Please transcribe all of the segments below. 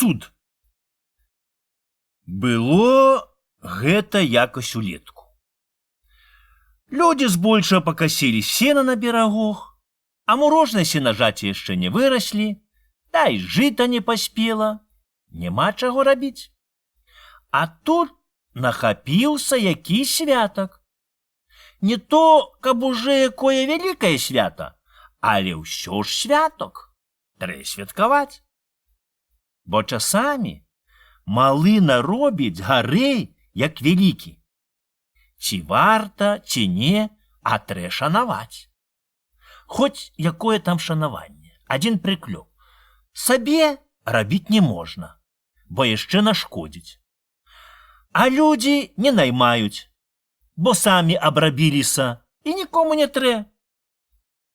цуд. Было гэта якось улетку. Людзі збольшага пакасілі сена на берагах, а мурожныя сенажаці яшчэ не выраслі, да і жыта не паспела, няма чаго рабіць. А тут нахапіўся які святак. Не то, каб уже якое вялікае свята, але ўсё ж святок, трэ святкаваць. Бо часамі малы наробіць гарэй, як вялікі. Ці варта, ці не, а трэ шанаваць. Хоць якое там шанаванне, адзін прыклёп. Сабе рабіць не можна, бо яшчэ нашкодзіць. А людзі не наймаюць, бо самі абрабіліся і нікому не трэ.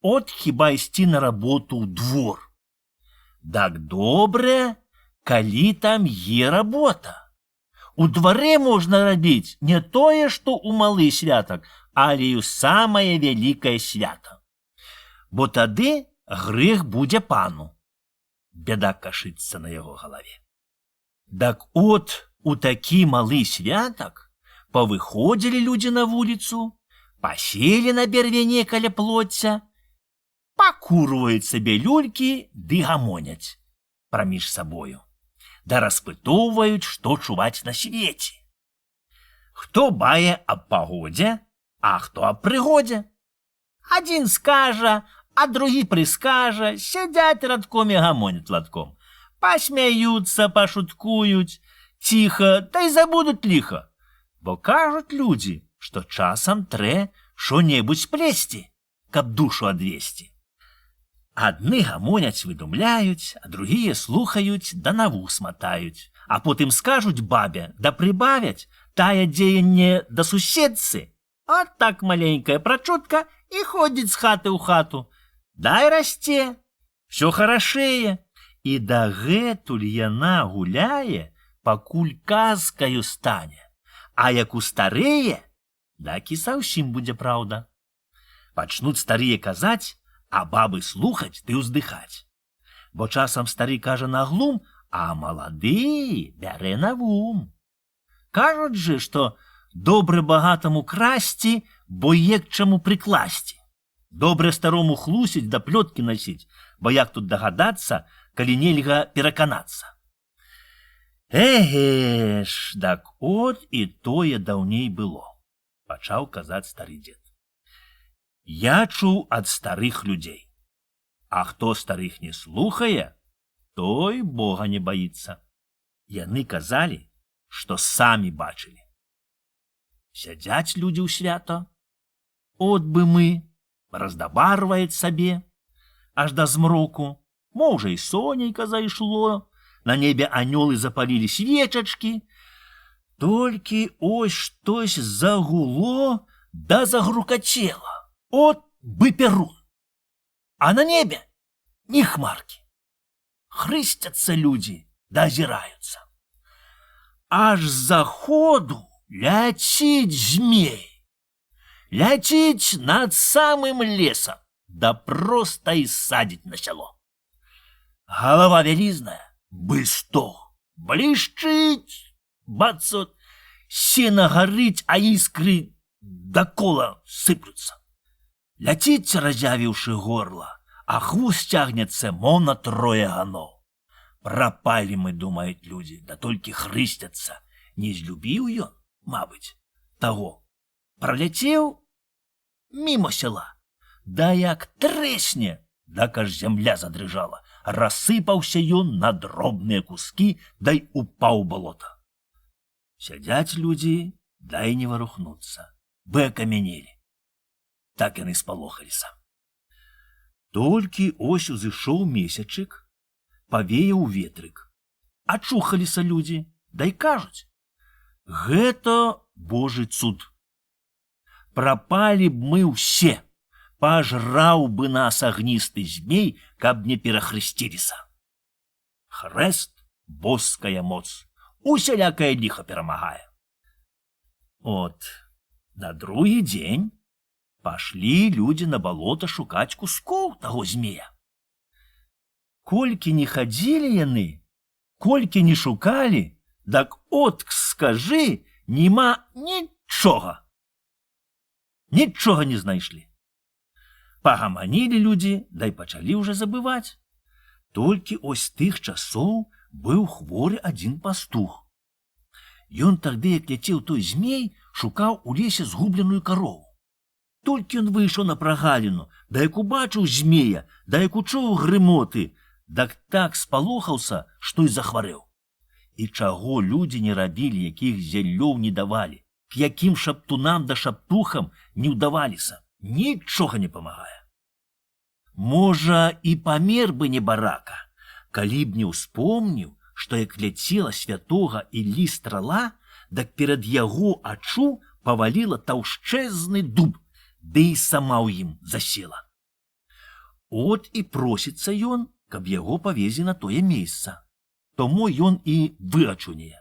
От хіба ісці на работу ў двор. Так добре, калі там є работа. У дварэ можна рабіць не тое, што ў малы святак, але і ў самае вялікае свята. Бо тады грэх будзе пану. Бяда кашыцца на яго галаве. Так от, у такі малы святак павыходзілі людзі на вуліцу, паселі на бервяне каля плоцця, пакурваюць сабе люлькі ды гамоняць праміж сабою. Да распытоўваюць, што чуваць на свеце. Хто бае аб пагодзе, а хто аб прыгодзе. Адзін скажа, а другі прыскажа, сядзяць радком і гамоняць ладком. Пасмяюцца, пашуткуюць, ціха, та й забудуць ліха. Бо кажуць людзі, што часам трэ шо-небудзь плесці, каб душу адвесці. Адны гамоняць, выдумляюць, а другія слухаюць, да на вус матаюць. А потым скажуць бабе, да прыбавяць, тая дзеянне да суседцы. От так маленькая прачутка і ходзіць з хаты ў хату. Дай расце, всё харашэе. І дагэтуль яна гуляе, пакуль казкаю стане. А як устарэе, так і заўсім будзе праўда. Пачнуць старыя казаць, а бабы слухаць ды ўздыхаць. Бо часам стары кажа на глум, а малады бярэ на вум. Кажуць же, што добры багатаму красці, бо є к чаму прыкласці. Добры старому хлусіць да плёткі насіць, бо як тут дагадацца, калі нельга пераканацца. Эге ж, так от і тое даўней было, пачаў казаць стары дзед. Я чуў ад старых людзей. А хто старых не слухае, той Бога не баіцца. Яны казалі, што самі бачылі. Сядзяць людзі ў свята. От бы мы, раздабарваюць сабе, аж да змроку. Можа, і сонейка зайшло, на небе анёлы запалілі свечачкі. Толькі ось штось загуло да загрукацела. От бы перун. А на небе ні хмаркі. Хрысцяцца людзі, да азіраюцца. Аж з заходу ляціць змей. Ляціць над самым лесам, да проста і садзіць на сяло. Галава вялізная, быстох, блішчыць, бацот, сена гарыць, а іскры дакола сыплюцца. Ляціць, разявіўшы горла, а хвост цягнецца, мо на 3 ганоў. Прапалі мы, думаюць людзі, да толькі хрысцяцца. Не злюбіў ён, мабыць, таго. Праляцеў мімо села, да як трэсне, так аж зямля задрыжала. Рассыпаўся ён на дробныя кускі, дай упаў у балота. Сядзяць людзі, дай не варухнуцца, бы акамянелі. Так яны спалохаліся. Толькі ось узышоў месячык, павеяў ветрык. Ачухаліся людзі, дай кажуць, гэта Божы цуд. Прапалі б мы ўсе, пажраў бы нас агністы змей, каб не перахрысціліся. Хрэст — боская моц, усялякае ліха перамагае. От, на другі дзень пашлі людзі на балота шукаць кускоў таго змея. Колькі не хадзілі яны, Колькі не шукалі, дак от скажы, нема нічога. Нічога не знайшлі. Пагаманілі людзі, дай пачалі ўжо забываць. Толькі ось тых часоў быў хворы адзін пастух. Ён тады, як ляцеў той змей, шукаў у лесе згубленую карову. Толькі ён выйшаў на прагаліну, да як убачыў змея, да як учуў грымоты, дак так спалохаўся, што і захварэў. І чаго людзі не рабілі, якіх зяллёў не давалі, к якім шаптунам да шаптухам не ўдаваліся, нічога не памагае. Можа, і памер бы небарака, калі б не ўспомніў, што як ляцела святога Іллі страла, дак перад яго ачу паваліла таўшчэзны дуб, ды і сама ў ім засела. От і просіцца ён, каб яго павезлі на тое месца. Тому ён і выачунее.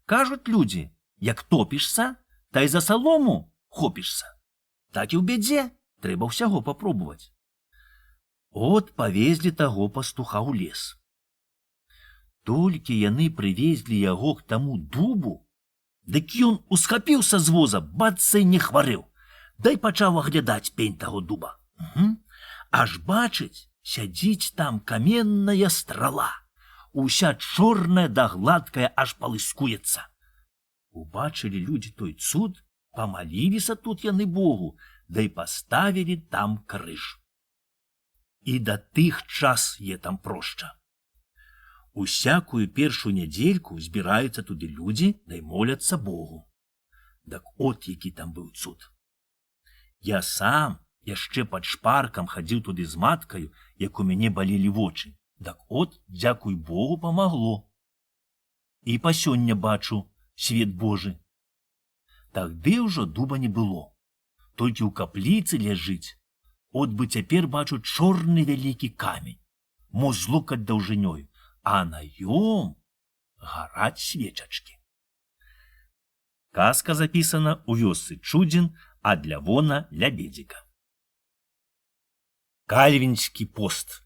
Кажуць людзі, як топішся, та й за салому хопішся. Так і ў бядзе трэба ўсяго папробаваць. От павезлі таго пастуха ў лес. Толькі яны прывезлі яго к таму дубу, дык ён усхапіўся з воза, бац і не хварэў. Дай пачаў аглядаць пень таго дуба. Аж бачыць, сядзіць там каменная страла. Уся чорная да гладкая аж палыскуецца. Убачылі людзі той цуд, памаліліся тут яны Богу, да і паставілі там крыж. І да тых час е там прошча. Усякую першую нядзельку збіраюцца туды людзі, да і моляцца Богу. Дак от які там быў цуд. Я сам яшчэ пад шпаркам хадзіў туды з маткаю, як у мяне балелі вочы. Дак от, дзякуй Богу, памагло. І па сёння бачу свет Божы. Тагды ўжо дуба не было. Толькі ў капліцы ляжыць. От бы цяпер бачу чорны вялікі камень, мо з локаць даўжынёй, а на ём гараць свечачкі. Казка запісана ў вёсцы Чудзін ад Лявона Лябедзіка. Кальвінскі пост.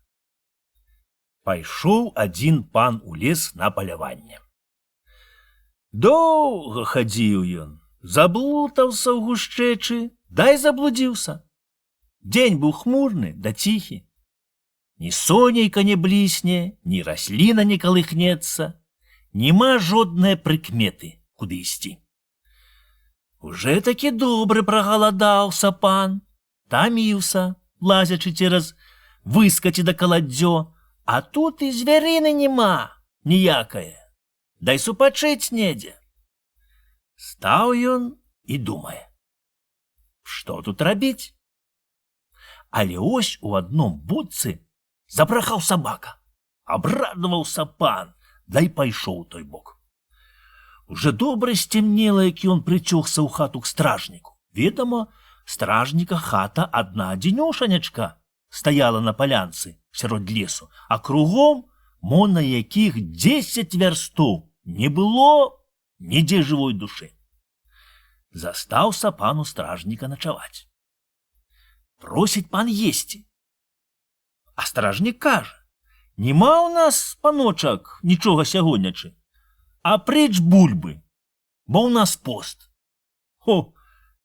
Пайшоў адзін пан у лес на паляванне. Доўга хадзіў ён, заблутаўся ў гушчэчы, дай заблудзіўся. Дзень быў хмурны да ціхі. Ні сонейка не блісне, ні расліна не калыхнецца, нема жоднае прыкметы, куды ісці. Уже такі добры прагаладаўся пан, таміўся, лазячы цераз выскаці да каладдзё, а тут і звярыны нема ніякае, дай супачыць недзе. Стаў ён і думае, што тут рабіць? Але ось у адном будцы запрахаў сабака. Абрадаваўся пан, дай пайшоў у той бок. Уже добра сцемнела, як ён прыцёгся ў хату к стражніку. Ведама, стражніка хата адна адзінёшанячка стаяла на палянцы сярод лесу, а кругом, мо на якіх 10 вярстоў, не было нідзе жывой душы. Застаўся пану стражніка начаваць. Просіць пан есці. А стражнік кажа, нема ў нас, паночак, нічога сягоннячы, а прэч бульбы, бо ў нас пост. О,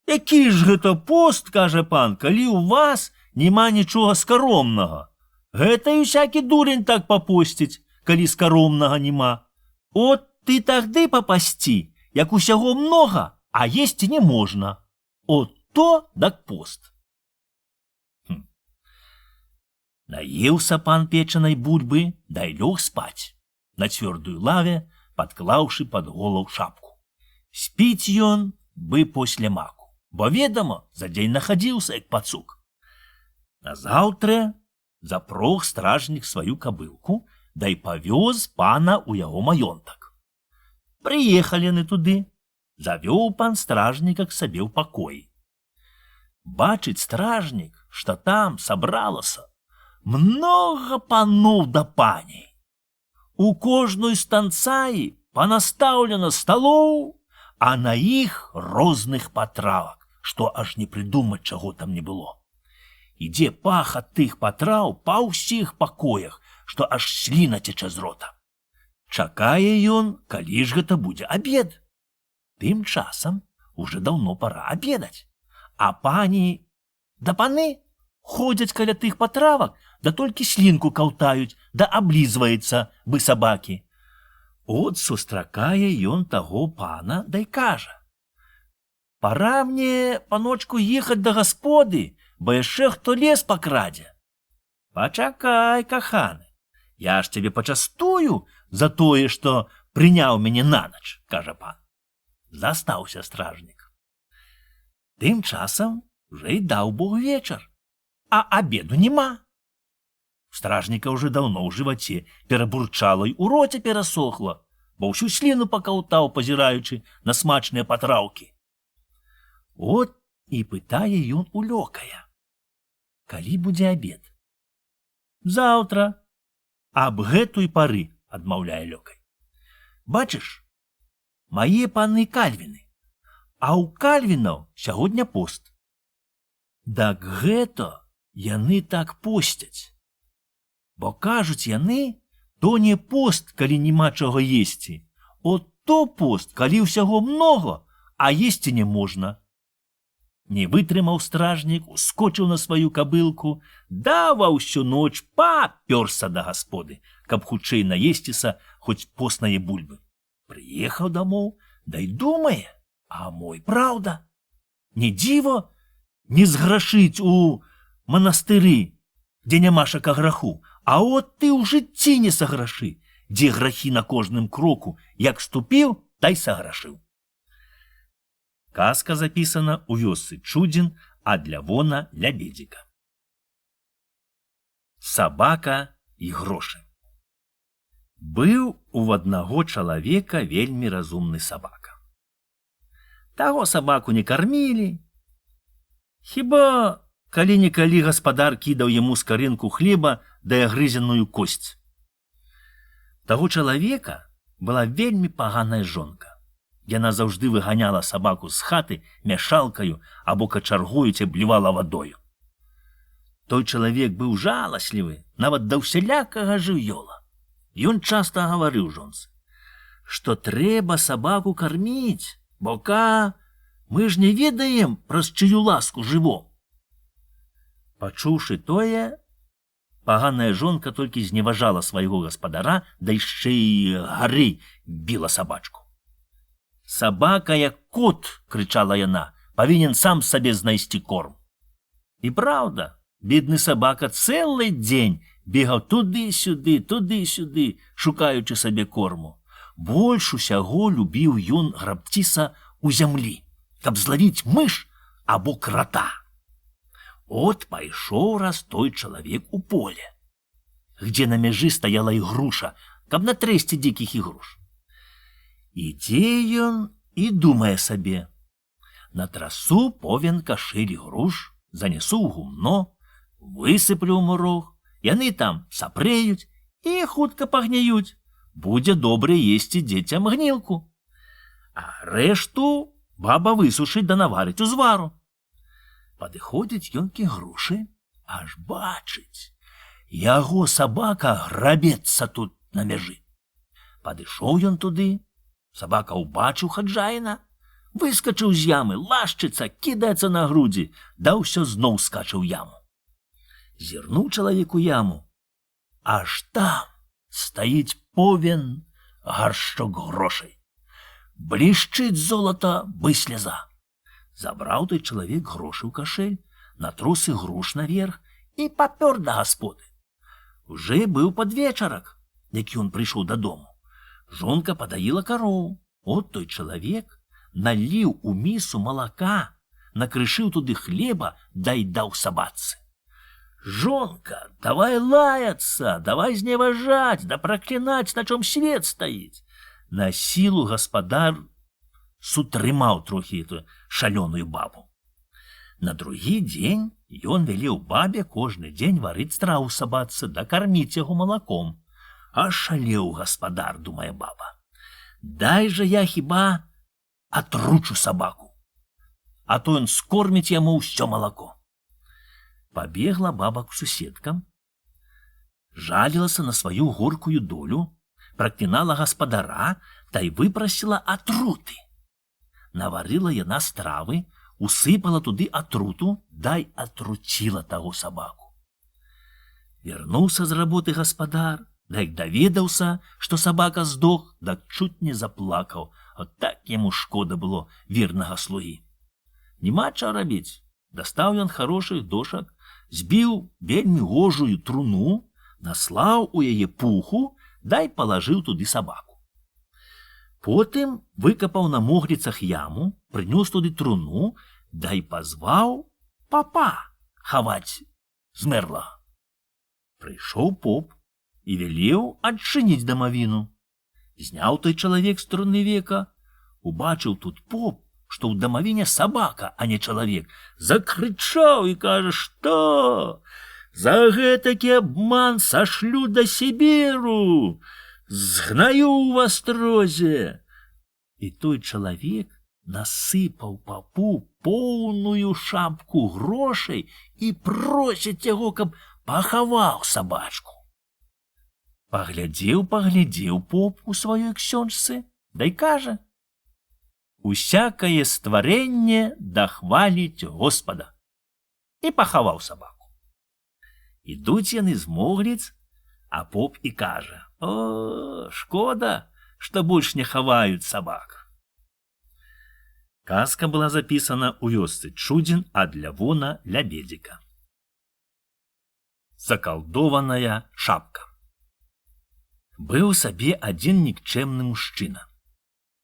які ж гэта пост, кажа пан, калі ў вас нема нічога скаромнага. Гэта і всякі дурень так папосціць, калі скаромнага нема. От ты тагды папасці, як усяго многа, а есці не можна. От то дак пост. Наеўся пан печанай бульбы, дай лёг спаць. На цвёрдую лаве, падклаўшы пад голаў шапку. Спіць ён бы после маку, бо, ведама, за дзень нахадзіўся, як пацук. Назаўтра запрог стражнік сваю кабылку, дай павёз пана ў яго маёнтак. Прыехалі яны туды, завёў пан стражніка к сабе ў пакоі. Бачыць стражнік, што там сабралася многа паноў да паней. У кожной станцаі панастаўлена сталоў, а на іх розных патравак, што аж не прыдумаць, чаго там не было. Ідзе пах ад тых патраў па ўсіх пакоях, што аж сліна цячэ з рота. чакае ён, калі ж гэта будзе абед. Тым часам уже даўно пора абедаць, а пані да паны ходзяць каля тых патравак, да толькі слінку каўтаюць, да аблізваецца, бы сабакі. От сустракае ён таго пана, да й кажа: «Пора мне, паночку, ехаць да гасподы, бо яшчэ хто лес пакрадзе». «Пачакай, каханы, я ж цябе пачастую за тое, што прыняў мяне на ноч», – кажа пан. Застаўся стражнік. Тым часам уже і даў Бог вечар, а абеду няма. Стражніка уже даўно ў жываце перабурчала і ў роце перасохла, бо ўсю сліну пакаўтаў, пазіраючы на смачныя патраўкі. От і пытае ён у лёкая: «Калі будзе абед?» «Заўтра». «Аб гэтай пары», – адмаўляе лёкай. «Бачыш, мае паны кальвіны, а ў кальвінаў сягоння пост». «Дак гэта яны так посцяць. Бо кажуць яны, то не пост, калі няма чаго есці, от то пост, калі ўсяго многа, а есці не можна». Не вытрымаў стражнік, ускочыў на сваю кабылку, да ва ўсю ноч папёрся да гасподы, каб хутчэй наесціся хоць поснае бульбы. Прыехаў дамоў, да й думае: а мой праўда, не дзіва не зграшыць у манастыры, дзе нямашака граху, а от ты ў жыцці не саграшы, дзе грахі на кожным кроку, як ступіў, та й саграшыў. Казка запісана ў вёсцы Чудзін ад Лявона Лябедзіка. Сабака і грошы. Быў у аднаго чалавека вельмі разумны сабака. Таго сабаку не кармілі. Хіба калі-нікалі гаспадар кідаў яму скарынку хлеба да агрызеную косць. Таго чалавека была вельмі паганая жонка. Яна заўжды выганяла сабаку з хаты мяшалкаю або качаргою ці блівала вадою. Той чалавек быў жаласлівы нават да ўсялякага жывёла. Ён часта гаварыў жонцы, што трэба сабаку карміць, бо мы ж не ведаем, праз чыю ласку жывом. Пачуўшы тое, паганая жонка толькі зневажала свайго гаспадара, да яшчэ і гарэй біла сабачку. «Сабака, як кот, – крычала яна, – павінен сам сабе знайсці корм». І праўда, бедны сабака цэлы дзень бегаў туды-сюды, шукаючы сабе корму. Больш усяго любіў ён грабціся ў зямлі, каб злавіць мыш або крата. От пайшоў раз той чалавек у поле, где на мяжы стаяла ігруша, каб натрэсці дзікіх ігруш. Ідзе ён і думае сабе: натрасу повен кашэль груш, занесу ў гумно, высыплю ў мурог, яны там сапрэюць і хутка пагняюць, будзе добра есці дзецям гнілку, а рэшту баба высушыць да наварыць узвару. Падыходзіць ён к ігрушы, аж бачыць, яго сабака грабецца тут на мяжы. Падышоў ён туды, сабака ўбачыў хаджаіна, выскачыў з ямы, лашчыцца, кідаецца на грудзі, да ўсё зноў скача ў яму. Зірнуў чалавек у яму, аж там стаіць повен гаршчок грошай. Блішчыць золата, бы сляза. Забраў той чалавек грошы ў кашэль, натрус ігруш наверх і папёр да гасподы. Уже быў падвечарак, як ён прыйшоў дадому. Жонка падаіла карову. От той чалавек наліў у місу малака, накрышыў туды хлеба, да й даў сабацы. «Жонка, давай лаяцца, давай зневажаць, да праклінаць, на чом свет стаіць». На сілу гаспадар сутрымаў трохі эту шалёную бабу. На другі дзень ён велеў бабе кожны дзень варыць страву сабацы, да карміць яго малаком. Ашалеў гаспадар, думае баба. Дай жа я хіба атручу сабаку, а то ён скорміць яму ўсё малако. Пабегла баба к суседкам, жалілася на сваю горкую долю, праклінала гаспадара, та й выпрасіла атруты. Наварыла яна стравы, усыпала туды атруту, дай атруціла таго сабаку. Вярнуўся з работы гаспадар, дай даведаўся, што сабака здох, дак чуць не заплакаў, от так яму шкода было вернага слугі. Нема чаго рабіць. Дастаў ён хорошых дошак, збіў вельмі гожую труну, наслаў у яе пуху, дай палажыў туды сабаку. Потым выкапаў на могріцах яму, прынёс туды труну, дай пазваў папа хаваць змерлага. Прыйшоў поп і велеў адчыніць дамавіну. Зняў той чалавек з труны века, убачыў тут поп, што ў дамавіне сабака, а не чалавек, закрычаў і кажа, што за гэтакі абман сашлю да Сібіру, згнаю ў вастрозе. І той чалавек насыпаў папу поўную шапку грошай і просіць яго, каб пахаваў сабачку. Паглядзеў поп у сваёй ксёнжцы, дай кажа: «Усякае стварэнне дахваліць Господа». І пахаваў сабаку. Ідуць яны з могріц, а поп і кажа: «О, шкода, што больш не хаваюць сабак». Казка была запісана ў вёсцы Чудзін ад Лявона Лябедзіка. Закалдованая шапка. Быў сабе адзін нікчэмны мужчына.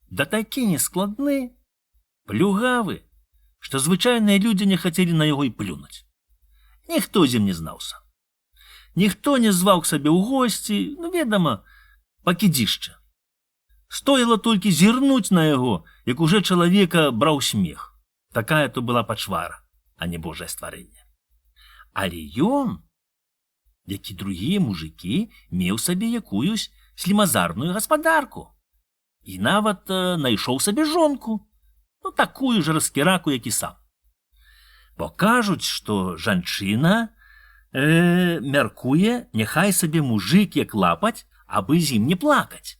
Да такі нескладны, плюгавы, што звычайныя людзі не хацелі на яго і плюнуць. Ніхто з ім не знаўся. Ніхто не зваў к сабе ў госці, ведама, пакідзішча. Стоіла толькі зірнуць на яго, як уже чалавека браў смех. Такая то была пачвара, а не божае стварэнне. Але ён, як і другія мужыкі, меў сабе якуюсь слімазарную гаспадарку. І нават найшоў сабе жонку, такую ж раскіраку, як і сам. Бо кажуць, што жанчына мяркуе, няхай сабе мужык як лапаць, абы з ім не плакаць.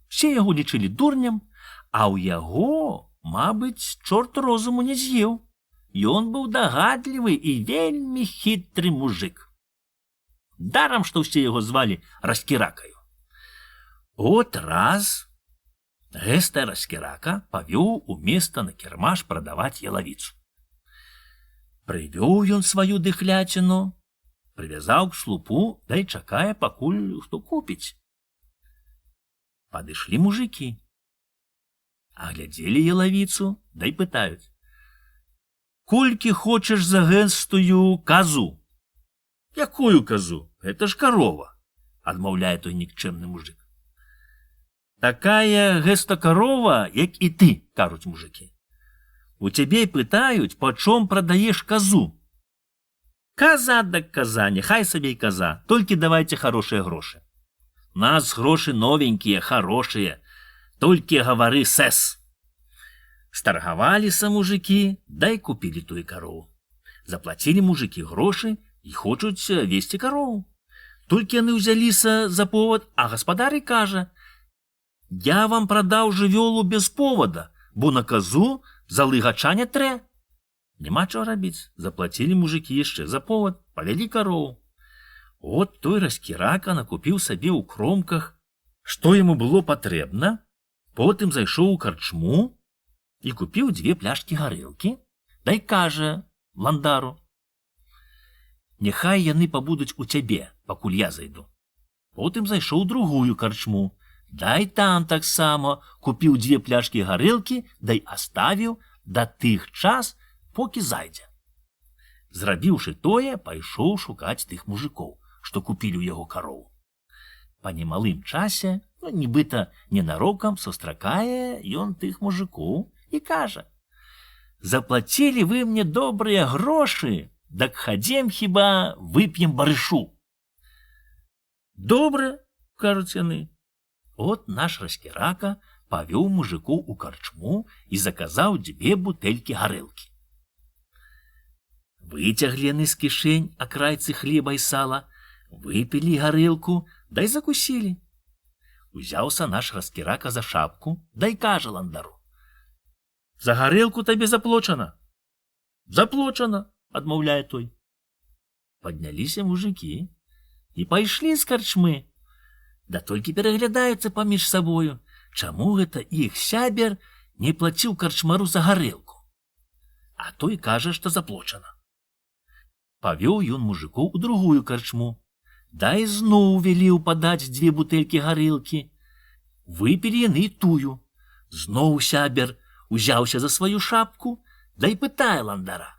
Все яго лічылі дурнем, а ў яго, мабыць, чорт розуму не з'еў. Ён быў дагадлівы і вельмі хітры мужык. Дарам, што ўсе яго звалі раскіракаю. От раз гэстая раскірака павёў у места на кірмаш прадаваць ялавіцу. Прывёў ён сваю дыхляціну, прывязаў к слупу, дай чакае, пакуль хто купіць. Падышлі мужыкі, аглядзелі ялавіцу, дай пытаюць: «Колькі хочаш за гэстую казу?» «Якую казу? Гэта ж карова», адмаўляе той нікчэмны мужык. «Такая гэста карова, як і ты», кажуць мужыкі. «У цябе пытаюць, пачом прадаеш казу?» «Каза дак каза, няхай сабе і каза, толькі давайце хорошыя грошы. Нас грошы новенькія, хорошыя, толькі гавары сэс». Старгаваліся мужыкі, дай купілі тую карову. Заплацілі мужыкі грошы і хочуць весці карову. Толькі яны ўзяліся за повад, а гаспадар і кажа: «Я вам прадаў жывёлу без повода, бо на казу залыгача не трэ». Няма чаго рабіць, заплацілі мужыкі яшчэ за повод, павялі карову. От той раскірака накупіў сабе ў кромках, што яму было патрэбна, потым зайшоў у карчму і купіў 2 пляшкі гарэлкі, дай кажа ландару: «Няхай яны пабудуць у цябе, пакуль я зайду». Потым зайшоў у другую карчму, дай там таксама купіў 2 пляшкі гарэлкі, дай аставіў да тых час, покі зайдзе. Зрабіўшы тое, пайшоў шукаць тых мужыкоў, што купілі ў яго карову. Па немалым часе, нібыта ненарокам, сустракае ён тых мужыкоў і кажа: «Заплацілі вы мне добрыя грошы, дак хадзем хіба вып'ем барышу». «Добра», кажуць яны. От наш раскірака павёў мужыкоў у карчму і заказаў 2 бутэлькі гарэлкі. Выцяглі яны з кішэнь акрайцы хлеба і сала, выпілі гарэлку, дай закусілі. Узяўся наш раскірака за шапку, дай кажа ландару: «За гарэлку табе заплочана». «Заплочана», адмаўляе той. Падняліся мужыкі і пайшлі з карчмы. Да толькі пераглядаюцца паміж сабою, чаму гэта іх сябер не плаціў карчмару за гарэлку. А той кажа, што заплочана. Павёў ён мужикоў у другую карчму. Дай зноў велеў падаць 2 бутэлькі гарэлкі. Выпілі яны тую. Зноў сябер узяўся за сваю шапку, дай пытае ландара: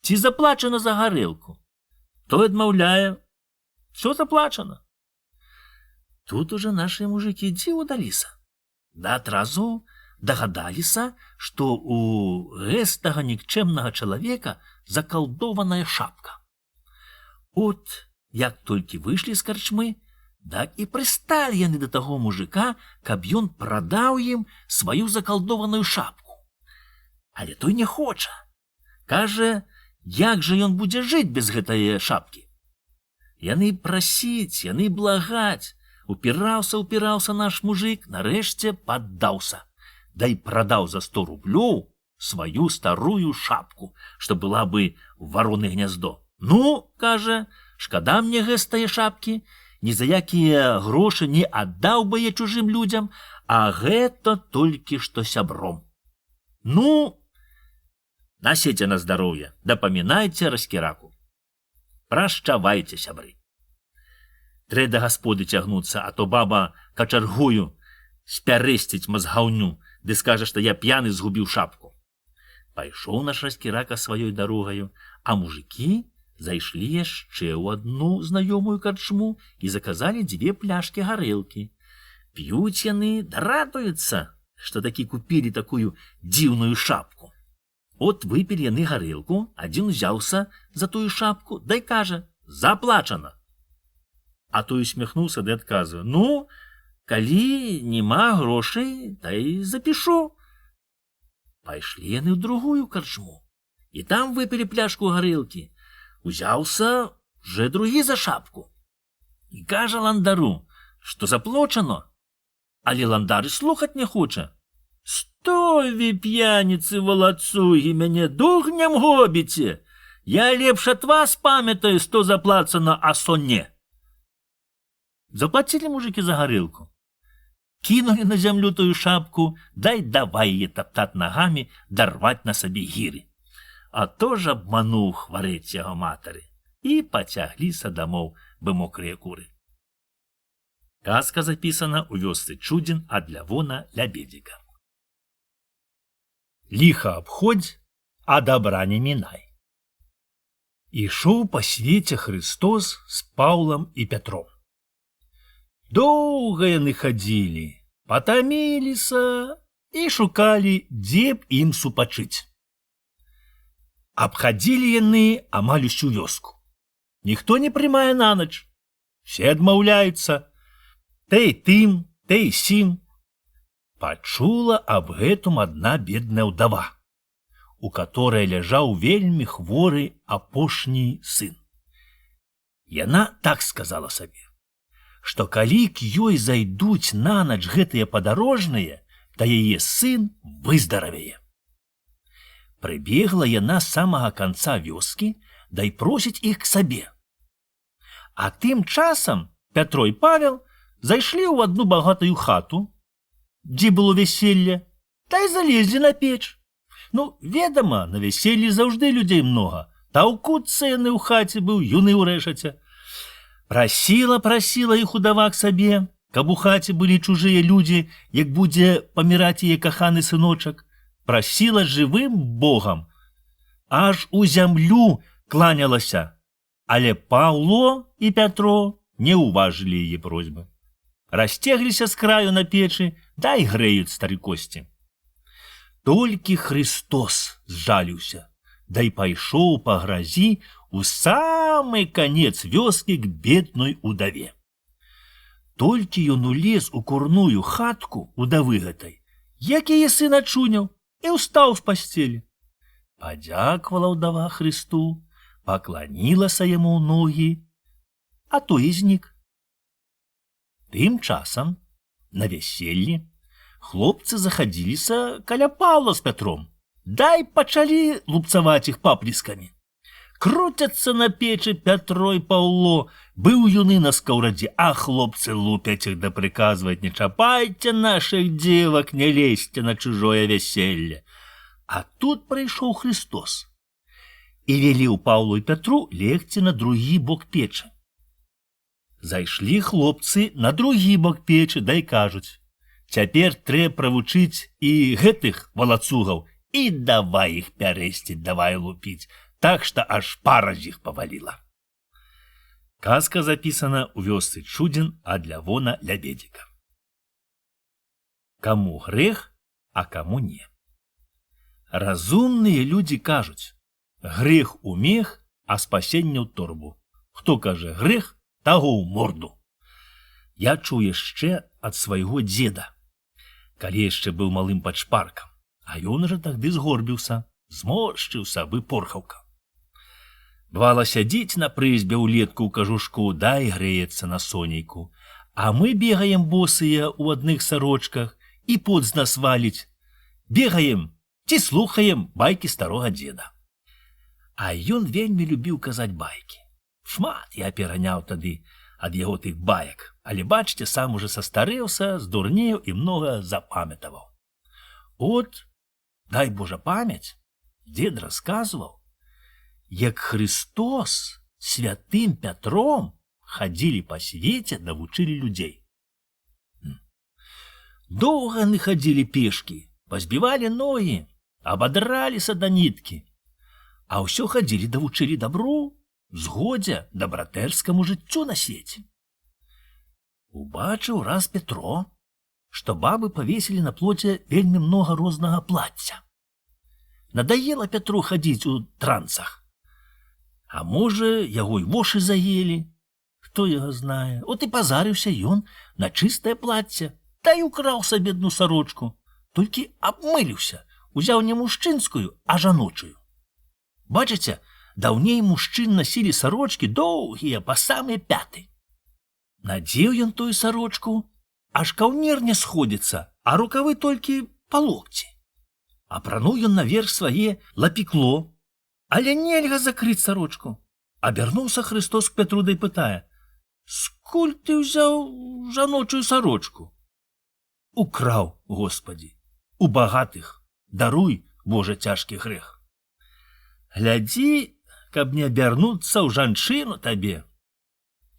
«Ці заплачана за гарэлку?» Той адмаўляе: «Всё заплачана». Тут уже наши мужики дзіву даліся. Да адразу дагадаліся, што у гэтага нікчэмнага чалавека закалдованая шапка. От як толькі выйшлі з карчмы, так і прысталі яны да таго мужика, каб ён прадаў ім сваю закалдованую шапку. Але той не хоча. Кажа, як жа ён будзе жыць без гэтае шапкі. Яны прасіць, яны благаць. Упіраўся наш мужик, нарэшце паддаўся. Дай прадаў за 100 рублёў сваю старую шапку, што была бы вароны гняздо. «Ну, кажа, шкада мне гэтае шапкі, ні за якія грошы не аддаў бы я чужым людзям, а гэта толькі што сябром. Ну, насеце на здароўе, дапамінайце раскіраку. Прашчавайце, сябры. Трэ да гасподы цягнуцца, а то баба качаргую спярэсціць мазгаўню, ды скажа, што я п'яны згубіў шапку». Пайшоў наш раскірака сваёй дарогаю, а мужыкі зайшлі яшчэ ў адну знаёмую карчму і заказалі 2 пляшкі гарэлкі. П'юць яны, да радуюцца, што такі купілі такую дзіўную шапку. От выпілі яны гарэлку, адзін узяўся за тую шапку, дай кажа: «Заплачана». А той усміхнуўся ды адказвае: «Ну, калі нема грошай, дай запішу». Пайшлі яны ў другую карчму, і там выпілі пляшку гарэлкі. Узяўся вже другі за шапку. І кажа ландару, што заплочано. Але ландар і слухаць не хоча. «Стой, вы п'яніцы валацугі, мяне духнем гобіце! Я лепш ад вас памятаю, што заплацана, а со не». Заплацілі мужики за гарэлку. Кінулі на зямлю тую шапку, дай давай яе таптаць нагамі, дарваць на сабе гіры. А то ж абмануў хварэць яго матары. І пацягліся дамоў бы мокрыя куры. Казка запісана ў вёсцы Чудзін ад Лявона Лябедзіка. Ліха абходзь, а дабра не мінай. Ішоў па свеце Христос з Паўлам і Пятром. Доўга яны хадзілі, патаміліся і шукалі, дзе б ім супачыць. Абхадзілі яны амаль усю вёску. Ніхто не прымае на ноч. Все адмаўляюцца. Тэй тым, тэй сім. Пачула аб гэтым адна бедная ўдава, у которой ляжаў вельмі хворы апошні сын. Яна так сказала сабе, што калі к ёй зайдуць на ноч гэтыя падарожныя, то яе сын выздаравее. Прыбегла яна з самага канца вёскі, дай просіць іх к сабе. А тым часам Пятро і Павел зайшлі ў адну багатую хату, дзе было вяселле, та й залезлі на печ. Ну, ведама, на вяселлі заўжды людзей многа. Таўкуцца яны ў хаце, быў юны ўрэшаця. Прасіла іх удава к сабе, каб у хаце былі чужыя людзі, як будзе паміраць яе каханы сыночак. Прасіла жывым Богам, аж у зямлю кланялася, але Паўло і Пятро не ўважылі яе просьбы. Расцегліся з краю на печы, дай грэюць стары косці. Толькі Христос зжаліўся, дай пайшоў па гразі у самы канец вёскі к бедной удаве. Толькі ён улез у курную хатку удавы гэтай, як яе сын ачуняў, і ўстаў з пасцелі. Падзяквала ўдава Христу, пакланілася яму ў ногі, а той і знік. Тым часам На вяселлі хлопцы захадзіліся каля Паўла з Пятром. Дай пачалі лупцаваць іх паплескамі. Круцяцца на печы Пятро і Паўло. Быў юны на скаўрадзе, а хлопцы лупяць іх да прыказваць: не чапайце нашых дзевак, не лезьце на чужое вяселле. А тут прыйшоў Христос і велеў Паўлу і Пятру легці на другі бок печы. Зайшлі хлопцы на другі бок печы, дай кажуць: цяпер трэ правучыць і гэтых валацугаў, і давай іх пярэсціць, давай лупіць, так што аж пара з іх паваліла. Казка запісана ў вёсцы Чудзін ад Лявона Лябедзіка. Каму грэх, а каму не. Разумныя людзі кажуць: грэх у мех, а спасенне ў торбу. Хто кажа грэх, таго ў морду. Я чуў яшчэ ад свайго дзеда, калі яшчэ быў малым падшпаркам, а ён жа тагды згорбіўся, зморшчыўся, выпорхаўка. Бывала, сядзіць на прызбе ўлетку ў кажушку, дай грэецца на сонейку, а мы бегаем босыя ў адных сарочках, і пот з нас валіць. Бегаем ці слухаем байкі старога дзеда. А ён вельмі любіў казаць байкі. Шмат я пераняў тады ад яго тых баек, але, бачце, сам уже састарэўся, здурнеў і многа запамятаваў. От, дай Божа памяць, дзед расказваў, як Христос святым Пятром хадзілі па свеце, навучылі людзей. Доўга яны хадзілі пешкі, пазбівалі ногі, абадраліся да ніткі, а ўсё хадзілі давучылі дабру, згодзе, дабратэрскаму жыццю на свеце. Убачыў раз Пятро, што бабы павесілі на плоце вельмі многа рознага плацця. Надаела Пятру хадзіць у трансах. А можа, яго і вошы заелі, хто яго знае. От і пазарыўся ён на чыстае плацце, та і украў сабе адну сарочку, толькі абмыліўся, узяў не мужчынскую, а жаночую. Бачыце, даўней мужчын насілі сарочкі доўгія па самыя пяты. Надзеў ён тую сарочку, аж каўнер не сходзіцца, а рукавы толькі па локці. Апрануў ён наверх свае лапікло, але нельга закрыць сарочку. Абярнуўся Христос к Пятру ды пытае: скуль ты ўзяў жаночую сарочку? Украў, Господі, у багатых, даруй, Божа, цяжкі грэх. Глядзі, каб не абярнуцца ў жанчыну табе.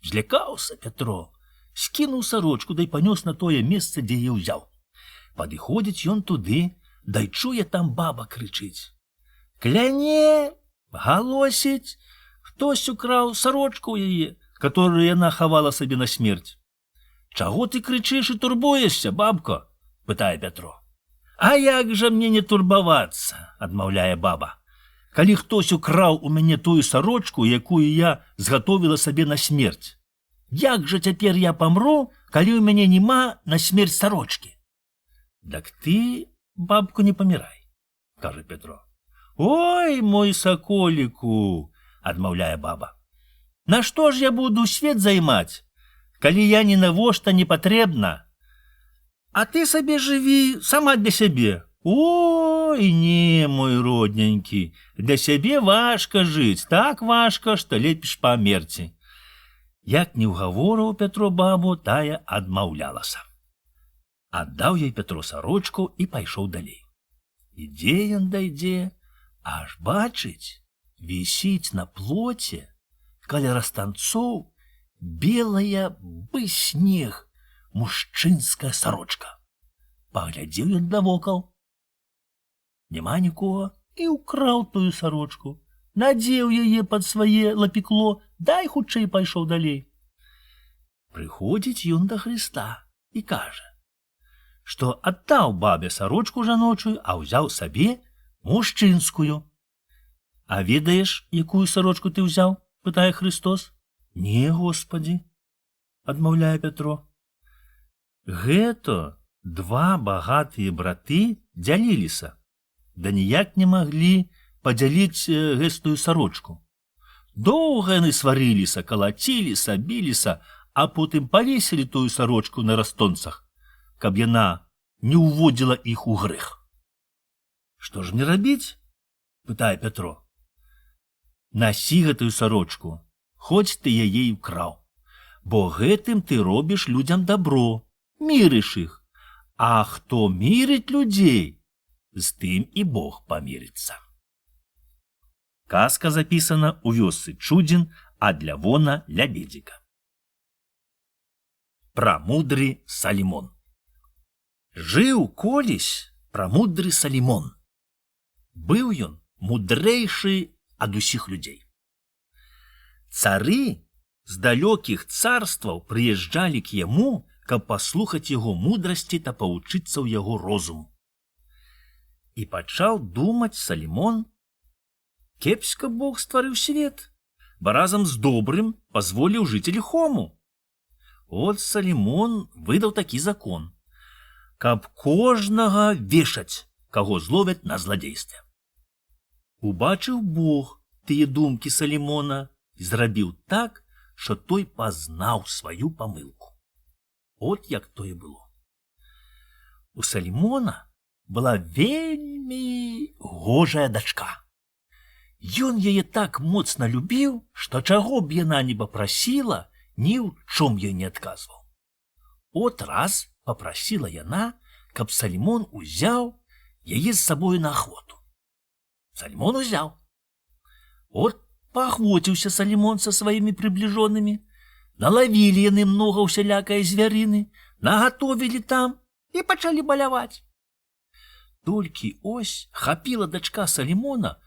Злякаўся Пятро, скінуў сарочку, дай панёс на тое месца, дзе яе ўзяў. Падыходзіць ён туды, дай чуе, там баба крычыць: кляне, галосіць, хтось украў сарочку яе, которую яна хавала сабе на смерць. Чаго ты крычыш і турбуешся, бабко? Пытае Пятро. А як жа мне не турбавацца, адмаўляе баба, калі хтось украў у мяне тую сарочку, якую я згатовіла сабе на смерць. Як жа цяпер я памру, калі ў мяне няма на смерць сарочкі? Дак ты, бабку, не памірай, кажа Пятро. Ой, мой саколіку, адмаўляе баба. Нашто ж я буду свет займаць, калі я ні навошта не патрэбна? А ты сабе жыві сама для сябе. Ой, не, мой родненькі, для сябе важка жыць, так важка, што лепш памерці. Як не ўгаворыў Пятро бабу, тая адмаўлялася. Аддаў ёй Пятро сарочку і пайшоў далей. Ідзе ён дайдзе, аж бачыць, вісіць на плоце, каля растанцоў, белая бы снег, мужчынская сарочка. Паглядзеў ён навокал. Няма нікога, і ўкраў тую сарочку, надзеў яе пад свае лапікло, дай хутчэй пайшоў далей. Прыходзіць ён да Хрыста і кажа, што аддаў бабе сарочку жаночую, а ўзяў сабе мужчынскую. А ведаеш, якую сарочку ты ўзяў? Пытае Христос. Не, Господі, адмаўляе Пятро. Гэта два багатыя браты дзяліліся, да ніяк не маглі падзяліць гэтую сарочку. Доўга яны сварыліся, калаціліся, біліся, а потым павесілі тую сарочку на растонцах. каб яна не ўводзіла іх у грэх. Што ж мне рабіць? Пытае Пятро. Насі гэтую сарочку, хоць ты яе і ўкраў, бо гэтым ты робіш людзям дабро, мірыш іх. А хто мірыць людзей, з тым і Бог памірыцца. Казка запісана ў вёсцы Чудзін ад Лявона Лябедзіка. Прамудры Салімон. Жыў колісь прамудры Салімон. Быў ён мудрэйшы ад усіх людзей. Цары з далёкіх царстваў прыязджалі к яму, каб паслухаць яго мудрасці та павучыцца ў яго розуму. І пачаў думаць Салімон, кепска Бог стварыў свет, бо разам з добрым пазволіў жыць ліхому. От Салімон выдаў такі закон, каб кожнага вешаць, каго зловяць на зладзействе. Убачыў Бог тыя думкі Салімона і зрабіў так, што той пазнаў сваю памылку. От як тое было. У Салімона была вельмі гожая дачка. Ён яе так моцна любіў, што чаго б яна не папрасіла, ні ў чом ёй не адказваў. От раз папрасіла яна, каб Салімон узяў яе з сабою на ахвоту. Салімон узяў. От паахвоціўся Салімон са сваімі прыбліжонымі, налавілі яны многа ўсялякае звярыны, нагатовілі там і пачалі баляваць. Толькі ось хапіла дачка Салімона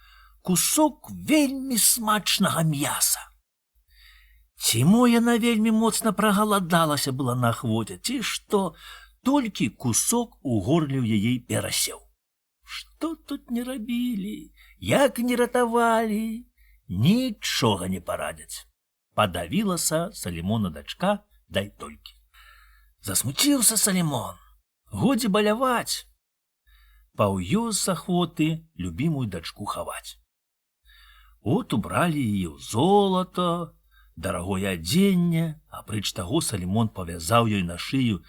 кусок вельмі смачнага мяса. Ці мо яна вельмі моцна прагаладалася была на ахвоце, ці што толькі кусок у горле ў яе перасеў. Што тут не рабілі, як не ратавалі, нічога не парадзяць. Падавілася Салімона дачка, дай толькі. Засмуціўся Салімон, годзе баляваць. Паўёз з ахвоты любімую дачку хаваць. От убралі яе ў золата, дарагое адзенне, апроч таго Салімон павязаў ёй на шыю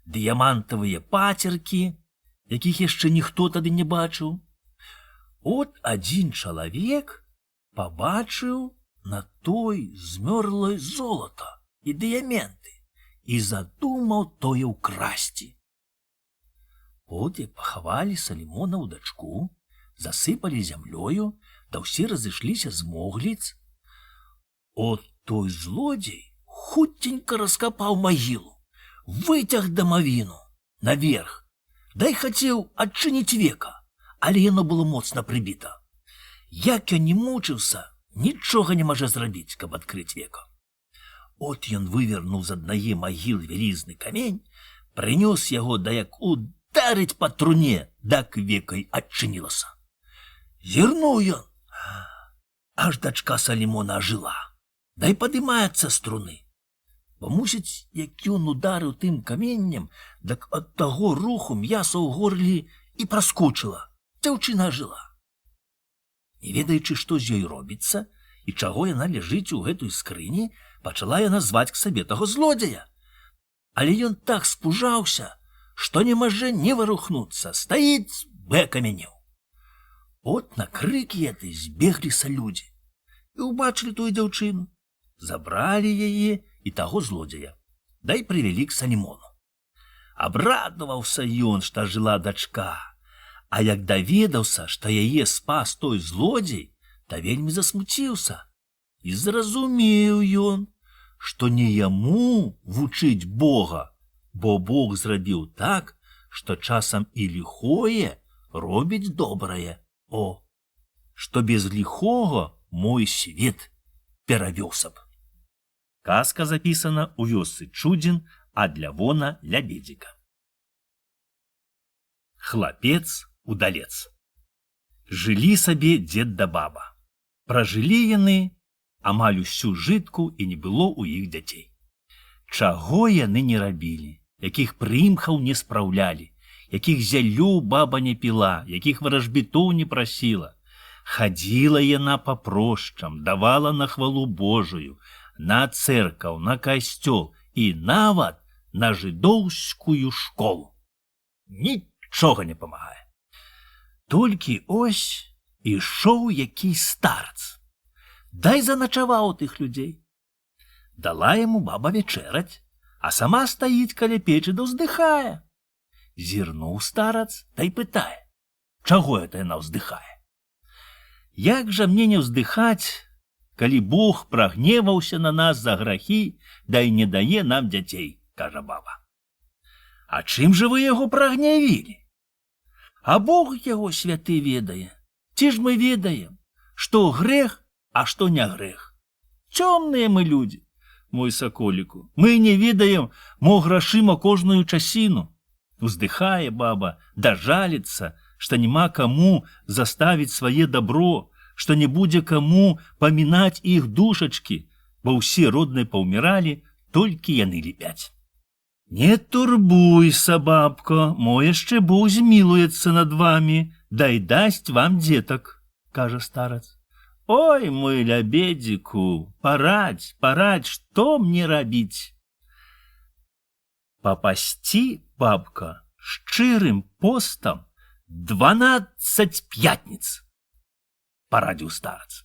дыямантавыя пацеркі, якіх яшчэ ніхто тады не бачыў. От адзін чалавек пабачыў на той змёрлае золата і дыяменты і задумаў тое ўкрасці. От як пахавалі Салімона ў дачку, засыпалі зямлёю, да ўсе разышліся з могліц. От той злодзей хуценька раскапаў магілу, выцяг дамавіну наверх, дай хацеў адчыніць века, але яно было моцна прыбіта. Як ён не мучыўся, нічога не можа зрабіць, каб адкрыць века. От ён вывернуў з аднае магілы вялізны камень, прынёс яго, да як ударыць па труне, дак векай адчынілася. Зірнуў ён, аж дачка Салімона ажыла, дай падымаецца з труны. Бо мусіць, як ён ударыў тым каменнем, дак ад таго руху мяса ў горле і праскочыла, дзяўчына ажыла. Не ведаючы, што з ёй робіцца і чаго яна ляжыць у гэтай скрыні, пачала яна зваць к сабе таго злодзея. Але ён так спужаўся, што не можа не варухнуцца, стаіць бэ каменеў. От на крыкі гэтай збегліся людзі і ўбачылі тую дзяўчыну, забралі яе і таго злодзея, дай прывялі к Салімону. Абрадаваўся ён, што жыла дачка, а як даведаўся, што яе спас той злодзей, то вельмі засмуціўся. І зразумеў ён, што не яму вучыць Бога, бо Бог зрабіў так, што часам і ліхое робіць добрае. О, што без ліхога мой свет перавёўся б. Казка запісана ў вёсцы Чудзін ад Лявона Лябедзіка. Хлапец-удалец. Жылі сабе дзед да баба. Пражылі яны амаль усю жытку і не было ў іх дзяцей. Чаго яны не рабілі, якіх прымхаў не спраўлялі, якіх зяллю баба не піла, якіх варажбітоў не прасіла. Хадзіла яна па прошчам, давала на хвалу Божую, на цэркаў, на касцёл і нават на жыдоўскую школу. Нічога не памагае. Толькі ось ішоў які старц. Дай заначаваў тых людзей. Дала яму баба вечераць, а сама стаіць каля печы да ўздыхае. Зірнуў старац, да й пытае, чаго это яна ўздыхае. Як жа мне не ўздыхаць, калі Бог прагневаўся на нас за грахі, да і не дае нам дзяцей, кажа баба. А чым жа вы яго прагнявілі? А Бог яго святы ведае. Ці ж мы ведаем, што грэх, а што не грэх? Цёмныя мы людзі, мой саколіку. Мы не ведаем, мо грашыма кожную часіну. Уздыхае баба, дажаліцца, што няма каму заставіць свае добро, што не будзе каму памінаць іх душачкі, бо ўсе родныя паўміралі, толькі яны ліпяць. Не турбуйся, бабко, мо яшчэ Бог змілуецца над вамі, дай дасць вам дзетак, кажа старац. Ой, мой лябедзіку, парадзь, што мне рабіць? Папасці, бабка, шчырым постам 12 пятніц, парадзіў старац.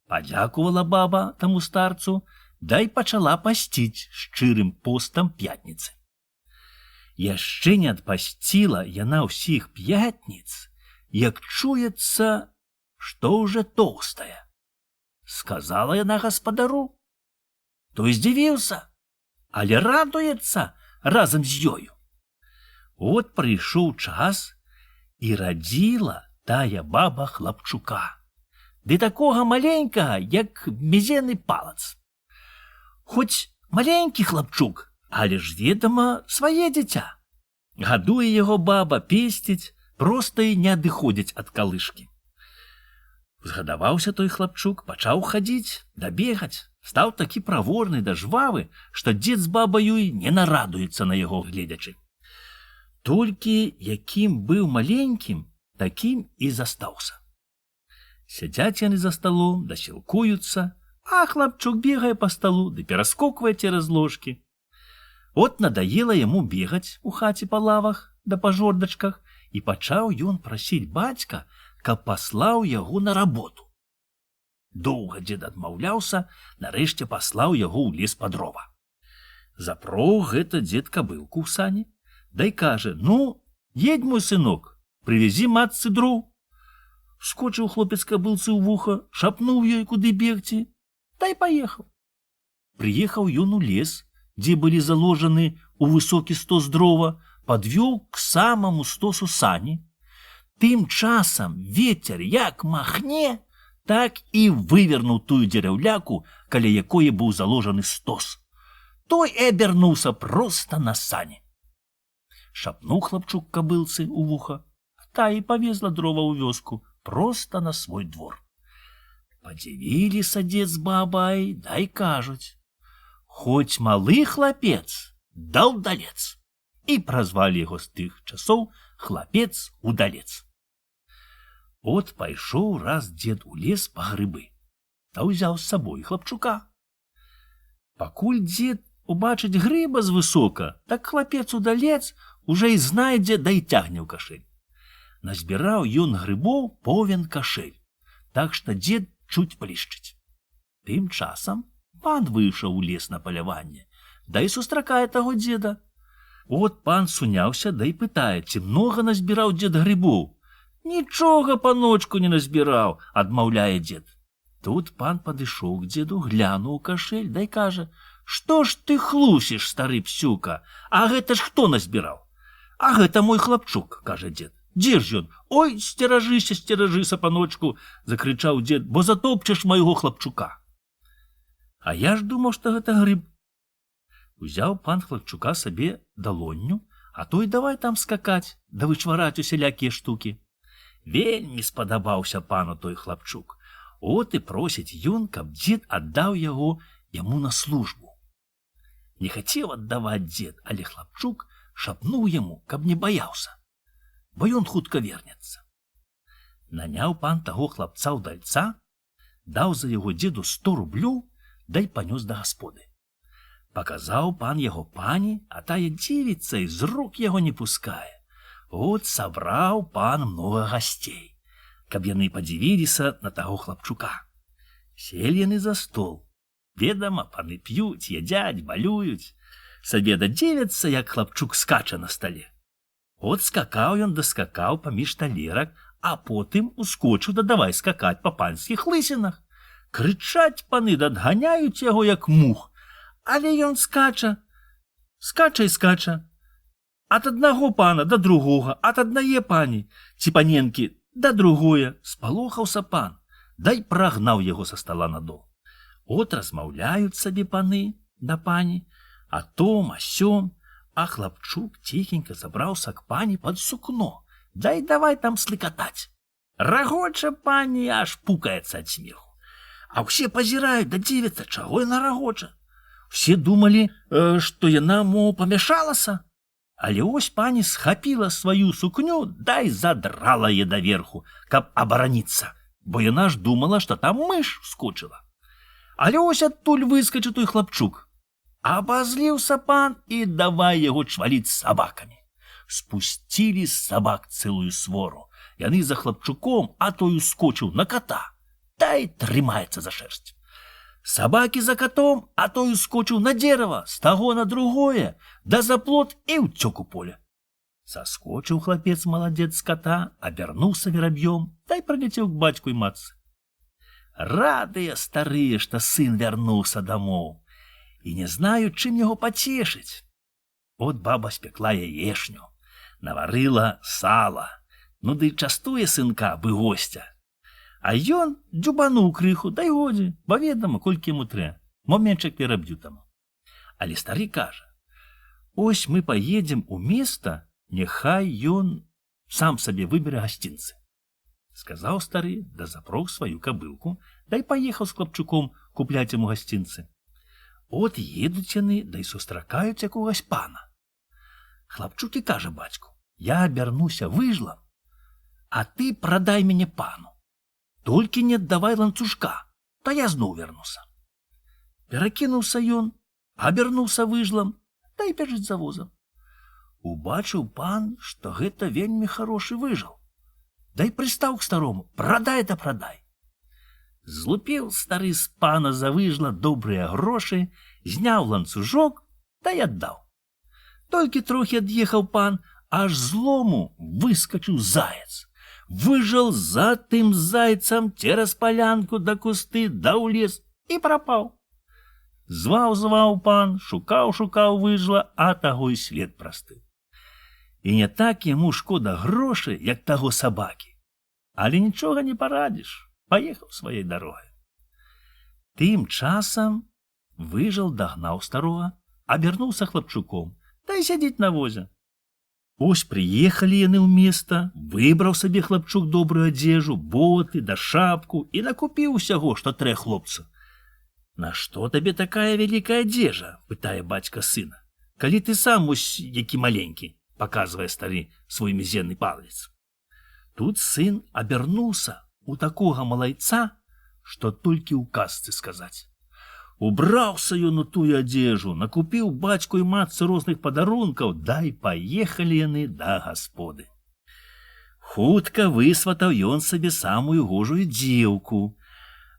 Падзякувала баба таму старцу, дай пачала пасціць шчырым постам пятніцы. Яшчэ не адпасціла яна ўсіх пятніц, як чуецца, што ўжо тоўстая. Сказала яна гаспадару. Той здзівіўся, але радуецца разам з ёю. От прыйшоў час, і радзіла тая баба хлапчука. Ды такога маленькага, як мізерны палац. Хоць маленькі хлапчук, але ж, ведама, свае дзіця. Гадуе яго баба, песціць, проста і не адыходзіць ад калышкі. Згадаваўся той хлапчук, пачаў хадзіць, дабегаць, стаў такі праворны да жвавы, што дзед з бабаю і не нарадуецца на яго гледзячы. Толькі якім быў маленькім, такім і застаўся. Сядзяць яны за сталом, да сілкуюцца, а хлапчук бегае па сталу ды пераскоквае цераз ложкі. От надаела яму бегаць у хаце па лавах да па жордачках, і пачаў ён прасіць бацька, каб паслаў яго на работу. Доўга дзед адмаўляўся, нарэшце паслаў яго ў лес па дрова. Запрог гэта дзед кабылку ў сані, дай кажа, ну, едь, мой сынок, прывязі матцы дроў. Скочыў хлопец кабылцы ў вуха, шапнуў ёй, куды бегці, дай паехаў. Прыехаў ён у лес, дзе былі заложаны ў высокі стос дрова, падвёў к самаму стосу сані. Тым часам ветер як махне, так і вывернуў тую дзераўляку, каля якое быў заложаны стос. Той і абярнуўся проста на сані. Шапнуў хлапчук кабылцы ў вуха, та і павезла дрова ў вёску, проста на свой двор. Падзівіліся дзед з бабай, дай кажуць, хоць малы хлапец, да ўдалец. І празвалі яго з тых часоў хлапец-удалец. От пайшоў раз дзед у лес па грыбы, та ўзяў з сабой хлапчука. Пакуль дзед убачыць грыба звысока, так хлапец-удалец уже і знайдзе, да і цягне ў кашэль. Назбіраў ён грыбоў повен кашэль, так што дзед чуць плішчыць. Тым часам пан выйшаў у лес на паляванне, да і сустракае таго дзеда. От пан суняўся, да і пытае, ці многа назбіраў дзед грыбоў. Нічога, паночку, не назбіраў, адмаўляе дзед. Тут пан падышоў к дзеду, глянуў кашэль, да і кажа, што ж ты хлусіш, стары псюка, а гэта ж хто назбіраў? А гэта мой хлапчук, кажа дзед. Дзе ж ён? Ой, сцеражыся, паночку, закрычаў дзед, бо затопчаш майго хлапчука. А я ж думаў, што гэта грыб. Узяў пан хлапчука сабе далонню, а той давай там скакаць, да вычвараць усялякія штукі. Вельмі спадабаўся пану той хлапчук. От і просіць ён, каб дзед аддаў яго яму на службу. Не хацеў аддаваць дзед, але хлапчук шапнуў яму, каб не баяўся, бо ён хутка вернецца. Наняў пан таго хлапца-ўдальца, даў за яго дзеду 100 рублёў, дай панёс да гасподы. Паказаў пан яго пані, а тая дзівіцца і з рук яго не пускае. От сабраў пан многа гасцей, каб яны падзівіліся на таго хлапчука. Селі яны за стол. Ведама, паны п'юць, ядзяць, балююць. Сабе дадзівяцца, як хлапчук скача на стале. От скакаў ён даскакаў паміж талерак, а потым ускочыў дадавай скакаць па панскіх лысінах. Крычаць паны дадганяюць яго, як мух. Але ён скача і скача. Ад аднаго пана да другога, ад аднае пані, ці паненкі да другое. Спалохаўся пан, дай прагнаў яго са стала надол. От размаўляюць сабе паны да пані, а том, а сём, а хлапчук ціхенька забраўся к пані пад сукно, дай давай там слыкатаць. Рагоча пані, аж пукаецца ад смеху. А ўсе пазіраюць да дзівяцца, чаго яна рагоча. Все думалі, што яна, мо, памяшалася. Але ось пані схапіла сваю сукню, дай задрала яе даверху, каб абараніцца, бо яна ж думала, што там мыш скочыла. Але ось адтуль выскачы той хлапчук. Абазліўся пан і давай яго чваліць сабакамі. Спусцілі з сабак цэлую свору. Яны за хлапчуком, а той ускочыў на кота. Дай трымаецца за шерсть. Сабакі за котом, а той ускочыў на дерева, з таго на другое, да за плот і ўцёк у поле. Саскочыў хлапец маладзец з кота, абярнуўся вераб'ём, дай праляцеў к бацьку і матцы. Радыя старыя, што сын вярнуўся дамоў, і не знаю, чым яго пацешыць. От баба спекла яешню, наварыла сала, ну ды частуе сынка, бы гостя. А ён дзюбануў крыху, дай годзе, бо ведама, колькі яму трэ, моментчык пераб'ю таму. Але стары кажа, ось мы паедзем у места, няхай ён сам сабе выбере гасцінцы. Сказаў стары, да запрог сваю кабылку, дай паехаў з хлапчуком купляць яму гасцінцы. От едуць яны, дай сустракаюць якогось пана. Хлапчук і кажа бацьку, я абярнуся выжлам, а ты прадай мяне пану. Толькі не аддавай ланцужка, та я зноў вернуся. Перакінуўся ён, абярнуўся выжлам, дай бяжыць за возам. Убачыў пан, што гэта вельмі хорошы выжал. Дай прыстаў к старому, прадай да прадай. Злупіў стары з пана за выжла добрыя грошы, зняў ланцужок, дай аддаў. Толькі трохі ад'ехаў пан, аж злому выскачыў заяц. Выжал за тым зайцам цераз палянку да кусты, да ў лес і прапаў. Зваў пан, шукаў выжла, а таго і след прастыў. І не так яму шкода грошы, як таго сабакі. Але нічога не парадзіш, паехаў сваёй дарогай. Тым часам выжал дагнаў старога, абярнуўся хлапчуком, дай сядзець на возе. Ось прыехалі яны ў места, выбраў сабе хлапчук добрую адзежу, боты да шапку і накупіў усяго, што трэ хлопцу. Нашто табе такая вялікая адзежа, пытае бацька сына, калі ты сам ось які маленькі, паказвае стары свой мізерны палец. Тут сын абярнуўся у такога малайца, што толькі ў казцы сказаць. Убраўся ён у тую адзежу, накупіў бацьку і матцы розных падарункаў, дай паехалі яны да гасподы. Хутка высватаў ён сабе самую гожую дзеўку,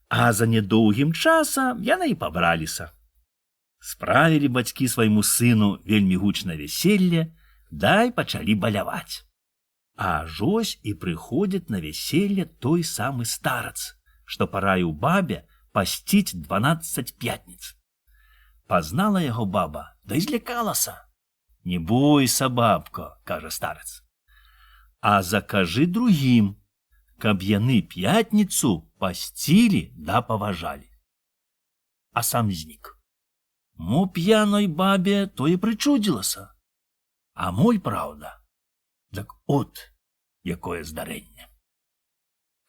а за нядоўгім часам яны і пабраліся. Справілі бацькі свайму сыну вельмі гучнае вяселле, дай пачалі баляваць. Аж ось і прыходзіць на вяселле той самы старац, што параіў бабе пасціць 12 пятніц. Пазнала яго баба, да і злякалася. Не бойся, бабко, кажа старец, а закажы другім, каб яны пятніцу пасцілі да паважалі. А сам знік. Мо п'яной бабе то і прычудзілася. А мой праўда, так от якое здарэнне.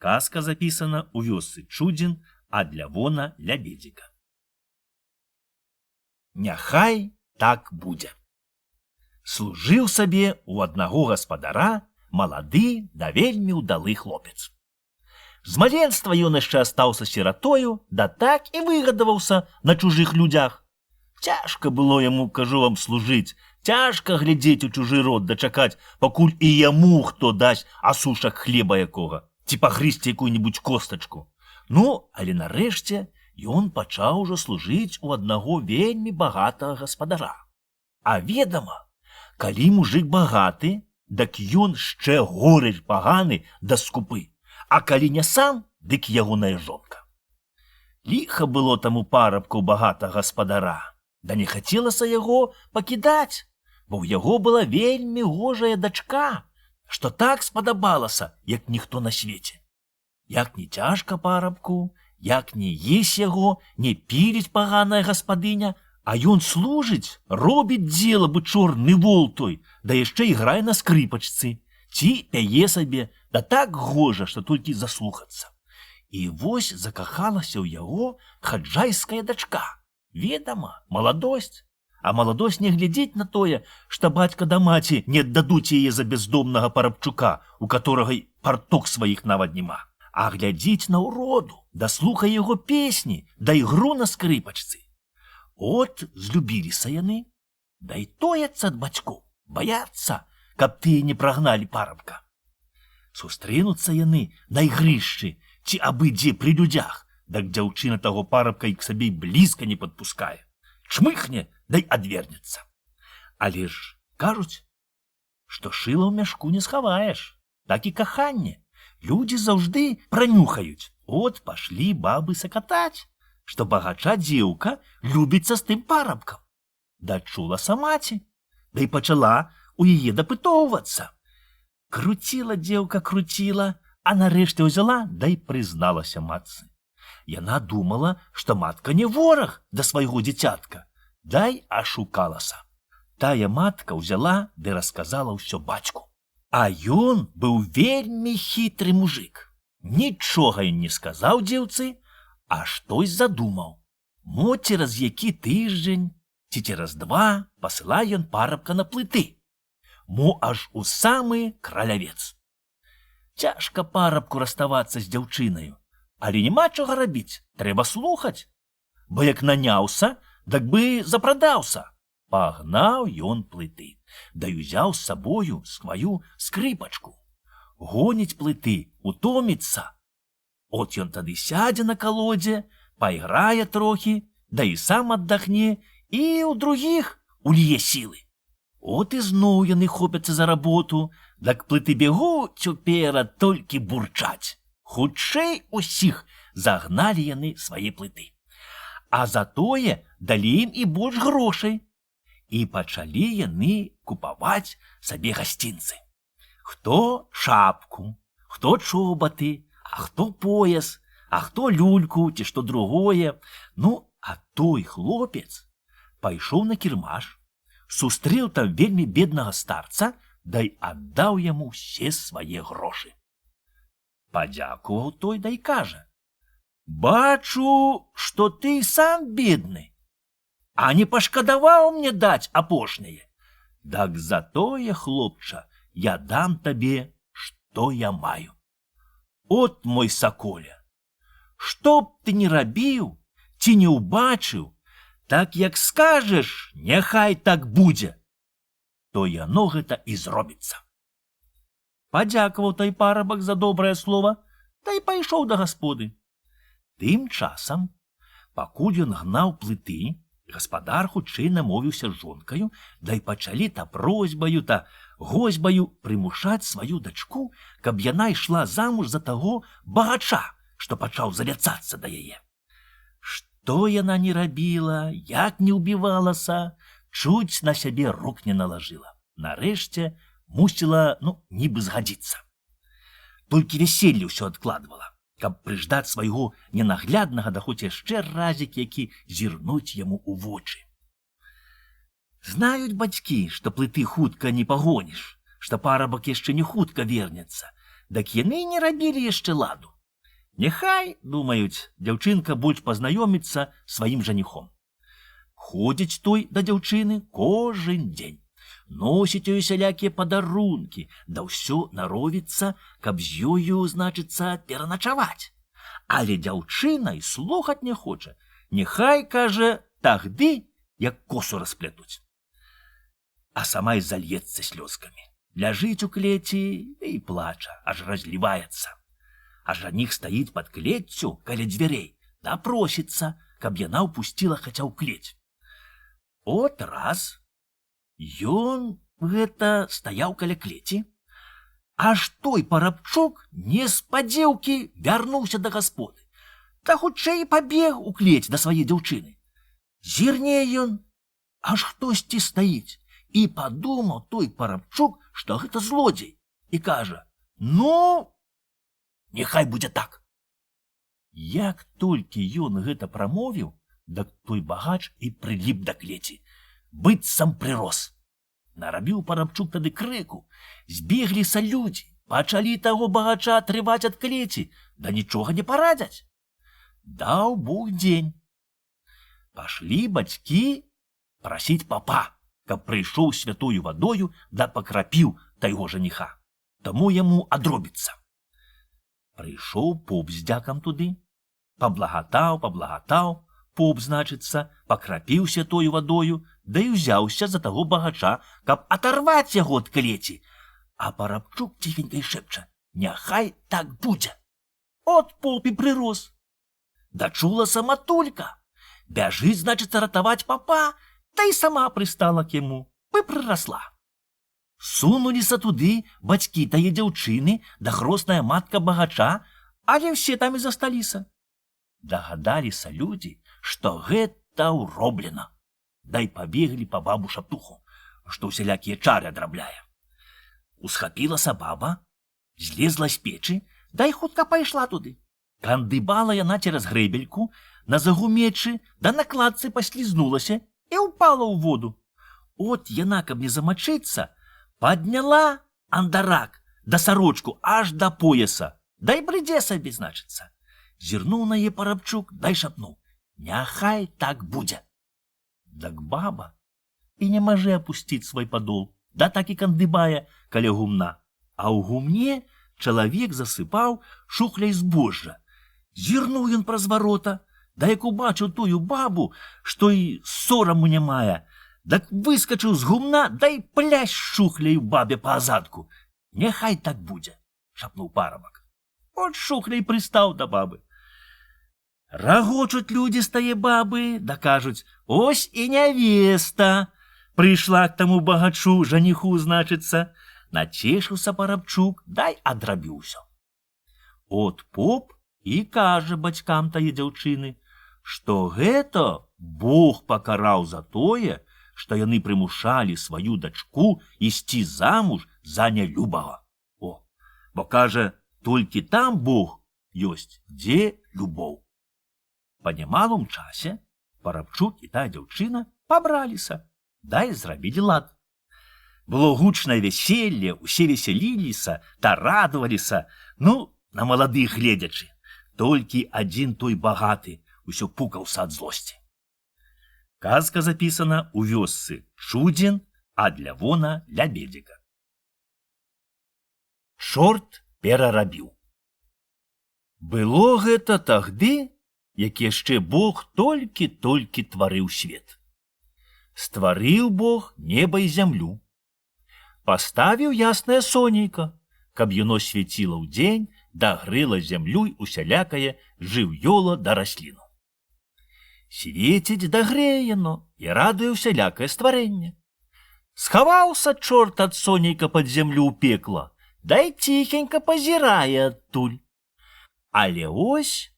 Казка запісана ў вёсцы Чудзін ад Лявона Лябедзіка. Няхай так будзе. Служыў сабе у аднаго гаспадара малады да вельмі ўдалы хлопец. З маленства ён яшчэ астаўся сіратою, да так і выгадаваўся на чужых людзях. Цяжка было яму, кажу вам, служыць, цяжка глядзець у чужы род, дачакаць, пакуль і яму хто дасць асушак хлеба якога, ці пагрызці якую-нибудь костачку. Ну, але нарэшце ён пачаў ужо служыць у аднаго вельмі багатага гаспадара. А ведама, калі мужик багаты, дык ён шчэ горыч паганы да скупы, а калі не сам, дык ягоная жонка. Ліха было таму парабку багатага гаспадара, да не хацелася яго пакідаць, бо ў яго была вельмі гожая дачка, што так спадабалася, як ніхто на свеце. Як не цяжка парабку, як не есть яго, не піліць паганая гаспадыня, а ён служыць, робіць дзела бы чорны вол той, да яшчэ і грае на скрыпачцы, ці пяе сабе, да так гожа, што толькі заслухацца. І вось закахалася ў яго хаджайская дачка. Ведама, маладосць. А маладосць не глядзець на тое, што бацька да маці не аддадуць яе за бездомнага парабчука, у которага парток сваіх нават няма, а глядзіць на ўроду, да слухае яго песні, да ігру на скрыпачцы. От злюбіліся яны, да і тояцца ад бацькоў, баяцца, каб тыя не прагналі парабка. Сустрэнуцца яны на ігрышчы, ці абы-дзе пры людзях, дак дзяўчына таго парабка і к сабе блізка не падпускае. Чмыхне, дай адвернецца. Але ж кажуць, што шыла ў мяшку не схаваеш, так і каханне. Людзі заўжды пранюхаюць. От пашлі бабы сакатаць, што багача дзеўка любіцца з тым парабкам. Дачулася маці, да і пачала у яе дапытоўвацца. Круціла дзеўка, круціла, а нарэшце ўзяла, да і прызналася матцы. Яна думала, што матка не вораг да свайго дзіцятка, дай ашукалася. Тая матка ўзяла ды расказала ўсё бацьку. А ён быў вельмі хітры мужик. Нічога ён не сказаў дзеўцы, а штось задумаў. Мо цераз які тыждзень ці цераз два пасылае ён парабка на плыты. Мо аж у самы кралявец. Цяжка парабку раставацца з дзяўчынаю, але няма чага рабіць, трэба слухаць. Бо як наняўся, дак бы запрадаўся. Пагнаў ён плыты, да і узяў з сабою сваю скрыпачку. Гоніць плыты, утоміцца. От ён тады сядзе на калодзе, пайграе трохі, да і сам аддахне, і ў другіх улье сілы. От і зноў яны хопяцца за работу, дак плыты бегуць уперад толькі бурчаць. Хутчэй усіх загналі яны свае плыты. А затое далі ім і больш грошай. І пачалі яны купаваць сабе гасцінцы. Хто шапку, хто чобаты, а хто пояс, а хто люльку ці што другое. Ну, а той хлопец пайшоў на кірмаш, сустрэў там вельмі беднага старца, дай аддаў яму ўсе свае грошы. Падзякуваў той, дай кажа: «Бачу, што ты сам бедны, а не пашкадаваў мне даць апошняе. Дак за тое, хлопча, я дам табе, што я маю. От мой саколя, што б ты не рабіў, ці не ўбачыў, так як скажаш, няхай так будзе, то яно гэта і зробіцца». Падзякаваў той парабак за добрае слова, та й пайшоў да гасподы. Тым часам, пакуль ён гнаў плыты, гаспадар хутчэй намовіўся з жонкаю, да й пачалі та просьбаю, та госьбаю прымушаць сваю дачку, каб яна ішла замуж за таго багача, што пачаў заляцацца да яе. Што яна не рабіла, як не ўбівалася, чуць на сябе рук не налажыла. Нарэшце мусіла, нібы згадзіцца. Толькі вяселле ўсё адкладвала, каб прыждаць свайго ненагляднага, да хоць яшчэ разік, які зірнуць яму ў вочы. Знаюць бацькі, што плыты хутка не пагоніш, што парабак яшчэ не хутка вернецца, дак яны не рабілі яшчэ ладу. Няхай, думаюць, дзяўчынка больш пазнаёміцца сваім жаніхом. Ходзіць той да дзяўчыны кожен дзень, носіць ёй сялякія падарункі, да ўсё наровіцца, каб з ёю, значыцца, пераначаваць. Але дзяўчына і слухаць не хоча. Няхай, кажа, тагды як косу расплетуць. А сама і зальецца слёзкамі. Ляжыць у клеці і плача, аж разліваецца. А жаніх стаіць пад клеццю каля дзвярэй, да просіцца, каб яна ўпусціла хаця ў клець. От раз ён стаяў каля клеці, аж той парабчук неспадзеўкі вярнуўся да гасподы, та хутчэй пабег у клець да свае дзяўчыны. Зірне ён, аж хтосьці стаіць, і падумаў той парабчук, што гэта злодзей, і кажа: «Ну, няхай будзе так». Як толькі ён гэта прамовіў, дык той багач і прыліп да клеці, быццам прырос. Нарабіў парабчук тады крыку, збегліся людзі, пачалі таго багача атрываць ад клеці, да нічога не парадзяць. Даў Бог дзень. Пашлі бацькі прасіць папа, каб прыйшоў святою вадою да пакрапіў тайго жаніха, таму яму адробіцца. Прыйшоў поп з дзякам туды, паблагатаў, поп, значыцца, пакрапіў святою вадою, да і ўзяўся за таго багача, каб аторваць яго ад клеці. А парабчук ціхенька і шэпча: «Няхай так будзе». От поп і прырос. Дачулася матулька. Бяжыць, значыцца, ратаваць папа, та і сама прыстала к яму, і прырасла. Сунуліся туды бацькі тае дзяўчыны да хросная матка багача, але ўсе там і засталіся. Дагадаліся людзі, што гэта ўроблена. Да і пабеглі па бабу шаптуху, што ўсялякія чары адрабляе. Усхапілася баба, злезла з печы, да і хутка пайшла туды. Кандыбала яна цераз грэбельку, на загумечы, да на кладцы паслізнулася і ўпала ў воду. От яна, каб не замачыцца, падняла андарак да сарочку аж да пояса, да і брыдзе сабе, значыцца. Зірнуў на яе парабчук, да і шапнуў: «Няхай так будзе». Дак баба і не можа апусціць свой падол, да так і кандыбае каля гумна. А ў гумне чалавек засыпаў шухляй збожжа. Зірнуў ён праз варота, да як убачыў тую бабу, што і сораму не мае, дак выскачыў з гумна, да і плясь шухляй бабе па азадку. «Няхай так будзе», – шапнуў парабак. От шухляй прыстаў да бабы. Рагочуць людзі з тае бабы, да кажуць: «Ось і нявеста прыйшла к таму багачу, жаніху, значыцца». Нацешыўся парабчук, дай адрабіў усё. От поп і кажа бацькам тае дзяўчыны, што гэта Бог пакараў за тое, што яны прымушалі сваю дачку ісці замуж за нялюбага. Бо, кажа, толькі там Бог ёсць, дзе любоў. Па немалым часе парабчук і тая дзяўчына пабраліся, дай зрабілі лад. Было гучнае вяселле, усе весяліліся, та радаваліся, на маладых гледзячы. Толькі адзін той багаты усё пукаўся ад злосці. Казка запісана ў вёсцы Чудзін, а для вона лябедзіка. Чорт перарабіў. Было гэта тагды, як яшчэ Бог толькі тварыў свет. Стварыў Бог неба і зямлю. Паставіў яснае сонейка, каб яно свяціла ўдзень, да грэла зямлю усялякае жывёла да расліну. Свеціць да грэе яно і радуе усялякае стварэнне. Схаваўся чорт ад сонейка пад зямлю ў пекла, да і ціхенька пазірае адтуль. Але ось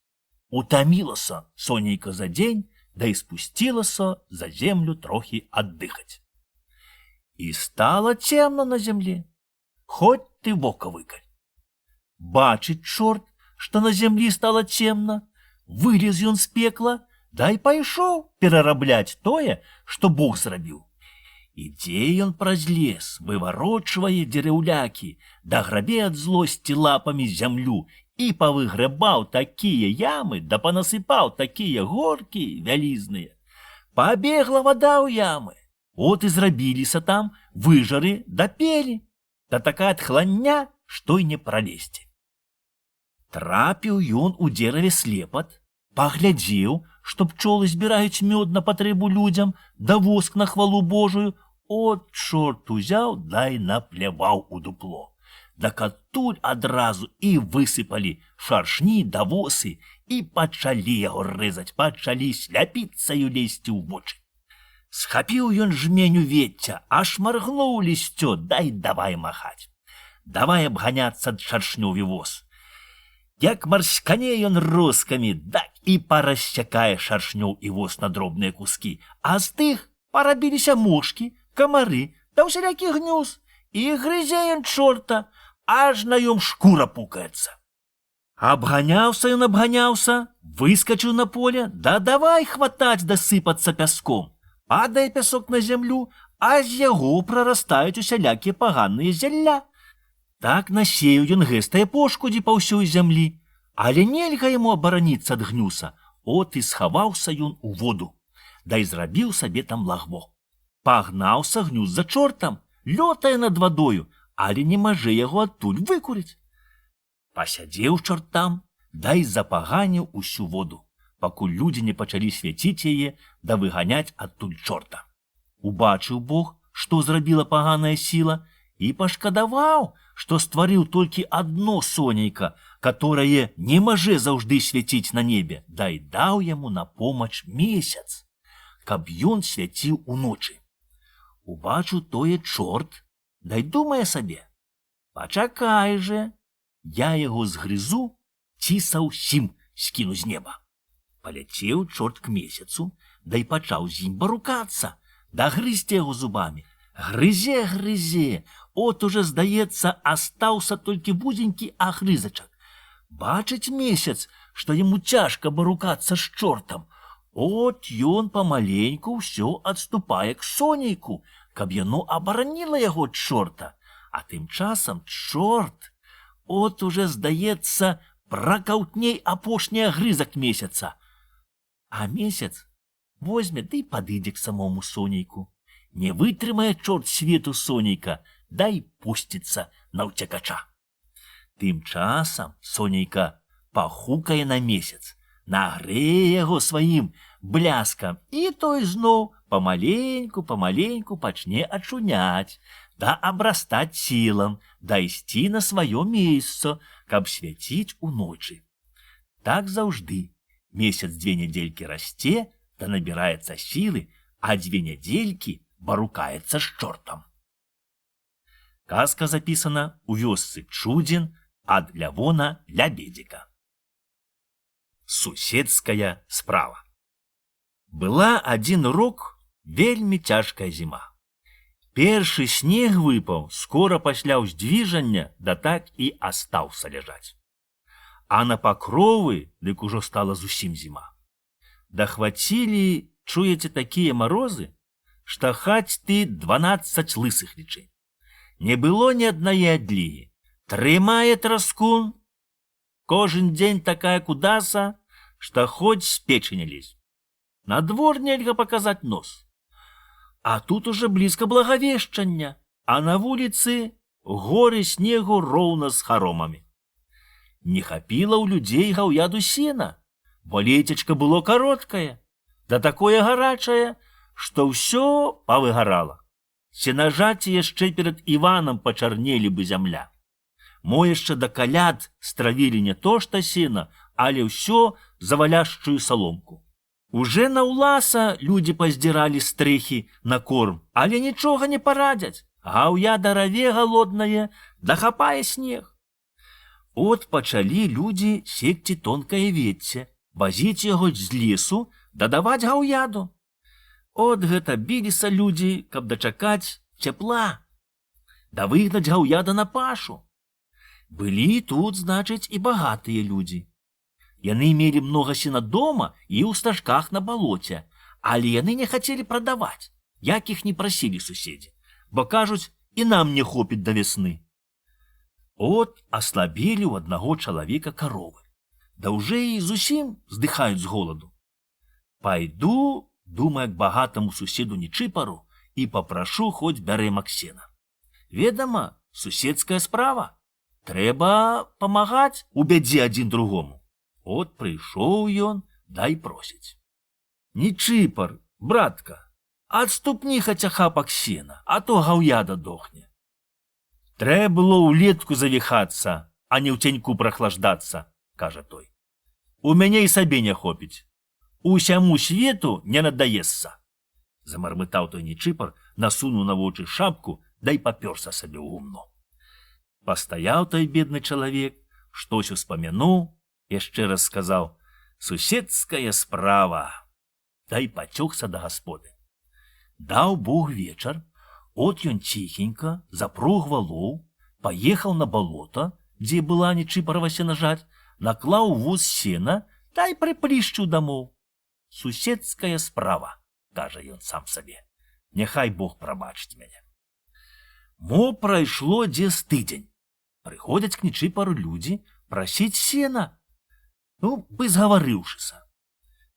утамілася сонейка за дзень, да і спусцілася за землю трохі аддыхаць. І стала цемна на зямле, хоць ты вока выкаль. Бачыць чорт, што на зямлі стала цемна, вылез ён з пекла, да і пайшоў перарабляць тое, што Бог зрабіў. Ідзе ён праз лес, выварочвае дзерэўлякі, да грабе ад злосці лапамі зямлю і павыграбаў такія ямы, да панасыпаў такія горкі вялізныя. Пабегла вада ў ямы. От і зрабіліся там выжары да пелі, да такая тхлання, што і не пралезці. Трапіў ён у дзераве слепат, паглядзеў, што пчолы збіраюць мёд на патрэбу людзям, да воск на хвалу Божую, от чорт узяў, дай напляваў у дупло. Так адтуль адразу і высыпалі шаршні да восы і пачалі яго рэзаць, пачалі сляпіцаю лезці ў вочы. Схапіў ён жменю вецця, аж маргнуў лісцё, дай давай махаць. Давай абганяцца ад шаршнёві воз. Як марскане ён роскамі, так і парасцякае шаршнёў і воз на дробныя кускі, а з тых парабіліся мошкі, камары, да ўсялякі гнюз, і грызе ён чорта, аж на ём шкура пукаецца. Абганяўся ён абганяўся, выскачыў на поле, да давай хватаць да сыпацца пяском. Падае пясок на зямлю, а з яго прарастаюць усялякія паганыя зялля. Так насеяў ён гэстае пошкудзі па ўсёй зямлі, але нельга яму абараніцца ад гнюса, от і схаваўся ён у воду, да і зрабіў сабе там лагво. Пагнаўся гнюс за чортам, лётае над вадою, але не можа яго адтуль выкурыць. Пасядзеў чорт там, да і запаганіў усю воду, пакуль людзі не пачалі свяціць яе да выганяць адтуль чорта. Убачыў Бог, што зрабіла паганая сіла, і пашкадаваў, што стварыў толькі адно сонейка, которое не можа заўжды свяціць на небе, да і даў яму на помач месяц, каб ён свяціў уночы. Убачыў тое чорт, да й думае сабе: пачакай же, я яго згрызу, ці саўсім скіну з неба. Паляцеў чорт к месяцу, да й пачаў з ім барукацца, да грызці яго зубамі. Грызе, грызе, от уже, здаецца, астаўся толькі вузенькі агрызачак. Бачыць месяц, што яму цяжка барукацца з чортам. От ён памаленьку ўсё адступае к сонейку, каб яно абараніла яго ад чорта. А тым часам чорт, от уже, здаецца, пракаўтней апошні агрызак месяца. А месяц возьме ды падыдзе к самому сонейку. Не вытрымае чорт свету сонейка, да і пусціцца на ўцякача. Тым часам сонейка пахукае на месяц, нагрэе яго сваім бляскам, і той зноў памаленьку пачне ачуняць, да абрастаць сілам, да ісці на сваё месца, каб свяціць уночы. Так заўжды. Месяц 2 нядзелькі расце, да набіраецца сілы, а 2 нядзелькі барукаецца з чортам. Казка запісана ў вёсцы Чудзін ад Лявона Лябедзіка. Суседская справа. Была адзін рок вельмі цяжкая зіма. Першы снег выпаў скора пасля ўздвіжання, да так і астаўся ляжаць. А на пакровы дык ужо стала зусім зіма. Дахвацілі, чуеце, такія марозы, што хаць ты 12 лысых лічы. Не было ні аднае адлігі. Трымае траскун. Кожен дзень такая кудаса, што хоць з печы не лезь. На двор нельга паказаць нос. А тут уже блізка благавешчання, а на вуліцы горы снегу роўна з харомамі. Не хапіла ў людзей гаўяду сена, бо лецечка было кароткае, да такое гарачае, што ўсё павыгарала. Сенажаці яшчэ перад Іванам пачарнелі бы зямля. Мо яшчэ да каляд стравілі не то што сена, але ўсё заваляшчую саломку. Уже наўласа людзі паздзіралі стрэхі на корм, але нічога не парадзяць. Гаўяда раве галоднае, да хапае снег. От пачалі людзі секці тонкае вецце, вазіць яго з лесу, дадаваць гаўяду. От гэта біліся людзі, каб дачакаць цяпла, да выгнаць гаўяда на пашу. Былі тут, значыць, і багатыя людзі. Яны мелі многа сена дома і ў стажках на балоце, але яны не хацелі прадаваць, як іх не прасілі суседзі, бо кажуць, і нам не хопіць да вясны. От аслабелі ў аднаго чалавека каровы, да ўжо і зусім здыхаюць з голаду. Пайду, думаю, к багатаму суседу Нечыпару і папрашу хоць бярэмак сена. Ведама, суседская справа. Трэба памагаць у бядзе адзін другому. От прыйшоў ён, дай просіць. Нечипар, братка, адступні хаця хапак сена, а то гаўяда дохне. Трэ было ўлетку завіхацца, а не ў ценьку прахлаждацца, кажа той. У мяне і сабе не хопіць. Усяму свету не надаецца. Замармытаў той Нечипар, насунуў на вочы шапку, да й папёрся сабе ў гумно. Пастаяў той бедны чалавек, штось успамянуў, яшчэ раз сказаў: суседская справа. Да й пацёгся да гасподы. Даў Бог вечар, от ён ціхенька запрог валоў, паехаў на балота, дзе была Нечипарова сенажаць, наклаў воз сена, да й прыплішчыў дамоў. Суседская справа, кажа ён сам сабе. Няхай Бог прабачыць мяне. Мо прайшло дзе з тыдзень. Прыходзяць к Нечипару людзі прасіць сена. Бы згаварыўшыся.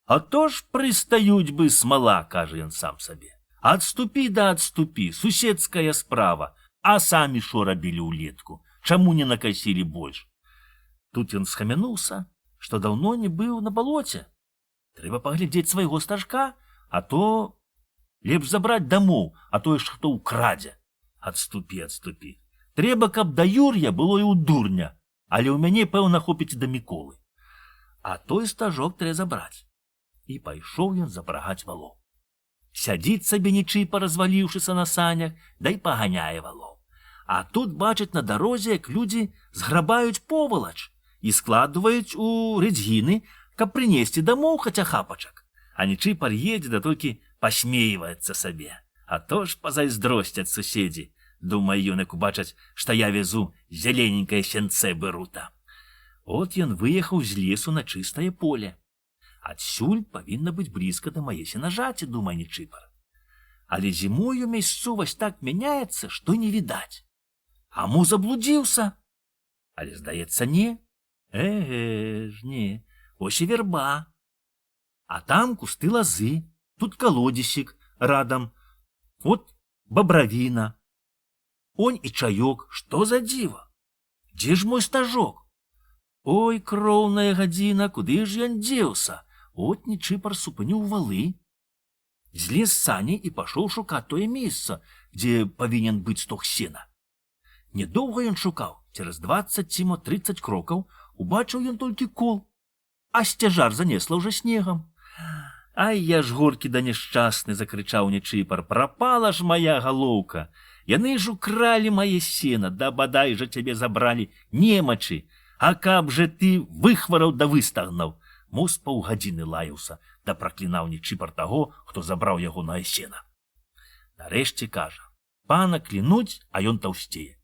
А то ж прыстаюць бы смала, кажа ён сам сабе. Адступі да адступі, суседская справа, а самі шо рабілі ўлетку, чаму не накасілі больш? Тут ён схамянуўся, што даўно не быў на балоце. Трэба паглядзець свайго стажка, а то лепш забраць дамоў, а то ж хто ўкрадзе. Адступі, адступі. Трэба, каб да Юр'я было і ў дурня, але ў мяне, пэўна, хопіць да Міколы. А той стажок трэ забраць. І пайшоў ён запрагаць валоў. Сядзіць сабе Нечипар, разваліўшыся на санях, да й паганяе валоў. А тут бачыць на дарозе, як людзі зграбаюць повалач і складваюць у рэдзгіны, каб прынесці дамоў хаця хапачак. А Нечипар едзе, да толькі пасмейваецца сабе. А то ж пазайздросцяць суседзі. Думае ён, як убачаць, што я везу зелененькае сенцэ бэрута. От ён выехаў з лесу на чыстае поле. Адсюль павінна быць блізка да мае сенажаці, думае Нечипар. Але зімою мясцовасць так мяняецца, што не відаць. А мо заблудзіўся? Але, здаецца, не. Не. Ось і верба. А там кусты лазы, тут калодзесік радам. От бабравіна. Онь і чаёк, што за дзіва? Дзе ж мой стажок? Ой, кроўная гадзіна, куды ж ён дзеўся? От Нечипар супыніў валы, злез з саней і пашоў шукаць тое месца, дзе павінен быць стог сена. Недоўга ён шукаў, цераз 20 ці 30 крокаў убачыў ён толькі кол, а сцяжар занесла ўжо снегам. Ай, я ж горкі да няшчасны, закрычаў Нечипар, прапала ж мая галоўка. Яны ж укралі мае сена, да бадай жа цябе забралі немачы, а каб жа ты выхвараў да выстагнаў. Мо з паўгадзіны лаяўся, да праклінаў Нечипар таго, хто забраў ягонае сена. Нарэшце кажа: пана клянуць, а ён таўсцее.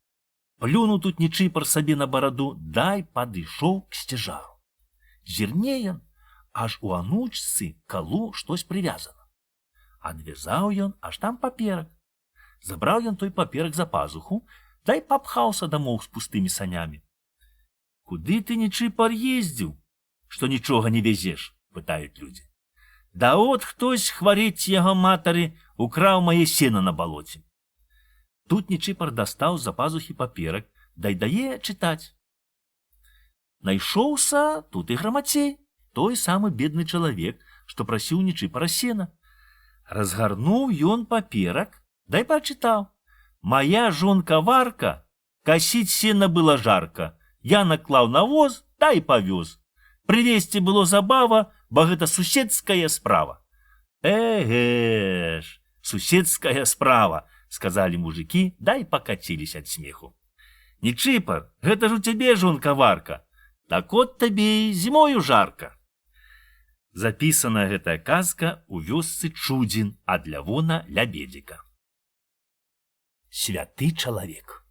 Плюнуў тут Нечипар сабе на бараду, дай падышоў к сцяжару. Зірне ён, аж у анучцы калу штось прывязана. Адвязаў ён, аж там паперак. Забраў ён той паперак за пазуху, дай папхаўся дамоў з пустымі санямі. Куды ты, Нечипар, ездзіў, што нічога не везеш? Пытаюць людзі. Да от хтось, хварэць яго матары, украў мае сена на балоце. Тут Нечипар дастаў з-за пазухі паперак, дай дае чытаць. Найшоўся тут і грамацей, той самы бедны чалавек, што прасіў Нечипара сена. Разгарнуў ён паперак, дай прачытаў. Мая жонка Варка, касіць сена было жарка, я наклаў на воз, дай павёз. Прывезці было забава, бо гэта суседская справа. Ж, суседская справа, сказалі мужыкі, дай пакаціліся ад смеху. Нечипар, гэта ж у цябе жонка Варка, так от табе і зімою жарка. Запісана гэтая казка ў вёсцы Чудзін ад Лявона Лябедзіка. Святы чалавек.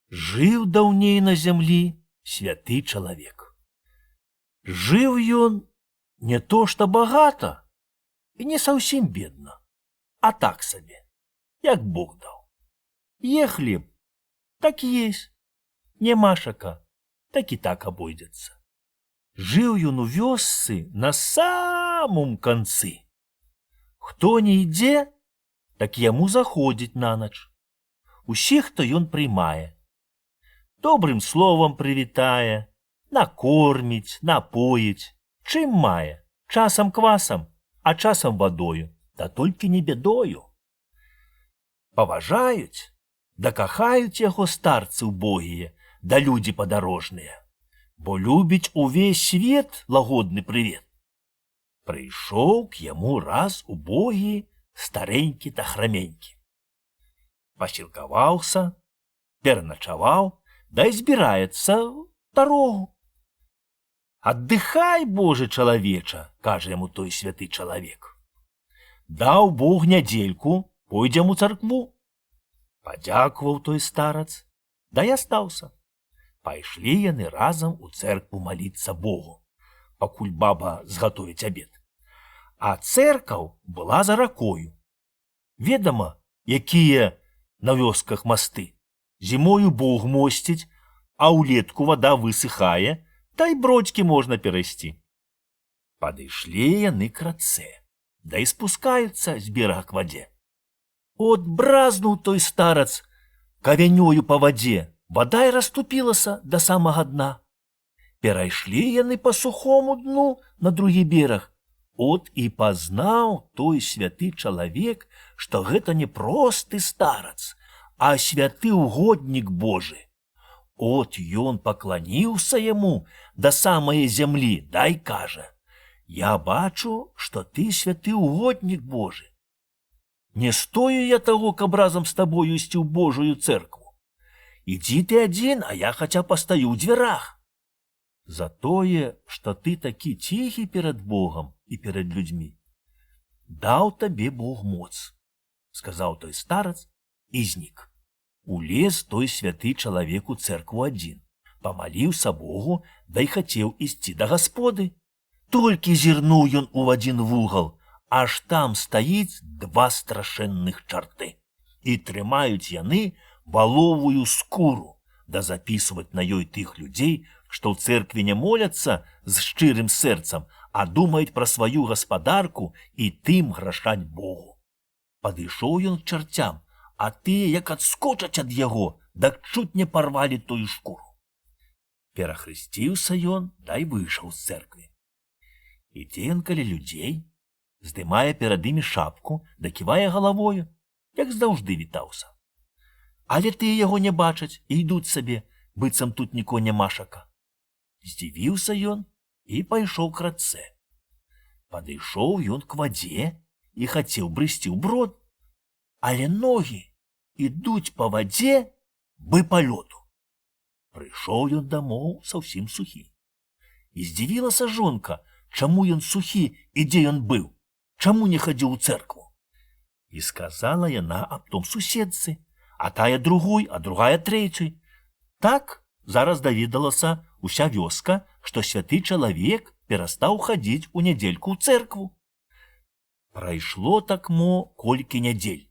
Жыў даўней на зямлі святы чалавек. Жыў ён не то што багата і не зусім бедна, а так сабе, як Бог даў. Е хлеб, так есть, няма шака, так і так абойдзецца. Жыў ён у вёсцы на самым канцы. Хто не ідзе, так яму заходзіць на ноч. Усіх, хто ён прыймае. Добрым словам прывітае, накорміць, напоіць, чым мае, часам квасам, а часам вадою, да толькі не бядою. Паважаюць, да кахаюць яго старцы ўбогія, да людзі падарожныя, бо любіць увесь свет лагодны прывет. Прыйшоў к яму раз убогі старенькі та храменькі. Пасілкаваўся, пераначаваў, да і збіраецца ў дарогу. «Аддыхай, Боже чалавеча», кажа яму той святы чалавек. «Даў Бог нядзельку, пойдзем у царкву». Падзякуваў той старац, да і астаўся. Пайшлі яны разам у цэркву маліцца Богу, пакуль баба згатовіць абед. А цэркаў была за ракою. Ведама, якія на вёсках масты. Зімою Бог мосціць, а ўлетку вада высыхае, та й бродзькі можна перайсці. Падышлі яны к рацэ, да і спускаюцца з берага к вадзе. От бразнуў той старац кавянёю па вадзе, вада і расступілася да самага дна. Перайшлі яны па сухому дну на другі бераг. От і пазнаў той святы чалавек, што гэта не просты старац, а святы угоднік Божы. От ён пакланіўся яму да самае зямлі, да і кажа: «Я бачу, што ты святы угоднік Божы. Не стою я таго, каб разам з табою ісці ў Божую цэркву. Ідзі ты адзін, а я хаця пастаю ў дзвярах. За тое, што ты такі ціхі перад Богам і перад людзьмі, даў табе Бог моц», — сказаў той старац і знік. Улез той святы чалавек у цэркву адзін, памаліўся Богу, да і хацеў ісці да гасподы. Толькі зірнуў ён у адзін вугал, аж там стаіць два страшэнных чарты. І трымаюць яны валовую скуру, да запісваць на ёй тых людзей, што ў цэркве не моляцца з шчырым сэрцам, а думаюць пра сваю гаспадарку і тым грашаць Богу. Падышоў ён к чарцям, а тыя, як адскочаць ад яго, дак чуць не парвалі тую шкуру. Перахрысціўся ён, да і выйшаў з цэрквы. Ідзе ён каля людзей, здымае перад імі шапку, да ківае галавою, як заўжды вітаўся. Але тыя яго не бачаць і ідуць сабе, быццам тут нікого нямашака. Здзівіўся ён і пайшоў к рацэ. Падышоў ён к вадзе і хацеў брысці ў брод, але ногі ідуць па вадзе, бы па лёду. Прыйшоў ён дамоў зусім сухі. І здзівілася жонка, чаму ён сухі і дзе ён быў, чаму не хадзіў у цэркву. І сказала яна аб том суседцы, а тая другой, а другая трэцяй. Так зараз даведалася уся вёска, што святы чалавек перастаў хадзіць у нядзельку ў цэркву. Прайшло так колькі нядзель.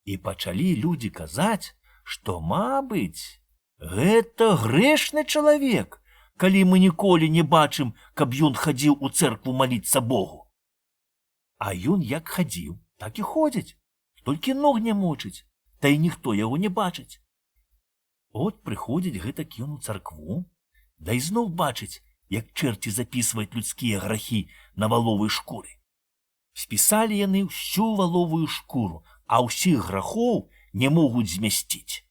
І пачалі людзі казаць, што, мабыць, гэта грэшны чалавек, калі мы ніколі не бачым, каб ён хадзіў у цэркву маліцца Богу. А ён як хадзіў, так і ходзіць, толькі ног не мочыць, та і ніхто яго не бачыць. От прыходзіць гэтак ён у царкву, да і зноў бачыць, як чэрці запісваюць людскія грахі на валовай шкуры. Спісалі яны ўсю валовую шкуру, а ўсіх грахоў не могуць змясціць.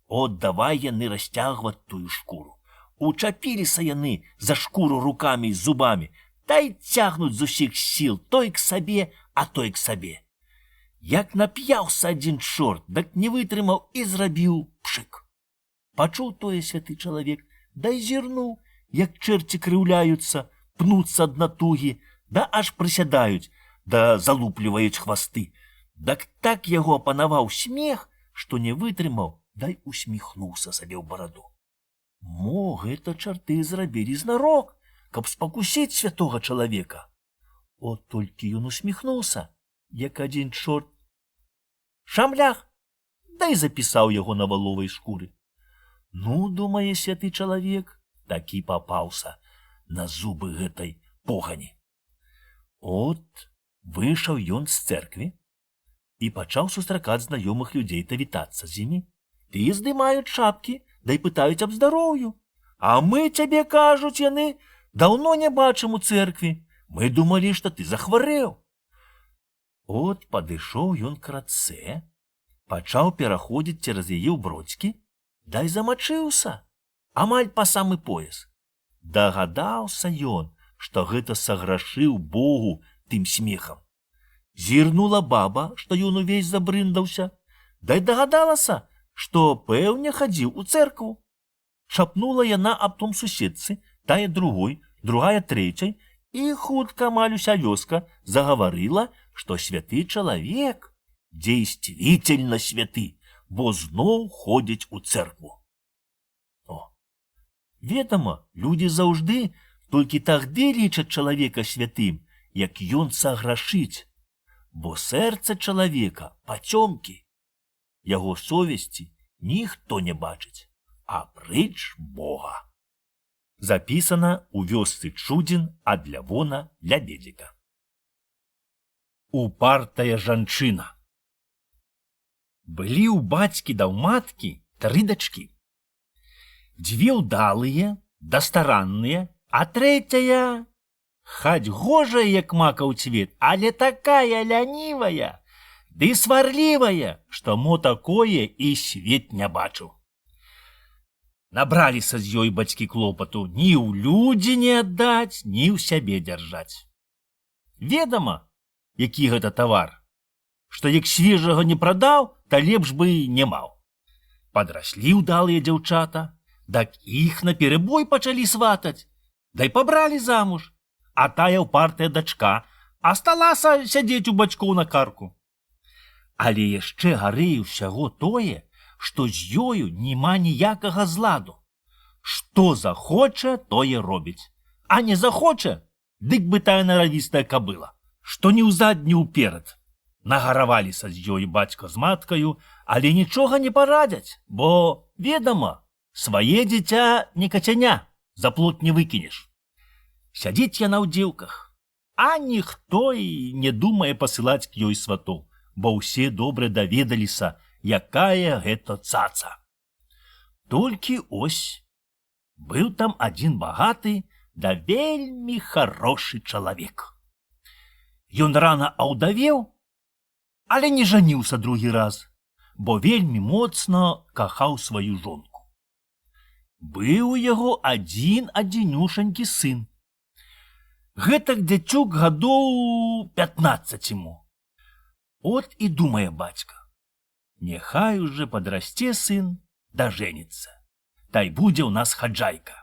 От давай яны расцягваць тую шкуру. Учапіліся яны за шкуру рукамі і зубамі, та й цягнуць з усіх сіл, той к сабе, а той к сабе. Як нап'яўся адзін чорт, дак не вытрымаў і зрабіў пшык. Пачуў тое святы чалавек, да і зірнуў, як чэрці крыўляюцца, пнуцца ад натугі, да аж прысядаюць, да залупліваюць хвасты. Дак так яго апанаваў смех, што не вытрымаў, дай усміхнуўся сабе ў бараду. Мо гэта чарты зрабілі знарок, каб спакусіць святога чалавека. От толькі ён усміхнуўся, як адзін чорт. Шамлях, да і запісаў яго на валовай шкуры. Ну, думае святы чалавек, такі папаўся на зубы гэтай погані. От выйшаў ён з цэркві і пачаў сустракаць знаёмых людзей та вітацца з імі. Тыя здымаюць шапкі, да і пытаюць аб здароўю. А мы цябе, кажуць яны, даўно не бачым у цэркві. Мы думалі, што ты захварэў. От падышоў ён к рацэ, пачаў пераходзіць цераз яе ў бродзькі, дай замачыўся, амаль па самы пояс. Дагадаўся ён, што гэта саграшыў Богу тым смехам. Зірнула баба, што ён увесь забрындаўся, дай дагадалася, што, пэўне, хадзіў у цэркву. Шапнула яна аб том суседцы, тая другой, другая трэцяй, і хутка амаль уся вёска загаварыла, што святы чалавек дзействительна святы, бо зноў ходзіць у цэркву. Ведама, людзі заўжды толькі тагды лічаць чалавека святым, як ён саграшыць, бо сэрца чалавека пацёмкі. Яго совесці ніхто не бачыць, апроч Бога. Запісана ў вёсцы Чудзін ад Лявона Лябедзіка. Упартая жанчына. Былі ў бацькі да ў маткі 3 дачкі. 2 ўдалыя, дастаранныя, а 3 хаць гожая, як макаў цвет, але такая лянівая ды сварлівая, што мо такое і свет не бачыў. Набраліся з ёй бацькі клопату ні ў людзі не аддаць, ні ў сябе дзяржаць. Ведама, які гэта тавар, што як свежага не прадаў, та лепш бы не маў. Падраслі ўдалыя дзяўчата, дак іх наперабой пачалі сватаць, дай пабралі замуж, а тая ўпартая дачка асталася сядзець у бацькоў на карку. Але яшчэ гарэй усяго тое, што з ёю няма ніякага зладу. Што захоча, тое робіць, а не захоча, дык бы тая наравістая кабыла, што ні ўзад, ні ўперад. Нагараваліся з ёй бацька з маткаю, але нічога не парадзяць, бо, ведама, свае дзіця не кацяня, за плот не выкінеш. Сядзіць яна ў дзеўках, а ніхто і не думае пасылаць к ёй сватоў, бо ўсе добра даведаліся, якая гэта цаца. Толькі ось, быў там адзін багаты да вельмі харошы чалавек. Ён рана аўдавеў, але не жаніўся другі раз, бо вельмі моцна кахаў сваю жонку. Быў у яго адзінюшанькі сын. Гэтак дзяцюк гадоў 15 ему. От і думае бацька, няхай уже падрасце сын, да жэніцца, тай будзе ў нас хаджайка.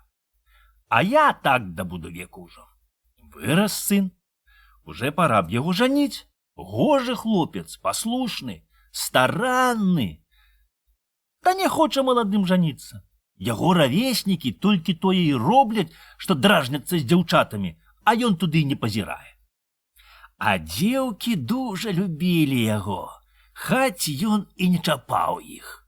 А я так дабуду веку ўжо. Вырас сын, уже пора б яго жаніць, гожы хлопец, паслушны, старанны. Та не хоча маладым жаніцца. Яго равеснікі толькі тое і робляць, што дражняцца з дзяўчатамі, а ён туды не пазірае. А дзеўкі дужа любілі яго, хаць ён і не чапаў іх.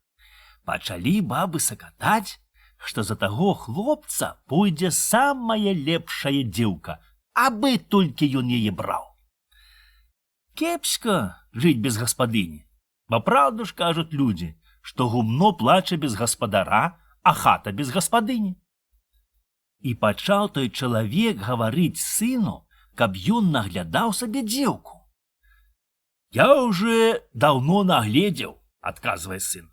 Пачалі бабы сакатаць, што за таго хлопца пойдзе самая лепшая дзеўка, абы толькі ён яе браў. Кепска жыць без гаспадыні, бо праўду ж кажуць людзі, што гумно плача без гаспадара, а хата без гаспадыні. І пачаў той чалавек гаварыць сыну, каб ён наглядаў сабе дзеўку. Я уже даўно нагледзеў, адказвае сын.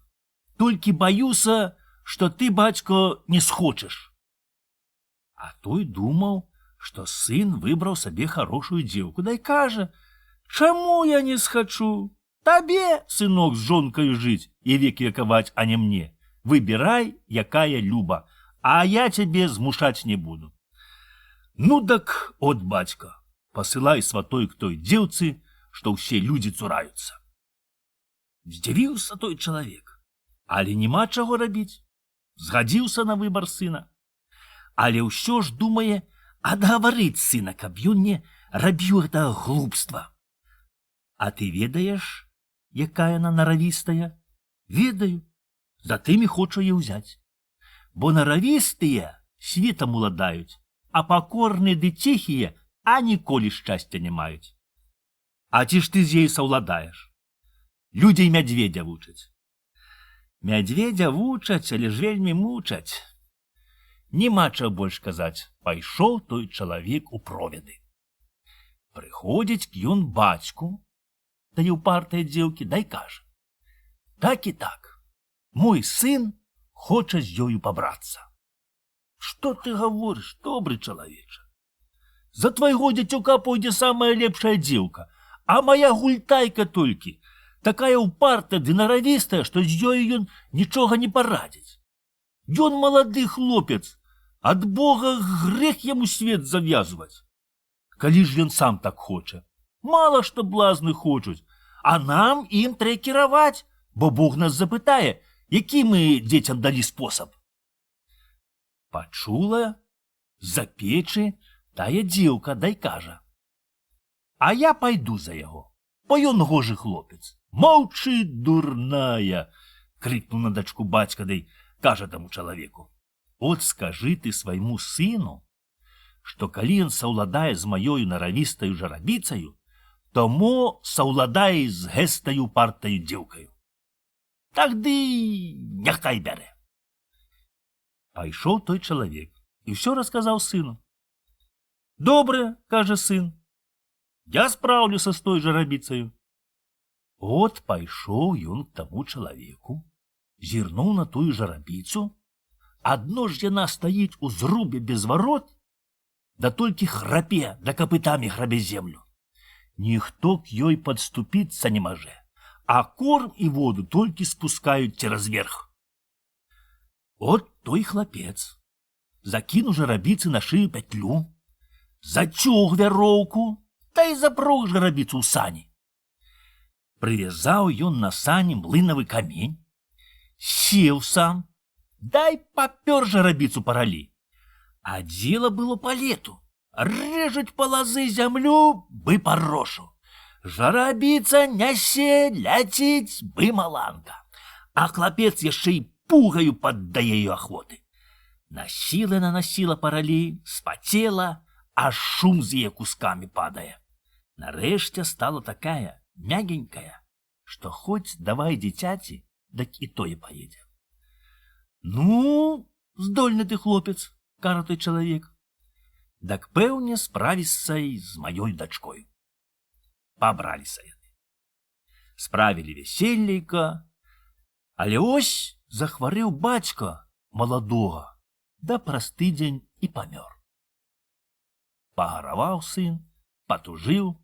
Толькі баюся, што ты, бацько, не схочаш. А той думаў, што сын выбраў сабе харошую дзеўку, дай кажа, чаму я не схачу? Табе, сынок, з жонкаю жыць і век векаваць, а не мне. Выбірай, якая люба, а я цябе змушаць не буду. Ну дак, от бацька, пасылай сватой к той дзеўцы, што ўсе людзі цураюцца. Здзівіўся той чалавек, але няма чаго рабіць. Згадзіўся на выбар сына. Але ўсё ж думае адгаварыць сына, каб ён не рабіў гэтага глупства. А ты ведаеш, якая яна наравістая? Ведаю. Затым і хочу яе ўзяць. Бо наравістыя светам уладаюць, а пакорныя ды ціхія, а ніколі шчасця не маюць. А ці ж ты з ёй саўладаеш? Людзей мядзведзя вучаць. Мядзведзя вучаць, але ж вельмі мучаць. Нема чаго больш казаць, пайшоў той чалавек у провяды. Прыходзіць ён бацьку, тая упартая дзеўкі, дай кажа: так і так, мой сын хоча з ёю пабрацца. Што ты гаворыш, добры чалавеча? За твайго дзіцюка пойдзе самая лепшая дзеўка, а моя гультайка толькі такая упартая ды наравістая, што з ёю ён нічога не парадзіць. Ён малады хлопец, ад Бога грэх яму свет завязваць. Калі ж ён сам так хоча, мала што блазны хочуць, а нам ім трэ кіраваць, бо Бог нас запытае, які мы дзецям далі спосаб. Пачула з-за печы тая дзеўка, дай кажа: а я пайду за яго, бо ён гожы хлопец. Маўчы, дурная! Крыкнуў на дачку бацька, дай кажа таму чалавеку: от скажы ты свайму сыну, што калі ён саўладае з маёю наравістаю жарабіцаю, то мо саўладае з гэстаю упартаю дзеўкаю. Тагды няхай бярэ. Пайшоў той чалавек і ўсё расказаў сыну. Добре, кажа сын, я спраўлюся з той жарабіцаю. От пайшоў ён к таму чалавеку, зірнуў на тую жарабіцу, адно ж яна стаіць у зрубе без варот, да толькі храпе, да капытамі грабе землю. Ніхто к ёй падступіцца не можа, а корм і воду толькі спускаюць цераз верх. От той хлапец закінуў жарабіцы на шыю пятлю, зацёг вяроўку, та й запрог жарабіцу ў сані. Прывязаў ён на сані млынавы камень, сеў сам, дай папёр жарабіцу па ралі. А дзела было па лету. Рэжуць па лазы зямлю, бы па рошу. Жарабіца нясе, ляціць, бы маланка. А хлапец яшчэ і пугаю паддае ёй ахвоты. Насіла нанасіла па ралі, спацела, аж шум з яе кускамі падае. Нарэшце стала такая мягенькая, што хоць давай дзіцяці, дык і тое паедзе. Ну, здольны ты хлопец, кажа той чалавек. Дак пэўне справішся і з маёй дачкой. Пабраліся яны. Справілі весельлейка, але ось захварэў бацька маладога, да праз тыдзень і памёр. Пагараваў сын, патужыў,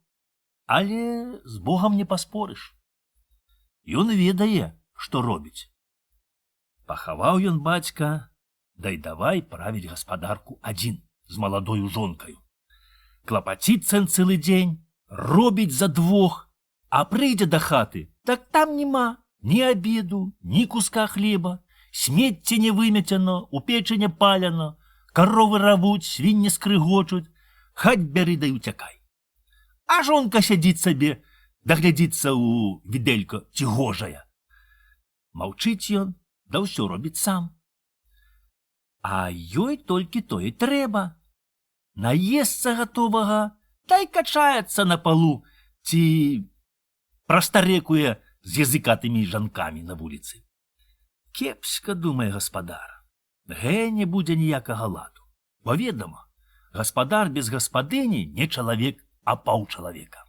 але з Богам не паспорыш. Ён ведае, што робіць. Пахаваў ён бацька, дай давай правіць гаспадарку адзін з маладою жонкаю. Клапаціцца цэлы дзень, робіць за двох, а прыйдзе да хаты, так там няма ні абеду, ні куска хлеба, смецце не вымецяно, у печы не паляно, каровы равуць, свінні скрыгочуць, хать бяры дай уцякай. А жонка сядзіць сабе, даглядзіцца ў відэлька ці гожая. Маўчыць ён, да ўсё робіць сам. А ёй толькі тое трэба. Наесца гатовага, та й качаецца на палу, ці прастарэкуе з языкатымі жанкамі на вуліцы. Кепска, думае гаспадар, гэ не будзе ніякага ладу, бо ведама, гаспадар без гаспадыні не чалавек, а паўчалавека.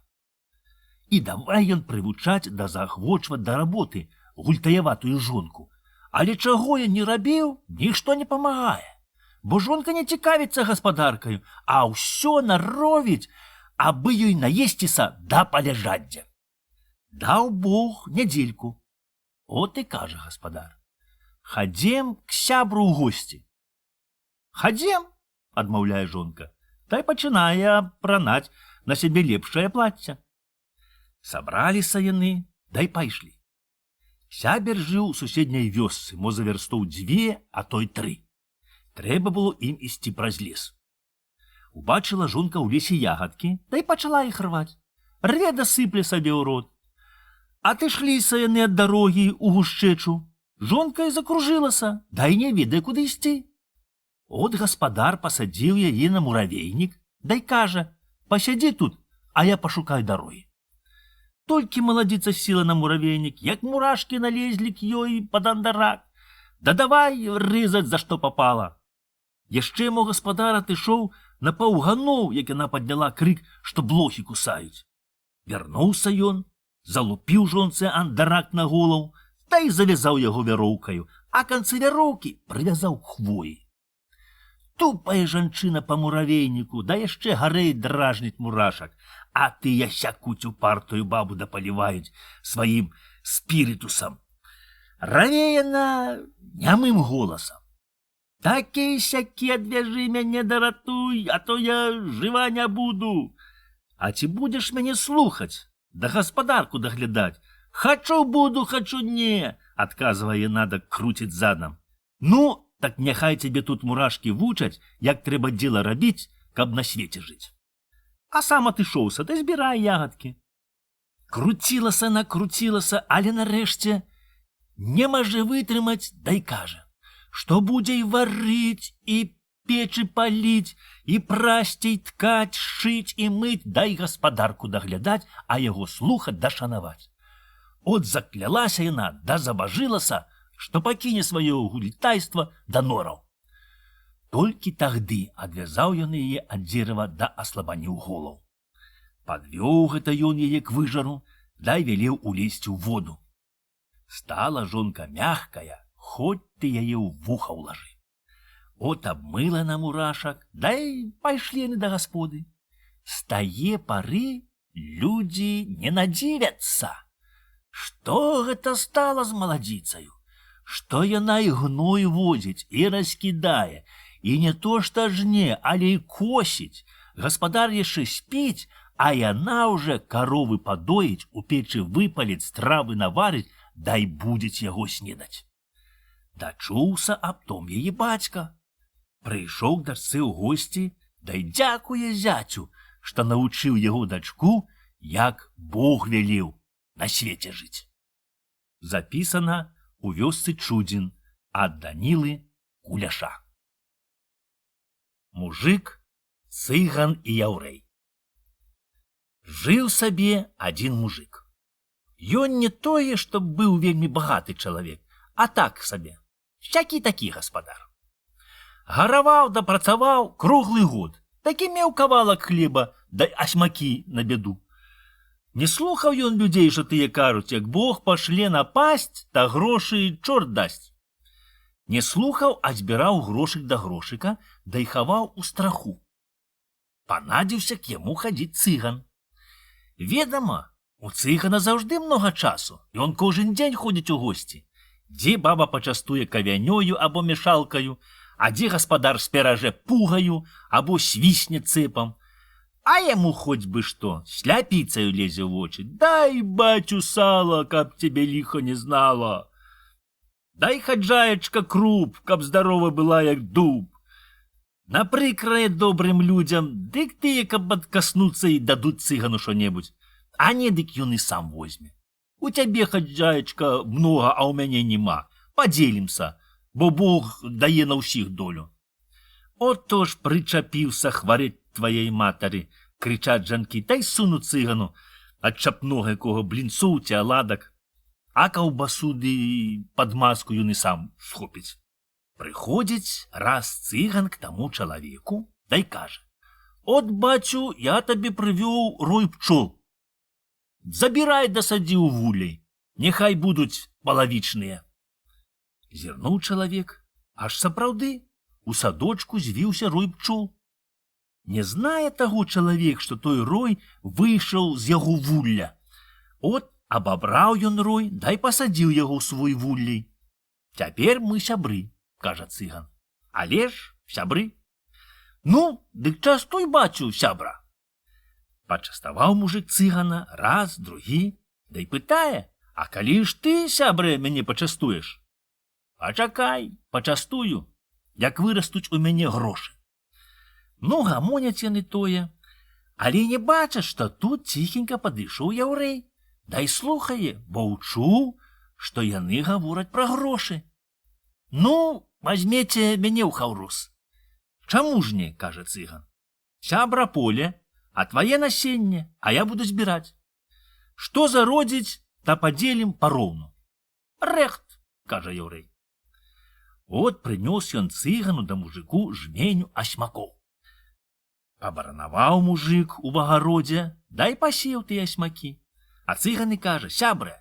І давай ён прывучаць да заахвочваць да работы гультаяватую жонку, але чаго ён не рабіў, нішто не памагае. Бо жонка не цікавіцца гаспадаркаю, а ўсё наровіць, абы ёй наесціся да паляжаддзя. Даў Бог нядзельку. От і кажа гаспадар: хадзем к сябру ў госці. Хадзем, адмаўляе жонка, та й пачынае апранаць на сябе лепшае плацце. Сабраліся яны, дай пайшлі. Сябер жыў у суседняй вёсцы, мо за вярстоў 2, а то й 3. Трэба было ім ісці праз лес. Убачыла жонка ў лесе ягадкі, да і пачала іх рваць. Рве да сыпле сабе ў рот. Атышліся яны ад дарогі ў гушчэчу. Жонка і закружылася, да і не ведае, куды ісці. От гаспадар пасадзіў яе на муравейнік, да і кажа: пасядзі тут, а я пашукаю дарогі. Толькі маладзіца села на муравейнік, як мурашкі налезлі к ёй пад андарак. Да давай рызаць за што папала. Яшчэ мо гаспадар атышоў на паўганоў, як яна падняла крык, што блохі кусаюць. Вярнуўся ён, залупіў жонцы андарак на голаў, та і завязаў яго вяроўкаю, а канцы вяроўкі прывязаў к хвоі. Тупая жанчына па муравейніку, да яшчэ гарэй дражніць мурашак, а тыя сякуць упартую бабу да паліваюць сваім спірытусам. Раве яна нямым голасам: «Такі-сякі, адвяжы мяне, даратуй, а то я жыва не буду. А ці будзеш мяне слухаць, да гаспадарку даглядаць? Хачу буду, хачу не», — адказвае яна, да круціць задам. «Ну, так няхай цябе тут мурашкі вучаць, як трэба дзела рабіць, каб на свеце жыць. А сам атышоўся, да збірай ягадкі». Круцілася, накруцілася, але нарэшце не можа вытрымаць, да і кажа, што будзе і варыць, і печы паліць, і прасці, і ткаць, шыць і мыць, да і гаспадарку даглядаць, а яго слухаць да шанаваць. От заклялася яна, да забажылася, што пакіне сваё гулітайства да нораў. Толькі тагды адвязаў ён яе ад дзерава да аслабаніў голаў. Падвёў гэта ён яе к выжару, да і велеў улезці ў воду. Стала жонка мягкая, хоць ты яе ў вуха ўлажы. От абмыла на мурашак, да і пайшлі яны да гасподы. З тае пары людзі не надзівяцца. Што гэта стала з маладзіцаю? Што яна і гной возіць, і раскідае, і не то што жне, але і косіць. Гаспадар яшчэ спіць, а яна ўжо каровы падоіць, у печы выпаліць, стравы наварыць, да і будзець яго снедаць. Дачуўся аб том яе бацька. Прыйшоў к дачцы ў госці, да і дзякуе зяцю, што навучыў яго дачку, як Бог велеў на свеце жыць. Запісана у вёсцы Чудзін ад Данілы Куляша. Мужик, цыган і яўрэй. Жыў сабе адзін мужик. Ён не тое, што быў вельмі багаты чалавек, а так сабе, всякі такі гаспадар. Гараваў да працаваў круглы год, такі меў кавалак хлеба да асьмакі на бяду. Не слухаў ён людзей, што тыя кажуць, як Бог пашле напасць, та грошы чорт дасць. Не слухаў, а збіраў грошык да грошыка, да і хаваў у страху. Панадзіўся к яму хадзіць цыган. Ведама, у цыгана заўжды многа часу, і он кожен дзень ходзіць у госці. Дзе баба пачастуе кавянёю або мешалкаю, а дзе гаспадар спяражэ пугаю або свісне цэпам. А яму хоць бы што, сляпіцаю лезе ў вочы. Дай, бацю, сала, каб цябе ліха не знала. Дай, хаджаечка, круп, каб здарова была, як дуб. Напрыкрае добрым людзям, дык тыя, каб адкаснуцца і дадуць цыгану што-небудзь. А не, дык ён і сам возьме. У цябе, хаджаечка, многа, а ў мяне нема. Падзелімся, бо Бог дае на ўсіх долю. Ото ж прычапіўся хварэць тваей матары, крычаць жанкі, та й суну цыгану ад чапнога якога блінцоў ці аладак, а каўбасу ды падмазку ён і сам схопіць. Прыходзіць раз цыган к таму чалавеку, да й кажа: «От, бацю, я табе прывёў рой пчол. Забірай да садзі ў вулей, няхай будуць палавічныя». Зірнуў чалавек, аж сапраўды, у садочку звіўся рой пчол. Не знае таго чалавек, што той рой выйшаў з яго вулля. От абабраў ён рой, дай пасадзіў яго ў свой вуллей. «Цяпер мы сябры», кажа цыган. «Але ж сябры». «Ну, дык частуй, бацю, сябра». Пачаставаў мужик цыгана раз, другі, да й пытае: «А калі ж ты, сябрэ, мяне пачастуеш?» «Пачакай, пачастую, як вырастуць у мяне грошы». Ну, гамоняць яны тое, але не бачаць, што тут ціхенька падышоў яўрэй, да і слухае, бо ўчуў, што яны гавораць пра грошы. «Ну, вазьмеце мяне ў хаўрус». «Чаму ж не?» – кажа цыган. «Сябра поле, а твае насенне, а я буду збіраць. Што зародзіць, та падзелім пароўну». «Рэхт», – кажа яўрэй. От прынёс ён цыгану да мужику жменю асьмакоў. Пабаранаваў мужик у агародзе, дай пасеў тыя асьмакі. А цыган і кажа: «Сябра,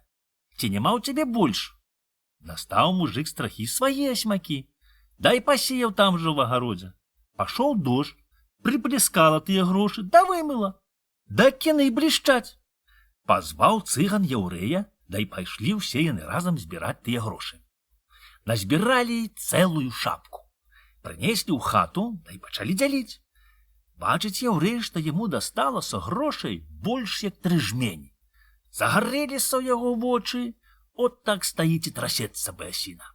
ці няма ў цябе больш?» Дастаў мужик з трахі свае асьмакі, дай пасеяў там жа ў агародзе. Пашоў дождж, прыплескала тыя грошы, да вымыла. Да кіны блішчаць. Пазваў цыган яўрэя, дай пайшлі ўсе яны разам збіраць тыя грошы. Назбіралі цэлую шапку. Прынеслі ў хату, дай пачалі дзяліць. Бачыць яўрэй, што яму дасталася грошай больш як 3 жмені. Загарэліся ў яго вочы, от так стаіць і трасецца бэасіна.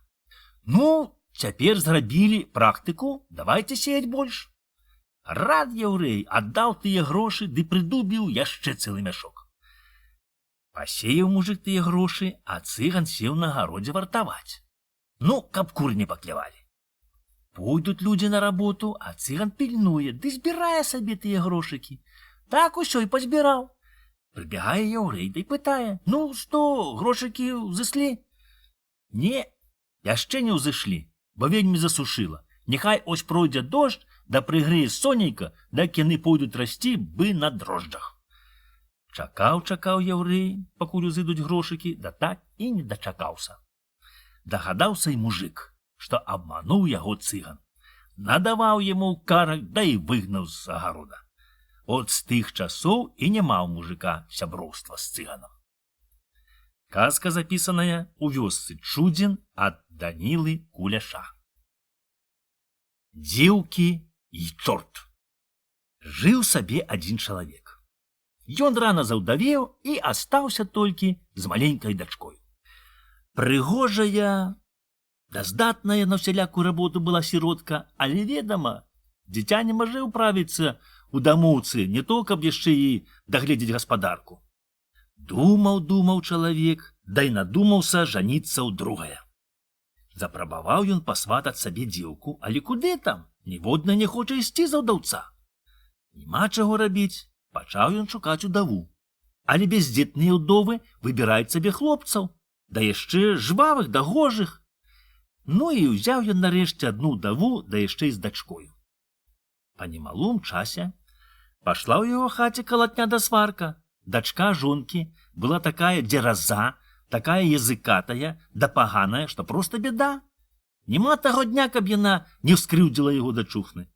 Ну, цяпер зрабілі практыку, давайце сеяць больш. Рад яўрэй, аддаў тыя грошы ды прыдубіў яшчэ цэлы мяшок. Пасеяў мужик тыя грошы, а цыган сеў на гародзе вартаваць. Ну, каб куры не паклявалі. Пойдуць людзі на работу, а цыган пільнуе, ды збірае сабе тыя грошыкі. Так усё і пазбіраў. Прыбягае яўрэй, ды пытае: «Ну, што, грошыкі ўзышлі?» «Не, яшчэ не ўзышлі, бо вельмі засушыла. Няхай ось пройдзе дождж, да прыгрэе сонейка, да яны пойдуць расці бы на дрожджах». Чакаў яўрэй, пакуль узыдуць грошыкі, да так і не дачакаўся. Дагадаўся і мужик, што абмануў яго цыган. Надаваў яму карак, да і выгнаў з агарода. От з тых часоў і няма ў мужика сяброўства з цыганам. Казка запісаная ў вёсцы Чудзін ад Данілы Куляша. Дзеўкі і чорт. Жыў сабе адзін чалавек. Ён рана заўдавеў і астаўся толькі з маленькай дачкой. Прыгожая, даздатная на ўсялякую работу была сіротка, але, ведама, дзіця не можа ўправіцца у дамоўцы, не то, каб яшчэ і дагледзець гаспадарку. Думаў чалавек, да і надумаўся жаніцца ў другае. Запрабаваў ён пасватаць сабе дзеўку, але куды там? Ніводна не хоча ісці за ўдаўца. Нема чаго рабіць, пачаў ён шукаць удаву. Але бездзетныя ўдовы выбіраюць сабе хлопцаў, да яшчэ жвавых да гожых. Ну і ўзяў ён нарэшце адну ўдаву, да яшчэ і з дачкою. Па немалым часе пашла ў яго хаце калатня да сварка. Дачка жонкі была такая дзераза, такая языкатая, да паганая, што проста беда. Нема таго дня, каб яна не ўскрыўдзіла яго дачухны.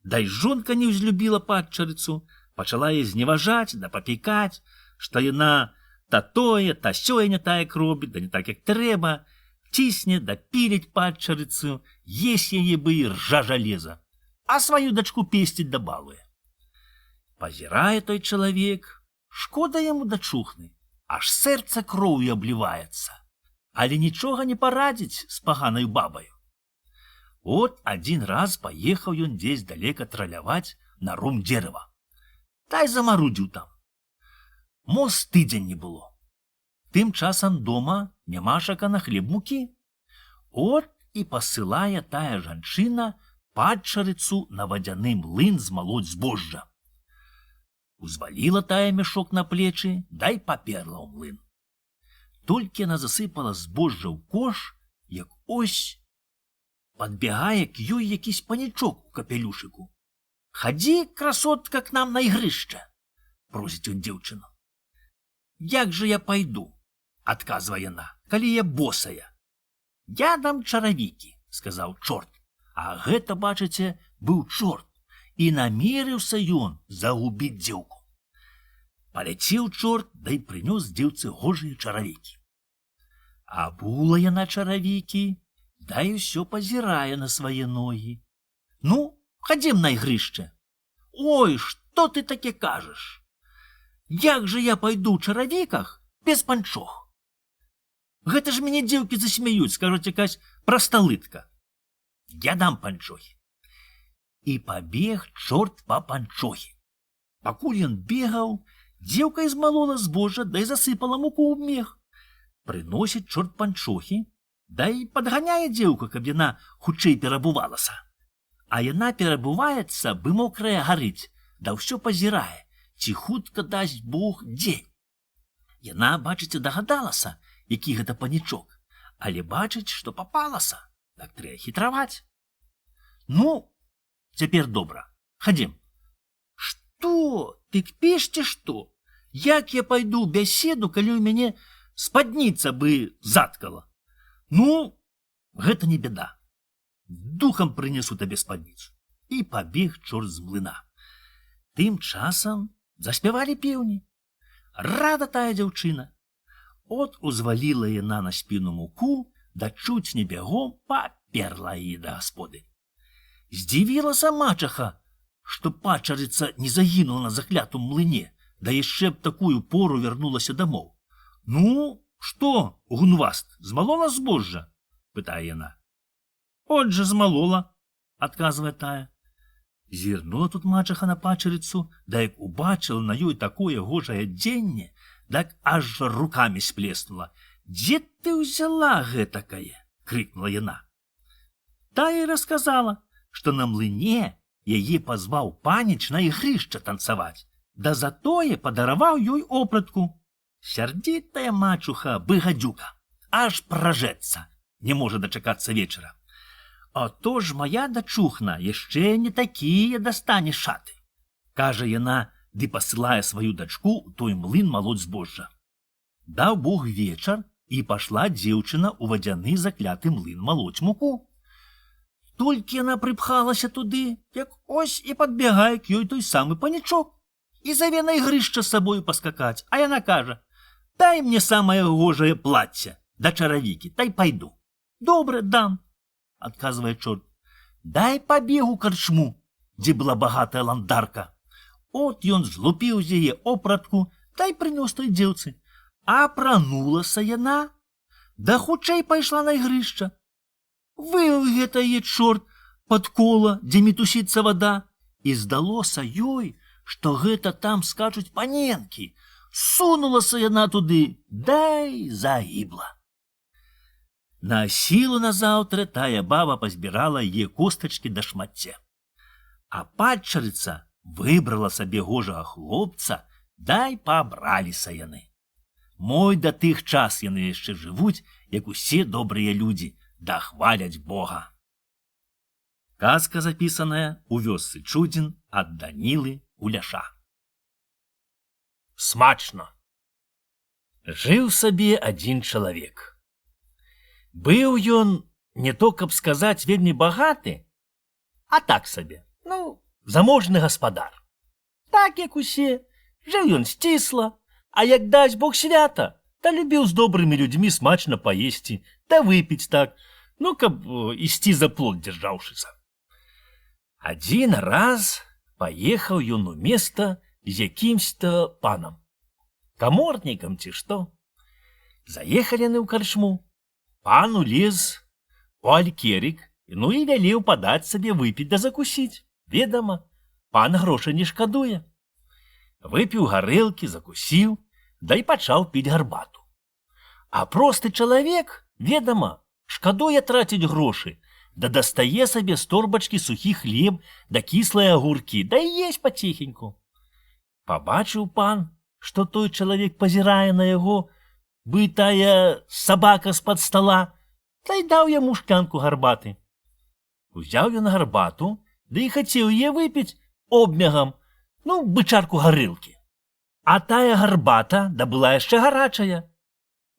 Да й жонка не ўзлюбіла падчарыцу, пачала яе зневажаць да папікаць, што яна та тое, та сёе не так робіць, да не так, як трэба, цісне да піліць падчарыцу, есць яе бы і ржа жалеза, а сваю дачку песціць да балуе. Пазірае той чалавек, шкода яму дачухны, аж сэрца кроўю абліваецца, але нічога не парадзіць з паганай бабаю. От адзін раз паехаў ён дзесь далека траляваць на рум дзерава. Та й замарудзіў там. Мо з тыдзень не было. Тым часам дома нямашака на хлеб мукі. От і пасылае тая жанчына падчарыцу на вадзяны млын змалоць збожжа. Узваліла тая мяшок на плечы, дай паперла ў млын. Толькі яна засыпала збожжа ў кош, як ось падбягае к ёй якісь панічок у капелюшыку. «Хадзі, красотка, к нам на ігрышча», просіць ён дзеўчыну. «Як жа я пайду?» адказвае яна, «калі я босая?» «Я дам чаравікі», сказаў чорт. А гэта, бачыце, быў чорт, і намерыўся ён загубіць дзеўку. Паляцеў чорт, да і прынёс дзеўцы гожыя чаравікі. Абула яна чаравікі, да і ўсё пазірае на свае ногі. «Ну, хадзем на ігрышча». «Ой, што ты таке кажаш? Як жа я пайду ў чаравіках без панчох? Гэта ж мяне дзеўкі засмяюць, скажуць, якась прасталытка. Я дам панчохі». І пабег чорт па панчохі. Пакуль ён бегаў, дзеўка змалола збожжа, да і засыпала муку ў мех. Прыносіць чорт панчохі, да і падганяе дзеўка, каб яна хутчэй перабувалася. А яна перабуваецца, бы мокрая гарыць, да ўсё пазірае, ці хутка дасць Бог дзень. Яна, бачыце, дагадалася, які гэта панічок, але бачыць, што папалася, так трэба хітраваць. «Ну, цяпер добра, хадзем». «Што, ты кпіш ці што? Як я пайду ў бяседу, калі ў мяне спадніца бы заткала? Ну, гэта не бяда. Духам прынесу табе спадніцу. І пабег чорт з млына. Тым часам заспявалі пеўні. Рада тая дзяўчына. От узваліла яна на спіну муку, да чуць не бягом паперла яе да гасподы. Здзівілася мачаха, што пачарыца не загінула на заклятым млыне, да яшчэ б такую пору вярнулася дамоў. Ну, што, гунваст, змалола збожжа? Пытае яна. От жа змалола, адказвае тая. Зірнула тут мачаха на пачарыцу, да як убачыла на ёй такое гожае адзенне, так аж рукамі сплеснула. Дзе ты ўзяла гэтакае? Крыкнула яна. Тая расказала, што на млыне яе пазваў паніч на ігрышча танцаваць, да затое падараваў ёй опратку. Сярдзітая мачуха быгадзюка, аж пражэцца, не можа дачакацца вечара. А то ж моя дачухна яшчэ не такія дастане шаты. Кажа яна, ды пасылае сваю дачку ў той млын малоць збожжа. Даў Бог вечар, і пашла дзеўчына ў вадзяны закляты млын малоць муку. Толькі яна прыпхалася туды, як ось і падбягае к ёй той самы панічок. І заве на ігрышча з сабою паскакаць, а яна кажа: дай мне самае гожае плацце, да чаравікі, дай пайду. Добра, дам, адказвае чорт. Дай пабегу карчму, дзе была багатая ландарка. От ён злупіў з яе опратку, дай прынёс той дзеўцы. Апранулася яна, да хутчэй пайшла на ігрышча. Вывеў гэта яе чорт пад кола, дзе мітусіцца вада, і здалося ёй, што гэта там скачуць паненкі. Сунулася яна туды, дай загібла. На сілу назаўтра тая баба пазбірала яе костачкі да шматце. А падчарыца выбрала сабе гожага хлопца, дай пабраліся яны. Мой да тых час яны яшчэ жывуць, як усе добрыя людзі, да хваляць Бога. Казка запісаная ў вёсцы Чудзін ад Данілы Уляша. Смачна. Жыў сабе адзін чалавек. Быў ён, не то каб сказаць, вельмі багаты, а так сабе, заможны гаспадар. Так, як усе, жыў ён сцісла, а як дасць Бог свята, та любіў з добрымі людзьмі смачна паесці, да выпіць так, каб ісці за плот дзяржаўшыся. Адзін раз паехаў ён у места з якімсь-то панам, каморнікам ці што. Заехалі яны ў карчму. Пан улез у алькерік, і велеў падаць сабе выпіць да закусіць. Ведама, пан грошай не шкадуе. Выпіў гарэлкі, закусіў, да і пачаў піць гарбату. А просты чалавек, ведама, шкадуе траціць грошы, да дастае сабе з торбачкі сухі хлеб да кіслыя агуркі, да і есць паціхеньку. Пабачыў пан, што той чалавек пазірае на яго, бы тая сабака з-пад стала, та й даў яму шклянку гарбаты. Узяў ён гарбату, да і хацеў яе выпіць обмягам, бы чарку гарэлкі. А тая гарбата да была яшчэ гарачая.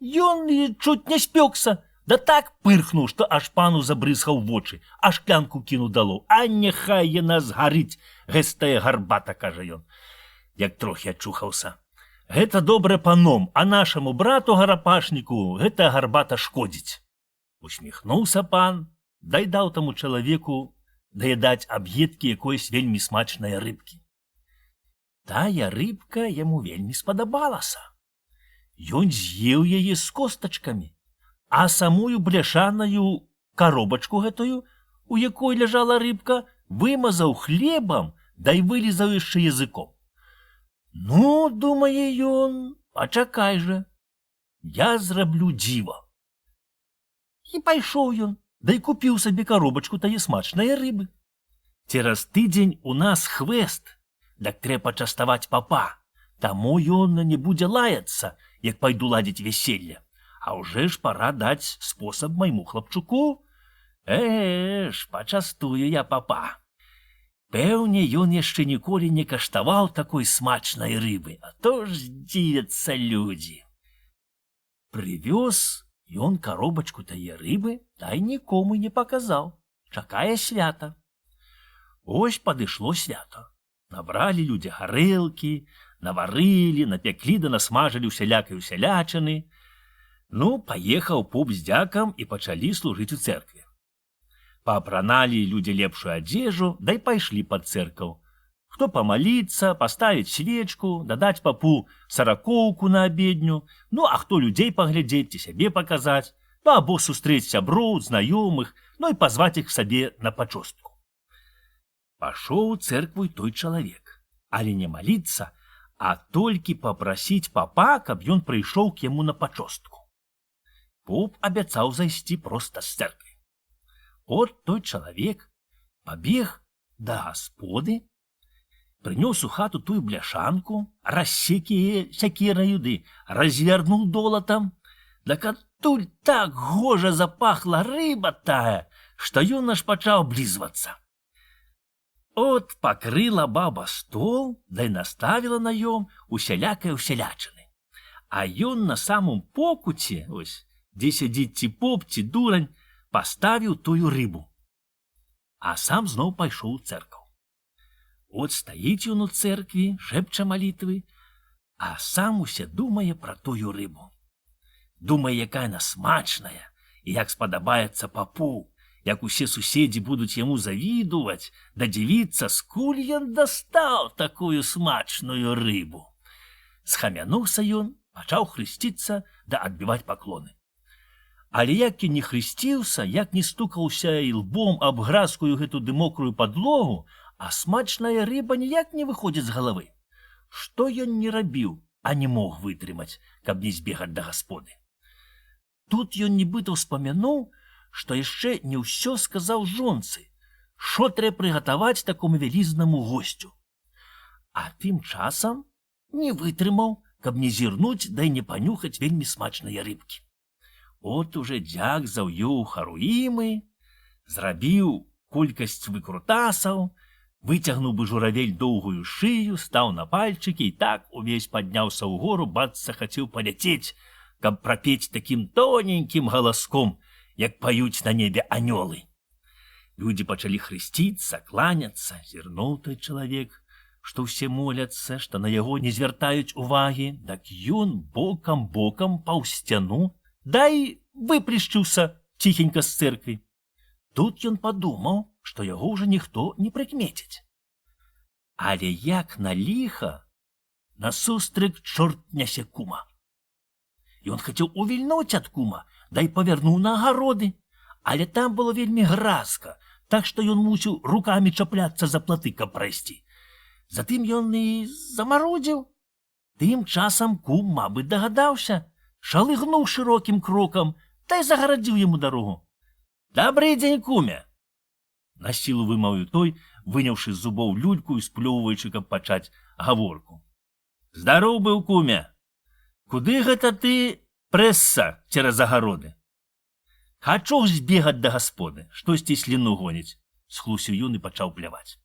Ён чуць не спёкся, да так пырхнуў, што аж пану забрызгаў вочы, а шклянку кінуў далоў. А няхай яна згарыць, гэстая гарбата, кажа ён, як трохі ачухаўся. Гэта добра паном, а нашаму брату гарапашніку гэта гарбата шкодзіць. Усміхнуўся пан, дай даў таму чалавеку даядаць аб'едкі якоїсь вельмі смачнай рыбкі. Тая рыбка яму вельмі спадабалася. Ён з'еў яе з костачкамі, а самую бляшаную коробачку гэтую, у якой ляжала рыбка, вымазаў хлебам, дай вылізаў яшчэ языком. Думае ён, пачакай жа, я зраблю дзіва. І пайшоў ён, да і купіў сабе коробачку тае смачнае рыбы. Цераз тыдзень у нас хвэст, дак трэба частаваць папа, таму ён не будзе лаяцца, як пайду ладзіць вяселле. А ўжо ж пара даць спосаб майму хлапчуку. Пачастую я папа. Пэўне, ён яшчэ ніколі не каштаваў такой смачнай рыбы, а то ж дзівяцца людзі. Прывёз ён коробачку тае рыбы, та й нікому не паказаў. Чакае свята. Ось падышло свято. Набралі людзі гарэлкі, наварылі, напяклі да насмажылі усялякай усялячыны. Ну, паехаў поп з дзякам і пачалі служыць у цэркве. Паапраналі людзі лепшую адзежу, да й пайшлі пад цэркаў. Хто памаліцца, паставіць свечку, дадаць папу саракоўку на абедню, ну, а хто людзей паглядзець ці сябе паказаць, ну, або сустрэць сяброў, знаёмых, ну, і пазваць іх сабе на пачостку. Пашоў у цэркву і той чалавек, але не маліцца, а толькі папрасіць папа, каб ён прыйшоў к яму на пачостку. Поп абяцаў зайсці проста з цэрквы. От той чалавек пабег да гасподы, прынёс у хату тую бляшанку, рассек яе сякераю ды развярнуў долатам, дак адтуль так гожа запахла рыба тая, што ён аж пачаў блізвацца. От пакрыла баба стол, да й наставіла на ём усялякай усялячыны. А ён на самым покуце, ось, дзе сядзіць ці поп, ці дурань, паставіў тую рыбу. А сам зноў пайшоў у цэркву. От стаіць ён у цэркві, шэпча малітвы, а сам усе думае пра тую рыбу. Думае, якая яна смачная, і як спадабаецца папу, як усе суседзі будуць яму завідуваць, да дзівіцца, скуль ён дастаў такую смачную рыбу. Схамянуўся ён, пачаў хрысціцца да адбіваць паклоны. Але як ён не хрысціўся, як не стукаўся ілбом аб гразкую гэту ды мокрую падлогу, а смачная рыба ніяк не выходзіць з галавы. Што ён не рабіў, а не мог вытрымаць, каб не збегаць да гасподы. Тут ён нібыта ўспамянуў, што яшчэ не ўсё сказаў жонцы, што трэба прыгатаваць такому вялізнаму госцю. А тым часам не вытрымаў, каб не зірнуць, да і не панюхаць вельмі смачныя рыбкі. От уже дзяк заўёў харуімы, зрабіў колькасць выкрутасаў, выцягнуў бы журавель доўгую шыю, стаў на пальчыкі і так увесь падняўся ўгору, бацца хацеў паляцець, каб прапець такім тоненькім галаском, як паюць на небе анёлы. Людзі пачалі хрысціцца, кланяцца, зірнуў той чалавек, што ўсе моляцца, што на яго не звяртаюць увагі, дак ён бокам паўз сцяну, да і выплішчыўся ціхенька з цэрквы. Тут ён падумаў, што яго ўжо ніхто не прыкмеціць. Але як на ліха, насустрэк чорт нясе кума. Ён хацеў увільнуць ад кума, да і павярнуў на агароды, але там было вельмі гразка, так што ён мусіў рукамі чапляцца за платы, каб прайсці. Затым ён і замарудзіў. Тым часам кум, мабыць, дагадаўся, шалыгнуў шырокім крокам, та й загарадзіў яму дарогу. «Добрый дзень, куме!» На сілу вымовіў той, выняўшы з зубоў люльку і сплёўваючы, каб пачаць гаворку. «Здароў быў, куме! Куды гэта ты прэсса цераз агароды?» «Хачу збегаць да гасподы, штосьці сліну гоніць», — схлусіў ён і пачаў пляваць.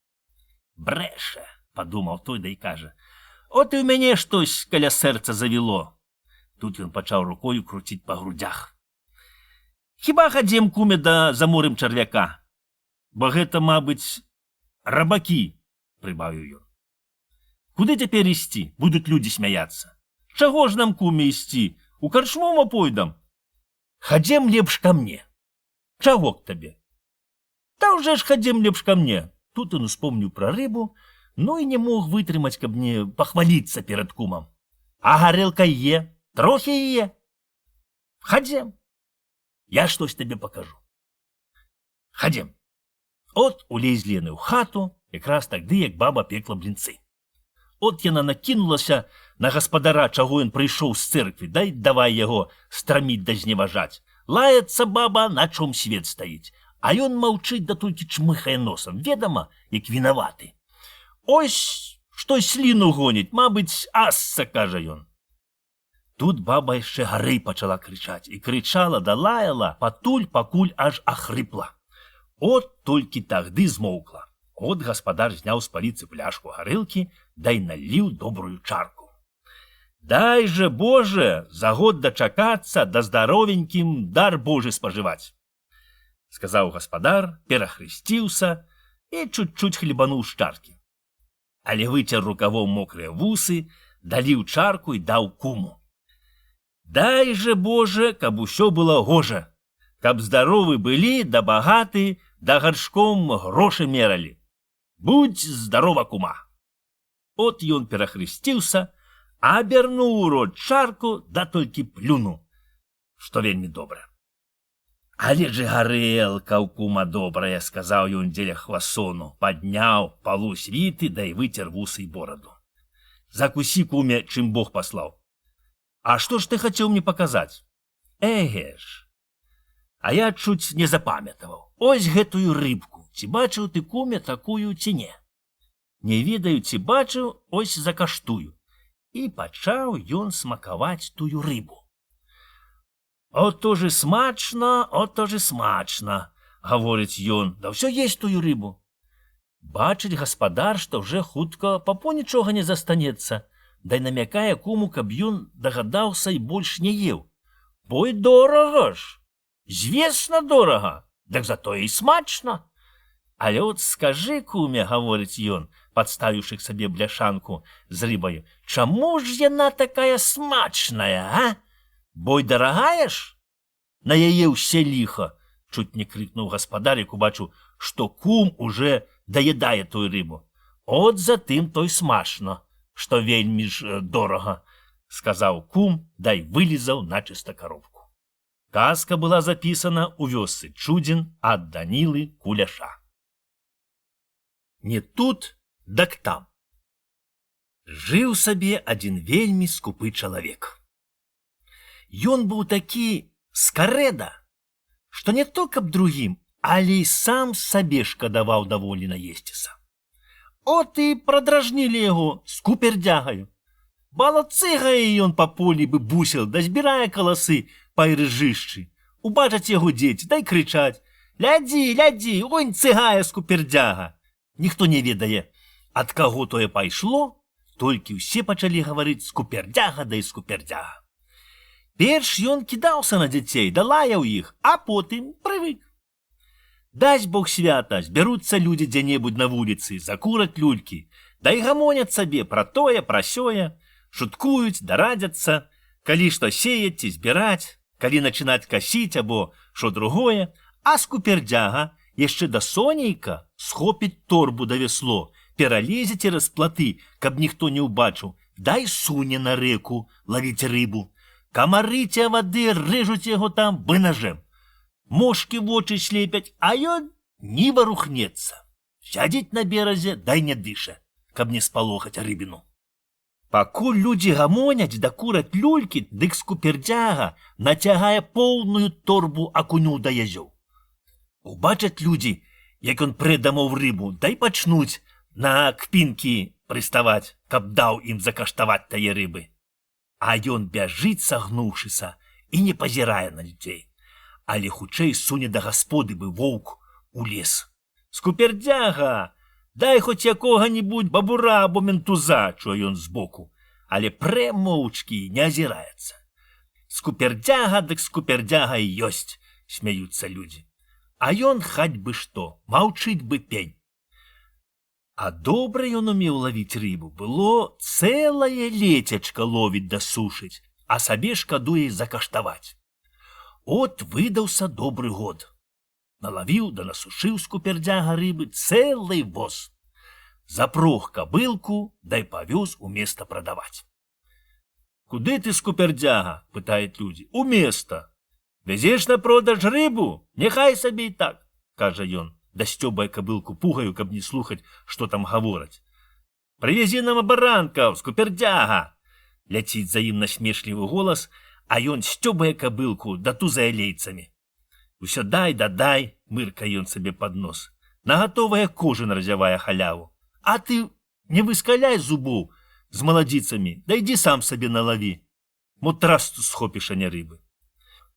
«Брэша», — падумаў той, да і кажа, «от і ў мяне штось каля сэрца завіло». Тут ён пачаў рукою круціць па грудях. «Хіба хадзем, куме, да заморым чарвяка? Бо гэта, мабыць, рабакі», — прыбавіў ён. «Куды цяпер ісці? Будуць людзі смяяцца. Чаго ж нам, куме, ісці? У карчму мы пойдам. Хадзем лепш ка мне». «Чаго к табе?» «Та ўжо ж хадзем лепш ка мне». Тут ён успомніў пра рыбу, ну і не мог вытрымаць, каб не пахваліцца перад кумам. «А гарэлка є? Трохі є? Хадзем. Я штось табе пакажу. Хадзем». От улезлі яны ў хату, якраз тагды, як баба пекла блінцы. От яна накінулася на гаспадара, чаго ён прыйшоў з цэрквы, дай давай яго страміць да зневажаць. Лаецца баба, на чом свет стаіць, а ён маўчыць, да толькі чмыхае носам, ведама, як вінаваты. «Ось штось сліну гоніць, мабыць, асца», — кажа ён. Тут баба яшчэ гарэй пачала крычаць і крычала да лаяла патуль, пакуль аж ахрыпла. От толькі тагды змоўкла. От гаспадар зняў з паліцы пляшку гарэлкі, дай наліў добрую чарку. Дай же, Боже, за год дачакацца, да здаровенькім дар Божы спажываць, сказаў гаспадар, перахрысціўся і чуть-чуть хлебануў з чаркі. Але выцер рукавом мокрыя вусы, даліў чарку і даў куму. Дай же, Боже, каб усё было гожа, каб здаровы былі, да багаты, да гаршком грошы мералі. Будь здарова, кума. От ён перахрысціўся, абярнуў у рот чарку, да толькі плюнуў, што вельмі добра. Але ж гарэлка ў кума добрая, сказаў ён дзеля хвасону, падняў палу світы, да і выцер вусы і бораду. Закусі, куме, чым Бог паслаў. А што ж ты хацеў мне паказаць? Эге ж. А я чуць не запамятаваў. Ось гэтую рыбку. Ці бачыў ты, куме, такую ці не? Не ведаю, ці бачыў, ось закаштую. І пачаў ён смакаваць тую рыбу. Ото ж смачна, гаворыць ён, да ўсё есть тую рыбу. Бачыць гаспадар, што вже хутка папу нічога не застанецца, дай намякае куму, каб ён дагадаўся і больш не еў. Бо і дорага ж, звесна дорага, дык зато і смачна. Але от скажы, куме, гаворыць ён, падставіўшы к сабе бляшанку з рыбаю, чаму ж яна такая смачная, а? Бо й дарагая ж? На яе ўсе ліха, чуть не крыкнуў гаспадар, як убачыў, што кум уже даедае тую рыбу. От затым той смачна, што вельмі ж дорага, сказаў кум, дай вылізаў начыста каровку. Казка была запісана ў вёсцы Чудзін ад Данілы Куляша. Не тут, дак там. Жыў сабе адзін вельмі скупы чалавек. Ён быў такі скарэда, што не то каб другім, але і сам сабе шкадаваў даволі наесціся. От і прадражнілі яго скупердзягаю. Бала цыгае ён па полі бы бусел, да збірае каласы па іржышчы. Убачаць яго дзеці, дай крычаць: «Лядзі, лядзі, онь цыгае скупердзяга!» Ніхто не ведае, ад каго тое пайшло, толькі ўсе пачалі гаварыць скупердзяга да і скупердзяга. Перш ён кідаўся на дзяцей, да лаяў іх, а потым прывык. Дасць Бог свята, збяруцца людзі дзе-небудзь на вуліцы, закураць люлькі, да і гамоняць сабе пра тое, пра сёе, шуткуюць, дарадзяцца, калі што сеяць ці збіраць, калі начынаць касіць або што другое, а скупердзяга яшчэ да сонейка схопіць торбу да весло, пералезе цераз платы, каб ніхто не ўбачыў, дай суне на рэку лавіць рыбу. Камары ця вады рэжуць яго там бы нажем. Мошкі вочы слепяць, а ён не варухнецца. Сядзіць на беразе, дай не дыша, каб не спалохаць рыбіну. Пакуль людзі гамоняць да кураць люлькі, дык скупердзяга нацягае поўную торбу акуню да язёў. Убачаць людзі, як ён прэ дамоў рыбу, дай пачнуць на кпінкі прыставаць, каб даў ім закаштаваць тае рыбы. А ён бяжыць, сагнуўшыся, і не пазірае на людзей, але хутчэй суне да гасподы бы воўк у лес. Скупердзяга, дай хоць якога-небудзь бабура або ментуза, чуе ён збоку, але прэ моўчкі не азіраецца. Скупердзяга дык скупердзяга і ёсць, смяюцца людзі. А ён хаць бы што, маўчыць бы пень. А добра ён умеў лавіць рыбу, было цэлае лецячка ловіць да сушыць, а сабе шкадуе закаштаваць. От выдаўся добры год. Налавіў да насушыў скупердзяга рыбы цэлы воз. Запрог кабылку, дай павёз у места прадаваць. «Куды ты, скупердзяга?» – пытаюць людзі. «У места. Везеш на продаж рыбу? Няхай сабе і так», – кажа ён, дасцёбае кабылку пугаю, каб не слухаць, што там гавораць. «Прывязі нам абаранкаў, скупердзяга!» – ляціць за ім насмешлівы голас, а ён сцёбае кабылку да тузае лейцамі. «Усё дай да дай», – мыркае ён сабе пад нос. «На гатовая кожан разявае халяву. А ты не выскаляй зубоў з маладзіцамі, да ідзі сам сабе налаві. Мо трасту схопіш, а не рыбы.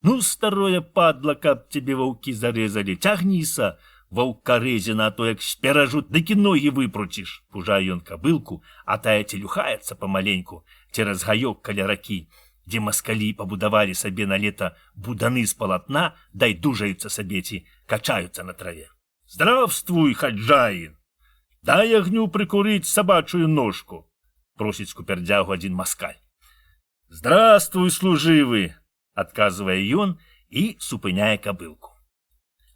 Ну, старое падла, каб цябе ваўкі зарэзалі, цягніся, ваўкарэзіна, а то як сперажут, дык і ногі выпруціш. Пужае ён кабылку, а тая целюхаецца памаленьку цераз гаёк каля ракі, дзе маскалі пабудавалі сабе на лета буданы з палатна, дай дужаюцца сабе ці качаюцца на траве. «Здравствуй, хаджаін! Дай агню прикурить собачую ножку», — просит скупердягу один москаль. «Здравствуй, служивый», — отказывая ён и супыняя кобылку.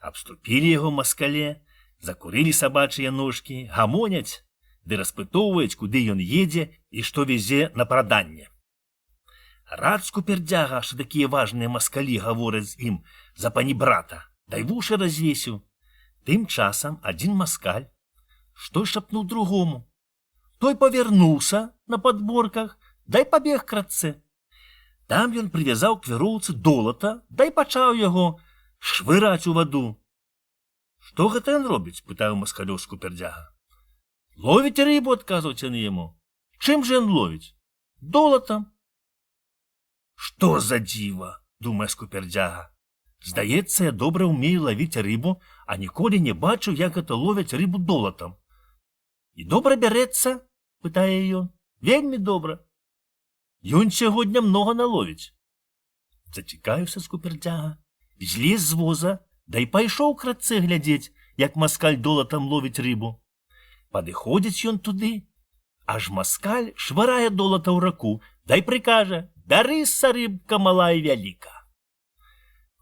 Обступили его москале, закурили собачьи ножки, гамоняць, ды распытоўваюць, куды ён едзе и что везе на праданне. Рад скупердяга, что такие важные москалі гавораць з ім за панібрата, дай вушы развесіў. Тым часам один москаль что шапнул другому. Той повернулся на подборках, дай побег к радцы. Там ён привязал к вяроўцы долата, дай пачаў яго швыраць у ваду. «Что гэта ён робіць?» — пытаў москалёў скупердяга. «Ловіць рыбу», — адказваць ён яму. «Чым же ён ловіць?» «Долатам». «Что за дзіва?» — думае скупердяга. «Здаецца, я добра ўмею лавіць рыбу, а ніколі не бачыў, як гэта ловяць рыбу долатам». «І добра бярэцца?» — пытае ён. «Вельмі добра. Ён сягоння многа наловіць». Зацікавіўся скупердяга, злез з воза, да і пайшоў к радцы глядзець, як маскаль долатам ловіць рыбу. Падыходзіць ён туды, аж маскаль швырае долата ў раку, дай прикажа: «Дарыся, рыбка малая і вяліка».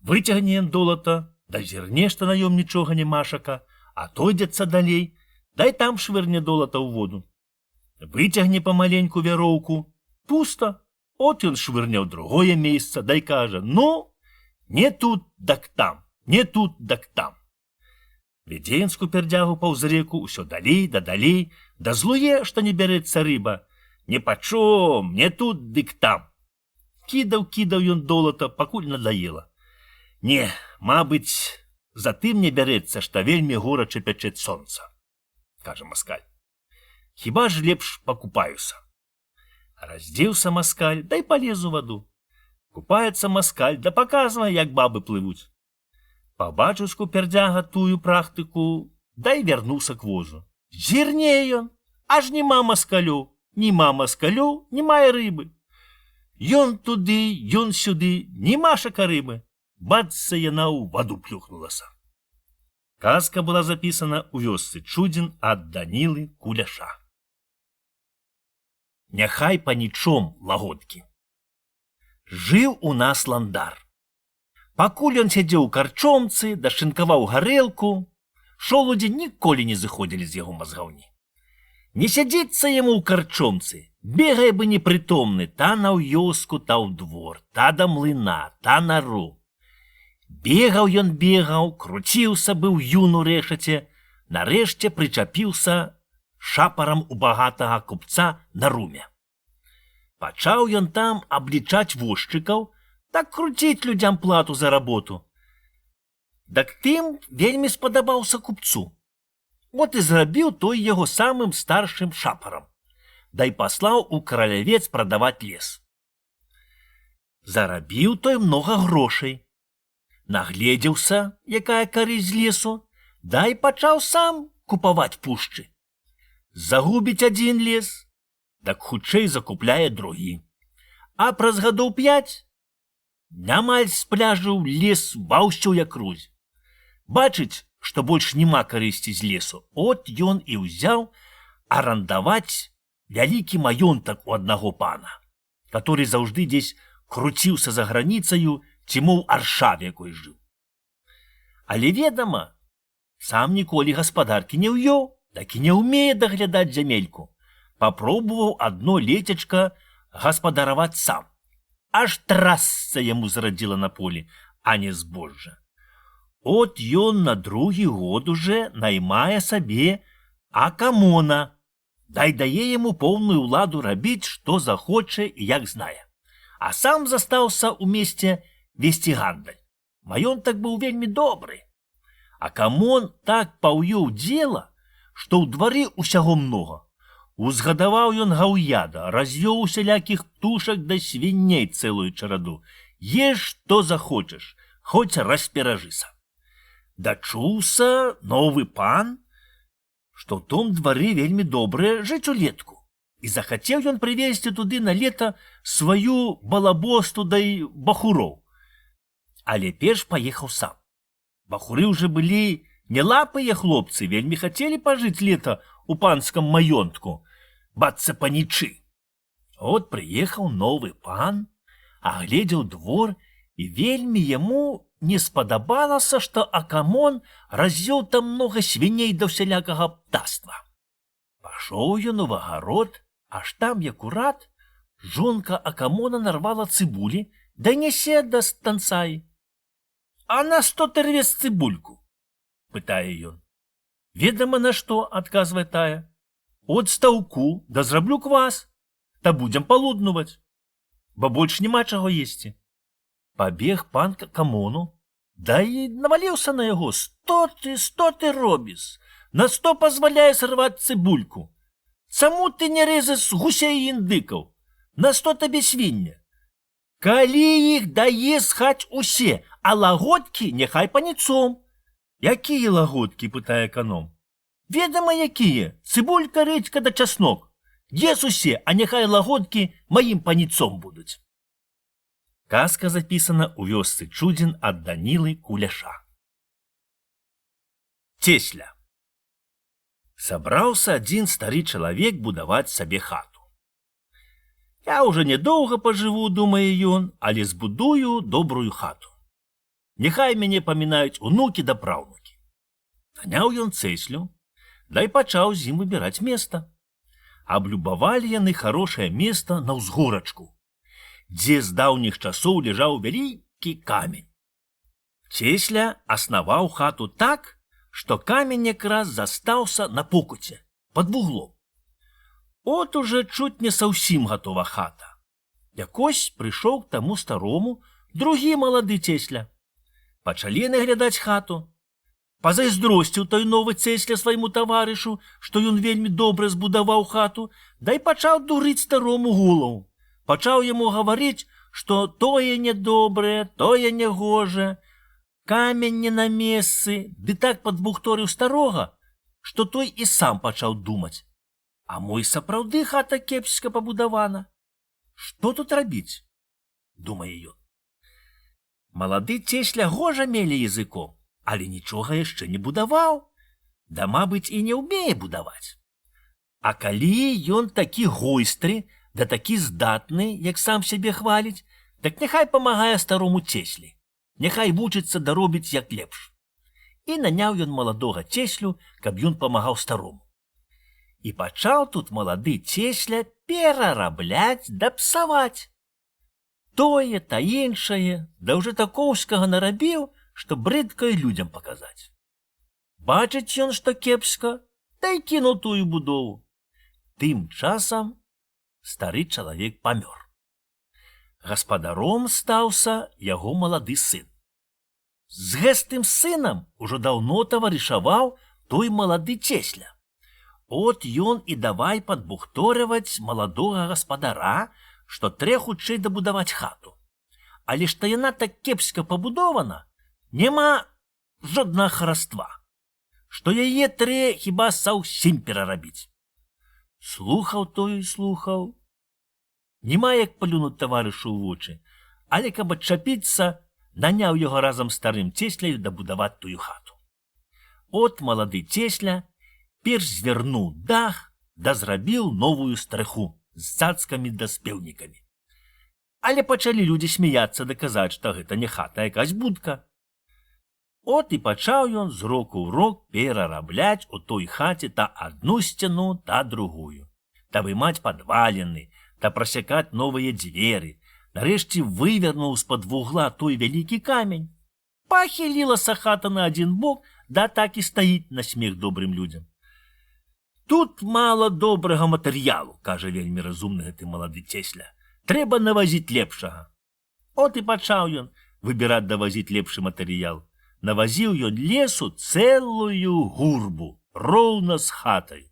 Выцягне ён долата, да зірне, што на ём нічога нямашака, а тойдзецца далей, дай там швырне долата ў воду. Выцягне памаленьку вяроўку, пуста, от ён швырне ў другое месца, дай кажа: «Ну, не тут, дак там, не тут, дак там». Вядзе ён скупердягу паўз реку ўсё далей да далей, да злуе, што не бярэцца рыба. «Ніпачом, не тут, дык там». Кідаў ён долата, пакуль надоела. «Не, мабыць, затым не бярэцца, што вельмі горача пячэць сонца», — кажа маскаль. «Хіба ж лепш пакупаюся». Раздзеўся маскаль, дай палез у ваду. Купаецца маскаль, да паказвае, як бабы плывуць. Пабачыў скупердяга тую практыку, дай вярнуўся к возу. Зірне ён, аж няма маскалю, няма рыбы. Ён туды, ён сюды, немашака рыбы. Бацца яна ў ваду плюхнулася. Казка была записана у вёсцы Чудзін ад Данілы Куляша. Няхай панічом лагодкі. Жыў у нас ландар. Пакуль ён сядзеў у карчомцы, дашынкаваў гарэлку, шолудзі ніколі не зыходзілі з яго мазгаўні. Не сядзіцца яму ў карчомцы, бегае бы непрытомны та на вёску, та ў двор, та да млына, та на роў. Бегаў ён, круціўся быў юну рэшаце, нарэшце прычапіўся шапарам у багатага купца на руме. Пачаў ён там аблічаць возчыкаў, так круціць людзям плату за работу. Дак тым вельмі спадабаўся купцу. Вот і зрабіў той яго самым старшым шапарам, дай паслаў у каралявец прадаваць лес. Зарабіў той многа грошай. Нагледзеўся, якая карысць з лесу, дай пачаў сам купаваць пушчы. Загубіць адзін лес, так хутчэй закупляе другі. А праз гадоў 5 нямаль спляжыў лес ва ўсёй акрузе. Бачыць, што больш няма карысці з лесу, от ён і ўзяў арандаваць вялікі маёнтак у аднаго пана, который заўжды дзесь круціўся за граніцаю, ці моў аршав якой жыў. Але ведама, сам ніколі гаспадаркі не ўёў, так і не ўмее даглядаць зямельку. Папробаваў адно лецячка гаспадараваць сам. Аж трасца яму зрадзіла на полі, а не збожжа. От ён на другі год уже наймае сабе акамона, дай дае яму поўную ўладу рабіць, што захоча і як знае. А сам застаўся ў месце весці гандаль. Маёнтак быў вельмі добры. Акамон так паўёў дзела, што ў двары ўсяго многа. Узгадаваў ён гаўяда, развёў усялякіх птушак да свіней цэлую чараду. Еш, што захочаш, хоць расперажыся. дачуўся новы пан, што ў том двары вельмі добрае жыць улетку. І захацеў ён прывезці туды на лета сваю балабосту дай бахуроў. Але перш паехаў сам. Бахуры ўжо былі не лапыя хлопцы, вельмі хацелі пажыць лета у панском маёнтку, бацца панічы. От прыехаў новы пан, агледзеў двор, і вельмі яму не спадабалася, што Акамон развёў там многа свіней да ўсялякага птаства. Пашоў ён у агарод, аж там акурат жонка Акамона нарвала цыбулі, да нясе да станцаі. «А на што ты рвеш цыбульку?» – пытае ён. «Ведама на што», – адказвае тая. «От стаўку, да зраблю квас, та будзем палуднуваць, бо больш няма чаго есці». Пабег пан к Акамону, да і наваліўся на яго. Што ты робіш? На што пазваляе сарваць цыбульку? Чаму ты не рэзаш гусей і індыкаў? На што табе свіння? Калі іх дае схаць усе, а лагодкі няхай паніцом». «Якія лагодкі?» – пытае эканом. «Ведама, якія. Цыбулька, рэдзька да часнок. Ес усе, а няхай лагодкі маім паніцом будуць». Казка запісана ў вёсцы Чудзін ад Данілы Куляша. Цесля. Сабраўся адзін стары чалавек будаваць сабе хату. «Я ўжо нядоўга пажыву, — думае ён, — але збудую добрую хату. Няхай мяне памінаюць унукі да праўнукі». Наняў ён цеслю, да і пачаў з ім выбіраць места. Аблюбавалі яны харошае места на ўзгорачку, дзе з даўніх часоў ляжаў вялікі камень. Цесля аснаваў хату так, што камень якраз застаўся на покуце, пад вуглом. От уже чуць не саўсім гатова хата. Якось прыйшоў к таму старому другі малады цесля. Пачалі наглядаць хату. Пазайздросціў той новы цесля свайму таварышу, што ён вельмі добра збудаваў хату, да і пачаў дурыць старому голову. Пачаў яму гаварыць, што тое нядобрае, тое нягожае, камень не на месцы, ды так падбухторыў старога, што той і сам пачаў думаць: «А мой сапраўды хата кепска пабудавана. Што тут рабіць?» – думае ён. Малады цесля гожа меле языком, але нічога яшчэ не будаваў, да, мабыць, і не ўмее будаваць. А калі ён такі гойстры, да такі здатны, як сам сябе хваліць, так няхай памагае старому цеслі, няхай вучыцца да робіць як лепш. І наняў ён маладога цеслю, каб ён памагаў старому. І пачаў тут малады цесля перарабляць да псаваць. Тое та іншае, да ўжо такоўскага нарабіў, што брыдка і людзям паказаць. Бачыць ён, што кепска, та й кінуў тую будову. Тым часам стары чалавек памёр. Гаспадаром стаўся яго малады сын. З гэтым сынам ужо даўно таварышаваў той малады цесля. От ён і давай падбухторываць маладога гаспадара, што трэ хутчэй дабудаваць хату. Але што яна так кепска пабудована, няма жоднага хараства, што яе трэ хіба саўсім перарабіць. Слухаў той, слухаў. Нема як плюнуць таварышу ў вочы, але каб адчапіцца, наняў яго разам старым цесляю дабудаваць тую хату. От малады цесля перш звярнуў дах, да зрабіў новую стрэху з цацкамі да спеўнікамі. Але пачалі людзі смяяцца, даказаць, што гэта не хата, якась будка. От і пачаў ён з року ў рок перарабляць у той хаце та адну сцяну, та другую, та вымаць падваліны, та прасякаць новыя дзверы. Нарэшце вывернуў з-пад вугла той вялікі камень. Пахілілася хата на адзін бок, да так і стаіць на смех добрым людзям. «Тут мала добрага матэрыялу, — кажа вельмі разумны гэты малады цесля. — Трэба навазіць лепшага». От і пачаў ён выбіраць давазіць лепшы матэрыял. Навазіў ён лесу цэлую гурбу, роўна з хатай.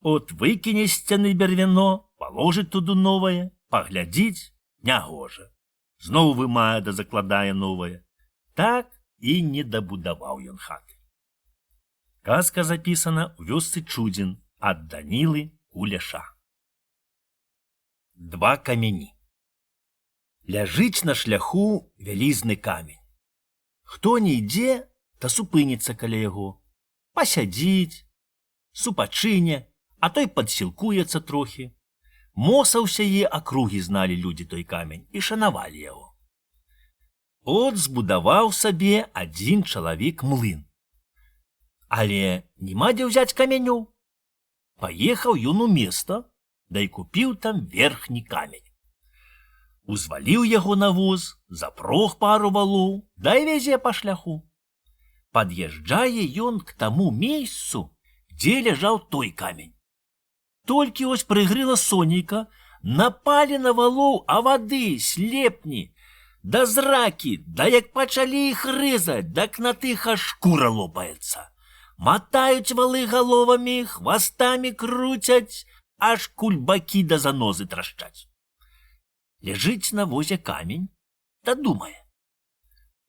От выкіне з сцяны бервяно, паложыць туды новае, паглядзіць нягожа. Зноў вымае да закладае новае. Так і не дабудаваў ён хаты. Казка запісана ў вёсцы Чудзін ад Данілы Куляша. Два камяні. Ляжыць на шляху вялізны камень. Хто не ідзе, та супыніцца каля яго, пасядзіць, супачыне, а той падсілкуецца трохі. Мо са ўсяе акругі зналі людзі той камень і шанавалі яго. От збудаваў сабе адзін чалавек млын. Але нема дзе ўзяць камянёў. Паехаў ён у места, да і купіў там верхні камень. Узваліў яго на воз, запрог пару валоў, да і вязе па шляху. Пад'язджае ён к таму месцу, дзе ляжаў той камень. Толькі ось прыгрыла сонейка, напалі на валоў, а вады, слепні, да зракі, да як пачалі іх рэзаць, дак на тых аж шкура лопаецца. Матаюць валы галовамі, хвастамі круцяць, аж кульбакі да занозы трашчаць. Ляжыць на возе камень, та думае: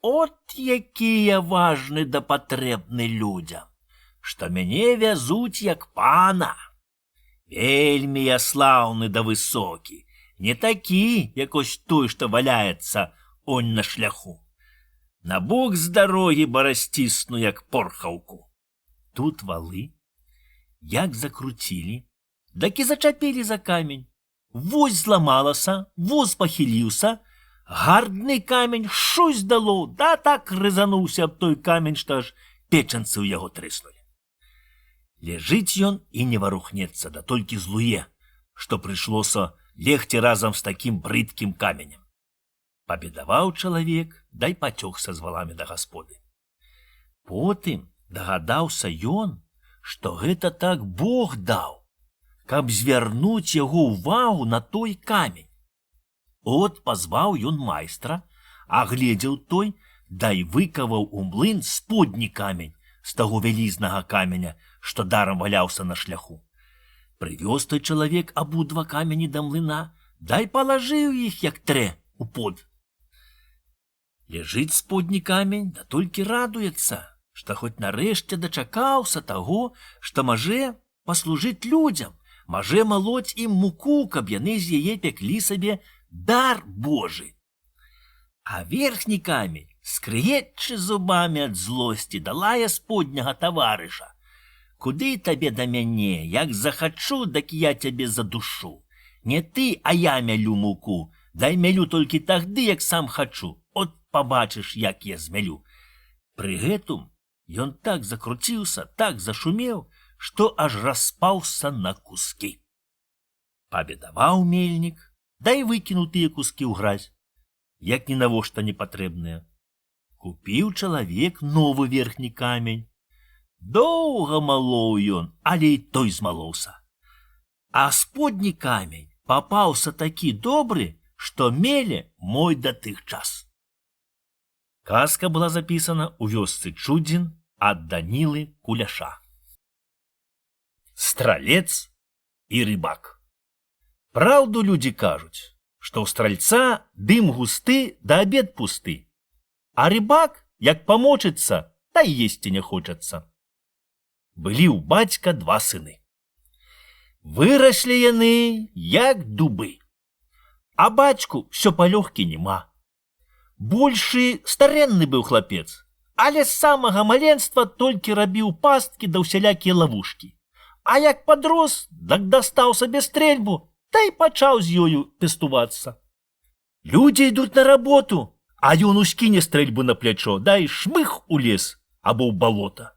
от якія важны да патрэбны людзям, што мяне вязуць як пана. Вельмі я слаўны да высокі, не такі, як ось той, што валяецца онь на шляху. На бок з дарогі барасцісну, як порхаўку. Тут валы, як закруцілі, дак і зачапілі за камень. Вось зламалася, воз пахіліўся, гардны камень шусь дало, да так рызануўся аб той камень, што аж печанцы ў яго трыснулі. Ляжыць ён і не варухнецца, да толькі злуе, што прыйшлося легці разам з такім брыдкім каменем. Пабедаваў чалавек, дай пацёгся з валамі да гасподы. Потым дагадаўся ён, што гэта так Бог даў, каб звярнуць яго ўвагу на той камень. От пазваў ён майстра, агледзеў той, дай выкаваў у млын сподні камень з таго вялізнага каменя, што дарам валяўся на шляху. Прывёз той чалавек абодва камені да млына, дай палажыў іх, як трэ, у под. Ляжыць сподні камень, да толькі радуецца, што хоць нарэшце дачакаўся таго, што мажэ паслужыць людзям, мажэ малоць ім муку, каб яны з яе пяклі сабе дар Божы. А верхні камень, скрыечы зубамі ад злосці, далая сподняга таварыша: куды табе да мяне, як захачу, дак я цябе задушу. Не ты, а я мялю муку, дай мялю толькі тагды, як сам хачу, от пабачыш, як я змялю. Пры гэтым ён так закруціўся, так зашумеў, што аж распаўся на кускі. Пабедаваў мельнік, дай выкінуў тыя кускі ў гразь, як ні навошта не патрэбныя. Купіў чалавек новы верхні камень. Доўга малоў ён, але і той змалоўся. А сподні камень папаўся такі добры, што меле мой да тых час. Казка была запісана ў вёсцы Чудзін ад Данілы Куляша. Стралец і рыбак. Праўду людзі кажуць, што ў стральца дым густы да абед пусты, а рыбак, як памочыцца, та і есці не хочацца. Былі ў бацька два сыны. Выраслі яны, як дубы. А бацьку всё палёгкі нема. Большы старэнны быў хлапец, але з самага маленства толькі рабіў пасткі да ўсялякія лавушкі. А як падрос, дак дастаў сабе стрэльбу, та й пачаў з ёю пестувацца. Людзі ідуць на работу, а ён ускіне стрэльбу на плячо, дай шмых у лес або ў балота.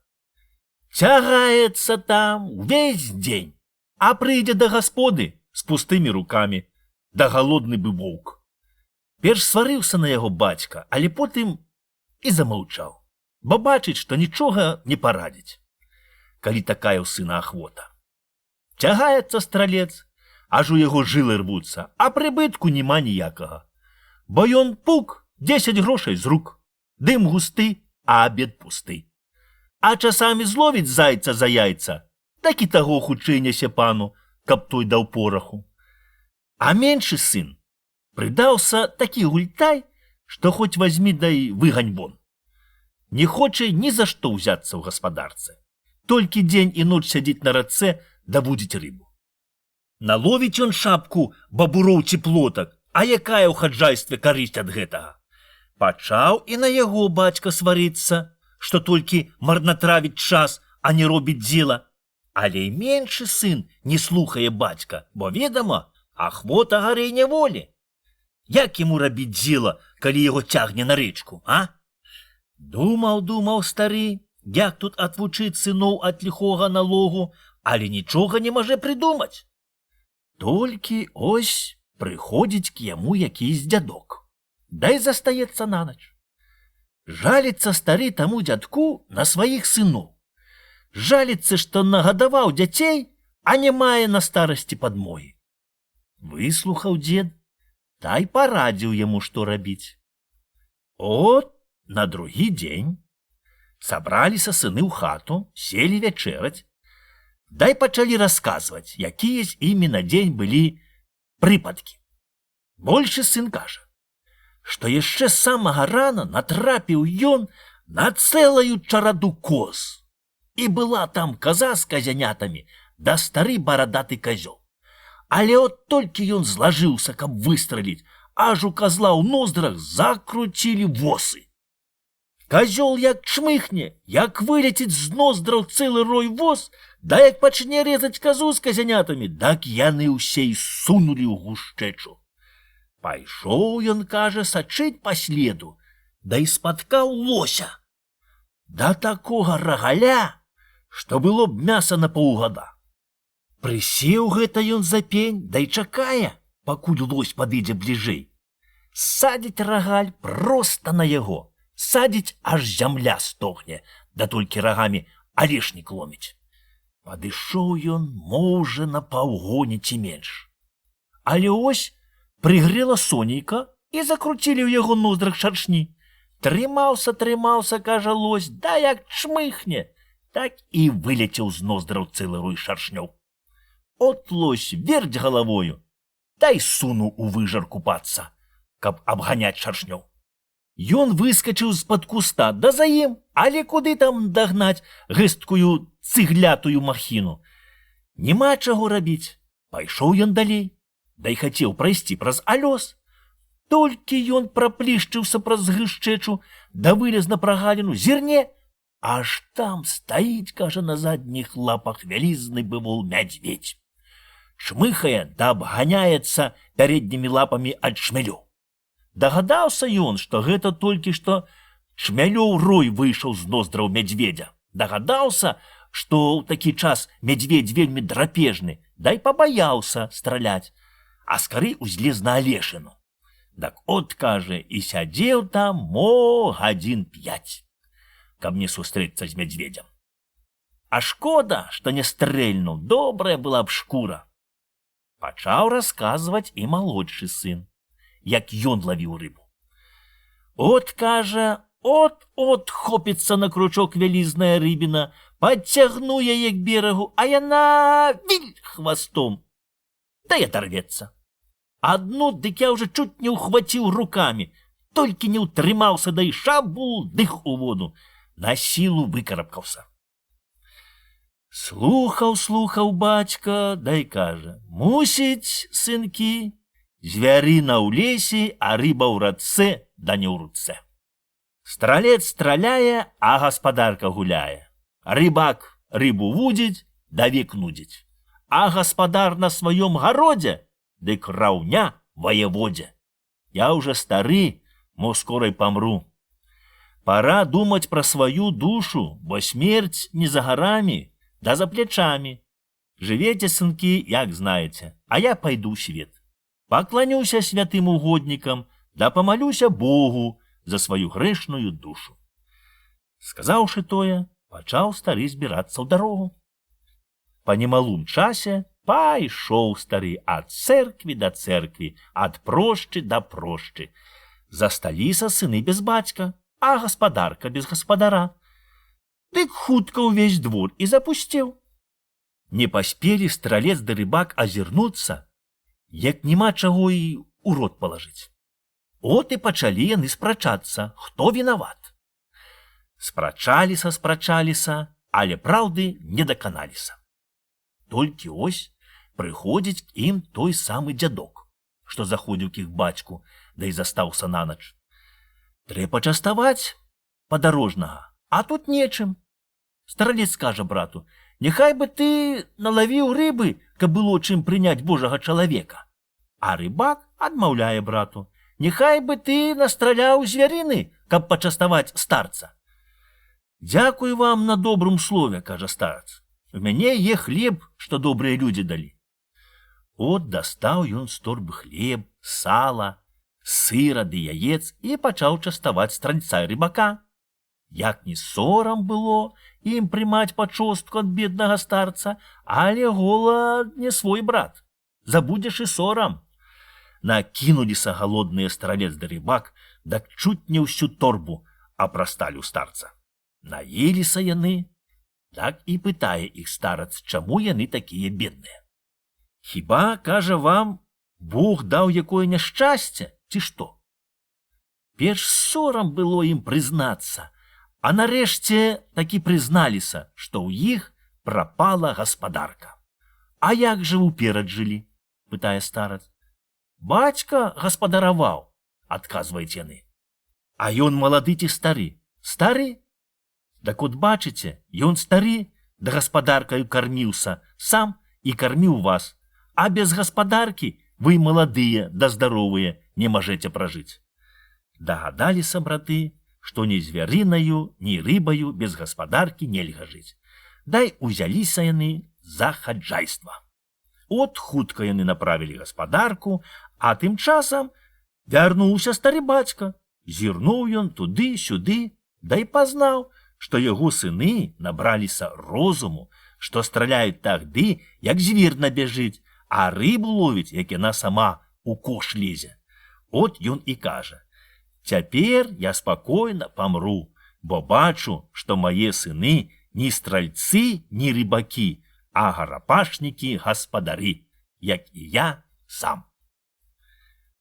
Цягаецца там увесь дзень, а прыйдзе да гасподы з пустымі рукамі, да галодны бы воўк. Перш сварыўся на яго бацька, але потым і замаўчаў, бо бачыць, што нічога не парадзіць, калі такая ў сына ахвота. Цягаецца стралец, аж у яго жылы рвуцца, а прыбытку няма ніякага. Бо ён пук 10 грошай з рук, дым густы, а абед пусты. А часамі зловіць зайца за яйца, так і таго хутчэй нясе пану, каб той даў пораху. А меншы сын прыдаўся такі гультай, што хоць вазьмі дай выгань вон. не хоча ні за што ўзяцца ў гаспадарцы. Толькі дзень і ноч сядзіць на рацэ да будзіць рыбу. Наловіць ён шапку бабуроў ці плотак, а якая ў хаджайстве карысць ад гэтага? Пачаў і на яго бацька сварыцца, што толькі марнатравіць час, а не робіць дзела. Але і меншы сын не слухае бацька, бо, ведама, ахвота гарэй няволі. Як яму рабіць дзела, калі яго цягне на рэчку, а? Думаў стары, як тут адвучыць сыноў ад ліхога налогу, але нічога не можа прыдумаць. Толькі ось прыходзіць к яму якийсь дзядок. Дай застаецца на ноч. Жаліцца стары таму дзядку на сваіх сыноў. Жаліцца, што нагадаваў дзяцей, а не мае на старасці падмогі. Выслухаў дзед, та й парадзіў яму, што рабіць. От на другі дзень сабраліся сыны ў хату, селі вячэраць, дай пачалі расказваць, якія з імі на дзень былі прыпадкі. Большы сын кажа, што яшчэ з самага рана натрапіў ён на цэлую чараду коз. І была там каза з казянятамі, да стары барадаты казёл. Але от толькі ён злажыўся, каб выстраліць, аж у казла ў ноздрах закруцілі восы. Казёл як чмыхне, як вылеціць з ноздраў цэлы рой воз, да як пачне резаць казу з казянятамі, так яны ўсе і сунулі ў гушчэчу. Пайшоў ён, кажа, сачыць па следу, да і спаткаў лося. Да такога рагаля, што было б мяса на паўгада. Прысеў гэта ён за пень, да і чакае, пакуль лось падыдзе бліжэй. Садзіць рагаль проста на яго, садзіць, аж зямля стогне, да толькі рагамі алешнік ломіць. Падышоў ён, можа, на паўгоні ці менш. Але ось прыгрэла сонейка і закруцілі ў яго ноздрах шаршні. Трымаўся, кажа лось, да як чмыхне, так і вылецеў з ноздраў цэлы рой шаршнёў. От лось верць галавою, дай сунуў у выжар купацца, каб абганяць шаршнёў. Ён выскачыў з-пад куста, да за ім, але куды там дагнаць гэсткую цыглятую махіну? Няма чаго рабіць. Пайшоў ён далей, да і хацеў прайсці праз алёс. Толькі ён праплішчыўся праз гышчэчу, да вылез на прагаліну, зірне, аж там стаіць, кажа, на задніх лапах вялізны бывол мядзведзь. Чмыхае да абганяецца пярэднімі лапамі ад чмялёў. Дагадаўся ён, што гэта толькі што чмялёў рой выйшаў з ноздраў мядзведзя. Дагадаўся, што ў такі час мядзведзь вельмі драпежны, дай пабаяўся страляць, а скары узлез на алешыну. Дак от, кажа, і сядзеў там гадзін 5, каб не сустрэцца з мядзведзям. А шкода, што не стрэльнуў, добрая была б шкура. Пачаў расказваць і малодшы сын, як ён лавіў рыбу. От, кажа, от хопіцца на кручок вялізная рыбіна, падцягну яе к берагу, а яна віль хвастом, да і адарвецца. Адну дык я ўжо чуць не ўхваціў рукамі, толькі не ўтрымаўся, да і шабул дых у воду, на сілу выкарабкаўся. Слухаў бацька, да і кажа, мусіць, сынкі, звярына ў лесе, а рыба ў рацэ, да не ў руцэ. Стралец страляе, а гаспадарка гуляе. Рыбак рыбу вудзіць, да век нудзіць. А гаспадар на сваём гародзе, дык раўня ваяводзе. Я ўжо стары, мо скора і памру. Пора думаць пра сваю душу, бо смерць не за гарамі, да за плечамі. Жывеце, сынкі, як знаеце, а я пайду ў свет. Пакланюся святым угоднікам, да памалюся Богу за сваю грэшную душу. Сказаўшы тое, пачаў стары збірацца ў дарогу. Па немалым часе пайшоў стары ад цэркві да цэркві, ад прошчы да прошчы. Засталіся сыны без бацька, а гаспадарка без гаспадара. Дык хутка ўвесь двор і запусцеў. Не паспелі стралец да рыбак азірнуцца, як няма чаго і ў рот палажыць. От і пачалі яны спрачацца, хто вінават. Спрачаліся, але праўды не даканаліся. Толькі ось прыходзіць к ім той самы дзядок, што заходзіў к іх бацьку, да і застаўся нанач. Трэ пачаставаць падарожнага, а тут нечым. Старалец кажа брату: «Няхай бы ты налавіў рыбы, каб было чым прыняць Божага чалавека». А рыбак адмаўляе брату: «Няхай бы ты настраляў звярыны, каб пачаставаць старца». «Дзякуй вам на добрым слове», – кажа старец. «У мяне є хлеб, што добрыя людзі далі». От дастаў ён з торбы хлеб, сала, сыра ды яец і пачаў частаваць стральца і рыбака. Як ні сорам было ім прымаць пачостку ад беднага старца, але голад не свой брат. Забудзеш і сорам. Накінуліся галодныя стралец да рыбак, дак чуць не ўсю торбу апрасталі ў старца. Наеліся яны, так і пытае іх старец, чаму яны такія бедныя. «Хіба, кажа, вам Бог даў якое няшчасце, ці што?» Перш сорам было ім прызнацца, а нарэшце такі прызналіся, што ў іх прапала гаспадарка. «А як жа уперад жылі?» – пытае старец. «Бацька гаспадараваў», – адказваюць яны. «А ён малады ці стары?» «Стары?» «Так от бачыце, ён стары, да гаспадаркаю карміўся, сам і карміў вас, а без гаспадаркі вы маладыя да здаровыя не можаце пражыць». Дагадаліся браты, што ні звярынаю, ні рыбаю без гаспадаркі нельга жыць. Дай узяліся яны за хаджайства. От хутка яны направілі гаспадарку, а тым часам вярнуўся стары бацька. Зірнуў ён туды-сюды, да і пазнаў, што яго сыны набраліся розуму, што страляюць тагды, як звер набяжыць, а рыбу ловіць, як яна сама у кош лезе. От ён і кажа: «Цяпер я спакойна памру, бо бачу, што мае сыны ні стральцы, ні рыбакі, а гарапашнікі-гаспадары, як і я сам».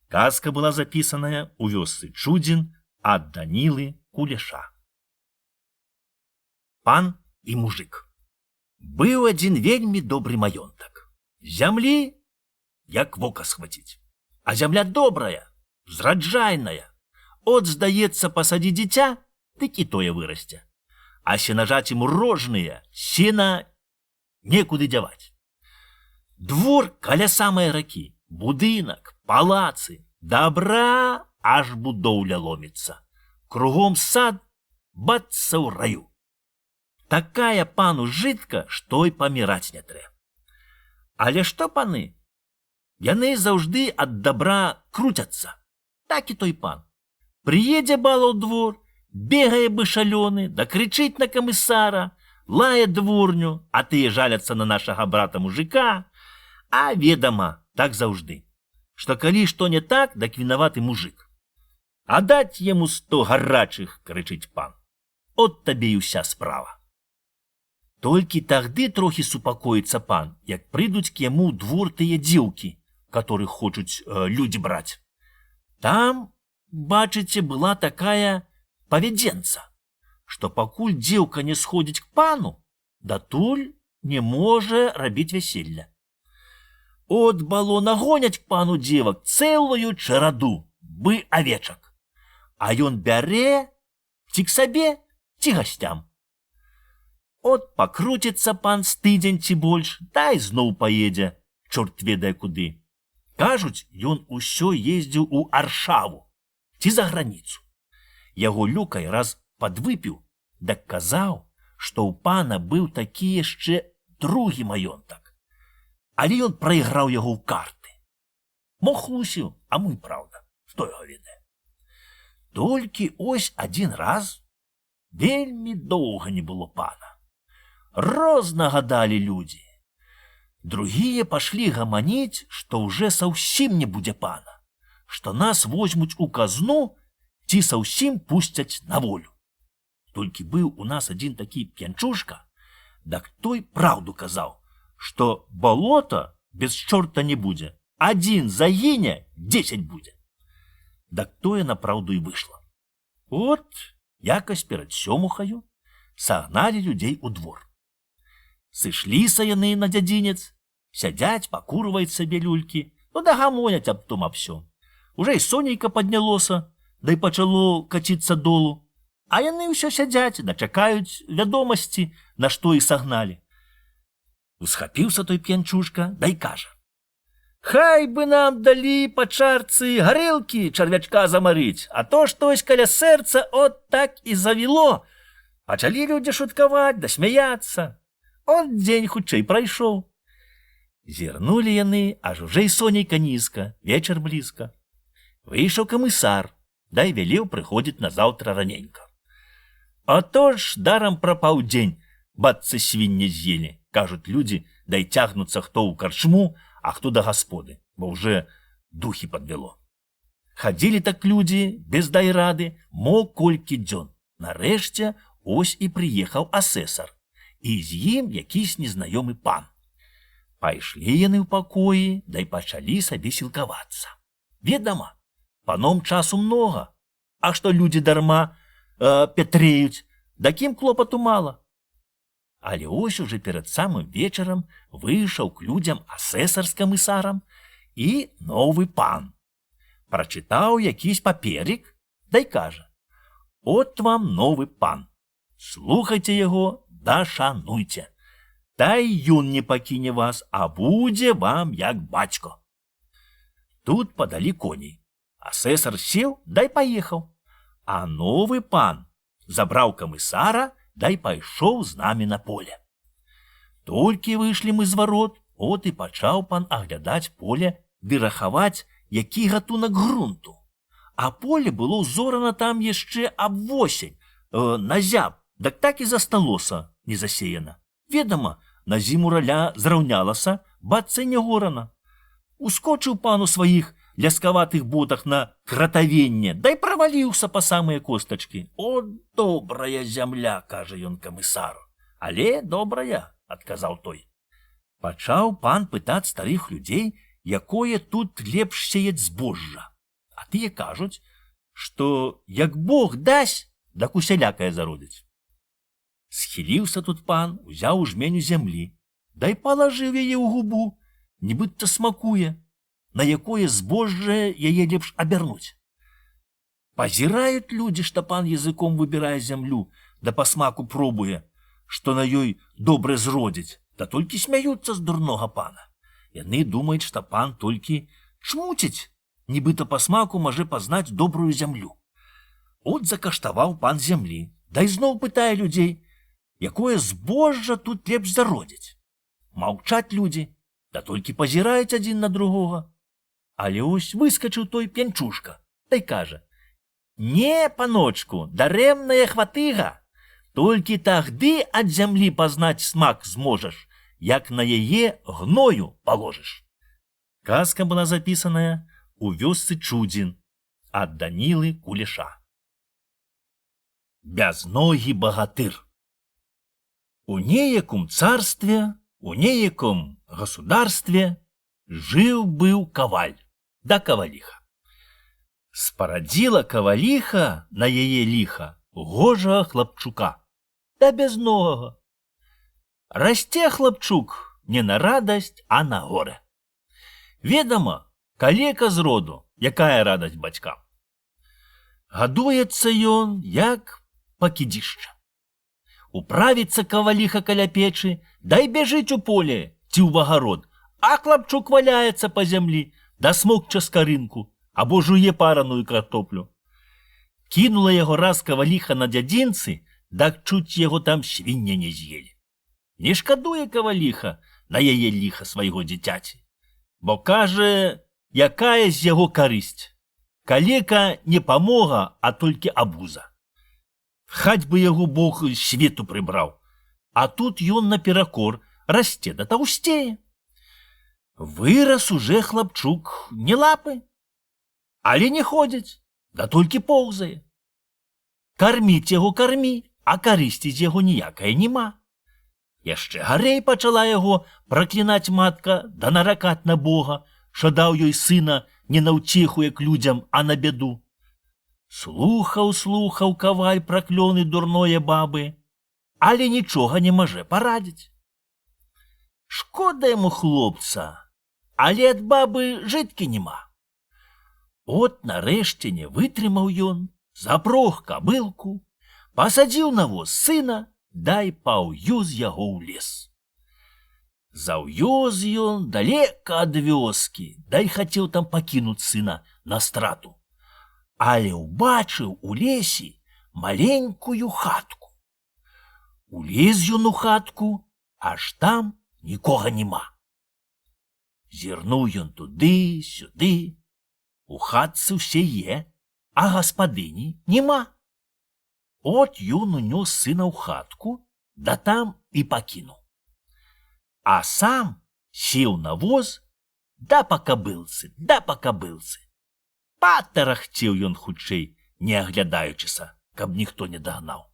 Казка была запісаная ў вёсцы Чудзін ад Данілы Кулеша. Пан і мужик. Быў адзін вельмі добры маёнтак. Зямлі, як вока схваціць. А зямля добрая, зраджайная. От, здаецца, пасадзі дзіця, дык і тое вырасце. А сенажаць ему рожныя, сена некуды дзяваць. Двор каля самай ракі, будынак, палацы, добра аж будоўля ломіцца. Кругом сад, бацца ў раю. Такая пану жытка, што і паміраць не трэ. Але што паны? Яны заўжды ад добра круцяцца. Так і той пан. Прыедзе бала ў двор, бегае бы шалёны, да крычыць на камісара, лае дворню, а тыя жаляцца на нашага брата мужика. А ведама, так заўжды, што калі што не так, дак вінаваты мужик. А даць яму 100 гарачых, крычыць пан. От табе і ўся справа. Толькі тагды трохі супакоіцца пан, як прыйдуць к яму ў двор тыя дзеўкі, которых хочуць людзі браць. Там, бачыце, была такая павядзенца, што пакуль дзеўка не сходзіць к пану, датуль не можа рабіць вяселля. От бало нагоняць к пану дзевак цэлую чараду, бы авечак. А ён бярэ ці к сабе, ці гасцям. От пакруціцца пан з тыдзень ці больш, дай зноў паедзе, чорт ведае куды. Кажуць, ён усё ездзіў у Аршаву ці за граніцу. Яго люкай раз падвыпіў, дак казаў, што ў пана быў такі яшчэ другі маёнтак. Але ён прайграў яго ў карты. Мо хлусіў, а мо і праўда, хто яго ведае. Толькі ось адзін раз вельмі доўга не было пана. Розна гадалі людзі. Другія пашлі гаманіць, што ўжо саўсім не будзе пана, што нас возьмуць у казну ці саўсім пусцяць на волю. Толькі быў у нас адзін такі п'янчушка, дак той праўду казаў, што балота без чорта не будзе, адзін загіне, 10 будзе. Дак тое направду і выйшла. От якось перад сёмухаю сагналі людзей у двор. Сышліся яны на дзядзінец, сядзяць, пакурваюць сабе люлькі, да гамоняць аб том аб сём. Уже і сонейка паднялося, да й пачало каціцца долу, а яны ўсё сядзяць, чакаюць вядомасці, на што іх сагналі. Усхапіўся той п'янчушка, да й кажа: «Хай бы нам далі па чарцы гарэлкі чарвячка замарыць, а то штось каля сэрца от так і завіло». Пачалі людзі шуткаваць, да смяяцца. От дзень хутчэй прайшоў. Зірнулі яны, аж уже і сонейка нізка, вечар блізка. Выйшаў камысар, да й велеў прыходзіць назаўтра раненька. А то ж дарам прапаў дзень, бацы свінні з'елі, кажуць людзі, да й цягнуцца хто ў карчму, а хто да гасподы, бо ўжо духі падвяло. Хадзілі так людзі, без дай рады, мо колькі дзён. Нарэшце ось і прыехаў асэсар, і з ім якісь незнаёмы пан. Пайшлі яны ў пакоі, да й пачалі сабе сілкавацца. Ведама, паном часу многа, а што людзі дарма пятрэюць, такім клопату мала. Але ось уже перад самым вечарам выйшаў к людзям асэсар з камысарам і новы пан. Прачытаў якісь паперік, да й кажа: «От вам новы пан. Слухайце яго, да шануйце. Та й ён не пакіне вас, а будзе вам як бацько». Тут падалі коней. Асэсар сеў, да й паехаў. А новы пан забраў камысара, да й пайшоў з намі на поле. Толькі выйшлі мы з варот, от і пачаў пан аглядаць поле ды рахаваць, які гатунак грунту. А поле было ўзорана там яшчэ аб восень, на зяб, дак так і засталося не засеяна. Ведама, на зіму раля зраўнялася, бацца не горана. Ускочыў пан у сваіх ляскаватых ботах на кратавенне, да й праваліўся па самыя костачкі. «О, добрая зямля», кажа ён камысару. «Але добрая», адказаў той. Пачаў пан пытаць старых людзей, якое тут лепш сеяць збожжа. А тыя кажуць, што як Бог дасць, дак усялякае зародзіць. Схіліўся тут пан, узяў жменю зямлі, да й палажыў яе ў губу, нібыта смакуе, на якое збожжа яе лепш абярнуць. Пазіраюць людзі, што пан языком выбірае зямлю, да па смаку пробуе, што на ёй добра зродзіць, да толькі смяюцца з дурнога пана. Яны думаюць, што пан толькі чмуціць, нібыта па смаку можа пазнаць добрую зямлю. От закаштаваў пан зямлі, да й зноў пытае людзей, якое збожжа тут лепш зародзіць. Маўчаць людзі, да толькі пазіраюць адзін на другога. Але ось выскачыў той п'янчушка, да й кажа: «Не, паночку, дарэмная хватыга, толькі тагды ад зямлі пазнаць смак зможаш, як на яе гною паложыш». Казка была запісаная у вёсцы Чудзін ад Данілы Кулеша. Бязногі багатыр. У неякум царстве, у неякум государстве жыў-быў каваль да каваліха. Спарадзіла каваліха на яе ліха гожага хлапчука, да бязногага. Расце хлапчук не на радасць, а на горе. Ведама, калека з роду, якая радасць бацькам. Гадуецца ён, як пакідзішча. Управіцца каваліха каля печы, дай бяжыць у поле ці ў агарод, а хлапчук валяецца па зямлі, да смокча скарынку, або жуе параную картоплю. Кінула яго раз каваліха на дзядзінцы, дак чуць яго там свіння не з'елі. Не шкадуе каваліха на яе ліха свайго дзіцяці, бо кажа, якая з яго карысць. Калека не памога, а толькі абуза. Хаць бы яго Бог свету прыбраў, а тут ён наперакор расце да таўсцее. Вырас уже хлапчук не лапы, але не ходзіць, да толькі поўзае. Карміць яго кармі, а карысці з яго ніякае няма. Яшчэ гарэй пачала яго праклінаць матка, да наракаць на Бога, що даў ёй сына не на ўцеху, як людзям, а на бяду. Слухаў каваль праклёны дурное бабы, але нічога не можа парадзіць. Шкода яму хлопца, але ад бабы жыткі няма. От нарэшце не вытрымаў ён, запрог кабылку, пасадзіў на воз сына, дай паўвёз яго ў лес. Заўёз ён далека ад вёскі, дай хацеў там пакінуць сына на страту. Але ўбачыў у лесе маленькую хатку. Улез ён у хатку, аж там нікога няма. Зірнуў ён туды, сюды. У хатцы ўсе е, а гаспадыні няма. От ён унёс сына ў хатку, да там і пакінуў. А сам сеў на воз, да па кабылцы. Патарахцеў ён хутчэй, не аглядаючыся, каб ніхто не дагнаў.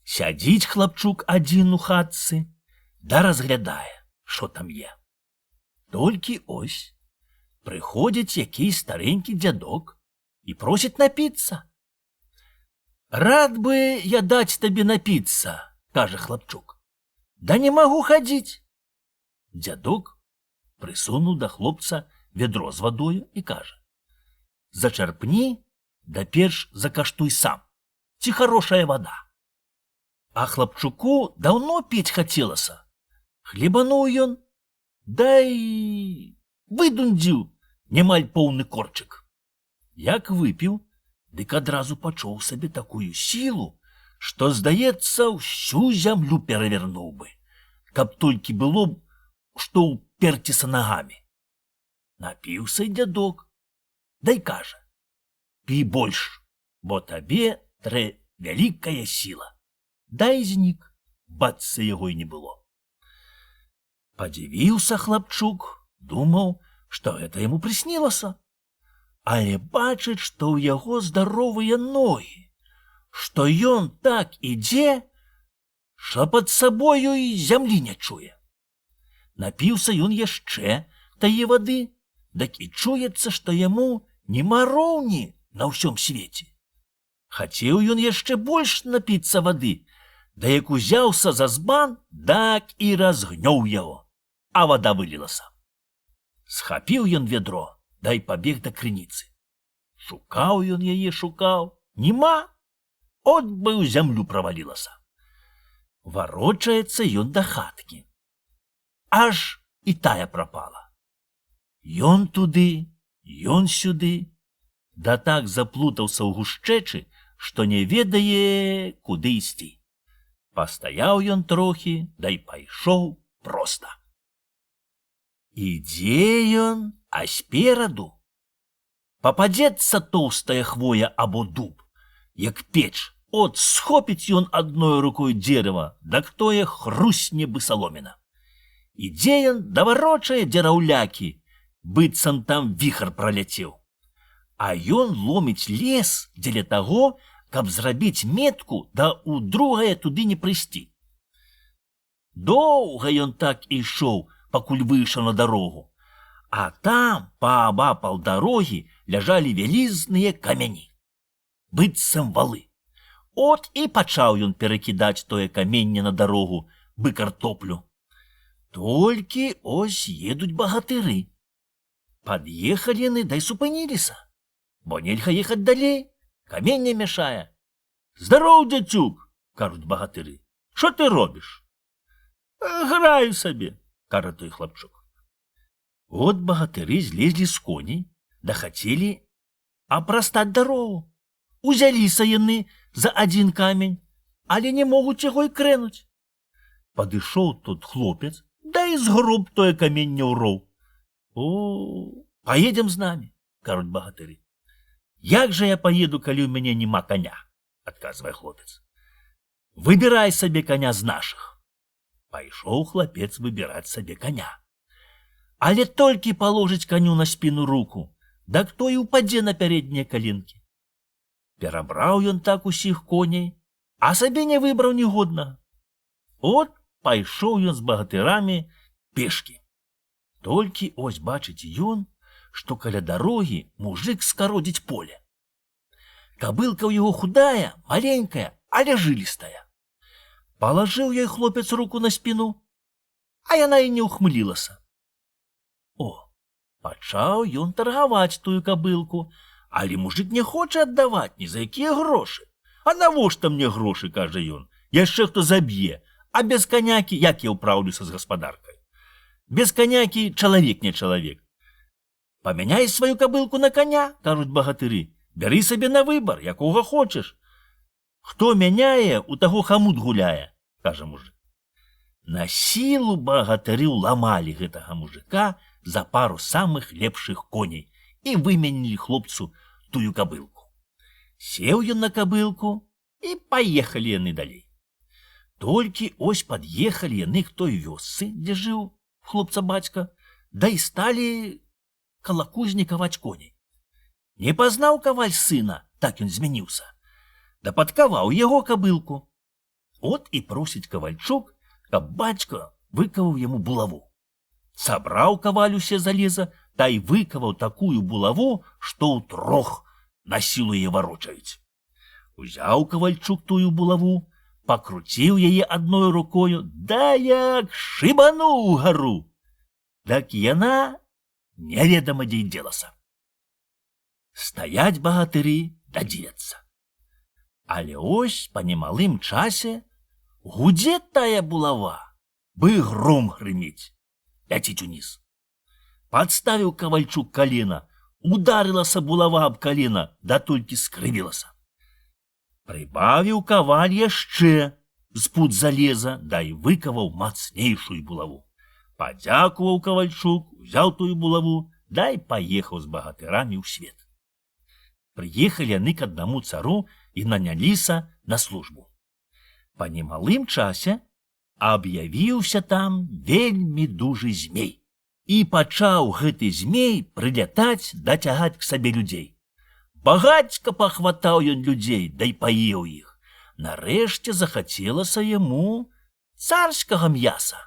Сядзіць хлапчук адзін у хатцы, да разглядае, што там є. Толькі ось прыходзіць які старенькі дзядок і просіць напіцца. Рад бы я даць табе напіцца, кажа хлапчук. Да не магу хадзіць. Дзядок прысунуў да хлопца вядро з вадою і кажа: зачарпні, да перш закаштуй сам, ці хорошая вада. А хлапчуку даўно піць хацелася. Хлебануў ён, дай выдундзіў немаль поўны корчык. Як выпіў, дык адразу пачуў сабе такую сілу, што, здаецца, усю зямлю перавернуў бы, каб толькі было б, што ўперціся нагамі. Напіўся дзядок, дай кажа: пі больш, бо табе трэ вялікая сіла. Дай знік, бацца яго і не было. Падзівіўся хлапчук, думаў, што гэта яму прыснілася. Але бачыць, што ў яго здаровыя ногі, што ён так ідзе, што пад сабою і зямлі не чуе. Напіўся ён яшчэ тае вады, дык і чуецца, што яму нема роўні на ўсём свеце. Хацеў ён яшчэ больш напіцца вады, да як узяўся за збан, так і разгнёў яго, а вада вылілася. Схапіў ён вядро, дай пабег да крыніцы. Шукаў ён яе, шукаў, нема, от бы ў зямлю правалілася. Варочаецца ён да хаткі. Аж і тая прапала. Ён туды, ён сюды, да так заплутаўся ў гушчэчы, што не ведае, куды ісці. Пастаяў ён трохі, дай пайшоў проста. Ідзе ён, а спераду пападзецца тоўстая хвоя або дуб, як печ. От схопіць ён адной рукой дзерава, дак тое хрусне бы саломіна. Ідзе ён, даварочае дзераўлякі, быццам там віхар праляцеў. А ён ломіць лес дзеля таго, каб зрабіць метку, да ў другае туды не прыйсці. Доўга ён так ішоў, пакуль выйшаў на дарогу, а там паабапал дарогі ляжалі вялізныя камяні, быццам валы. От і пачаў ён перакідаць тое каменне на дарогу, бы картоплю. Толькі ось едуць багатыры. Пад'ехалі яны, дай супыніліся, бо нельга ехаць далей, каменне мяшае. Здароў, дзяцюк, кажуць багатыры, што ты робіш? Граю сабе, кажа той хлапчук. От багатыры злезлі з коней, да хацелі апрастаць дарогу. Узяліся яны за адзін камень, але не могуць яго і крэнуць. Падышоў тут хлопец, да і згроб тое каменне ў роў. О, паедзем з намі, кажуць багатыры. Як жа я паеду, калі ў мяне няма коня, адказвае хлопец. Выбірай сабе коня з нашых. Пайшоў хлапец выбіраць сабе коня. Але толькі паложыць коню на спіну руку, дак той упадзе на пярэднія каленкі. Перабраў ён так усіх коней, а сабе не выбраў нігоднага. От пайшоў ён з багатырамі пешкі. Толькі ось бачыць ён, што каля дарогі мужык скародзіць поле. Кобылка у яго худая, маленькая, але жылістая. Палажыў ёй хлопец руку на спіну, а яна і не ўхмылілася. О, пачаў ён таргаваць тую кобылку, але мужик не хоча аддаваць ні за якія грошы. А навошта мне грошы, кажа ён, яшчэ хто заб'е, а без канякі як я ўпраўлюся з гаспадаркай? Без канякі чалавек не чалавек. Памяняй сваю кобылку на коня, кажуць багатыры, бяры сабе на выбар, якога хочаш. Хто мяняе, у таго хамут гуляе, кажа мужик. На сілу багатыры ўламалі гэтага мужика за пару самых лепшых коней і выменілі хлопцу тую кобылку. Сеў ён на кобылку і паехалі яны далей. Толькі ось пад'ехалі яны к той вёсцы, дзе жыў хлопца бацька, да і сталі каля кузні каваць коней. Не пазнаў каваль сына, так ён змяніўся. Да падкаваў яго кобылку. От і просіць кавальчук, каб бацька выкаваў яму булаву. Сабраў каваль усе залеза, та й выкаваў такую булаву, што ўтрох на сілу яе варочаюць. Узяў кавальчук тую булаву, пакруціў яе адной рукою, да як шыбануў гару. Так яна неведама дзе дзелася. Стаяць багатыры да дзівяцца. Але ось па немалым часе гудзе тая булава, бы гром грымець, ляціць уніз. Падставіў кавальчук калена, ударылася булава аб калена, да толькі скрывілася. Прыбавіў каваль яшчэ з пуд залеза, да і выкаваў мацнейшую булаву. Падзякуваў кавальчук, узяў тую булаву, да і паехаў з багатырамі ў свет. Прыехалі яны к аднаму цару і наняліся на службу. Па немалым часе аб'явіўся там вельмі дужы змей. І пачаў гэты змей прылятаць да цягаць к сабе людзей. Багацька пахватаў ён людзей, да й паеў іх. Нарэшце захацелася яму царскага м'яса.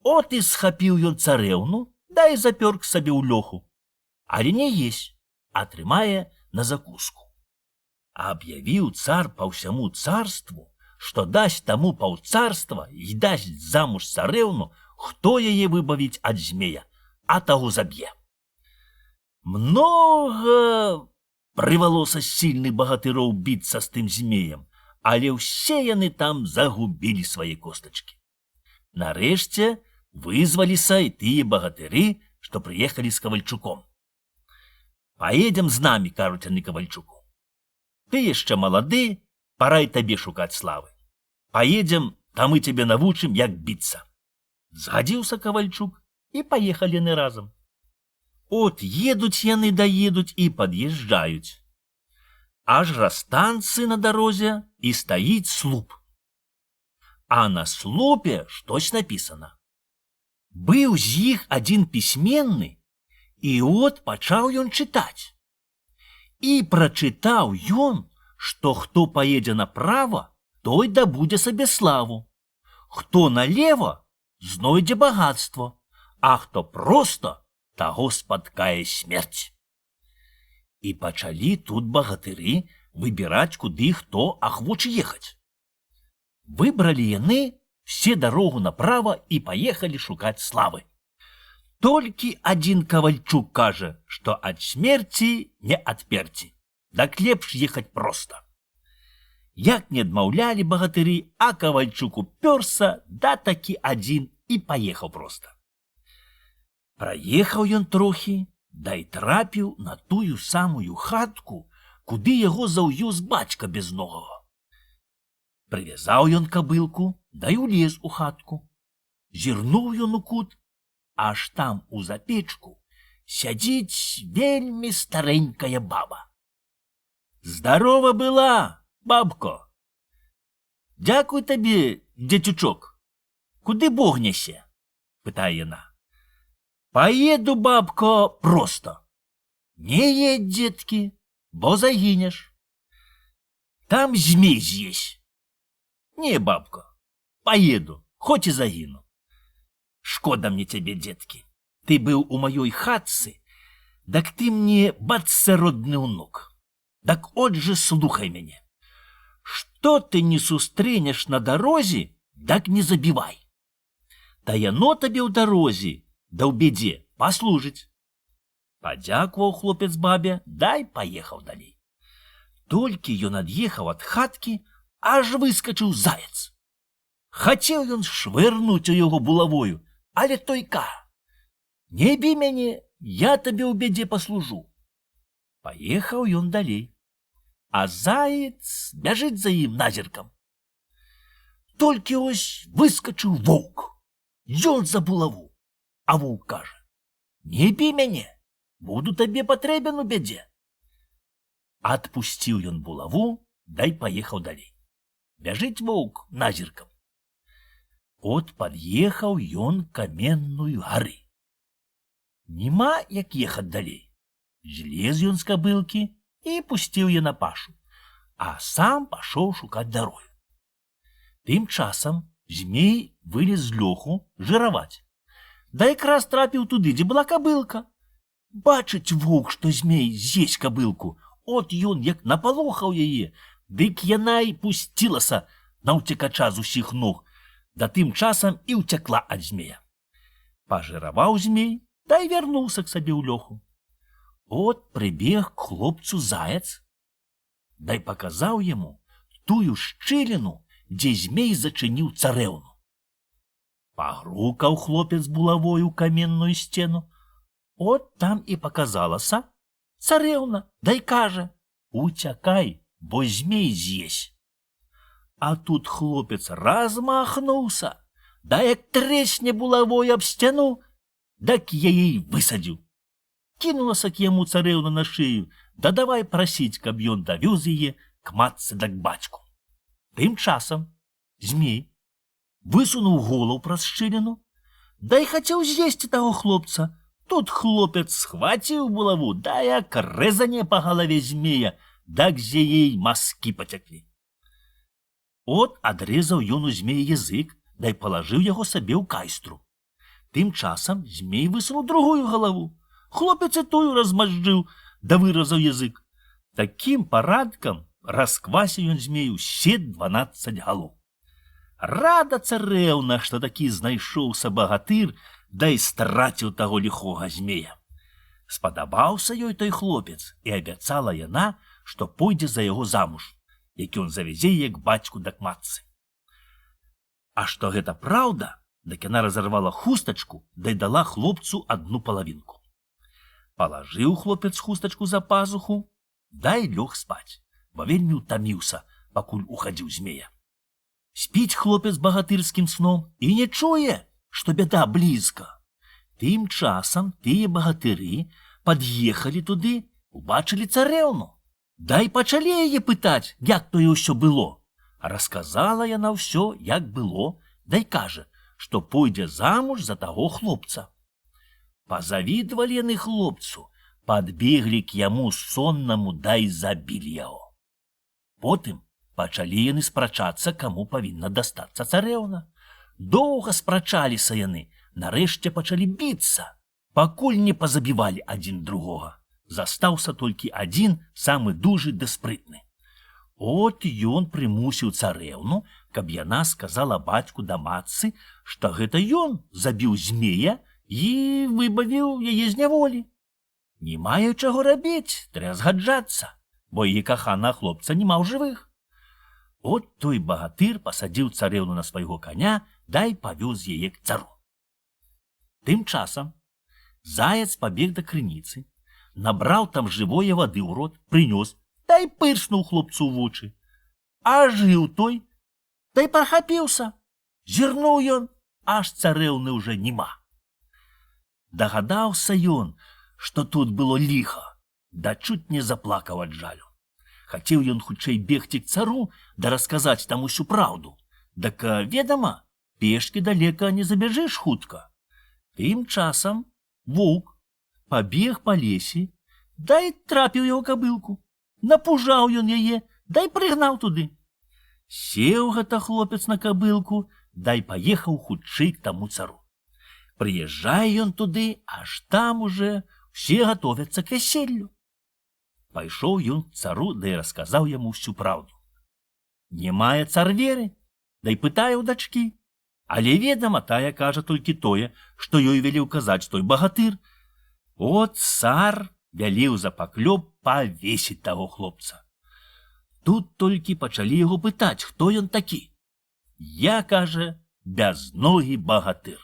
От і схапіў ён царэўну, да і запёр к сабе ў лёху. Але не есь, а трымае на закуску. Аб'явіў цар па ўсяму царству, што дасць таму паўцарства і дасць замуж царэўну, хто яе выбавіць ад змея, а таго заб'е. Многа прывалося сільных багатыроў біцца з тым змеем, але ўсе яны там загубілі свае костачкі. Нарэшце вызваліся і тыя багатыры, што прыехалі з кавальчуком. Паедзем з намі, кажуць яны кавальчуку. Ты яшчэ малады, пора і табе шукаць славы. Паедзем, там мы цябе навучым, як біцца. Згадзіўся кавальчук, і паехалі яны разам. От едуць яны даедуць і пад'язджаюць. Аж растанцы на дарозе і стаіць слуп. А на слупе штось напісана. Быў з іх адзін пісьменны, і от пачаў ён чытаць. І прачытаў ён, што хто паедзе направа, той дабудзе сабе славу. Хто налева, знойдзе багатство, а хто проста, таго спаткае смерць. І пачалі тут багатыры выбіраць, куды хто ахвочы ехаць. Выбралі яны все дарогу направа і паехалі шукаць славы. Толькі адзін кавальчук кажа, што ад смерці не адперці, так лепш ехаць проста. Як не адмаўлялі багатыры, а кавальчук упёрся, да такі адзін і паехаў проста. Праехаў ён трохі, да і трапіў на тую самую хатку, куды яго заўвёз бацька безногага. Прывязаў ён кабылку, да і улез у хатку. Зірнуў ён у кут, аж там у запечку сядзіць вельмі старэнькая баба. Здарова была, бабко! Дзякуй табе, дзецючок. Куды Бог нясе? Пытае яна. Поеду, бабко, просто. Не едь, детки, бо загинешь. Там змей з'есть. Не, бабко, поеду, хоть и загину. Шкода мне тебе, детки. Ты был у моей хатцы, так ты мне, бацца, родный внук. Так от же слухай мяне. Што ты не сустрэнеш на дарозе, так не забівай. Та яно табе ў дарозе, да ў бядзе паслужыць. Падзякуваў хлопец бабе, дай паехаў далей. Толькі ён ад'ехаў ад хаткі, аж выскачыў заяц. Хацеў ён швырнуць у яго булавою, але той кажа: «Не бі мяне, я табе ў бядзе паслужу». Паехаў ён далей, а заяц бяжыць за ім назіркам. Толькі ось выскачыў воўк. Ён за булаву, а воўк кажа: «Не бі мяне, буду табе патрэбен у бядзе». Адпусціў ён булаву, дай паехаў далей. Бяжыць воўк назіркам. От пад'ехаў ён каменную гары. Нема як ехаць далей. Злез ён з кабылкі і пусціў я на пашу, а сам пашоў шукаць дарою. Тым часам змей вылез з лёху жыраваць. Да якраз трапіў туды, дзе была кабылка. Бачыць воўк, што змей з'есть кабылку. От ён як напалохаў яе, дык яна і пусцілася на ўцекача з усіх ног, да тым часам і ўцякла ад змея. Пажыраваў змей, да і вярнуўся к сабе ў лёху. От прыбег к хлопцу заяц, дай паказаў яму тую шчыліну, дзе змей зачыніў царэўну. Пагрукаў хлопец булавою каменную сцену. От там і паказалася царэўна, дай кажа: «Уцякай, бо змей з'есть». А тут хлопец размахнуўся, да як трэсне булавой аб сцяну, так яе і высадзіў. Кінулася к яму царэўна на шыю, да давай прасіць, каб ён давёз яе к матцы да к бацьку. Тым часам змей высунуў голову праз шчыліну, да і хацеў з'есці таго хлопца. Тут хлопец схваціў булаву, да як рэзане па галаве змея, так з яе мазкі пацяклі. От адрэзаў ён у змея язык, да і палажыў яго сабе ў кайстру. Тым часам змей высунуў другую галаву. Хлопец і тую размажджыў, да выразаў язык. Такім парадкам расквасіў ён змею усе 12 галоў. Рада царэўна, што такі знайшоўся багатыр, да і страціў таго ліхога змея. Спадабаўся ёй той хлопец, і абяцала яна, што пойдзе за яго замуж, які ён завязе яе к бацьку да к матцы. А што гэта праўда, дык яна разарвала хустачку, да і дала хлопцу адну палавінку. Палажыў хлопец хустачку за пазуху, да і лёг спаць, бо вельмі ўтаміўся, пакуль ухадзіў змея. Спіць хлопец багатырскім сном і не чуе, што бяда блізка. Тым часам тыя багатыры пад'ехалі туды, убачылі царэўну. Да і пачалі яе пытаць, як тое ўсё было. Расказала яна ўсё, як было, да і кажа, што пойдзе замуж за таго хлопца. Пазавідвалі яны хлопцу, падбеглі к яму соннаму, да і забілі яго. Потым пачалі яны спрачацца, каму павінна дастацца царэўна. Доўга спрачаліся яны, нарэшце пачалі біцца, пакуль не пазабівалі адзін другога. Застаўся толькі адзін, самы дужы ды спрытны. От ён прымусіў царэўну, каб яна сказала бацьку да матцы, што гэта ён забіў змея і выбавіў яе з няволі. Не маю чаго рабіць, трэ згаджацца, бо яе кахана хлопца няма ў жывых. От той багатыр пасадзіў царэўну на свайго каня, дай павёз яе к цару. Тым часам заяц пабег да крыніцы, набраў там жывое вады ў рот, прынёс, дай пырснуў хлопцу ў вочы. А жыў той, дай прахапіўся. Зірнуў ён, аж царэўны ўжо няма. Дагадаўся ён, што тут было ліха, да чуць не заплакаў ад жалю. Хацеў ён хутчэй бегці к цару, да расказаць там усю праўду. Дак, ведама, пешкі далека не забяжыш хутка. Тым часам воўк пабег па лесе, да і трапіў яго кабылку. Напужаў ён яе, да і прыгнаў туды. Сеў гэта хлопец на кабылку, да і паехаў хутчэй к таму цару. Прыязджае ён туды, аж там уже ўсе гатовяцца к вяселлю. пайшоў ён к цару, да і расказаў яму всю праўду. Не мае цар веры, да і пытае ў дачкі. Але ведама, тая кажа толькі тое, што ёй велеў казаць той багатыр. От цар вялеў за паклёп павесіць таго хлопца. Тут толькі пачалі яго пытаць, хто ён такі. Я, кажа, бязногі багатыр,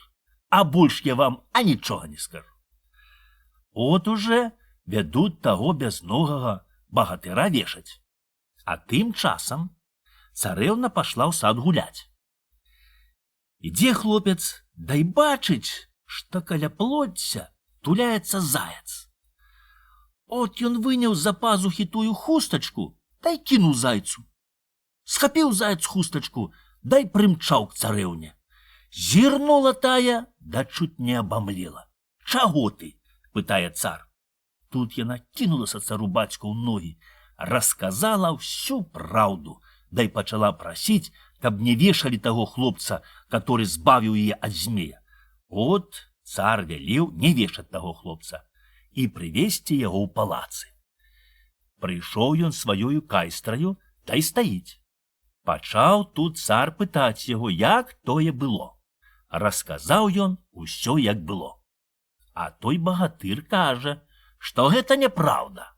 а больш я вам анічога не скажу. От уже вядуць таго бязногага багатыра вешаць. А тым часам царэўна пашла ў сад гуляць. Ідзе хлопец, да і бачыць, што каля плоцця туляецца заяц. От ён выняў з-за пазухі тую хустачку, да і кінуў зайцу. Схапіў заяц хустачку, да і прымчаў к царэўне. Зірнула тая, да чуць не абамлела. Чаго ты? Пытае цар. Тут яна кінулася цару бацьку ў ногі, расказала всю праўду, да і пачала прасіць, каб не вешалі таго хлопца, который збавіў яе ад змея. От цар велеў не вешаць таго хлопца і прывесці яго ў палацы. Прыйшоў ён сваёю кайстраю, да і стаіць. Пачаў тут цар пытаць яго, як тое было. Расказаў ён усё, як было. А той багатыр кажа, што гэта няпраўда.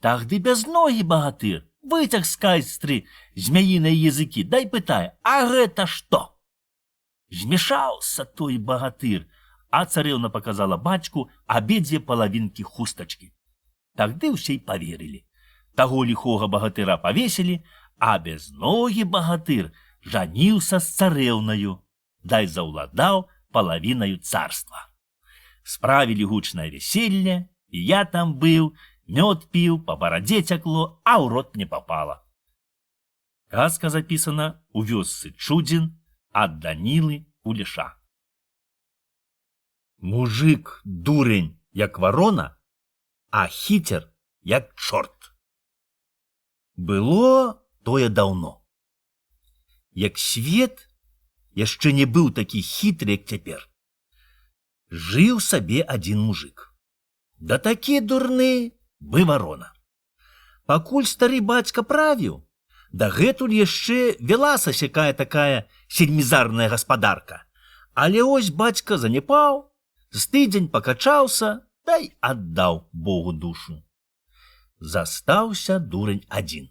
Тагды бязногі багатыр выцяг з кайстры змяіныя языкі, дай пытае, а гэта што? Змешаўся той багатыр, а царэўна показала бацьку абедзве палавінкі хустачкі. Тагды ўсе й паверылі. Таго ліхога багатыра павесілі, а бязногі багатыр жаніўся з царэўнаю, дай заўладаў палавінаю царства. Справілі гучнае вяселле, і я там быў, мёд піў, па барадзе цякло, а ў рот не папала. Казка запісана ў вёсцы Чудзін ад Данілы Кулеша. Мужик дурень, як варона, а хіцер, як чорт. Было тое даўно. Як свет яшчэ не быў такі хітры, як цяпер. Жыў сабе адзін мужик. Да такі дурны бы варона. Пакуль стары бацька правіў, дагэтуль яшчэ вялася сякая такая сельмізарная гаспадарка. Але ось бацька заняпаў, з тыдзень пакачаўся, да й аддаў Богу душу. Застаўся дурень адзін.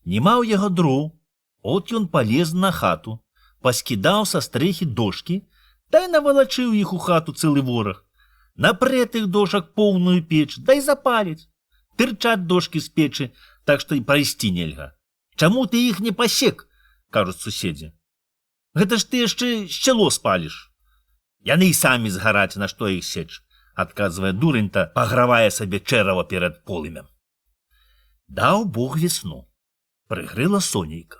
Нема ў яго дроў, от ён палез на хату, паскідаў са стрэхі дошкі, да й навалачыў іх у хату цэлы вораг. Напрэ тых дошак поўную печ, да й запаліць. Тырчаць дошкі з печы, так што і прайсці нельга. Чаму ты іх не пасек, кажуць суседзі. Гэта ж ты яшчэ сцяло спаліш. Яны і самі згараць, на што іх сеч, адказвае дурень-то, пагравае сабе чэрава перад полымем. Даў Бог весну. Прыгрыла сонейка.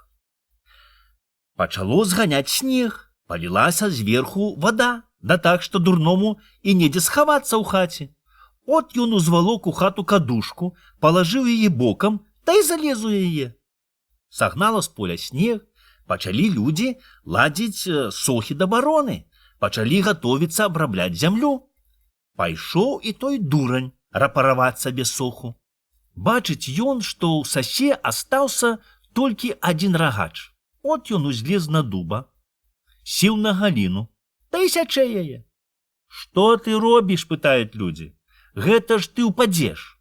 Пачало зганяць снег. Палілася зверху вада, да так, што дурному і недзе схавацца ў хаце. От ён узвалок у хату кадушку, палажыў яе бокам, да і залез у яе. Сагнала з поля снег, пачалі людзі ладзіць сохі да бароны, пачалі гатовіцца абрабляць зямлю. Пайшоў і той дурань рапараваць сабе соху. Бачыць ён, што ў сасе астаўся толькі адзін рагач. От ён узлез на дуба, сеў на галіну, да і сячэ яе. Што ты робіш, пытаюць людзі. Гэта ж ты ўпадзеш.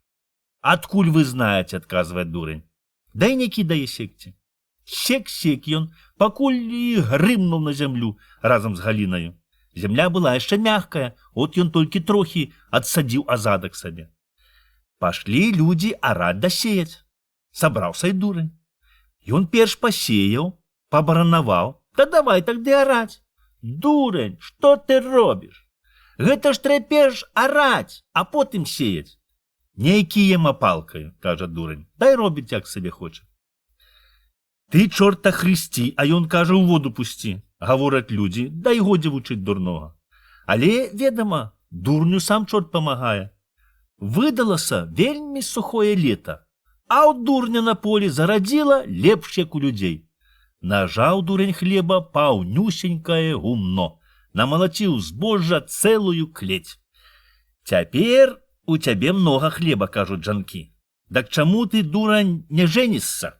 Адкуль вы знаеце, адказвае дурень. Да і не кідае секці. Сек ён, пакуль і грымнуў на зямлю разам з галінаю. Зямля была яшчэ мягкая, от ён толькі трохі адсадзіў азадак сабе. Пашлі людзі араць да сеяць. Сабраўся і дурень. Ён перш пасеяў, пабаранаваў, да давай так ды араць. Дурень, што ты робіш? Гэта ж трэпеш араць, а потым сеяць. Не кіем апалкаю, кажа дурень, дай робіць, як сабе хоча. Ты чорта хрысці, а ён кажа, у воду пусці. Гавораць людзі, дай годзе вучыць дурнога. Але, ведама, дурню сам чорт памагае. Выдалася вельмі сухое лета, а ў дурня на полі зарадзіла лепш, як у людзей. Нажаў дурень хлеба паўнюсенькае гумно, намалаціў збожжа цэлую клець. Цяпер У цябе много хлеба, кажуць жанкі. Дак чаму ты, дурань, не женішся?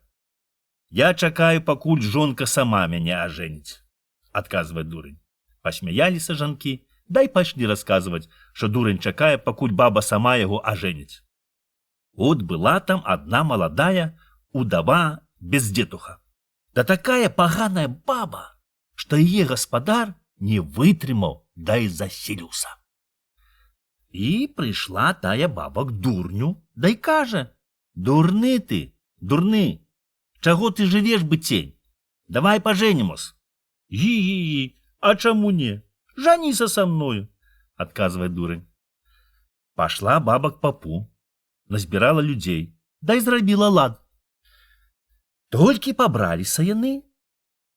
Я чакаю, пакуль жонка сама мяне ажэніць, адказвае дурень. Пасмяяліся жанкі, дай пайшлі расказваць, што дурень чакае, пакуль баба сама яго ажэніць. От была там адна маладая удава бездетуха. Да такая паганая баба, што яе гаспадар не вытрымаў, да і заселіўся. І прыйшла тая баба к дурню, да й кажа: «Дурны ты, дурны, чаго ты жывеш, быцень? Давай паженімось». «Ги-ги-ги, а чаму не? Жаніся са мною», адказвае дурень. Пашла баба к папу, назбірала людзей, да й зрабіла лад. Толькі пабраліся яны,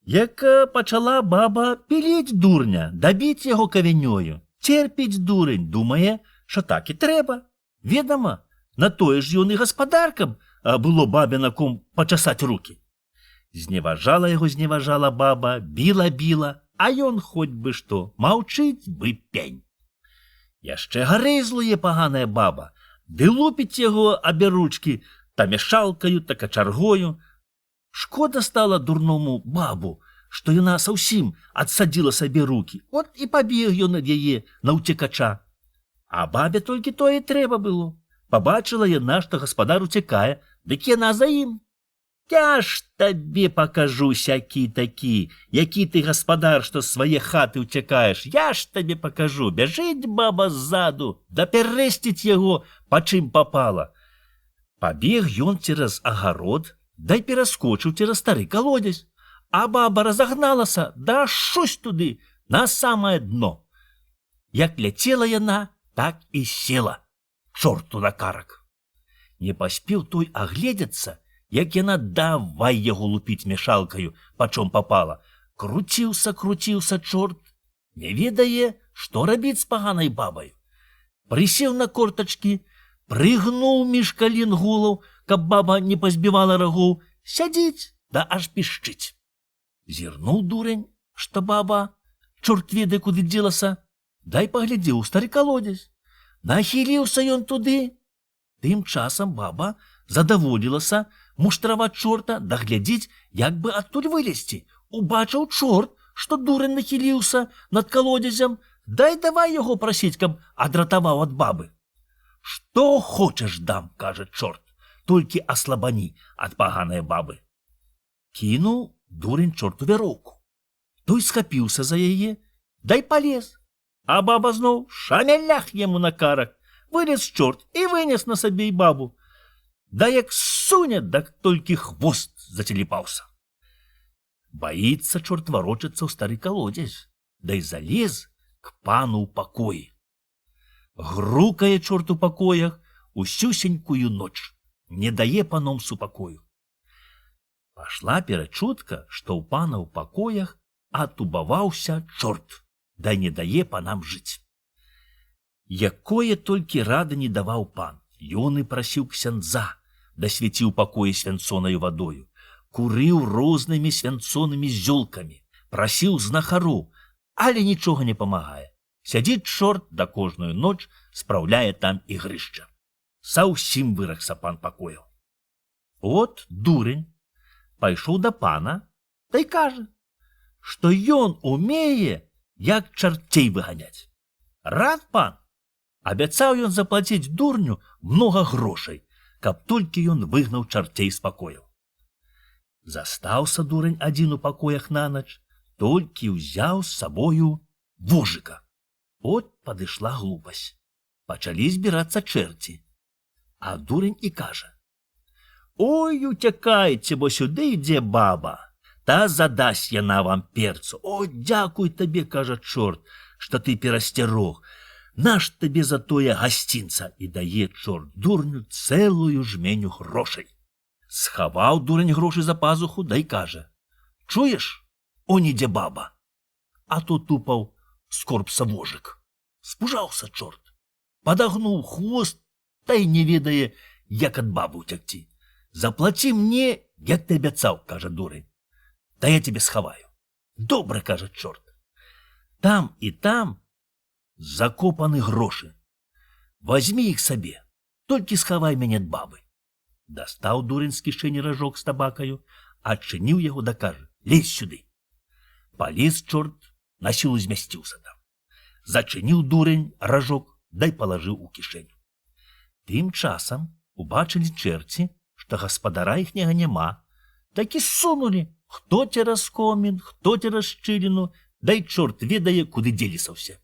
як пачала баба піліць дурня, дабіць яго кавянёю. Церпіць дурень, думае, що так і трэба. Ведама, на тое ж ён і гаспадаркам было бабе на ком пачасаць руки. Зневажала яго, зневажала баба, біла-біла, а ён хоць бы што, маўчыць бы пень. Яшчэ гарэзлуе паганая баба, ды лупіць яго абяручкі та мяшалкаю, та качаргою. Шкода стала дурному бабу, што яна саўсім адсадзіла сабе руки. От і пабег ён ад яе на ўцекача. А бабе толькі тое трэба было. Пабачыла яна, што гаспадар уцякае, дык яна за ім. Я ж табе пакажу сякі-такі, які ты гаспадар, што з свае хаты ўцякаеш. Я ж табе пакажу. Бяжыць баба ззаду, да пярэсціць яго, па чым папала. Пабег ён цераз агарод, да й пераскочыў цераз стары калодзеж. А баба разагналася, да шусь туды, на самае дно. Як ляцела яна, так і села, чорту на карак. Не паспеў той агледзецца, як яна давай яго лупіць мяшалкаю, пачом папала. Круціўся чорт, не ведае, што рабіць з паганай бабай. Прысеў на кортачкі, прыгнуў між кален голаў, каб баба не пазбівала рагоў, сядзіць, да аж пішчыць. Зірнуў дурень, што баба, чорт ведае, куды дзелася, дай паглядзеў у стары калодзеж. Нахіліўся ён туды. Тым часам баба задаволілася муштраваць чорта, да глядзець, як бы адтуль вылезці. Убачыў чорт, што дурень нахіліўся над калодзезем, дай давай яго прасіць, каб адратаваў ад бабы. «Што хочаш дам», кажа чорт, «толькі аслабані ад паганай бабы». Кінуў дурень чорту вяроўку. Той схапіўся за яе, дай палез. А баба зноў шамялях яму на карак. Вылез чорт і вынес на сабе і бабу. Да як суне, так толькі хвост зацеліпаўся. Баіцца чорт варочацца ў стары калодзеж, да й залез к пану ў пакоі. Грукае чорт у пакоях усюсенькую ноч, не дае паном супакою. Пашла перачутка, што ў пана ў пакоях атубаваўся чорт, да не дае панам жыць. Якое толькі рады не даваў пан, ён і прасіў ксяндза, да свяціў пакоі свянцонаю вадою, курыў рознымі свянцонымі зёлкамі, прасіў знахароў, але нічога не памагае. Сядзіць чорт, да кожную ноч спраўляе там ігрышча. Саўсім выракся пан пакояў. От дурень пайшоў да пана, та й кажа, што ён умее, як чарцей выганяць. Рад пан, абяцаў ён заплаціць дурню многа грошай, каб толькі ён выгнаў чарцей з пакояў. Застаўся дурень адзін у пакоях на ноч, толькі ўзяў з сабою вожыка. От падышла глупасць. Пачалі збірацца чэрці. А дурень і кажа: «Ой, уцякайце, бо сюды ідзе баба, та задасць яна вам перцу. О, дзякуй табе, кажа чорт, што ты перасцярог. Наш табе за тое гасцінца». І дае чорт дурню цэлую жменю грошай. Схаваў дурень грошы за пазуху, да й кажа: «Чуеш, он ідзе баба». А то тупаў скорбся вожык. Спужаўся чорт, падагнуў хвост, та й не ведае, як ад бабы ўцякці. «Заплаці мне, як ты абяцаў», кажа дурень. «Да я тебе схаваю». «Добра», кажа чорт. Там і там закопаны грошы. возьми их сабе, толькі схавай мяне ад бабы. Дастаў дурень з кішэні ражок з табакаю, адчыніў яго да кажа: лезь сюды. Палез чорт, на сілу змясціўся там. Зачыніў дурень ражок, дай палажыў у кішэню. Тым часам убачылі чэрці, што гаспадара іхняга няма, так і сунулі, хто цераз комін, хто цераз шчыліну, дай чорт ведае, куды дзеліся ўсе.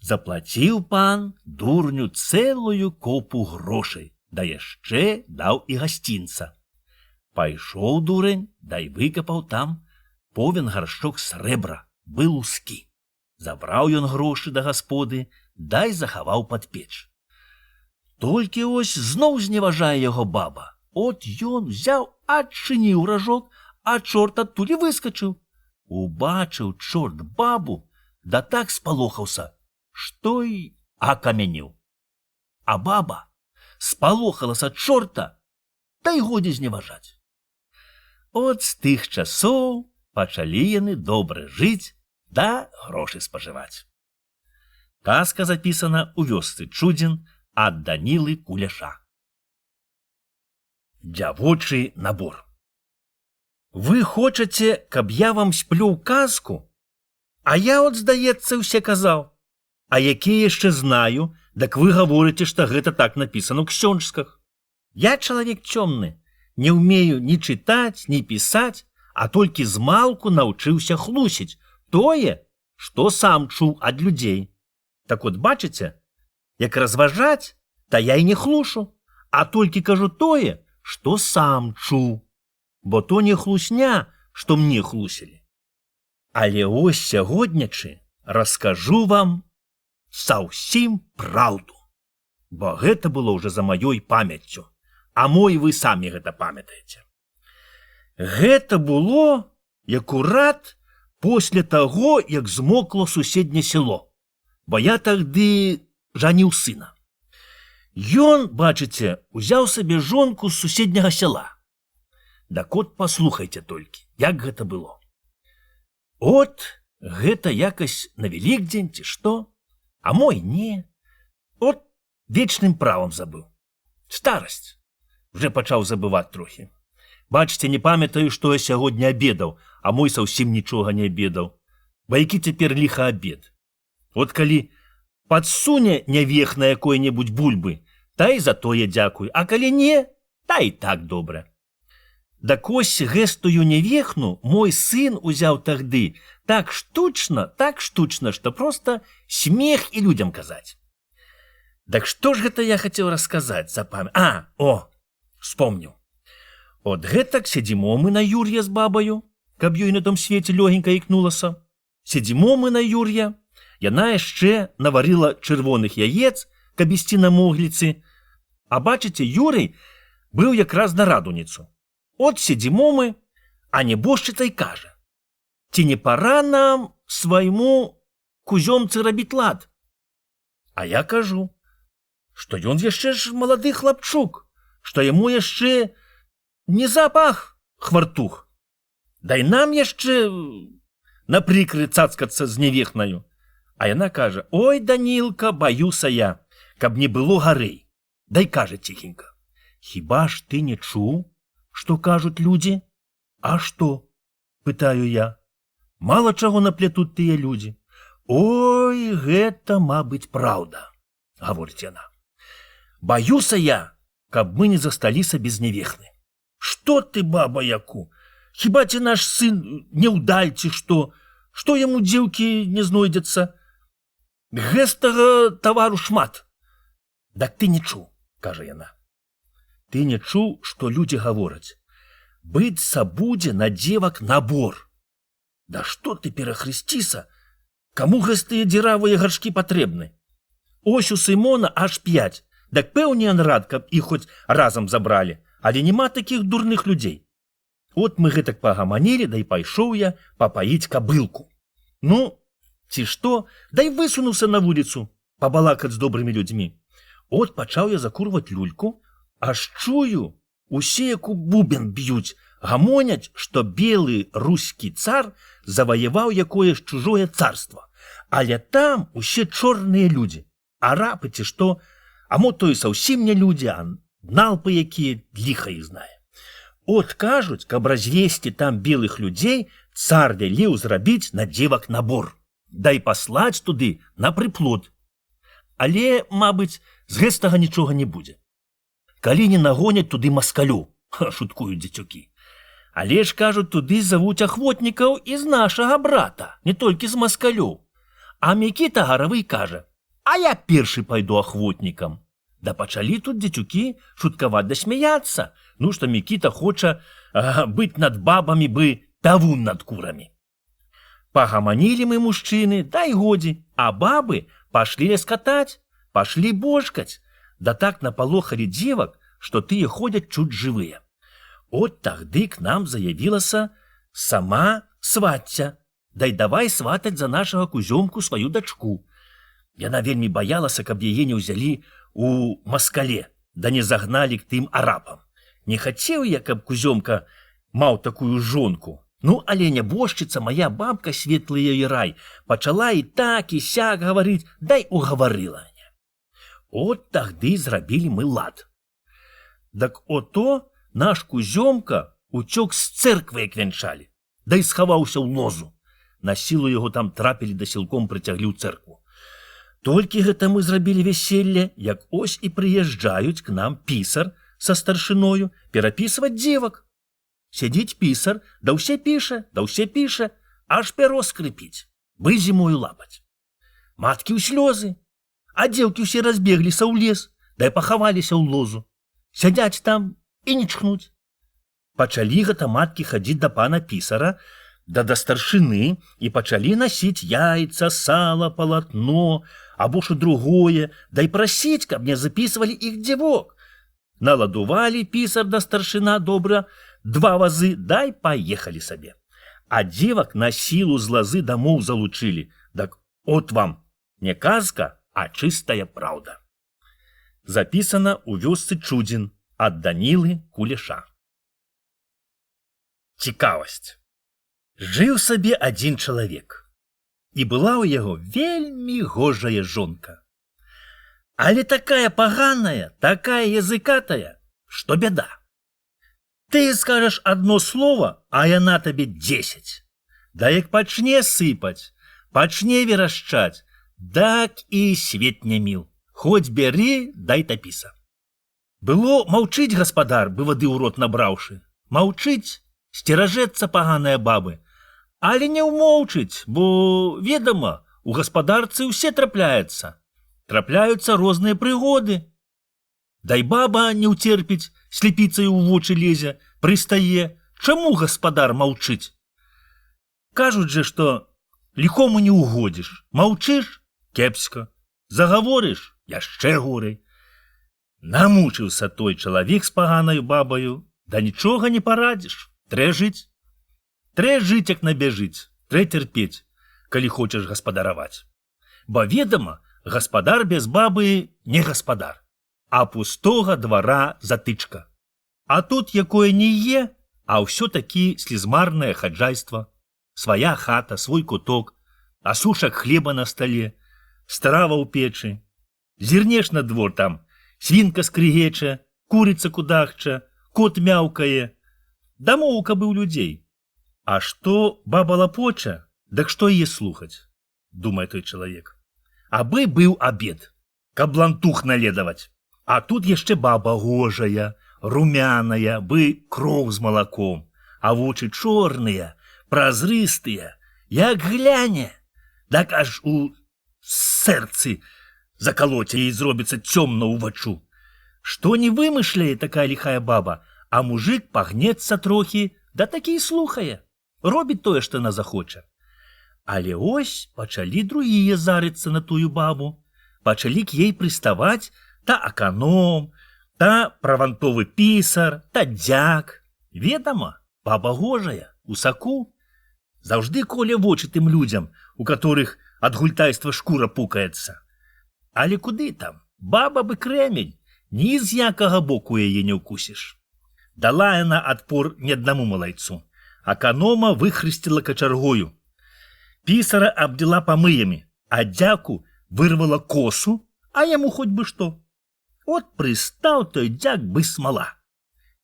Заплаціў пан дурню цэлую копу грошай, да яшчэ даў і гасцінца. Пайшоў дурень, дай выкапаў там повен гаршчок срэбра, был лускі. Забраў ён грошы да гасподы, дай захаваў пад печ. Толькі ось зноў зневажае яго баба. От ён взяў, адчыніў ражок, а чорт адтуль выскачыў. Убачыў чорт бабу, да так спалохаўся, што й акамянеў. А баба спалохалася ад чорта, та й годзе зневажаць. От з тых часоў пачалі яны добра жыць да грошы спажываць. Казка запісана ў вёсцы Чудзін ад Данілы Куляша. Дзявочы набор. Вы хочаце, каб я вам сплюў казку? А я от, здаецца, ўсе казаў. А якія яшчэ знаю, дак вы гаворыце, што гэта так напісана ў ксёнжсках. Я чалавек цёмны, не ўмею ні чытаць, ні пісаць, а толькі змалку навучыўся хлусіць тое, што сам чуў ад людзей. Так от бачыце, як разважаць, та я і не хлушу, а толькі кажу тое, што сам чуў. Бо то не хлусня, што мне хлусілі. Але ось сягоднячы раскажу вам заўсім праўду. Бо гэта было ўжо за маёй памяццю, а мо вы самі гэта памятаеце. Гэта было акурат после таго, як змокла суседняе село, бо я тады жаніў сына. Ён, бачыце, узяў сабе жонку з суседняга села. Так от паслухайце толькі, як гэта было. От гэта якась на Велікдзень ці што, а мой не. От вечным правам забыў. Старасць. Вже пачаў забываць трохі. Бачыце, не памятаю, што я сягоння абедаў, а мой заўсім нічога не абедаў. Бо які цяпер ліха абед. От калі падсуне нявех на якой-небудзь бульбы, та і за тое дзякуй, а калі не, та і так добра. Дак ось гэстую нявехну мой сын узяў тагды так штучна, што проста смех і людзям казаць. Дак што ж гэта я хацеў расказаць за памяць? Вспомніў. От гэтак сядзімо мы на Юр'я з бабаю, каб ёй на том свеце лёгенька ікнулася. Сядзімо мы на Юр'я, яна яшчэ наварыла чырвоных яец, каб ісці на могліцы. А бачыце, Юрый быў якраз на радуніцу. От сядзімо мы, а нябожчыца й кажа: ці не пара нам свайму кузёмцы рабіць лад? А я кажу, што ён яшчэ ж малады хлапчук, што яму яшчэ не запах хвартух. Дай нам яшчэ на прыкры цацкацца з нявехнаю. А яна кажа: ой, Данілка, баюся я, каб не было гарэй. Дай кажа ціхенька: хіба ж ты не чуў, што кажуць людзі? А што? Пытаю я. Мала чаго наплетуць тыя людзі. Ой, гэта, мабыць, праўда, гаворыць яна. Баюся я, каб мы не засталіся без нявехны. Што ты, баба яку? Хіба ці наш сын неўдаль ці што? Што яму дзеўкі не знойдзецца? Гэстага тавару шмат. Дак ты не чуў, кажа яна. Ты не чуў, што людзі гавораць: быцца будзе на дзевак набор. Да што ты перахрысціся? Каму гэстыя дзіравыя гаршкі патрэбны? Ось у Сымона аж 5, дак пэўне ён рад, каб іх хоць разам забралі, але няма такіх дурных людзей. От мы гэтак пагаманілі, дай пайшоў я папаіць кабылку. Ну, ці што, дай высунуўся на вуліцу пабалакаць з добрымі людзьмі. От пачаў я закурваць люльку, аж чую, усе як у бубен б'юць, гамоняць, што белы рускі цар заваяваў якое ж чужое царства. Але там усе чорныя людзі, арабы ці што, А мо то і заўсім не людзі, а налпы якія, ліха іх знае. От кажуць, каб развесці там белых людзей, цар вялеў зрабіць на дзевак набор, дай паслаць туды на прыплод. Але, мабыць, з гэтага нічога не будзе. Калі не нагоняць туды маскалю, шуткуюць дзецюкі. Але ж, кажуць, туды завуць ахвотнікаў і з нашага брата, не толькі з маскалёў. А Мікіта Гаравый кажа, а я першы пайду ахвотнікам. Да пачалі тут дзецюкі шуткаваць да смяяцца, што Мікіта хоча быць над бабамі бы пявун над курамі. Пагаманілі мы мужчыны, дай годзе, а бабы пашлі ляскатаць, пашлі божкаць, да так напалохалі дзевак, што тыя ходзяць чуць жывыя. От тагды к нам заявілася сама свацця, дай давай сватаць за нашага кузёмку сваю дачку. Яна вельмі баялася, каб яе не ўзялі у маскале, да не загналі к тым арабам. Не хацеў я, каб кузёмка маў такую жонку. Але нябожчыца, моя бабка, светлы ёй рай, пачала і так, і сяк гаварыць, дай угаварыла мяне. От тагды зрабілі мы лад. Дак ото наш кузёмка уцёк з цэрквы, як вянчалі, дай схаваўся ў лозу. На сілу яго там трапілі, да сілком прыцяглі ў цэркву. Толькі гэта мы зрабілі вяселле, як ось і прыязджаюць к нам пісар са старшыною перапісваць дзевак. Сядзіць пісар, да ўсе піша, аж пяро скрыпіць, бы зімою лапаць. Маткі ў слёзы, а дзеўкі ўсе разбегліся ў лес, дай пахаваліся ў лозу. Сядзяць там і не чхнуць. Пачалі гэта маткі хадзіць да пана пісара, да старшыны, і пачалі насіць яйца, сала, палатно, або што другое, дай прасіць, каб не запісвалі іх дзевок. Наладувалі пісар да старшына добра 2 вазы, дай паехалі сабе. А дзевак на сілу з лазы дамоў залучылі. Так от вам не казка, а чыстая праўда. Запісана ў вёсцы Чудзін ад Данілы Кулеша. Цікавасць. Жыў сабе адзін чалавек, і была ў яго вельмі гожая жонка. Але такая паганая, такая языкатая, што бяда. Ты скажаш одно слово, а яна табе 10. Да як пачне сыпаць, пачне верашчаць, так і свет не міл. Хоць бяры, дай тапіса. Было маўчыць гаспадар, бы вады ў рот набраўшы. Маўчыць, сцеражэцца паганыя бабы. Але не ўмоўчыць, бо, ведама, у гаспадарцы ўсе трапляецца. Трапляюцца розныя прыгоды. Дай баба не ўцерпіць, слепіцаю ў вочы лезе, прыстае. Чаму гаспадар маўчыць? Кажуць же, што ліхому не угодзіш. Маўчыш – кепска. Загаворыш – яшчэ горай. Намучыўся той чалавек з паганаю бабаю, да нічога не парадзіш. Трэ жыць. Трэ жыць, як набяжыць. Трэ цярпець, калі хочаш гаспадараваць. Бо, ведама, гаспадар без бабы не гаспадар, а пустога двара затычка. А тут якое не е, а ўсё-такі слізмарнае хаджайства. Свая хата, свой куток, асушак хлеба на стале, страва ў печы. Зірнеш на двор там, свінка скрыгеча, курыца кудахча, кот мяўкае. Дамоўка быў людзей. А што баба лапоча, дык што яе слухаць, думае той чалавек. Абы быў абед, каб лантух наледаваць. А тут яшчэ баба гожая, румяная, бы кроў з малаком, а вочы чорныя, празрыстыя, як гляне, так аж у сэрцы закалоце і зробіцца цёмна ўваччу. Што не вымышляе такая ліхая баба, а мужык пагнецца трохі, да такі і слухае, робіць тое, што яна захоча. Але ось пачалі другія зарыцца на тую бабу, пачалі к ей прыставаць та аканом, та правантовы пісар, та дзяк. Ведама, баба гожая, у саку. Заўжды коля вочы тым людзям, у которых ад гультайства шкура пукаецца. Але куды там? Баба бы крэмень, ні з якага боку яе не ўкусіш. Дала яна адпор не аднаму малайцу. Аканома выхрысціла качаргою. Пісара абдзяла памыямі, а дзяку вырвала косу, а яму хоць бы што. От прыстаў той дзяк бы смала.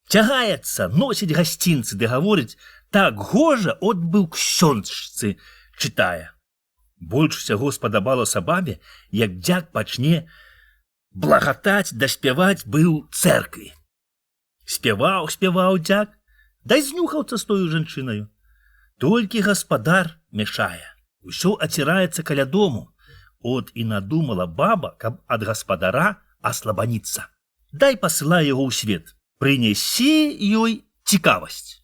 Цягаецца, носіць гасцінцы, ды гаворыць, так гожа, от быў ксёндзчцы, чытае. Больш усяго спадабалася бабе, як дзяк пачне благатаць да спяваць быў цэркві. Спяваў дзяк, дай знюхаўца з тою жанчынаю. Толькі гаспадар мешае, усё аціраецца каля дому. От і надумала баба, каб ад гаспадара аслабаніцца. Дай пасылай яго ў свет, прынясі ёй цікавасць.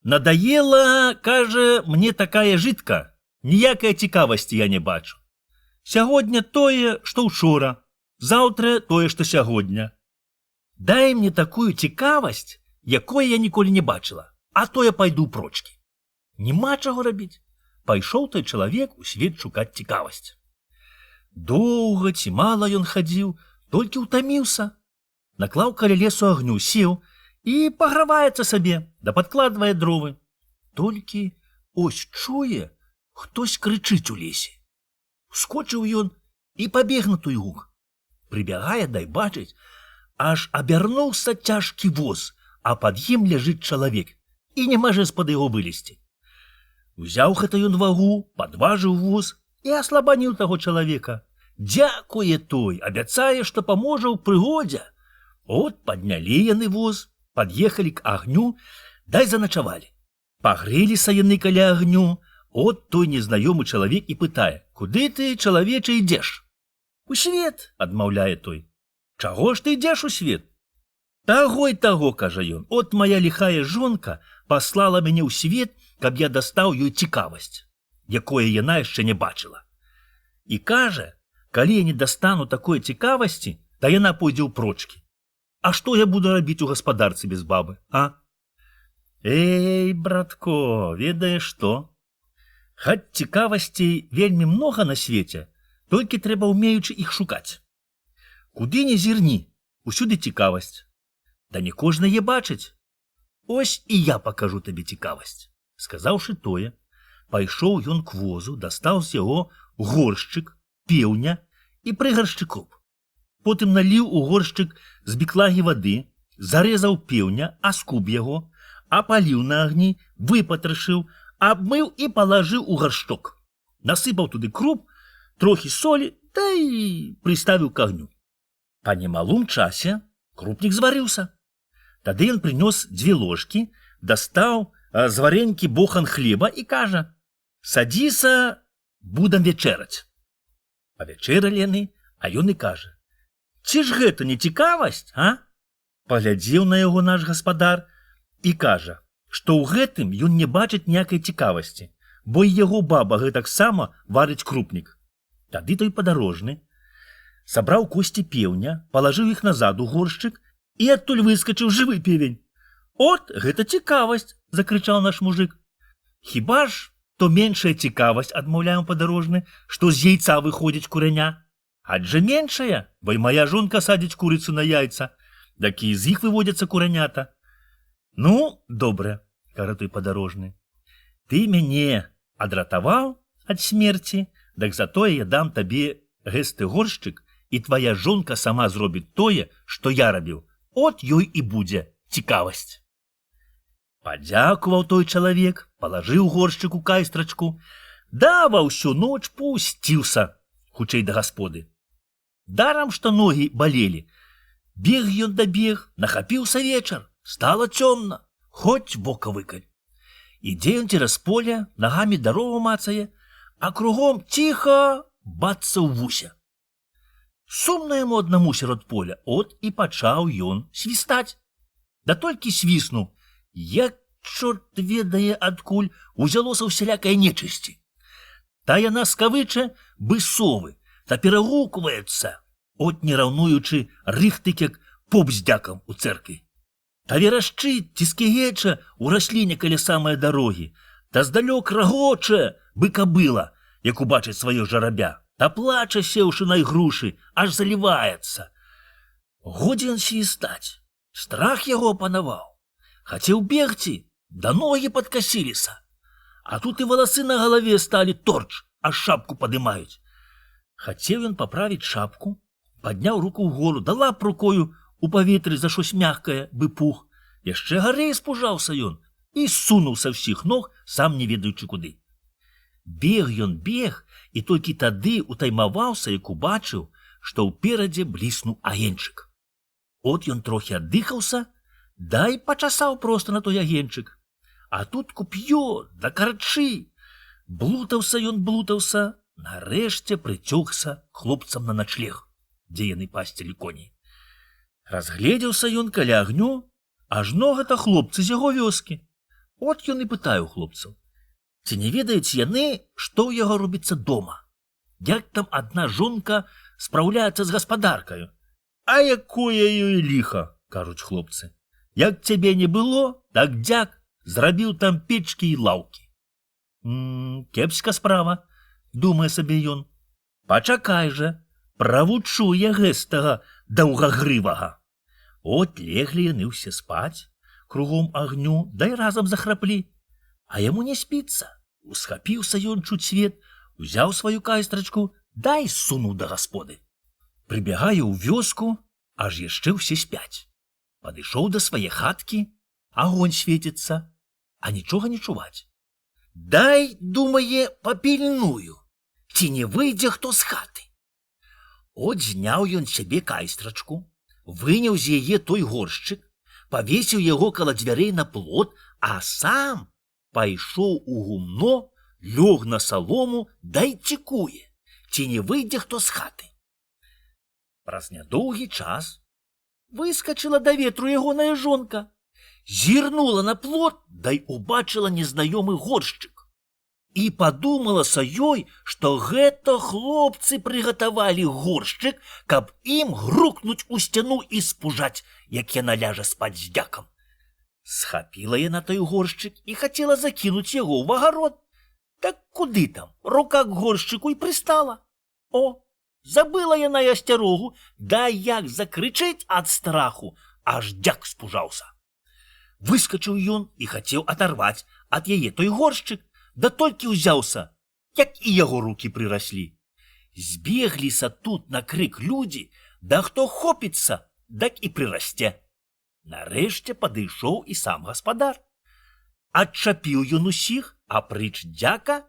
Надаела, кажа, мне такая жытка, ніякай цікавасці я не бачу. Сягодня тое, што ўчора, заўтра тое, што сягодня. Дай мне такую цікавасць, якой я ніколі не бачыла, а то я пайду прочкі. Нема чаго рабіць. Пайшоў той чалавек у свет шукаць цікавасць. Доўга ці мала ён хадзіў, толькі ўтаміўся. Наклаў каля лесу агню, сеў і паграваецца сабе, да падкладвае дровы. Толькі ось чуе, хтось крычыць у лесе. Ускочыў ён і пабег на той гук. Прыбягае, дай бачыць, аж абярнуўся цяжкі воз, а пад ім ляжыць чалавек, і не можа з-пад яго вылезці. Узяў гэта ён вагу, падважыў воз і аслабаніў таго чалавека. Дзякуе той, абяцае, што паможа ў прыгодзе. От паднялі яны воз, пад'ехалі к агню, дай заначавалі. Пагрэліся яны каля агню, от той незнаёмы чалавек і пытае: «Куды ты, чалавеча, ідзеш?» «У свет», адмаўляе той. «Чаго ж ты ідзеш у свет?» «Таго й таго», кажа ён, «от моя ліхая жонка паслала мяне ў свет, каб я дастаў ёй цікавасць, якое яна яшчэ не бачыла. І кажа, калі я не дастану такой цікавасці, то яна пойдзе ў прочкі. А што я буду рабіць у гаспадарцы без бабы, а?» «Эй, братко, ведаеш што? Хаць цікавасцей вельмі многа на свеце, толькі трэба ўмеючы іх шукаць. Куды не зірні, усюды цікавасць. Да не кожнае бачыць. Ось і я пакажу табе цікавасць». Сказаўшы тое, пайшоў ён к возу, дастаў з яго горшчык, пеўня і прыгаршчы круп. Потым наліў у горшчык з біклагі вады, зарэзаў пеўня, аскуб яго, апаліў на агні, выпатрашыў, абмыў і палажыў у гаршчок. Насыпаў туды круп, трохі солі, да і прыставіў к агню. Па немалым часе крупнік зварыўся. Тады ён прынёс 2 ложкі, дастаў з варэнькі бохан хлеба і кажа: «Садзіся, будам вечэраць». Павячэралі яны, а ён і кажа: «Ці ж гэта не цікавасць, а?» Паглядзеў на яго наш гаспадар і кажа, што ў гэтым ён не бачыць ніякай цікавасці, бо і яго баба гэтаксама варыць крупнік. Тады той падарожны сабраў косці пеўня, палажыў іх назад у горшчык і адтуль выскачыў жывы певень. «От, гэта цікавасць!» – закрычаў наш мужик. «Хіба ж то меншая цікавасць, адмаўляем падарожны, што з яйца выходзіць кураня? Адже меншая, бо і моя жонка садзіць курыцу на яйца, так і з іх выводзяцца куранята». «Ну, добра», – кажа той падарожны, «ты мяне адратаваў ад смерці, так затое я дам табе гэсты горшчык, і твая жонка сама зробіць тое, што я рабіў. От ёй і будзе цікавасць». Падзякуваў той чалавек, палажыў горшчык у кайстрачку, да ва ўсю ноч пусціўся хутчэй да гасподы. Дарам, што ногі балелі. Бег ён дабег, нахапіўся вечар, стала цёмна, хоць вока выкаль. Ідзе ён цераз поле, нагамі дарогу мацае, а кругом ціха бацца ў вуся. Сумна яму аднаму сярод поля, от і пачаў ён свістаць. Да толькі свіснуў, як чорт ведае адкуль узялося ўсялякай нечысці. Та яна скавыча бы совы, та перагукваецца, от не раўнуючы рыхтык, як поп з дзякам у цэркві. Та верашчыць ці скігеча ў расліне каля самай дарогі, та здалёк рагоча бы кабыла, як убачыць сваё жарабя, та плача, сеўшы на ігрушы, аж заліваецца. Годзе ён свістаць, страх яго апанаваў. Хацеў бегці, да ногі падкасіліся. А тут і валасы на галаве сталі торч, аж шапку падымаюць. Хацеў ён паправіць шапку, Падняў руку ўгору, дала б рукою у паветры за шось мягкае, бы пух. Яшчэ гарэй спужаўся ён і сунуў са ўсіх ног, сам не ведаючы куды. Бег ён бег, і толькі тады утаймаваўся, як убачыў, што ўперадзе бліснуў агеньчык. От ён трохі аддыхаўся, дай пачасаў проста на той агеньчык. А тут куп'ё, да карчы. Блутаўся ён, блутаўся, нарэшце прыцёгся к хлопцам на начлег, дзе яны пасцілі коней. Разгледзеўся ён каля агню, ажно гэта хлопцы з яго вёскі. От ён і пытае ў хлопцаў: ці не ведаюць яны, што ў яго робіцца дома? Як там адна жонка спраўляецца з гаспадаркаю? А якое ёй ліха, кажуць хлопцы. Як цябе не было, так дзяк, зрабіў там печкі і лаўкі. Кепска справа, думае сабе ён. Пачакай жа, правучу я гэстага даўгагрывага. От леглі яны ўсе спаць, кругом агню, дай разам захраплі. А яму не спіцца. Усхапіўся ён чуць свет, узяў сваю кайстрачку, дай сунуў да гасподы. Прыбягае ў вёску, аж яшчэ ўсе спяць. Падышоў да свае хаткі, агонь свеціцца, а нічога не чуваць. Дай, думае, папільную, ці не выйдзе хто з хаты. От зняў ён сябе кайстрачку, выняў з яе той горшчык, павесіў яго каля дзвярэй на плот, а сам пайшоў у гумно, лёг на салому, дай цікуе, ці не выйдзе хто з хаты. Праз нядоўгі час выскачыла да ветру ягоная жонка, зірнула на плот, дай убачыла незнаёмы горшчык. І падумалася ёй, што гэта хлопцы прыгатавалі горшчык, каб ім грукнуць у сцяну і спужаць, як яна ляжа спаць з дзякам. Схапіла яна той горшчык і хацела закінуць яго ў агарод. Так куды там? Рука к горшчыку і прыстала. О, забыла яна і асцярогу, да як закрычэць ад страху, аж дзяк спужаўся. Выскачыў ён і хацеў адарваць ад яе той горшчык, да толькі ўзяўся, як і яго рукі прыраслі. Збегліся тут на крык людзі, да хто хопіцца, дак і прырасце. Нарэшце падышоў і сам гаспадар. Адчапіў ён усіх, апрыч дзяка,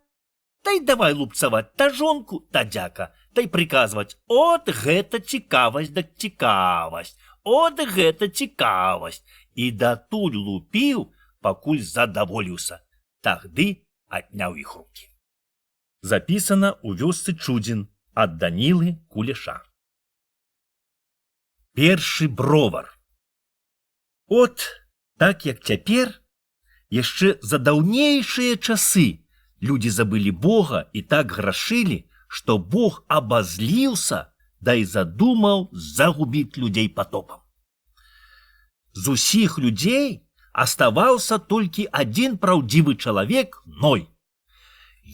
дай давай лупцаваць та жонку, та дзяка, дай прыказваць: от гэта цікавасць, дак цікавасць, от гэта цікавасць. І датуль лупіў, пакуль задаволіўся. Тагды адняў іх рукі. Запісана ў вёсцы Чудзін ад Данілы Кулеша. Першы бровар. От, так як цяпер, яшчэ за даўнейшыя часы людзі забылі Бога і так грашылі, што Бог абазліўся, дай задумаў загубіць людзей патопам. З усіх людзей аставаўся толькі адзін праўдзівы чалавек — Ной.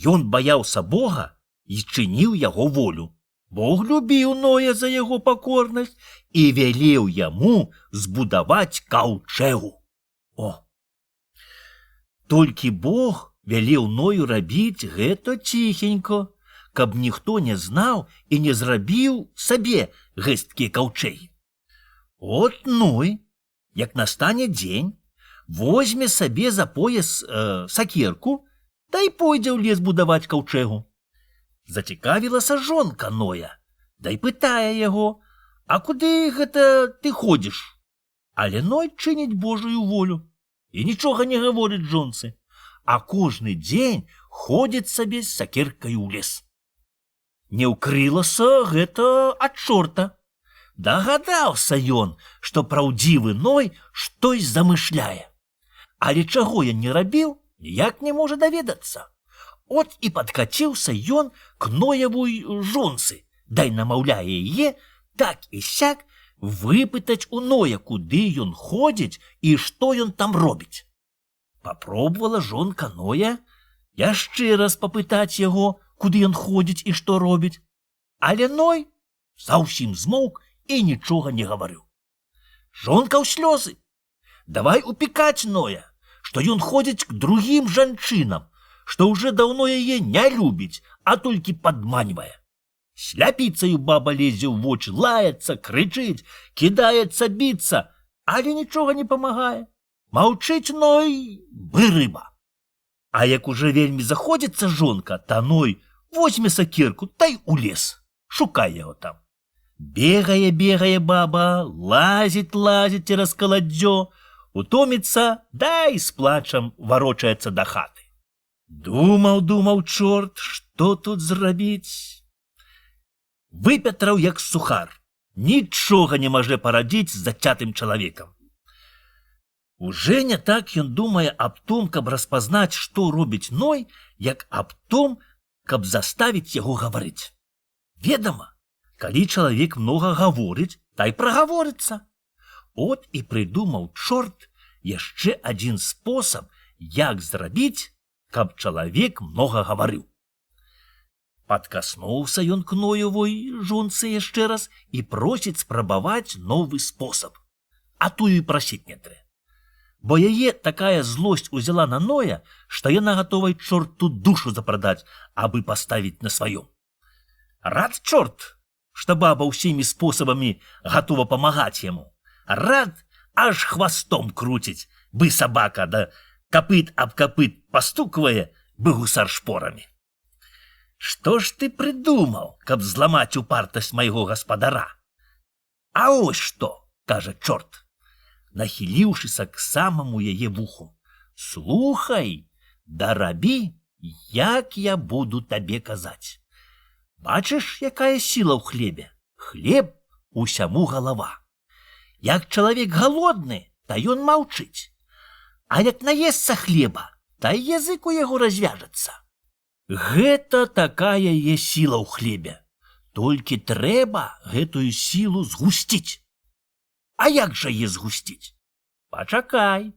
Ён баяўся Бога і чыніў яго волю. Бог любіў Ноя за яго пакорнасць і велеў яму збудаваць каўчэгу. О! Толькі Бог велеў Ною рабіць гэта ціхенько, каб ніхто не знаў і не зрабіў сабе гэсткія каўчэгі. От Ной, як настане дзень, возьме сабе за пояс сакерку, та й пойдзе ў лес будаваць каўчэгу. Зацікавілася жонка Ноя, да й пытае яго: а куды гэта ты ходзіш? Але Ной чыніць Божую волю і нічога не гаворыць жонцы, а кожны дзень ходзіць сабе з сакеркаю ў лес. Не ўкрылася гэта ад чорта. Дагадаўся ён, што праўдзівы Ной штось замышляе. Але чаго ён не рабіў, ніяк не можа даведацца. От і падкаціўся ён к Ноявой жонцы, дай намаўляе яе так і сяк выпытаць у Ноя, куды ён ходзіць і што ён там робіць. Папробавала жонка Ноя яшчэ раз папытаць яго, куды ён ходзіць і што робіць. Але Ной заўсім змоўк і нічога не гаварыў. Жонка ў слёзы. Давай упікаць Ноя, што ён ходзіць к другім жанчынам, што ўжо даўно яе не любіць, а толькі падманьвае. Сляпіцаю баба лезе ў вочы, лаецца, крычыць, кідаецца біцца, але нічога не памагае. Маўчыць Ной, бы рыба. А як уже вельмі заходзіцца жонка, та Ной возьме сакерку, тай у лес, шукай яго там. Бегае, бегае баба, лазіць цераз каладдзё, утоміцца, дай з плачам варочаецца да хаты. Думаў чорт, што тут зрабіць. Выпятраў як сухар, нічога не можа парадзіць з зацятым чалавекам. Уже не так ён думае аб том, каб распазнаць, што робіць Ной, як аб том, каб заставіць яго гаварыць. Ведама, калі чалавек многа гаворыць, тай прагаворыцца. От і прыдумаў чорт яшчэ адзін спосаб, як зрабіць, каб чалавек многа гаварыў. Падкаснуўся ён к Ноевой жонцы яшчэ раз і просіць спрабаваць новы спосаб. А тую і прасіць не трэ. Бо яе такая злосць узяла на Ноя, што яна гатовай чорту душу запрадаць, абы паставіць на сваём. Рад чорт, што баба ўсімі спосабамі гатова памагаць яму. Рад, аж хвастом круціць, бы сабака, да капыт аб капыт пастуквае, бы гусар шпорамі. Што ж ты прыдумаў, каб зламаць упартасць майго гаспадара? А ось што, кажа чорт, нахіліўшыся к самаму яе вуху. Слухай, да рабі, як я буду табе казаць. Бачыш, якая сіла ў хлебе? Хлеб усяму галава. Як чалавек галодны, та ён маўчыць. А як наесца хлеба, та язык у яго развяжацца. Гэта такая е сіла ў хлебе. Толькі трэба гэтую сілу згусціць. А як жа е згусціць? Пачакай,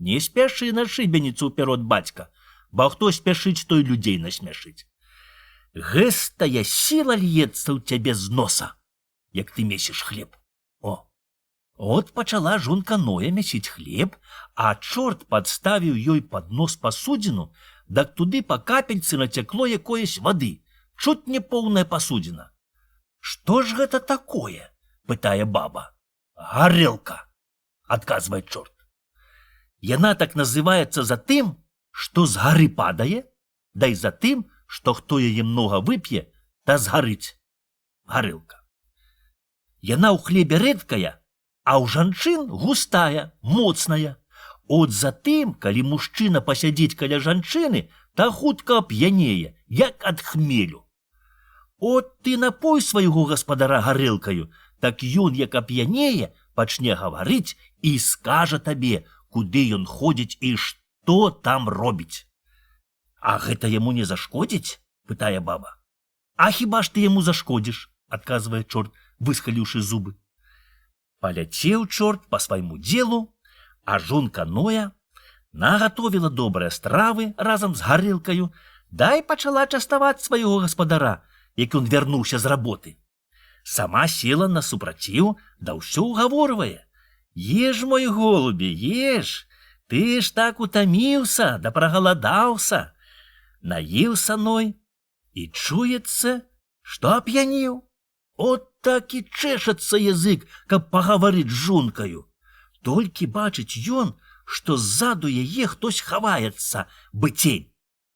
не спяшы на шыбеніцу ўперод бацька, бо хто спяшыць, той людзей насмяшыць. Гэтая сіла льецца ў цябе з носа, як ты месіш хлеб. От пачала жонка Ноя мясіць хлеб, а чорт падставіў ёй пад нос пасудзіну, дак туды па капельцы нацякло якоясь вады, чуць не поўная пасудзіна. Што ж гэта такое? Пытае баба. Гарэлка, адказвае чорт. Яна так называецца за тым, што з гары падае, да і за тым, што хто яе многа вып'е, та згарыць. Гарэлка. Яна ў хлебе рэдкая, а ў жанчын густая, моцная. От затым, калі мужчына пасядзіць каля жанчыны, та хутка ап'янее, як ад хмелю. От ты напой свайго гаспадара гарэлкаю, так ён, як ап'янее, пачне гаварыць і скажа табе, куды ён ходзіць і што там робіць. А гэта яму не зашкодзіць? Пытае баба. А хіба ж ты яму зашкодзіш? Адказвае чорт, выскаліўшы зубы. Паляцеў чорт па свайму делу, а жонка Ноя нагатовіла добрыя стравы разам з гарэлкаю, дай пачала частаваць свайго гаспадара, як ён вярнуўся з работы. Сама села на супраціў, да ўсё ўгаворвае. Еш, мой голубе, еш, ты ж так утаміўся, да прагаладаўся. Наеўся Ной і чуецца, што ап'янеў. От так і чэшацца язык, каб пагаварыць з жонкаю. Толькі бачыць ён, што ззаду яе хтось хаваецца, бы цень.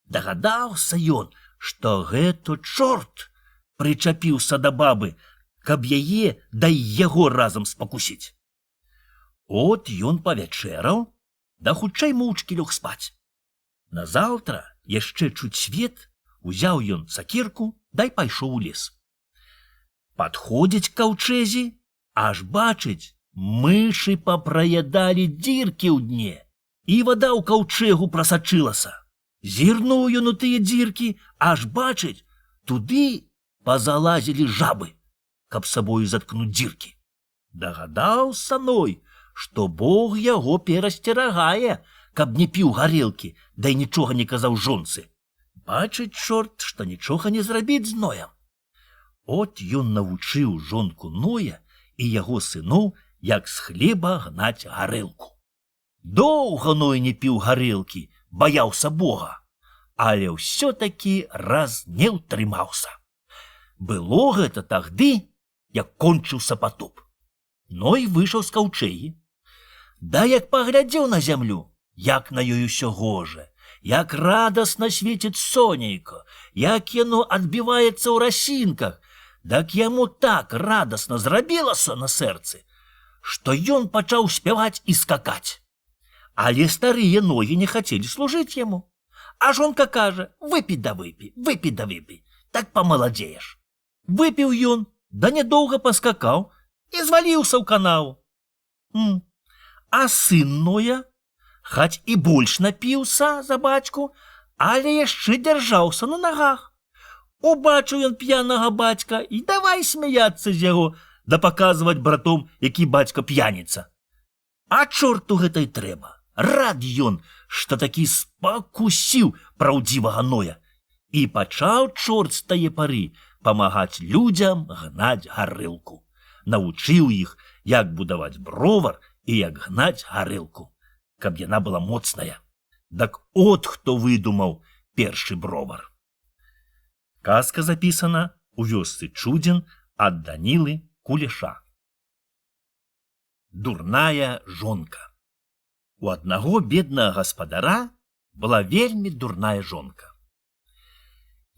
Дагадаўся ён, што гэта чорт прычапіўся да бабы, каб яе да і яго разам спакусіць. От ён павячэраў, да хутчэй моўчкі лёг спаць. Назаўтра, яшчэ чуць свет, узяў ён сакерку, дай пайшоў у лес. Падходзіць к каўчэзі, аж бачыць, мышы папраядалі дзіркі ў дне, і вада ў каўчэгу прасачылася. Зірнуў ён у тыя дзіркі, аж бачыць, туды пазалазілі жабы, каб сабою заткнуць дзіркі. Дагадаўся Ной, што Бог яго перасцерагае, каб не піў гарэлкі, да і нічога не казаў жонцы. Бачыць чорт, што нічога не зрабіць з Ноем. От ён навучыў жонку Ноя і яго сыноў, як з хлеба гнаць гарэлку. Доўга Ной не піў гарэлкі, баяўся Бога, але ўсё-такі раз не ўтрымаўся. Было гэта тагды, як кончыўся патоп. Ной выйшаў з каўчэгі. Да як паглядзеў на зямлю, як на ёй усё гожа, як радасна свеціць сонейка, як яно адбіваецца ў расінках, дак яму так радасна зрабілася на сэрцы, што ён пачаў спяваць і скакаць. Але старыя ногі не хацелі служыць яму. А жонка кажа: выпі да выпі, так памаладзееш. Выпіў ён, да нядоўга паскакаў і зваліўся ў канаву. А сын Ноя, хаць і больш напіўся за бацьку, але яшчэ дзяржаўся на нагах. Убачыў ён п'янага бацька і давай смяяцца з яго, да паказваць братом, які бацька п'яніца. А чорту гэта й трэба. Рад ён, што такі спакусіў праўдзівага Ноя. І пачаў чорт з тае пары памагаць людзям гнаць гарэлку. Навучыў іх, як будаваць бровар і як гнаць гарэлку, каб яна была моцная. Дак от хто выдумаў першы бровар. Казка запісана ў вёсцы Чудзін ад Данілы Кулеша. Дурная жонка. У аднаго беднага гаспадара была вельмі дурная жонка.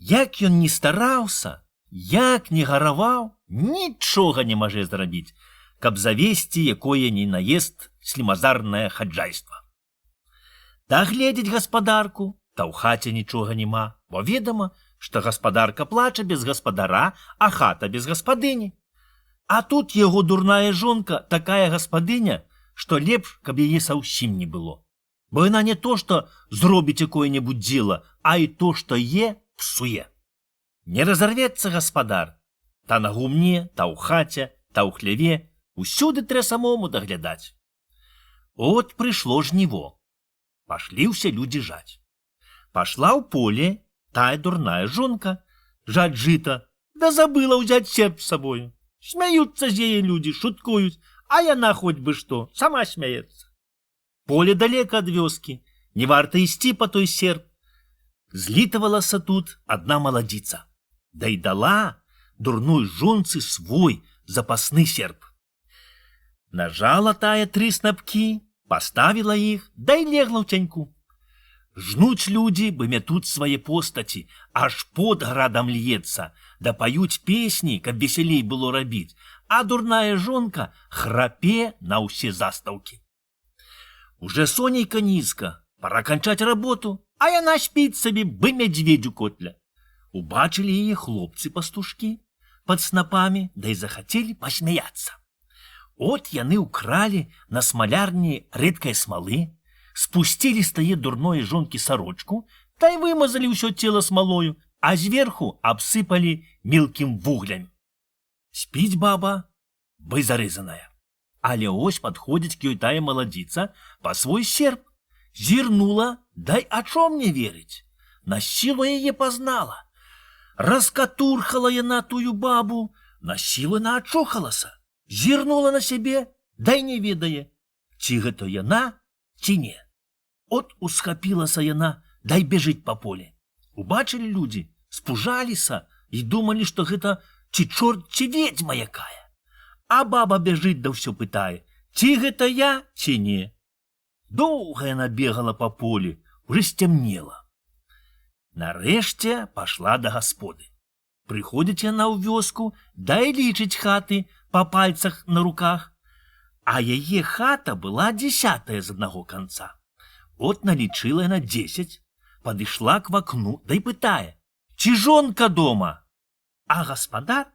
Як ён не стараўся, як не гараваў, нічога не можа зрабіць, каб завесці якое ни наезд слімазарнае хаджайства. Та гледзець гаспадарку, та ў хаце нічога няма, бо ведама, што гаспадарка плача без гаспадара, а хата без гаспадыні. А тут яго дурная жонка такая гаспадыня, што лепш, каб яе саўсім не было. Бо яна не то, што зробіць якое-небудзь дзела, а і то, што псуе. Не разарвецца гаспадар. Та на гумне, та ў хаце, та ў хляве, усюды трэ самому даглядаць. От прыйшло жніво. Пашлі ўсе людзі жаць. Пашла ў поле тая дурная жонка жаць жыта, да забыла ўзяць серп з сабою. Смяюцца з яе людзі, шуткуюць, а яна хоць бы што, сама смяецца. Поле далека ад вёскі, не варта ісці па той серп. Злітавалася тут адна маладзіца, да і дала дурной жонцы свой запасны серп. Нажала тая 3 снапкі, паставіла іх, да і легла ў цяньку. Жнуць людзі, бы мятуць свае постаці, аж пот градам льецца, да паюць песні, каб весялей было рабіць, а дурная жонка храпе на ўсе застаўкі. Уже сонейка нізка, пора канчаць работу, а яна спіць сабе, бы мядзведзь у котля. Убачылі яе хлопцы-пастушкі пад снапамі, да і захацелі пасмяяцца. От яны ўкралі на смалярні рэдкай смалы, спусцілі з тае дурной жонкі сарочку, та й вымазалі ўсё цела смалою, а зверху абсыпалі мелкім вуглем. Спіць баба, бы зарэзаная. Але ось падходзіць к ёй тая маладзіца па свой серп. Зірнула, дай а чом не верыць. На сілу яе пазнала. Раскатурхала яна тую бабу, на сілу наачухалася. Зірнула на сябе, дай не ведае, ці гэта яна, ці не. От усхапілася яна, дай бежыць па поле. Убачылі людзі, спужаліся і думалі, што гэта ці чорт, ці ведзьма якая. А баба бежыць да ўсё пытае, ці гэта я, ці не. Доўга яна бегала па полі, уже сцямнела. Нарэшце пашла да гасподы. Прыходзіць яна ў вёску, дай лічыць хаты па пальцах на руках. А яе хата была 10-я з аднаго канца. От налічыла яна 10, падышла к вакну, дай пытае, ці жонка дома? А гаспадар,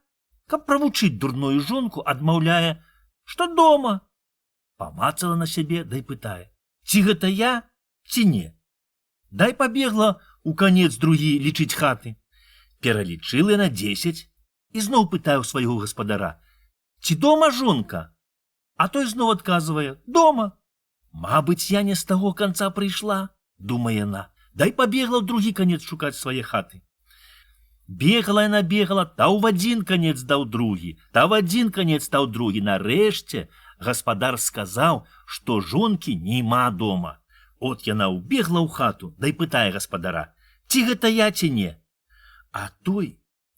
каб правучыць дурную жонку, адмаўляе, што дома. Памацала на сябе, дай пытае, ці гэта я, ці не. Дай пабегла у канец другі лічыць хаты. Пералічыла на 10 і зноў пытае ў свайго гаспадара, ці дома жонка? А той зноў адказвае, дома. Мабыць, я не з таго канца прыйшла, думае яна, дай пабегла ў другі канец шукаць свае хаты. Бегала яна бегала, та ў адзін канец даў другі, та ў адзін канец даў другі. Нарэшце гаспадар сказаў, што жонкі няма дома. От яна ўбегла ў хату, дай пытае гаспадара, ці гэта я, ці не. А той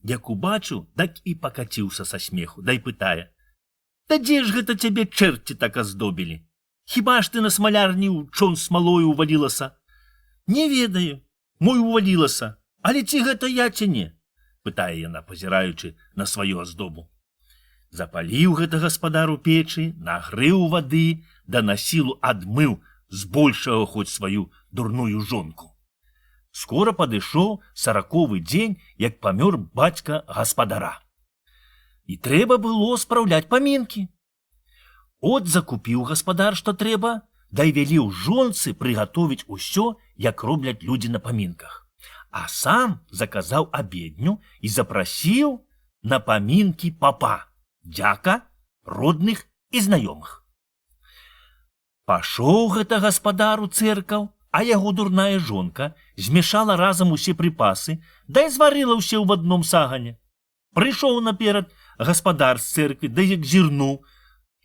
Як убачыў, так і пакаціўся са смеху, дай пытае: «Та дзе ж гэта цябе чэрці так аздобілі? Хіба ж ты на смалярні ў чон смалою увалілася?» «Не ведаю, мой увалілася, але ці гэта я ці не?» пытае яна, пазіраючы на сваю аздобу. Запаліў гэта гаспадар у печы, нагрэў вады, да на сілу адмыў збольшага хоць сваю дурную жонку. Скора падышоў 40-wy дзень, як памёр бацька гаспадара. І трэба было спраўляць памінкі. От закупіў гаспадар, што трэба, дай веліў жонцы прыгатовіць усё, як робляць людзі на памінках. А сам заказаў абедню і запрасіў на памінкі папа, дзяка, родных і знаёмых. Пашоў гэта гаспадар у цэркаў, а яго дурная жонка змешала разам усе прыпасы, дай зварыла ўсе ў адном сагане. Прыйшоў наперад гаспадар з цэрквы, да як зірнуў,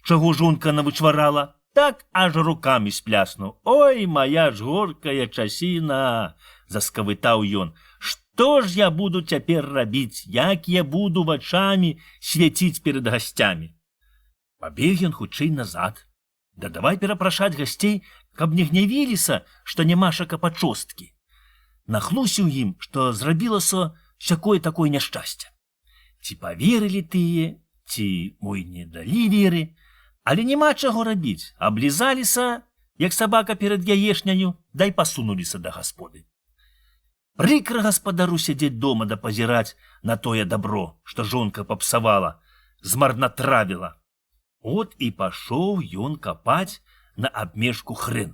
чаго жонка навычварала, так аж рукамі спляснуў. «Ой, моя ж горкая часіна!» – заскавытаў ён. «Што ж я буду цяпер рабіць, як я буду вачамі свяціць перад гасцямі?» Пабег ён хутчэй назад. Да давай перапрашаць гасцей, каб не гнявіліся, што нямаша капачосткі. Нахлусіў ім, што зрабілася сякое-такое няшчасце. Ці паверылі тыя, ці, мой, не далі веры, але няма чаго рабіць, аблізаліся, як сабака перад яешняю, дай пасунуліся да гасподы. Прыкра гаспадару сядзець дома да пазіраць на тое дабро, што жонка папсавала, змарнатравіла. От і пашоў ён капаць на абмежку хрэн,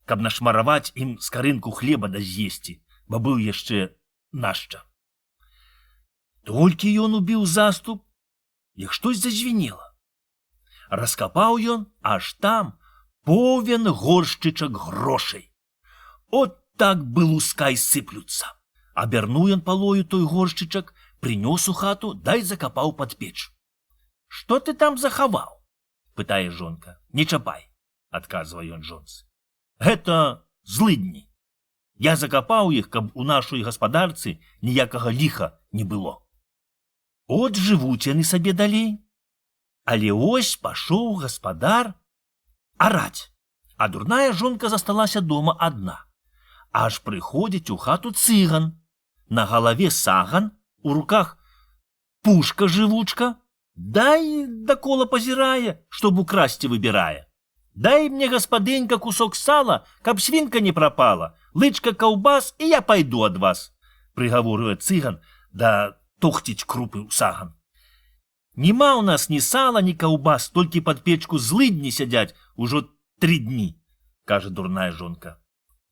каб нашмараваць ім скарынку хлеба да з'есці, бо быў яшчэ нашча. Толькі ён убіў заступ, як штось зазвінела. Раскапаў ён, аж там поўен горшчычак грошай. От так бы лускай сыплюцца. Абярнуў ён палою той горшчычак, прынёс у хату, дай закапаў пад печ. «Што ты там захаваў?» – пытае жонка. «Не чапай», – адказвае ён жонцы. «Гэта злыдні. Я закапаў іх, каб у нашай гаспадарцы ніякага ліха не было». От жывуць яны сабе далей. Але ось пашоў гаспадар араць, а дурная жонка засталася дома адна. Аж прыходзіць у хату цыган. На галаве саган, у руках пушка-жывучка. Дай дакола пазірае, чтоб украсці выбірае. «Дай мне, гаспадынька, кусок сала, каб свінка не прапала, лычка каўбас, і я пайду ад вас», – прыгаворуе цыган, да тохціць крупы ў саган. «Нема ў нас ні сала, ні каўбас, толькі пад печку злыдні сядзяць ужо 3 дні», – кажа дурная жонка.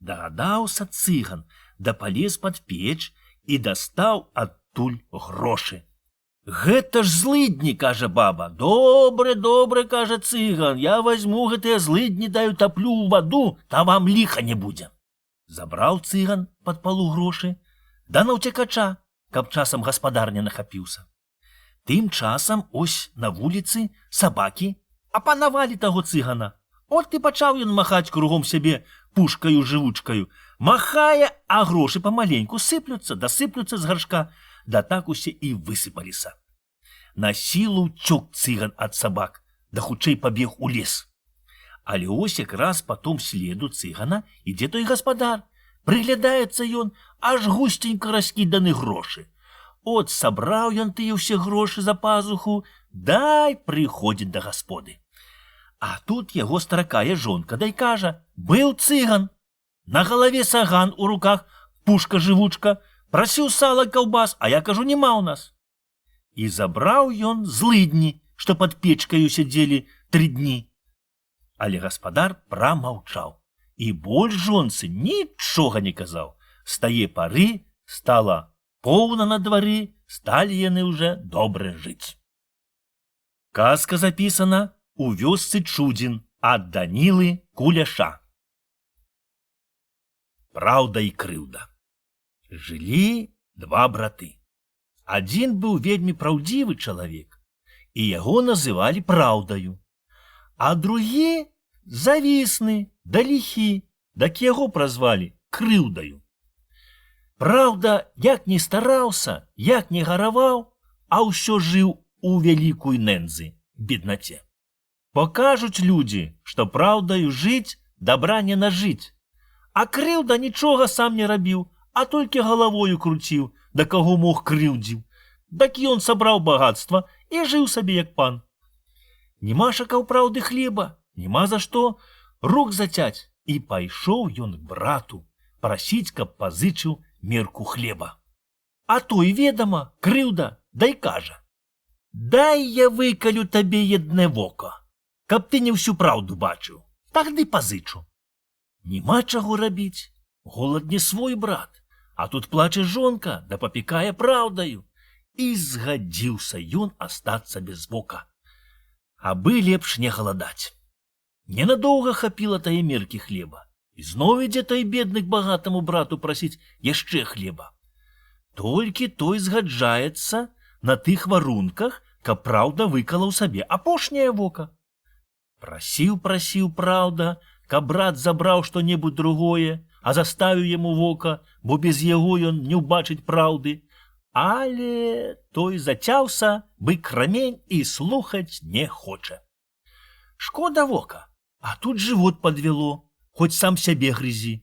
Дагадаўся цыган, да палез пад печ і дастаў адтуль грошы. «Гэта ж злыдні», – кажа баба. «Добре, добре», – кажа цыган, «я возьму гэтыя злыдні, даю таплю ў ваду, та вам ліха не будзе». Забраў цыган пад палу грошы, да на ўцекача, каб часам гаспадар не нахапіўся. Тым часам ось на вуліцы сабакі апанавалі таго цыгана. От і пачаў ён махаць кругом сябе пушкаю-жывучкаю. Махае, а грошы памаленьку сыплюцца, дасыплюцца з гаршка, да так усе і высыпаліся. На сілу ўцёк цыган ад сабак, да хутчэй пабег у лес. Але ось якраз па том следу цыгана ідзе той гаспадар. Прыглядаецца ён, аж гусценька раскіданы грошы. От сабраў ён тыя ўсе грошы за пазуху, дай прыходзіць да гасподы. А тут яго старакая жонка, дай кажа: «Быў цыган, на галаве саган, у руках пушка-жывучка, прасіў сала, каўбас, а я кажу, нема ў нас». І забраў ён злыдні, што пад печкаю сядзелі 3 дні. Але гаспадар прамаўчаў і больш жонцы нічога не казаў. З тае пары стала поўна на двары, сталі яны ўжо добра жыць. Казка запісана у вёсцы Чудзін ад Данілы Куляша. Праўда і крыўда. Жылі 2 браты. Адзін быў вельмі праўдзівы чалавек, і яго называлі Праўдаю, а другі завісны да ліхі, дак яго празвалі Крыўдаю. Праўда, як не стараўся, як не гараваў, а ўсё жыў у вялікой нэндзы, беднаце. Покажуць людзі, што праўдаю жыць, добра не нажыць. А крыўда нічога сам не рабіў, а толькі галавою круціў, да каго мог крыўдзіў. Так ён сабраў багатства і жыў сабе як пан. Нема шакаў праўды хлеба, нема за што рук зацяць. І пайшоў ён к брату прасіць, каб пазычыў мерку хлеба. А той, ведама, крыўда, дай кажа: «Дай я выкалю табе едне вока, каб ты не ўсю праўду бачыў, тагды пазычу». Нема чаго рабіць, голад не свой брат, а тут плаче жонка, да папікае праўдаю. І згадзіўся ён астацца без вока, абы лепш не галадаць. Ненадоўга хапіла тае меркі хлеба, і зноў ідзе той бедны к багатаму брату прасіць яшчэ хлеба. Толькі той згаджаецца на тых варунках, каб праўда выкалаў сабе апошняе вока. Прасіў праўда, каб брат забраў што-небудзь другое, а заставіў яму вока, бо без яго ён не ўбачыць праўды. Але той зацяўся, бы крамень, і слухаць не хоча. Шкода вока, а тут жывот падвяло, хоць сам сябе грызі.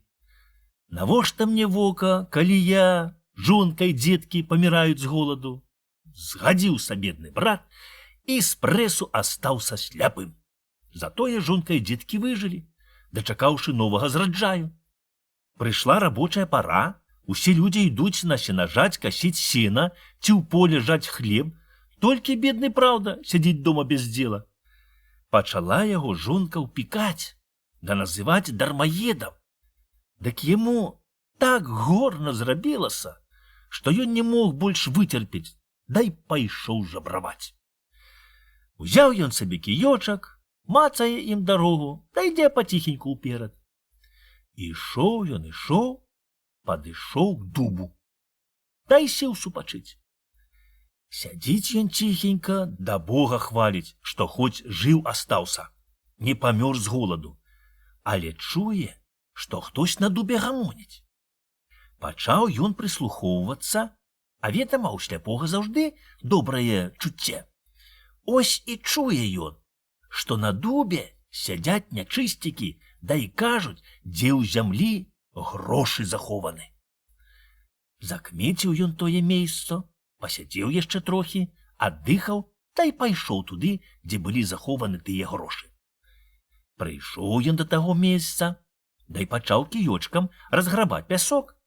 Навошта мне вока, калі я, жонка і дзеткі паміраюць з голаду? Згадзіўся бедны брат і з прэсу астаўся сляпым. Затое жонка і дзеткі выжылі, дачакаўшы новага зраджаю. Прыйшла рабочая пара, усе людзі ідуць на сенажаць касіць сена ці ў поле жаць хлеб, толькі бедны праўда сядзіць дома без дзела. Пачала яго жонка ўпікаць, да называць дармаедам. Дык яму так горна зрабілася, што ён не мог больш выцерпець, дай пайшоў жабраваць. Узяў ён сабе кіёчак, мацае ім дарогу, да ідзе паціхеньку ўперад. Ішоў ён, падышоў к дубу, дай сеў супачыць. Сядзіць ён ціхенька, да Бога хваліць, што хоць жыў астаўся, не памёр з голаду, але чуе, што хтось на дубе гамоніць. Пачаў ён прыслухоўвацца, а ведама ў сляпога заўжды добрае чуцце. Ось і чуе ён, што на дубе сядзяць нячысцікі, да і кажуць, дзе ў зямлі грошы захованы. Закмеціў ён тое месца, пасядзеў яшчэ трохі, аддыхаў, та й пайшоў туды, дзе былі захованы тыя грошы. Прыйшоў ён да таго месца, да й пачаў кіёчкам разграбаць пясок.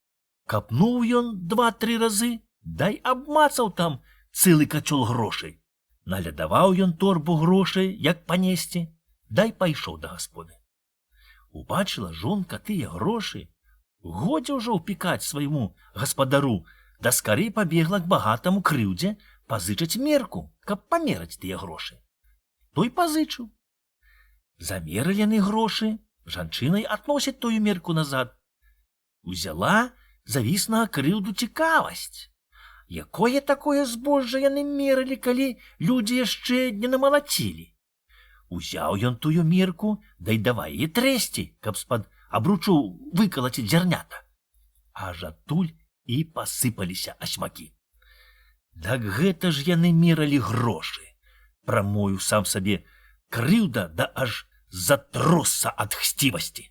Капнуў ён 2-3 разы, дай абмацаў там цэлы кацёл грошай. Налядаваў ён торбу грошай, як панесці, дай пайшоў да гасподы. Убачыла жонка тыя грошы, годзе ўжо ўпікаць свайму гаспадару, да скарэй пабегла к багатаму крыўдзе пазычаць мерку, каб памераць тыя грошы. Той пазычыў. Замерылі яны грошы, жанчынай адносяць тую мерку назад. Узяла завіснага крыўду цікавасць. Якое такое збожжа яны мерылі, калі людзі яшчэ не намалацілі? Узяў ён тую мерку, да й давай яе трэсці, каб з-пад абручоў выкалаціць зярнята. Аж адтуль і пасыпаліся асьмакі. Так гэта ж яны мералі грошы, прамовіў сам сабе крыўда, да аж затросся ад хсцівасці.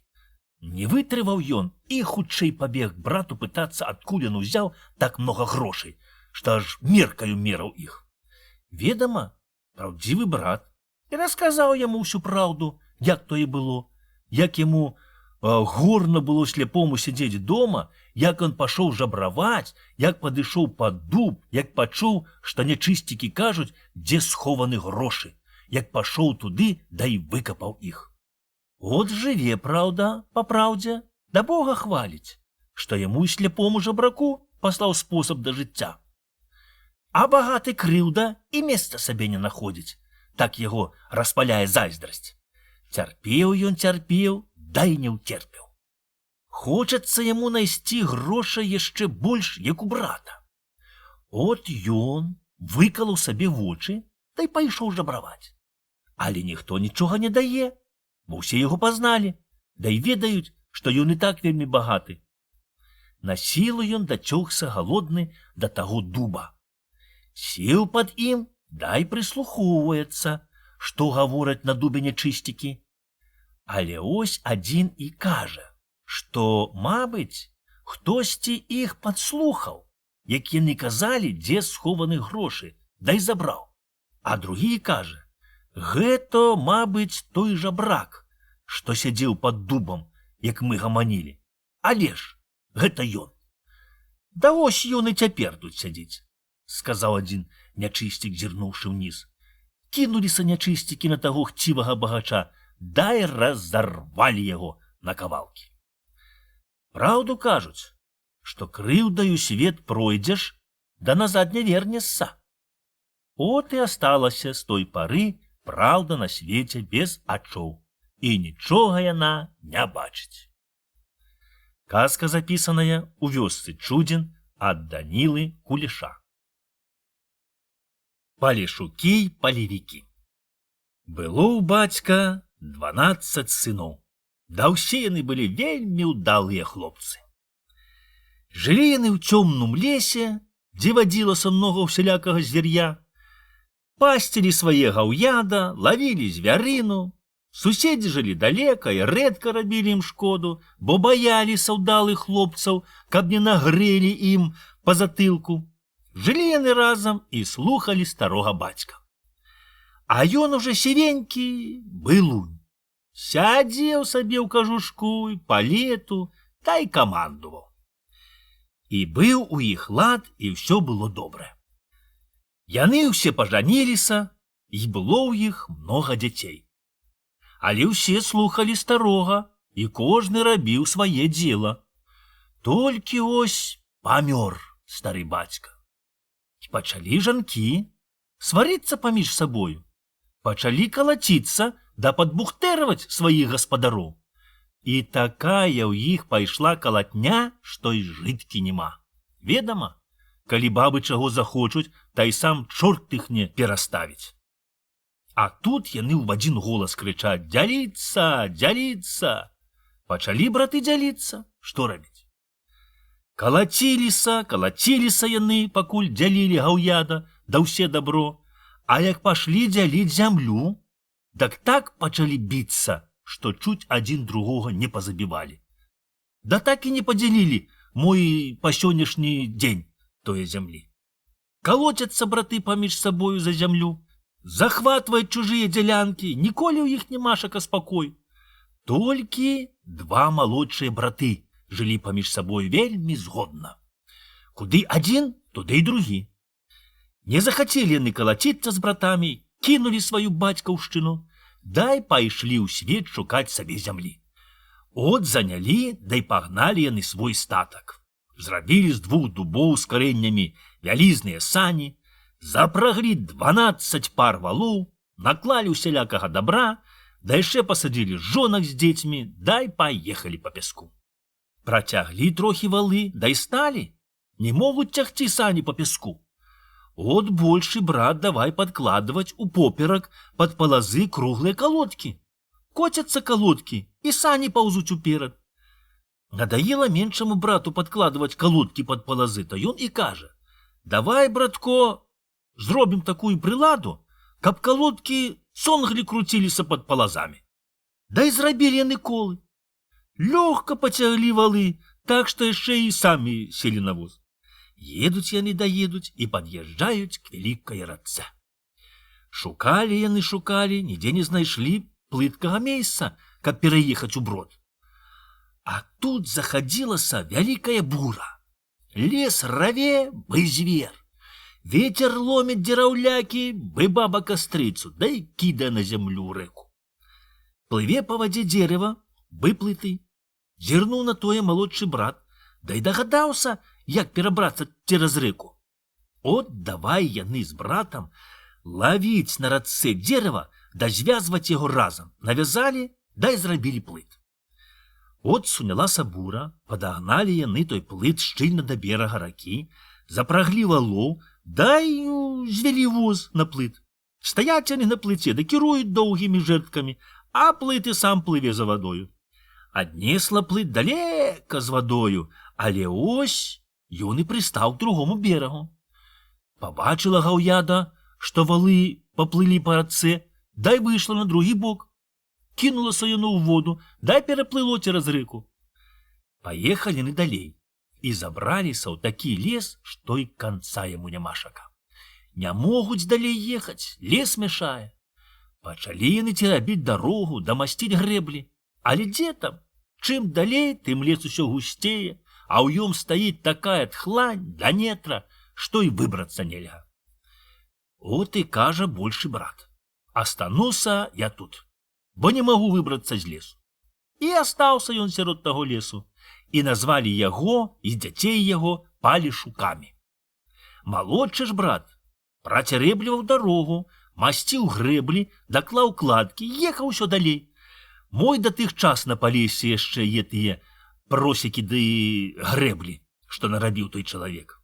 Не вытрываў ён і хутчэй пабег к брату пытацца, адкуль ён узяў так многа грошай, што аж меркаю мераў іх. Ведама, праўдзівы брат, і расказаў яму ўсю праўду, як то і было, як яму горна было сляпому сядзець дома, як ён пашоў жабраваць, як падышоў пад дуб, як пачуў, што нячысцікі кажуць, дзе схованы грошы, як пашоў туды, да і выкапаў іх. От жыве, праўда, па праўдзе, да Бога хваліць, што яму і сляпому жабраку паслаў спосаб да жыцця. А багаты крыўда і месца сабе не находзіць, так яго распаляе зайздрасць. Цярпеў ён, дай не ўцерпеў. Хочацца яму найсці грошай яшчэ больш, як у брата. От ён выкалаў сабе вочы, да й пайшоў жабраваць. Але ніхто нічога не дае, бо ўсе яго пазналі, да й ведаюць, што ён і так вельмі багаты. На сілу ён дацёгся галодны да таго дуба. Сеў пад ім, дай прыслухоўваецца, што гавораць на дубе нячысцікі. Але ось адзін і кажа, што, мабыць, хтосьці іх падслухаў, як яны казалі, дзе схованы грошы, дай забраў. А другі кажа, гэта, мабыць, той жабрак, што сядзеў пад дубам, як мы гаманілі. Але ж, гэта ён. Да ось ён і цяпер тут сядзіць, сказаў адзін нячысцік, зірнуўшы ўніз. Кінуліся нячысцікі на таго хцівага багача, дай разарвалі яго на кавалкі. Праўду кажуць, што крыўдаю свет пройдзеш, да назад не вернешся. От і асталася з той пары праўда на свеце без ачоў, і нічога яна не бачыць. Казка запісаная ў вёсцы Чудзін ад Данілы Куліша. Палешукі-палевікі. Было ў бацька 12 сыноў. Да ўсе яны былі вельмі ўдалыя хлопцы. Жылі яны ў цёмным лесе, дзе вадзілася многа ўсялякага звяр'я. Пасцілі свае гаўяда, лавілі звярыну. Суседзі жылі далека і рэдка рабілі ім шкоду, бо баяліся ўдалых хлопцаў, каб не нагрэлі ім па затылку. Жылі яны разам і слухалі старога бацька. А ён уже сівенькі былунь. Сядзеў сабе ў кажушку і па лету, та й камандуваў. І быў у іх лад, і ўсё было добре. Яны ўсе пажаніліся, і было ў іх многа дзяцей. Але ўсе слухалі старога, і кожны рабіў свае дзела. Толькі ось памёр стары бацька. І пачалі жанкі сварыцца паміж сабою. Пачалі калаціцца да падбухтэрваць сваіх гаспадароў. І такая ў іх пайшла калатня, што і жыткі няма. Ведама, калі бабы чаго захочуць, та й сам чорт іх не пераставіць. А тут яны ў адзін голас крычаць: «Дзяліцца, дзяліцца!» Пачалі браты дзяліцца, што рабіць? Калаціліся яны, пакуль дзялілі гаўяда, да ўсе дабро, а як пашлі дзяліць зямлю, так пачалі біцца, што чуць адзін другога не пазабівалі. Да так і не падзялілі мой па сённяшні дзень тое зямлі. Калоцяцца браты паміж сабою за зямлю, захватваюць чужыя дзялянкі, ніколі ў іх немашака спакою. Толькі два малодшыя браты жылі паміж сабою вельмі згодна. Куды адзін, туды і другі. Не захацелі яны калаціцца з братамі, кінулі сваю бацькаўшчыну, дай пайшлі ў свет шукаць сабе зямлі. От занялі, дай пагналі яны свой статак. Зрабілі з 2 дубоў з карэннямі вялізныя сані, запраглі 12 пар валоў, наклалі ўсялякага дабра, да яшчэ пасадзілі жонак з дзецьмі, дай паехалі па пяску. Працяглі трохі валы, дай сталі, не могуць цягці сані па пяску. От большы брат давай падкладваць у поперак пад палазы круглыя калодкі. Коцяцца калодкі, і сані паўзуць уперад. Надаела меншаму брату падкладваць калодкі пад палазы, то ён і кажа: «Давай, братко, зробім такую прыладу, каб калодкі сонглі круціліся пад палазамі». Дай зрабілі яны колы. Лёгка пацяглі валы, так што яшчэ і самі селі на воз. Едуць яны даедуць і пад'язджаюць к вялікай рацэ. Шукалі яны, нідзе не знайшлі плыткага месца, каб пераехаць уброд. А тут захадзілася вялікая бура. Лес раве, бы звер. Ветер ломіць дзераўлякі, бы баба кастрыцу, да і кідае на зямлю рэку. Плыве па вадзе дзерэва, бы плыты. Зірнуў на тое малодшы брат, да і дагадаўся, як перабрацца цераз рэку. От давай яны з братам лавіць на рацэ дзерава, да звязваць яго разам. Навязалі, да і зрабілі плыт. От сунялася бура, падагналі яны той плыт шчыльна да берага ракі, запраглі валоў, да і звялі воз на плыт. Стаяць яны на плыце, да кіруюць доўгімі жэрдкамі, а плыт і сам плыве за вадою. Аднесла плыт далека з вадою, Але ось ён і прыстаў к другому берагу. Пабачыла гаўяда, што валы паплылі па рацэ, дай выйшла на другі бок. Кінулася яно ў воду, дай пераплыло цераз рэку. Паехалі яны далей і забраліся ў такі лес, што і канца яму нямашака. Не могуць далей ехаць, лес мяшае. Пачалі яны ці рабіць дарогу, дамасціць грэблі. Але дзе там? Чым далей, тым лес усё гусцее, а ў ём стаіць такая тхлань да нетра, што і выбрацца нельга. От і кажа большы брат: астануся я тут, бо не магу выбрацца з лесу. І астаўся ён сярод таго лесу, і назвалі яго і дзяцей яго Палешукамі. Малодшы ж брат працярэбліваў дарогу, масціў грэблі, даклаў кладкі, ехаў усё далей. Мой да тых час на палесе яшчэ е тыя просекі ды грэблі, што нарабіў той чалавек.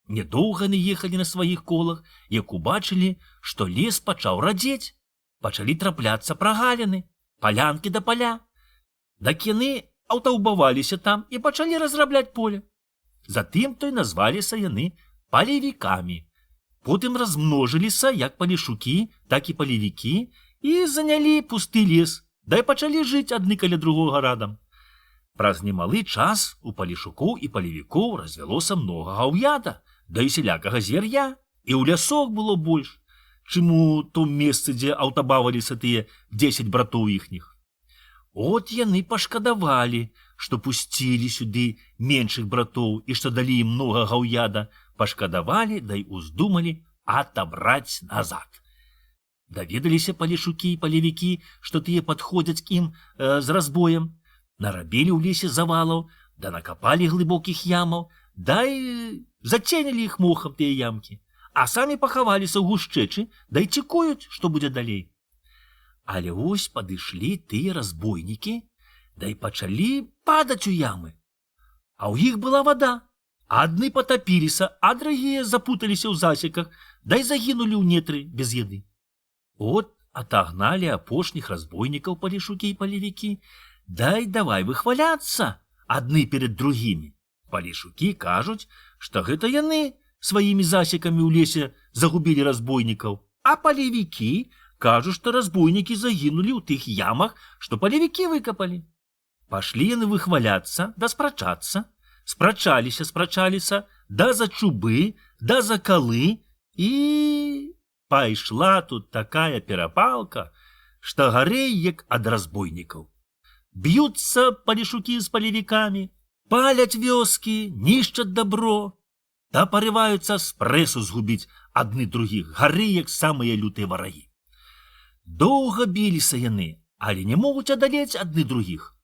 Нядоўга яны ехалі на сваіх колах, як убачылі, што лес пачаў радзець, пачалі трапляцца прагаліны, палянкі да паля. Дак яны аўтаўбаваліся там і пачалі разрабляць поле. Затым той назваліся яны палевікамі. Потым размножыліся як палешукі, так і палевікі і занялі пусты лес, дай пачалі жыць адны каля другога радам. Праз немалы час у палешукоў і палевікоў развялося многа гаўяда, да і сялякага звяр'я, і ў лясок было больш, чым у том месцы, дзе аўтабаваліся тыя 10 братоў іхніх. От яны пашкадавалі, што пусцілі сюды меншых братоў і што далі ім многа гаўяда, пашкадавалі, да і уздумалі атабраць назад. Даведаліся палешукі і палевікі, што тыя падходзяць к ім з разбоем, нарабілі ў лесе завалаў, да накапалі глыбокіх ямаў, да і заценілі іх мохам тыя ямкі, а самі пахаваліся ў гушчэчы, да і цікуюць, што будзе далей. Але ось падышлі тыя разбойнікі, да і пачалі падаць у ямы. А ў іх была вада. Адны патапіліся, а другія запуталіся ў засеках, да і загінулі ў нетры без еды. От атагналі апошніх разбойнікаў палешукі і палевікі, дай давай выхваляцца адны перед другімі. Палешукі кажуць, што гэта яны сваімі засекамі ў лесе загубілі разбойнікаў, а палевікі кажуць, што разбойнікі загінулі ў тых ямах, што палевікі выкапалі. Пашлі яны выхваляцца, да спрачацца, спрачаліся, да за чубы, да за калы, і пайшла тут такая перапалка, што гарэй як ад разбойнікаў. Б'юцца палешукі з палевікамі, паляць вёскі, нішчаць дабро, да парываюцца спрэсу згубіць адны другіх, гары як самыя лютыя варагі. Доўга біліся яны, але не могуць адалець адны другіх.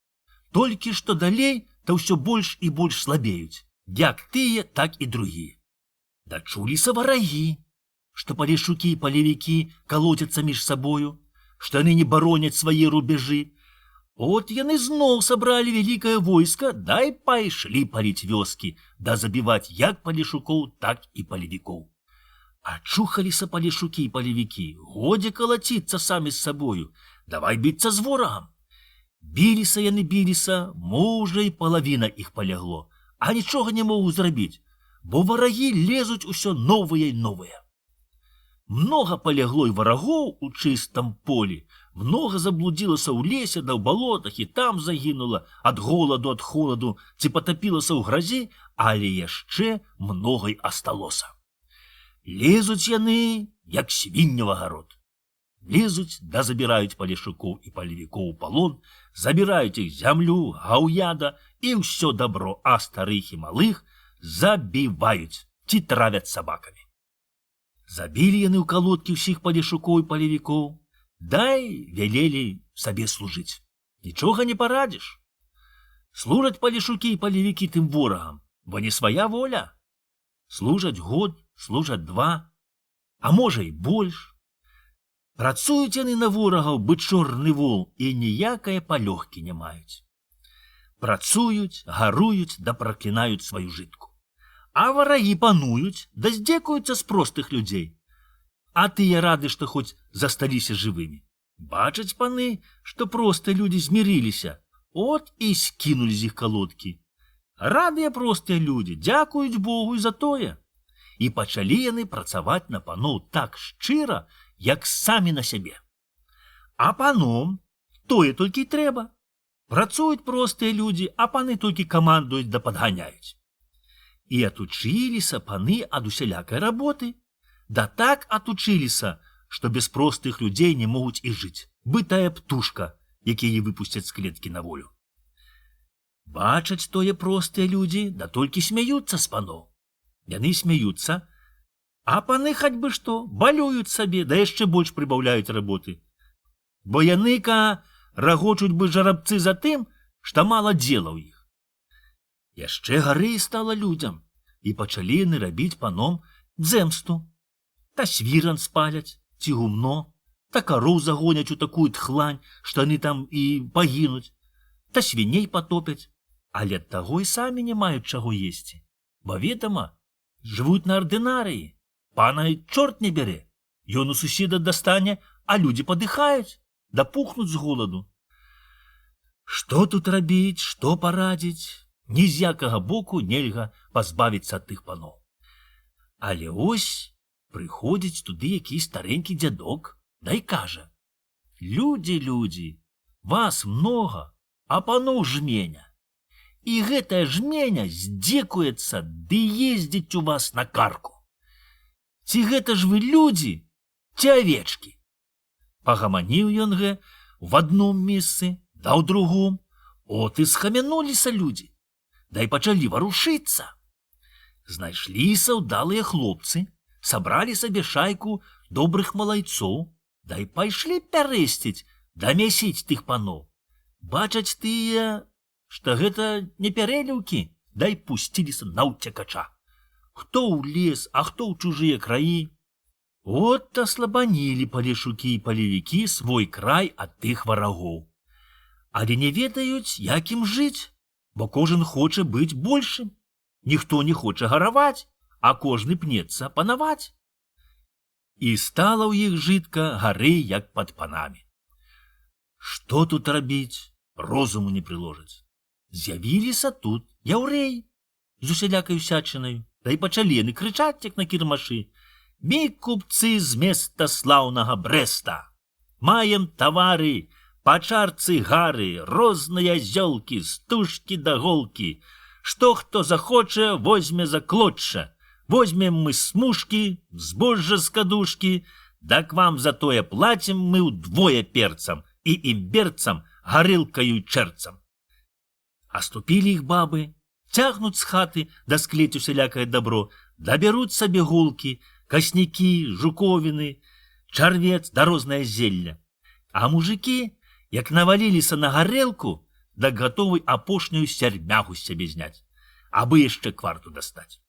Толькі што далей, то ўсё больш і больш слабеюць, як тыя, так і другія. Дачуліся варагі, што палешукі і палевікі калоцяцца між сабою, што яны не бароняць свае рубежы. От яны зноў сабралі вялікае войска, дай пайшлі паліць вёскі, да забіваць як палешукоў, так і палевікоў. Ачухаліся палешукі і палевікі, годзе калаціцца самі з сабою, давай біцца з ворагам. Біліся яны біліся, мо ўжо і палавіна іх палягло, а нічога не могуць зрабіць, бо варагі лезуць усё новыя і новыя. Многа палягло і варагоў у чыстым полі, многа заблудзілася ў лесе да ў балотах і там загінула ад голаду, ад холаду, ці патапілася ў гразі, але яшчэ многа й асталося. Лезуць яны, як свіння в агарод. Лезуць да забіраюць палешукоў і палевікоў у палон, забіраюць іх зямлю, гаўяда і ўсё дабро, а старых і малых забіваюць ці травяць сабакамі. Забілі яны ў калодкі ўсіх палешукоў і палевікоў, дай велелі сабе служыць. Нічога не парадзіш. Служаць палешукі і палевікі тым ворагам, бо не свая воля. Служаць год, служаць 2, а можа і больш. Працуюць яны на ворагаў, бы чорны вол, і ніякае палёгкі не маюць. Працуюць, гаруюць, да праклінаюць сваю жытку. А варагі пануюць, да здзекуюцца з простых людзей. А тыя рады, што хоць засталіся жывымі. Бачаць паны, што простыя людзі змірыліся, от і скінулі з іх калодкі. Радыя простыя людзі дзякуюць Богу і за тое. І пачалі яны працаваць на паноў так шчыра, як самі на сябе. А паном тое толькі трэба. Працуюць простыя людзі, а паны толькі камандуюць да падганяюць. І атучыліся паны ад усялякай работы, да так атучыліся, што без простых людзей не могуць і жыць, бытая птушка, якія выпусцяць з клеткі на волю. Бачаць тое простыя людзі, да толькі смяюцца з паноў. Яны смяюцца, а паны хацьбы што, балююць сабе, да яшчэ больш прыбаўляюць работы. Бо яны-ка рагочуць бы жарабцы за тым, што мала дзела ў іх. Яшчэ гарэй стала людзям, і пачалі яны рабіць паном дземсту. Та свіран спаляць, ці гумно, та кароў загоняць у такую тхлань, што яны там і пагінуць, та свіней патопяць, але ад таго і самі не маюць чаго есці. Бо, ведама, жывуць на ардынарыі, пана і чорт не бярэ. Ён у суседа дастане, а людзі падыхаюць, да пухнуць з голаду. Што тут рабіць, што парадзіць? Ні з якага боку нельга пазбавіцца ад тых паноў. Але ось прыходзіць туды які старенькі дзядок, да і кажа: «Людзі, людзі, вас многа, а паноў жменя. І гэтая жменя здзекуецца ды ездзіць у вас на карку. Ці гэта ж вы людзі, ці авечкі?» Пагаманіў ён в адном месцы, да ў другом. От і схамянуліся людзі, да і пачалі варушыцца. Знайшліся ўдалыя хлопцы, сабралі сабе шайку добрых малайцоў, да і пайшлі пярэсціць, да мясіць тых паноў. Бачаць тыя, што гэта не пярэліўкі, да і пусціліся наўцякача. Хто ў лес, а хто ў чужыя краі. От аслабанілі палешукі і палевікі свой край ад тых варагоў. Але не ведаюць, як ім жыць, бо кожен хоча быць большым. Ніхто не хоча гараваць, а кожны пнецца панаваць. І стала ў іх жытка гарэй, як пад панамі. Што тут рабіць, розуму не прыложаць. З'явіліся тут яўрэі з усялякай усячынаю, да і пачалі яны крычаць, як на кірмашы: «Мы купцы з места слаўнага Брэста. Маем тавары, па чарцы гары, розныя зёлкі, стужкі да голкі. Што хто захоча, возьме за клотча. Возьмем мы смужкі, збожжа з кадушкі, дак вам за тое плацім мы ўдвое перцам і імберцам, гарылкаю і чэрцам». Аступілі іх бабы, цягнуць з хаты да склець усялякае дабро, дабяруць сабе гулкі, каснякі, жуковіны, чарвец да рознае зелля. А мужыкі, як наваліліся на гарэлку, дак гатовы апошнюю сярмягу з сябе зняць, абы яшчэ кварту дастаць.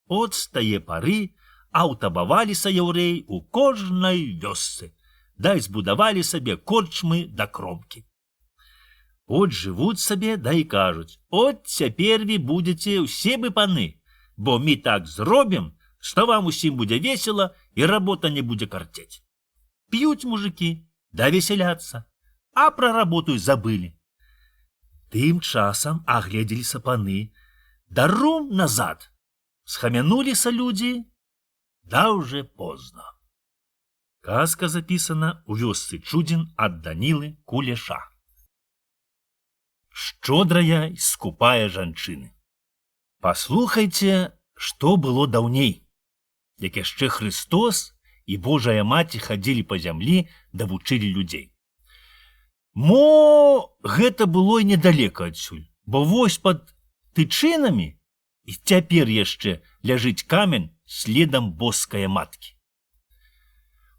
От з тае пары аўтабаваліся яўрэі у кожнай вёсцы, да і збудавалі сабе корчмы да кромкі. От жывуць сабе, да і кажуць: «От цяпер вы будзеце ўсе бы паны, бо мы так зробім, што вам усім будзе весела і работа не будзе карцець». П'юць мужыкі, да весяляцца, а пра работу і забылі. Тым часам агледзеліся паны, да рум назад. Схамянуліся людзі, да ўжо позна. Казка запісана ў вёсцы Чудзін ад Данілы Кулеша. Шчодрая і скупая жанчыны. Паслухайце, што было даўней, як яшчэ Хрыстос і Божая Маці хадзілі па зямлі да вучылі людзей. Мо гэта было і недалека адсюль, бо вось пад тычынамі і цяпер яшчэ ляжыць камень следам боскае маткі.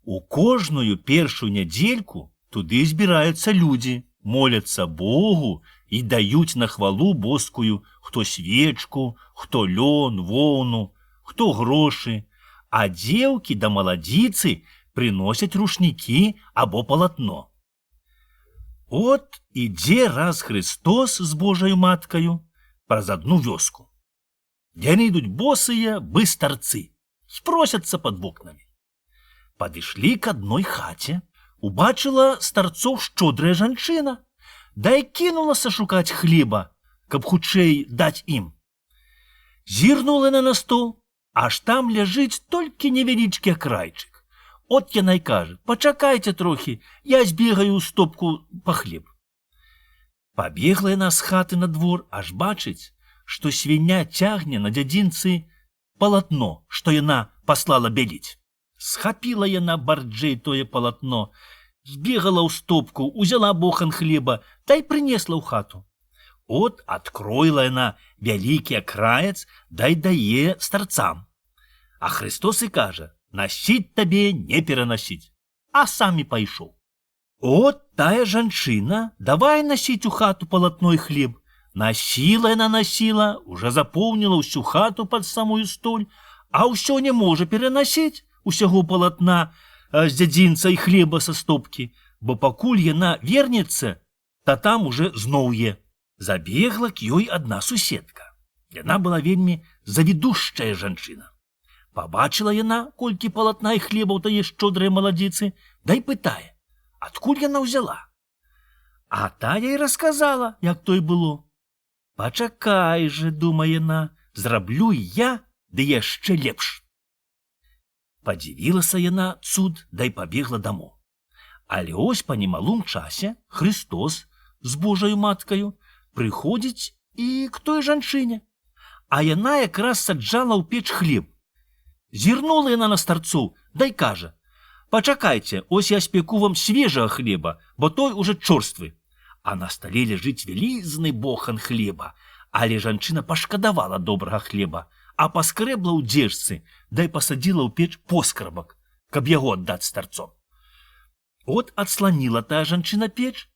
У кожную першую нядзельку туды збіраюцца людзі, моляцца Богу і даюць на хвалу боскую хто свечку, хто лён, воўну, хто грошы, а дзеўкі да маладзіцы прыносяць рушнікі або палатно. От ідзе раз Христос з Божаю маткаю праз адну вёску. Яны ідуць босыя, бы старцы, спросяцца пад вокнамі. Падышлі к адной хаце, убачыла старцоў шчодрая жанчына, да і кінулася шукаць хлеба, каб хутчэй даць ім. Зірнула яна на стол, аж там ляжыць толькі невялічкі акрайчык. От яна й кажа: «Пачакайце трохі, я збегаю ў стопку па хлеб». Пабегла яна з хаты на двор, аж бачыць, што свіння цягне на дзядзінцы палатно, што яна паслала бяліць. Схапіла яна барджэй тое палатно, збегала ў стопку, узяла бохан хлеба, та й прынесла ў хату. От адкроіла яна вялікі акраец, дай дае старцам. А Христос і кажа: «Насіць табе не перанасіць», а сам і пайшоў. От тая жанчына давай насіць у хату палатно і хлеб. Насіла яна насіла, уже запоўніла ўсю хату пад самую столь, а ўсё не можа перанасіць усяго палатна з дзядзінца і хлеба са стопкі, бо пакуль яна вернецца, та там уже зноў е. Забегла к ёй адна суседка. Яна была вельмі завідушчая жанчына. Пабачыла яна, колькі палатна і хлеба ў тае шчодрыя маладзіцы, дай пытае, адкуль яна ўзяла. А тая й расказала, як то і было. «Пачакай же, думае яна, зраблю і я, ды яшчэ лепш». Падзівілася яна цуд, дай пабегла дамоў. Але ось па немалым часе Христос з Божаю маткаю прыходзіць і к той жанчыне, а яна якраз саджала ў печ хлеб. Зірнула яна на старцоў, дай кажа: «Пачакайце, ось я спеку вам свежага хлеба, бо той уже чорствы». А на стале ляжыць вялізны бохан хлеба, але жанчына пашкадавала добрага хлеба, а паскрэбла ў дзежцы, дай пасадзіла ў печ поскрабак, каб яго аддаць старцом. От адсланіла тая жанчына печ,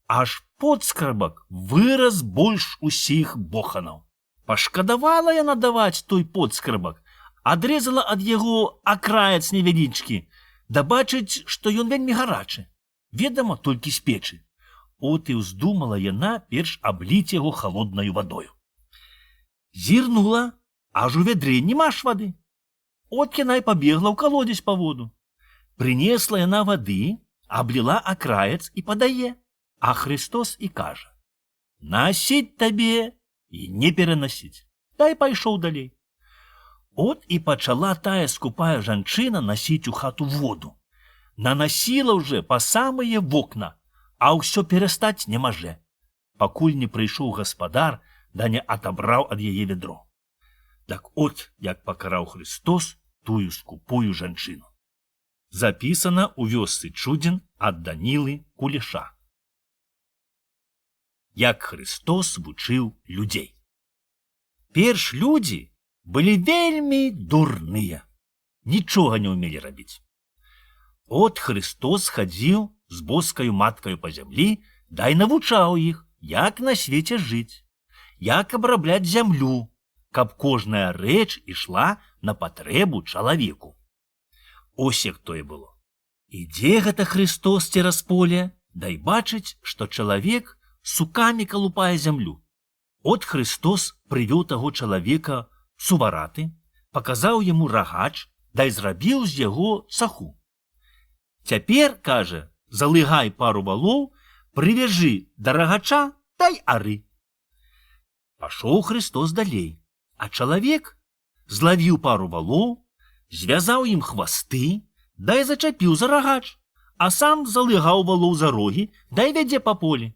аж подскрабак вырас больш усіх боханаў. Пашкадавала яна даваць той подскрабак, адрэзала ад яго акраец невялічкі, да бачыць, што ён вельмі гарачы, ведама, толькі з печы. От і ўздумала яна перш абліць яго халоднаю вадою. Зірнула, аж у вядрэ нема ж вады. От яна і пабегла ў калодзеж па воду. Прынесла яна вады, абліла акраец і падае, а Христос і кажа: «Насіць табе і не перанасіць». Дай пайшоў далей. От і пачала тая скупая жанчына насіць у хату воду. Нанасіла ўжо па самыя вокна, а ўсё перастаць не маже, пакуль не прыйшоў гаспадар, да не атабраў ад яе вядро. Так от, як пакараў Христос тую скупую жанчыну. Запісана ў вёсцы Чудзін ад Данілы Кулеша. Як Христос вучыў людзей. Перш людзі былі вельмі дурныя, нічога не ўмелі рабіць. От Христос хадзіў з боскаю маткаю па зямлі, дай навучаў іх, як на свеце жыць, як абрабляць зямлю, каб кожная рэч ішла на патрэбу чалавеку. Ось як тое было. Ідзе гэта Христос цераз поле, дай бачыць, што чалавек сукамі калупае зямлю. От Христос прывёў таго чалавека сувараты, паказаў яму рагач, дай зрабіў з яго саху. Цяпер, кажа, залыгай пару валоў, прывяжы да рагача, дай ары. Пашоў Христос далей, а чалавек злавіў пару валоў, звязаў ім хвасты, дай зачапіў за рагач, а сам залыгаў валоў за рогі, дай вядзе па полі.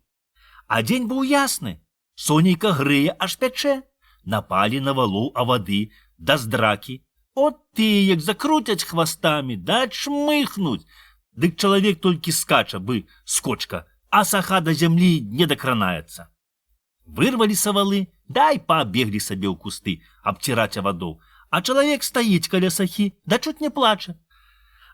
А дзень быў ясны, сонейка грэе аж пячэ, напалі на валоў а вады, да здракі. От ты, як закруцяць хвастамі, да чмыхнуць, дык чалавек толькі скача бы скочка, а саха да зямлі не дакранаецца. Вырваліся валы, дай пабеглі сабе ў кусты абціраць вадоў, а чалавек стаіць каля сахі, да чуць не плача.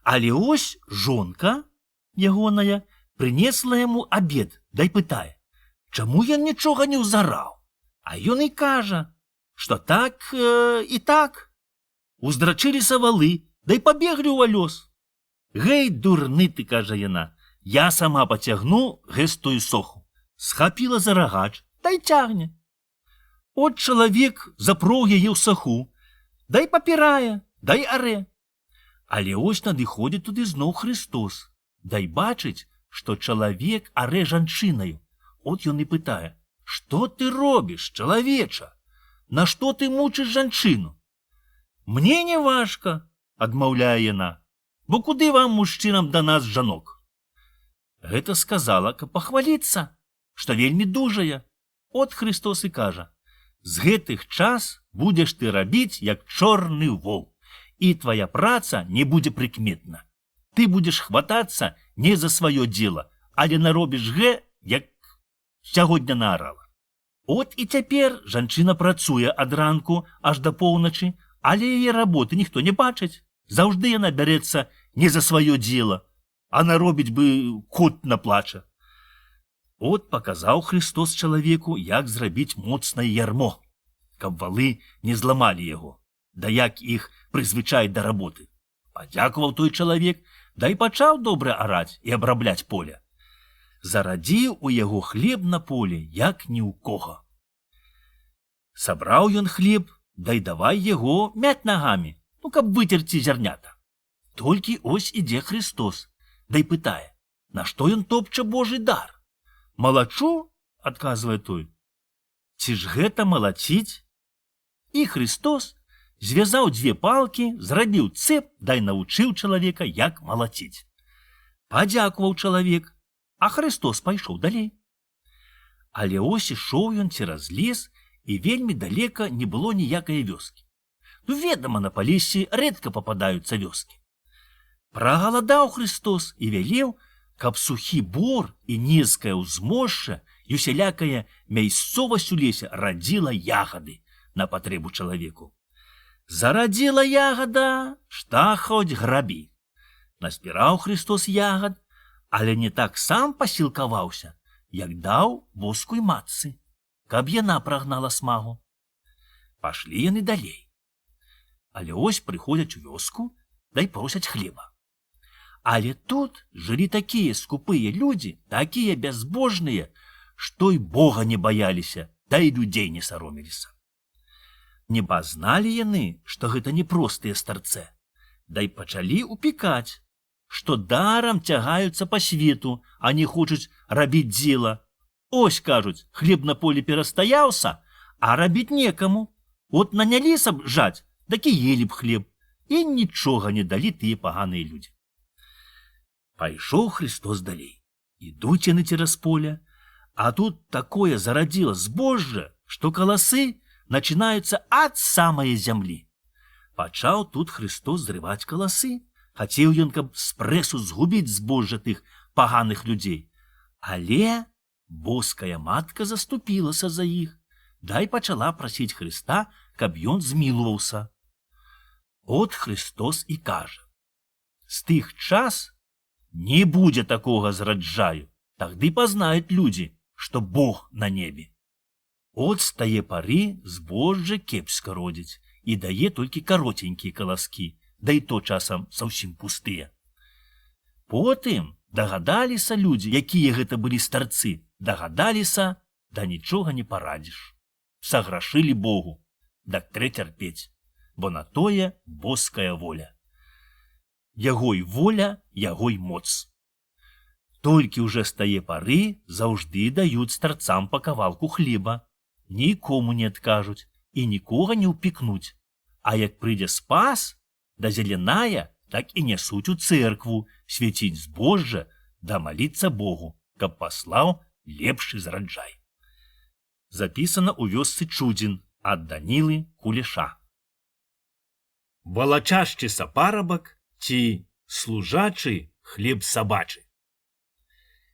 Але ось жонка ягоная прынесла яму абед, дай пытае, чаму ён нічога не ўзараў? А ён і кажа, што так і так. Уздрачыліся валы, дай пабеглі ў авёс. Гэй, дурны ты, кажа яна, я сама пацягну гэстую соху. Схапіла за рагач, дай цягне. От чалавек запроў яе ў саху, дай папірае, дай аре. Але ось надыходзіць туды зноў Христос, дай бачыць, што чалавек аре жанчынаю. От ён і пытае, Што ты робіш, чалавеча? Нашто ты мучыш жанчыну? Мне не важка, адмаўляе яна, бо куды вам, мужчынам, да нас жанок? Гэта сказала, каб пахваліцца, што вельмі дужая. От Христос і кажа: з гэтых час будзеш ты рабіць, як чорны вол, і твая праца не будзе прыкметна. Ты будзеш хватацца не за сваё дзела, але наробіш як сягоння наарала. От і цяпер жанчына працуе ад ранку аж да поўначы, але яе работы ніхто не бачыць. Заўжды яна бярэцца не за сваё дзела, а наробіць бы кот наплача. От паказаў Христос чалавеку, як зрабіць моцнае ярмо, каб валы не зламалі яго, да як іх прызвычаіць да работы. Падзякуваў той чалавек, да і пачаў добра араць і абрабляць поле. Зарадзіў у яго хлеб на поле, як ні ў кога. Сабраў ён хлеб, да і давай яго мяць нагамі, каб выцерці зярнята. Толькі ось ідзе Христос, да і пытае: нашто ён топча Божы дар? Малачу, адказвае той. Ці ж гэта малаціць? І Христос звязаў дзве палкі, зрабіў цэп, да і навучыў чалавека, як малаціць. Падзякуваў чалавек, а Христос пайшоў далей. Але ось ішоў ён цераз лес, і вельмі далека не было ніякае вёскі. Ведама, на палесі рэдка пападаюцца вёскі. Прагаладаў Христос і вялеў, каб сухі бор і нізкае ўзмошча і усялякая мясцовасць у лесе радзіла ягады на патрэбу чалавеку. Зарадзіла ягада, шта хоць грабі. Назбіраў Христос ягад, але не так сам пасілкаваўся, як даў воскуй матцы, каб яна прагнала смагу. Пашлі яны далей. Але ось прыходзяць у вёску, да й просяць хлеба. Але тут жылі такія скупыя людзі, такія бязбожныя, што і Бога не баяліся, да і людзей не саромеліся. Не пазналі яны, што гэта не простыя старцы, да і пачалі упікаць, што дарам цягаюцца па свету, а не хочуць рабіць дзела. Ось, кажуць, хлеб на полі перастаяўся, а рабіць некаму. От наняліся б жаць, так і елі б хлеб, і нічога не далі тыя паганыя людзі. Пайшоў Христос далей. Ідуць яны цераз поле, а тут такое зарадзіла збожжа, што каласы начинаюцца ад самае зямлі. Пачаў тут Христос зрываць каласы. Хацеў ён, каб спрэсу згубіць збожжа тых паганых людзей. Але боская матка заступілася за іх, да і пачала прасіць Христа, каб ён змілуваўся. От Христос і кажа: з тых час не будзе такога зраджаю, тагды пазнаюць людзі, што Бог на небе. От з тае пары збожжа кепска родзіць і дае толькі каротенькія каласкі, да і то часам зусім пустыя. Потым дагадаліся людзі, якія гэта былі старцы, дагадаліся, да нічога не парадзіш. Саграшылі Богу, дак трэ цярпець, бо на тое боская воля. Яго й воля, яго й моц. Толькі ўжэ з тае пары заўжды даюць старцам па кавалку хлеба, нікому не адкажуць і нікога не ўпікнуць, а як прыйдзе спас, да зеленая, так і нясуць у цэркву свяціць збожжа, да маліцца Богу, каб паслаў лепшы зраджай. Запісана ў вёсцы Чудзін ад Данілы Кулеша. Валачашчыся парабак ці служачы хлеб сабачы.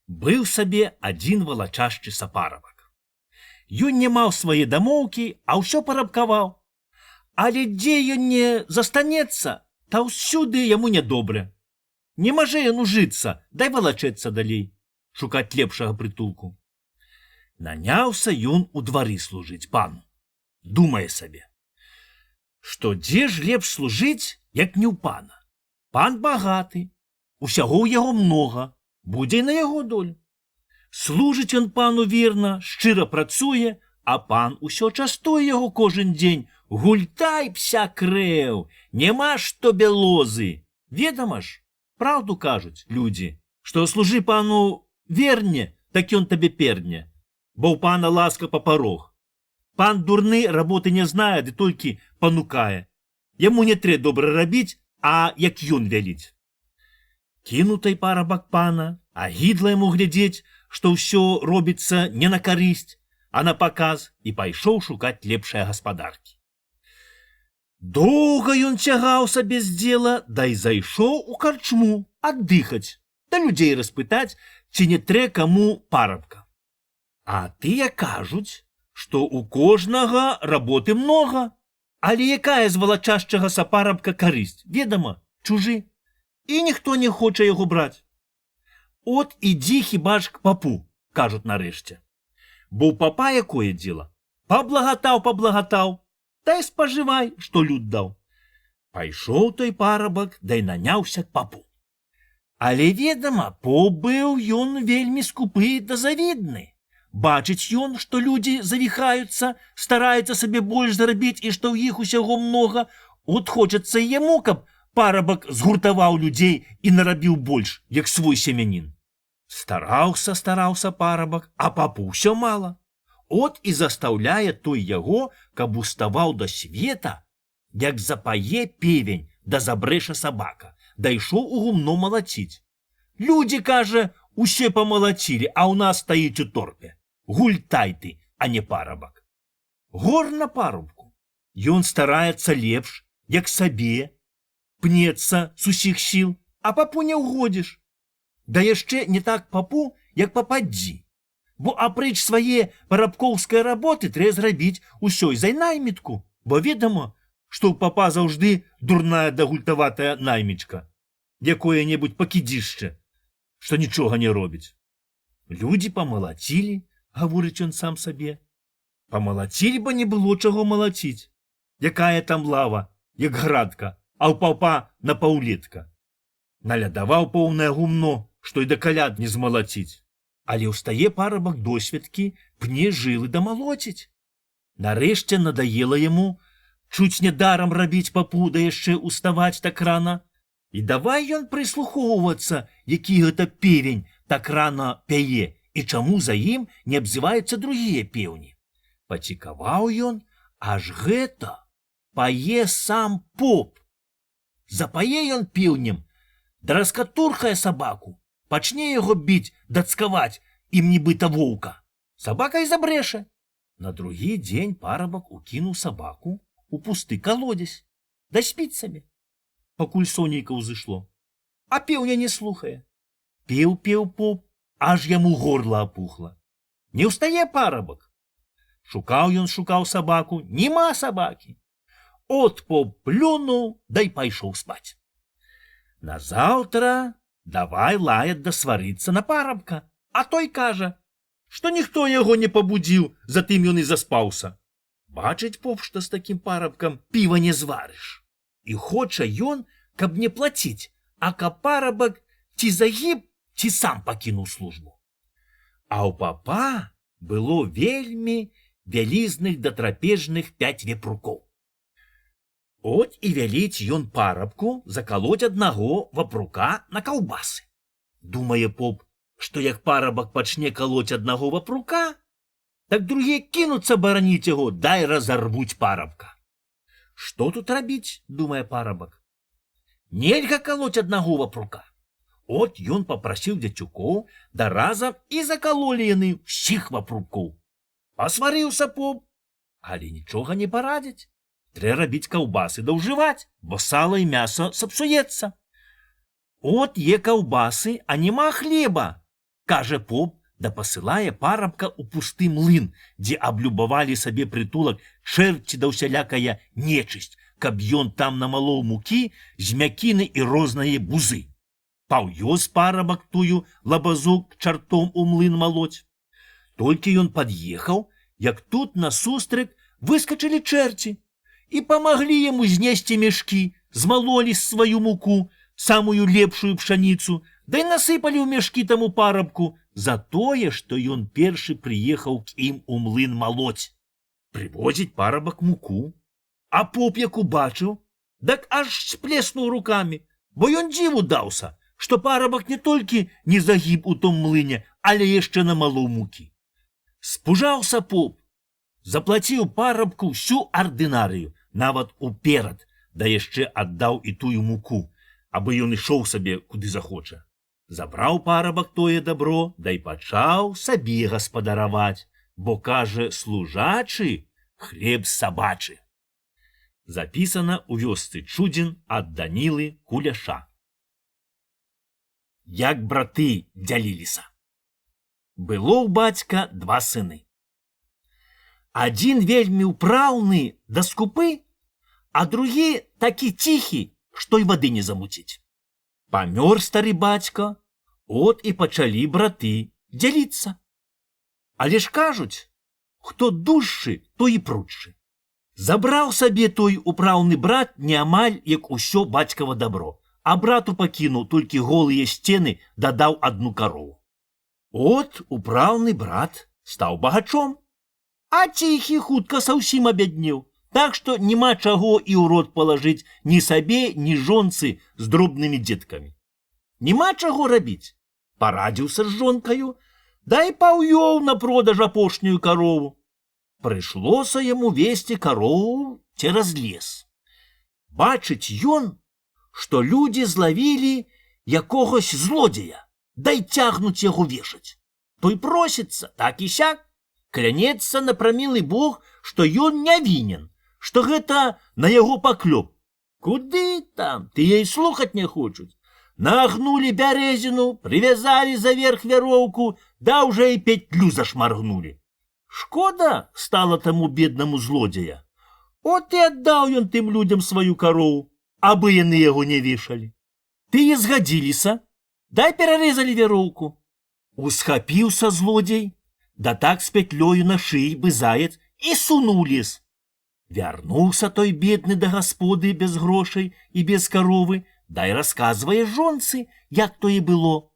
Быў сабе адзін валачашчыся парабак. Ён не маў свае дамоўкі, а ўсё парабкаваў. Але дзе ён не застанецца, та ўсюды яму нядобра. Не можа ён ужыцца, дай валачэцца далей, шукаць лепшага прытулку. Наняўся ён у двары служыць пану. Думае сабе, што дзе ж лепш служыць, як не ў пана. Пан багаты, усяго ў яго многа, будзе і на яго долю. Служыць ён пану верна, шчыра працуе, а пан усё частуе яго кожен дзень. Гультай, пся крэў, няма што бялозы. Ведама ж, праўду кажуць людзі, што служы пану верне, так ён табе перне. бо ў пана ласка па парог. Пан дурны работы не знае, ды толькі панукае. Яму не трэ добра рабіць, а як ён вяліць. Кінутай парабак пана, а гідла яму глядзець, што ўсё робіцца не на карысць, а на паказ, і пайшоў шукаць лепшае гаспадаркі. Доўга ён цягаў сабе з дзела, да і зайшоў у карчму аддыхаць, да людзей распытаць, ці не трэ каму парабка. А тыя кажуць, што у кожнага работы многа, але якая з валачашчага сапарабка карысць, ведама, чужы, і ніхто не хоча яго браць. От ідзі хіба ж к папу, кажуць нарэшце. Бо ў папа якое дзела? Паблагатаў, та й спажывай, што люд даў. Пайшоў той парабак, да й наняўся к папу. Але, ведама, поп быў ён вельмі скупы да завідны. Бачыць ён, што людзі завіхаюцца, стараюцца сабе больш зарабіць і што ў іх усяго многа, от хочацца яму, каб парабак згуртаваў людзей і нарабіў больш, як свой семянін. Стараўся парабак, а папу ўсё мала. От і застаўляе той яго, каб уставаў да света, як запае певень, да забрэша сабака, дайшоў у гумно малаціць. Людзі, кажа, усе памалацілі, а ў нас стаіць у торпе. Гультай ты, а не парабак. Гор на парубку. Ён стараецца лепш, як сабе, пнецца з усіх сіл, а папу не ўгодзіш. Да яшчэ не так папу, як пападдзі. Бо апрэч свае парабкоўскай работы трэ зрабіць усё за наймітку, бо ведама, што ў папа заўжды дурная да гультаватая наймічка, якое-небудзь пакідзішча, што нічога не робіць. Людзі памалацілі, гаворыць ён сам сабе. Памалацілі, бо не было чаго малаціць. Якая там лава, як градка, а ў папа напаўлетка. Налядаваў поўнае гумно, што і да каляд не змалаціць. Але ўстае парабак досведкі, пне жылы да малоціць. Нарэшце надаела яму, чуць не дарам рабіць папу, да яшчэ уставаць так рана. І давай ён прыслухоўвацца, які гэта певень так рана пяе, і чаму за ім не абзываюцца другія пеўні. Пацікаваў ён, аж гэта пае сам поп. Запае ён пеўнем, да раскатурхае сабаку, пачне яго біць, дацкаваць ім нібыта воўка. Сабака і забрэша. На другі дзень парабак укінуў сабаку у пусты калодзесь, да спіць сабе. Пакуль сонейка ўзышло. А пеўня не слухае. Пеў поп, аж яму горла апухла. Не ўстае парабак. Шукаў сабаку, нема сабакі. От поп плюнуў, да й пайшоў спаць. Назаўтра давай лаяць да сварыцца на парабка, а той кажа, што ніхто яго не пабудзіў, затым ён і заспаўся. Бачыць поп, што з такім парабкам піва не зварыш. І хоча ён, каб не плаціць, а каб парабак ці загіб, ці сам пакінуў службу. А ў папа было вельмі вялізных да трапежных 5 вепрукоў. От і вяліць ён парабку закалоць аднаго вапрука на каўбасы. Думае поп, што як парабак пачне калоць аднаго вапрука, так другія кінуцца бараніць яго, дай разарвуць парабка. Што тут рабіць, думае парабак. Нельга калоць аднаго вапрука. От ён папрасіў дзяцюкоў, да разам і закалолі яны ўсіх вапрукоў. Пасварыўся поп, але нічога не парадзіць. Трэ рабіць каўбасы да ўжываць, бо сала і мяса сапсуецца. От е каўбасы, а нема хлеба, кажа поп, да пасылае парабка ў пусты млын, дзе аблюбавалі сабе прытулак чэрці да ўсялякая нечысць, каб ён там намалоў мукі, змякіны і рознае бузы. Паўёз парабак тую лабазу к чартом у млын малоць. Толькі ён пад'ехаў, як тут насустрэк выскачылі чэрці і памаглі яму знесці мяшкі, змалолі сваю муку, самую лепшую пшаніцу, да і насыпалі ў мяшкі таму парабку за тое, што ён першы прыехаў к ім у млын малоць. Прывозіць парабак муку, а поп як убачыў, дак аж сплеснуў рукамі, бо ён дзіву даўся, што парабак не толькі не загіб у том млыне, але яшчэ намалоў мукі. Спужаўся поп, заплаціў парабку всю ардынарыю, нават уперад, да яшчэ аддаў і тую муку, абы ён ішоў сабе куды захоча. Забраў парабак тое дабро, да й пачаў сабе гаспадараваць, бо, кажа, служачы хлеб сабачы. Запісана ў вёсцы Чудзін ад Данілы Куляша. Як браты дзяліліся. Было ў бацька два сыны. Адзін вельмі ўпраўны да скупы, а другі такі ціхі, што й вады не замуціць. Памёр стары бацька, от і пачалі браты дзяліцца. Але ж кажуць, хто дужшы, той і прудшы. Забраў сабе той упраўны брат не амаль як усё бацькава дабро, а брату пакінуў толькі голыя сцены, дадаў адну карову. От упраўны брат стаў багачом, а ціхі хутка саўсім абяднеў, так што няма чаго і ў рот палажыць ні сабе, ні жонцы з дробнымі дзеткамі. Няма чаго рабіць. Парадзіўся з жонкаю, да і паўёў на продаж апошнюю карову. Прыйшлося яму весці карову цераз лес. Бачыць ён, што людзі злавілі якогось злодзея, да й цягнуць яго вешаць. Той просіцца, так і сяк, клянецца на прамілы Бог, што ён не вінен, што гэта на яго паклёп. Куды там, тыя і слухаць не хочуць. Нагнулі бярэзіну, прывязалі заверх вяроўку, да ўжо і петлю зашмаргнулі. Шкода стала таму беднаму злодзея. От і аддаў ён тым людзям сваю карову, абы яны яго не вешалі. Тыя згадзіліся, дай перарэзалі вяроўку. Усхапіўся злодзей, да так з пятлёю на шыі бы заяц і сунуў лес. Вярнуўся той бедны да гасподы без грошай і без каровы, дай расказвае жонцы, як то і было.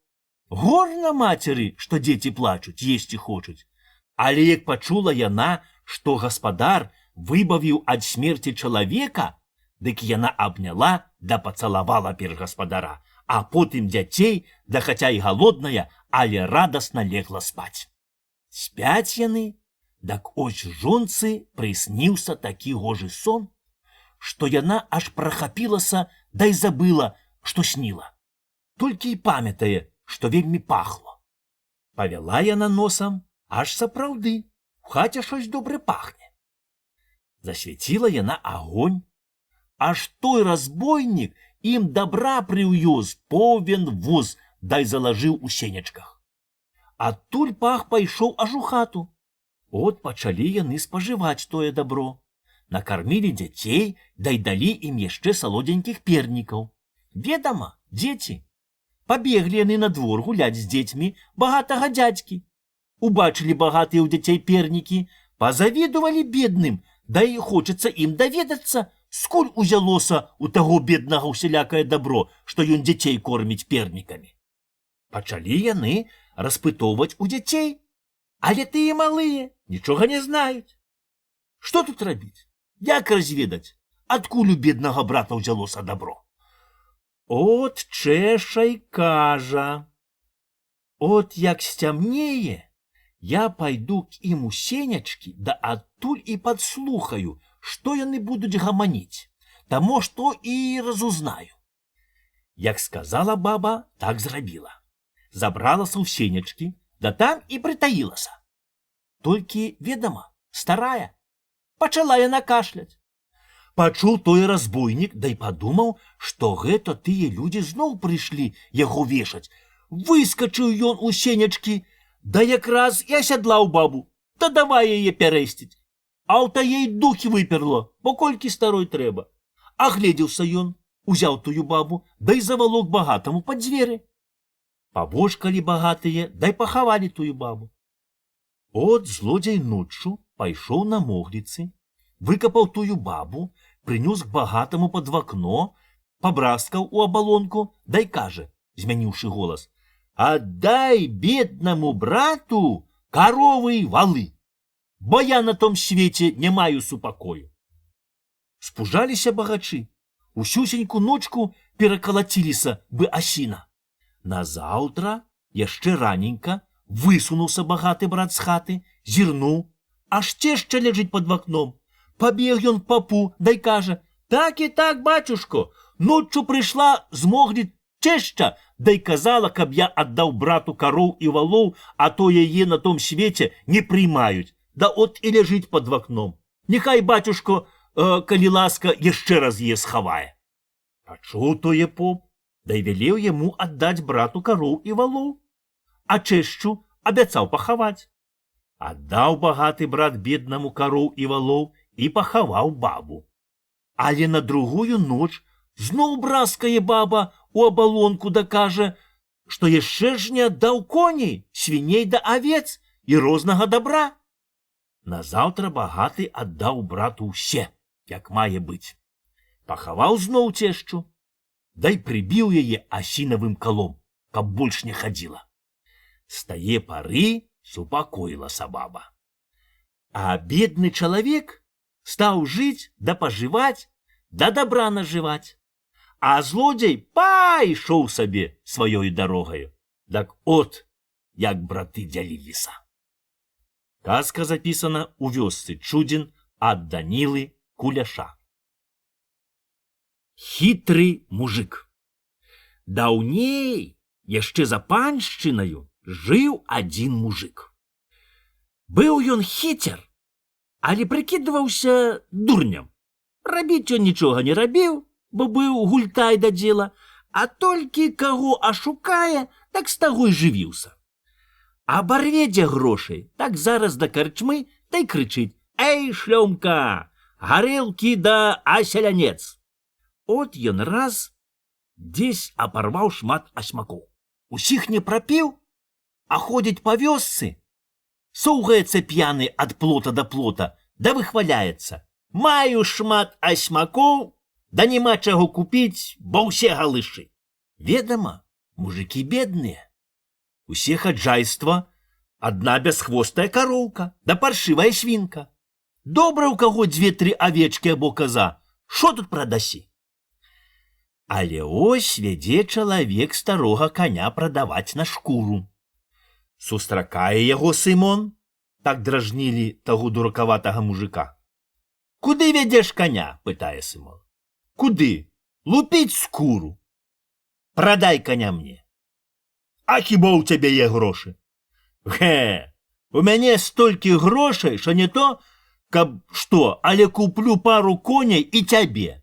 Горна мацеры, што дзеці плачуць, есці хочуць. Але як пачула яна, што гаспадар выбавіў ад смерці чалавека, дык яна абняла да пацалавала перш гаспадара, а потым дзяцей, да хаця і галодная, але радасна легла спаць. Спяць яны, дак ось жонцы прысніўся такі гожы сон, што яна аж прахапілася, да й забыла, што сніла. Толькі і памятае, што вельмі пахло. Павяла яна носам, аж сапраўды, у хаце щось добре пахне. Засвяціла яна агонь, аж той разбойнік ім добра прыўёз повен воз, дай залажыў у сенечках. Адтуль пах пайшоў аж у хату. От пачалі яны спажываць тое добро. Накармілі дзяцей, дай далі ім яшчэ салодзенькіх пернікаў. Ведама, дзеці. Пабеглі яны на двор гуляць з дзецьмі багатага дзядзькі. Убачылі багатыя ў дзяцей пернікі, пазавідувалі бедным, да і хочацца ім даведацца, скуль узялося у таго беднага ўсялякае дабро, што ён дзяцей корміць пернікамі. Пачалі яны распытоўваць у дзяцей, але тыя малыя нічога не знаюць. Што тут рабіць? Як разведаць, адкуль у беднага брата ўзялося дабро? От чэша й кажа. От як сцямнее, я пайду к ім у сенячкі, да адтуль і падслухаю, што яны будуць гаманіць, тамо што і разузнаю. Як сказала баба, так зрабіла. Забралася ў сенячкі, да там і прытаілася. Толькі, ведама, старая. Пачала яна кашляць. Пачуў той разбойнік, да й падумаў, што гэта тыя людзі зноў прыйшлі яго вешаць. Выскачыў ён у сенячкі, да якраз і асядлаў бабу, да давай яе пярэсціць. А ў таей духі выперло, бо колькі старой трэба. Агледзеўся ён, узяў тую бабу, да й завалок багатаму пад дзверы. Пабожкалі багатыя, да й пахавалі тую бабу. От злодзей ноччу пайшоў на могліцы, выкапаў тую бабу, прынёс к багатаму пад вакно, пабраскаў у абалонку, да й кажа, змяніўшы голас: «Аддай беднаму брату каровы і валы, бо я на том свеце не маю супакою». Спужаліся багачы, усюсеньку ночку перакалаціліся бы асіна. Назаўтра, яшчэ раненька, Высунуўся багаты брат з хаты, зірнуў, аж цешча ляжыць пад вакном. Пабег ён к папу, дай кажа: «Так і так, бацюшко, ноччу прыйшла з могілі цешча, дай казала, каб я аддаў брату кароў і валоў, а то яе на том свеце не прыймаюць. Да от і ляжыць пад вакном. Няхай бацюшко, калі ласка, яшчэ раз яе схавае». Пачуў тое поп, дай велеў яму аддаць брату кароў і валоў, а чэшчу абяцаў пахаваць. Аддаў багаты брат беднаму кароў і валоў і пахаваў бабу. Але на другую ноч зноў браскае баба у абалонку да кажа, што яшчэ ж не аддаў коней, свіней да авец і рознага добра. Назаўтра багаты аддаў брату ўсе, як мае быць. Пахаваў зноў цешчу, дай прыбіў яе асінавым калом, каб больш не хадзіла. З тае пары супакоілася баба. А бедны чалавек стаў жыць да пажываць, да добра нажываць. А злодзей пайшоў сабе сваёй дарогаю. Так от, як браты дзяліліся. Казка запісана ў вёсцы Чудзін ад Данілы Куляша. Хітры мужик. Даўней, яшчэ за паншчынаю, жыў адзін мужик. Быў ён хіцер, але прыкідваўся дурням. Рабіць ён нічога не рабіў, бо быў гультай да дзела, а толькі каго ашукае, так з таго й жывіўся. Абарве дзе грошай, так зараз да карчмы, та й крычыць: «Эй, шлёмка, гарэлкі да асялянец!» От ён раз дзесь апарваў шмат асьмакоў. Усіх не прапіў, а ходзіць па вёсцы, соўгаецца п'яны ад плота да плота, да выхваляецца: «Маю шмат асьмакоў, да няма чаго купіць, бо ўсе галышы». Ведама, мужыкі бедныя. Усе хаджайства, адна бясхвостая кароўка, да паршывая свінка. Добра ў каго 2-3 авечкі або каза, шо тут прадасі? Але ось вядзе чалавек старога коня прадаваць на шкуру. Сустракае яго Сымон, так дражнілі таго дуракаватага мужика. «Куды вядзеш коня?» – пытае Сымон. «Куды? Лупіць скуру. Прадай коня мне». «А хіба ў цябе є грошы?» «Гэ, у мяне столькі грошай, що не то, каб што, але куплю пару коней і цябе».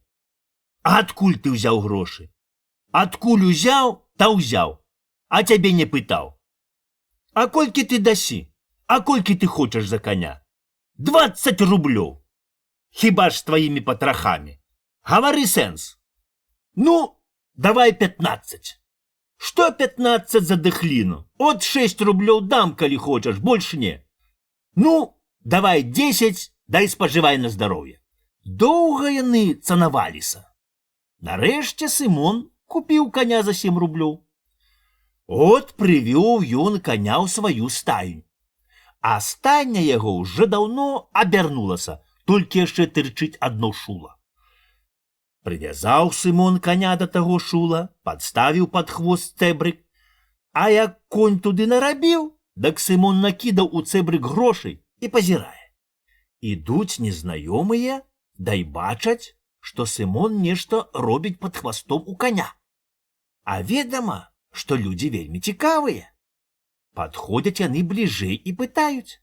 «А адкуль ты ўзяў грошы?» «Адкуль узяў, та ўзяў, а цябе не пытаў». «А колькі ты дасі? А колькі ты хочаш за коня?» «20 рублёў. Хіба ж з тваімі патрахамі? Гавары сэнс». «Ну, давай 15». «Што 15 за дыхліну? От 6 рублёў дам, калі хочаш, больш не». «Ну, давай 10, дай спажывай на здароўе». Доўга яны цанаваліся. Нарэшце Сымон купіў коня за 7 рублёў. От прывёў ён коня ў сваю стаю. А стайня яго ўжо даўно абярнулася, толькі яшчэ тырчыць адно шула. Прывязаў Сымон коня да таго шула, падставіў пад хвост цэбрык, а як конь туды нарабіў, дак Сымон накідаў у цэбрык грошай і пазірае. Ідуць незнаёмыя, дай бачаць, што Сымон нешта робіць пад хвастом у коня. А ведама, што людзі вельмі цікавыя. Падходзяць яны бліжэй і пытаюць: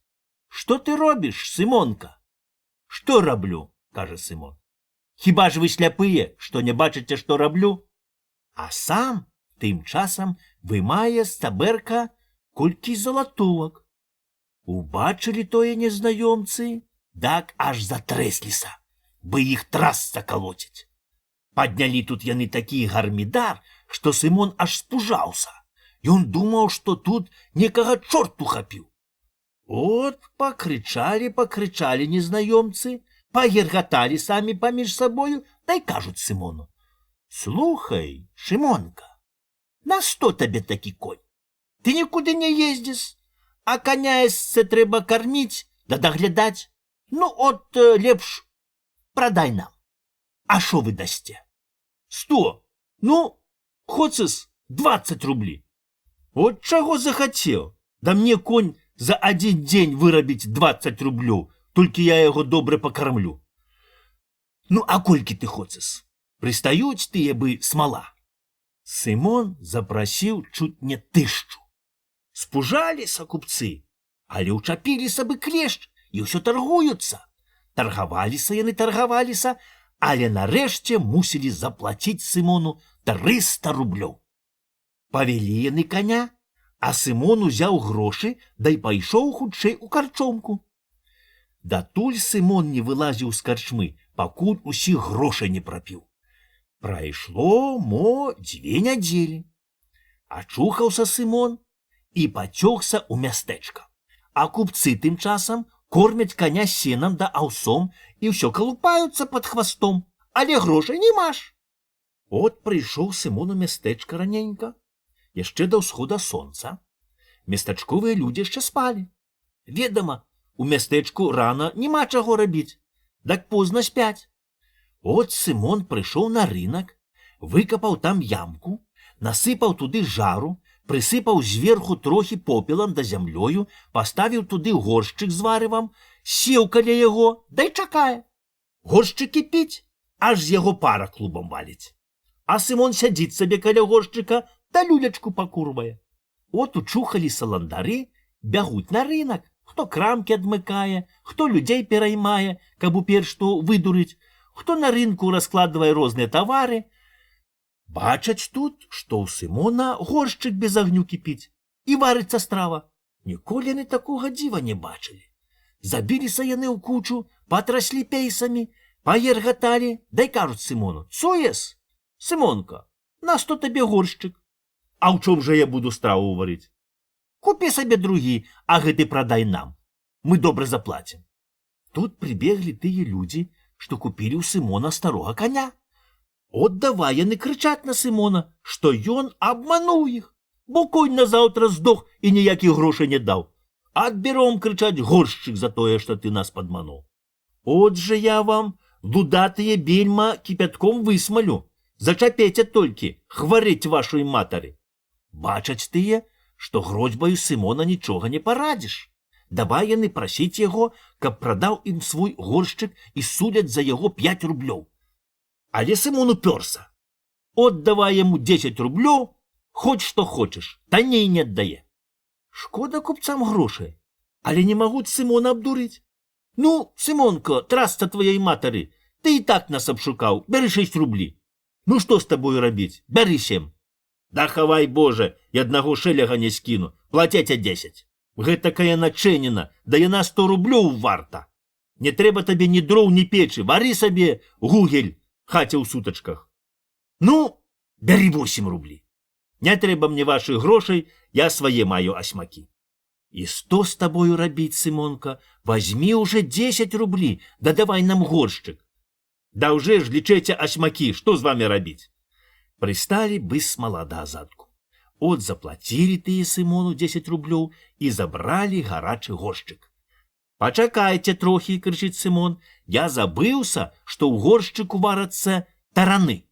«Што ты робіш, Сымонка?» «Што раблю?» – кажа Сымон. «Хіба ж вы сляпыя, што не бачыце, што раблю?» А сам тым часам вымае з цабэрка колькі залатовак. Убачылі тое незнаёмцы, так аж затрэсліся, бы іх трасца калоціць. Паднялі тут яны такі гармідар, што Сымон аж спужаўся. Ён думаў, што тут некага чорт ухапіў. От пакрычалі незнаёмцы, пагергаталі самі паміж сабою, дай кажуць Сымону: «Слухай, Шымонка, на што табе такі конь? Ты нікуды не ездзіш, а коня яшчэ трэба карміць да даглядаць. Ну от лепш прадай нам. А шо вы дасце?» «100. Ну, хочаш 20 рублі». «От чаго захацеў? Да мне конь за один дзень вырабіць 20 рублёў, толькі я яго добра пакармлю. Ну, а колькі ты хочаш? Прыстаюць тыя бы смала. Сымон запрасіў чуць не 1000. Спужаліся купцы, але ўчапіліся бы клешч і ўсё таргуюцца. Таргаваліся яны таргаваліся, але нарэшце мусілі заплаціць Сымону 300 рублёў. Павялі яны коня, а Сымон узяў грошы, да й пайшоў хутчэй у карчомку. Датуль Сымон не вылазіў з карчмы, пакуль усіх грошай не прапіў. Прайшло, 2 нядзелі. Ачухаўся Сымон і пацёгся ў мястэчка. А купцы тым часам кормяць коня сенам да аўсом і ўсё калупаюцца пад хвастом, але грошай нема ж. От прыйшоў Сымон у мястэчка раненька, яшчэ да ўсхода сонца. Местачковыя людзі яшчэ спалі. Ведама, у мястэчку рана няма чаго рабіць, дак позна спяць. От Сымон прыйшоў на рынак, выкапаў там ямку, насыпаў туды жару, прысыпаў зверху трохі попелам да зямлёю, паставіў туды горшчык з варывам, сеў каля яго, дай чакае. Горшчык кіпіць, аж з яго пара клубам валіць. А Сымон сядзіць сабе каля горшчыка, да люлечку пакурвае. От учухалі саландары, бягуць на рынак, хто крамкі адмыкае, хто людзей пераймае, каб уперш што выдурыць, хто на рынку раскладвае розныя тавары. Бачаць тут, што ў Сымона горшчык без агню кіпіць і варыцца страва. Ніколі яны такога дзіва не бачылі. Забіліся яны ў кучу, патраслі пейсамі, паергаталі, дай кажуць Сымону: «Цуес, Сымонка, на што табе горшчык? А ў чом жа я буду страву варыць? Купі сабе другі, а гэты прадай нам. Мы добра заплацім». Тут прыбеглі тыя людзі, што купілі ў Сымона старога коня. От давай яны крычаць на Сымона, што ён абмануў іх, бо конь назаўтра здох і ніякіх грошай не даў. Адбяром, крычаць, горшчык за тое, што ты нас падмануў. От жа я вам дудатыя бельма кіпятком высмалю. Зачапеце толькі, хварэць вашой матары. Бачаць тыя, што грозьбаю Сымона нічога не парадзіш. Давай яны прасіць яго, каб прадаў ім свой горшчык і судзяць за яго 5 рублёў. Але Сымон упёрся. От давай яму 10 рублёў, хоць што хочаш, танней не аддае. Шкода купцам грошай, але не могуць Сымона абдурыць. Ну, Сымонко, трасца твоей матары, ты і так нас абшукаў, бяры 6 рублі. Ну што з табою рабіць? Бяры 7. Да хавай, Боже, я аднаго шэляга не скіну, плацяце 10. Гэтакая начэніна, да яна 100 рублёў варта. Не трэба табе ні дроў, ні печы, вары сабе гугель хаце ў сутачках. Ну, бяры 8 рублі. Не трэба мне вашых грошай, я свае маю асьмакі. І што з табою рабіць, Сымонка? Вазьмі уже 10 рублі, да давай нам горшчык. Да ўжэ ж лічэце асьмакі, што з вами рабіць? Прысталі бы смала да азадку. От заплацілі тыя Сымону 10 рублёў і забралі гарачы горшчык. Пачакайце трохі, крычыць Сымон, я забыўся, што ў горшчыку варацца тараны.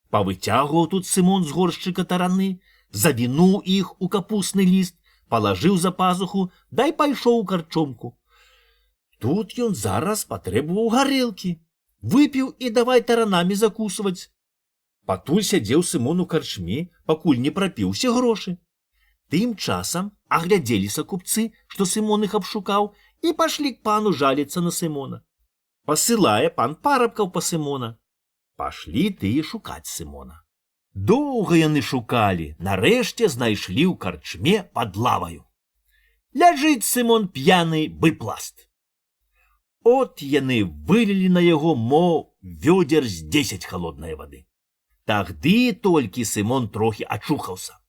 Павыцягваў тут Сымон з горшчыка тараны, завінуў іх у капусны ліст, палажыў за пазуху, дай пайшоў у карчомку. Тут ён зараз патрэбаваў гарэлкі, выпіў і давай таранамі закусваць. Патуль сядзеў Сымон у карчме, пакуль не прапіў усе грошы. Тым часам аглядзеліся купцы, што Сымон іх абшукаў, і пашлі к пану жаліцца на Сымона. Пасылае пан парабкаў па Сымона. Пашлі тыя шукаць Сымона. Доўга яны шукалі, нарэшце знайшлі ў карчме пад лаваю. Ляжыць Сымон п'яны быпласт. От яны вылілі на яго, мо вёдзер з 10 халоднай вады. Тагды толькі Сымон трохі ачухаўся.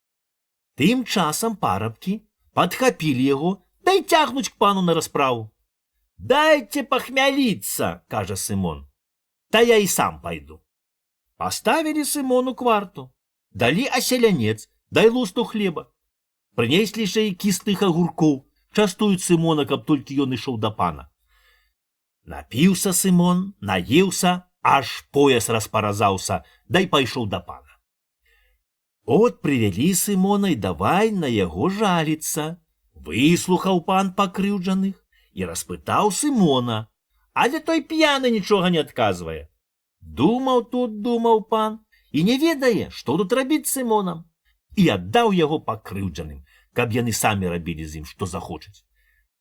Тым часам парабкі падхапілі яго, дай цягнуць к пану на расправу. Дайце пахмяліцца, кажа Сымон. Та я і сам пайду. Паставілі Сымону кварту, далі аселянец, дай лусту хлеба. Прынеслі ще і кістых агуркоў, частуюць Сымона, каб толькі ён ішоў да пана. Напіўся Сымон, наеўся, аж пояс распаразаўся, дай пайшоў да пана. От прывялі Сымона і давай на яго жаліцца. Выслухаў пан пакрыўджаных і распытаў Сымона, але той п'яны нічога не адказвае. Думаў пан і не ведае, што тут рабіць з Сымонам, і аддаў яго пакрыўджаным, каб яны самі рабілі з ім, што захочуць.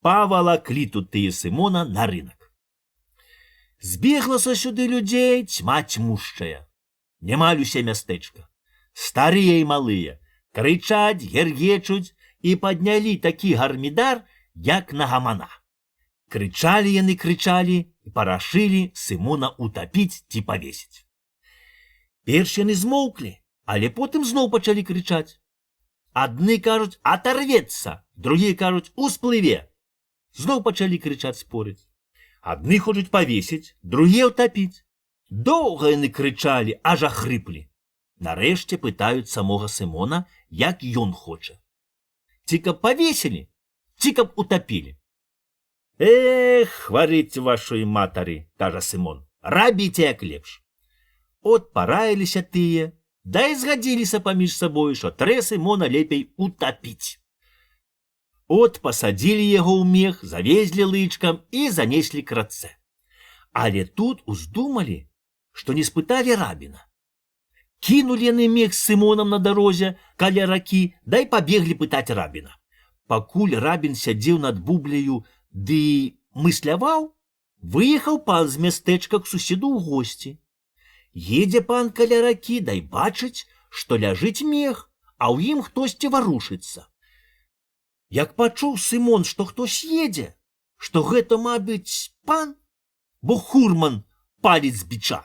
Павалаклі тут тыя Сымона на рынок. Збеглася сюды людзей цьма цьмушчая. Няма люся мястэчка. Старыя і малыя крычаць, гергечуць і паднялі такі гармідар, як на гамана. Крычалі яны, крычалі і парашылі Сымона утапіць ці павесіць. Перш яны змоўклі, але потым зноў пачалі крычаць. Адны кажуць «атарвецца», другія кажуць «усплыве». Зноў пачалі крычаць, спорыць. Адны хочуць павесіць, другія ўтапіць. Доўга яны крычалі, аж ахрыплі. Нарэшце пытаюць самога Сымона, як ён хоча. Ці каб павесілі, ці каб утапілі. «Эх, хварыць вашой матары», – кажа Сымон, – «рабіце як лепш». От параіліся тыя, да і згадзіліся паміж сабою, што трэ Сымона лепей утапіць. От пасадзілі яго ў мех, завезлі лычкам і занеслі к рацэ. Але тут уздумалі, што не спыталі рабіна. Кінулі яны мех з Сымонам на дарозе каля ракі, да і пабеглі пытаць рабіна. Пакуль рабін сядзеў над бубляю ды мысляваў, выехаў пан з мястэчка к суседу ў госці. Едзе пан каля ракі, да і бачыць, што ляжыць мех, а ў ім хтосьці варушыцца. Як пачуў Сымон, што хтось едзе, што гэта, мабыць, пан, бо хурман паліць з бича.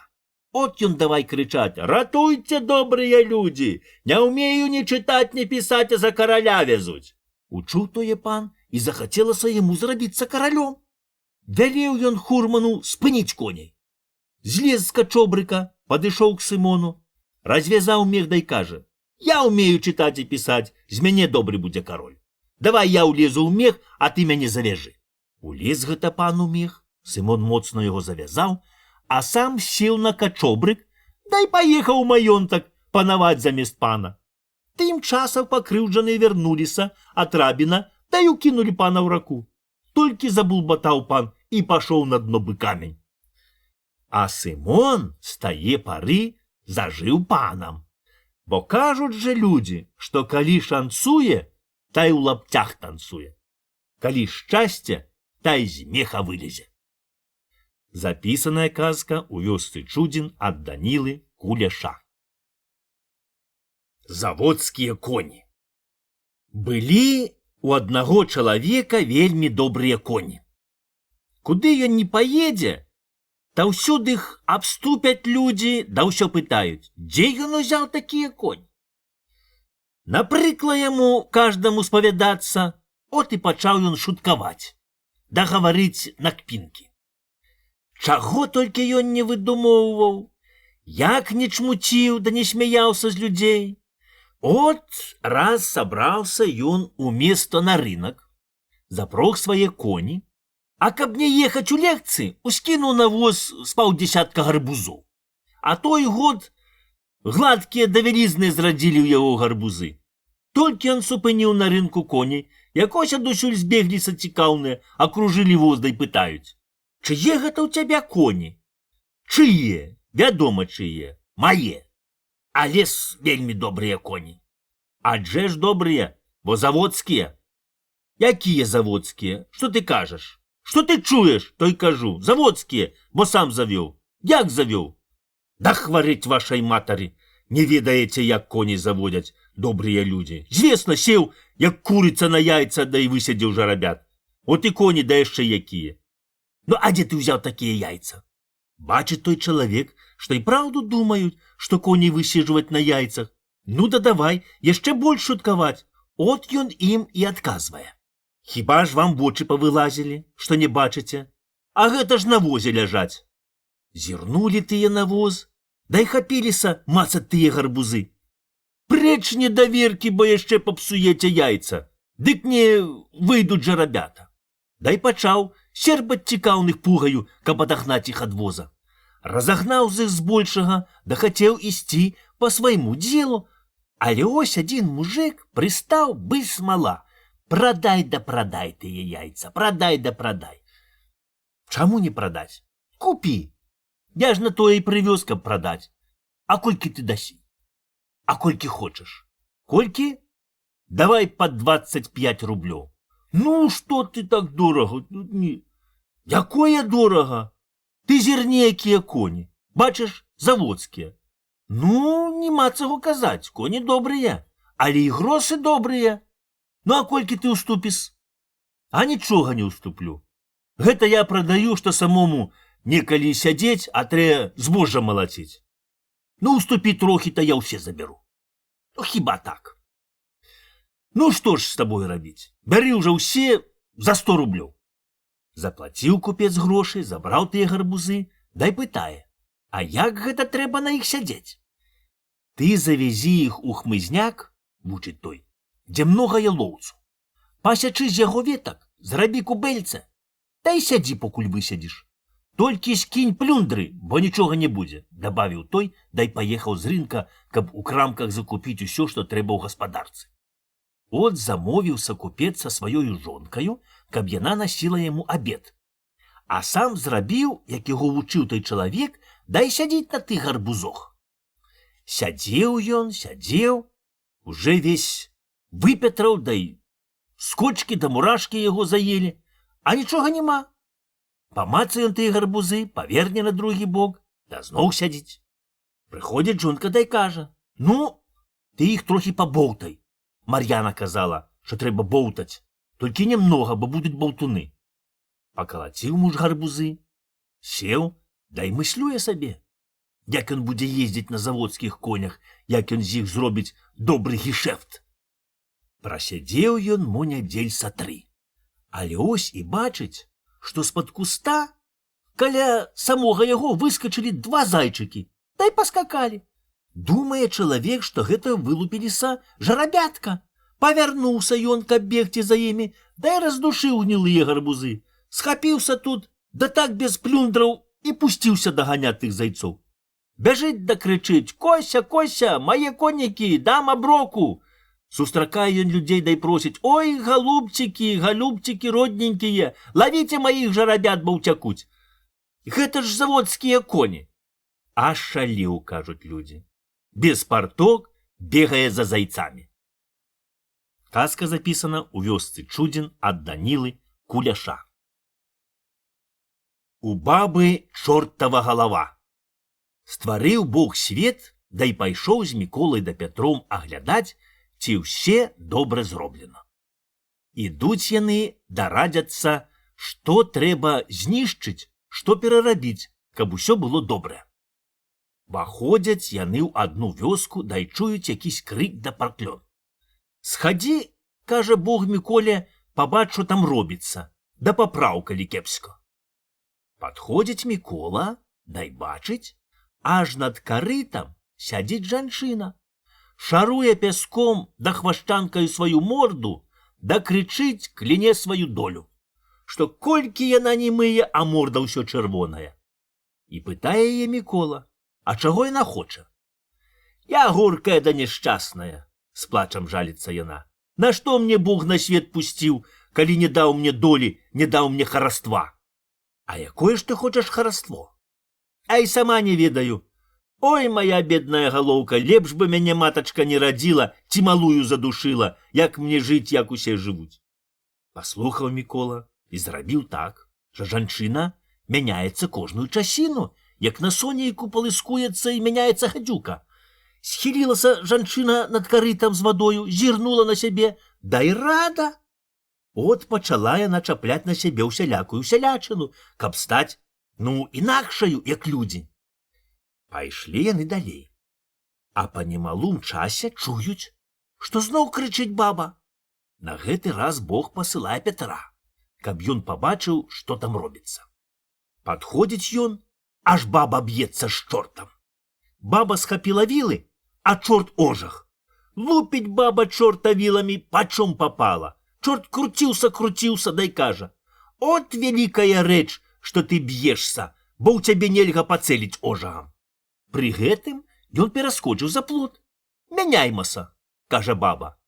От ён давай крычаць: «Ратуйце, добрыя людзі! Не ўмею ні чытаць, ні пісаць, а за караля везуць!» Учуў тое пан і захацелася яму зрабіцца каралём. Вялеў ён хурману спыніць коней. Злез з качобрыка, падышоў к Сымону, развязаў мех да й кажа: «Я ўмею чытаць і пісаць, з мяне добры будзе кароль. Давай я ўлезу ў мех, а ты мяне завяжы». Улез гэта пан у мех, Сымон моцна яго завязаў, а сам сеў на качобрык, да й паехаў у маёнтак панаваць замест пана. Тым часам пакрыўджаныя вярнуліся ад рабіна, да й укінулі пана ў раку. Толькі забулбатаў пан і пашоў на дно бы камень. А Сымон з тае пары зажыў панам. Бо кажуць жа людзі, што калі шанцуе, та й у лапцях танцуе. Калі шчасце, та й з меха вылезе. Запісаная казка ў вёсцы Чудзін ад Данілы Куляша. Заводскія коні. Былі у аднаго чалавека вельмі добрыя коні. Куды ён не паедзе, та ўсюды іх абступяць людзі, да ўсё пытаюць: дзе ён узяў такія коні? Напрыкла яму каждаму спавядацца, от і пачаў ён шуткаваць, да гаварыць на кпінкі. Чаго толькі ён не выдумоўваў, як не чмуціў, да не смяяўся з людзей. От раз сабраўся ён у место на рынок, запрог свае коні, а каб не ехаць у лекцыі, ускінуў на воз з паўдзесятка гарбузоў. А той год гладкія да вялізныя зрадзілі ў яго гарбузы. Толькі ён супыніў на рынку коней, якось адусюль збегліся цікаўныя, акружылі воз да й пытаюць: «Чые гэта ў цябе коні?» «Чые? Вядома, чые. Мае. Але вельмі добрыя коні». «Адже ж добрыя, бо заводскія». «Якія заводскія? Што ты кажаш? Што ты чуеш?» «Той кажу, заводскія, бо сам завёў». «Як завёў?» «Да хварыць вашай матары! Не ведаеце, як коні заводяць, добрыя людзі. Звесна, сеў, як курыца на яйца, да і высядзеў жарабят. От і коні, да яшчэ якія». «Ну, а дзе ты ўзяў такія яйца?» Бачыць той чалавек, што і праўду думаюць, што коней высіджваць на яйцах. Ну да давай яшчэ больш шуткаваць. От ён ім і адказвае: «Хіба ж вам вочы павылазілі, што не бачыце? А гэта ж на возе ляжаць». Зірнулі тыя на воз, да і хапіліся мацаць тыя гарбузы. «Прэч недаверкі, бо яшчэ папсуеце яйца, дык не выйдуць жарабята». Да і пачаў сербаць цікаўных пугаю, каб адагнаць іх ад воза. Разагнаў з іх збольшага, да хацеў ісці па свайму дзелу, але ось адзін мужык прыстаў бы смала, Прадай да прадай тыя яйца, прадай да прадай. Чаму не прадаць? Купі. Я ж на тое і прывёз, каб прадаць. А колькі ты дасі? А колькі хочаш? Колькі? Давай по 25 рублёў. Ну, што ты так дорага? Якое дорага? Ты зірні, якія коні. Бачыш, заводскія. Ну, нема чаго казаць, коні добрыя, але і грошы добрыя. Ну, а колькі ты уступіш? А нічога не уступлю. Гэта я прадаю, што самому некалі сядзець, а трэ збожжа малаціць. Ну, уступі трохі, то я ўсе заберу. Ну, хіба так. Ну, што ж з табой рабіць? Бяры ўжо ўсе за 100 рублёў. Заплаціў купец грошы, забраў тыя гарбузы, дай пытае, а як гэта трэба на іх сядзець? Ты завязі іх у хмызняк, вучыць той, дзе многа ялоўцу. Пасячы з яго ветак, зрабі кубэльца, та і сядзі, покуль высядзіш. Толькі скінь плюндры, бо нічога не будзе, дабавіў той, дай паехаў з рынка, каб у крамках закупіць усё, што трэба ў гаспадарцы. От замовіўся купец са сваёю жонкаю, каб яна насіла яму абед. А сам зрабіў, як яго вучыў той чалавек, дай сядзець на тых гарбузох. Сядзеў ён, сядзеў, уже весь выпятраў, дай скочкі да мурашкі яго заелі, а нічога няма. Памацае ён тыя гарбузы, паверне на другі бок, да зноў сядзіць. Прыходзіць жонка, дай кажа, ну, ты іх трохі пабоўтай. Мар'яна казала, што трэба боўтаць, толькі немнога, бо будуць баўтуны. Пакалаціў муж гарбузы, сеў, дай мыслюе сабе, як ён будзе ездзіць на заводскіх конях, як ён з іх зробіць добры гешэфт. Прасядзеў ён мо нядзель са 3. Але ось і бачыць, што з-пад куста каля самога яго выскачылі 2 зайчыкі, дай паскакалі. Думае чалавек, што гэта вылупіліся жарабятка. Павярнуўся ён, каб бегці за імі, дай раздушыў гнілыя гарбузы. Схапіўся тут, да так без плюндраў, і пусціўся даганяць тых зайцоў. Бяжыць да крычыць: «Кося, Кося, мае конікі, дам аброку!» Сустракае ён людзей, дай просіць: «Ой, галубчыкі, галубчыкі родненькія, лавіце маіх жарабят, бо ўцякуць. Гэта ж заводскія коні!» А шаліў, кажуць людзі. Без парток бегае за зайцамі. Казка запісана ў вёсцы Чудзін ад Данілы Куляша. У бабы чортава галава. Стварыў Бог свет, дай пайшоў з Міколай да Пятром аглядаць, ці ўсе добра зроблена. Ідуць яны, дарадзяцца, што трэба знішчыць, што перарабіць, каб усё было добрае. Ваходзяць яны ў адну вёску, дай чуюць якісь крык да парклён. «Схадзі, — кажа Бог Міколе, — пабач, што там робіцца, да папраў, калі кепска». Падходзіць Мікола, дай бачыць, аж над карытам сядзіць жанчына, шаруе пяском да хвашчанкаю сваю морду, да крычыць, кляне сваю долю, што колькі яна не мые, а морда ўсё чырвоная. І пытае яе Мікола: «А чаго яна хоча?» «Я горкая да няшчасная», — з плачам жаліцца яна. «Нашто мне Бог на свет пусціў, калі не даў мне долі, не даў мне хараства?» «А якое ж ты хочаш хараство?» «Ай, сама не ведаю. Ой, моя бедная галоўка, лепш бы мяне матачка не радзіла, ці малую задушыла, як мне жыць, як усе жывуць». Паслухаў Мікола і зрабіў так, што жанчына мяняецца кожную часіну, як на сонейку палыскуецца і мяняецца гадзюка. Схілілася жанчына над карытам з вадою, зірнула на сябе, дай рада. От пачала яна чапляць на сябе ўсялякую сялячыну, каб стаць, інакшаю, як людзі. Пайшлі яны далей. А па немалым часе чуюць, што зноў крычыць баба. На гэты раз Бог пасылае Пятра, каб ён пабачыў, што там робіцца. Падходзіць ён, аж баба б'ецца з чортам. Баба схапіла вілы, а чорт ожах. Лупіць баба чорта віламі, пачом папала. Чорт круціўся, дай кажа: «От вялікая рэч, што ты б'ешся, бо ў цябе нельга пацэліць ожагам». Пры гэтым ён пераскочыў за плот. «Мяняймася», — кажа баба.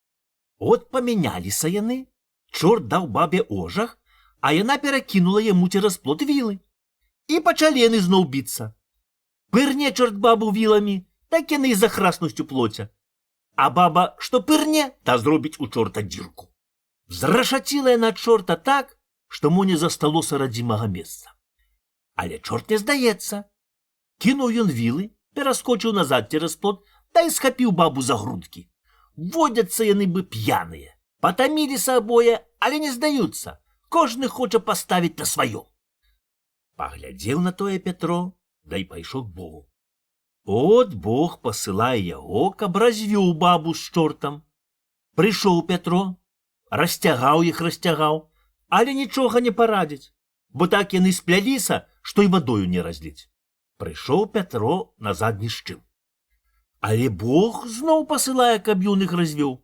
От памяняліся яны, чорт даў бабе ожаг, а яна перакінула яму цераз плот вілы. І пачалі яны зноў біцца. Пырне чорт бабу віламі, так яны і захраснуць у плоце. А баба, што пырне, та зробіць у чорта дзірку. Зрашаціла яна чорта так, што мо не засталося радзімага месца. Але чорт не здаецца. Кінуў ён вілы, пераскочыў назад цераз плот, та і схапіў бабу за грудкі. Водзяцца яны бы п'яныя. Патаміліся абое, але не здаюцца. Кожны хоча паставіць на сваё. Паглядзеў на тое Пятро, да і пайшоў к Богу. От Бог пасылае яго, каб развёў бабу з чортам. Прыйшоў Пятро, расцягаў іх, але нічога не парадзіць, бо так яны спляліся, што і вадою не разліць. Прыйшоў Пятро назад ні з чым. Але Бог зноў пасылае, каб ён іх развёў.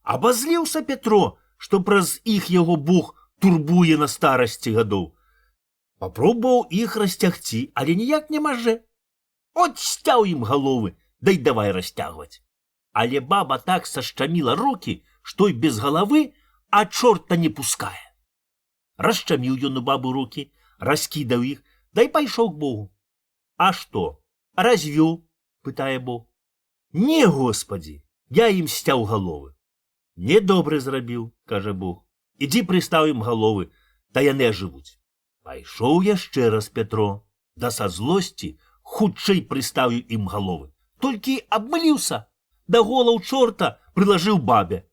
Абазліўся Пятро, што праз іх яго Бог турбуе на старасці гадоў. Папробаваў іх расцягці, але ніяк не маже. От сцяў ім галовы, да й давай расцягваць. Але баба так сашчаміла рукі, што й без галавы, а чорта не пускае. Расчаміў ён у бабу рукі, раскідаў іх, да й пайшоў к Богу. А што, развёў? Пытае Бог. Не, Господі, я ім сцяў галовы. Недобре зрабіў, кажа Бог. Ідзі прыстаў ім галовы, та яны ажывуць. Пайшоў яшчэ раз Пятро, да са злосці хутчэй прыставіў ім галовы. Толькі абмыліўся, да голаў чорта прылажыў бабе.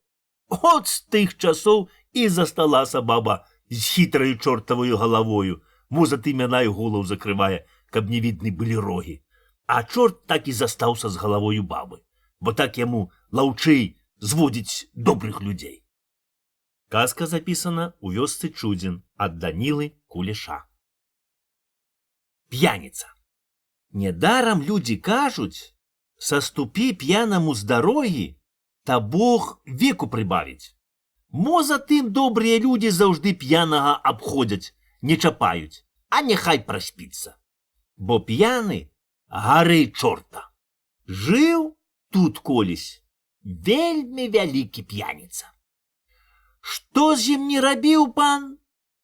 От з тых часоў і засталася баба з хітраю чортавою галавою, мо затым яна і голаў закрывае, каб не відны былі рогі. А чорт так і застаўся з галавою бабы, бо так яму лаўчэй зводзіць добрых людзей. Казка запісана ў вёсцы Чудзін ад Данілы Кулеша. П'яніца. Недарам людзі кажуць, саступі п'янаму з дарогі, та Бог веку прыбавіць. Мо затым добрыя людзі заўжды п'янага абходзяць, не чапаюць, а няхай праспіцца. Бо п'яны гарэй чорта. Жыў тут колісь вельмі вялікі п'яніца. Што з ім не рабіў пан?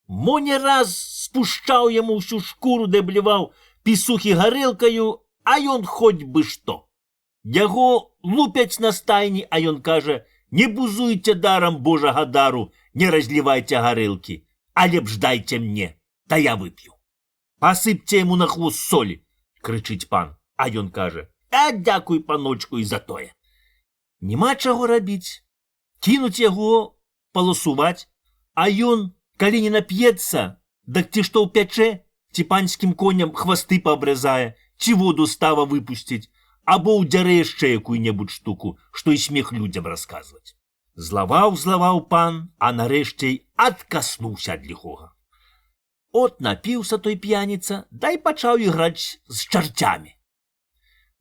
Мо не раз спушчаў яму ўсю шкуру, ды бліваў пісухі гарэлкаю, а ён хоць бы што. Яго лупяць на стайні, а ён кажа, не бузуйце дарам Божага дару, не разлівайце гарэлкі, а лепш дайце мне, та я вып'ю. Пасыпце яму на хвост солі, крычыць пан, а ён кажа, а дзякуй, паночку, і за тое. Нема чаго рабіць, кінуць яго, паласуваць, а ён, калі не нап'ецца, дак ці што ўпячэ, ці панскім коням хвасты паабразае, ці воду става выпусціць, або ўдзярэ яшчэ якую-небудзь штуку, што і смех людзям расказваць. Злаваў пан, а нарэшце адкаснуўся ад ліхога. От напіўся той п'яніца, да і пачаў іграць з чарцямі.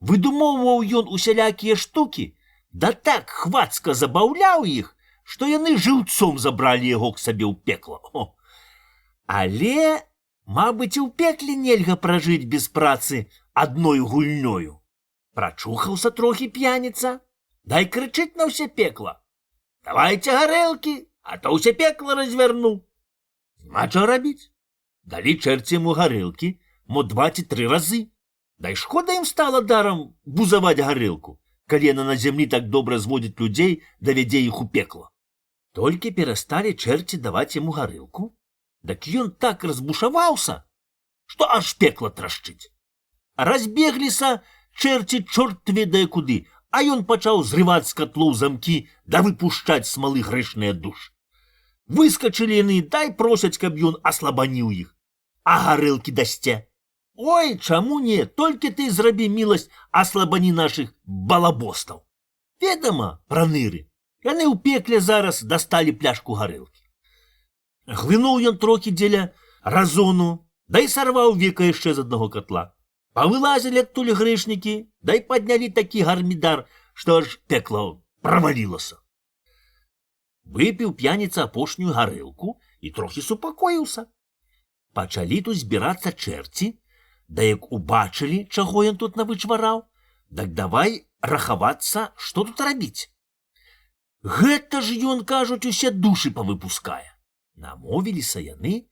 Выдумоўваў ён усялякія штукі, да так хвацка забаўляў іх, што яны жыўцом забралі яго к сабе ў пекла. Але, мабыць, і ў пекле нельга пражыць без працы адной гульнёю. Прачухаўся трохі п'яніца, дай крычыць на ўсе пекла. Давайце гарэлкі, а то ўсе пекла развярну. Няма чаго рабіць. Далі чэрці яму гарэлкі, мо 2 ці 3 разы. Дай шкода ім стала дарам бузаваць гарэлку, калі яна на зямлі так добра зводзіць людзей, давядзе іх у пекла. Толькі перасталі чэрці даваць яму гарэлку, дак ён так разбушаваўся, што аж пекла трашчыць. Разбегліся чэрці чорт ведае куды, а ён пачаў зрываць з катлоў замкі да выпушчаць смалы грэшныя душ. Выскачылі яны, дай просяць, каб ён аслабаніў іх, а гарэлкі дасце. Ой, чаму не, толькі ты зрабі міласць, аслабані нашых балабостаў. Ведама, праныры, яны ў пекле зараз дасталі пляшку гарэлкі. Глынуў ён трохі дзеля разону, да і сарваў века яшчэ з аднаго катла. Павылазілі адтуль грэшнікі, да і паднялі такі гармідар, што аж пекла правалілася. Выпіў п'яніца апошнюю гарэлку і трохі супакоіўся. Пачалі тут збірацца чэрці, да як убачылі, чаго ён тут навычвараў, дак давай рахавацца, што тут рабіць. Гэта ж ён, кажуць, усе душы павыпускае. Намовіліся яны,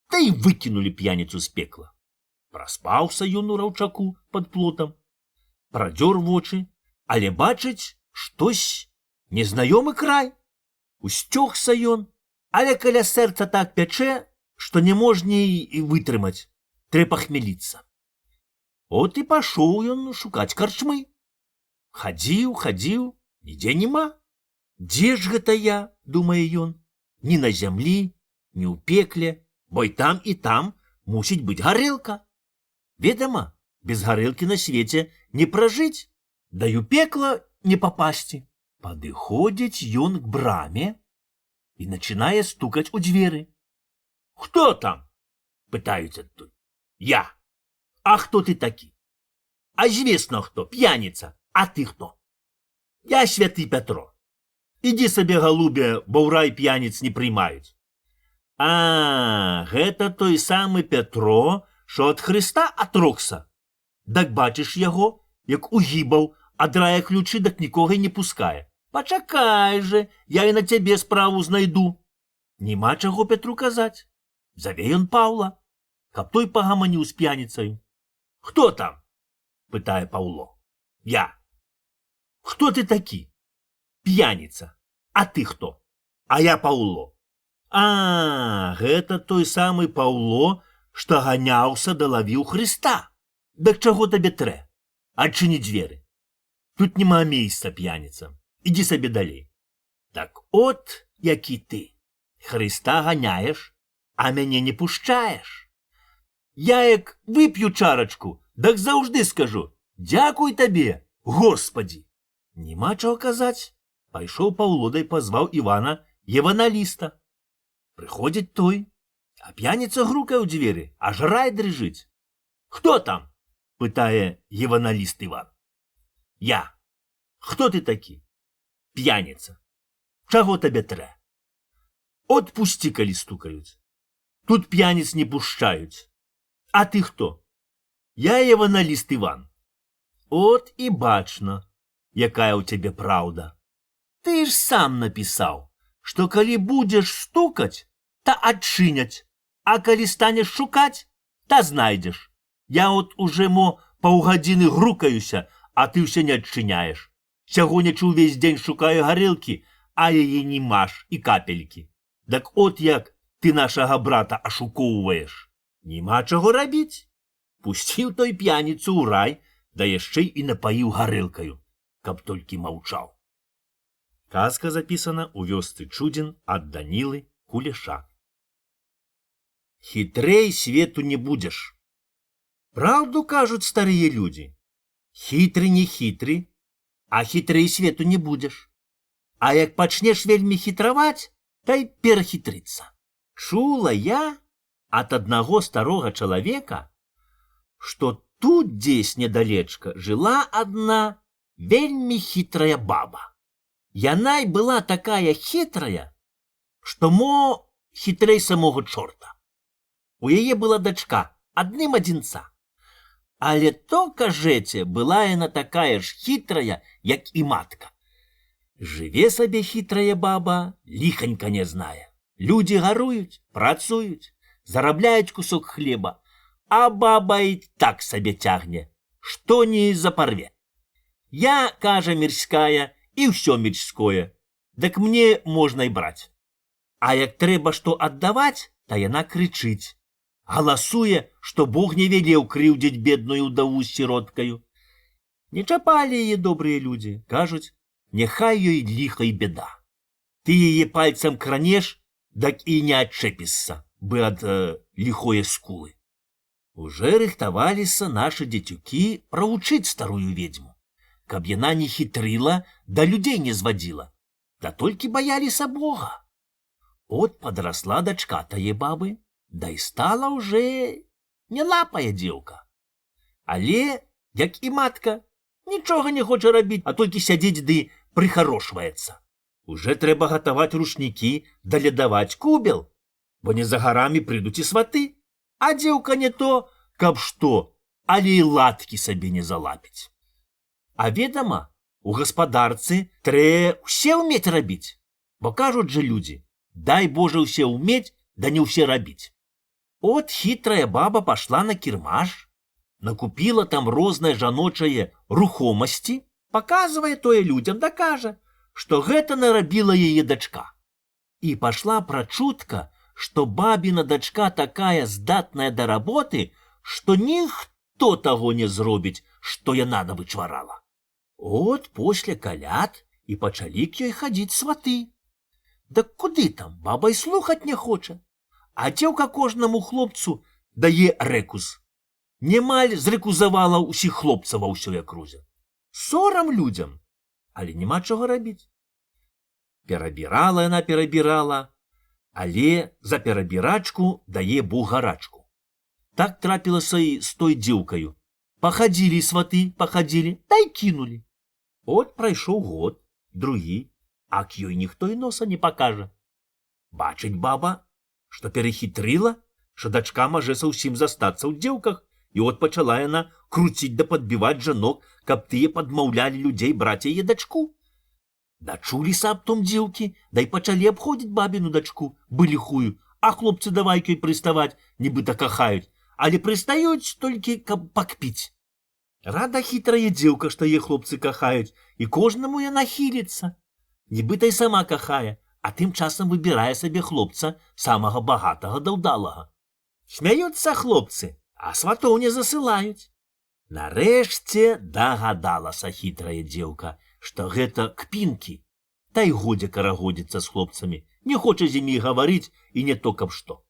та і выкінулі п'яніцу з пекла. Праспаўся ён у раўчаку пад плотам, прадзёр вочы, але бачыць штось незнаёмы край. Усцёгся ён, але каля сэрца так пячэ, што не можна і вытрымаць, трэба хмеліцца. От і пашоў ён шукаць карчмы. Хадзіў, нідзе няма. Дзе ж гэта я, думае ён, ні на зямлі, ні ў пекле, бо і там мусіць быць гарэлка. Ведама, без гарэлкі на свеце не пражыць, да і ў пекла не папасці. Падыходзіць ён к браме і начинае стукаць у дзверы. «Хто там?» – пытаюць адтуль. «Я». «А хто ты такі?» «А звесно хто, п'яніца, а ты хто?» «Я святы Пятро. Ідзі сабе, галубе, бо ў рай п'яніц не прыймаюць». «А, гэта той самы Пятро, што ад Хрыста атрокся. Дак бачыш яго, як угібаў, ад рая ключы, дак нікога не пускае. Пачакай же, я і на цябе справу знайду». Нема чаго Петру казаць. Заве ён Паўла, каб той пагаманіў з п'яніцаю. «Хто там?» – пытае Паўло. «Я». «Хто ты такі?» «П'яніца. А ты хто?» «А я Паўло». «А, гэта той самы Паўло, што ганяўся да лавіў Хрыста. Дак чаго табе трэ? Адчыні дзверы. Тут няма месца п'яніцам. Ідзі сабе далей». «Так от, які ты. Хрыста ганяеш, а мяне не пушчаеш. Я як вып'ю чарачку, дак заўжды скажу: «Дзякуй табе, Господі». Нема чаго казаць. Пайшоў Паўло дай пазваў Івана Еваналіста. Прыходзіць той, а п'яніца грукае ў дзверы, аж рай дрыжыць. «Хто там?» – пытае Еваналіст Іван. «Я». «Хто ты такі?» «П'яніца». «Чаго табе трэ?» «От пусці, калі стукаюць. Тут п'яніц не пушчаюць». «А ты хто?» «Я Еваналіст Іван». «От і бачна, якая ў цябе праўда. Ты ж сам напісаў, што калі будзеш стукаць, та адчыняць, а калі станеш шукаць, та знайдзеш. Я от уже паўгадзіны грукаюся, а ты ўсё не адчыняеш. Сягоння ўвесь дзень шукаю гарэлкі, а яе не маш і капелькі. Дак от як ты нашага брата ашукоўваеш. Нема чаго рабіць». Пусціў той п'яніцу ў рай, да яшчэ і напаіў гарэлкаю, каб толькі маўчаў. Казка запісана ў вёсцы Чудзін ад Данілы Кулеша. Хітрэй свету не будзеш. Праўду кажуць старыя людзі. Хітры не хітры, а хітрэй свету не будзеш. А як пачнеш вельмі хітраваць, та й перахітрыцца. Чула я ад аднаго старога чалавека, што тут дзесь недалечка жыла адна вельмі хітрая баба. Яна і была такая хітрая, што хітрэй самога чорта. У яе была дачка, адным адзінца. Але то, кажэце, была яна такая ж хітрая, як і матка. Жыве сабе хітрая баба, ліханька не знае. Людзі гаруюць, працуюць, зарабляюць кусок хлеба, а баба і так сабе цягне, што не запарве. Я, кажа, мірская, і ўсё мірское, дак мне можна і браць. А як трэба што аддаваць, та яна крычыць. Галасуе, што Бог не велеў крыўдзіць бедную ўдаву з сіроткаю. Не чапалі яе добрыя людзі, кажуць, няхай ёй ліха і беда. Ты яе пальцам кранеш, дак і не адчэпішся, бы ад ліхое скулы. Уже рыхтаваліся нашы дзецюкі правучыць старую ведзьму, каб яна не хітрыла, да людзей не звадзіла, да толькі баяліся Бога. От падрасла дачка тае бабы, да і стала уже не лапая дзеўка. Але, як і матка, нічога не хоча рабіць, а толькі сядзець ды прыхарошваецца. Уже трэба гатаваць рушнікі да ледаваць кубел, бо не за гарамі прыйдуць і сваты, а дзеўка не то, каб што, але і латкі сабе не залапіць. А ведама, У гаспадарцы трэ ўсе ўмець рабіць, бо кажуць жа людзі, дай Боже ўсе ўмець, да не ўсе рабіць. От хітрая баба пашла на кірмаш, накупіла там рознае жаночае рухомасці, паказвае тое людзям, да кажа, што гэта нарабіла яе дачка. І пашла прачутка, што бабіна дачка такая здатная да работы, што ніхто таго не зробіць, што яна навычварала. От после каляд і пачалі к ёй хадзіць сваты. Дык куды там, баба й слухаць не хоча. А дзеўка кожнаму хлопцу дае рэкуз. Немаль зрэкузавала ўсіх хлопцаў ва ўсёй акрузе. Сорам людзям, але няма чаго рабіць. Перабірала яна перабірала, але за перабірачку дае бугарачку. Так трапілася і з той дзеўкаю. Пахадзілі сваты, пахадзілі, да і кінулі. От прайшоў год, другі, а к ёй ніхто і носа не пакажа. Бачыць баба, што перахітрыла, што дачка можа са ўсім застацца ў дзеўках, і от пачала яна круціць да падбіваць жанок, каб тыя падмаўлялі людзей браць яе дачку. Дачуліся аб том дзеўкі, да і пачалі абходзіць бабіну дачку, быліхую, а хлопцы давай к ёй прыставаць, нібыта кахаюць, але прыстаюць толькі, каб пакпіць. Рада хітрая дзеўка, што яе хлопцы кахаюць, і кожнаму яна хіліцца. Нібыта й сама кахае, а тым часам выбірае сабе хлопца самага багатага да ўдалага. Смяюцца хлопцы, а сватоў не засылаюць. Нарэшце дагадалася хітрая дзеўка, што гэта кпінкі. Та й годзе карагодзіцца з хлопцамі, не хоча з імі гаварыць і не то каб што.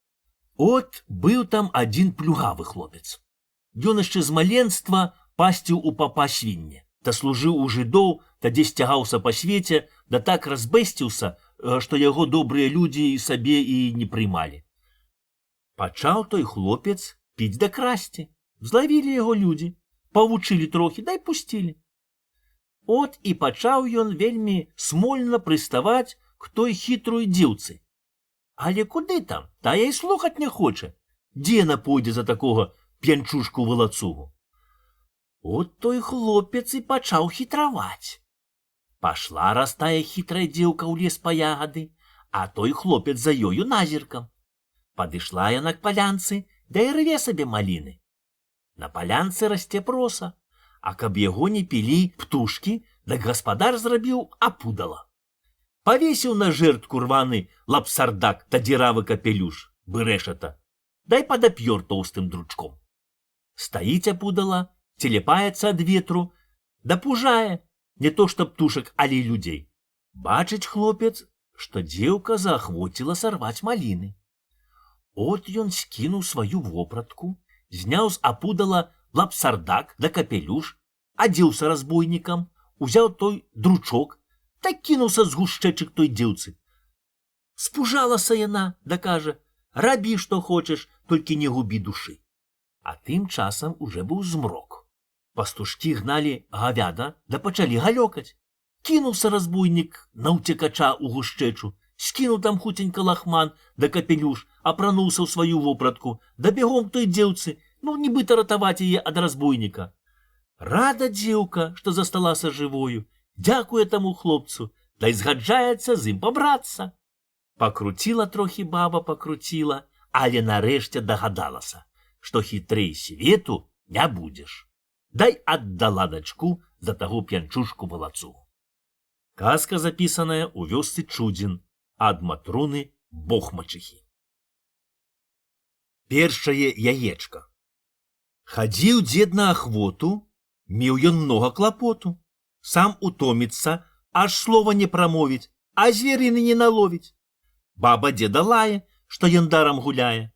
От быў там адзін плюгавы хлопец. Ён яшчэ з маленства пасціў у папа свінне, та служыў у жыдоў, та дзесь цягаўся па свеце, да так разбэсціўся, што яго добрыя людзі сабе і не прымалі. Пачаў той хлопец піць да красці. Злавілі яго людзі, павучылі трохі, дай пусцілі. От і пачаў ён вельмі смольна прыставаць к той хітрой дзеўцы. Але куды там? Тая і слухаць не хоча. Дзе яна пойдзе за такога п'янчушку-валацугу? От той хлопец і пачаў хітраваць. Пашла раз тая хітрая дзеўка ў лес па ягады, а той хлопец за ёю назіркам. Падышла яна к палянцы, да і рве сабе маліны. На палянцы расце проса, а каб яго не пілі птушкі, дык гаспадар зрабіў апудала. Павесіў на жэрдку рваны лапсардак та дзіравы капелюш, брэшата, дай падап'ёр тоўстым дручком. Стаіць апудала, целепаецца ад ветру, да пужае, не то што птушак, але і людзей. Бачыць хлопец, што дзеўка заахвоціла сарваць маліны. От ён скінуў сваю вопратку, зняў з апудала лапсардак да капелюш, адзеўся разбойнікам, узяў той дручок, та кінуўся з гушчэчык той дзеўцы. Спужалася яна, да кажа, рабі, што хочаш, толькі не губі душы. А тым часам уже быў змрок. Пастушкі гналі гавяда, да пачалі галёкаць. Кінуўся разбойнік на ўцекача ў гушчэчу, скінуў там хуценька лахман да капелюш, апрануўся ў сваю вопратку, да бегом той дзеўцы, нібыта ратаваць яе ад разбойніка. Рада дзеўка, што засталася жывою, дзякуе таму хлопцу, да й згаджаецца з ім пабрацца. Пакруціла трохі баба, пакруціла, але нарэшце дагадалася, што хітрэй свету не будзеш. Дай аддала дачку за таго п'янчушку-валацугу. Казка запісаная ў вёсцы Чудзін ад Матруны Бохмачыхі. Першае яечка. Хадзіў дзед на ахвоту, меў ён многа клапоту. Сам утоміцца, аж слова не прамовіць, а зверыны не наловіць. Баба дзеда лае, што ён дарам гуляе.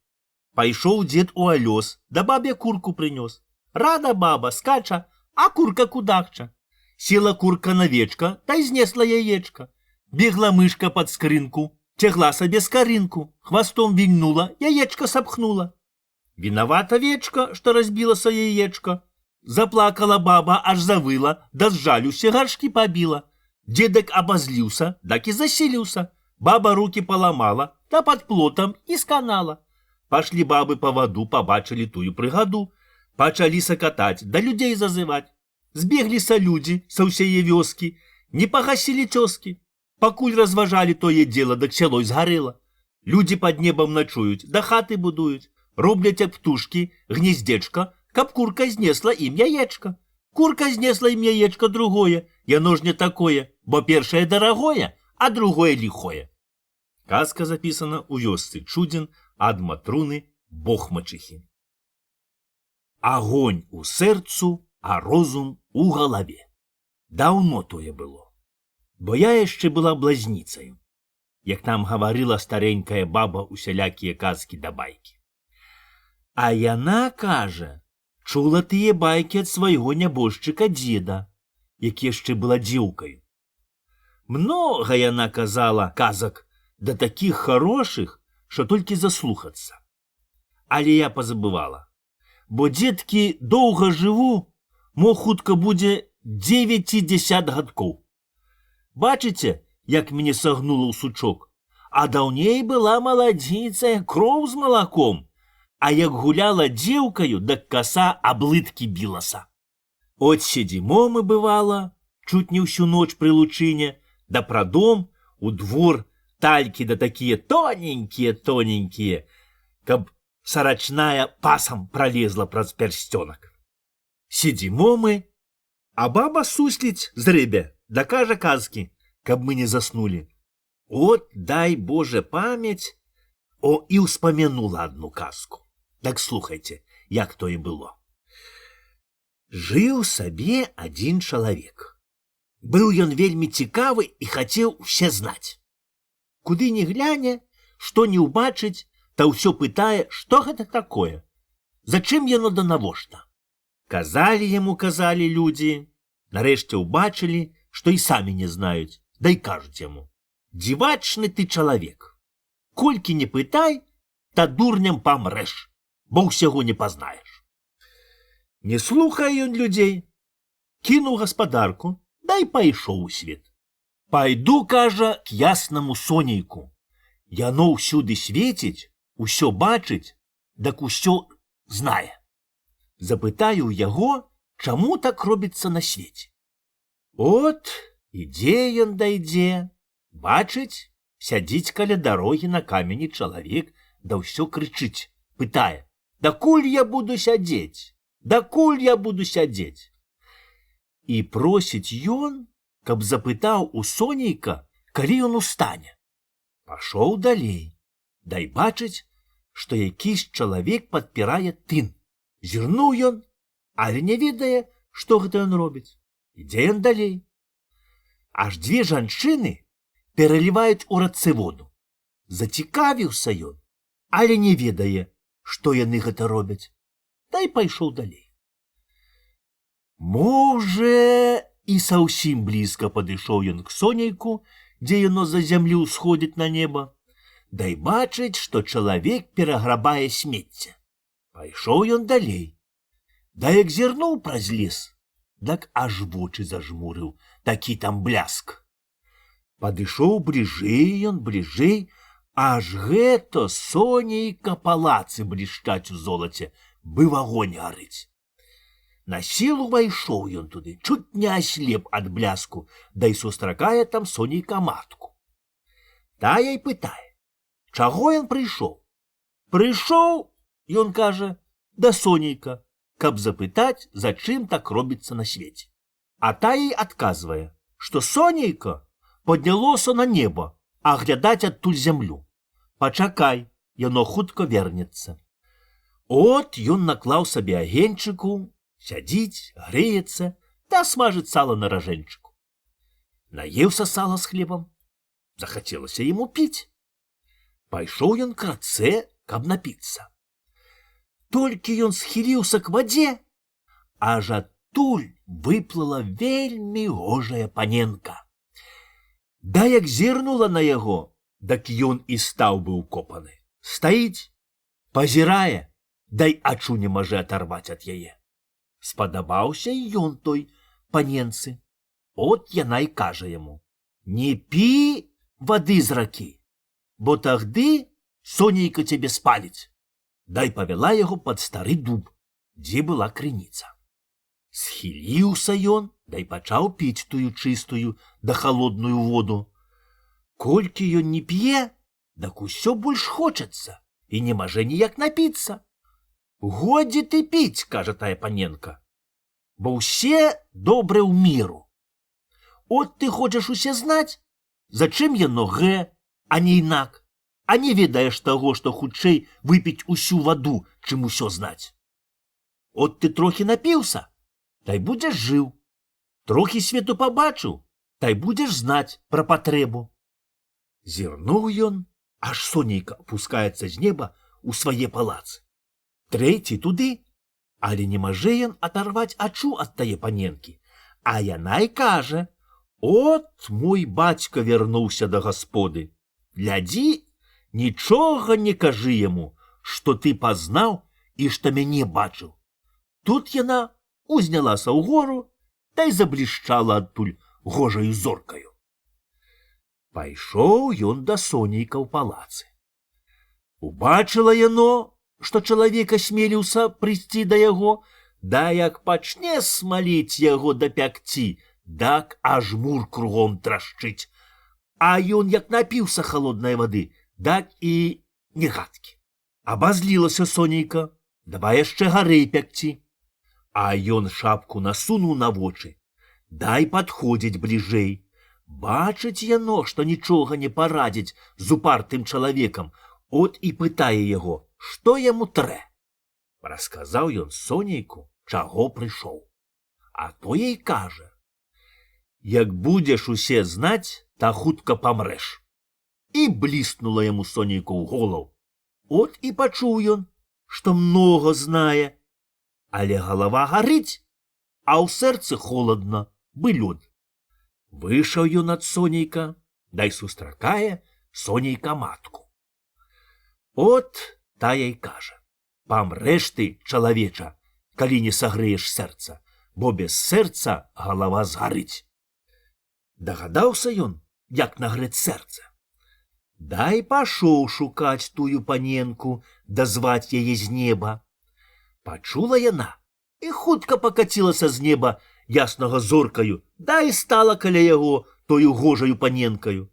Пайшоў дзед у алёс, да бабе курку прынёс. Рада баба, скача, а курка кудахча. Села курка на вечка, та й знесла яечка. Бегла мышка пад скрынку, цягла сабе скарынку, хвастом вільнула, яечка сапхнула. Вінавата вечка, што разбілася яечка. Заплакала баба, аж завыла, да з жалюся гаршкі пабіла. Дзедак абазліўся, так і заселіўся. Баба рукі паламала, та пад плотам і сканала. Пашлі бабы па ваду, пабачылі тую прыгаду. Пачалі сакатаць, да людзей зазываць. Збегліся людзі са ўсяе вёскі, не пагасілі цёскі. Пакуль разважалі тое дзела, дык сяло згарэла. Людзі пад небам начуюць, да хаты будуюць, робляць ад птушкі гнездзечка, каб курка знесла ім яечка. Курка знесла ім яечка другое, яно ж не такое, бо першае дарагое, а другое ліхое. Казка запісана ў вёсцы Чудзін ад Матруны Бохмачыхі. Агонь у сэрцу, а розум у галаве. Даўно тое было. Бо я яшчэ была блазніцаю, як нам гаварыла старенькая баба усялякія казкі да байкі. А яна кажа, чула тыя байкі ад свайго нябожчыка дзеда, які яшчэ была дзеўкаю. Многа яна казала казак, да такіх хорошых, што толькі заслухацца. Але я пазабывала, бо дзеткі доўга жыву, мо хутка будзе 9-10 гадкоў. Бачыце, як мяне сагнула ў сучок, а даўней была маладзіцая, кроў з малаком, а як гуляла дзеўкаю, дак каса аблыткі білася. От сядзімо мы, бывала, чуць не ўсю ноч пры лучыне, да пра дом, у двор, талькі да такія тоненькія, каб сарачная пасам пролезла праз пярсцёнак. Сядзімо мы, а баба сусліць зрэбе, да кажа казкі, каб мы не заснулі. От, дай Боже памяць, і ўспамянула адну казку. Так слухайце, як то і было. Жыў сабе адзін чалавек. Быў ён вельмі цікавы і хацеў усе знаць. Куды ні гляне, што не ўбачыць, та ўсё пытае, што гэта такое, зачым яно да навошта. Казалі людзі, нарэшце ўбачылі, што і самі не знаюць, да й кажуць яму: дзівачны ты чалавек. Колькі не пытай, та дурням памрэш, бо ўсяго не пазнаеш. Не слухае ён людзей, кінуў гаспадарку, да й пайшоў у свет. Пайду, кажа, к яснаму сонейку. Яно ўсюды свеціць, усё бачыць, дак усё знае. Запытаю ў яго, чаму так робіцца на свеце. От, ідзе ён дайдзе, бачыць, сядзіць каля дарогі на камені чалавек, да ўсё крычыць, пытае: дакуль я буду сядзець? Дакуль я буду сядзець? І просіць ён, каб запытаў у сонейка, калі ён устане. Пашоў далей, дай бачыць, што якісь чалавек падпірае тын. Зірнуў ён, але не ведае, што гэта ён робіць. Ідзе ён далей. Аж дзве жанчыны пераліваюць у рацэ воду. Зацікавіўся ён, але не ведае, што яны гэта робяць. Да і пайшоў далей. Можа, і зусім блізка падышоў ён к сонейку, дзе яно за зямлю ўсходзіць на неба, дай бачыць, што чалавек пераграбае смецце. Пайшоў ён далей. Да як зірнуў праз лес, так аж вочы зажмурыў, такі там бляск. Падышоў бліжэй ён, бліжэй, аж гэта сонейка палацы блішчаць у золаце, быў агонь гарыць. На сілу пайшоў ён туды, чуць не аслеп ад бляску, да і сустракае там сонейка матку. Тая й пытае, чаго ён прыйшоў? Прыйшоў, ён кажа, да сонейка, каб запытаць, за чым так робіцца на свеце. А тая й адказвае, што сонейка паднялося на неба, аглядаць адтуль зямлю. Пачакай, яно хутка вернецца. От ён наклаў сабе агеньчыку, сядзіць, грэецца, да смажыць сала на ражэнчыку. Наеўся сала з хлебам, захацелася яму піць. Пайшоў ён к рацэ, каб напіцца. Толькі ён схіліўся к вадзе, аж адтуль выплыла вельмі гожая паненка. Да як зірнула на яго, дак ён і стаў быў копаны. Стаіць, пазірае, дай ачу не можа аторваць ад яе. Спадабаўся і ён той паненцы. От яна і кажа яму: не пі вады з ракі, бо тагды сонейка цябе спаліць. Дай павяла яго пад стары дуб, дзе была крыніца. Схіліўся ён, да і пачаў піць тую чыстую да халодную воду. Колькі ён не п'е, дак усё больш хочацца і не можа ніяк напіцца. Годзе ты піць, кажа тая паненка, бо ўсе добры ў міру. От ты хочаш усе знаць, зачым яно гэ, а не інак, а не ведаеш таго, што хутчэй выпіць усю ваду, чым усё знаць. От ты трохі напіўся, тай будзеш жыў, трохі свету пабачыў, тай будзеш знаць пра патрэбу. Зірнуў ён, аж сонейка опускаецца з неба ў свае палацы. Трэці туды, але не можа ён аторваць ачу ад тае паненкі, а яна і кажа: «От мой бацька вярнуўся да гасподы. Глядзі, нічога не кажы яму, што ты пазнаў і што мяне бачыў». Тут яна узнялася ўгору, та й заблішчала адтуль гожаю зоркаю. Пайшоў ён да сонейка ў палацы. Убачыла яно, што чалавек асмеліўся прыйсці да яго, да як пачне смаліць яго да пякці, дак аж мур кругом трашчыць. А ён як напіўся халоднай вады, дак і не гадкі. Абазлілася сонейка, давай яшчэ гарэй пякці. А ён шапку насунуў на вочы, дай падходзіць бліжэй. Бачыць яно, што нічога не парадзіць з упартым чалавекам, от і пытае яго, што яму трэ. Расказаў ён сонейку, чаго прыйшоў. А той ей кажа: «Як будзеш усе знаць, та хутка памрэш». І бліснула яму сонейку ў голову. От і пачуў ён, што многа знае, але галава гарыць, а ў сэрцы холадна, бы лёд. Выйшаў ён ад сонейка, дай сустракае сонейка матку. От тая й кажа: «Памрэш ты, чалавеча, калі не сагрэеш сэрца, бо без сэрца галава згарыць». Дагадаўся ён, як нагрэць сэрца. Дай пашоў шукаць тую паненку, дазваць яе з неба. Пачула яна і хутка пакацілася з неба яснага зоркаю, да і стала каля яго тою гожаю паненкаю.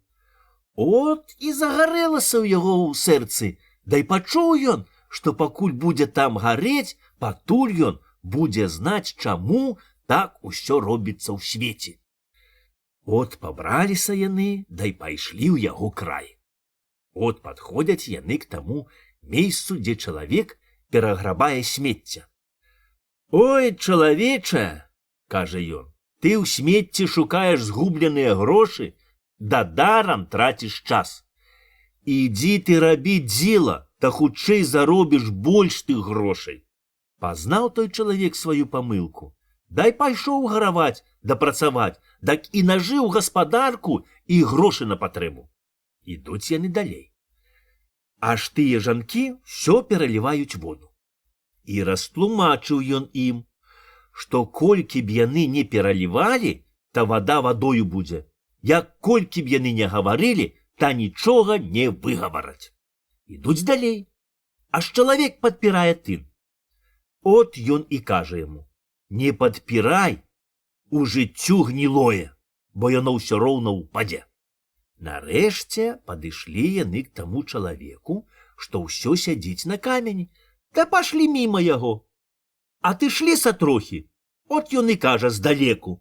От і загарэлася ў яго ў сэрцы, да і пачуў ён, што пакуль будзе там гарэць, патуль ён будзе знаць, чаму так усё робіцца ў свеце. От пабраліся яны, да і пайшлі ў яго край. От падходзяць яны к таму месцу, дзе чалавек пераграбае смецця. «Ой, чалавеча, — кажа ён, — ты ў смецці шукаеш згубленыя грошы, да дарам траціш час. Ідзі ты рабіць дзела, та хутчэй заробіш больш тых грошай». Пазнаў той чалавек сваю памылку, дай пайшоў гараваць да працаваць, дак і нажыў гаспадарку і грошы на патрэбу. Ідуць яны далей. Аж тыя жанкі ўсё пераліваюць воду. І растлумачыў ён ім, што колькі б яны не пералівалі, та вада вадою будзе. Як колькі б яны не гаварылі, та нічога не выгавараць. Ідуць далей. Аж чалавек падпірае тын. От ён і кажа яму: «Не падпірай, у жыццю гнілое, бо яно ўсё роўна ўпадзе». Нарэшце падышлі яны к таму чалавеку, што ўсё сядзіць на камені, та пашлі міма яго. Атышліся трохі, от ён і кажа здалеку: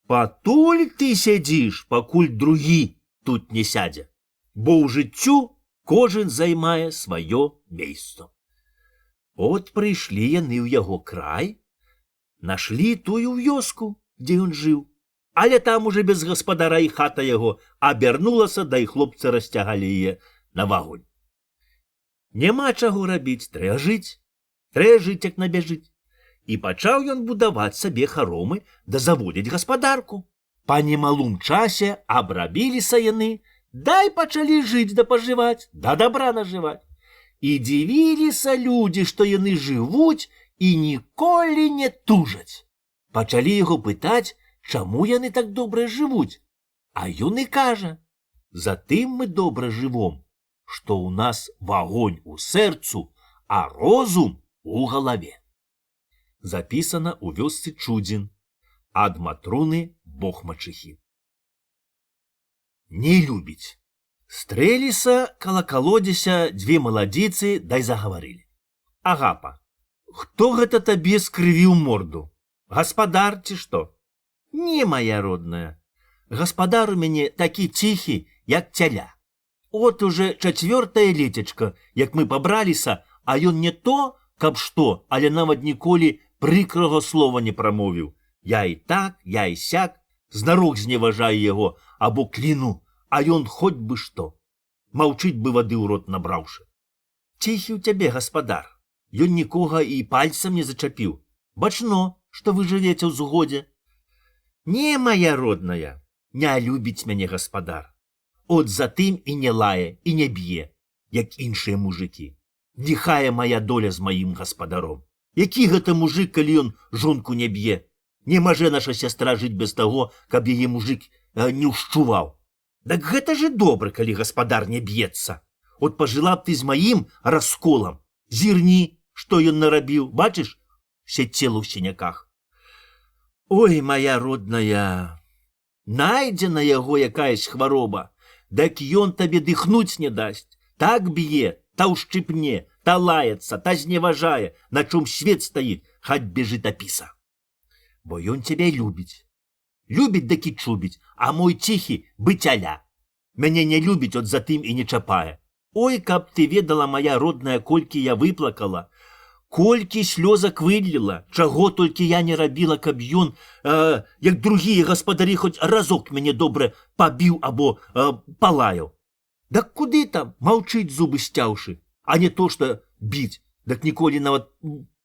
«Патуль ты сядзіш, пакуль другі тут не сядзе, бо ў жыццю кожен займае сваё месца». От прыйшлі яны ў яго край, нашлі тую вёску, дзе ён жыў, але там уже без гаспадара і хата яго абярнулася, да і хлопцы расцягалі яе на вагонь. Няма чаго рабіць, трэба жыць, як набяжыць. І пачаў ён будаваць сабе харомы да заводзіць гаспадарку. Па немалым часе абрабіліся яны, дай пачалі жыць да пажываць, да дабра нажываць. І дзівіліся людзі, што яны жывуць і ніколі не тужаць. Пачалі яго пытаць, чаму яны так добра жывуць. А ён і кажа: «Затым мы добра жывом, што ў нас вагонь у сэрцу, а розум у галаве». Запісана ў вёсцы Чудзін. Ад Матруны Бог-мачыхі. Не любіць. Стрэліся каля калодзеся дзве маладзіцы, дай загаварылі. Агапа, хто гэта табе скрывіў морду? Гаспадар ці што? Не, моя родная. Гаспадар у мяне такі ціхі, як цяля. От уже 4-е лецечка, як мы пабраліся, а ён не то, каб што, але нават ніколі прыкрага слова не прамовіў. Я і так, я і сяк, знарок зневажаю яго, або кліну, а ён хоць бы што. Маўчыць бы вады ў рот набраўшы. Ціхі ў цябе, гаспадар. Ён нікога і пальцам не зачапіў. Бачно, што вы жывеце ў згодзе. Не, моя родная, не любіць мяне гаспадар. От затым і не лае, і не б'е, як іншыя мужыкі. Дыхае моя доля з маім гаспадаром. Які гэта мужык, калі ён жонку не б'е? Не можа наша сястра жыць без таго, каб яе мужык не ўшчуваў. Так гэта же добра, калі гаспадар не б'ецца. От пажыла б ты з маім расколам. Зірні, што ён нарабіў, бачыш? Все цела ў сіняках. Ой, моя родная, найдзе на яго якаясь хвароба, дак ён табе дыхнуць не дасць. Так б'е, та ўшчыпне, та лаецца, та зневажае, на чым свет стаіць, хаць бежыць апіса. Бо ён цябе любіць. Любіць дакі чубіць, а мой ціхі быцяля. Мяне не любіць от затым і не чапае. Ой, каб ты ведала, моя родная, колькі я выплакала, колькі слёзак выдліла, чаго толькі я не рабіла, каб ён, як другія гаспадары, хоць разок мяне добра пабіў або палаяў. Дак куды там маўчыць зубы сцяўшы, а не то, што біць, дак ніколі нават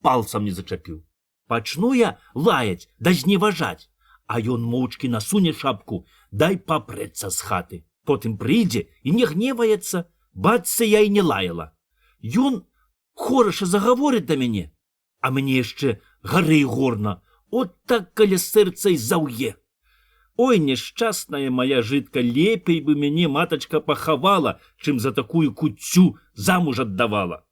палцам не зачапіў. Пачну я лаяць, да зневажаць, а ён моўчкі насуне шапку, дай папрэцца з хаты. Потым прыйдзе і не гневаецца, бацце я і не лаяла. Ён хораша загаворыць да мяне, а мне яшчэ гарэй горна, от так каля сэрца і заўе. Ой, няшчасная моя жытка, лепей бы мяне матачка пахавала, чым за такую куццю замуж аддавала.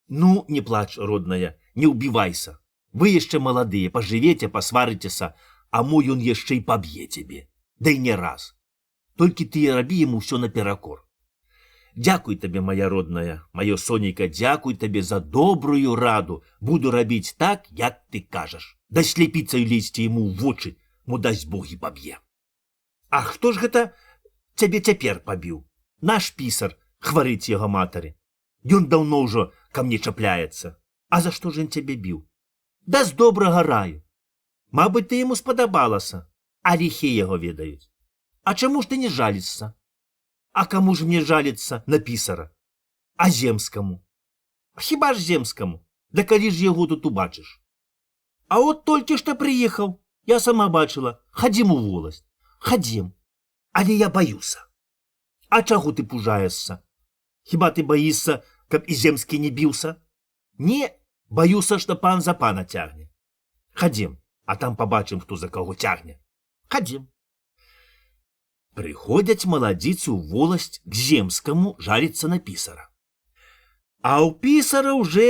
Ну, не плач, родная, не ўбівайся. Вы яшчэ маладыя, пажывеце, пасварыцеся, а мой ён яшчэ і паб'е цябе. Да і не раз. Толькі ты рабі яму ўсё наперакор. Дзякуй табе, моя родная, маё сонейка, дзякуй табе за добрую раду. Буду рабіць так, як ты кажаш. Да сляпіцаю лезці яму ў вочы, мо дасць Бог і паб'е. А хто ж гэта цябе цяпер пабіў? Наш пісар, хварыць яго матары. Ён даўно ўжо ка мне чапляецца. А за што ж ён цябе біў? Да з добрага раю. Мабыць, ты яму спадабалася, а ліхі яго ведаюць. А чаму ж ты не жаліцца? А каму ж мне жаліцца на пісара? А земскаму? Хіба ж земскаму? Да калі ж яго тут убачыш? А от толькі што прыехаў, я сама бачыла, хадзім у воласць. Хадзім, але я баюся. А чаго ты пужаешся? Хіба ты баішся, каб і земскі не біўся? Не, баюся, што пан за пана цягне. Хадзім, а там пабачым, хто за каго цягне. Хадзім. Прыходзяць маладзіцы ў воласць к земскаму жаліцца на пісара. А ў пісара ўжо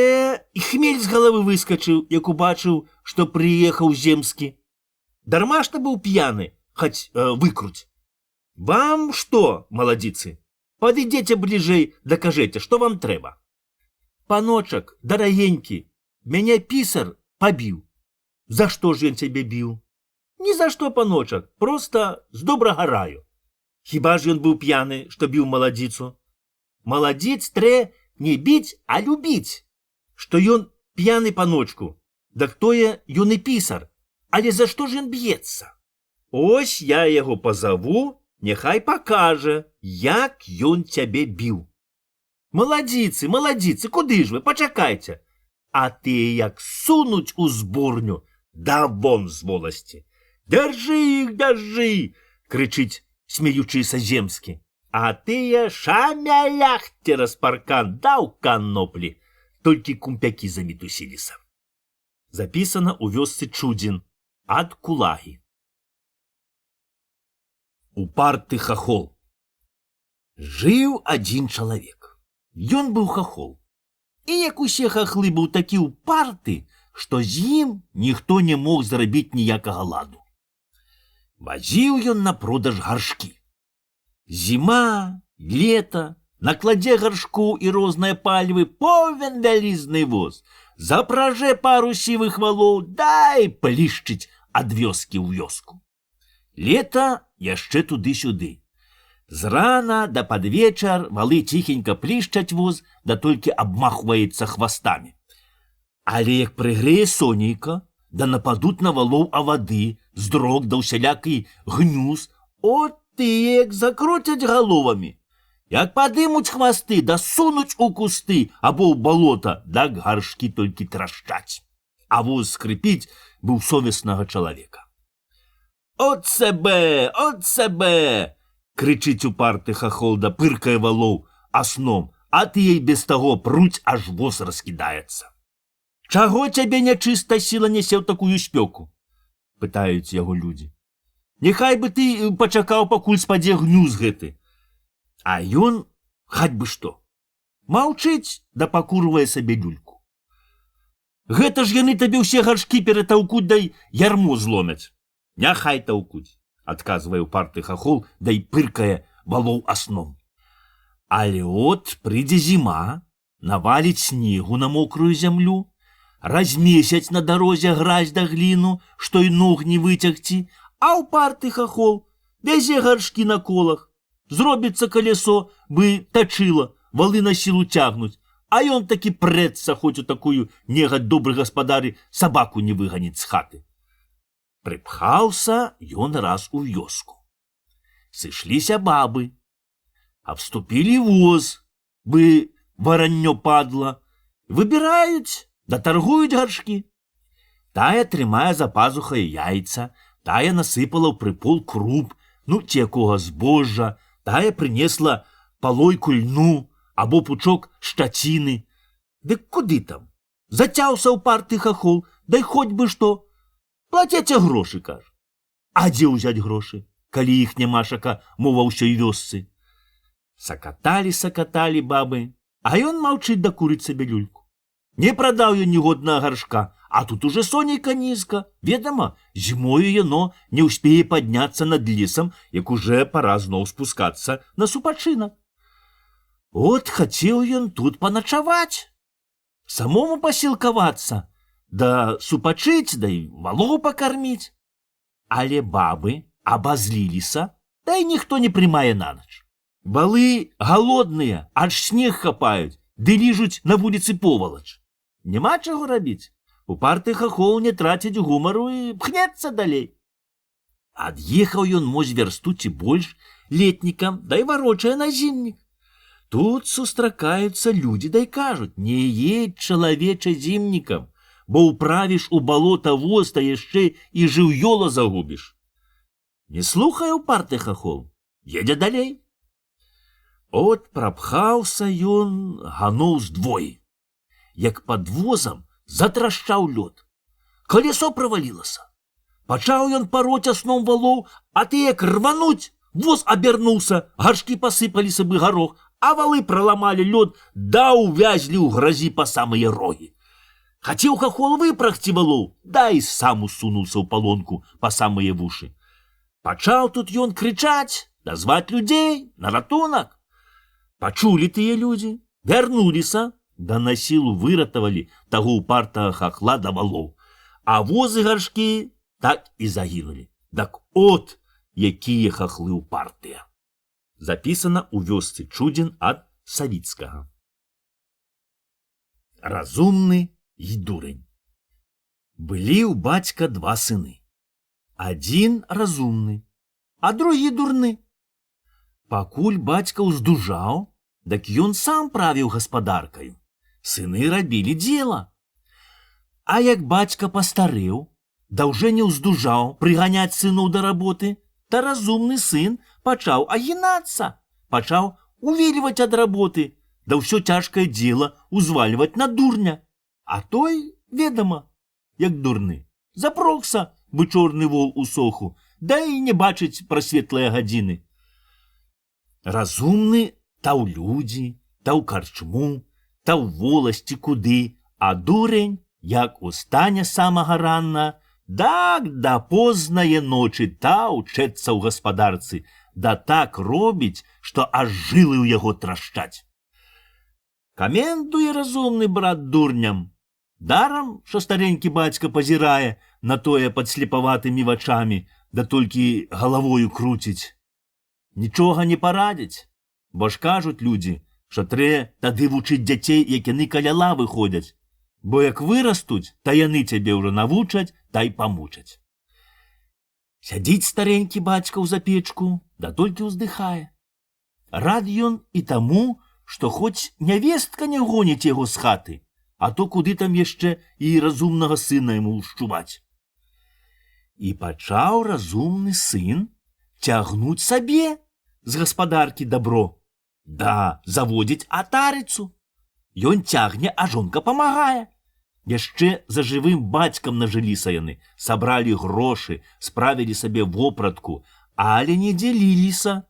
і хмель з галавы выскачыў, як убачыў, што прыехаў земскі. Дарма што быў п'яны, хаць выкруць. Вам што, маладзіцы? Падыдзеце бліжэй, дакажэце, што вам трэба. Паночак, дарагенькі, мяне пісар пабіў. За што ж ён цябе біў? Ні за што, паночак, проста з добрага раю. Хіба ж ён быў п'яны, што біў маладзіцу? Маладзіц трэ не біць, а любіць. Што ён п'яны, паночку, дак тое ён і пісар. Але за што ж ён б'ецца? Ось я яго пазаву, няхай пакажа, як ён цябе біў. Маладзіцы, маладзіцы, куды ж вы, пачакайце. А ты як сунуць у зборню, да вон з воласці. Дзяржы іх, дзяржы, крычыць смеючыся земскі. А тыя шамялях цераз паркан даў каноплі, толькі кумпякі замітусіліся. Запісана ў вёсцы Чудзін ад Кулагі. Упарты хахол. Жыў адзін чалавек. Ён быў хахол. І як усе хахлы быў такі ўпарты, што з ім ніхто не мог зрабіць ніякага ладу. Вазіў ён на продаж гаршкі. Зіма, лета, на кладзе гаршку і розныя пальвы повен вялізны воз, запражэ пару сівых валоў, дай плішчыць ад вёскі ў вёску. Лета яшчэ туды-сюды. Зрана да падвечар валы ціхенька плішчаць воз, да толькі абмахваецца хвастамі. Але як прыгрэе сонейка, да нападуць на валоў авады, здрок да ўсялякі гнюз, от ты як закруцяць галовамі. Як падымуць хвасты, да сунуць у кусты або ў балота, так гаршкі толькі трашчаць. А воз скрыпіць быў совеснага чалавека. От себе! Крычыць упарты хахол да пыркае валоў асном, а ты ей без таго пруць, аж воз раскідаецца. Чаго цябе нячыстая сіла нясе ў такую спёку? Пытаюць яго людзі. Няхай бы ты пачакаў, пакуль спадзе гнюз гэты. А ён, хаць бы што, маўчыць да пакурвае сабе люльку. Гэта ж яны табе ўсе гаршкі ператаўкуць, дай ярмо зломяць. Няхай таўкуць, адказвае упарты хахол, дай пыркае валоў асном. Але от прыйдзе зіма, наваліць снегу на мокрую зямлю, размесяць на дарозе гразь да гліну, што і ног не выцягці, а упарты хахол вязе гаршкі на колах. Зробіцца калесо, бы тачыла, валы на сілу цягнуць, а ён такі прэцца, хоць у такую негадь добры гаспадары сабаку не выганіць з хаты. Прыпхаўся ён раз у вёску. Сышліся бабы, абступілі воз, бы вараннё падла, выбіраюць, да таргуюць гаршкі. Тая трымае за пазухай яйца, тая насыпала ў прыпол круп, ну ці якога збожжа, тая прынесла палойку льну або пучок шчаціны. Дык куды там? Зацяўся упарты хахол, дай хоць бы што. Плацяце грошы, кажа. А дзе ўзяць грошы, калі іх нямашака мова ўсёй вёсцы? Сакаталі бабы, а ён маўчыць да курыць сабе люльку. Не прадаў ён нігоднага гаршка, а тут уже сонейка нізка. Ведама, зімою яно не ўспее падняцца над лесам, як уже пара зноў спускацца на супачынак. От хацеў ён тут паначаваць, самому пасілкавацца, да супачыць, да і валоў пакарміць. Але бабы абазліліся, да і ніхто не прымае на ноч. Валы галодныя, аж снег хапаюць, ды ліжуць на вуліцы повалач. Няма чаго рабіць. Упарты хахол не траціць гумару і пхнецца далей. Ад'ехаў ён мо з вярсту ці больш летнікам, дай варочае на зімнік. Тут сустракаюцца людзі, дай кажуць, не едь, чалавеча, зімнікам, бо ўправіш у балота воз, та яшчэ і жыўёла загубіш. Не слухае упарты хахол, едзе далей. От прапхаўся ён ганоў з двое. Як пад возам затрашчаў лёд. Калесо правалілася. Пачаў ён пароць асном валоў, а ты як рвануць, воз абярнуўся, гаршкі пасыпаліся бы гарох, а валы праламалі лёд, да увязлі ў гразі па самыя рогі. Хацеў хахол выпрагці валоў, да і сам усунуўся ў палонку па самыя вушы. Пачаў тут ён крычаць, дазваць людзей на ратунак. Пачулі тыя людзі, вярнуліся, да на сілу выратавалі таго упартага хахла да валоў, а возы гаршкі так і загінулі. Так от, якія хахлы упартыя. Запісана ў вёсцы Чудзін ад Савіцкага. Разумны і дурень. Былі ў бацька два сыны. Адзін разумны, а другі дурны. Пакуль бацька ўздужаў, дак ён сам правіў гаспадаркаю. Сыны рабілі дзела. А як бацька пастарэў, да ўжо не ўздужаў прыганяць сыноў да работы, та разумны сын пачаў агінацца, пачаў увельваць ад работы, да ўсё цяжкае дзела узвальваць на дурня. А той, ведама, як дурны, запрокся бы чорны вол у соху, да і не бачыць пра светлыя гадзіны. Разумны та ў людзі, та ў карчму, та ў воласці куды, а дурень як устане самага ранна, так да познае ночы та ўчэцца ў гаспадарцы, да так робіць, што аж жылы ў яго трашчаць. Камендуе разумны брат дурням. Дарам, што старенькі бацька пазірае на тое пад слепаватымі вачамі, да толькі галавою круціць. Нічога не парадзіць, бо ж кажуць людзі, што трэ тады вучыць дзяцей, як яны каля лавы ходзяць, бо як вырастуць, та яны цябе ўжо навучаць, та й памучаць. Сядзіць старенькі бацька ў запечку, да толькі ўздыхае. Рад ён і таму, што хоць нявестка не гоніць яго з хаты, а то куды там яшчэ і разумнага сына яму ўшчуваць. І пачаў разумны сын цягнуць сабе з гаспадаркі дабро, да заводзіць атарыцу. Ён цягне, а жонка памагае. Яшчэ за жывым бацькам нажыліся яны, сабралі грошы, справілі сабе вопратку, але не дзяліліся.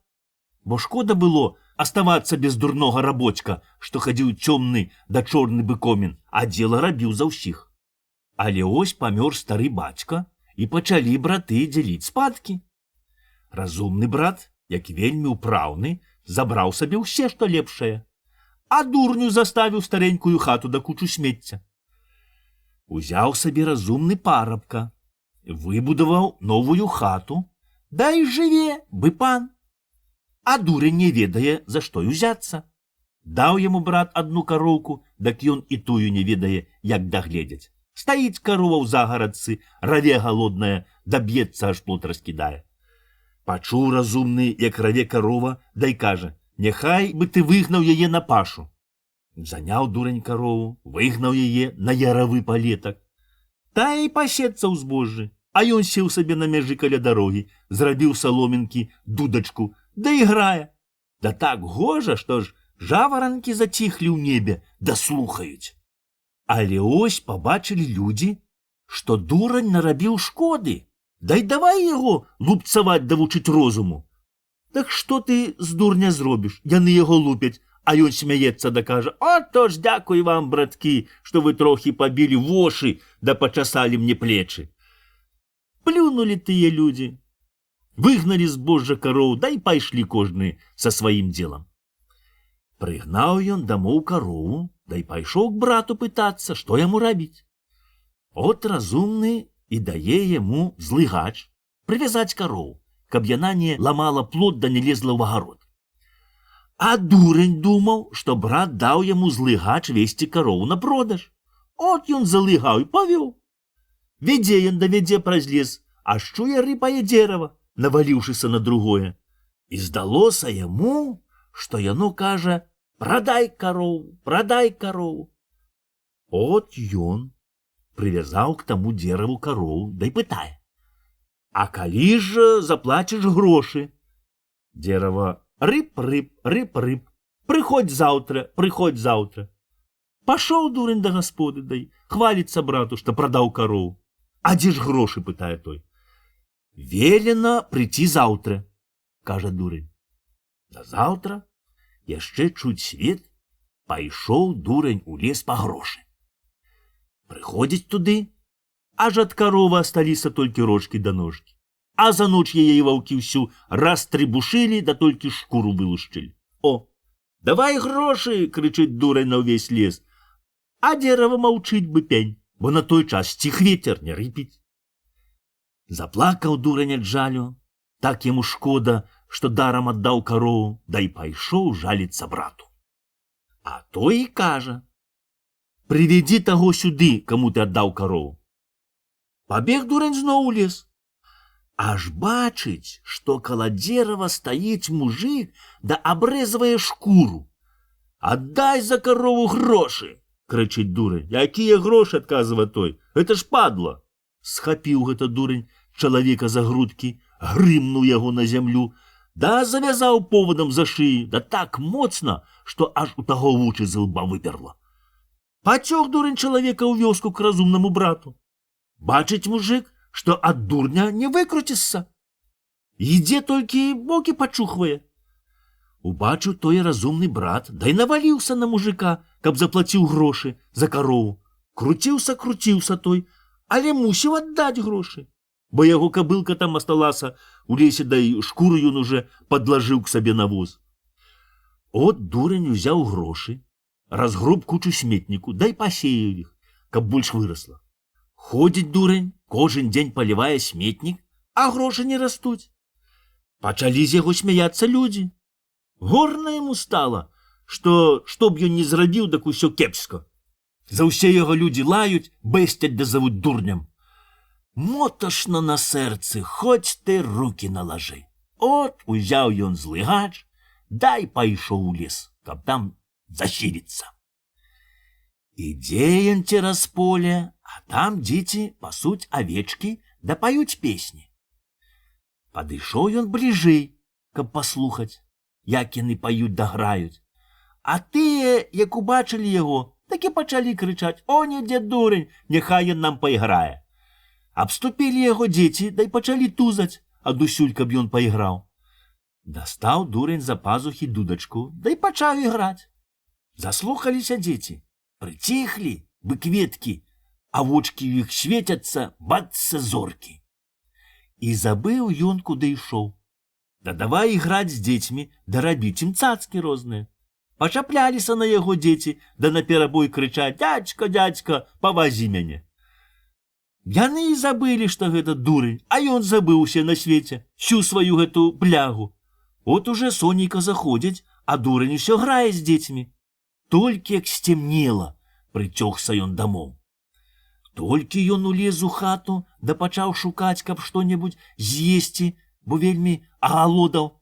Бо шкода было аставацца без дурнога рабочка, што хадзіў цёмны да чорны быкомін, а дзела рабіў за ўсіх. Але ось памёр стары бацька, і пачалі браты дзяліць спадкі. Разумны брат, як вельмі ўпраўны, забраў сабе ўсе, што лепшае, а дурню заставіў старенькую хату да кучу смецця. Узяў сабе разумны парабка, выбудаваў новую хату, да і жыве, бы пан. А дурень не ведае, за што і узяцца. Даў яму брат адну кароўку, дак ён і тую не ведае, як дагледзець. Стаіць карова ў загарадцы, раве галодная, да б'ецца, аж плот раскідае. Пачуў разумны, як раве карова, да й кажа: няхай бы ты выгнаў яе на пашу. Заняў дурень карову, выгнаў яе на яравы палетак. Та і пасецца ў збожжы, а ён сеў сабе на мяжы каля дарогі, зрабіў саломінкі, дудачку, да іграе. Да так гожа, што ж жаваранкі заціхлі ў небе, да слухаюць. Але ось пабачылі людзі, што дурань нарабіў шкоды, да й давай яго лупцаваць да вучыць розуму. Так што ты з дурня зробіш? Яны яго лупяць, а ён смяецца да кажа: «Отож, дзякуй вам, браткі, што вы трохі пабілі вошы, да пачасалі мне плечы». Плюнулі тыя людзі, выгналі збожжа кароў, да і пайшлі кожны са сваім дзелам. Прыгнаў ён дамоў карову, да і пайшоў к брату пытацца, што яму рабіць. От разумны і дае яму злы гач прывязаць карову, каб яна не ламала плот да не лезла ў агарод. А дурень думаў, што брат даў яму злы гач весці карову на продаж. От ён залыгаў і павёў. Вядзе ён да вядзе праз лес, аж чуе рыпае дзерава, наваліўшыся на другое. І здалося яму, што яно кажа: «Прадай карову, прадай карову». От ён прывязаў к таму дзераву карову, да й пытае: «А калі ж заплаціш грошы?» Дзерава: «Рып-рып, рып-рып, прыходзь заўтра, прыходзь заўтра». Пашоў дурень да гасподы, дай хваліцца брату, што прадаў карову. «А дзе ж грошы?» — пытае той. «Велена прыйти заўтра», — кажа дурень. Назаўтра, яшчэ чуць свет, пайшоў дурень у лес па грошы. Прыходзіць туды, аж ад каровы асталіся толькі рожкі да ножкі. А за ноч яе ваўкі ўсю раз трыбушылі, да толькі шкуру вылушчылі. «О, давай грошы!» — крычыць дурень на ўвесь лес. А дзерава маўчыць бы пень, бо на той час ціх вецер не рыпіць. Заплакаў дурень ад жалю, так яму шкода, што дарам аддаў карову, да і пайшоў жаліцца брату. А той і кажа: «Прывядзі таго сюды, каму ты аддаў карову». Пабег дурень зноў у лес. Аж бачыць, што каля дзерава стаіць мужык, да абрэзвае шкуру. «Аддай за карову грошы!» — крычыць дурень. «Якія грошы?» — адказвае той. «Гэта ж падла!» Схапіў гэта дурень чалавека за грудкі, грымнуў яго на зямлю, да завязаў повадам за шыі, да так моцна, што аж у таго вочы з лба выперла. Пацёг дурень чалавека ў вёску к разумнаму брату. Бачыць мужык, што ад дурня не выкруцішся. Ідзе толькі бокі пачухвае. Убачыў той разумны брат, да і наваліўся на мужыка, каб заплаціў грошы за карову. Круціўся той, але мусіў аддаць грошы, бо яго кабылка там асталася у лесе, да і шкуру ён уже падлажыў к сабе на воз. От дурень узяў грошы, разгроб кучу сметніку, дай пасеяў іх, каб больш вырасла. Ходзіць дурень, кожен дзень палівае сметнік, а грошы не растуць. Пачалі з яго смяяцца людзі. Горна яму стала, што б ён не зрабіў, дак усё кепска. За ўсе яго людзі лаюць, бэсцяць да завуць дурням. Моташна на сэрцы, хоць ты рукі налажы. От узяў ён злы гач, дай пайшоў у лес, каб там засіліцца. Ідзе ён цераз поле, а там дзеці пасуць авечкі да паюць песні. Падышоў ён бліжэй, каб паслухаць, як яны паюць да граюць. А тыя, як убачылі яго, так і пачалі крычаць: «О, не, дзед дурень, няхай ён нам пайграе». Абступілі яго дзеці, да і пачалі тузаць адусюль, каб ён пайграў. Дастаў дурень за пазухі дудачку, да і пачаў іграць. Заслухаліся дзеці, прыціхлі, бы кветкі, а вочкі ў іх свецяцца, бацца зоркі. І забыў ён, куды ішоў. Да давай іграць з дзецьмі, да рабіць ім цацкі розныя. Пачапляліся на яго дзеці, да наперабой крычаць: «Дядзька, дядзька, павазі мяне». Яны і забылі, што гэта дурень, а ён забыўся на свеце, всю сваю гэту блягу. От уже сонейка заходзіць, а дурень усё грае з дзецьмі. Толькі як сцемнела, прыцёгся ён дамоў. Толькі ён улез у хату, да пачаў шукаць, каб што-небудзь з'есці, бо вельмі агалодаў.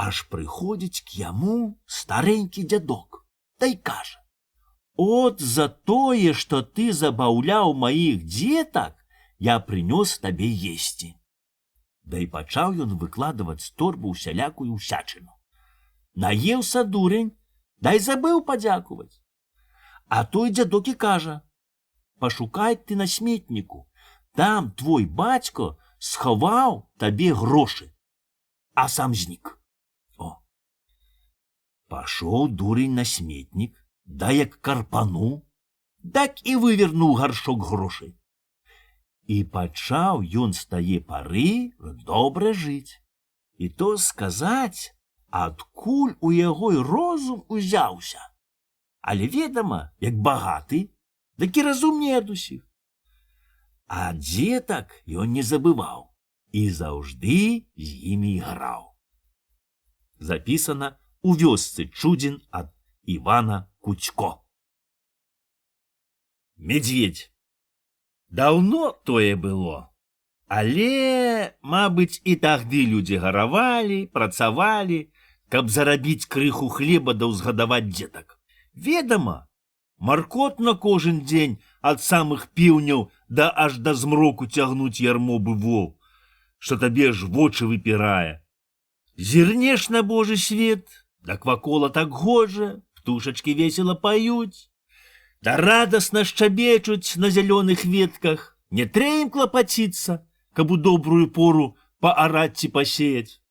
Аж прыходзіць к яму старенькі дзядок, да і кажа: «От за тое, што ты забаўляў маіх дзетак, я прынёс табе есці». Да і пачаў ён выкладваць з торбы усялякую ўсячыну. Наеўся дурень, да і забыў падзякуваць. А той дзядок і кажа: «Пашукай ты на сметніку, там твой бацько схаваў табе грошы». А сам знік. Пашоў дурень на сметнік, да як карпануў, так і вывернуў гаршок грошай. І пачаў ён з тае пары добра жыць. І то сказаць, адкуль у яго і розум узяўся. Але ведама, як багаты, дык і разумней ад усіх. А дзетак ён не забываў і заўжды з імі іграў. Запісана у вёсцы Чудзін ад Івана Куцько. Медведь. Даўно тое было, але, мабыць, і тагды людзі гаравалі, працавалі, каб зарабіць крыху хлеба да ўзгадаваць дзетак. Ведама, маркотна кожен дзень ад самых піўняў да аж да змроку цягнуць ярмобы воў, што табе ж вочы выпірае. Зірнеш на Божы свет, так вакола так гожа, птушачкі весела паюць, да радасна шчабечуць на зялёных ветках, не трэ ім клапаціцца, каб у добрую пору паараць ці пасеяць.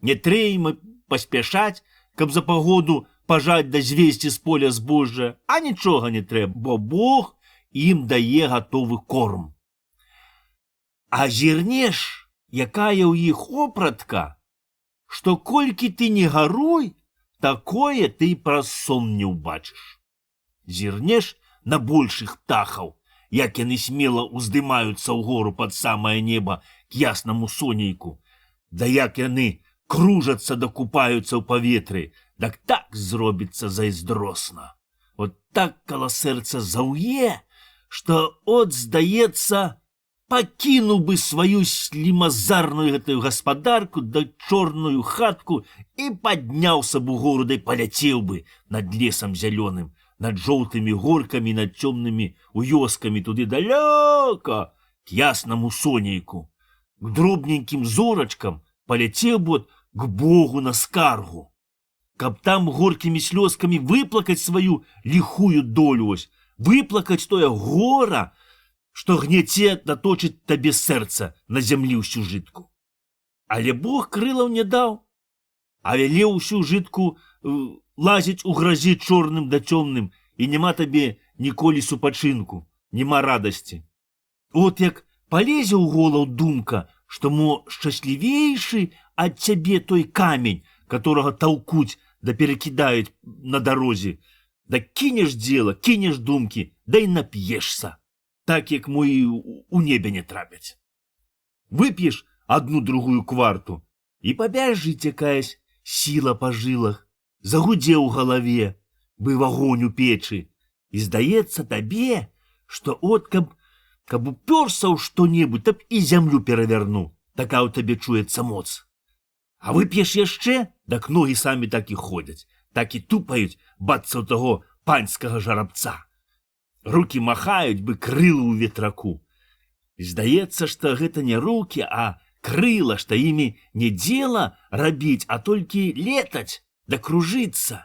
Не трэ ім паспяшаць, каб за пагоду пажаць да звесці з поля збожжа, а нічога не трэба, бо Бог ім дае гатовы корм. А зірнеш, якая ў іх опратка, што колькі ты не гаруй, такое ты праз сон не ўбачыш. Зірнеш на большых птахаў, як яны смела ўздымаюцца ўгору пад самае неба к яснаму сонейку, да як яны кружацца да купаюцца ў паветры, так зробіцца зайздросна. От так кала сэрца заўе, што от, здаецца, пакінуў бы сваю слімазарную гэтую гаспадарку да чорную хатку і падняўся б угору, да і паляцеў бы над лесам зялёным, над жоўтымі горкамі, над цёмнымі уёскамі туды далёка, к яснаму сонейку, к дробненькім зорачкам паляцеў бы к Богу на скаргу, каб там горкімі слёзкамі выплакаць сваю ліхую долю, выплакаць тое гора, што гняце наточыць табе сэрца на зямлі ўсю жытку. Але Бог крылаў не даў, а велеў усю жытку лазіць у гразі чорным да цёмным, і няма табе ніколі супачынку, нема радасці. От як полезе ў голаў думка, што мо шчаслівейшы ад цябе той камень, которого толкуть да перекидают на дорозе, да кинешь дело, кинешь думки, да и напьешься, так як мои у небе не трапять. Выпьешь одну-другую кварту, и побяжит якаясь сила по жилах, загуде у голове, бы огонь у печи, и сдается табе, что от каб уперся у что-нибудь, так и землю переверну, такая у тебе чуется моц. А вып'єш яшчэ, так ноги самі так і ходять, так і тупають, бацца ў таго панськага жарабца. Руки махаюць бы крылы ў ветраку. І здаецца, што гэта не руки, а крыла, што імі не дзела рабіць, а толькі летаць да кружыцца.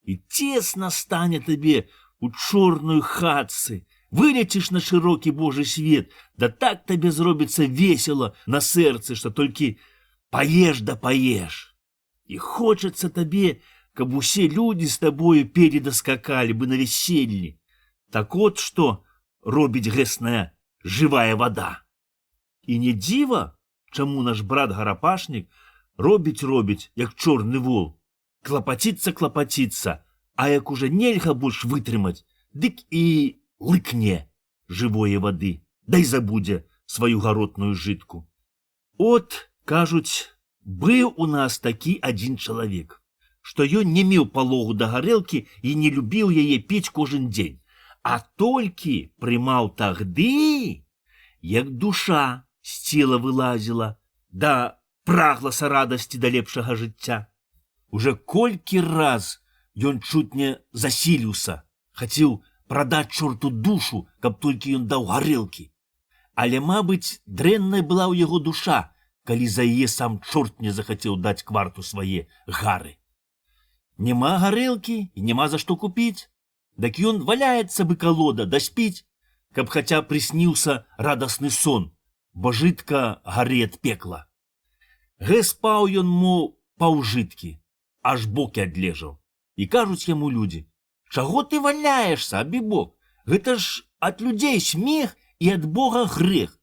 І цесна стане табе у чорную хатцы. Вылеціш на шырокі Божий свет, да так табе зробіцца весела на сэрцы, што толькі поешь да поешь. И хочется тебе, каб усе люди с тобою передаскакали бы на веселье. Так вот что робить гэсная живая вода. И не диво, чему наш брат Гарапашник робить, як чорный вол. Клопотиться, а як уже нельга больш вытрымать, дык и лыкне живое воды, дай забудя свою гаротную житку. От, кажуць, быў у нас такі адзін чалавек, што ён не меў палогу да гарэлкі і не любіў яе піць кожен дзень, а толькі прымаў тагды, як душа з цела вылазіла, да прагла са радасці да лепшага жыцця. Уже колькі раз ён чуць не засіліўся, хацеў прадаць чорту душу, каб толькі ён даў гарэлкі. Але, мабыць, дрэнная была ў яго душа, калі за яе сам чорт не захацеў даць кварту свае гары. Нема гарэлкі і нема за што купіць, дак ён валяецца бы калода да спіць, каб хаця прысніўся радасны сон, бо жытка гары ад пекла. Гэ спаў ён мо паўжыткі, аж бокі адлежаў. І кажуць яму людзі: чаго ты валяешься, абібок? Гэта ж ад людзей смех і ад Бога грэх.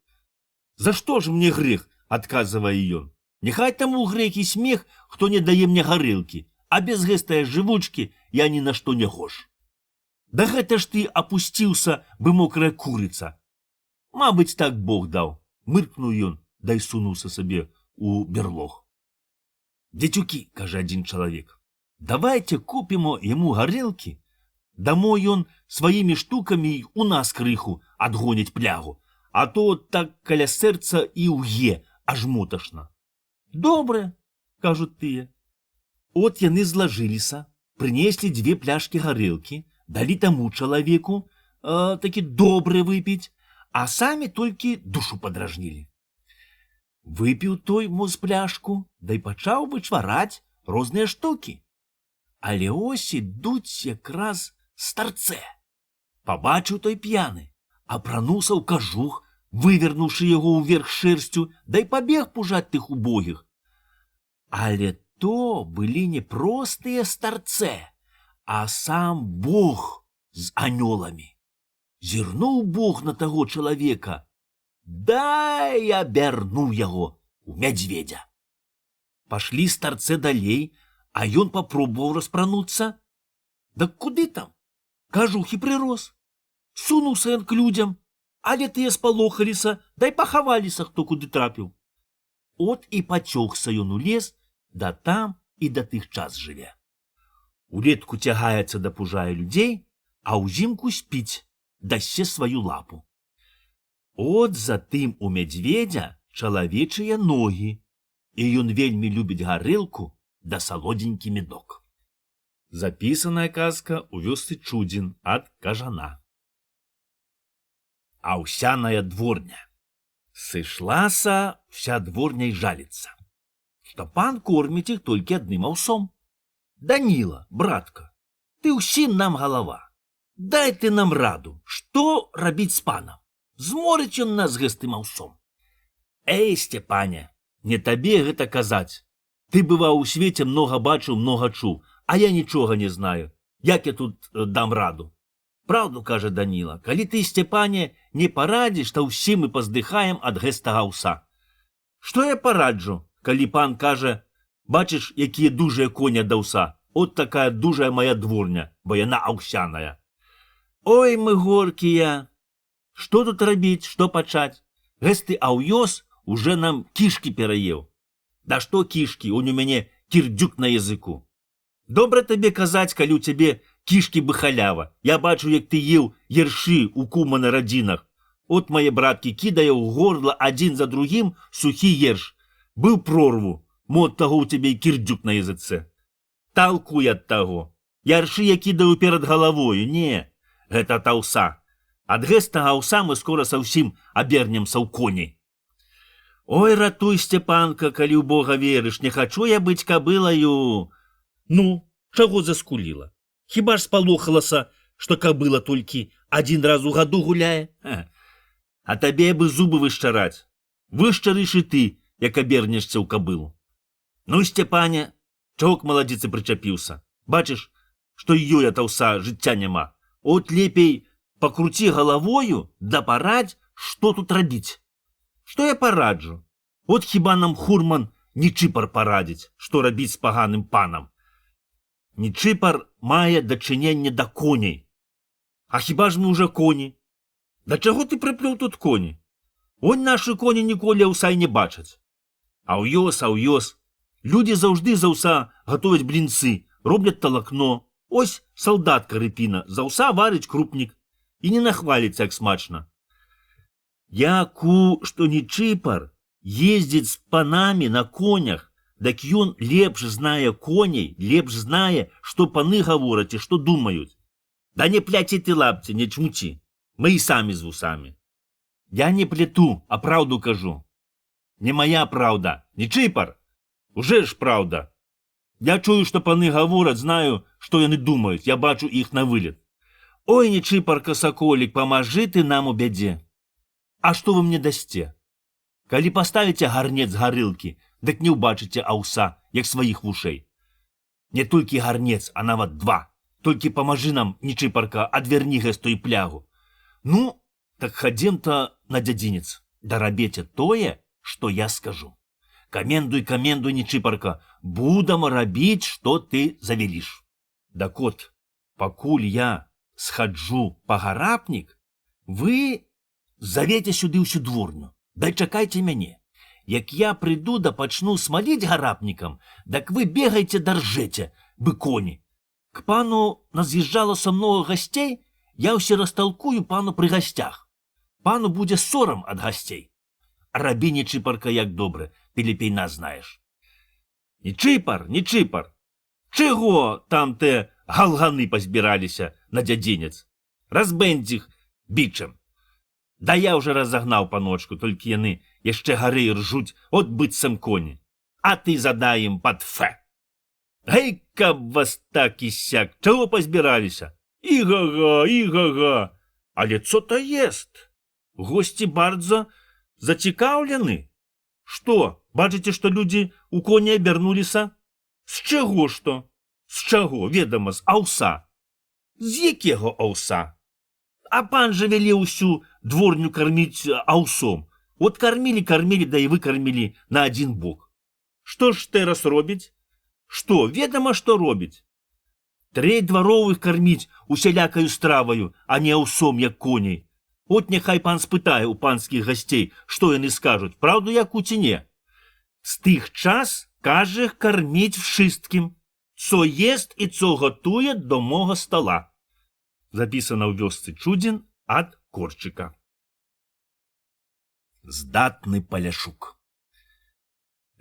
За што ж мне грэх? Отказывая ён. Нехай таму грэх і смех, хто не дае мне гарэлкі, а без гэстае жывучкі я ні на што не гош. Да гэта ж ты опусціўся бы мокрая курыца. Мабыць, так Бог даў. Мыркнуў ён, да і сунуўся сабе у берлог. Дзецюкі, кажа адзін чалавек, давайте купімо яму гарэлкі, дамо ён сваімі штукамі у нас крыху адгоніць плягу, а то так каля сэрца і ўе, аж моташна. Добре, кажуть тыя. От яны злажыліся, прынеслі 2 пляшкі гарэлкі, далі таму чалавеку такі добры выпіць, а самі толькі душу падражнілі. Выпіў той моз пляшку, да й пачаў вычвараць розныя штукі. Але ось ідуць якраз старцэ. Пабачыў той п'яны, апрануўся ў кажух, вывернуўшы яго ўверх шэрсцю, да й пабег пужаць тых убогіх. Але то былі не простыя старцэ, а сам Бог з анёламі. Зірнуў Бог на таго чалавека, да і абярнуў яго у мядзведзя. Пашлі старцэ далей, а ён папробаваў распрануцца. Да куды там? Кажухі прырос. Сунуўся ён к людзям, але тыя спалохаліся, да й пахаваліся, хто куды трапіў. От і пацёгся ён у лес, да там і да тых час жыве. Улетку цягаецца да пужае людзей, а ўзімку спіць, дасце сваю лапу. От затым у мядзведзя чалавечыя ногі, і ён вельмі любіць гарэлку да салодзенькі медок. Запісаная казка ў вёсцы Чудзін ад кажана. Аўсяная дворня. Сышлася вся дворня і жаліцца, што пан корміць іх толькі адным аўсом. Даніла, братка, ты ўсім нам галава. Дай ты нам раду, што рабіць з панам? Зморыць ён нас гэтым аўсом. Эй, Сцепане, не табе гэта казаць. Ты бываў у свеце, многа бачыў, многа чуў, а я нічога не знаю. Як я тут дам раду? Праўду кажа Даніла, калі ты, Сцяпане, не парадзіш, то ўсе мы паздыхаем ад гэстага аўса. Што я параджу, калі пан кажа, бачыш, якія дужыя коні ад аўса, от такая дужая моя дворня, бо яна аўсяная. Ой, мы горкія! Што тут рабіць, што пачаць? Гэсты аўёс уже нам кішкі пераеў. Да што кішкі, он у мяне кірдзюк на языку. Добра табе казаць, калі ў цябе кішкі бы халява. Я бачу, як ты еў ершы у кума на радзінах. От мае браткі кідае ў горла адзін за другім сухі ерш. Быў прорву, мо ад таго ў цябе і кірдзюк на языце. Талкуй ад таго. Яршы я кідаю перад галавою. Не, гэта ад аўса. Ад гэстага аўса мы скора са ўсім абернемся ў коні. Ой, ратуй, Сцяпанка, калі ў Бога верыш, не хачу я быць кабылаю. Ну, чаго заскуліла? Хіба ж спалохалася, што кабыла толькі адзін раз у гаду гуляе? А табе бы зубы вышчараць. Вышчарыш і ты, як абернешся ў кабылу. Ну, Сцяпане, чаго к маладзіцы прычапіўся? Бачыш, што ёй ад аўса жыцця няма. От лепей пакруці галавою да парадзь, што тут рабіць. Што я параджу? От хіба нам Хурман Нечыпар парадзіць, што рабіць з паганым панам. Нечыпар мае дачыненне да коней. А хіба ж мы ўжо коні? Да чаго ты прыплёў тут коні? Онь нашы коні ніколі аўса і не бачаць. Аўёс. Людзі заўжды з аўса гатовяць блінцы, робляць талакно. Ось салдатка Рыпіна з аўса варыць крупнік і не нахваліцца, як смачна. Яку, што Нечыпар ездзіць з панамі на конях, дак ён лепш знае коней, лепш знае, што паны гавораць і што думаюць. Да не пляці ты лапці, не чмуці. Мы і самі з вусамі. Я не плету, а праўду кажу. Не моя праўда. Нечыпар, уже ж праўда. Я чую, што паны гавораць, знаю, што яны думаюць, я бачу іх на вылет. Ой, Нечыпарка, саколік, памажы ты нам у бядзе. А што вы мне дасце? Калі паставіце гарнец з гарылкі, дык не ўбачыце аўса, як сваіх вушэй. Не толькі гарнец, а нават два. Толькі памажы нам, Нечыпарка, адверні гэсту і плягу. Ну, так хадзем-то на дзядзінец. Да рабеце тое, што я скажу. Камендуй, Нечыпарка, будам рабіць, што ты завеліш. Так от, пакуль я схаджу па гарапнік, вы завеце сюды ўсю дворню. Дай чакайце мяне. Як я прыйду да пачну смаліць гарапнікам, дак вы бегайце да ржэце, бы коні. К пану наз'язджалася многа гасцей, я ўсе расталкую пану пры гасцях. Пану будзе сорам ад гасцей. Рабі, Нечыпарка, як добра, ты лепей нас знаеш. Нечыпар, чаго там те галганы пазбіраліся на дзядзінец? Разбэндзь іх бічам. Да я ўжо разагнаў, паночку, толькі яны яшчэ гары ржуць, от быццам коні. А ты задай ім пад фэ. Гэй, каб вас так і сяк, чаго пазбіраліся? Іга-га. Але co-то jest. Госці бардзо зацікаўлены. Што, бачыце, што людзі у коні абярнуліся? З чаго што? З чаго, ведама, з аўса. З якога аўса? А пан жа велеў усю дворню карміць аўсом. От кармілі, да і выкармілі на адзін бок. Што ж тэрас робіць? Што, ведама, што робіць? Трэй дваровых карміць усялякаю страваю, а не аўсом, як коней. От няхай пан спытае ў панскіх гасцей, што яны скажуць, праўду яку ці не. З тых час кажа карміць вшысткім, co jest і co готує до мого стола. Записано ў вёсцы Чудзін ад Корчыка. Здатны паляшук.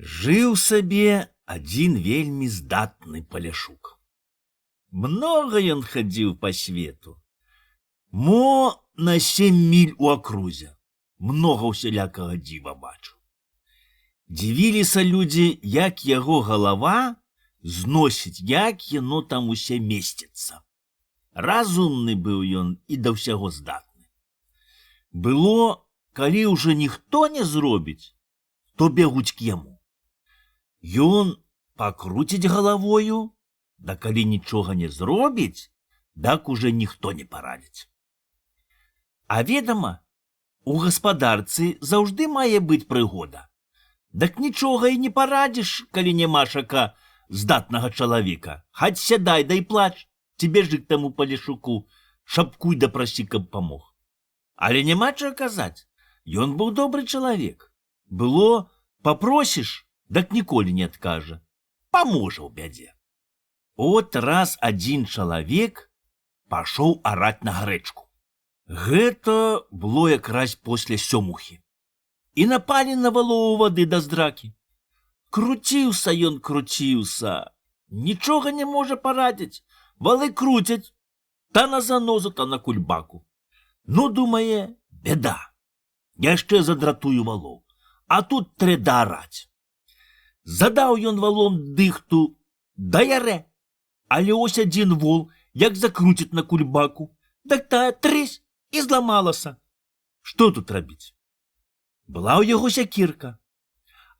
Жыў сабе адзін вельмі здатны паляшук. Многа ён хадзіў па свету. Мо на 7 міль у акрузе. Многа ўсялякага дзіва бачыў. Дзівіліся людзі, як яго галава зносіць, як яно там усе месціцца. Разумны быў ён і да ўсяго здатны. Было, калі ўжо ніхто не зробіць, то бегуць к яму. Ён пакруціць галавою, да калі нічога не зробіць, так уже ніхто не парадзіць. А ведама, у гаспадарцы заўжды мае быць прыгода. Дак нічога і не парадзіш, калі нямашака здатнага чалавека. Хаць сядай да і плач, ці бежы к таму Палешуку, шапкуй да прасі, каб памог. Але няма чаго казаць, ён быў добры чалавек. Было, папросіш, дак ніколі не адкажа. Паможа ў бядзе. От раз адзін чалавек пашоў араць на грэчку. Гэта было якраз после сёмухі. І напалі на валову вады да здракі. Круціўся ён, круціўся. Нічога не можа парадзіць. Валы круцяць. Та на занозу, та на кульбаку. Ну, думае, беда. Яшчэ задратую валоў. А тут трэба араць. Задаў ён валом дыхту, да яре. Але ось адзін вол, як закруціць на кульбаку, так тая трысь і зламалася. Што тут рабіць? Была ў яго сякірка.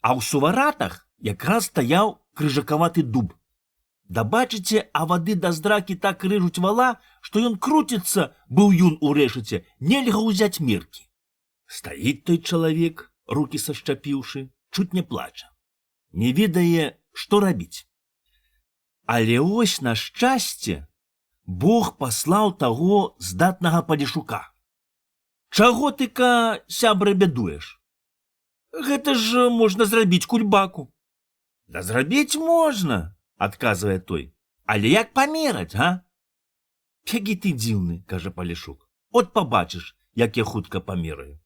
А ў суваратах якраз стаяў крыжакаваты дуб. Да бачыце, а вады да здракі так рыжуць вала, што ён круціцца, быў юн у рэшыце, нельга ўзяць меркі. Стаіць той чалавек, рукі сашчапіўшы, чуць не плача. Не ведае, што рабіць. Але ось, на шчасце, Бог паслаў таго здатнага Палешука. Чаго ты-ка, сябра, бядуеш? Гэта ж можна зрабіць кульбаку. Да зрабіць можна, адказвае той. Але як памераць, га? Які ты дзіўны, кажа Палешук. От пабачыш, як я хутка памераю.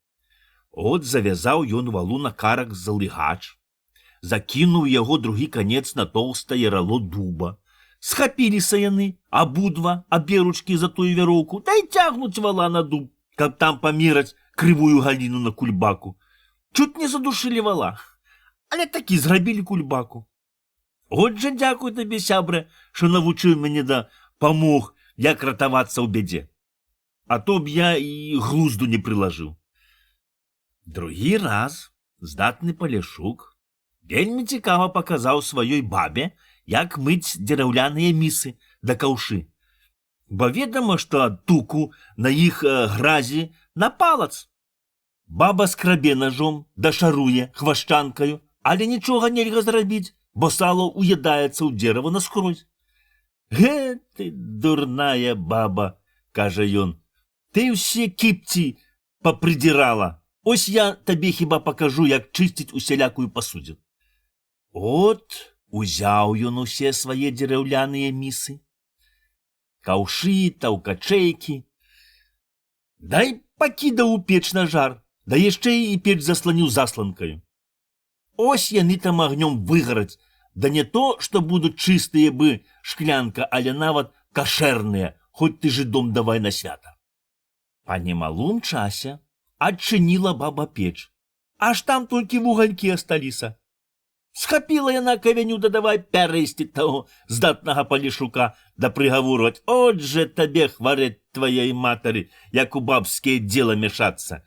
От завязаў ён валу на карак залыгач, закінуў яго другі канец на тоўстае рало дуба. Схапіліся яны, абудва, аберучкі за тую вяроўку, да і цягнуць вала на дуб, каб там памераць крывую галіну на кульбаку. Чуць не задушылі вала, але такі зрабілі кульбаку. От жа дзякуй табе, сябра, што навучыў мяне да памог, як ратавацца ў бядзе. А то б я і глузду не прылажыў. Другі раз здатны Палешук вельмі цікава паказаў сваёй бабе, як мыць дзераўляныя місы да каўшы. Бо ведама, што ад туку на іх гразі на палац. Баба скрабе ножом, да шаруе хвашчанкаю, але нічога нельга зрабіць, бо сало уедаецца ў дзерава наскрозь. Ты дурная баба, кажа ён, ты ўсе кіпці папрыдзірала. Ось я табе хіба пакажу, як чысціць усялякую пасудзіну. От узяў ён усе свае дзераўляныя місы, каўшы, таўкачэйкі, дай пакідаў у печ на жар, да яшчэ і печ засланіў засланкаю. Ось яны там агнём выгараць, да не то, што будуць чыстыя бы шклянка, але нават кашэрныя, хоць ты жыдом давай на свята. Па немалым часе адчыніла баба печ, аж там толькі вугалькі асталіся. Схапіла яна кавяню, да давай пярэсці таго здатнага Палешука, да прыгаворваць: от же табе хварэць тваей матары, як у бабскія дзела мяшацца.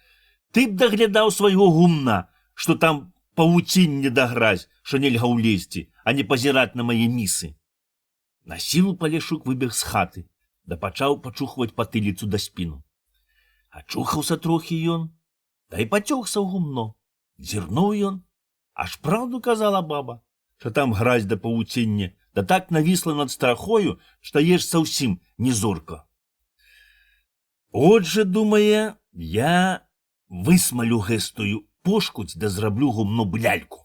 Ты б даглядаў свайго гумна, што там павуцінне да гразь, што нельга ўлезці, а не пазіраць на мае місы. На сілу Палешук выбег з хаты, да пачаў пачухваць патыліцу да спіну. Ачухаўся трохі ён, да і пацёгся ў гумно. Зірнуў ён, аж праўду казала баба, што там гразь да павуціння, да так навісла над страхою, што еш зусім не зорка. От жа, думае, я высмалю гэстую пошкуць да зраблю гумно бляльку.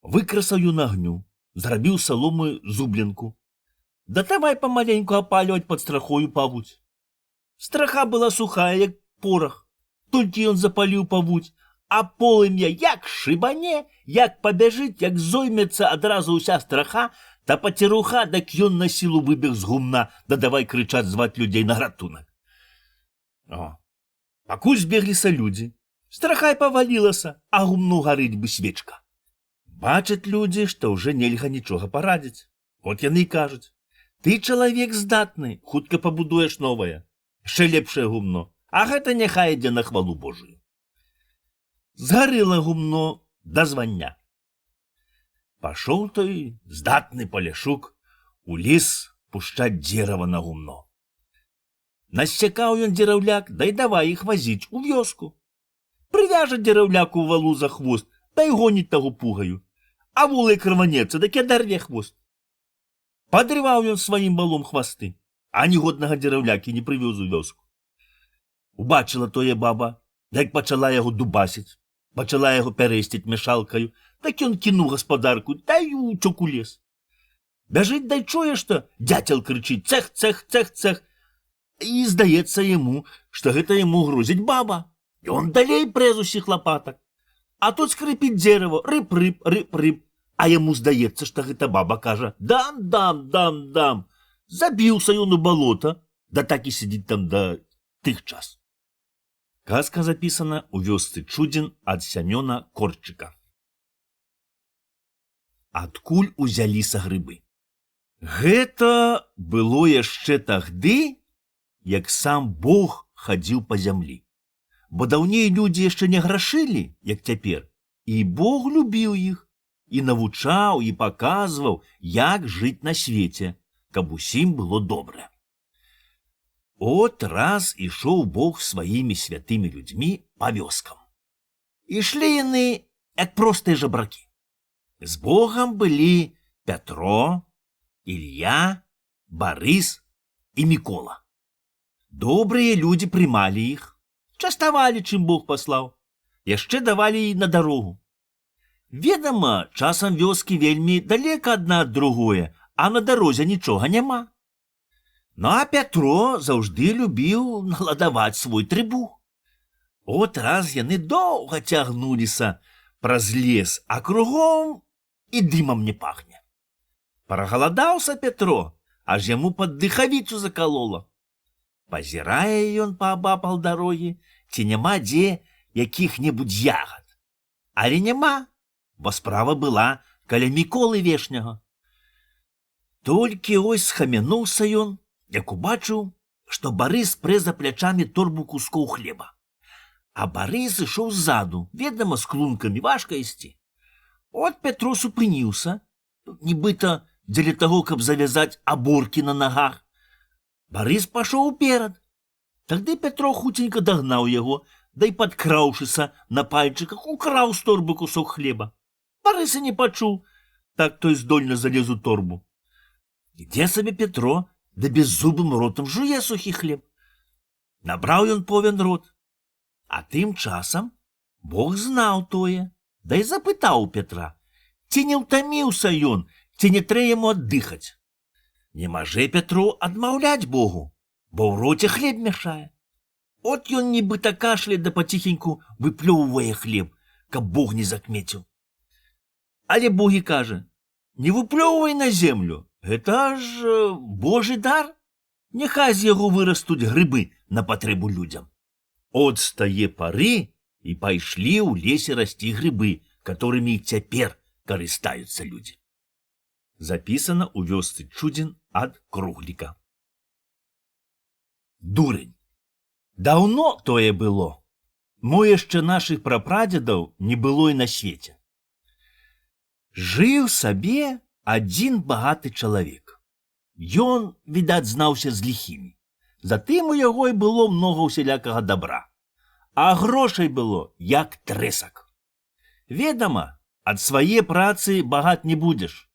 Выкрасаў ён агню, зрабіў саломы зубленку. Да давай памаленьку апаліваць пад страхою павуць. Страха была сухая, як порах, толькі ён запаліў павуць, а полымя як шыбане, як пабяжыць, як зоймецца адразу ўся страха, та пацеруха, дак ён на сілу выбег з гумна, да давай крычаць зваць людзей на ратунак. Пакуль збегліся людзі, страха і павалілася, а гумну гарыць бы свечка. Бачаць людзі, што ўжо нельга нічога парадзіць. От яны і кажуць: ты чалавек здатны, хутка пабудуеш новае, яшчэ лепшае гумно, а гэта няхай ідзе на хвалу Божую. Згарыла гумно да звання. Пашоў той здатны Палешук у лес пушчаць дзерава на гумно. Насцякаў ён дзераўляк, дай давай іх вазіць у вёску. Прывяжа дзераўляку валу за хвост, дай гоніць таго пугаю. А вол як рванецца, дык і адарве хвост. Падрываў ён сваім валом хвасты, а нігоднага дзераўлякі не прывёз у вёску. Убачыла тое баба, як пачала яго дубасіць, пачала яго пярэсціць мешалкаю, так ён кінуў гаспадарку, дай уцёк у лес. Бяжыць, дай чуе, што дзяцел крычыць цэх, цэх, цэх, цэх. І здаецца яму, што гэта яму грозіць баба. Ён далей прэз усіх лапатак. А тут скрыпіць дзерава, рып-рып, рып-рып. А яму здаецца, што гэта баба кажа: дам, дам, дам, дам. Забіўся ён у балота, да так і сидіць там да тых час. Казка запісана ў вёсцы Чудзін ад Сямёна Корчыка. Адкуль узяліся грыбы? Гэта было яшчэ тагды, як сам Бог хадзіў па зямлі. Бо даўней людзі яшчэ не грашылі, як цяпер, і Бог любіў іх, і навучаў, і паказваў, як жыць на свеце, каб усім было добра. От раз ішоў Бог сваімі святымі людзьмі па вёскам. Ішлі яны, як простыя жабракі. З Богам былі Пятро, Ілья, Барыс і Мікола. Добрыя людзі прымалі іх, частавалі, чым Бог паслаў, яшчэ давалі на дарогу. Ведама, часам вёскі вельмі далека адна ад другое, а на дарозе нічога няма. Ну а Пятро заўжды любіў наладаваць свой трыбух. От раз яны доўга цягнуліся праз лес, а кругом і дымам не пахне. Прагаладаўся Пятро, аж яму пад дыхавіцу закалола. Пазірае ён паабапал дарогі, ці няма дзе якіх-небудзь ягад. Але няма, бо справа была каля Міколы Вешняга. Толькі ось схамянуўся ён, як убачыў, што Барыс прэ за плячамі торбу кускоў хлеба. А Барыс ішоў ззаду, ведама, з клункамі, важка ісці. От Пятро супыніўся, нібыта дзеля таго, каб завязаць аборкі на нагах. Барыс пашоў уперад. Тагды Пятро хуценька дагнаў яго, дай падкраўшыся на пальчыках, украў з торбы кусок хлеба. Барыс і не пачуў, так той здольна залез у торбу. Ідзе сабе Пятро, да беззубым ротам жуе сухі хлеб. Набраў ён повен рот. А тым часам Бог знаў тое, да і запытаў у Пятра, ці не ўтаміўся ён, ці не трэ яму аддыхаць. Не мажэ Пятро адмаўляць Богу, бо ў роце хлеб мяшае. От ён нібыта кашляе да паціхеньку выплёўвае хлеб, каб Бог не закмеціў. Але Бог і кажа: не выплёўвай на землю, гэта ж Божий дар. Няхай з яго вырастуць грыбы на патрэбу людзям. От з тае пары і пайшлі ў лесе расці грыбы, которымі і цяпер карыстаюцца людзі. Запісана ў вёсцы Чудзін ад Кругліка. Дурень. Даўно тое было. Мо яшчэ нашых прапрадзедаў не было і на свеце. Жыў сабе адзін багаты чалавек. Ён, відаць, знаўся з ліхімі. Затым у яго і было многа ўсялякага добра. А грошай было, як трэсак. Ведама, ад свае працы багат не будзеш.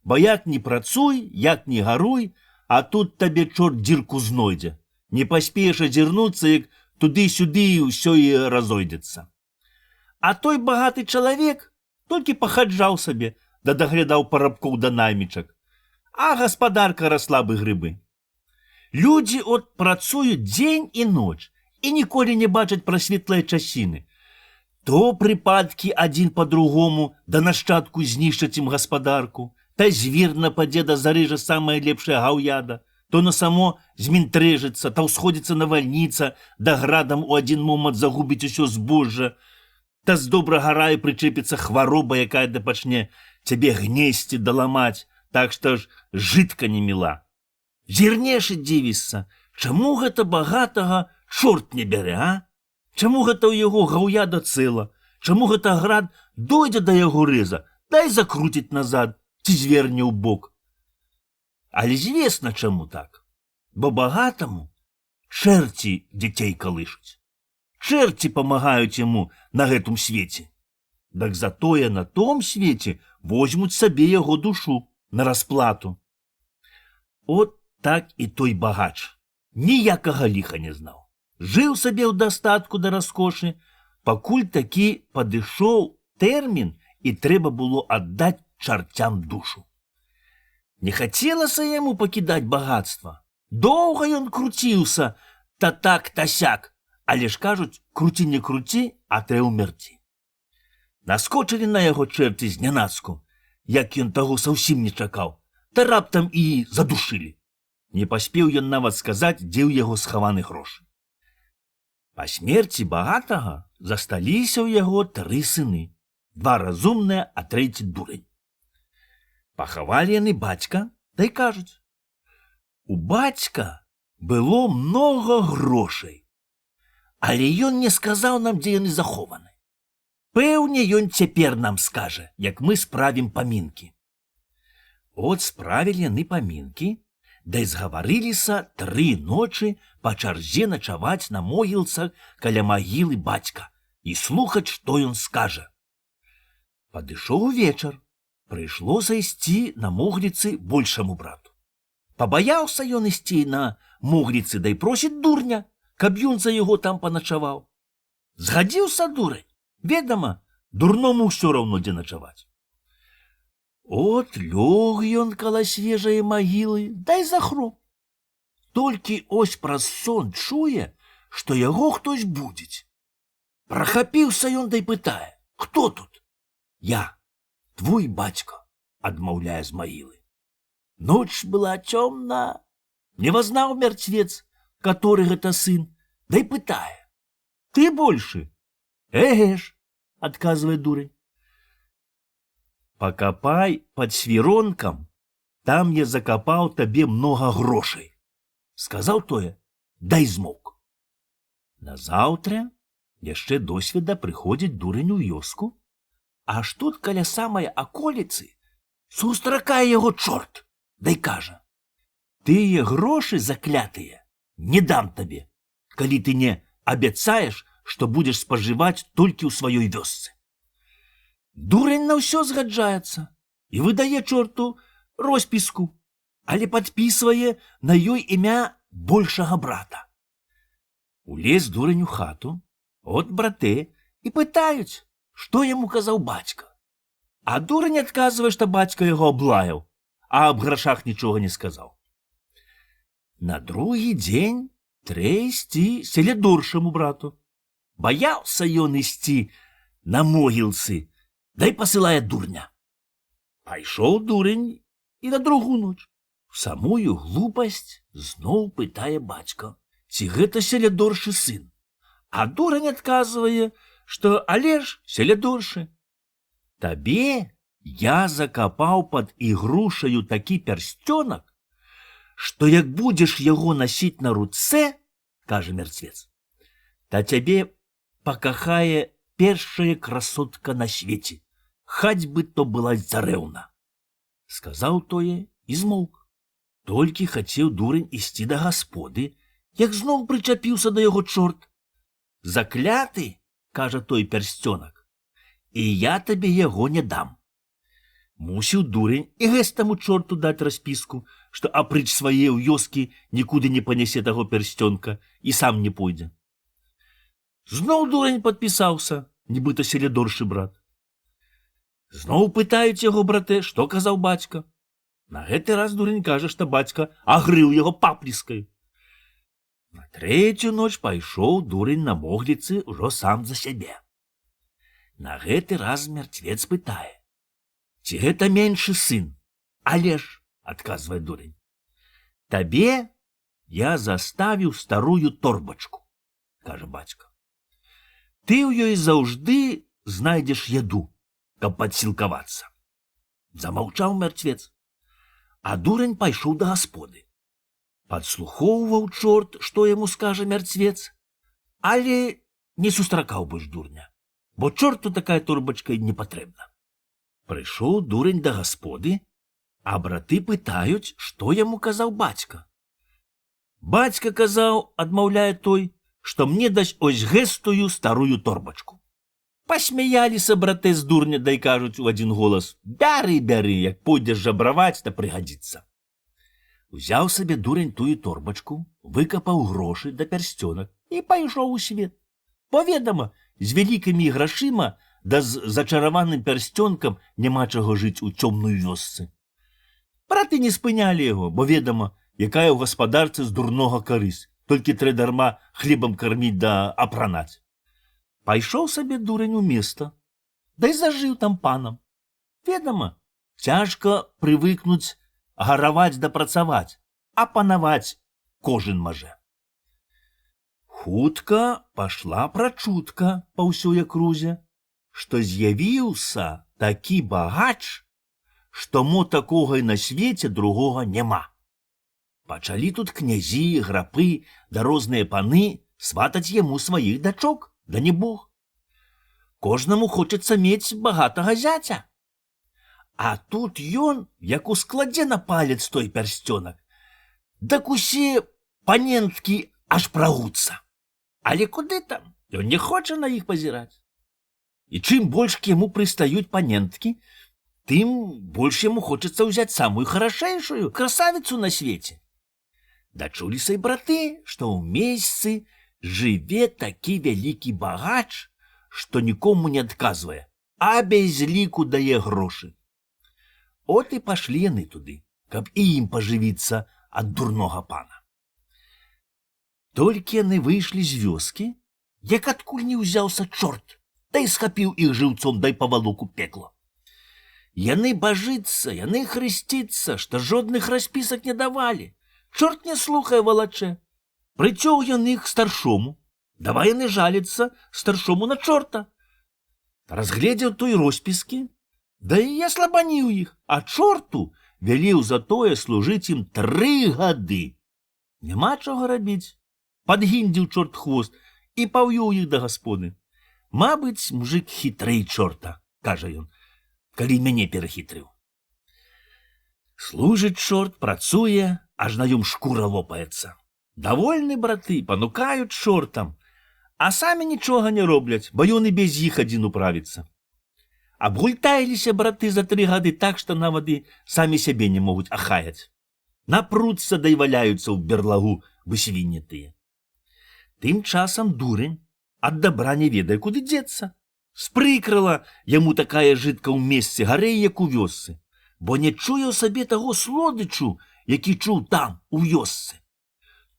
Бо як не працуй, як не гаруй, а тут табе чорт дзірку знойдзе. Не паспееш азірнуцца, як туды-сюды і ўсё і разойдзецца. А той багаты чалавек толькі пахаджаў сабе, да даглядаў парабкоў да наймічак. А гаспадарка расла бы грыбы. Людзі от працуюць дзень і ноч і ніколі не бачаць прасветлыя часіны. То прыпадкі адзін па-другому да нашчадку знішчаць ім гаспадарку, та звір нападзе да зарыжа самая лепшая гаўяда, то на само змінтрэжыцца, та ўсходзіцца навальніца, да градам у адзін момант загубіць усё збожжа, та з добрага раю прычэпіцца хвароба, якая дапачне цябе гнесці даламаць, так што ж жытка не міла. Зірнеш і дзівішся, чаму гэта багатага чорт не бярэ, а? Чаму гэта ў яго гаўяда цэла? Чаму гэта град дойдзе да яго рыза, дай закруціць назад, ці зверне ў бок? Але звесна, чаму так. Бо багатаму чэрці дзяцей калышуць. Чэрці памагаюць яму на гэтым свеце. Дак затое на том свеце возьмуць сабе яго душу на расплату. От так і той багач ніякага ліха не знаў. Жыў сабе ў дастатку да раскошы, пакуль такі падышоў тэрмін і трэба было аддаць чарцям душу. Не хацелася яму пакідаць багатства. Доўга ён круціўся, та так, та сяк, але ж кажуць, круці не круці, а трэ ўмерці. Наскочылі на яго чэрці знянацку, як ён таго зусім не чакаў, та раптам і задушылі. Не паспеў ён нават сказаць, дзе ў яго схаваны грошы. Па смерці багатага засталіся ў яго 3 сыны, 2 разумныя, а 3 дурень. Пахавалі яны бацька, да й кажуць: у бацька было много грошай, але ён не сказаў нам, дзе яны захованы. Пэўне, ён цяпер нам скажа, як мы справім памінкі. От справілі яны памінкі, да й згаварыліся 3 ночы па чарзе начаваць на могілцах каля магілы бацька і слухаць, што ён скажа. Падышоў вечар, прыйшлося ісці на могліцы большаму брату. Пабаяўся ён ісці на могліцы, да й просіць дурня, каб ён за яго там паначаваў. Згадзіўся дурень. Ведама, дурному ўсё роўно, дзе начаваць. От лёг ён каля свежае магілы, да й захроп. Толькі ось праз сон чуе, што яго хтось будзіць. Прахапіўся ён, да й пытае: «Хто тут?» «Я, твой бацька», — адмаўляе з магілы. Ноч была цёмна, не вазнаў мярцвец, каторы гэта сын, да й пытае: «Ты большы?» «Эге ж», — адказвае дурень. «Пакапай пад свіронкам, там я закапаў табе многа грошай», — сказаў тое, да й змоўк. Назаўтра яшчэ досведа прыходзіць дурень у вёску, аж тут каля самай аколіцы сустракае яго чорт, да й кажа: «Тыя грошы заклятыя не дам табе, калі ты не абяцаеш, што будзеш спажываць толькі ў сваёй вёсцы». Дурень на ўсё згаджаецца і выдае чорту роспіску, але падпісвае на ёй імя большага брата. Улез дурень у хату, от брате, і пытаюць, што яму казаў бацька. А дурень адказвае, што бацька яго аблаяў, а аб грашах нічога не сказаў. На другі дзень трэ ісці селядоршаму брату. Баяўся ён ісці на могілцы, да й пасылае дурня. Пайшоў дурень і на другу ноч. Самую глупасць зноў пытае бацька, ці гэта селядоршы сын. А дурень адказвае, што але ж селядоршы. Табе я закапаў пад ігрушаю такі пярсцёнак, што як будзеш яго насіць на руцэ, кажа мярцвец, та цябе пакахае першая красотка на свеце, хаць бы то была царэўна. Сказаў тое і змоўк. Толькі хацеў дурень ісці да гасподы, як зноў прычапіўся да яго чорт. «Закляты, — кажа той пярсцёнак, — і я табе яго не дам». Мусіў дурень і гэстаму чорту даць распіску, што апрыч свае ў вёскі нікуды не панясе таго пярсцёнка і сам не пойдзе. Зноў дурень падпісаўся, нібыта селядоршы брат. Зноў пытаюць яго брате, што казаў бацька. На гэты раз дурень кажа, што бацька агрыў яго папліскай. На трэцюю ноч пайшоў дурень на могліцы ўжо сам за сябе. На гэты раз мярцвец пытае: «Ці гэта меншы сын?» «Але ж, — адказвае дурень, — табе я заставіў старую торбачку, — кажа бацька. Ты ў ёй заўжды знайдзеш яду, каб падсілкавацца». Замаўчаў мярцвец, а дурень пайшоў да гасподы. Падслухоўваў чорт, што яму скажа мярцвец, але не сустракаў больш дурня, бо чорту такая торбачка не патрэбна. Прыйшоў дурень да гасподы, а браты пытаюць, што яму казаў бацька. Бацька казаў, адмаўляе той, што мне дасць ось гэстую старую торбачку. Пасмяяліся браты з дурня, дай кажуць у адзін голас: «Бяры, бяры, як пойдзеш жабраваць, то прыгадзіцца». Узяў сабе дурень тую торбачку, выкапаў грошы да пярсцёнак і пайшоў у свет. Бо ведама, з вялікімі грашыма да з зачараваным пярсцёнкам няма чаго жыць у цёмную вёсцы. Браты не спынялі яго, бо ведама, якая ў гаспадарцы з дурнога карысць, толькі трэ дарма хлебам карміць да апранаць. Пайшоў сабе дурень у места, да й зажыў там панам. Ведама, цяжка прывыкнуць гараваць да працаваць, а панаваць кожен можа. Хутка пашла прачутка па ўсёй акрузе, што з'явіўся такі багач, што мо такога і на свеце другога няма. Пачалі тут князі, грапы да розныя паны сватаць яму сваіх дачок, да не бог. Кожнаму хочацца мець багатага зяця. А тут ён, як ускладзе на палец той пярсцёнак, дак усе паненткі аж прагуцца. Але куды там? Ён не хоча на іх пазіраць. І чым больш к яму прыстаюць паненткі, тым больш яму хочацца ўзяць самую харашэйшую красавіцу на свеце. Дачуліся і браты, што ў месцы жыве такі вялікі багач, што нікому не адказвае, а без ліку дае грошы. От і пашлі яны туды, каб і ім пажывіцца ад дурнога пана. Толькі яны выйшлі з вёскі, як адкуль не ўзяўся чорт, да і схапіў іх жыўцом дай павалоку пекла. Яны бажыцца, яны хрысціцца, што жодных распісак не давалі. Чорт не слухае валачэ. Прыцёг ён іх старшому. Давай яны жаліцца старшому на чорта. Разгледзеў той роспіскі, да і я слабаніў іх, а чорту вяліў за тое служыць ім 3 гады. Няма чаго рабіць. Падгіндзіў чорт хвост і паўёў іх да гасподы. Мабыць, мужик хітрэй чорта, кажа ён, калі мяне перахітрыў. Служыць чорт, працуе, аж на ём шкура лопаецца. Давольны браты, панукаюць чортам, а самі нічога не робляць, бо ён і без іх адзін управіцца. Абгультаіліся браты за 3 гады так, што нават і самі сябе не могуць ахаяць. Напруцца да і валяюцца ў берлагу высвіннятыя. Тым часам дурень ад дабра не ведае, куды дзецца. Спрыкрала яму такая жытка ў месцы гарэй, як у вёсцы, бо не чуе ў сабе таго слодычу, які чуў там, у вёсцы.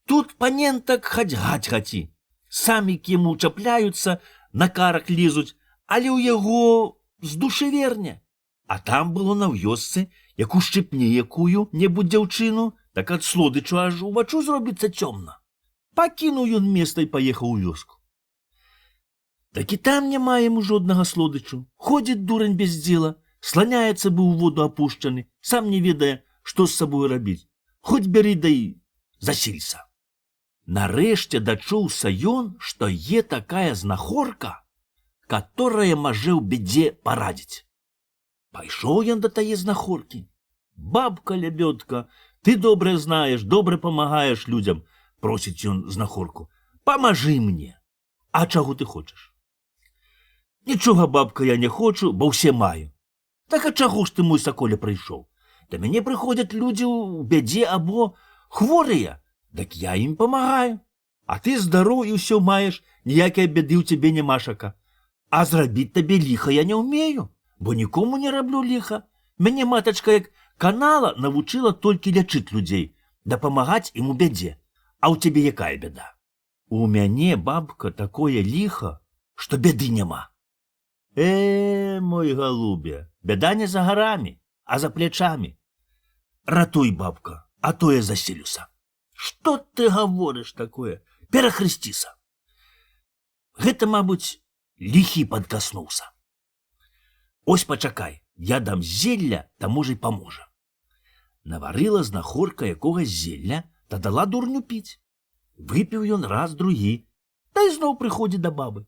Тут панентак хаць-гаць хаці. Самі к яму чапляюцца, на карак лезуць, але ў яго з душы верня. А там было на вёсцы, як ушчыпне якую-небудзь дзяўчыну, так ад слодычу аж уваччу зробіцца цёмна. Пакінуў ён места і паехаў у вёску. Так і там няма яму жоднага слодычу. Ходзіць дурань без дзела, сланяецца быў у воду апушчаны, сам не ведае, што з сабою рабіць. Хоць бяры да і засілься. Нарэшце дачуўся ён, што є такая знахорка, которая можа ў бядзе парадзіць. Пайшоў ён да тае знахоркі. Бабка лябёдка, ты добра знаеш, добра памагаеш людзям, просіць ён знахорку. Памажы мне. А чаго ты хочаш? Нічога, бабка, я не хочу, бо ўсе маю. Так а чаго ж ты, мой саколя, прыйшоў? Да мяне прыходзяць людзі ў бядзе або хворыя, дак я ім памагаю. А ты здароў і ўсё маеш, ніякай бяды ў цябе нямашака. А зрабіць табе ліха я не ўмею, бо нікому не раблю ліха. Мяне матачка як канала навучыла толькі лячыць людзей, дапамагаць ім у бядзе. А ў цябе якая бяда? У мяне, бабка, такое ліха, што бяды няма. Мой голубе, бяда не за гарамі, а за плечамі. Ратуй, бабка, а то я заселюся. Што ты гаворыш такое? Перахрысціся. Гэта, мабуть, ліхі падкаснуўся. Ось пачакай, я дам зелля, та можа й паможа. Наварыла знахорка якогось зелля, та дала дурню піць. Выпіў ён раз, другі, та й зноў прыходзіць да бабы.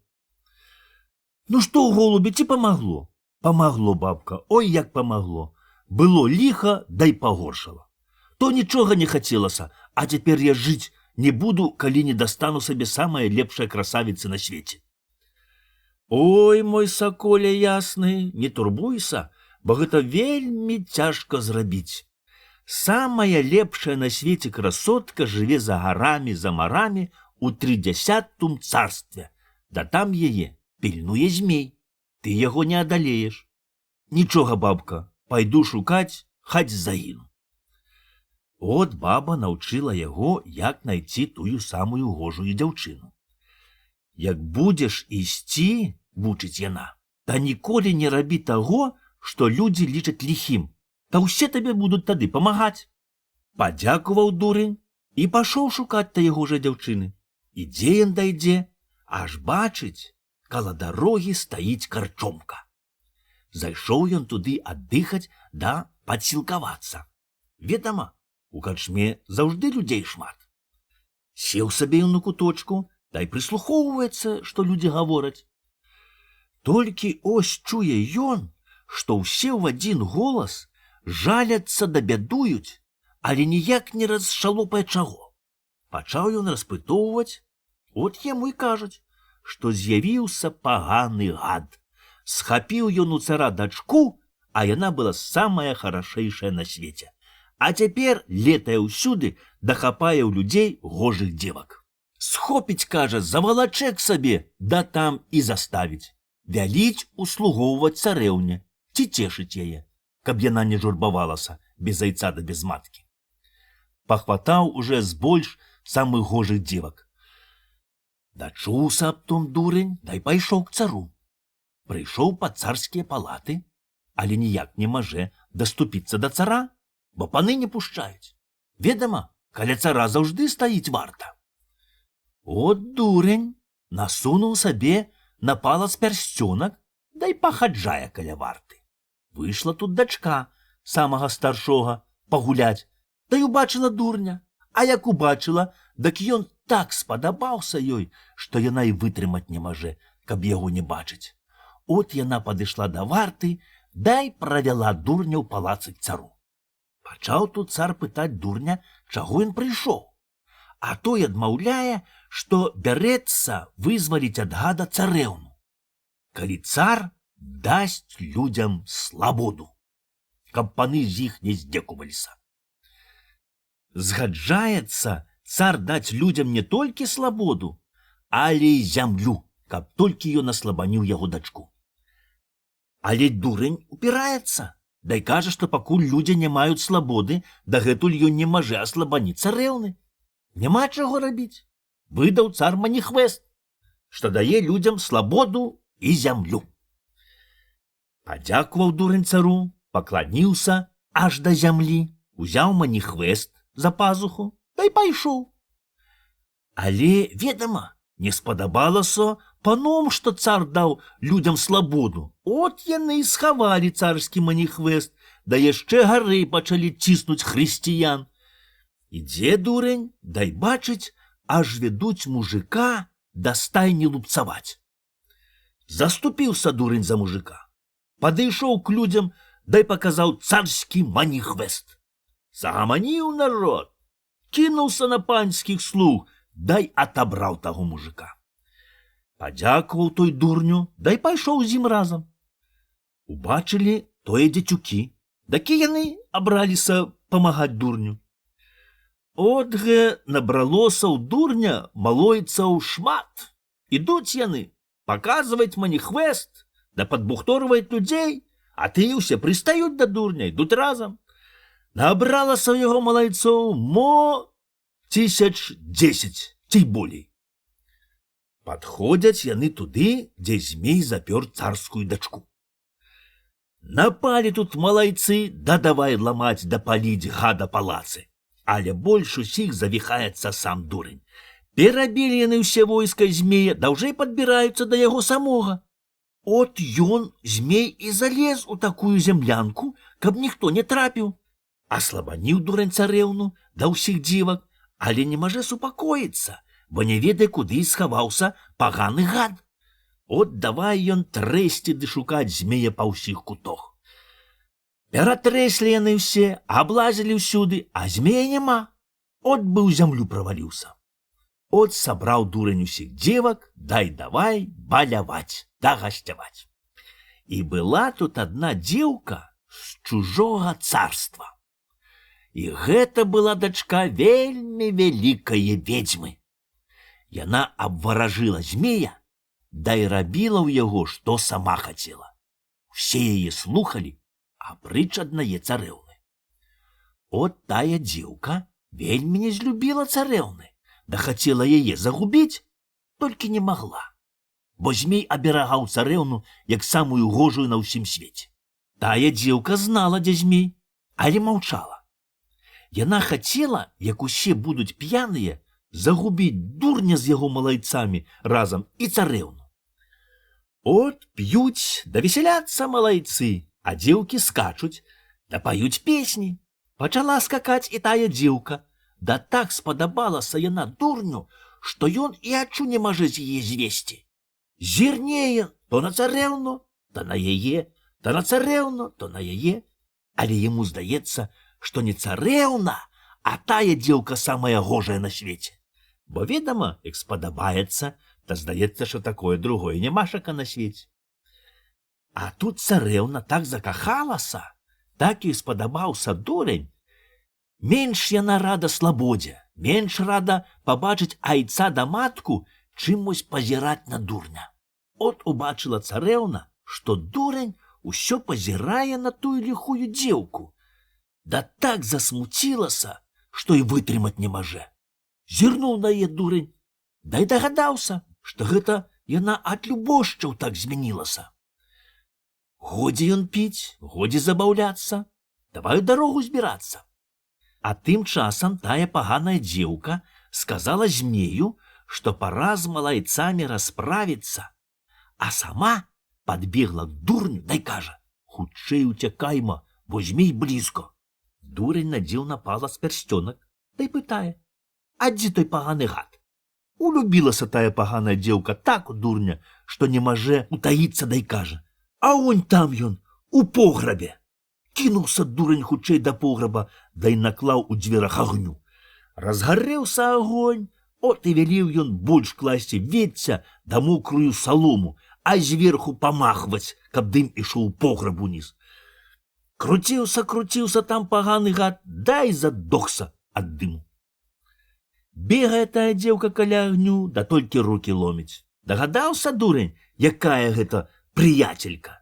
Ну што, голубе, ці памагло? Памагло, бабка, ой, як памагло. Было ліха, да й пагоршала. То нічога не хацелася, а цяпер я жыць Не буду, калі не дастану сабе самая лепшая красавіца на свеце. Ой, мой саколе ясны, не турбуйся, бо гэта вельмі цяжка зрабіць. Самая лепшая на свеце красотка жыве за гарамі, за марамі у 30-тум царстве, да там яе пільнуе змей. Ты яго не адалееш. Нічога, бабка, пайду шукаць, хаць загіну. От баба наўчыла яго, як найти тую самую гожую дзяўчыну. Як будзеш ісці, вучыць яна, та ніколі не рабі таго, што людзі лічаць ліхім, та ўсе табе будуць тады памагаць. Падзякуваў дурень і пашоў шукаць та яго жа дзяўчыны. Ідзе ён дайдзе, аж бачыць, каля дарогі стаіць карчомка. Зайшоў ён туды аддыхаць да падсілкавацца. Ведама, у карчме заўжды людзей шмат. Сеў сабе ён на куточку, та й прыслухоўваецца, што людзі гавораць. Толькі ось чуе ён, што ўсе ў адзін голас жаляцца да бядуюць, але ніяк не расшалопае чаго. Пачаў ён распытоўваць, от яму і кажуць, што з'явіўся паганы гад. Схапіў ён у цара дачку, а яна была самая харашэйшая на свеце. А цяпер летае ўсюды, да хапае ў людзей гожых дзевак. Схопіць, кажа, завалачэ к сабе, да там і заставіць. Вяліць услугоўваць царэўне, ці цешыць яе, каб яна не журбавалася без айца да без маткі. Пахватаў уже збольш самых гожых дзевак. Дачуўся аб том дурень, да й пайшоў к цару. Прыйшоў пад царскія палаты, але ніяк не мажэ даступіцца да цара, бо паны не пушчаюць. Ведама, каля цара заўжды стаіць варта. От дурень насунуў сабе на палац пярсцёнак, да й пахаджае каля варты. Выйшла тут дачка самага старшога пагуляць, да й убачыла дурня. А як убачыла, дак ён так спадабаўся ёй, што яна і вытрымаць не мажэ, каб яго не бачыць. От яна падышла да варты, да й правяла дурня ў палацы к цару. Пачаў тут цар пытаць дурня, чаго ён прыйшоў. А той адмаўляе, што бярэцца вызваліць ад гада царэўну, калі цар дасць людзям слабоду, каб паны з іх не здзекуваліся. Згаджаецца цар даць людзям не толькі слабоду, але і зямлю, каб толькі ён аслабаніў яго дачку. Але дурень упіраецца, да й кажа, што пакуль людзі не маюць слабоды, дагэтуль ён не мажэ аслабаніць царэўны. Няма чаго рабіць. Выдаў цар маніхвест, што дае людзям слабоду і зямлю. Падзякуваў дурень цару, пакланіўся аж да зямлі, узяў маніхвест за пазуху, да й пайшоў. Але, ведама, не спадабалася паном, што цар даў людзям слабоду. От яны і схавалі царскі маніхвест, да яшчэ гарэй пачалі ціснуць хрысціян. Ідзе дурень, да й бачыць, аж ведуць мужика да стайні лупцаваць. Заступіўся дурень за мужика, падышоў к людзям, да й паказаў царскі маніхвест. Загаманіў народ, кінуўся на панскіх слуг, да й атабраў таго мужика. Падзякуваў той дурню, да й пайшоў з ім разам. Убачылі тое дзецюкі, дакі яны абраліся памагаць дурню. От гэ набралося ў дурня малойцаў шмат. Ідуць яны, паказваць маніхвест, да падбухторваць людзей, а тыя ўсе прыстаюць да дурня, ідуць разам. Набралася ў яго малайцоў 1010, ці болей. Падходзяць яны туды, дзе змей запёр царскую дачку. Напалі тут малайцы, да давай ламаць да паліць гада палацы. Але больш усіх завіхаецца сам дурень. Перабілі яны ўсе войска змея, да ўжо і падбіраюцца да яго самога. От ён, змей, і залез у такую землянку, каб ніхто не трапіў. Аслабаніў дурень царэўну да ўсіх дзівак, але не мажэ супакоіцца, бо не ведае, куды схаваўся паганы гад. От давай ён трэсці ды шукаць змея па ўсіх кутах. Ператрэслі яны ўсе, аблазілі ўсюды, а змея няма. От бы ў зямлю праваліўся. От сабраў дурень усіх дзевак, дай давай баляваць, да гасцяваць. І была тут адна дзеўка з чужога царства. І гэта была дачка вельмі вялікае ведзьмы. Яна абваражыла змея, да і рабіла ў яго, што сама хацела. Усе яе слухалі, апрыч аднае царэўны. От тая дзеўка вельмі не злюбіла царэўны, да хацела яе загубіць, толькі не магла, бо змей аберагаў царэўну як самую гожую на ўсім свеце. Тая дзеўка знала, дзе змей, але маўчала. Яна хацела, як усе будуць п'яныя, загубіць дурня з яго малайцамі разам і царэўну. От п'юць, да весяляцца малайцы, а дзеўкі скачуць, да паюць песні. Пачала скакаць і тая дзеўка, да так спадабалася яна дурню, што ён і ачу не можа з яе звесці. Зірнее то на царэўну, то на яе, то на царэўну, то на яе, але яму здаецца, што не царэўна, а тая дзеўка самая гожая на свеце. Бо, ведама, як спадабаецца, то здаецца, што такое другое нямашака на свеце. А тут царэўна так закахалася, так і спадабаўся дурень. Менш яна рада слабодзе, менш рада пабачыць айца да матку, чымось пазіраць на дурня. От убачыла царэўна, што дурень усё пазірае на тую ліхую дзеўку. Да так засмуцілася, што і вытрымаць не можа. Зірнуў на яе дурень, да й дагадаўся, што гэта яна ад любошчаў так змянілася. Годзе ён піць, годзе забаўляцца, давай у дарогу збірацца. А тым часам тая паганая дзеўка сказала змею, што пара з малайцамі расправіцца, а сама падбегла к дурню, дай кажа: хутчэй уцякайма, бо змей блізко. Дурень надзеў на палац пярсцёнак, дай пытае: а дзе той паганы гад? Улюбілася тая паганая дзеўка так у дурня, што не можа утаіцца, дай кажа: а онь там ён, у пограбе. Кінуўся дурень хутчэй да пограба, да і наклаў у дзверах агню. Разгарэўся агонь, от і вялеў ён больш класці вецця да мокрую салому, а зверху памахваць, каб дым ішоў у пограб уніз. Круціўся там паганы гад, да і задохся ад дыму. Бегае тая дзеўка каля агню, да толькі рукі ломіць. Дагадаўся дурень, якая гэта прыяцелька.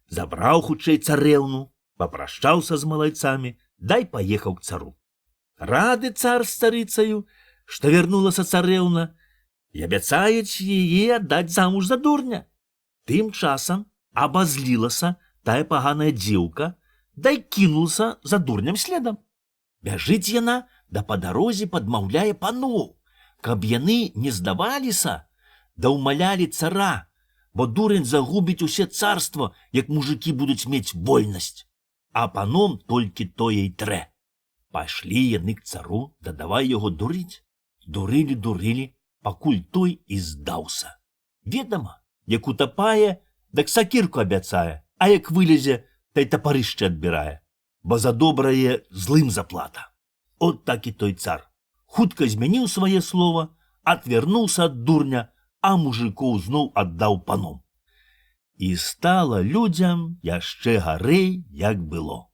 Забраў хутчэй царэўну, папрашчаўся з малайцамі, дай паехаў к цару. Рады цар з царыцаю, што вярнулася царэўна, і абяцаюць яе аддаць замуж за дурня. Тым часам абазлілася тая паганая дзеўка, дай кінулася за дурням следам. Бяжыць яна, да па дарозе падмаўляе паноў, каб яны не здаваліся, да ўмалялі цара, бо дурень загубіць усе царства, як мужыкі будуць мець вольнасць. А паном толькі тое й трэ. Пайшлі яны к цару, да давай яго дурыць. Дурылі, пакуль той і здаўся. Ведама, як утапае, дак сакірку абяцае, а як вылезе, та й тапарышча адбірае, бо за добрае злым заплата. От так і той цар. Хутка змяніў свае слова, адвярнуўся ад дурня, а мужикоў зноў аддаў паном. І стала людзям яшчэ гарэй, як было.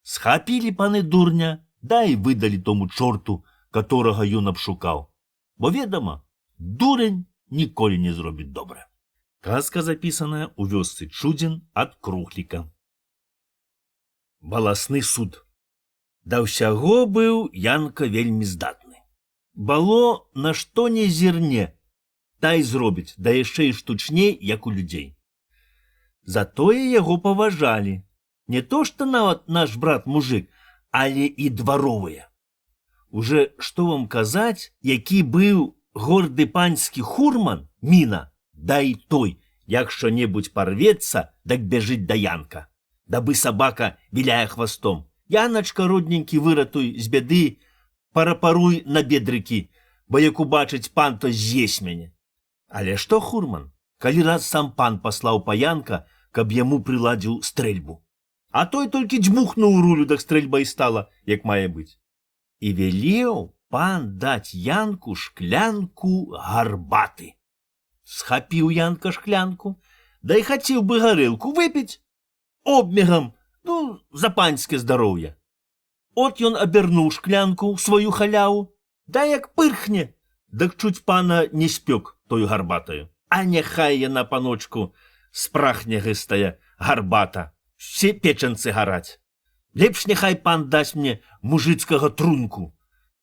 Схапілі паны дурня, да і выдалі тому чорту, которага ён абшукаў. Бо, ведама, дурень ніколі не зробіць добра. Казка запісаная ў вёсцы Чудзін ад Крухліка. Баласны суд. Да ўсяго быў Янка вельмі здатны. Бало на што не зірне, та й зробіць, да яшчэ і штучней, як у людзей. Затое яго паважалі. Не то што нават наш брат-мужык, але і дваровыя. Уже што вам казаць, які быў горды панскі хурман, міна, да і той, як што-небудзь парвецца, дак бяжыць да Янка. Дабы сабака віляе хвастом: Яначка, родненькі, выратуй з бяды, парапаруй на бедрыкі, бо як убачыць пан, то з'есць мяне. Але што хурман, калі раз сам пан паслаў па Янка, каб яму прыладзіў стрэльбу. А той толькі дзьмухнуў рулю, дак стрэльба і стала, як мае быць. І велеў, пан даць Янку шклянку гарбаты. Схапіў Янка шклянку, да і хацеў бы гарэлку выпіць. Обмегам, за панскае здароўе. От ён абярнуў шклянку ў сваю халяву, да як пырхне, дык чуць пана не спёк тою гарбатаю. А няхай яна, паночку, спрахне гыстая гарбата, все печанцы гараць. Лепш няхай пан дасць мне мужыцкага трунку,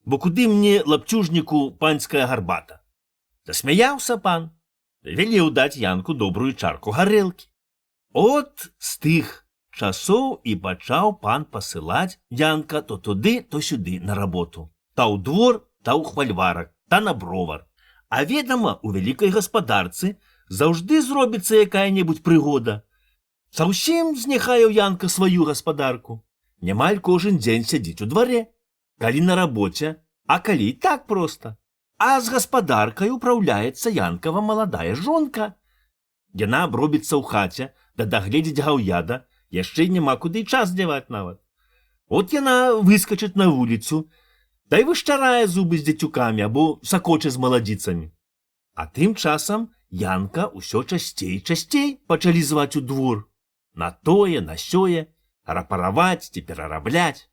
бо куды мне, лапцюжніку, панская гарбата? Засмяяўся пан, велеў даць Янку добрую чарку гарэлкі. От з тых часоў і пачаў пан пасылаць Янка то туды, то сюды на работу. Та ў двор, та ў хвальварак, та на бровар. А ведама, у вялікай гаспадарцы заўжды зробіцца якая-небудзь прыгода. Заўсім зняхаяў Янка сваю гаспадарку. Нямаль кожен дзень сядзіць у дваре. Калі на рабоце, а калі так проста. А з гаспадаркай управляецца Янкава маладая жонка. Яна абробіцца ў хаце, да дагледзіць гаўяда, яшчэ няма куды час дзяваць нават. От яна выскачыць на вуліцу, да і вышчарае зубы з дзецюкамі або сакоче з маладзіцамі. А тым часам Янка ўсё часцей і часцей пачалі зваць у двор. На тое, на сёе, рапараваць ці перарабляць.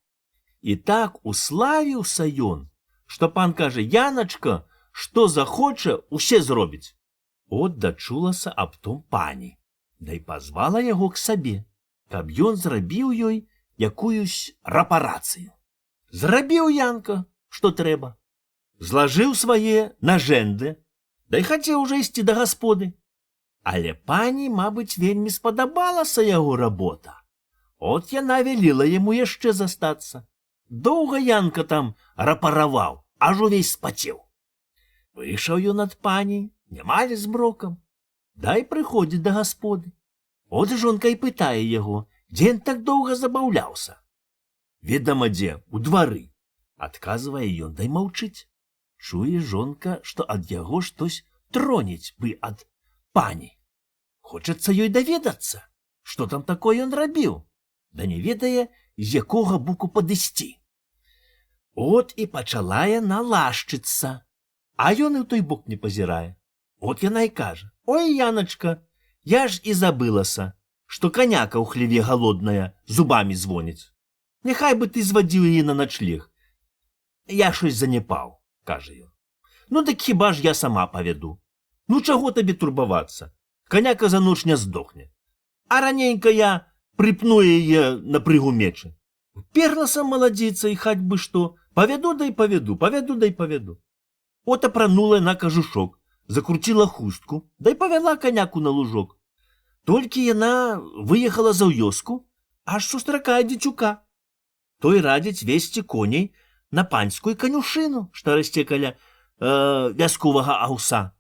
І так уславіўся ён, што пан кажа: Яначка, што захоча, усе зробіць. От дачулася аб том пані, да і пазвала яго к сабе, каб ён зрабіў ёй якуюсь рапарацыю. Зрабіў Янка, што трэба. Злажыў свае нажэнды, да і хацеў уже ісці да гасподы. Але пані, мабыць, вельмі спадабалася яго работа. От яна велела яму яшчэ застацца. Доўга Янка там рапараваў, аж увесь спацеў. Выйшаў ён ад пані, нямаль з брокам, да і прыходзіць да гасподы. От жонка і пытае яго, дзе ён так доўга забаўляўся. Ведама дзе, у двары. Адказвае ён, да і маўчыць. Чуе жонка, што ад яго штось тронець бы ад пані. Хочацца ёй даведацца, што там такое ён рабіў, да не ведае, з якога боку падысці. От і пачала яна лашчыцца, а ён і ў той бок не пазірае. От яна і кажа: ой, Яначка, я ж і забылася, што каняка ў хлеве галодная зубамі звоніць. Няхай бы ты звадзіў яе на начлег. Я щось занепаў, кажа ён. Ну дык хіба ж я сама павяду. Ну чаго табе турбавацца? Каняка за ноч не здохне. А раненька я прыпну яе на прыгумечы. Перлася маладзіца і хаць бы што, павяду да і павяду, павяду да і павяду. От апранула на кажушок, закруціла хустку, да і павяла каняку на лужок. Толькі яна выехала за вёску, аж сустракае дзецюка. Той радзіць весці коней на панскую канюшыну, што расце каля вясковага аўса.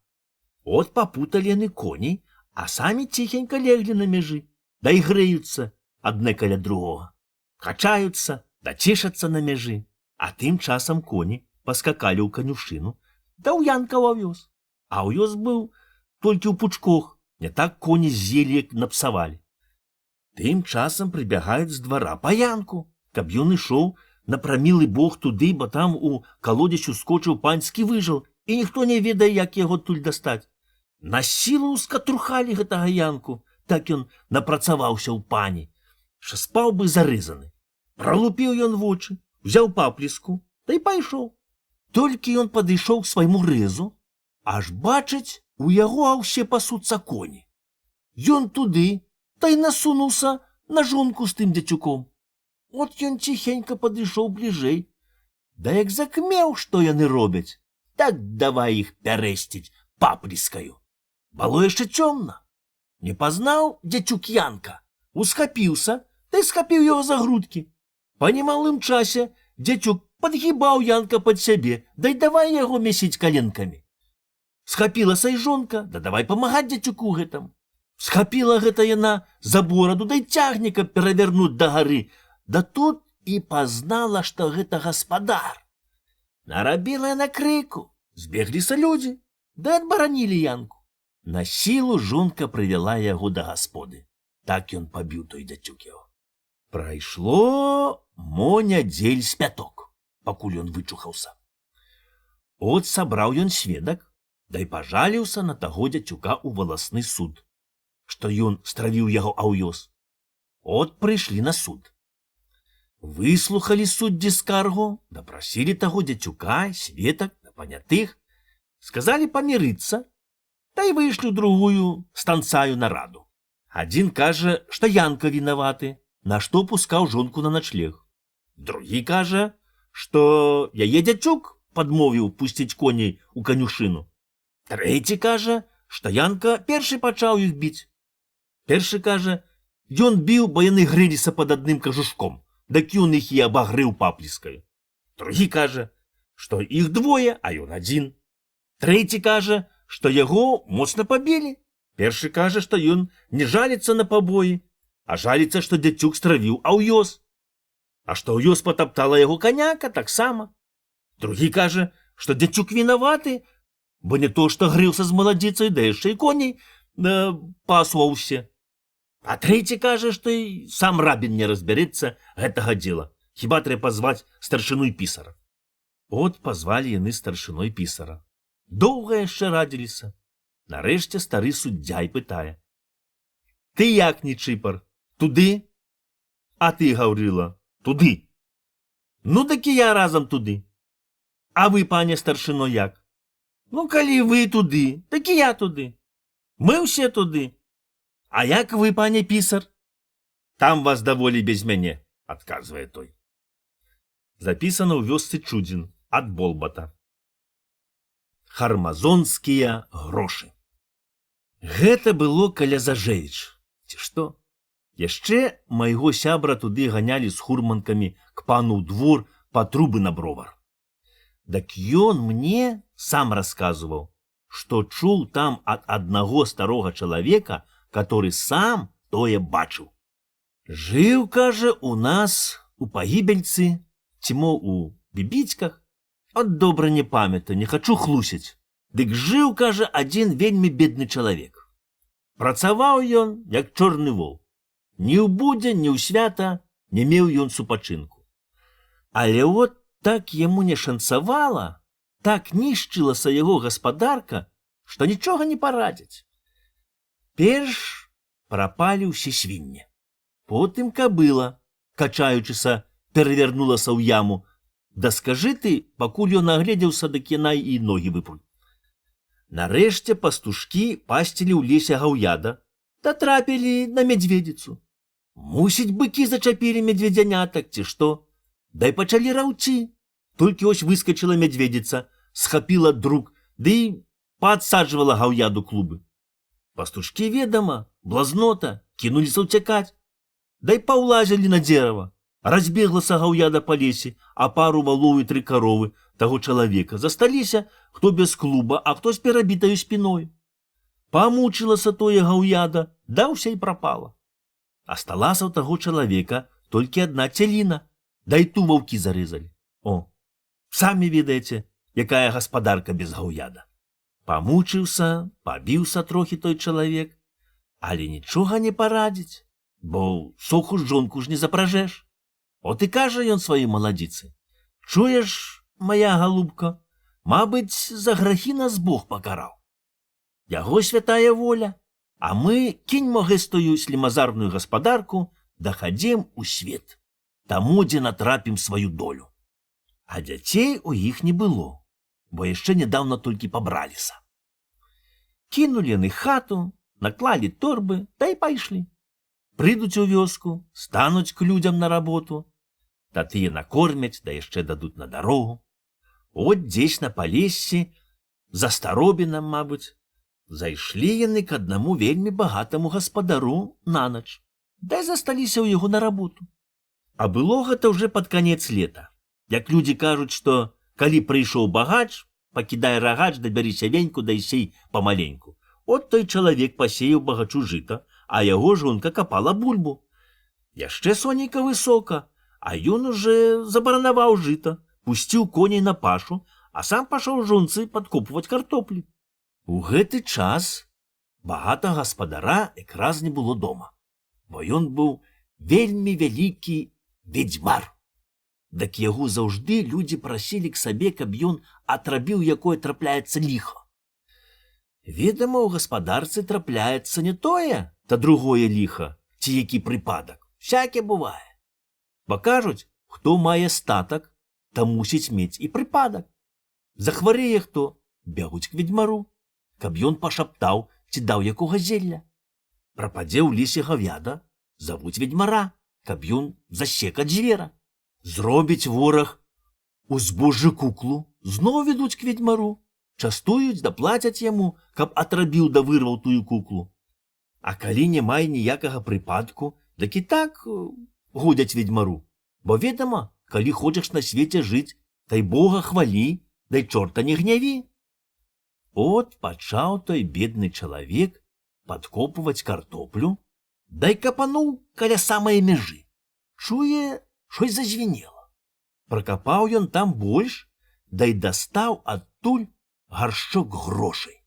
От папуталі яны коней, а самі ціхенька леглі на мяжы, да і грэюцца адне каля другога. Качаюцца, да цешацца на мяжы, а тым часам коні паскакалі ў канюшыну, да ў Янка ў авёс. А ўвёз быў толькі ў пучкох, не так коні з'елі, як напсавалі. Тым часам прыбягаюць з двара па Янку, каб ён ішоў на прамілы бог туды, бо там у калодзеч ускочыў панскі выжыл, і ніхто не ведае, як яго туль дастаць. На сілу скатрухалі гэтага Янку, так ён напрацаваўся ў пані, що спаў бы зарызаны. Пралупіў ён вочы, взяў паплеску, да і пайшоў. Толькі ён падышоў к свайму рызу, аж бачыць, у яго ўсе пасуцца коні. Ён туды, та й насунуўся на жонку з тым дзецюком. От ён ціхенька падышоў бліжэй, да як закмеў, што яны робяць, так давай іх пярэсціць паплескаю. Было яшчэ цёмна. Не пазнаў дзецюк Янка, усхапіўся, да і схапіў яго за грудкі. Па немалым часе дзецюк падгібаў Янка пад сябе, да і давай яго месіць каленкамі. Схапілася і жонка, да давай памагаць дзецюку гэтаму. Схапіла гэта яна за бораду, да і цягне, каб перавярнуць да гары. Да тут і пазнала, што гэта гаспадар. Нарабіла яна крыку, збегліся людзі, да адбаранілі Янку. На сілу жонка прывяла яго да гасподы. Так ён пабіў той дзецюк яго. Прайшло мо нядзель з пяток, пакуль ён вычухаўся. От сабраў ён сведак, да і пажаліўся на таго дзяцюка ў валасны суд, што ён стравіў яго аўёс. От прыйшлі на суд. Выслухалі суддзі скаргу, дапрасілі таго дзяцюка, сведак, да панятых, сказалі памірыцца, та і выйшлі ў другую станцаю нараду. Адзін кажа, што Янка вінаваты, на што пускаў жонку на начлег. Другі кажа, што яе дзяцюк падмовіў пусціць коней у канюшыну. Трэці кажа, што Янка першы пачаў іх біць. Першы кажа, ён біў, бо яны грэліся пад адным кажушком, дак ён іх і абагрэў паплескаю. Другі кажа, што іх двое, а ён адзін. Трэці кажа, што яго моцна пабілі. Першы кажа, што ён не жаліцца на пабоі, а жаліцца, што дзяцюк стравіў аўёс. А што аўёс патаптала яго каняка таксама. Другі кажа, што дзяцюк вінаваты, бо не то, што грыўся з маладзіцай, да яшчэ і коней пасваўся. А трэці кажа, што і сам рабін не разбярэцца гэтага дзела. Хіба трэба пазваць старшыну і пісара. От пазвалі яны старшыной пісара. Доўга яшчэ радзіліся. Нарэшце стары суддзя і пытае: «Ты як, Нечыпар, туды? А ты, Гаўрыла, туды? Ну, так і я разам туды. А вы, пане старшыно, як? Ну, калі вы туды, так і я туды. Мы ўсе туды. А як вы, пане пісар? Там вас даволі без мяне, адказвае той. Запісана ў вёсцы Чудзін ад Болбата. Хармазонскія грошы. Гэта было каля Зажэвіч. Ці што? Яшчэ майго сябра туды ганялі з хурманкамі к пану ў двор па трубы на бровар. Дак ён мне сам расказваў, што чуў там ад аднаго старога чалавека, который сам тое бачыў. Жыў, кажа, у нас у Пагібельцы, ці мо у Бібіцьках, от добра не памятаю, не хачу хлусіць. Дык жыў, кажа, адзін вельмі бедны чалавек. Працаваў ён, як чорны вол. Ні ў будзе, ні ў свята не меў ён супачынку. Але от так яму не шанцавала, так нішчылася яго гаспадарка, што нічога не парадзіць. Перш прапалі ўсе свінні. Потым кабыла, качаючыся, перавярнулася ў яму. Да скажы ты, пакуль ён агледзеўся, дык яна і ногі выпруть. Нарэшце пастушкі пасцілі ў лесе гаўяда, та трапілі на мядзведзіцу. Мусіць, быкі зачапілі мядзведзянятак, ці што? Дай пачалі раўці. Толькі ось выскачыла мядзведзіца, схапіла друк, ды і паадсаджвала гаўяду клубы. Пастушкі, ведама, блазнота, кінуліся ўцякаць. Дай паўлазілі на дзерава. Разбеглася гаўяда па лесе, а пару валоў і 3 каровы таго чалавека засталіся, хто без клуба, а хто з перабітаю спіной. Памучылася тое гаўяда, даўся і прапала. Асталася ў таго чалавека толькі адна цяліна, да і ту ваўкі зарэзалі. О, самі ведаеце, якая гаспадарка без гаўяда. Памучыўся, пабіўся трохі той чалавек, але нічога не парадзіць, бо соху жонку ж не запражэш. От і кажа ён сваёй маладзіцы: «Чуеш, моя галубка, мабыць, за грахі нас Бог пакараў. Яго святая воля, а мы кіньмо гэтую слімазарную гаспадарку, да хадзем у свет, таму, дзе натрапім сваю долю». А дзяцей у іх не было, бо яшчэ нядаўна толькі пабраліся. Кінулі яны хату, наклалі торбы, да і пайшлі. Прыйдуць у вёску, стануць к людзям на работу, да тыя накормяць, да яшчэ дадуць на дарогу. От дзесь на палессі, за старобінам, мабыць, зайшлі яны к аднаму вельмі багатаму гаспадару на ноч, да і засталіся ў яго на работу. А было гэта ўжо пад канец лета. Як людзі кажуць, што калі прыйшоў багач, пакідай рагач, да бяры сявеньку, да і сей памаленьку. От той чалавек пасеяў багачу жыта, а яго жонка капала бульбу. Яшчэ сонейка высока, а ён уже забаранаваў жыта, пусціў коней на пашу, а сам пашоў жонцы падкопваць картоплі. У гэты час багата гаспадара якраз не было дома, бо ён быў вельмі вялікі ведзьмар. дак яго заўжды людзі прасілі к сабе, каб ён атрабіў, якое трапляецца ліха. Ведама, у гаспадарцы трапляецца не тое, та другое ліха, ці які прыпадак. Всяке бывае. Бо кажуць, хто мае статак, та мусіць мець і прыпадак. Захварэе хто, бягуць к ведьмару, каб ён пашаптаў ці даў якога зелля. Прападзе ў лесе гавяда, завуць ведьмара, каб ён засек ад звера. Зробіць вораг у збожжы куклу, зноў ведуць к ведьмару, частуюць, даплацяць яму, каб атрабіў да вырваў тую куклу. А калі не мае ніякага прыпадку, дык і так гудзяць ведьмару. Бо ведама, калі хочаш на свеце жыць, дай Бога хвалі, дай чорта не гняві. От пачаў той бедны чалавек падкопваць картоплю, дай капануў каля самае мяжы. Чуе, щось зазвенела. Пракапаў ён там больш, дай дастаў адтуль гаршчок грошай.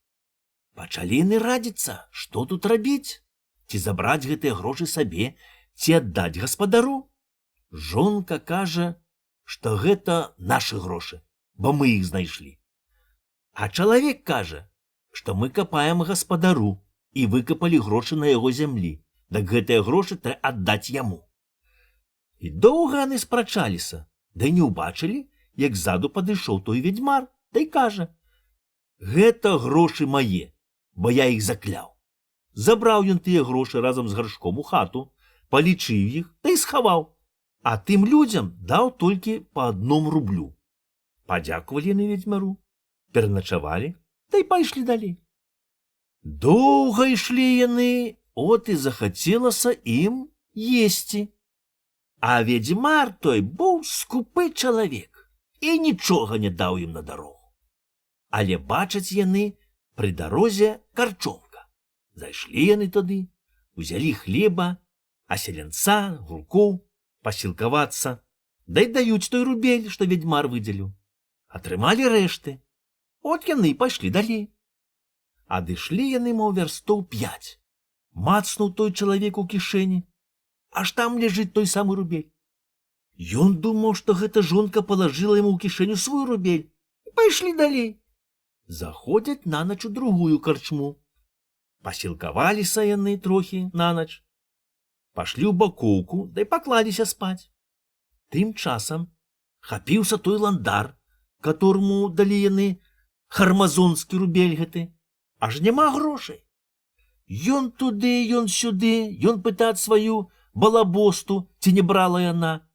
Пачалі яны радзіцца, што тут рабіць? Ці забраць гэтыя грошы сабе, ці аддаць гаспадару? Жонка кажа, што гэта нашы грошы, бо мы іх знайшлі. А чалавек кажа, што мы капаем гаспадару і выкапалі грошы на яго зямлі, дак гэтыя грошы трэ аддаць яму. І доўга яны спрачаліся, дай не ўбачылі, як ззаду падышоў той ведьмар, дай кажа: гэта грошы мае, бо я іх закляў. Забраў ён тыя грошы разам з гаршком у хату, палічыў іх, да і схаваў, а тым людзям даў толькі па 1 рублю. Падзякувалі яны ведьмару, пераначавалі, да і пайшлі далей. Доўга ішлі яны, от і захацелася ім есці. А ведьмар той быў скупы чалавек і нічога не даў ім на дарогу. Але бачаць яны пры дарозе карчомка. Зайшлі яны тады, узялі хлеба, аселянца, гуркоў, пасілкавацца, дай даюць той рубель, што ведьмар выдзеліў. Атрымалі рэшты. От яны пайшлі далей. Адышлі яны, мо вярстоў 5. Мацнуў той чалавек у кішэні, аж там ляжыць той самы рубель. Ён думаў, што гэта жонка палажыла яму ў кішэню свой рубель, і пайшлі далей. Заходзяць нанач у другую карчму. Пасілкаваліся яны трохі нанач. Пашлі ў бакоўку, да і пакладзіся спаць. Тым часам хапіўся той ландар, каторму далі яны хармазонскі рубель гэты. Аж няма грошай. Ён туды, ён сюды, ён пытаць сваю балабосту, ці не брала яна.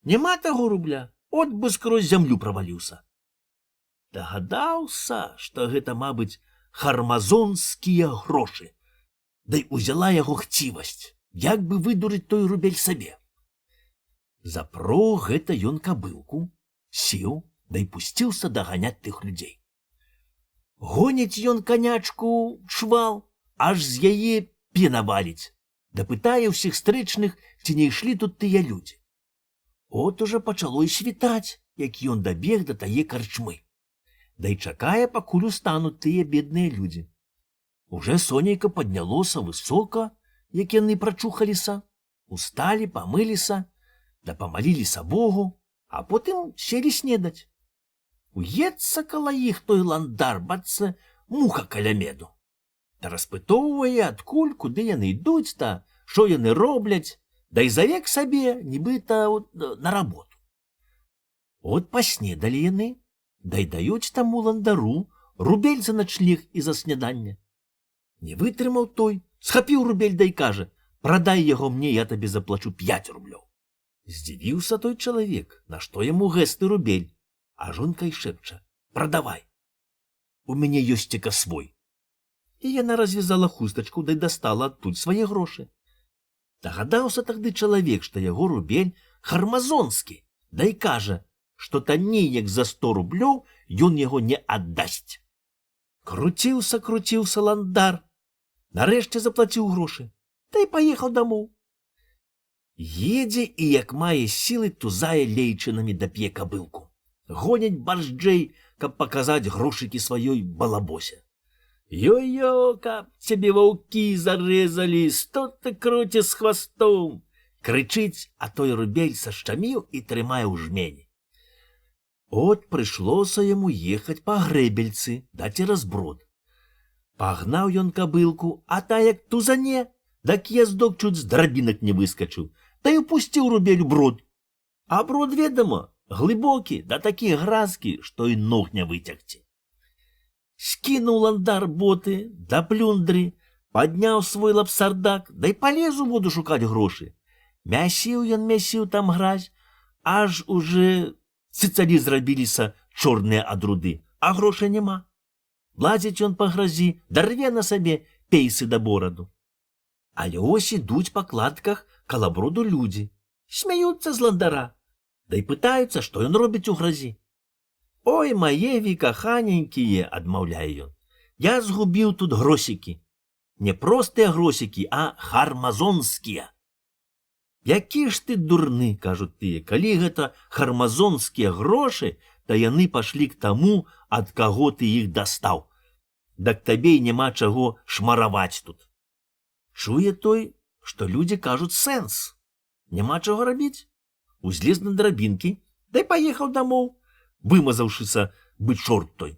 Няма таго рубля, от бы скрозь зямлю праваліўся. Дагадаўся, што гэта, мабыць, хармазонскія грошы. Дай узяла яго хцівасць, як бы выдурыць той рубель сабе. Запрог гэта ён кабылку, сеў, дай пусціўся даганяць тых людзей. Гоніць ён канячку чвал, аж з яе пена валіць, дапытае ўсіх стрэчных, ці не ішлі тут тыя людзі. От уже пачало і світаць, як ён дабег да тае карчмы. Да і чакае, пакуль устануць тыя бедныя людзі. Уже сонейка паднялося высока, як яны прачухаліся, усталі, памыліся, да памаліліся Богу, а потым селі снедаць. Уецца кала іх той ландар, бацца, муха каля меду. Та распытоўвае, адкуль, куды яны ідуць, та што яны робляць, да і завек сабе, нібыта на работу. От паснедалі яны, да і даюць таму ландару рубель за начлег і за снядання. Не вытрымаў той, схапіў рубель, да і кажа: прадай яго мне, я табе заплачу 5 рублёў. Здзівіўся той чалавек, на што яму гэсты рубель, а жонка й шэпча: прадавай, у мяне ёсць цека свой. І яна развязала хустачку, да й дастала адтуль свае грошы. Дагадаўся тагды чалавек, што яго рубель хармазонскі, да і кажа, што танней як за 100 рублёў ён яго не аддасць. Круціўся ландар, нарэшце заплаціў грошы, да і паехаў дамоў. Едзе і, як мае сілы, тузае лейчынамі да п'е кабылку. Гоняць баржджэй, каб паказаць грошыкі сваёй балабосе. Ё-ё, каб цябе ваўкі зарэзалі, што ты круціш з хвастом? Крычыць, а той рубель сашчаміў і трымае ў жмені. От прыйшлося яму ехаць па грэбельцы да цераз брод. Пагнаў ён кабылку, а та як тузане, дак яздок чуць з драбінак не выскачыў, та й упусціў рубель у брод. А брод, ведама, глыбокі, да такі гразкі, што і ног не выцягці. Скінуў ландар боты да плюндры, падняў свой лапсардак, да й палез у воду шукаць грошы. Мясіў там гразь, аж уже цыцалі зрабіліся чорныя ад руды, а грошай няма. Лазіць ён па гразі, дарве на сабе пейсы да бораду. Але ось ідуць па кладках каля броду людзі, смяюцца з ландара, да й пытаюцца, што ён робіць у гразі. «Ой, мае каханенькія», — адмаўляе ён, — «я згубіў тут гросікі. Не простыя гросікі, а хармазонскія». «Які ж ты дурны», — кажуць тыя, — «калі гэта хармазонскія грошы, то яны пашлі к таму, ад каго ты іх дастаў. Дак табе і няма чаго шмараваць тут». Чуе той, што людзі кажуць сэнс. Няма чаго рабіць. Узлез на драбінкі, да й паехаў дамоў, вымазаўшыся бы чорт той.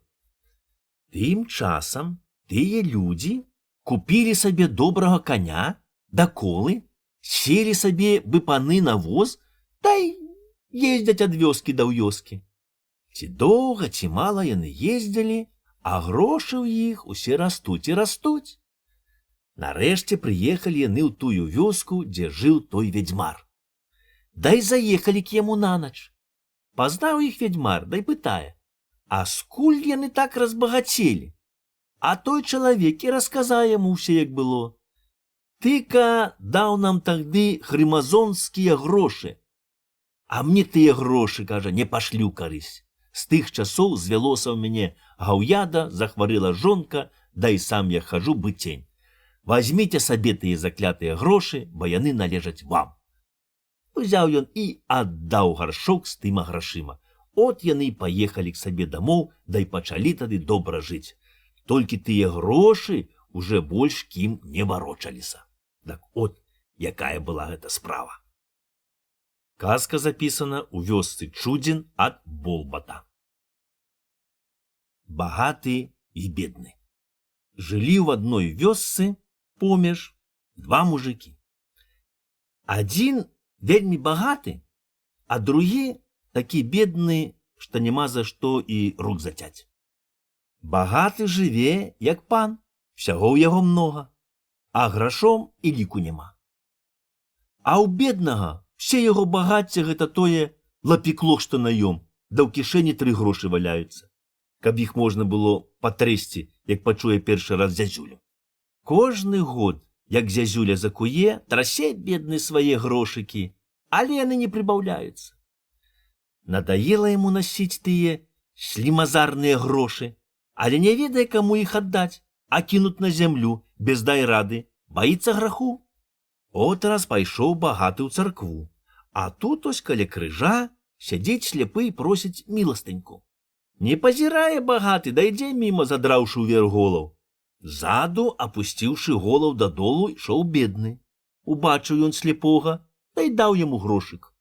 Тым часам тыя людзі купілі сабе добрага коня да колы, селі сабе бы паны на воз, та й ездзяць ад вёскі да вёскі. Ці доўга, ці мала яны ездзілі, а грошы ў іх усе растуць і растуць. Нарэшце прыехалі яны ў тую вёску, дзе жыў той ведзьмар. Да й заехалі к яму нанач. Пазнаў іх ведьмар, да й пытае, а скуль яны так разбагацелі? А той чалавек і расказае яму ўсе, як было. Ты-ка даў нам тагды хрымазонскія грошы. А мне тыя грошы, кажа, не пашлю карысць. З тых часоў звялося ў мяне гаўяда, захварэла жонка, да і сам я хажу быцень. Вазьміце сабе тыя заклятыя грошы, бо яны належаць вам. Узяў ён і аддаў гаршок з тыма грашыма. От яны і паехалі к сабе дамоў, да і пачалі тады добра жыць. Толькі тыя грошы уже больш кім не варочаліся. Так от, якая была гэта справа. Казка запісана ў вёсцы Чудзін ад Болбата. Багаты і бедны. Жылі ў адной вёсцы помеж два мужыкі. Адзін вельмі багаты, а другі такі бедны, што няма за што і рук зацяць. Багаты жыве, як пан, усяго ў яго многа, а грашом і ліку няма. А ў беднага все яго багацце гэта тое лапікло, што наём, да ў кішэні 3 грошы валяюцца, каб іх можна было патрэсці, як пачуе першы раз зязюлю. Кожны год, як зязюля закуе, трасе бедны свае грошыкі, але яны не прыбаўляюцца. Надаела яму насіць тыя слімазарныя грошы, але не ведае, каму іх аддаць, а кінуць на зямлю без дай рады, баіцца граху. От раз пайшоў багаты ў царкву, а тут ось каля крыжа сядзіць сляпы і просіць міластыньку. Не пазірае багаты, да ідзе міма, задраўшы ўверх голаў. Ззаду, апусціўшы голаў дадолу, ішоў бедны. Убачыў ён слепога, да й даў яму грошык.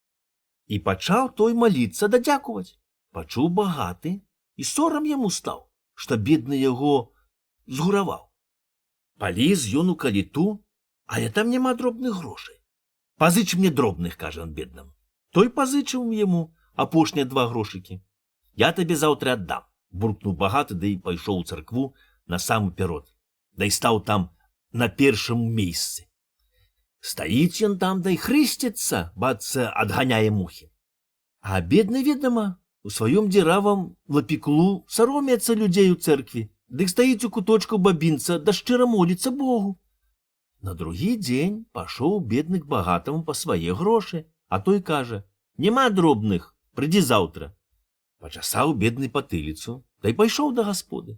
І пачаў той маліцца да дзякуваць. Пачуў багаты, і сорам яму стаў, што бедны яго згураваў. Палез ён у каліту, але там няма дробных грошай. «Пазыч мне дробных», кажа он беднаму. Той пазычыў яму апошнія 2 грошыкі. «Я табе заўтра аддам», буркнуў багаты, да і пайшоў у царкву на самы перод, да і стаў там на першым месцы. Стаіць ён там, да і хрысціцца, бацца, адганяе мухі. А бедны, ведама, у сваём дзіравам лапіклу саромецца людзей у цэркві, дык стаіць у куточку бабінца, да шчыра моліцца Богу. На другі дзень пашоў бедны к багатаму па свае грошы, а той кажа: «Няма дробных, прыдзі заўтра». Пачасаў бедны патыліцу, да і пайшоў да гасподы.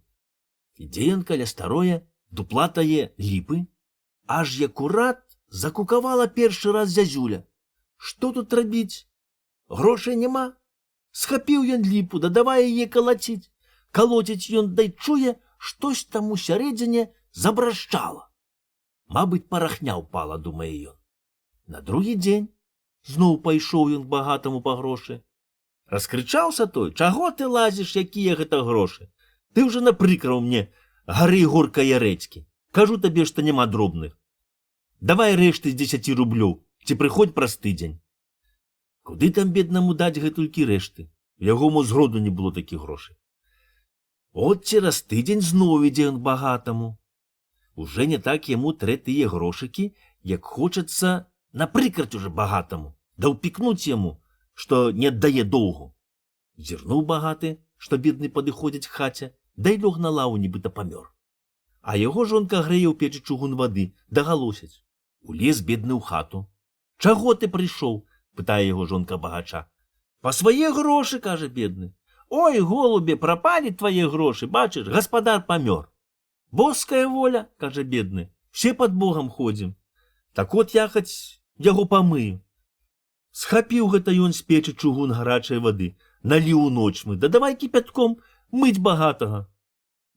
Ідзе ён каля старое дуплатае ліпы, аж акурат закукавала першы раз зязюля. Што тут рабіць? Грошай няма. Схапіў ён ліпу, да давай яе калаціць. Калоціць ён, да й чуе, штось там усярэдзіне забрашчала. Мабыць, парахня ўпала, думае ён. На другі дзень Зноў пайшоў ён к багатаму па грошы. Раскрычаўся той: «Чаго ты лазіш, якія гэта грошы? Ты ўжо напрыкраў мне гары горкае рэдзькі. Кажу табе, што няма дробных. Давай рэшты з 10 рублёў, ці прыходзь праз тыдзень». Куды там беднаму даць гэтулькі рэшты? У яго мо зроду не было такіх грошай. От цераз тыдзень зноў ідзе ён багатаму. Уже не так яму трэ тыя грошыкі, як хочацца напрыкраць уже багатаму, да ўпікнуць яму, што не аддае доўгу. Зірнуў багаты, што бедны падыходзіць к хаце, да й лёг на лаву, нібыта памёр. А яго жонка грэе ў печы чугун вады, да галосіць. Улез бедны ў хату. «Чаго ты прыйшоў?» – пытае яго жонка багача. «Па свае грошы», – кажа бедны. «Ой, голубе, прапалі твае грошы, бачыш, гаспадар памёр». «Боская воля», – кажа бедны, – «все под Богом ходзім. Так от я хоць яго памыю». Схапіў гэта ён з печы чугун гарачай вады, наліў у ночмы, да давай кіпятком мыць багатага.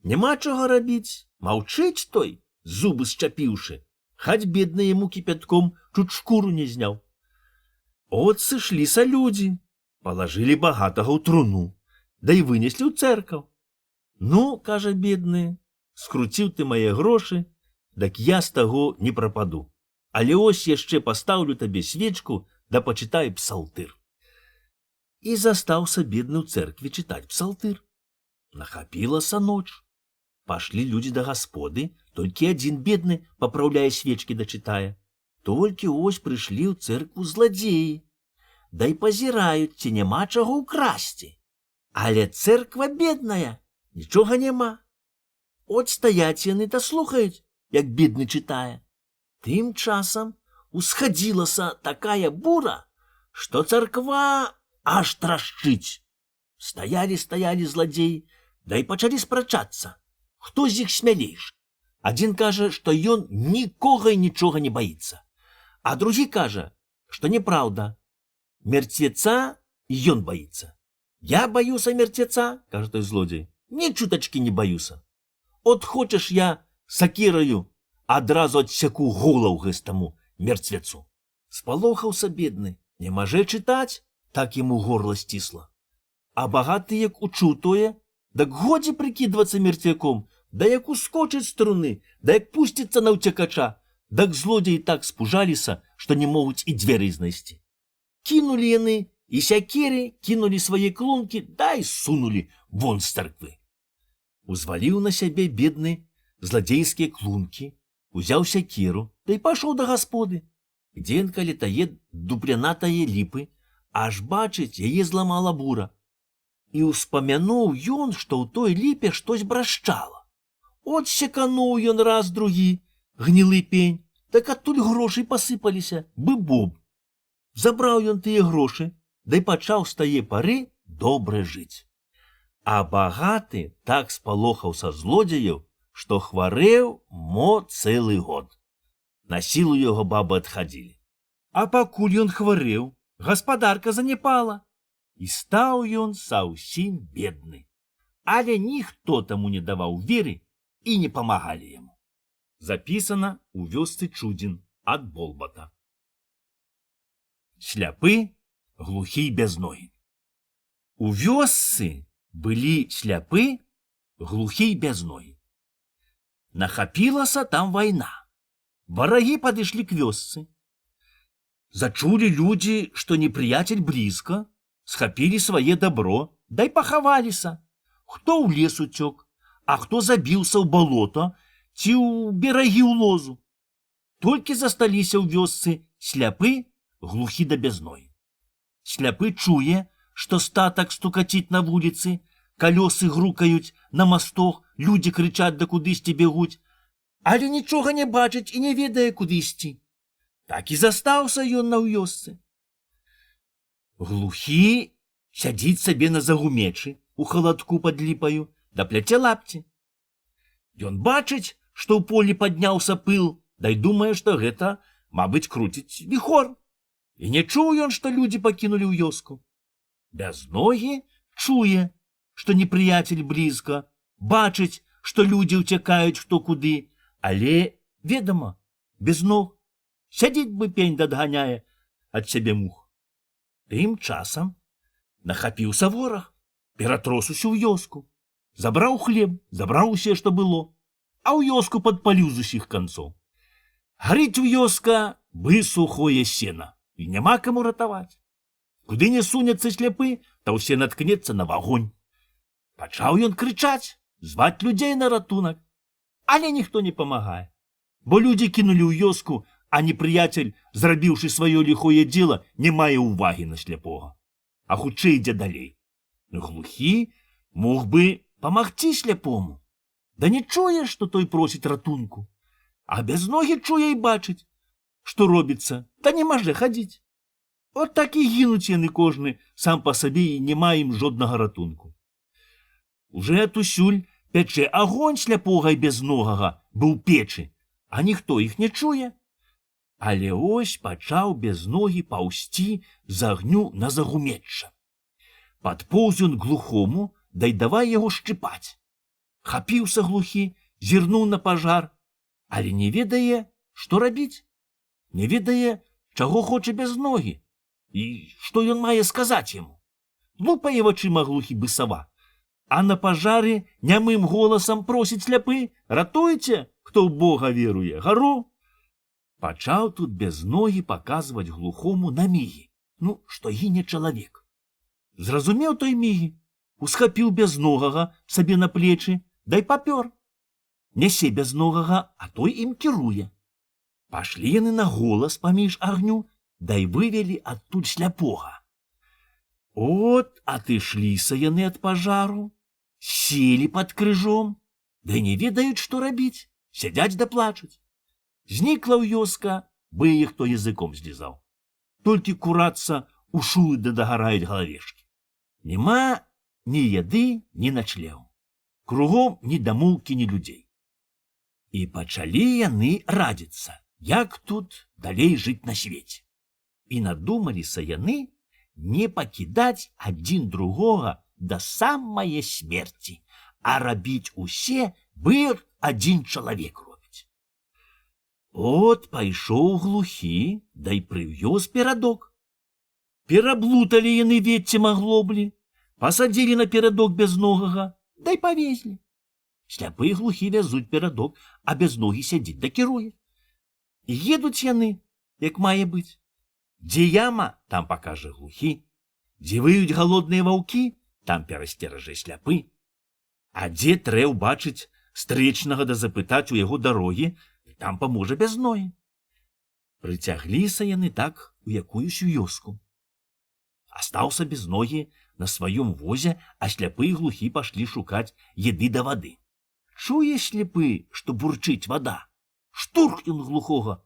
Няма чага рабіць, маўчыць той, зубы счапіўшы, хаць бедны яму кіпятком чуць шкуру не зняў. От сышліся людзі, палажылі багатага ў труну, да і вынеслі ў цэркаў. «Ну, — кажа бедны, — скруціў ты мае грошы, дак я з таго не прападу. Але ось яшчэ пастаўлю табе свечку, да пачытай псалтыр». І застаўся бедны ў цэркве чытаць псалтыр. Нахапілася ноч. Пашлі людзі да гасподы, толькі адзін бедны папраўляе свечкі да чытае. Толькі ось прыйшлі ў цэркву зладзеі, да і пазіраюць, ці няма чаго ўкрасці. Але цэрква бедная, нічога няма. От стаяць яны та слухаюць, як бедны чытае. Тым часам усхадзілася такая бура, што царква аж трашчыць. Стаялі зладзеі, да і пачалі спрачацца, хто з іх смялейшы. Адзін кажа, што ён нікога і нічога не баіцца, а другі кажа, што неправда. Мерцвеца ён баіцца. «Я баюся мерцвеца, — кажа той злодзей, — ні чутачкі не баюся. От хочаш я сакіраю адразу адсяку голову гэстаму мерцвецу». Спалохаўся бедны, не маже чытаць, так яму горла сцісла. А багаты як учуў тое, дак годзе прыкідвацца мерцвяком, да як ускочыць струны, да як пусціцца на ўцякача, дак злодзеі так спужаліся, што не могуць і дзвярэй знайсці. Кінулі яны і сякеры, кінулі свае клункі, да і сунулі вон з царквы. Узваліў на сябе бедны зладзейскія клункі, узяў сякеру, да і пайшоў да гасподы. Ідзе ён каля тае дуплянатае ліпы, аж бачыць, яе зламала бура. І ўспамянуў ён, што ў той ліпе штось брашчала. От секануў ён раз другі, гнілы пень, так адтуль грошай пасыпаліся, бы-боб. Забраў ён тыя грошы, да і пачаў з тае пары добра жыць. А багаты так спалохаўся злодзеяў, што хварэў мо цэлы год. На сілу яго бабы адхадзілі. А пакуль ён хварэў, гаспадарка заняпала, і стаў ён саўсім бедны. Але ніхто таму не даваў веры і не памагалі яму. Запісана ў вёсцы Чудзін ад Болбата. Сляпы, глухі і бязногі. У вёсцы былі сляпы, глухі і бязногі. Нахапілася там вайна. Варагі падышлі к вёсцы. Зачулі людзі, што непрыяцель блізка, схапілі свае дабро, да і пахаваліся. Хто ў лес уцёк, а хто забіўся ў балота ці ў берагі ў лозу. Толькі засталіся ў вёсцы сляпы, глухі да бязной. Сляпы чуе, што статак стукаціць на вуліцы, калёсы грукаюць на мастох, людзі крычаць да кудысьці бегуць, але нічога не бачыць і не ведае, куды ісці. Так і застаўся ён на вёсцы. Глухі сядзіць сабе на загумечы у халадку пад ліпаю, да пляце лапці. Ён бачыць, што ў полі падняўся пыл, да й думае, што гэта, мабыць, круціць віхор. І не чуў ён, што людзі пакінулі ў вёску. Бязногі чуе, што непрыяцель блізка, бачыць, што людзі ўцякаюць хто куды, але, ведама, без ног. Сядзіць бы пень дадганяе, ад сябе мух. Тым часам нахапіўся вораг, ператрос усю вёску, забраў хлеб, забраў усе, што было, а ў вёску падпаліў з усіх канцоў. Гарыць у вёска бы сухое сена, і няма каму ратаваць. Куды не сунецца сляпы, то ўсе наткнецца на вагонь. Пачаў ён крычаць, зваць людзей на ратунак, але ніхто не памагае, бо людзі кінулі ў вёску, а непрыяцель, зрабіўшы сваё ліхое дзела, не мае ўвагі на сляпога, а хутчэй ідзе далей. Глухі мог бы памагчы сляпому, да не чуе, што той просіць ратунку, а бязногі чуе і бачыць, што робіцца, да не можа хадзіць. От так і гінуць яны кожны сам па сабе і няма ім жоднага ратунку. Уже атусюль пячэ агонь сляпога і бязногага быў печы, а ніхто іх не чуе. Але ось пачаў бязногі паўсці з агню на загуметча. Падпоўз ён глухому, да й давай яго шчыпаць. Хапіўся глухі, зірнуў на пажар, але не ведае, што рабіць. Не ведае, чаго хоча бязногі, і што ён мае сказаць яму. Лупае вачыма глухі бысава, а на пажары нямым голасам просіць сляпы: «Ратуйце, хто ў Бога веруе, гару!» Пачаў тут бязногі паказваць глухому на мігі, што гіне чалавек. Зразумеў той мігі, усхапіў бязногага сабе на плечы, дай папёр. Нясе бязногага, а той ім кіруе. Пашлі яны на голас паміж агню, дай вывелі адтуль сляпога. От атышліся яны ад пажару, селі пад крыжом, дай не ведаюць, што рабіць, сядзяць да плачуць. Знікла ў вёска, бы іх хто языком злізаў. Толькі курацца у шулы да дагараюць галавешкі. Нема ні яды, ні начлегу. Кругом ні дамоўкі, ні людзей. І пачалі яны радзіцца, як тут далей жыць на свеце. І надумаліся яны не пакідаць адзін другога да самае смерці, а рабіць усе, бы адзін чалавек робіць. От пайшоў глухі, да й прывёз перадок. Пераблуталі яны веццем аглоблі, пасадзілі на перадок бязногага, да й павезлі. Сляпы і глухі вязуць перадок, а бязногі сядзіць да кіруе. Едуць яны, як мае быць. Дзе яма, там пакажа глухі, дзе выюць галодныя ваўкі, там перасцеражэ сляпы. А дзе трэ ўбачыць стрэчнага да запытаць у яго дарогі, там паможа бязногі. Прыцягліся яны так у якуюсь вёску. Астаўся бязногі на сваём возе, а сляпы і глухі пашлі шукаць еды да вады. Чуе сляпы, што бурчыць вада. Штурх ён глухога,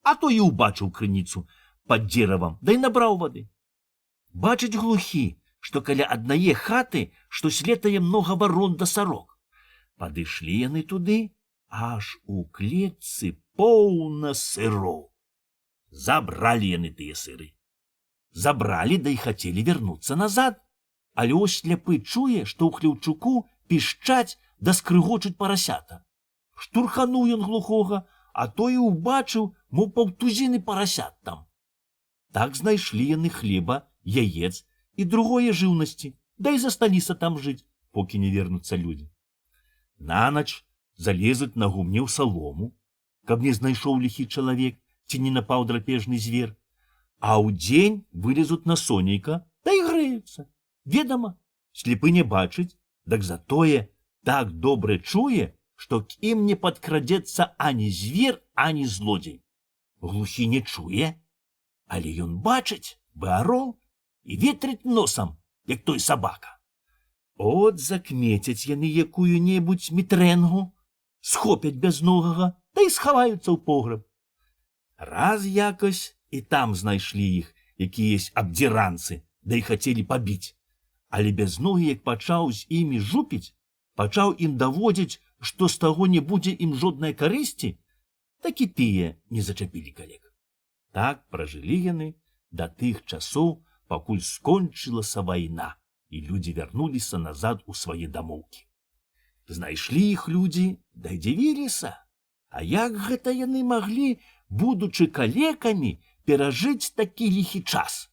а то і ўбачыў крыніцу пад дзеравам, да й набраў вады. Бачыць глухі, што каля аднае хаты, што слетае многа варон да сарок. Падышлі яны туды, аж у клетцы поўна сыроў. Забралі яны тыя сыры. Забралі, да і хацелі вярнуцца назад. Але ось сляпы чуе, што ў хлеўчуку пішчаць да скрыгочуць парасята. Штурхануў ён глухога, а той і ўбачыў, мо паўтузіны парасят там. Так знайшлі яны хлеба, яец і другое жыўнасці, да і засталіся там жыць, покі не вернуцца людзі. Нанач залезуць на гумне ў салому, каб не знайшоў ліхі чалавек ці не напаў драпежны звер, а ўдзень вылезуць на сонейка, да і грэюцца. Ведама, сляпы не бачыць, дак затое так добра чуе, што к ім не падкрадзецца ані звер, ані злодзей. Глухі не чуе, але ён бачыць бы арол і ветрыць носам, як той сабака. От закмецяць яны якую-небудзь мітрэнгу, схопяць бязногага, да і схаваюцца ў пограб. Раз якось і там знайшлі іх якіясь абдзіранцы, да і хацелі пабіць. Але бязногі, як пачаў з імі жупіць, пачаў ім даводзіць, што з таго не будзе ім жоднай карысці, так і тыя не зачапілі калек. Так пражылі яны да тых часоў, пакуль скончылася вайна, і людзі вярнуліся назад у свае дамоўкі. Знайшлі іх людзі, да і дзівіліся. А як гэта яны маглі, будучы калекамі, перажыць такі ліхі час?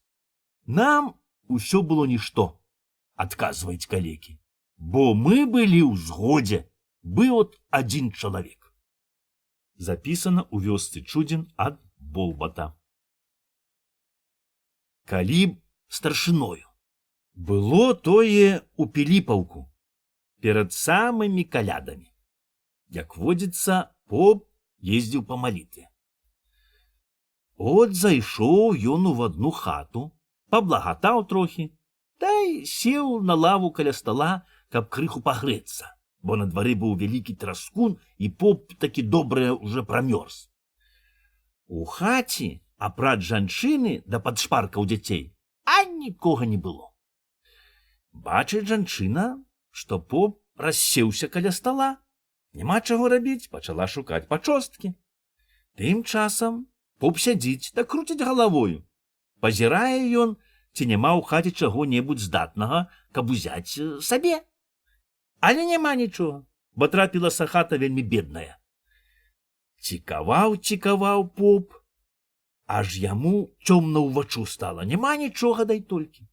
Нам усё было нішто, адказваюць калекі, бо мы былі ў згодзе, быў от адзін чалавек. Запісана ў вёсцы Чудзін ад Болбата. Калі б старшыною. Было тое ў Піліпаўку, перад самымі калядамі. Як водзіцца, поп ездзіў па малітве. От зайшоў ён у адну хату, паблагатаў трохі, та й сеў на лаву каля стала, каб крыху пагрэцца, бо на двары быў вялікі траскун, і поп такі добрае уже прамёрз. У хаце, апрад жанчыны да падшпаркаў дзяцей, а нікога не было. Бачыць жанчына, што поп рассеўся каля стала. Няма чаго рабіць, пачала шукаць пачосткі. Тым часам поп сядзіць да круціць галавою. Пазірае ён, ці няма ў хаце чаго-небудзь здатнага, каб узяць сабе. Але няма нічога, бо трапілася хата вельмі бедная. Цікаваў поп, аж яму цёмна ўваччу стала, няма нічога, дай толькі.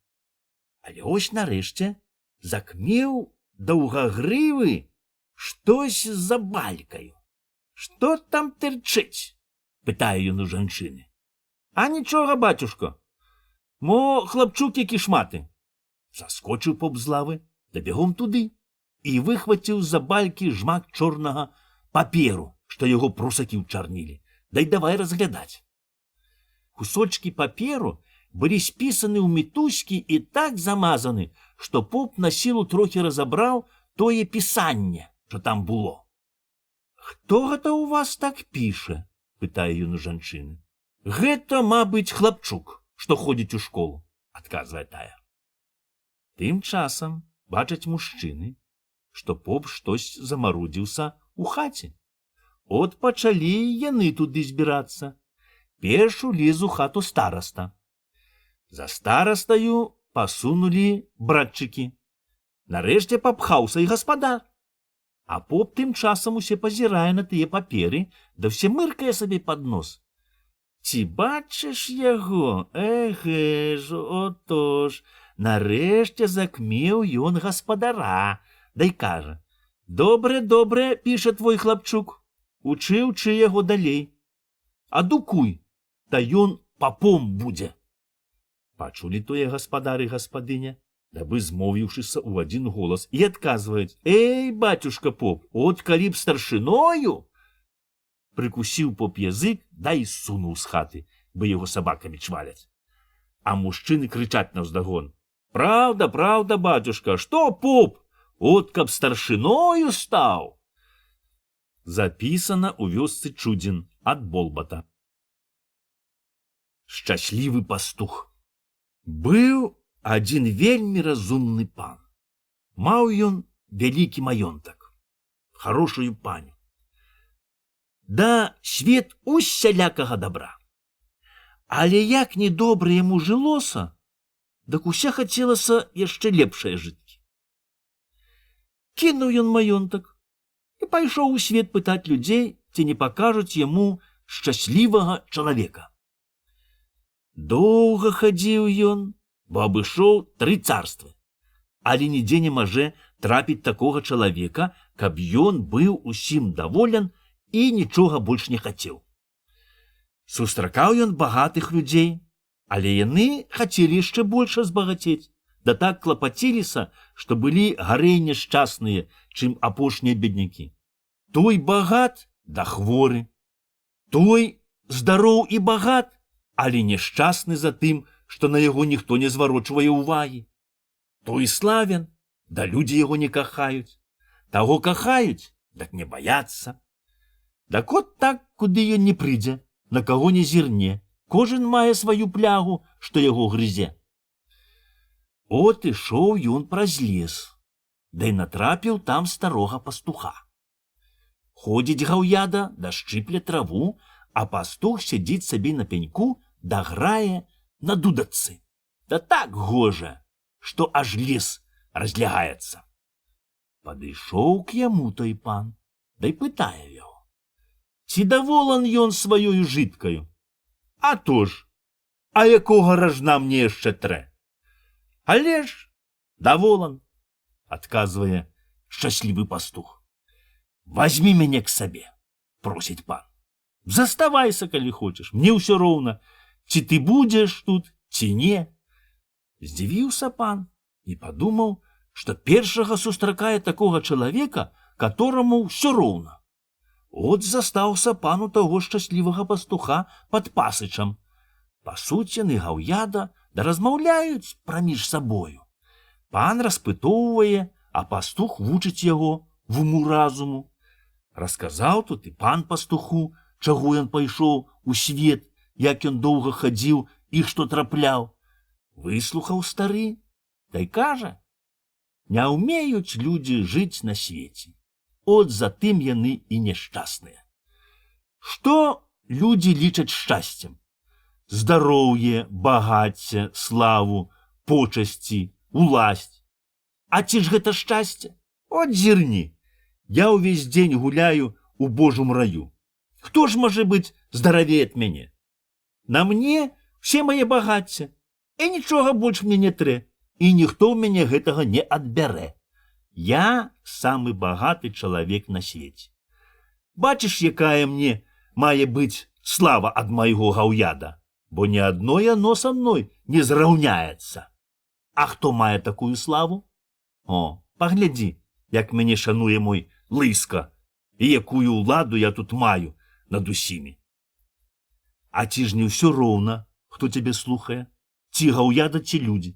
Але ось нарэшце закмеў даўгагрывы штось за балькаю. Што там тырчыць? Пытае ён у жанчыны. А нічога, бацюшка, мо хлапчук які шматы. Заскочыў поп з лавы, да бегом туды, і выхваціў з-за балькі жмак чорнага паперу, што яго прусакі ўчарнілі. Дай давай разглядаць. Кусочкі паперу былі спісаны ў мітуські і так замазаны, што поп на сілу трохі разабраў тое пісанне, што там было. Хто гэта ў вас так піша? Пытае ён у жанчыны. Гэта, мабыць, хлапчук, што ходзіць у школу, адказвае тая. Тым часам бачаць мужчыны, што поп штось замарудзіўся ў хаце. От пачалі яны туды збірацца. Першу лез у хату стараста. За старастаю пасунулі братчыкі. Нарэшце папхаўся і гаспадар. А поп тым часам усе пазірае на тыя паперы, да ўсе мыркае сабе пад нос. Ці бачыш яго? Эгэ ж, отож, нарэшце закмеў ён гаспадара, дай кажа: добре, піша твой хлапчук, учы яго далей. Адукуй, та ён папом будзе. Пачулі тое гаспадар і гаспадыня, дабы змовіўшыся ў адзін голас, і адказваюць: эй, бацюшка поп, от калі б старшыною. Прыкусіў поп язык, да і сунуў з хаты, бы яго сабакамі чваляць. А мужчыны крычаць наўздагон: правда, бацюшка, што поп, от каб старшыною стаў. Запісана ў вёсцы Чудзін ад Болбата. Шчаслівы пастух. Быў адзін вельмі разумны пан. Маў ён вялікі маёнтак, хорошую паню. Да свет усялякага добра. Але як недобра яму жылося, дак уся хацелася яшчэ лепшае жыцці. Кінуў ён маёнтак і пайшоў у свет пытаць людзей, ці не пакажуць яму шчаслівага чалавека. Доўга хадзіў ён, бо абышоў 3 царствы, але нідзе не можа трапіць такога чалавека, каб ён быў усім даволен і нічога больш не хацеў. Сустракаў ён багатых людзей, але яны хацелі яшчэ больш збагацець, да так клапаціліся, што былі гарэй няшчасныя, чым апошнія беднякі. Той багат, да хворы. Той здароў і багат, але няшчасны за тым, што на яго ніхто не зварочвае ўвагі. Той славен, да людзі яго не кахаюць. Таго кахаюць, дак не баяцца. Дак от так, куды ён не прыйдзе, на каго не зірне, кожен мае сваю плягу, што яго грызе. От ішоў ён праз лес, да й натрапіў там старога пастуха. Ходзіць гаўяда, да шчыпле траву, а пастух сядзіць сабе на пеньку, да грае на дудачцы. Да так гожа, што аж лес разлягаецца. Падышоў к яму той пан, да й пытае яго: ці даволен ён сваёю жыткаю? А то ж, А якога ражна мне яшчэ трэ? Але ж даволан, адказвае шчаслівы пастух. Вазьмі мяне к сабе, просіць пан. Заставайся, калі хочаш, мне ўсё роўна, ці ты будзеш тут, ці не. Здзівіўся пан і падумаў, што першага сустракае такога чалавека, которому ўсё роўна. От застаўся пан у таго шчаслівага пастуха пад пасычам. Пасуць яны гаўяда, да размаўляюць праміж сабою. Пан распытоўвае, а пастух вучыць яго в уму-разуму. Расказаў тут і пан пастуху, чаго ён пайшоў у свет, як ён доўга хадзіў і што трапляў. Выслухаў стары, та й кажа: не ўмеюць людзі жыць на свеце. От затым яны і няшчасныя. Што людзі лічаць шчасцем? Здароўе, багацце, славу, почасці, уласць. А ці ж гэта шчасце? От зірні, я ўвесь дзень гуляю у Божым раю. Хто ж можа быць здаравей ад мяне? На мне все мае багацце, і нічога больш мне не трэ, і ніхто ў мяне гэтага не адбярэ. Я самы багаты чалавек на свеце. Бачыш, якая мне мае быць слава ад майго гаўяда, бо ні адно яно са мной не зраўняецца. А хто мае такую славу? О, паглядзі, як мяне шануе мой лыска, і якую ўладу я тут маю над усімі. А ці ж не ўсё роўна, хто цябе слухае? Ці гаўяда, ці людзі?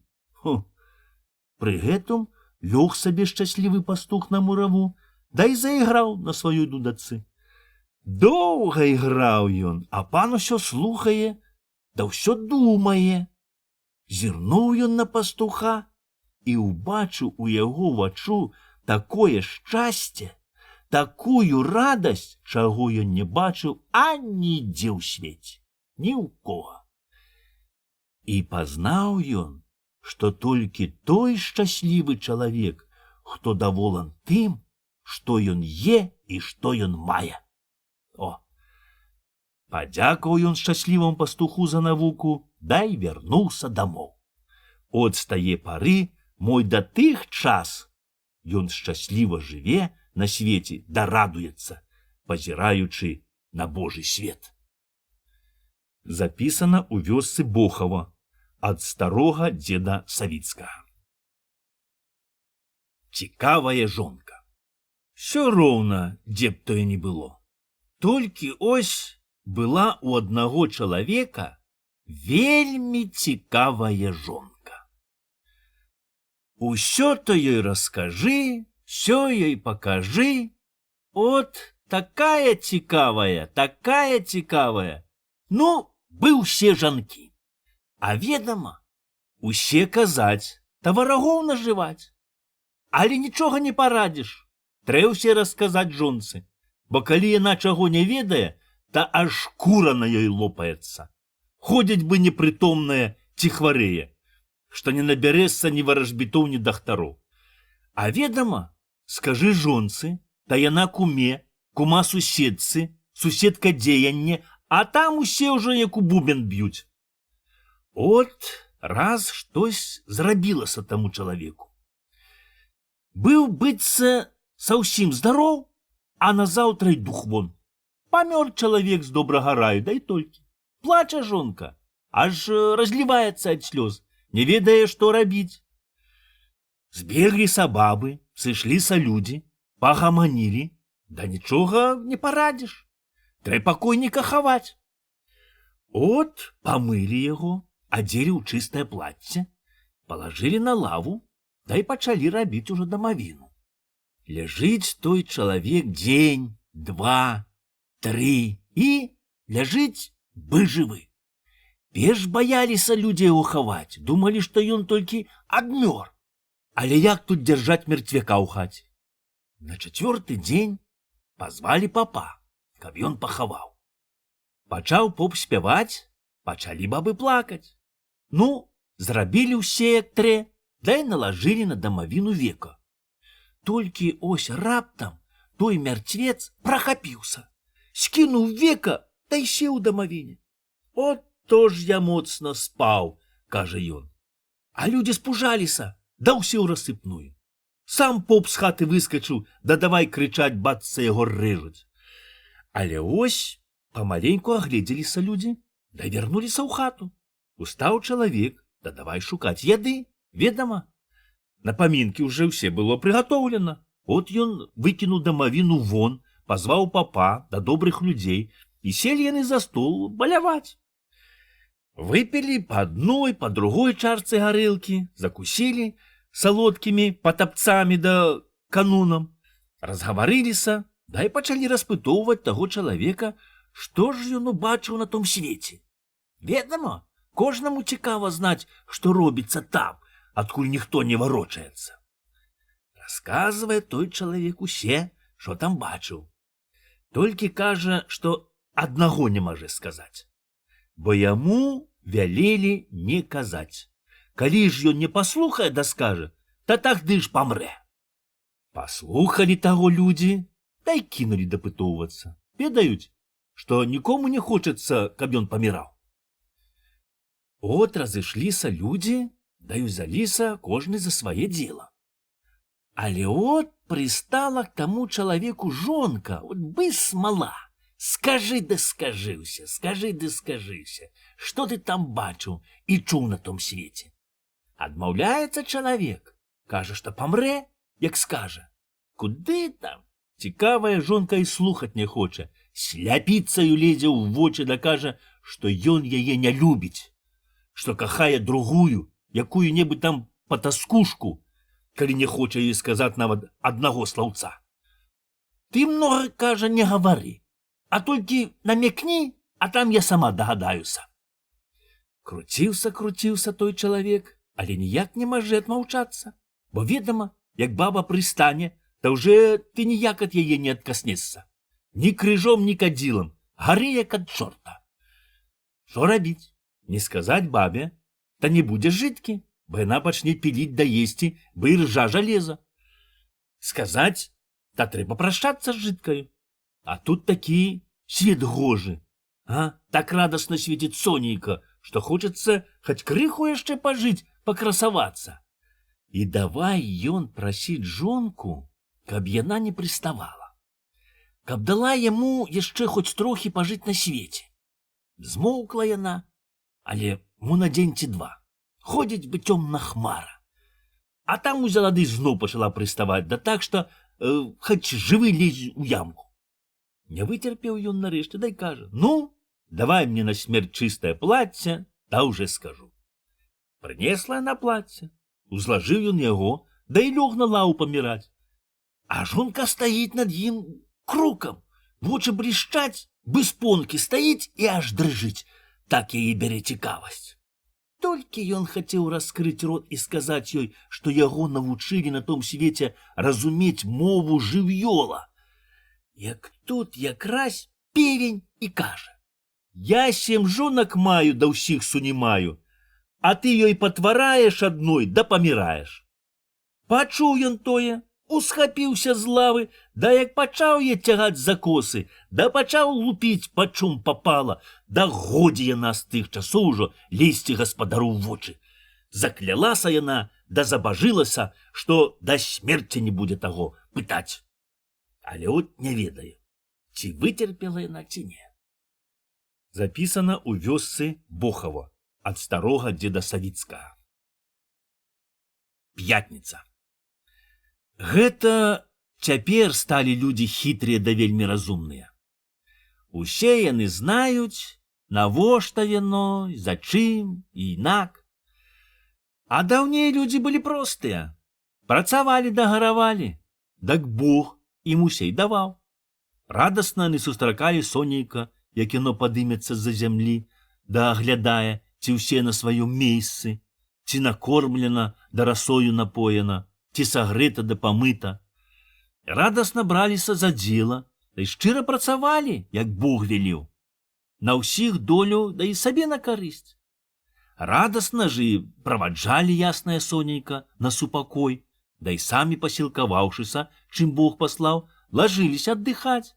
Пры гэтым лёг сабе шчаслівы пастух на мураву, да і заіграў на сваёй дудацы. Доўга іграў ён, а пан усё слухае, да ўсё думае. Зірнуў ён на пастуха і ўбачыў у яго вачу такое шчасце, такую радасць, чаго ён не бачыў анідзе ў свеце, ні ў кога. І пазнаў ён, што толькі той шчаслівы чалавек, хто даволан тым, што ён е і што ён мае. О! Падзякаў ён шчаслівым пастуху за навуку, да і вярнуўся дамоў. От з тае пары мой да тых час ён шчасліва жыве на свеце да радуецца, пазіраючы на Божы свет. Запісана ў вёсцы Бохава ад старога дзеда Савіцкага. Цікавая жонка. Всё роўна, дзе б тое не было. Толькі ось была у аднаго чалавека вельмі цікавая жонка. Усё то ёй раскажы, всё ёй пакажы. От такая цікавая, такая цікавая. Ну, бы ўсе жанкі. А ведама, усе казаць, та варагоў нажываць. Але нічога не парадзіш. Трэ ўсе расказаць жонцы, бо калі яна чаго не ведае, та аж шкура на ёй лопаецца. Ходзіць бы непрытомная ці хварэе, што не набярэцца ні варажбітоў, ні дахтароў. А ведама, скажы жонцы, та яна куме, кума суседцы, суседка дзеянне, а там усе ўжо як у бубен б'юць. От раз штось зрабілася таму чалавеку. Быў быцца саўсім здароў, а назаўтра й дух вон. Памёр чалавек з добрага раю, дай толькі. Плача жонка, аж разліваецца ад слёз, не ведае, што рабіць. Збегліся бабы, сышліся людзі, пагаманілі, да нічога не парадзіш. Трэ пакойніка хаваць. От памылі яго, адзелі ў чыстае плацце, палажылі на лаву, да і пачалі рабіць ужо дамавіну. Ляжыць той чалавек дзень, два, тры і ляжыць бы жывы. Пеш баяліся людзі яго хаваць, думалі, што ён толькі адмёр. Але як тут дзяржаць мертвяка ў хаце? На чацвёрты дзень пазвалі папа, каб ён пахаваў. Пачаў поп спяваць, пачалі бабы плакаць. Ну, зрабілі ўсе як трэ, да і налажылі на дамавіну века. Толькі ось раптам той мярцвец прахапіўся, скінуў века, да і сеў у дамавіне. От што ж я моцна спаў, кажа ён. А людзі спужаліся, да ўсе ў рассыпную. Сам поп з хаты выскачыў, да давай крычаць, бацца яго рэжуць. Але ось памаленьку агледзеліся людзі, да вярнуліся ў хату. Устаў чалавек, да давай шукаць яды, ведама. На памінкі ўжо ўсе было прыгатоўлена. От ён выкінуў дамавіну вон, пазваў папа да добрых людзей, і селі яны за стол баляваць. Выпілі па адной, па другой чарцы гарэлкі, закусілі салодкімі патапцамі да канунам, разгаварыліся, да і пачалі распытоўваць таго чалавека, што ж ён убачыў на том свеце. Ведама, кожнаму цікава знаць, што робіцца там, адкуль ніхто не варочаецца. Расказвае той чалавек усе, што там бачыў. Толькі кажа, што аднаго не можа сказаць. Бо яму вялелі не казаць. Калі ж ён не паслухае да скажа, та тагды ж памрэ. Паслухалі таго людзі, да і кінулі дапытоўвацца. Ведаюць, што нікому не хочацца, каб ён паміраў. От разышліся людзі, да і ўзяліся кожны за свае дзела. Але от прыстала к таму чалавеку жонка, от бы смала. Скажы да скажыўся, скажы да скажыўся, што ты там бачыў і чуў на том свеце. Адмаўляецца чалавек, кажа, што памрэ, як скажа. Куды там? Цікавая жонка і слухаць не хоча, сляпіцаю лезе ў вочы да кажа, што ён яе не любіць, што кахае другую, якую-небудзь там патаскушку, калі не хоча ёй сказаць нават аднаго слаўца. Ты многа, кажа, не гавары, а толькі намекні, а там я сама дагадаюся. Круціўся той чалавек, але ніяк не можа адмаўчацца, бо ведама, як баба прыстане, та ўжо ты ніяк ад яе не адкаснешся. Ні крыжом, ні кадзілам, гары як ад чорта. Што рабіць? Не сказаць бабе, та не будзе жыткі, бо яна пачне піліць да есці, бо і ржа жалеза. Сказаць, та трэба прашчацца з жыткаю. А тут такі свет гожы. Так радасна свеціць сонейка, што хочацца хоць крыху яшчэ пажыць, пакрасавацца. І давай ён прасіць жонку, каб яна не прыставала, каб дала яму яшчэ хоць трохі пажыць на свеце. Змоўкла яна, але мо на дзень ці два. Ходзіць бы цёмна хмара. А там узяла ды зноў пачала прыставаць, да так, што хоць жывы лезь у ямку. Не выцерпеў ён нарэшце, дай кажа, ну, давай мне на смерць чыстае плацце, та ўжо скажу. Прынесла яна плацце, узлажыў ён яго, да і лёг на лаву паміраць. А жонка стаіць над ім крукам, вочы блішчаць, бы спонкі стаіць і аж дрыжыць, так яе бярэ цікавасць. Толькі ён хацеў раскрыць рот і сказаць ёй, што яго навучылі на том свеце разумець мову жывёла. Як тут якраз певень і кажа: я 7 жонак маю, да ўсіх сунімаю, а ты ёй патвараеш адной, да паміраеш. Пачуў ён тое, усхапіўся з лавы, да як пачаў е цягаць за косы, да пачаў лупіць, па чым папала, да годзе яна з тых часоў ужо лезці гаспадару ў вочы. Заклялася яна, да забажылася, што да смерці не будзе таго пытаць. Але от не ведае, ці выцерпела яна, ці не. Запісана ў вёсцы Бохава ад старога дзеда Савіцкага. Пятніца. Гэта цяпер сталі людзі хітрыя да вельмі разумныя. Усе яны знаюць, навошта яно, за чым і інак. А даўней людзі былі простыя. Працавалі да гаравалі, дак Бог ім усей даваў. Радасна яны сустракалі сонейка, як яно падымецца з-за зямлі, да аглядае, ці ўсе на сваём месцы, ці накормлена, да расою напоена, ці сагрэта да памыта. Радасна браліся за дзела, да і шчыра працавалі, як Бог велеў. На ўсіх долю, да і сабе на карысць. Радасна ж і праваджалі яснае сонейка на супакой, да і самі пасілкаваўшыся, чым Бог паслаў, лажыліся аддыхаць.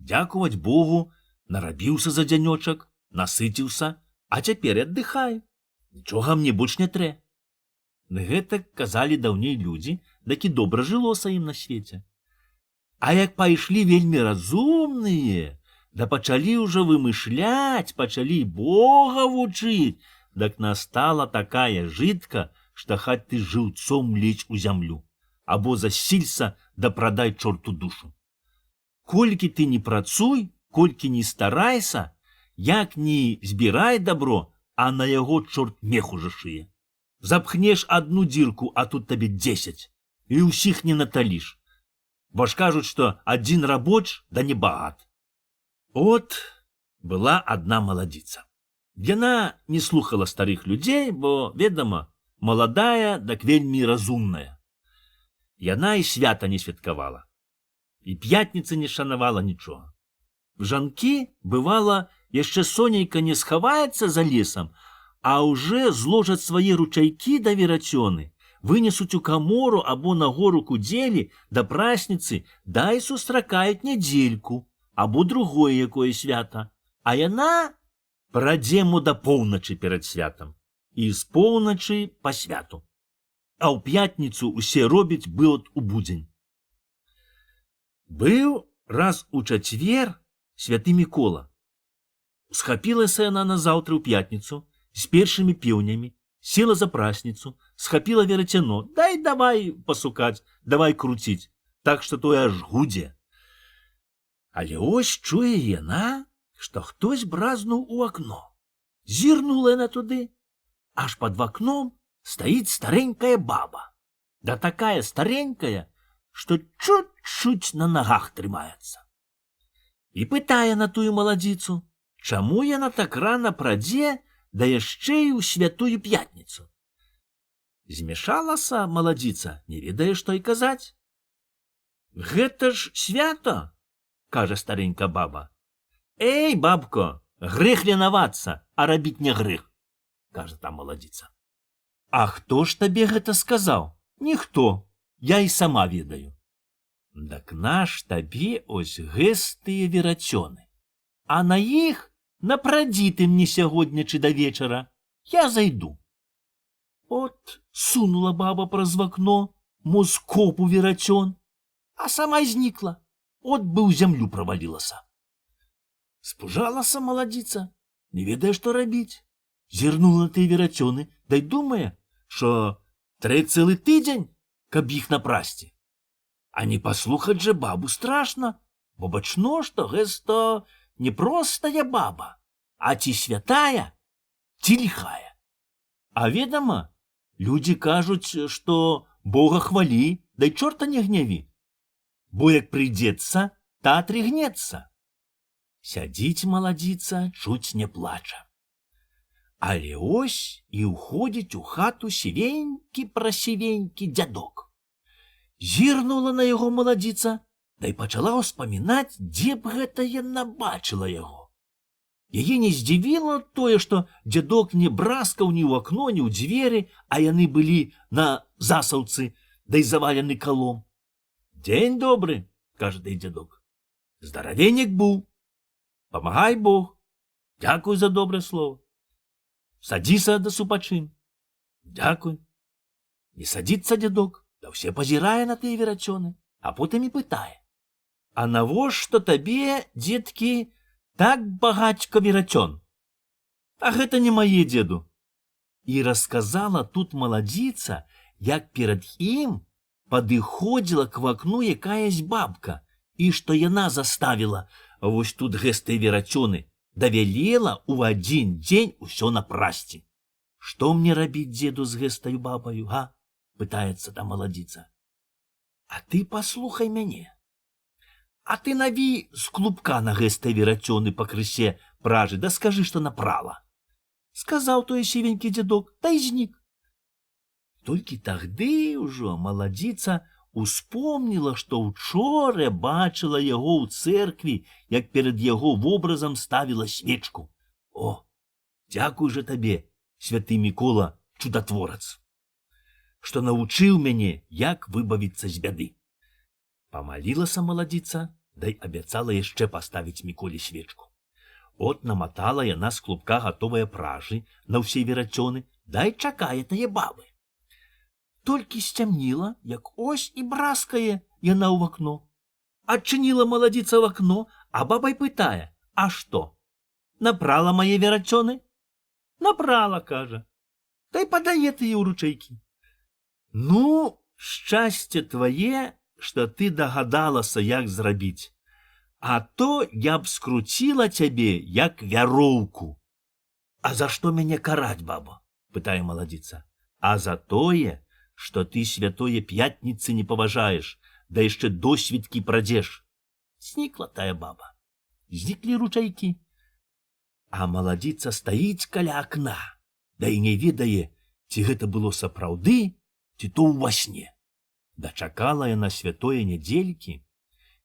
Дзякуваць Богу, нарабіўся за дзянёчак, насыціўся, А цяпер аддыхаю. Нічога мне больш не трэ. Гэта казалі даўней людзі, такі добра жылося ім на свеце. А як пайшлі вельмі разумныя, да пачалі ўжо вымышляць, пачалі Бога вучыць, дак настала такая жытка, што хаць ты жыўцом ледзь у зямлю, або засілься да прадай чорту душу. Колькі ты не працуй, колькі не старайся, як не збірай добро, а на яго чорт меху жашые. Запхнеш одну дзірку, а тут табе 10, і ўсіх не наталіш. Бо ж кажуць, што адзін рабоч да не багат. От была адна маладзіца. Яна не слухала старых людзей, бо, ведама, маладая, дак вельмі разумная. Яна і свята не святкавала, і п'ятніцы не шанавала нічога. Жанкі, бывала, яшчэ сонейка не схаваецца за лесам, а ўжо зложаць свае ручайкі да верацёны, вынесуць у камору або на гору кудзелі да прасніцы, дай сустракаюць нядзельку або другое якое свята, а яна прадзему да поўначы перад святам і з поўначы па святу. А ў п'ятніцу усе робяць быот у будзень. Быў раз у чацвер святы Мікола. Схапілася яна назаўтра ў п'ятніцу з першымі пеўнямі, села за прасніцу, схапіла верацяно, дай давай пасукаць, давай круціць, так што тое аж гудзе. Але ось чуе яна, што хтось бразнуў у акно. Зірнула яна туды, аж пад вакном стаіць старенькая баба. Да такая старенькая, што чуть-чуть на нагах трымаецца. І пытае на тую маладзіцу, чаму яна так рана прадзе, да яшчэ і ў святую п'ятніцу. Змяшалася маладзіца, не ведае, што і казаць. Гэта ж свята, кажа старенька баба. Эй, бабко, грэх ленавацца, а рабіць не грэх, кажа там маладзіца. А хто ж табе гэта сказаў? Ніхто, я і сама ведаю. Дак наш табе ось гэстыя верацёны, а на іх напрадзі ты мне сягоння чы да вечара, я зайду. От сунула баба праз вакно москопу верацён, а сама знікла, от бы ў зямлю правалілася. Спужалася маладзіца, не ведае, што рабіць. Зірнула на тыя верацёны, дай думае, што трэ цэлы тыдзень, каб іх напрасці. А не паслухаць жа бабу страшна, бо бачно, што гэта не простая баба, а ці святая, ці ліхая. А ведама, людзі кажуць, што Бога хвалі, дай чорта не гняві, бо як прыйдзецца, тат рыгнецца. Сядзіць маладзіца, чуць не плача. Але ось і ўходзіць у хату сівенькі-прасівенькі дзядок. Зірнула на яго маладзіца, дай пачала ўспамінаць, дзе б гэта яна бачыла яго. Яе не здзівіла тое, што дзядок не браскаў ні ў акно, ні ў дзверы, а яны былі на засаўцы, дай завалены калом. Дзень добры, кажа дай дзядок. Здаравенек быў. Памагай Бог. Дякуй за добрае слово. Садзіся да супачын. Дякуй. Не садзіцца дзядок, да ўсе пазірае на тыя верацёны, а потым і пытае. А навошта табе, дзеткі, так багацька верацён? А гэта не мае, дзеду. І расказала тут маладзіца, як перад ім падыходзіла к вакну якаясь бабка, і што яна заставіла вось тут гэстыя верацёны, давялела ў адзін дзень усё напрасці. Што мне рабіць, дзеду, з гэстаю бабаю, га? Пытаецца та маладзіца. А ты паслухай мяне. А ты наві з клубка на гэстыя верацёны пакрысе пражы, да скажы, што напрала. Сказаў той сівенькі дзедок, та і знік. Толькі тагды ўжо маладзіца успомніла, што учора бачыла яго ў цэркві, як перад яго вобразам ставіла свечку. О, дзякуй жа табе, святы Мікола, чудатворац, што навучыў мяне, як выбавіцца з бяды. Памалілася маладзіца, дай абяцала яшчэ паставіць Міколе свечку. От намотала яна з клубка гатовыя пражы на ўсе верацёны, дай чакае тае бабы. Толькі сцямніла, як ось і браскае яна ў вакно. Адчыніла маладзіца в акно, а баба й пытае: «А што? Напрала мае верацёны?» «Напрала», кажа. Та й падае тыя ў ручайкі. «Ну, шчасце твае, што ты дагадалася, як зрабіць. А то я б скруціла цябе, як вяроўку». «А за што мяне караць, баба?» – пытае маладзіца. «А за тое, што ты святое пятніцы не паважаеш, да яшчэ досвідкі прадзеш». Знікла тая баба. Зніклі ручайкі. А маладзіца стаіць каля акна, да і не ведае, ці гэта было сапраўды, ці то ўва сне. Дачакала яна святое нядзелькі,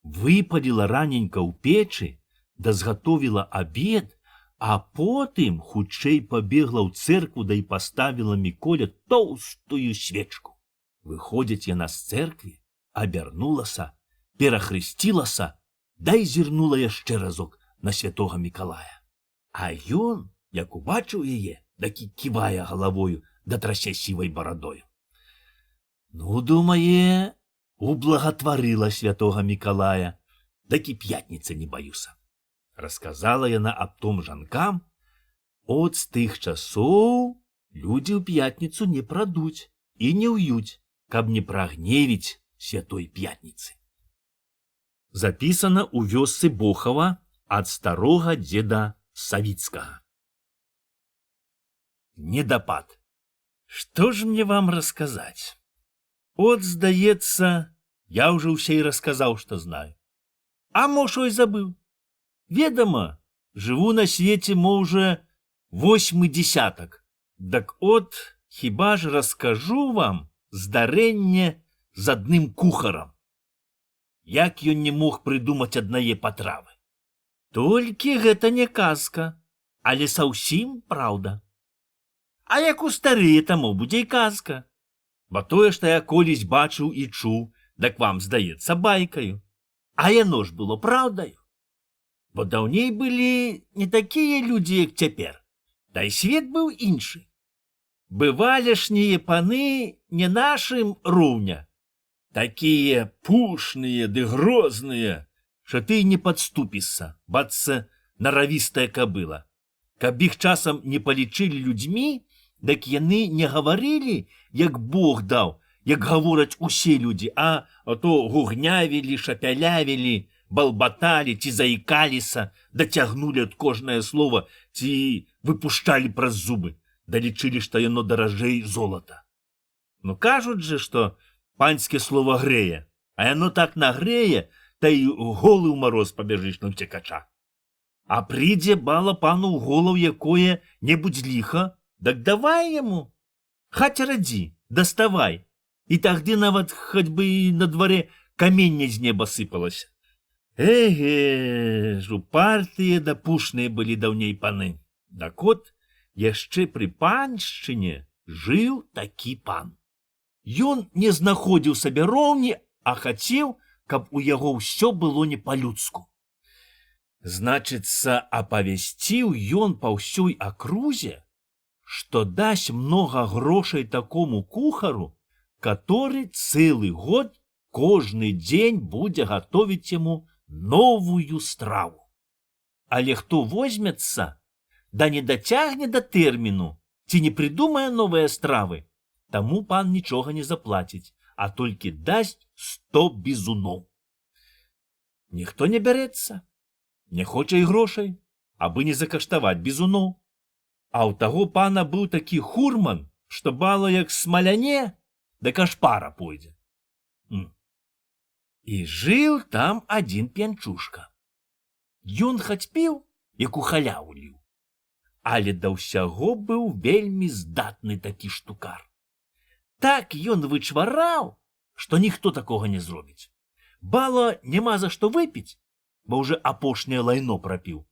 выпаліла раненька ў печы, да згатовіла абед, а потым хутчэй пабегла ў цэркву, да і паставіла Міколе тоўстую свечку. Выходзіць яна з цэрквы, абярнулася, перахрысцілася, да і зірнула яшчэ разок на святога Мікалая. А ён, як убачыў яе, такі ківае галавою, да трасе сівай барадою. Ну, думае, ублагатварыла святога Мікалая, такі пятніцы не баюся. Расказала яна аб том жанкам, от з тых часоў людзі ў пятніцу не прадуць і не ўюць, каб не прагневіць святой пятніцы. Запісана ў вёсцы Бохава ад старога дзеда Савіцкага. Недапад. Што ж мне вам расказаць? От, здаецца, я ўжо ўсе і расказаў, што знаю. А мо шо і забыў? Ведама, жыву на свеце, мо ўжо 8 дзесятак. Дак от, хіба ж раскажу вам здарэнне з адным кухарам. Як ён не мог прыдумаць аднае патравы. Толькі гэта не казка, але саўсім праўда. А як у старыя, таму будзе і казка. Бо тое, што я колісь бачыў і чуў, дак вам здаецца байкаю. А яно ж было праўдаю. Бо даўней былі не такія людзі, як цяпер. Да і свет быў іншы. Бывалішнія паны не нашым роўня. Такія пушныя ды грозныя, што ты не падступішся, бацца наравістая кабыла. Каб іх часам не палічылі людзьмі, дак яны не гаварылі, як Бог даў, як гавораць усе людзі, а то гугнявілі, шапялявілі, балбаталі ці заікаліся, дацягнулі ад кожнае слова ці выпушчалі праз зубы, да лічылі, што яно даражэй золата. Ну кажуць же, што панскае слова грэе, а яно так нагрэе, та і голы ў мароз пабяжыш на ўцекача. А прыйдзе бала пану ў голаў якое-небудзь ліха, дак давай яму, хаць радзі, даставай, і тагды нават хоць бы і на дварэ каменне з неба сыпалася. Эге, жупартыя да пушныя былі даўней паны. Так от, яшчэ пры паншчыне жыў такі пан. Ён не знаходзіў сабе роўні, а хацеў, каб у яго ўсё было не па-людску. Значыцца, апавясціў ён па ўсёй акрузе, што дасць многа грошай такому кухару, который цэлы год кожны дзень будзе гатовіць яму новую страву. Але хто возьмецца, да не дацягне да тэрміну, ці не прыдумае новыя стравы, таму пан нічога не заплаціць, а толькі дасць 100 бізуноў. Ніхто не бярэцца, не хоча і грошай, абы не закаштаваць бізуноў. А ў таго пана быў такі хурман, што бала як смаляне, дык аж пара пойдзе. І жыў там адзін пянчушка. Ён хаць піў, як у халяву ліў, але да ўсяго быў вельмі здатны такі штукар. Так ён вычвараў, што ніхто такога не зробіць. Бала няма за што выпіць, бо ўжо апошняе лайно прапіў,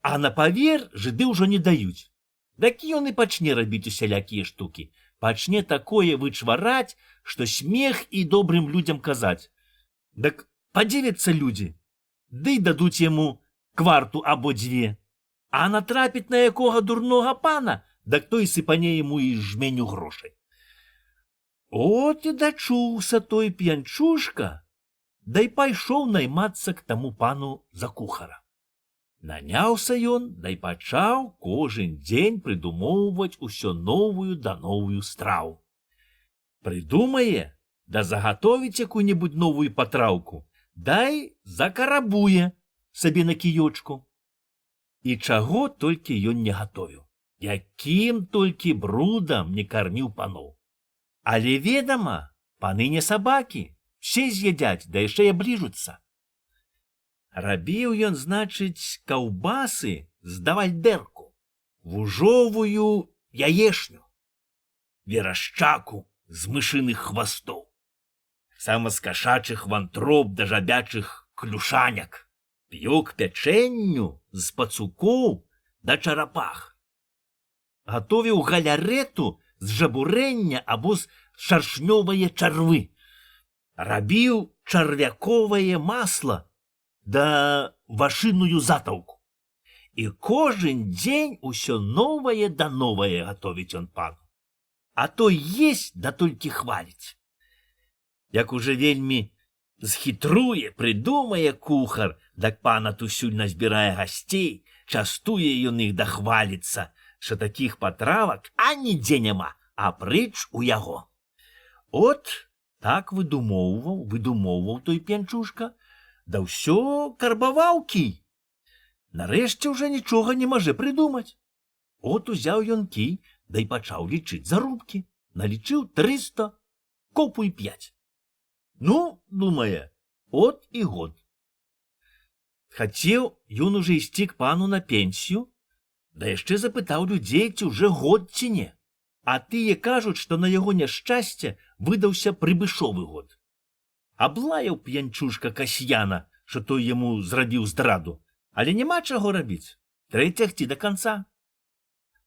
а на павер жыды ўжо не даюць. Дак ён і пачне рабіць усялякія штукі, пачне такое вычвараць, што смех і добрым людзям казаць. Дак падзівяцца людзі, ды й дадуць яму кварту або 2. а натрапіць на якога дурнога пана, дак той сыпане яму і жменю грошай. От і дачуўся той п'янчушка, да й пайшоў наймацца к таму пану за кухара. Наняўся ён, да й пачаў кожен дзень прыдумоўваць усё новую да новую страву. Прыдумае, да загатовіць якую-небудзь новую патраўку, дай закарабуе сабе на кіёчку. І чаго толькі ён не гатовіў, якім толькі брудам не карміў паноў. Але ведама, паны не сабакі, все з'ядяць, да яшчэ і абліжуцца. Рабіў ён, значыць, каўбасы з давальдэрку, вужовую яешню, верашчаку з мышыных хвастоў, сама з кашачых вантроб да жабячых клюшаняк, п'ёк пячэнню з пацукоў да чарапах. Гатовіў галярету з жабурэння або з шаршнёвае чарвы. Рабіў чарвяковае масла да вашыную затаўку. І кожен дзень усё новае да новае гатовіць он пану. А то есть да толькі хваліць. Як уже вельмі зхітруе, прыдумае кухар, дак пан атусюль назбірае гасцей, частуе ён іх да хваліцца, що такіх патравак анідзе няма, апрыч у яго. От так выдумоўваў той п'янчушка, да ўсё карбаваў кій. Нарэшце ўжо нічога не можа прыдумаць. От узяў ён кій, да й пачаў лічыць заробкі. Налічыў 300, копу і 5. Ну, думае, от і год. Хацеў ён уже ісці к пану на пенсію, да яшчэ запытаў людзей, ці ўжо год ці не. А тыя кажуць, што на яго няшчасце выдаўся прыбышовы год. Аблаяў п'янчушка Касьяна, што той яму зрабіў здраду, але няма чаго рабіць, трэба цягці да канца.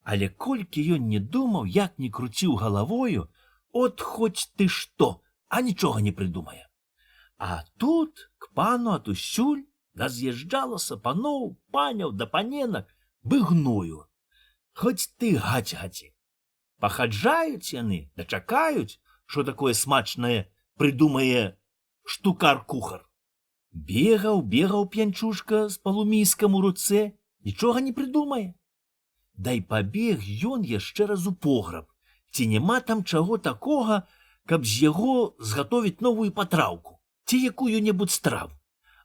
Але колькі ён не думаў, як не круціў галавою, от хоць ты што, а нічога не прыдумае. А тут к пану атусюль раз'язджалася паноў, паняў да паненак быгною. Хоць ты гаць-гаці. Пахаджаюць яны, да чакаюць, што такое смачнае прыдумае штукар-кухар. Бегаў п'янчушка з палумійскам у руцэ, нічога не прыдумае. Дай пабег ён яшчэ раз у пограб, ці няма там чаго такога, каб з яго згатовіць новую патраўку, ці якую-небудзь страву.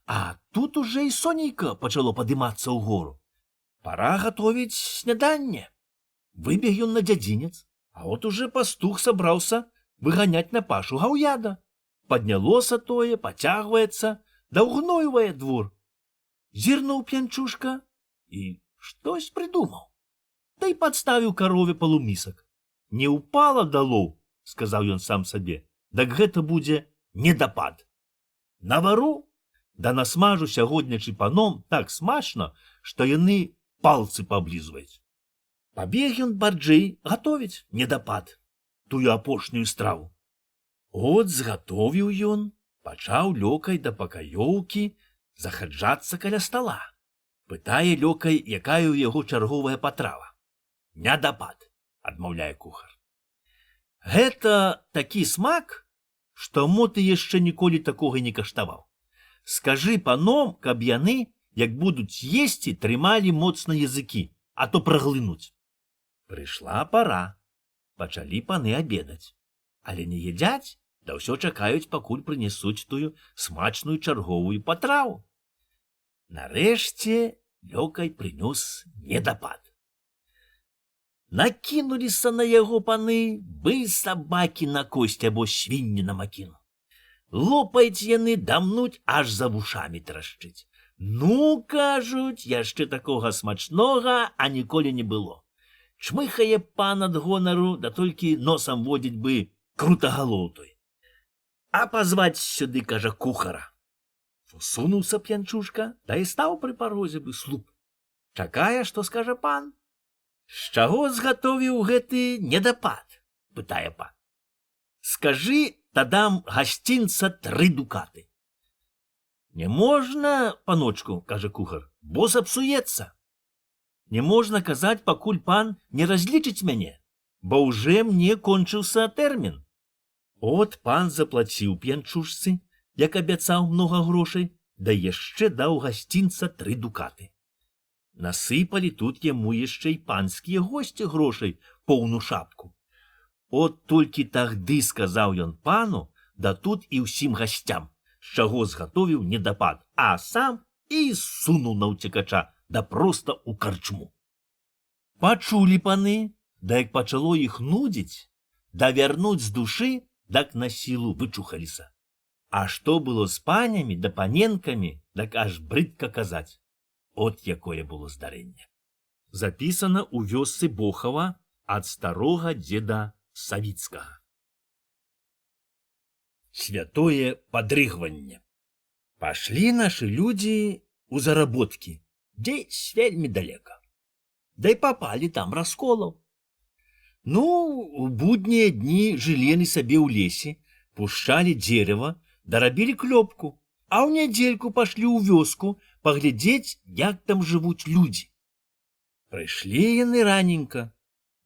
А тут уже і сонейка пачало падымацца ў гору. Пара гатовіць сняданне. Выбег ён на дзядзінец, а от уже пастух сабраўся выганяць на пашу гаўяда. Паднялося тое, пацягваецца, да ўгнойвае двор. Зірнуў п'янчушка і штось прыдумаў. Та й падставіў карове палумісак. Не ўпала далоў, сказаў ён сам сабе, дак гэта будзе недапад. Навару, да насмажу сягоднячы паном так смачна, што яны палцы паблізваюць. Пабег ён барджэй гатовіць недапад, тую апошнюю страву. От згатовіў ён, пачаў лёкай да пакаёўкі захаджацца каля стала. Пытае лёкай, якая ў яго чарговая патрава. Недапад, адмаўляе кухар. Гэта такі смак, што мо ты яшчэ ніколі такога не каштаваў. Скажы паном, каб яны, як будуць есці, трымалі моцна языкі, а то праглынуць. Прыйшла пара. Пачалі паны абедаць. Але не едзяць, да ўсё чакаюць, пакуль прынесуць тую смачную чарговую патраву. Нарэшце лёкай прынёс недапад. Накінуліся на яго паны, бы сабакі на косць або свінні на макіну. Лопаюць яны, дамнуць, аж за вушамі трашчыць. Ну, кажуць, яшчэ такога смачнога, а ніколі не было. Чмыхае пан ад гонару, да толькі носам водзіць бы крутагалоў той. А пазваць сюды, кажа, кухара. Сунуўся п'янчушка, да і стаў пры парозе бы слуп. Чакае, што скажа пан. З чаго згатовіў гэты недапад? Пытае пан. Скажы, та дам гасцінца 3 дукаты. Не можна, паночку, кажа кухар, бо сапсуецца. Не можна казаць, пакуль пан не разлічыць мяне, бо ўжо мне кончыўся тэрмін. От пан заплаціў п'янчушцы, як абяцаў многа грошай, да яшчэ даў гасцінца 3 дукаты. Насыпалі тут яму яшчэ і панскія госці грошай поўну шапку. От толькі тагды сказаў ён пану, да тут і ўсім гасцям, з чаго згатовіў недапад, а сам і сунуў на ўцекача, да проста ў карчму. Пачулі паны, да як пачало іх нудзіць, да вярнуць з душы, дак на сілу вычухаліся. А што было з панямі да паненкамі, дак аж брыдка казаць. От якое было здарэнне. Запісана ў вёсцы Бохава ад старога дзеда Савіцкага. Святое падрыгванне. Пашлі нашы людзі у заработкі, дзесь вельмі далека. Да і папалі там расколаў. Ну, у буднія дні жылі яны сабе ў лесе, пушчалі дзерева, дарабілі клёпку, а ў нядзельку пашлі ў вёску паглядзець, як там жывуць людзі. Прыйшлі яны раненька,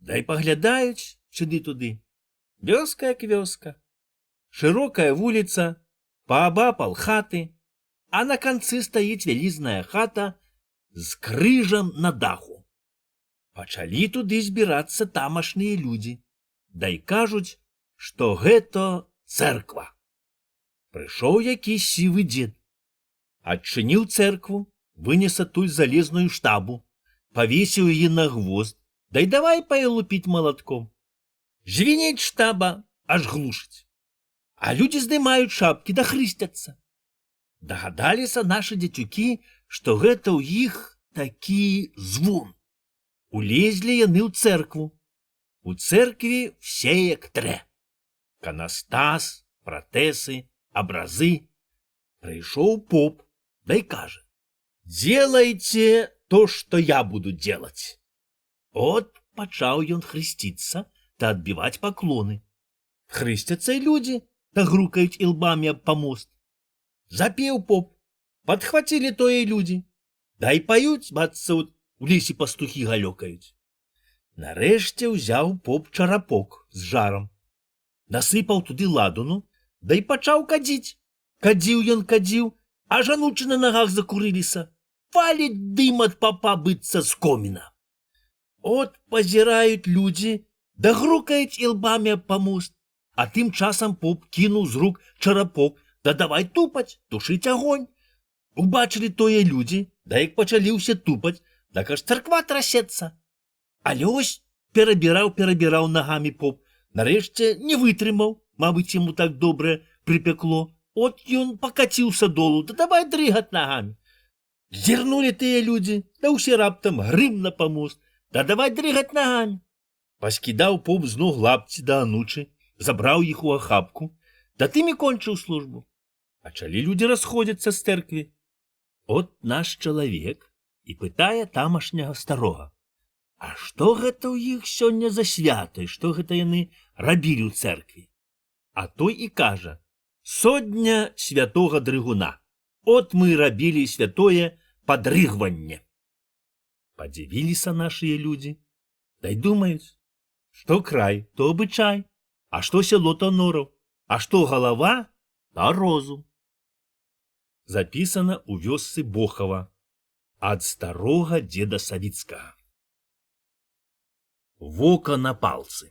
да і паглядаюць сюды-туды. Вёска як вёска. Шырокая вуліца, паабапал хаты, а на канцы стаіць вялізная хата з крыжам на даху. Пачалі туды збірацца тамашныя людзі, да і кажуць, што гэта цэрква. Прыйшоў які сівы дзед. Адчыніў цэркву, вынес адтуль залезную штабу, павесіў яе на гвозд, да і давай паелупіць малатком. Звінець штаба, аж глушыць. А людзі здымаюць шапкі да хрысцяцца. Дагадаліся нашы дзецюкі, што гэта ў іх такі звон. Улезлі яны ў цэркву. У цэркві все як трэ. Канастас, пратэсы, абразы. Прыйшоў поп, да і кажа: «Делайте то, что я буду делать». От пачаў ён хрысціцца та адбіваць паклоны. Хрысцяцца і людзі, та грукаюць ілбамі аб памост. Запеў поп, падхвацілі тое людзі, да і паюць, бачца, у лесе пастухі галёкаюць. Нарэшце ўзяў поп чарапок з жарам, насыпаў туды ладану, да і пачаў кадзіць. Кадзіў ён кадзіў, а жанучы на нагах закурыліся. Валіць дым ад папа быцца з коміна. От пазіраюць людзі, да грукаюць ілбамі аб памост. А тым часам поп кінуў з рук чарапок, да давай тупаць, тушыць агонь. Убачылі тое людзі, да як пачалі ўсе тупаць, так аж царква трасецца. Але ось перабіраў нагамі поп, нарэшце не вытрымаў, мабыць, яму так добра прыпякло. От ён пакаціўся долу, да давай дрыгаць нагамі. Зірнулі тыя людзі, да ўсе раптам грым на памост, да давай дрыгаць нагамі. Паскідаў поп з ног лапці да анучы, забраў іх у ахапку, да тым і кончыў службу. Пачалі людзі расходзяцца з цэркві. От наш чалавек і пытае тамашняга старога: «А што гэта ў іх сёння за свята, што гэта яны рабілі ў цэркві?» А той і кажа: «Содня святога дрыгуна. От мы рабілі святое падрыгванне». Падзівіліся нашыя людзі, да й думаюць, што край, то абычай, а што сяло, то нораў, а што галава, то розум. Запісана ў вёсцы Бохава ад старога дзеда Савіцкага. Вока на палцы.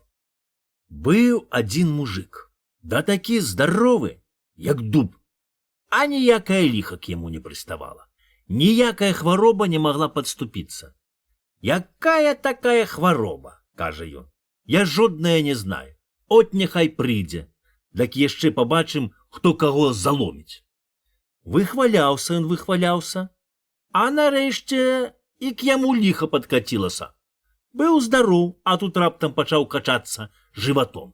Быў адзін мужик, да такі здаровы, як дуб, а ніякае ліха к яму не прыставала. Ніякая хвароба не магла падступіцца. «Якая такая хвароба?» – кажа ён. «Я жодная не знаю. От няхай прыйдзе, дак яшчэ пабачым, хто каго заломіць». Выхваляўся ён, выхваляўся, а нарэшце і к яму ліха падкацілася. Быў здароў, а тут раптам пачаў качацца жыватом.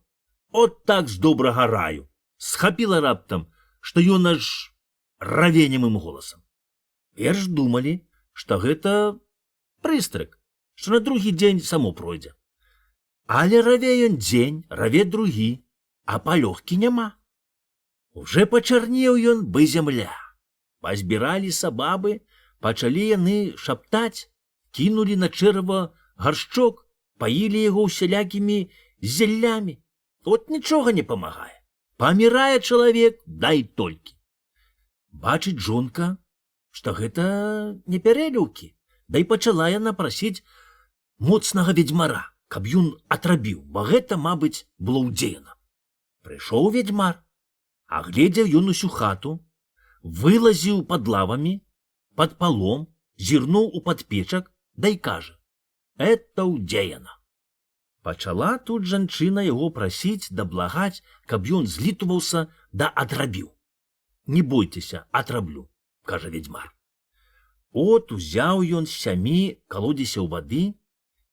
От так з добрага раю. Схапіла раптам, што ён аж раве немым голасам. Перш думалі, што гэта прыстрак, што на другі дзень само пройдзе. Але раве ён дзень, раве другі, а палёгкі няма. Уже пачарнеў ён, бы зямля. Пазбіраліся бабы, пачалі яны шаптаць: кинулі на чэрава гаршчок, паілі яго усялякімі зеллямі. От нічога не памагае. Памірае чалавек, дай толькі. Бачыць жонка, што гэта не пярэліўкі, дай пачала яна прасіць моцнага ведзьмара, каб ён атрабіў, бо гэта, мабыць, было ўдзеяна. Прыйшоў ведзьмар, агледзеў ён усю хату, вылазіў пад лавамі, пад палом, зірнуў у падпечак, дай кажа: «Это ўдзеяна». Пачала тут жанчына яго прасіць да благаць, каб ён злітуваўся да атрабіў. «Не бойцеся, атраблю», – кажа ведзьмар. От узяў ён з 7 калодзесяў вады,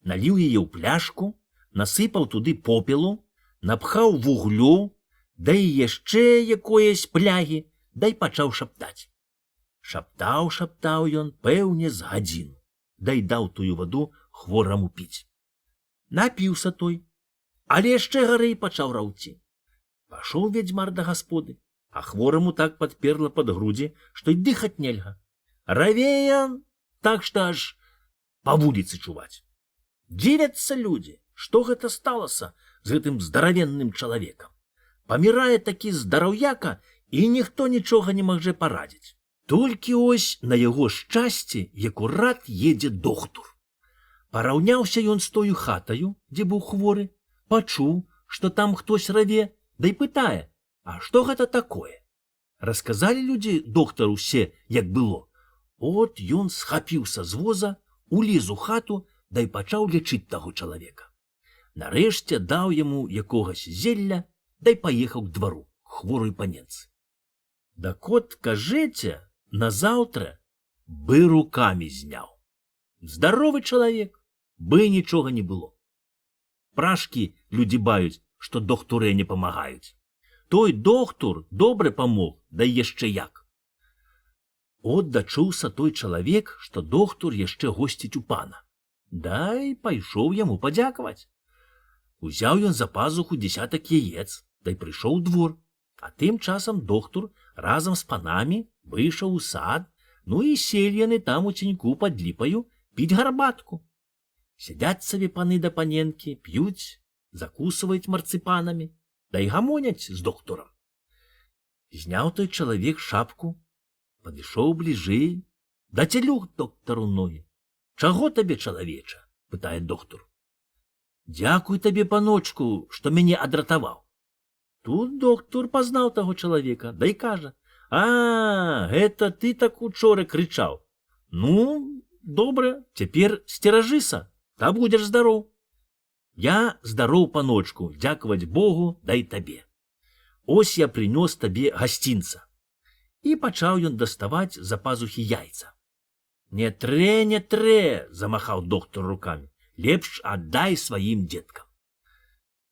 наліў яе ў пляшку, насыпаў туды попелу, напхаў вуглёў, дай яшчэ якоясь плягі, дай пачаў шаптаць. Шаптаў ён, пэўне, з гадзіну, дай даў тую ваду хвораму піць. Напіўся той, але яшчэ гарэй пачаў раўці. Пашоў ведзьмар да гасподы, а хвораму так падперла пад грудзі, што й дыхаць нельга. Равеян, так што аж па вуліцы чуваць. Дзівяцца людзі, што гэта сталася з гэтым здаравенным чалавекам. Памірае такі здараўяка, і ніхто нічога не магчэ парадзіць. Толькі ось на яго шчасце акурат едзе доктор. Параўняўся ён з тою хатаю, дзе быў хворы, пачуў, што там хтось раве, дай пытае: «А што гэта такое?» Расказалі людзі доктару усе, як было. От ён схапіўся з воза, улез у хату, дай пачаў лечыць таго чалавека. Нарэшце даў яму якогось зелля, дай паехаў к двару, хворой паненцы. Дак от, кажэце, назаўтра бы рукамі зняў. Здаровы чалавек, бы нічога не было. Прашкі людзі баюць, што доктуры не памагаюць. Той доктор добра памог, да яшчэ як. От дачуўся той чалавек, што доктор яшчэ госціць у пана. Дай пайшоў яму падзякаваць. Узяў ён за пазуху 10 яец, дай прыйшоў у двор, а тым часам доктор разам з панамі выйшаў у сад, ну і селі яны там у ценьку пад ліпаю піць гарбатку. Сядзяць сабе паны да паненкі, п'юць, закусваюць марцыпанамі, да і гамоняць з доктарам. Зняў той чалавек шапку, падышоў бліжэй, да цялюк доктару ногі. «Чаго табе, чалавеча?» – пытае доктор. «Дзякуй табе, паночку, што мяне адратаваў». Тут доктор пазнаў таго чалавека, да і кажа: «А, гэта ты так учора крычаў. Ну, добра, цяпер сцеражыся, та будзеш здароў». «Я здароў, паночку, дзякаваць Богу, дай табе. Ось я прынёс табе гасцінца». І пачаў ён даставаць з-за пазухі яйца. «Не трэ, замахаў доктор рукамі, лепш аддай сваім дзеткам».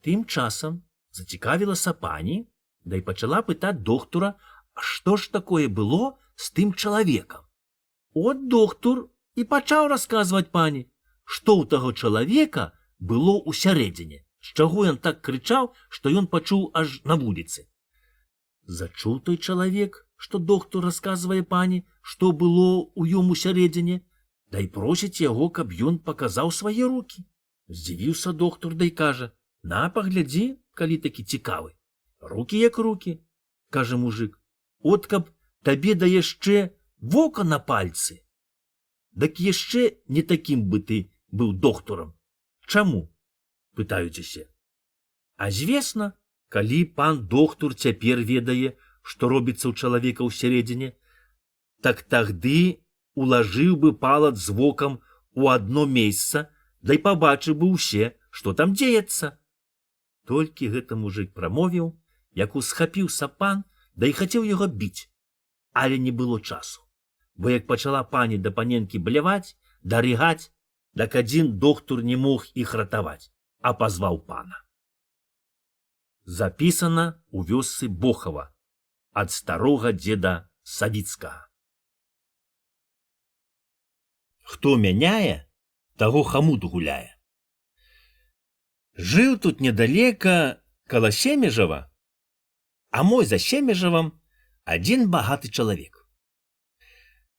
Тым часам зацікавілася пані, да і пачала пытаць доктора, а што ж такое было з тым чалавекам. От доктор і пачаў расказваць пані, што ў таго чалавека было ўсярэдзіне, з чаго ён так крычаў, што ён пачуў аж на вуліцы. Зачуў той чалавек, што доктор расказвае пані, што было ў ём усярэдзіне, да і просіць яго, каб ён паказаў свае рукі. Здзівіўся доктор, да і кажа: «На, паглядзі, калі такі цікавы. Рукі як рукі», – кажа мужик. «От каб табе да яшчэ вока на пальцы. Дак яшчэ не такім бы ты быў докторам». «Чаму?» – пытаюць усе. А звесна, калі пан доктор цяпер ведае, што робіцца ў чалавека ўсярэдзіне, так тагды улажыў бы палац з вокам у адно месца, да і пабачыў бы ўсе, што там дзеецца. Толькі гэта мужик прамовіў, як усхапіўся пан, да і хацеў яго біць. Але не было часу, бо як пачала пані да паненкі бляваць, да рыгаць, так адзін доктор не мог іх ратаваць, а пазваў пана. Запісана ў вёсцы Бохава ад старога дзеда Савіцкага. Хто мяняе, таго хамут гуляе. Жыў тут недалека каля Семежава, а мой за Семежавам адзін багаты чалавек.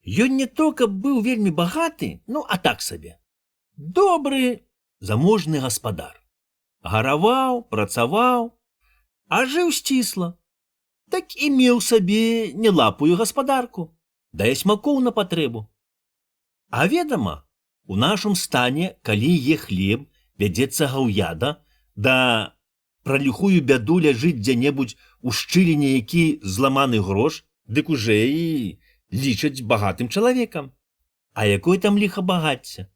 Ён не то, каб быў вельмі багаты, ну, а так сабе. Добры заможны гаспадар. Гараваў, працаваў, а жыў сцісла. Так і меў сабе нелапую гаспадарку, да і смакоў на патрэбу. А ведама, у нашым стане, калі е хлеб, вядзецца гаўяда, да пра ліхую бяду ляжыць дзе-небудзь у шчыліне які зламаны грош, дык уже і лічаць багатым чалавекам. А якое там ліха багацця?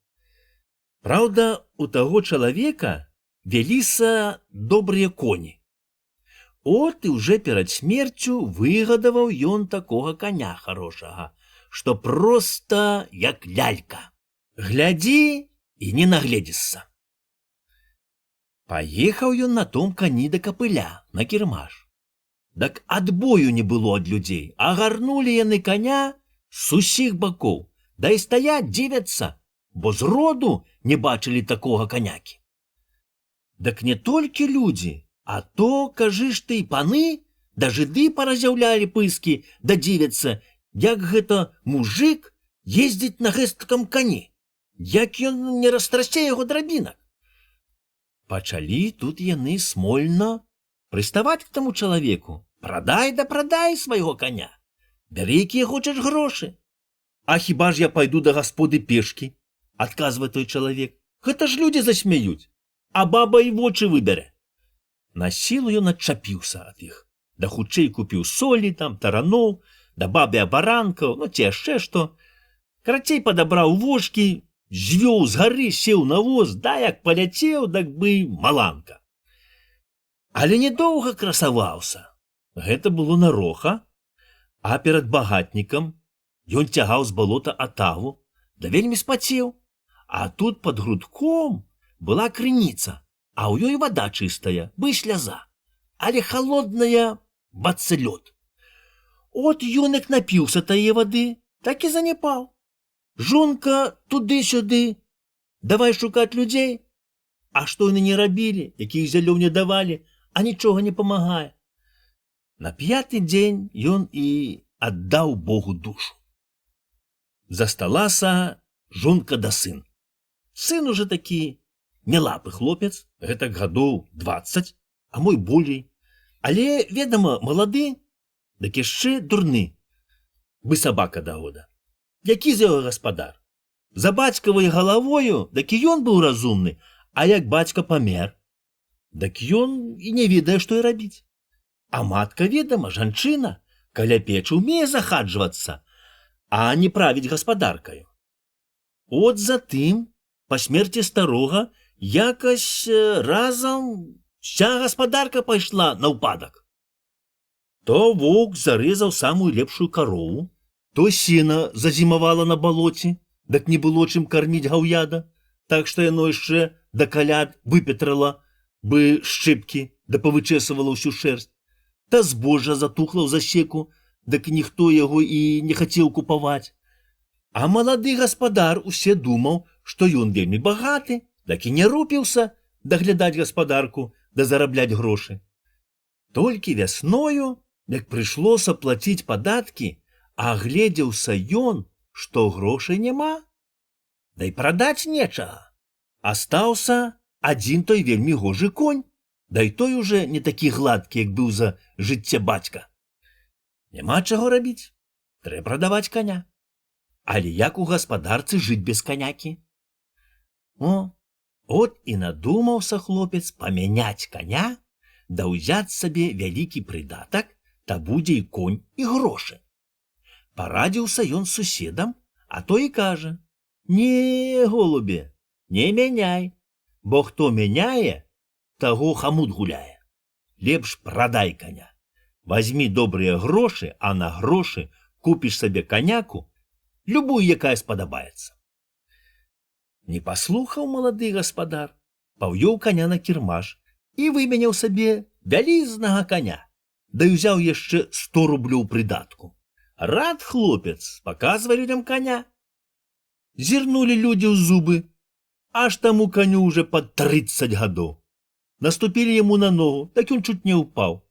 Праўда, у таго чалавека вяліся добрыя коні. От і ўжо перад смерцю выгадаваў ён такога коня хорошага, што проста як лялька. Глядзі і не нагледзішся. Паехаў ён на том кані да капыля, на кірмаш. Дак адбою не было ад людзей, агарнулі яны коня з усіх бакоў, да і стаяць дзівяцца, бо зроду не бачылі такога конякі. Дак не толькі людзі, а то, кажы ж ты, і паны, да жыды паразяўлялі пыскі, да дзівяцца, як гэта мужик ездзіць на гэсткам коні, як ён не растрасце яго драбінак. Пачалі тут яны смольна прыставаць к таму чалавеку. Прадай да прадай свайго коня, бяры якія хочаш грошы. А хіба ж я пайду да гасподы пешкі, адказвае той чалавек, гэта ж людзі засмяюць, а баба і вочы выбярэ. На сілу ён адчапіўся ад іх, да хутчэй купіў солі, там, тараноў, да бабы абаранкаў, ну ці яшчэ што. Карацей падабраў вожкі, звёў з гары, сеў на воз, да як паляцеў, дак бы маланка. Але недоўга красаваўся. Гэта было нароха, а перад багатнікам ён цягаў з балота атаву, да вельмі спацеў. А тут пад грудком была крыніца, а ў ёй вада чыстая, бы сляза, але холодная, бацца лёд. От ён як напіўся тае вады, так і занепаў. Жонка туды-сюды, давай шукаць людзей. А што яны не рабілі, якіх зялёў не давалі, а нічога не памагае. На 5-й дзень ён і аддаў Богу душу. Засталася жонка да сын. Сын уже такі нелапы хлопец, гэтак гадоў 20, а мой болей. Але, ведама, малады, дык яшчэ дурны, бы сабака да года. Які з яго гаспадар? За бацькавай галавою, дак і ён быў разумны, а як бацька памер, дак ён і не ведае, што і рабіць. А матка, ведама, жанчына, каля печы умее захаджвацца, а не правіць гаспадаркаю. От затым, па смерці старога, якась разам вся гаспадарка пайшла на ўпадак. То воўк зарэзаў самую лепшую карову, то сена зазімавала на балоце, дак не было чым карміць гаўяда, так што яно яшчэ да каляд выпетрала бы шчыпкі, да павычэсывала ўсю шэрсць. Та збожжа затухла ў засеку, дак ніхто яго і не хацеў купаваць. А малады гаспадар усе думаў, што ён вельмі багаты, дак і не рупіўся даглядаць гаспадарку да зарабляць грошы. Толькі вясною, як прыйшлося плаціць падаткі, агледзеўся ён, што грошай няма, да і прадаць нечага. Астаўся адзін той вельмі гожы конь, да і той уже не такі гладкі, як быў за жыцця бацька. Няма чаго рабіць, трэба прадаваць коня. Але як у гаспадарцы жыць без конякі? От і надумаўся хлопец памяняць коня, да ўзяць сабе вялікі прыдатак, та будзе і конь, і грошы. Парадзіўся ён з суседам, а той і кажа: «Не, голубе, не мяняй, бо хто мяняе, таго хамут гуляе. Лепш прадай коня. Вазьмі добрыя грошы, а на грошы купіш сабе коняку, любую, якая спадабаецца». Не паслухаў малады гаспадар, паўёў коня на кірмаш і выменяў сабе вялізнага коня, да і ўзяў яшчэ 100 рублёў прыдатку. Рад хлопец, паказвай людям коня. Зірнулі людзі ў зубы, аж таму коню уже пад 30 гадоў. Наступілі яму на ногу, так ён чуць не ўпаў.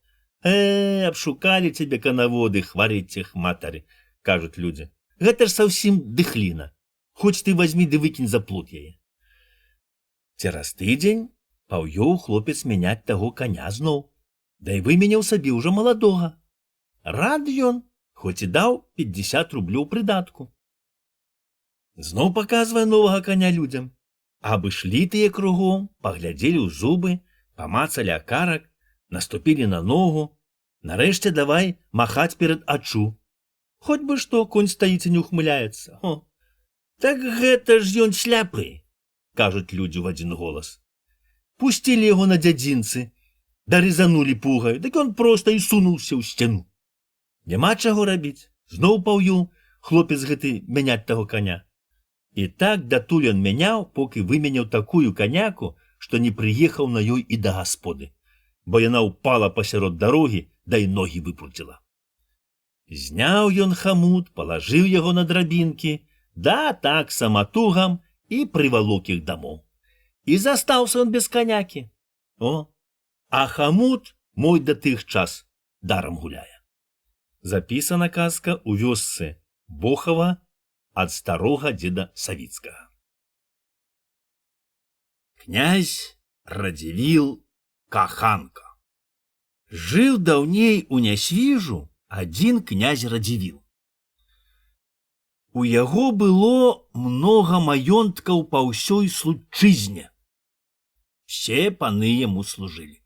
Абшукалі цябе канаводы, хварыць іх матары, кажуць людзі. Гэта ж саўсім дыхліна. Хоць ты вазьмі ды выкінь за плут яе. Цераз тыдзень паўёў хлопец мяняць таго каня зноў, да і выменяў сабе ўжо маладога. Рад ён, хоць і даў 50 рублёў прыдатку. Зноў паказвае новага каня людзям. Абышлі тыя кругом, паглядзелі ў зубы, памацалі акарак, наступілі на ногу, нарэшце давай махаць перад ачу. Хоць бы што, конь стаіць і не ухмыляецца. О, так гэта ж ён сляпы, кажуць людзі ў адзін голас. Пусцілі яго на дзядзінцы, дарызанулі пугаю, дык ён проста і сунуўся ў сцяну. Няма чаго рабіць, зноў паўёў хлопец гэты мяняць таго каня. І так датуль ён мяняў, поки выменяў такую каняку, што не прыехаў на ёй і да гасподы, бо яна ўпала пасярод дарогі, да і ногі выпруціла. Зняў ён хамут, палажыў яго на драбінкі, да так саматугам і прывалок іх дамоў. І застаўся ён без канякі. О, а хамут мой да тых час дарам гуляе. Запісана казка ў вёсцы Бохава ад старога дзеда Савіцкага. Князь Радзівіл Каханка. Жыў даўней у Нясвіжу адзін князь Радзівіл. У яго было многа маёнткаў па ўсёй случызне. Все паны яму служылі,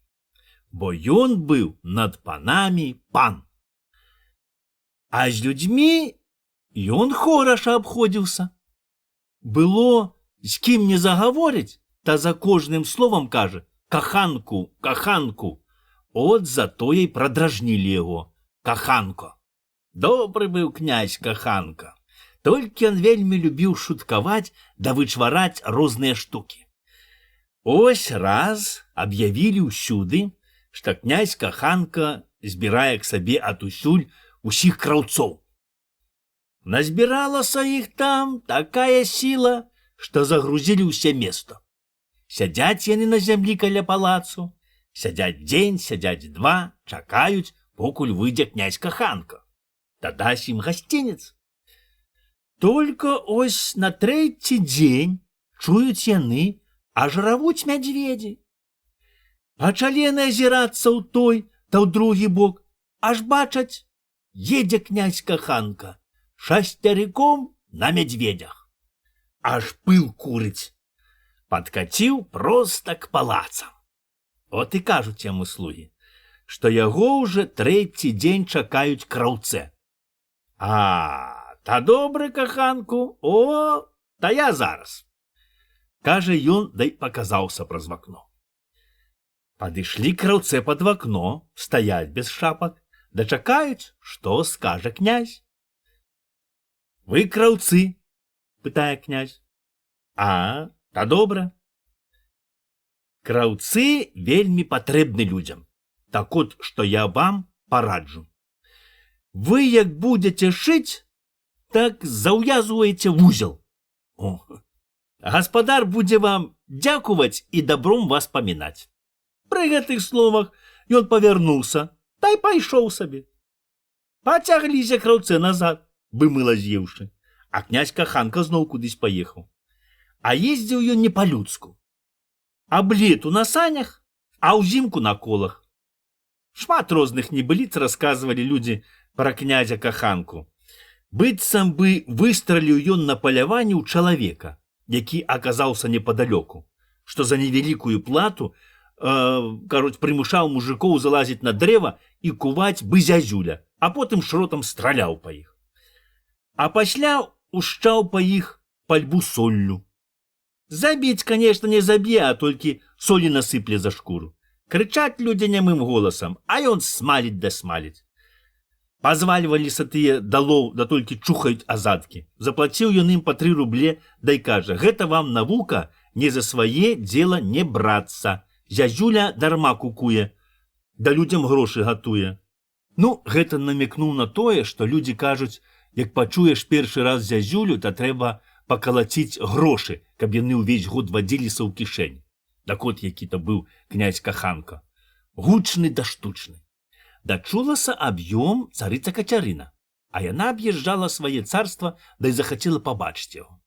бо ён быў над панамі пан. А з людзьмі ён хораша абходзіўся. Было з кім не загаворыць, та за кожным словам кажа: «Каханку, каханку». От за тое й прадражнілі яго: «Каханко». Добры быў князь Каханка. Толькі ён вельмі любіў шуткаваць да вычвараць розныя штукі. Ось раз аб'явілі ўсюды, што князь Каханка збірае к сабе атусюль усіх краўцоў. Назбіралася іх там такая сіла, што загрузілі ўсе место. Сядзяць яны на зямлі каля палацу, сядзяць дзень, сядзяць два, чакаюць, покуль выйдзе князь Каханка. Дадасць ім гасцінец. Только ось на трэці дзень чуюць яны, аж равуць мядзведзі. Пачалі яны азірацца ў той та ў другі бок, аж бачаць, едзе князь Каханка шасцярыком на мядзведзях. Аж пыл курыць. Падкаціў проста к палацам. От і кажуць яму слугі, што яго ўжо трэці дзень чакаюць краўцы. А, та добры Каханку, о, та я зараз. Кажа ён, дай паказаўся праз вакно. Падышлі краўцы пад вакно, стаяць без шапак, да чакаюць, што скажа князь. Вы краўцы? Пытае князь. А, та добра. Краўцы вельмі патрэбны людзям. Так от, што я вам параджу. Вы як будзеце шыць, так заўвязваеце вузел. О, гаспадар будзе вам дзякуваць і добром вас памінаць. Пры гэтых словах ён павярнуўся, та й пайшоў сабе. Пацягліся краўцы назад, бы мыла з'еўшы, а князь Каханка зноў кудысь паехаў. А ездзіў ён не па-людску. Аблету на санях, а ўзімку на колах. Шмат розных небыліц расказвалі людзі пра князя Каханку. Быццам бы выстраліў ён на паляванні ў чалавека, які аказаўся непадалёку, што за невялікую плату прымушаў мужикоў залазіць на дрэва і куваць бы зязюля, а потым шротам страляў па іх. А пасля ушчаў па іх пальбу соллю. Забіць, конечно, не заб'е, а толькі солі насыпле за шкуру. Крычаць людзі нямым голасам, а ён смаліць да смаліць. Пазвальваліся тыя далоў, да толькі чухаюць азадкі. Заплаціў ён ім па 3 рублі, дай кажа: гэта вам навука не за свае дзела не брацца. Зязюля дарма кукуе, да людзям грошы гатуе. Ну, гэта намекнуў на тое, што людзі кажуць, як пачуеш першы раз зязюлю, то трэба пакалаціць грошы, каб яны ўвесь год вадзіліся ў кішэнь. Так от які-то быў князь Каханка. Гучны да штучны. Дачулася аб'ём царыца Кацярына, а яна аб'язджала свае царства, да і захацела пабачыць яго.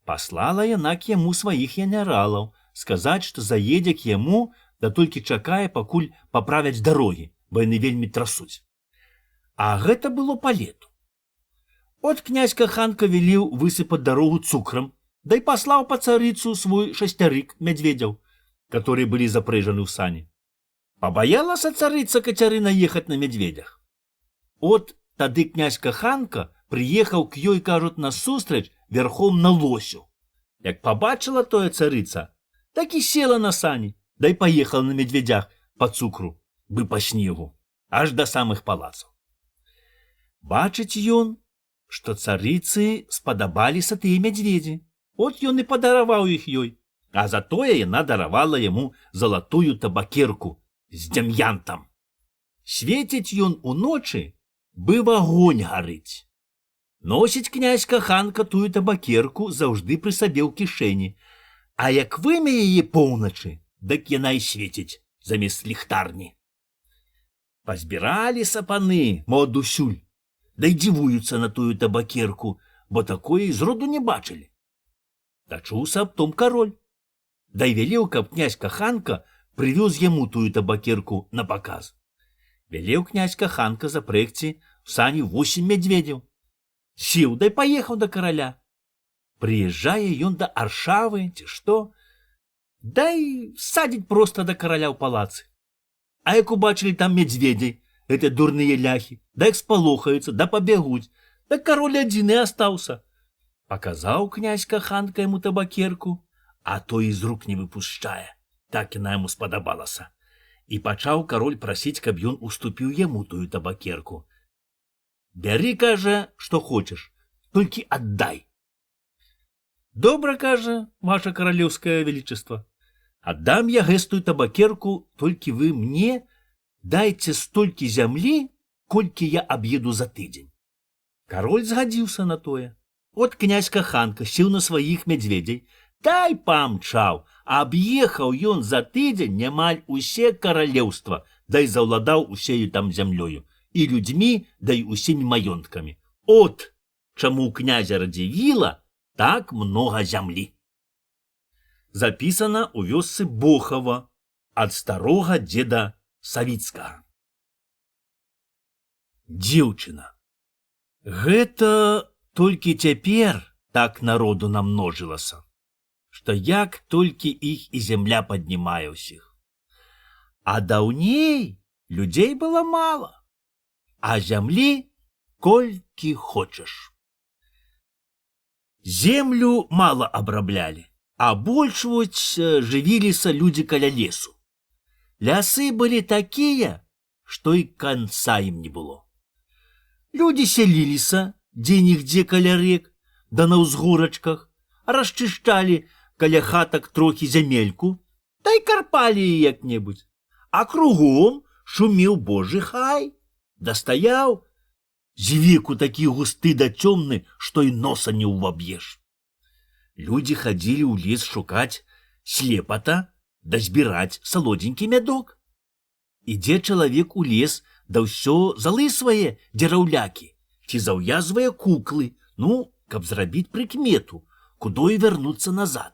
Паслала яна к яму сваіх генералаў, сказаць, што заедзе к яму, да толькі чакае, пакуль паправяць дарогі, бо яны вельмі трасуць. А гэта было па лету. От князь Каханка веліў высыпаць дарогу цукрам, да і паслаў па царыцу свой шасцярык мядзведзяў, которые былі запрэжаны ў сані. Пабаялася царыца Кацярына ехаць на мядзведзях. От тады князь Каханка прыехаў к ёй, кажуць, насустрач верхом на лосю. Як пабачыла тое царыца, так і села на сані, да і паехала на мядзведзях па цукру, бы па снегу, аж да самых палацаў. Бачыць ён, што царыцы спадабаліся тыя мядзведзі. От ён і падараваў іх ёй, а затое яна даравала яму залатую табакерку з дзям'янтам. Свеціць ён уночы, быў агонь гарыць. Носіць князь Каханка тую табакерку заўжды пры сабе ў кішэні, а як вымя яе поўначы, дык яна і свеціць замест ліхтарні. Пазбіраліся паны маладусюль, да й дзівуюцца на тую табакерку, бо такое зроду не бачылі. Дачуўся аб том кароль. Да й велеў, каб князь Каханка прывёз яму тую табакерку на паказ. Велеў князь Каханка запрэгці в сані 8 мядзведзяў. Сеў, да й паехаў да караля. Прыязджае ён да аршавы, ці што, да й садзіць проста да караля ў палацы. А як убачылі там мядзведзі, гэтыя дурныя ляхі, да як спалохаюцца, да пабягуць, так кароль адзін і астаўся. Паказаў князь Каханка яму табакерку, а той з рук не выпушчае, так яна яму спадабалася. І пачаў кароль прасіць, каб ён уступіў яму тую табакерку. Бяры, кажа, што хочаш, толькі аддай. Добра, кажа, ваша каралеўскае велічества, аддам я гэтую табакерку, толькі вы мне дайце столькі зямлі, колькі я аб'еду за тыдзень. Кароль згадзіўся на тое. От князь Каханка сеў на сваіх мядзведзей, та й памчаў, аб'ехаў ён за тыдзень нямаль усе каралеўства, да й заўладаў усею там зямлёю, і людзьмі, да й усімі маёнткамі. От чаму ў князя Радзівіла так многа зямлі. Запісана ў вёсцы Бохава ад старога дзеда Савіцкага. Дзеўчына. Гэта толькі цяпер так народу намножылася, што як толькі іх і зямля паднімае ўсіх. А даўней людзей было мала, а зямлі колькі хочаш. Землю мала абраблялі, а больш вось жывіліся людзі каля лесу. Лясы былі такія, што і канца ім не было. Людзі сяліліся дзе-нігдзе каля рэк, да на ўзгорачках, расчышчалі каля хатак трохі зямельку, та й карпалі як-небудзь. А кругом шумеў Божы хай, дастаяў з веку такі густы да цёмны, што і носа не ўваб'еш. Людзі хадзілі ў лес шукаць слепата да збіраць салодзенькі мядок. Ідзе чалавек у лес, да ўсё залысвае дзераўлякі, ці заўязвае куклы, каб зрабіць прыкмету, кудой вярнуцца назад.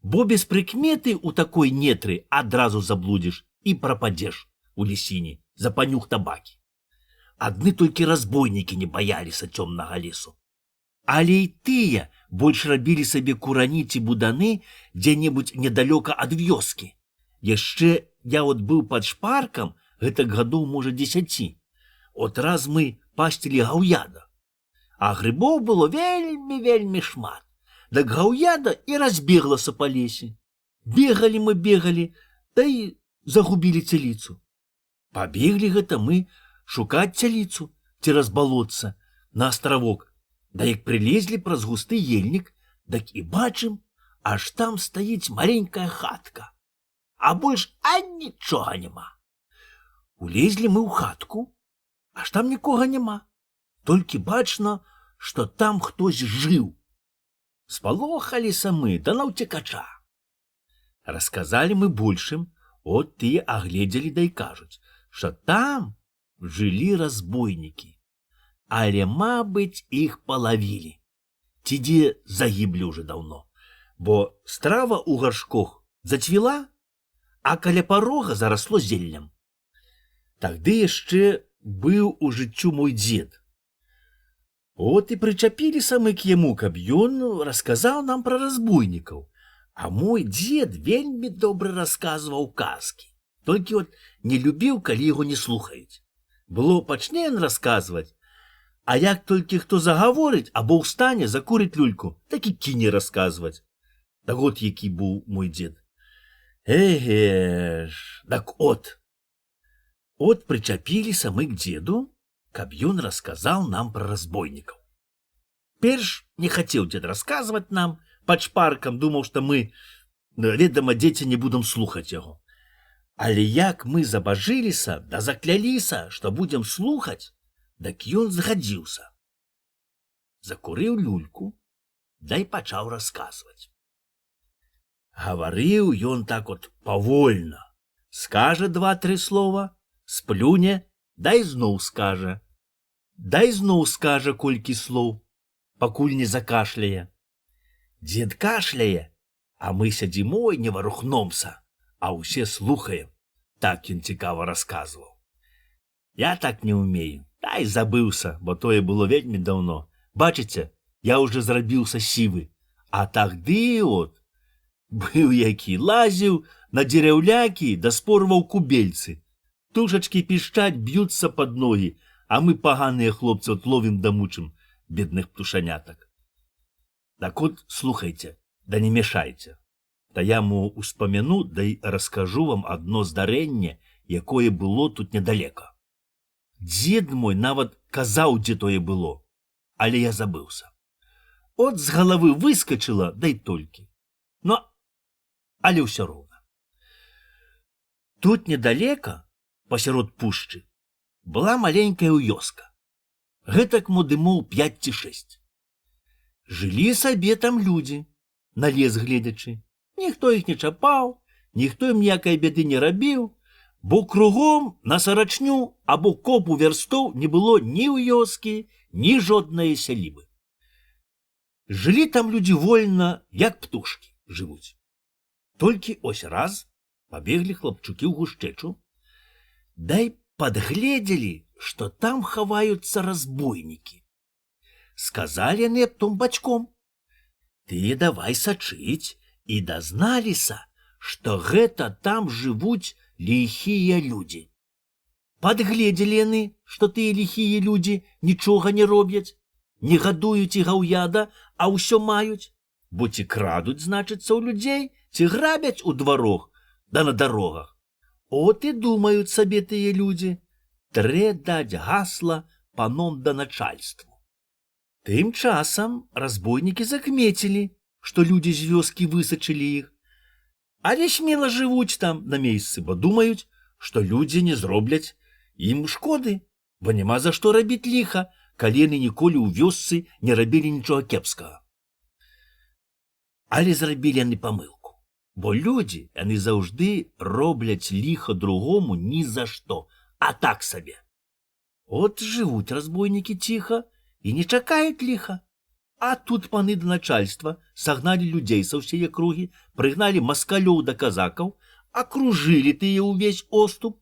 Бо без прыкметы ў такой нетры адразу заблудзіш і прападзеш у лісіні за панюх табакі. Адны толькі разбойнікі не баяліся цёмнага лесу. Але і тыя больш рабілі сабе курані ці буданы дзе-небудзь недалёка ад вёскі. Яшчэ я быў пад шпаркам, гэтак гадоў, можа, 10. От раз мы пасцілі гаўяда. А грыбоў было вельмі шмат. Дак гаўяда і разбеглася па лесе. Бегалі мы, да і загубілі цяліцу. Пабеглі гэта мы шукаць цяліцу цераз балотца на астравок. Да як прылезлі праз густы ельнік, дак і бачым, аж там стаіць маленькая хатка. А больш нічога няма. Улезлі мы ў хатку, аж там нікога няма. Толькі бачна, што там хтось жыў. Спалохаліся мы да наўцекача. Расказалі мы большым, от тыя агледзелі да і кажуць, што там жылі разбойнікі. Але, мабыць, іх палавілі. Ці дзе загіблі ўжо даўно. Бо страва ў гаршкох зацвіла, а каля парога зарасло зеллем. Тагды яшчэ быў у жыццю мой дзед. От і прычапіліся мы к яму, каб ён расказаў нам пра разбойнікаў. А мой дзед вельмі добра расказваў казкі. Толькі от не любіў, калі яго не слухаюць. Было пачне ён расказваць, а як толькі хто загаворыць або ўстане, закурыць люльку, так і кіне расказваць. Так от які быў мой дзед. Эге ж, так от. От прычапіліся мы к дзеду, каб ён расказаў нам пра разбойнікаў. Перш не хацеў дзед расказваць нам, пад шпаркам думаў, што мы, ведама, дзеці не будам слухаць яго. Але як мы забажыліся, да закляліся, што будзем слухаць, дак ён згадзіўся. Закурыў люльку, да і пачаў расказваць. Гаварыў ён так от павольна. Скажа 2-3 слова, сплюне, да і зноў скажа. Да і зноў скажа колькі слоў, пакуль не закашляе. Дзед кашляе, а мы сядзімо і не варухномся, а ўсе слухаем. Так ён цікава расказваў. Я так не ўмею, та і забыўся, бо тое было вельмі даўно. Бачыце, я ўжо зрабіўся сівы, а тагды от быў які, лазіў на дзераўлякі да спорваў кубельцы. Тушачкі пішчаць, б'юцца пад ногі, а мы паганыя хлопцы от ловім да мучым бедных птушанятак. Так от, слухайце, да не мешайце. Та я му успамяну, да і раскажу вам адно здарэнне, якое было тут недалека. Дзед мой нават казаў, дзе тое было, але я забыўся. От з галавы выскачыла, да і толькі. Но, але ўсё роўна. Тут недалека, пасярод пушчы, была маленькая вёска. Гэтак модымоў 5 ці 6. Жылі сабе там людзі, на лес гледзячы. Ніхто іх не чапаў, ніхто ім ніякай бяды не рабіў, бо кругом на сарачню або копу вярстоў не было ні вёскі, ні жоднае сялібы. Жылі там людзі вольна, як птушкі жывуць. Толькі ось раз пабеглі хлапчукі ў гушчэчу, дай падгледзелі, што там хаваюцца разбойнікі. Сказалі яны том бацьком: ты давай сачыць, і дазналіся, што гэта там жывуць ліхія людзі. Падгледзелі яны, што тыя ліхія людзі нічога не робяць, не гадуюць і гаўяда, а ўсё маюць, бо ці крадуць, значыцца, у людзей, ці грабяць у дварах, да на дарогах. От і думаюць сабе тыя людзі: трэ даць гасла паном да начальству. Тым часам разбойнікі закмецілі, што людзі з вёскі высачылі іх, але смела жывуць там на месцы, бо думаюць, што людзі не зробляць ім шкоды, бо няма за што рабіць ліха, калі яны ніколі ў вёсцы не рабілі нічога кепскага. Але зрабілі яны памылку, бо людзі, яны заўжды робляць ліха другому ні за што, а так сабе. От жывуць разбойнікі ціха і не чакаюць ліха. А тут паны да начальства сагналі людзей са ўсей акругі, прыгналі маскалёў да казакаў, акружылі тыя ўвесь оступ,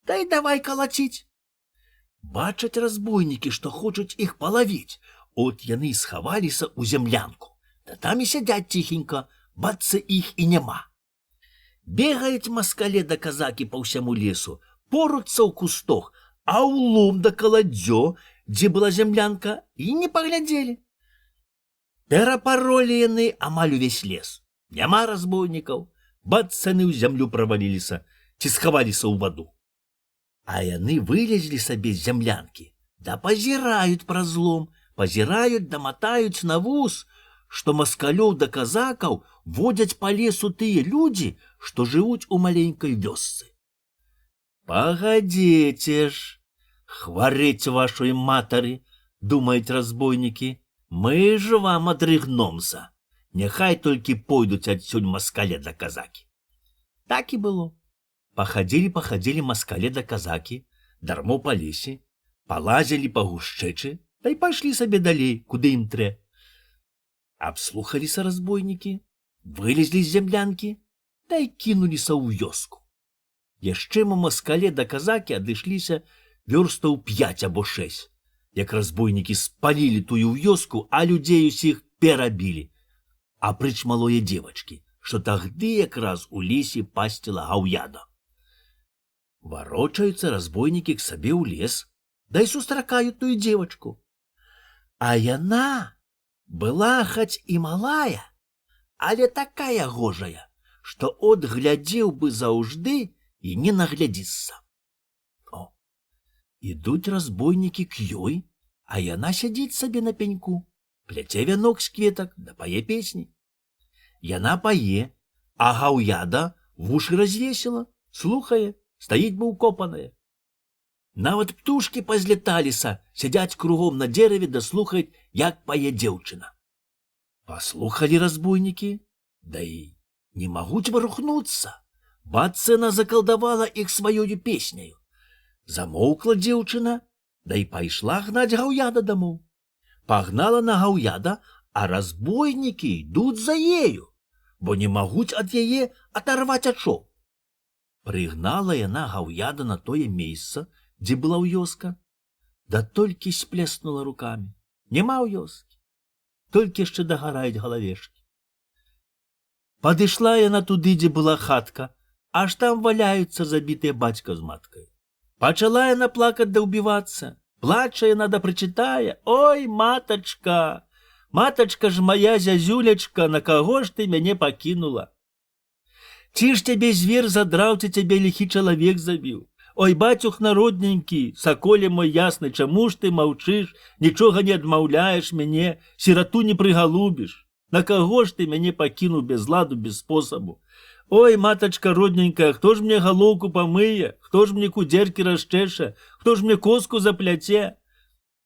да і давай калаціць. Бачаць разбойнікі, што хочуць іх палавіць, от яны схаваліся ў зямлянку, да там і сядзяць ціхенька, бацца іх і няма. Бегаюць маскале да казакі па ўсяму лесу, поруцца ў кустох, а ў лом да каладзё, дзе была зямлянка, і не паглядзелі. Перапаролі яны амаль увесь лес. Няма разбойнікаў, бацца яны ў зямлю праваліліся ці схаваліся ў ваду. А яны вылезлі сабе з зямлянкі, да пазіраюць праз лом, пазіраюць да матаюць на вус, што маскалёў да казакаў водзяць па лесу тыя людзі, што жывуць у маленькай вёсцы. Пагадзіце ж, хварэць вашай матары, думаюць разбойнікі, мы ж вам адрыгномся. Няхай толькі пойдуць адсюль маскале да казакі. Так і было. Пахадзілі маскале да казакі, дармо па лесе, палазілі па гушчэчы, да і пайшлі сабе далей, куды ім трэ. Абслухаліся разбойнікі, вылезлі з зямлянкі, да і кінуліся ў вёску. Яшчэ мо маскале да казакі адышліся вёрстаў 5 або 6, як разбойнікі спалілі тую вёску, а людзей усіх перабілі, апрыч малое дзевачкі, што тагды якраз у лесе пасціла гаўяда. Варочаюцца разбойнікі к сабе ў лес, да і сустракаюць тую дзевачку. А яна была хоць і малая, але такая гожая, што от глядзеў бы заўжды і не наглядзіцца. О, ідуць разбойнікі к ёй, а яна сядзіць сабе на пеньку, пляце вянок з кветак, да пае песні. Яна пае, а гаўяда вушы развесіла, слухае, стаіць бы ўкопаная. Нават птушкі пазлеталіся, сядзяць кругом на дзераве да слухаюць, як пае дзеўчына. Паслухалі разбойнікі, да і не могуць варухнуцца. Бац, яна закалдавала іх сваёю песняю. Замоўкла дзеўчына, да і пайшла гнаць гаўяда дамоў. Пагнала на гаўяда, а разбойнікі ідуць за ею, бо не могуць ад яе адарваць ачоў. Прыгнала яна гаўяда на тое месца, дзе была вёска, да толькі сплеснула рукамі. Няма вёскі, толькі яшчэ дагараюць галавешкі. Падышла яна туды, дзе была хатка, аж там валяюцца забітыя бацька з маткай. Пачала яна плакаць да ўбівацца. Плача яна да прычытае: «Ой, матачка, матачка ж моя зязюлечка, на каго ж ты мяне пакінула? Ці ж цябе звер задраў, ці цябе ліхі чалавек забіў? Ой, бацюхна родненькі, саколе мой ясны, чаму ж ты маўчыш, нічога не адмаўляеш мяне, сірату не прыгалубіш? На каго ж ты мяне пакінуў без ладу, без спосабу? Ой, матачка родненькая, хто ж мне галоўку памые, хто ж мне кудзеркі расчэша, хто ж мне коску запляце?»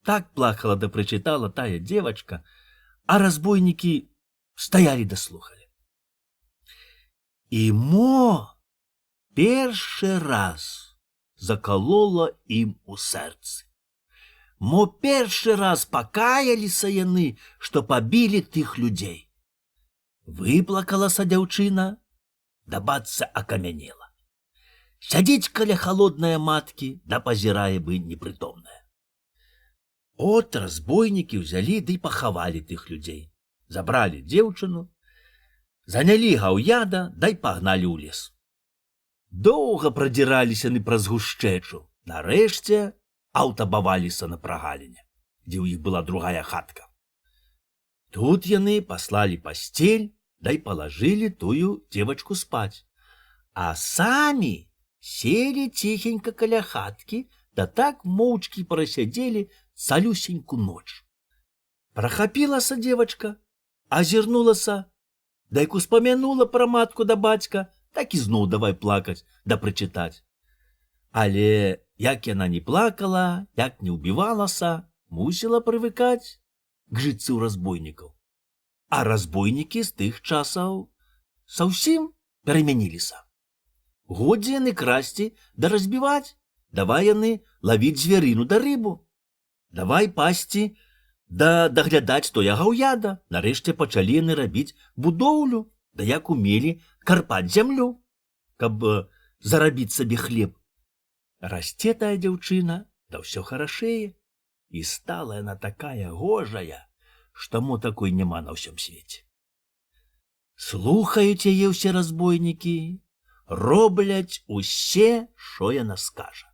Так плакала да прычытала тая дзевачка, а разбойнікі стаялі да слухалі. І мо першы раз закалола ім у сэрцы. Мо першы раз пакаяліся яны, што пабілі тых людзей. Выплакалася дзяўчына, да бацца акамянела. Сядзіць каля халоднае маткі, да пазірае бы непрытомная. От разбойнікі ўзялі ды пахавалі тых людзей. Забралі дзеўчыну, занялі гаўяда, дай пагналі ў лес. Доўга прадзіраліся яны праз гушчэчу. Нарэшце аўтабаваліся на прагаліне, дзе ў іх была другая хатка. Тут яны паслалі пасцель, дай палажылі тую дзевачку спаць, а самі селі ціхенька каля хаткі, да так моўчкі прасядзелі цалюсеньку ноч. Прахапілася дзевачка, азірнулася, дай успамянула пра матку да бацька, так і зноў давай плакаць да прычытаць. Але як яна не плакала, як не ўбівалася, мусіла прывыкаць к жыццю разбойнікаў. А разбойнікі з тых часаў зусім перамяніліся. Годзе яны красці да разбіваць, давай яны лавіць звярыну да рыбу, давай пасці да даглядаць тое гаўяда. Нарэшце пачалі яны рабіць будоўлю, да як умелі карпаць зямлю, каб зарабіць сабе хлеб. Расце тая дзяўчына, да ўсё харашэе, і стала яна такая гожая, што мо такой няма на ўсім свеце. Слухаюць яе ўсе разбойнікі, робляць усе, што яна скажа.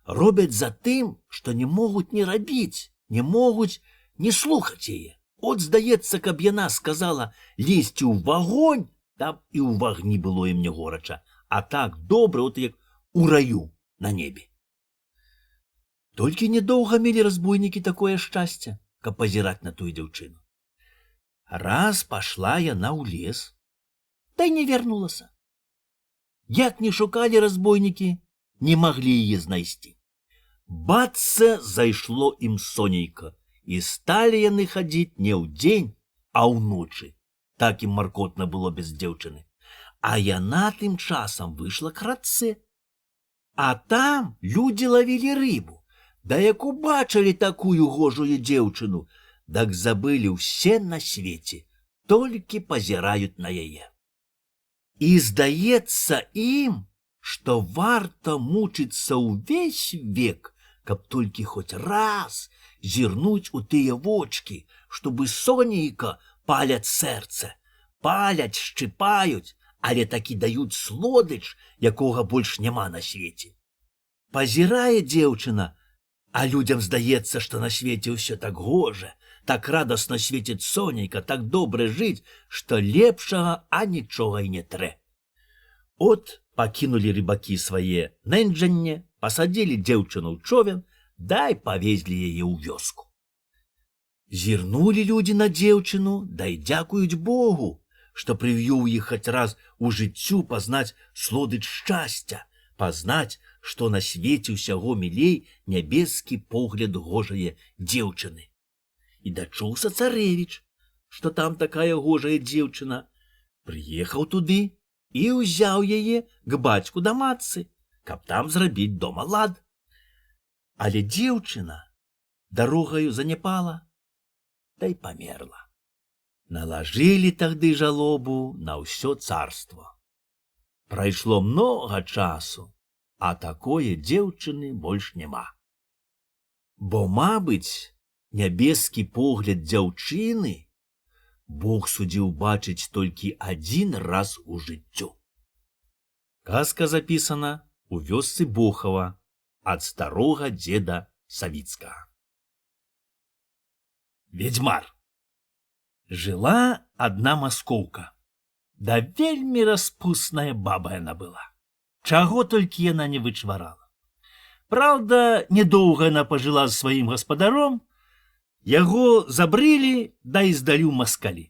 Робяць за тым, што не могуць не рабіць, не могуць не слухаць яе. От, здаецца, каб яна сказала лезці ў вагонь, там і ў вагні было ім не горача, а так добра, от як у раю на небе. Толькі недоўга мелі разбойнікі такое шчасце, каб пазіраць на тую дзяўчыну. Раз пашла яна ў лес, да і не вярнулася. Як не шукалі разбойнікі, не маглі яе знайсці. Бацца, зайшло ім сонейка, і сталі яны хадзіць не ў дзень, а ўночы. Так ім маркотна было без дзеўчыны. А яна тым часам выйшла к рацэ. А там людзі лавілі рыбу. Да як убачылі такую гожую дзеўчыну, дак забылі ўсе на свеце, толькі пазіраюць на яе. І здаецца ім, што варта мучыцца ўвесь век, каб толькі хоць раз зірнуць у тыя вочкі, што сонейка паляць сэрца, паляць, шчыпаюць, але такі даюць слодыч, якога больш няма на свеце. Пазірае дзеўчына, а людзям здаецца, што на свеце ўсё так гожа, так радасна свеціць сонейка, так добра жыць, што лепшага анічога і не трэ. От пакінулі рыбакі свае нэнджанне, пасадзілі дзеўчыну ў човен, дай павезлі яе ў вёску. Зірнулі людзі на дзеўчыну, дай дзякуюць Богу, што прывёў іх хоць раз у жыццю пазнаць слодыч шчасця, пазнаць, што на свеце ўсяго мілей нябескі погляд гожае дзеўчыны. І дачуўся царэвіч, што там такая гожая дзеўчына, прыехаў туды і ўзяў яе к бацьку да матцы, каб там зрабіць дома лад. Але дзеўчына дарогаю заняпала, да й памерла. Налажылі тагды жалобу на ўсё царство. Прайшло многа часу, а такое дзеўчыны больш няма. Бо, мабыць, нябескі погляд дзяўчыны Бог судзіў бачыць толькі адзін раз у жыццю. Казка запісана у вёсцы Бохава ад старога дзеда Савіцкага. Ведзьмар. Жыла адна маскоўка. Да вельмі распусная баба яна была. Чаго толькі яна не вычварала. Праўда, недоўга яна пажыла з сваім гаспадаром, яго забрылі, да і здалі ў маскалі.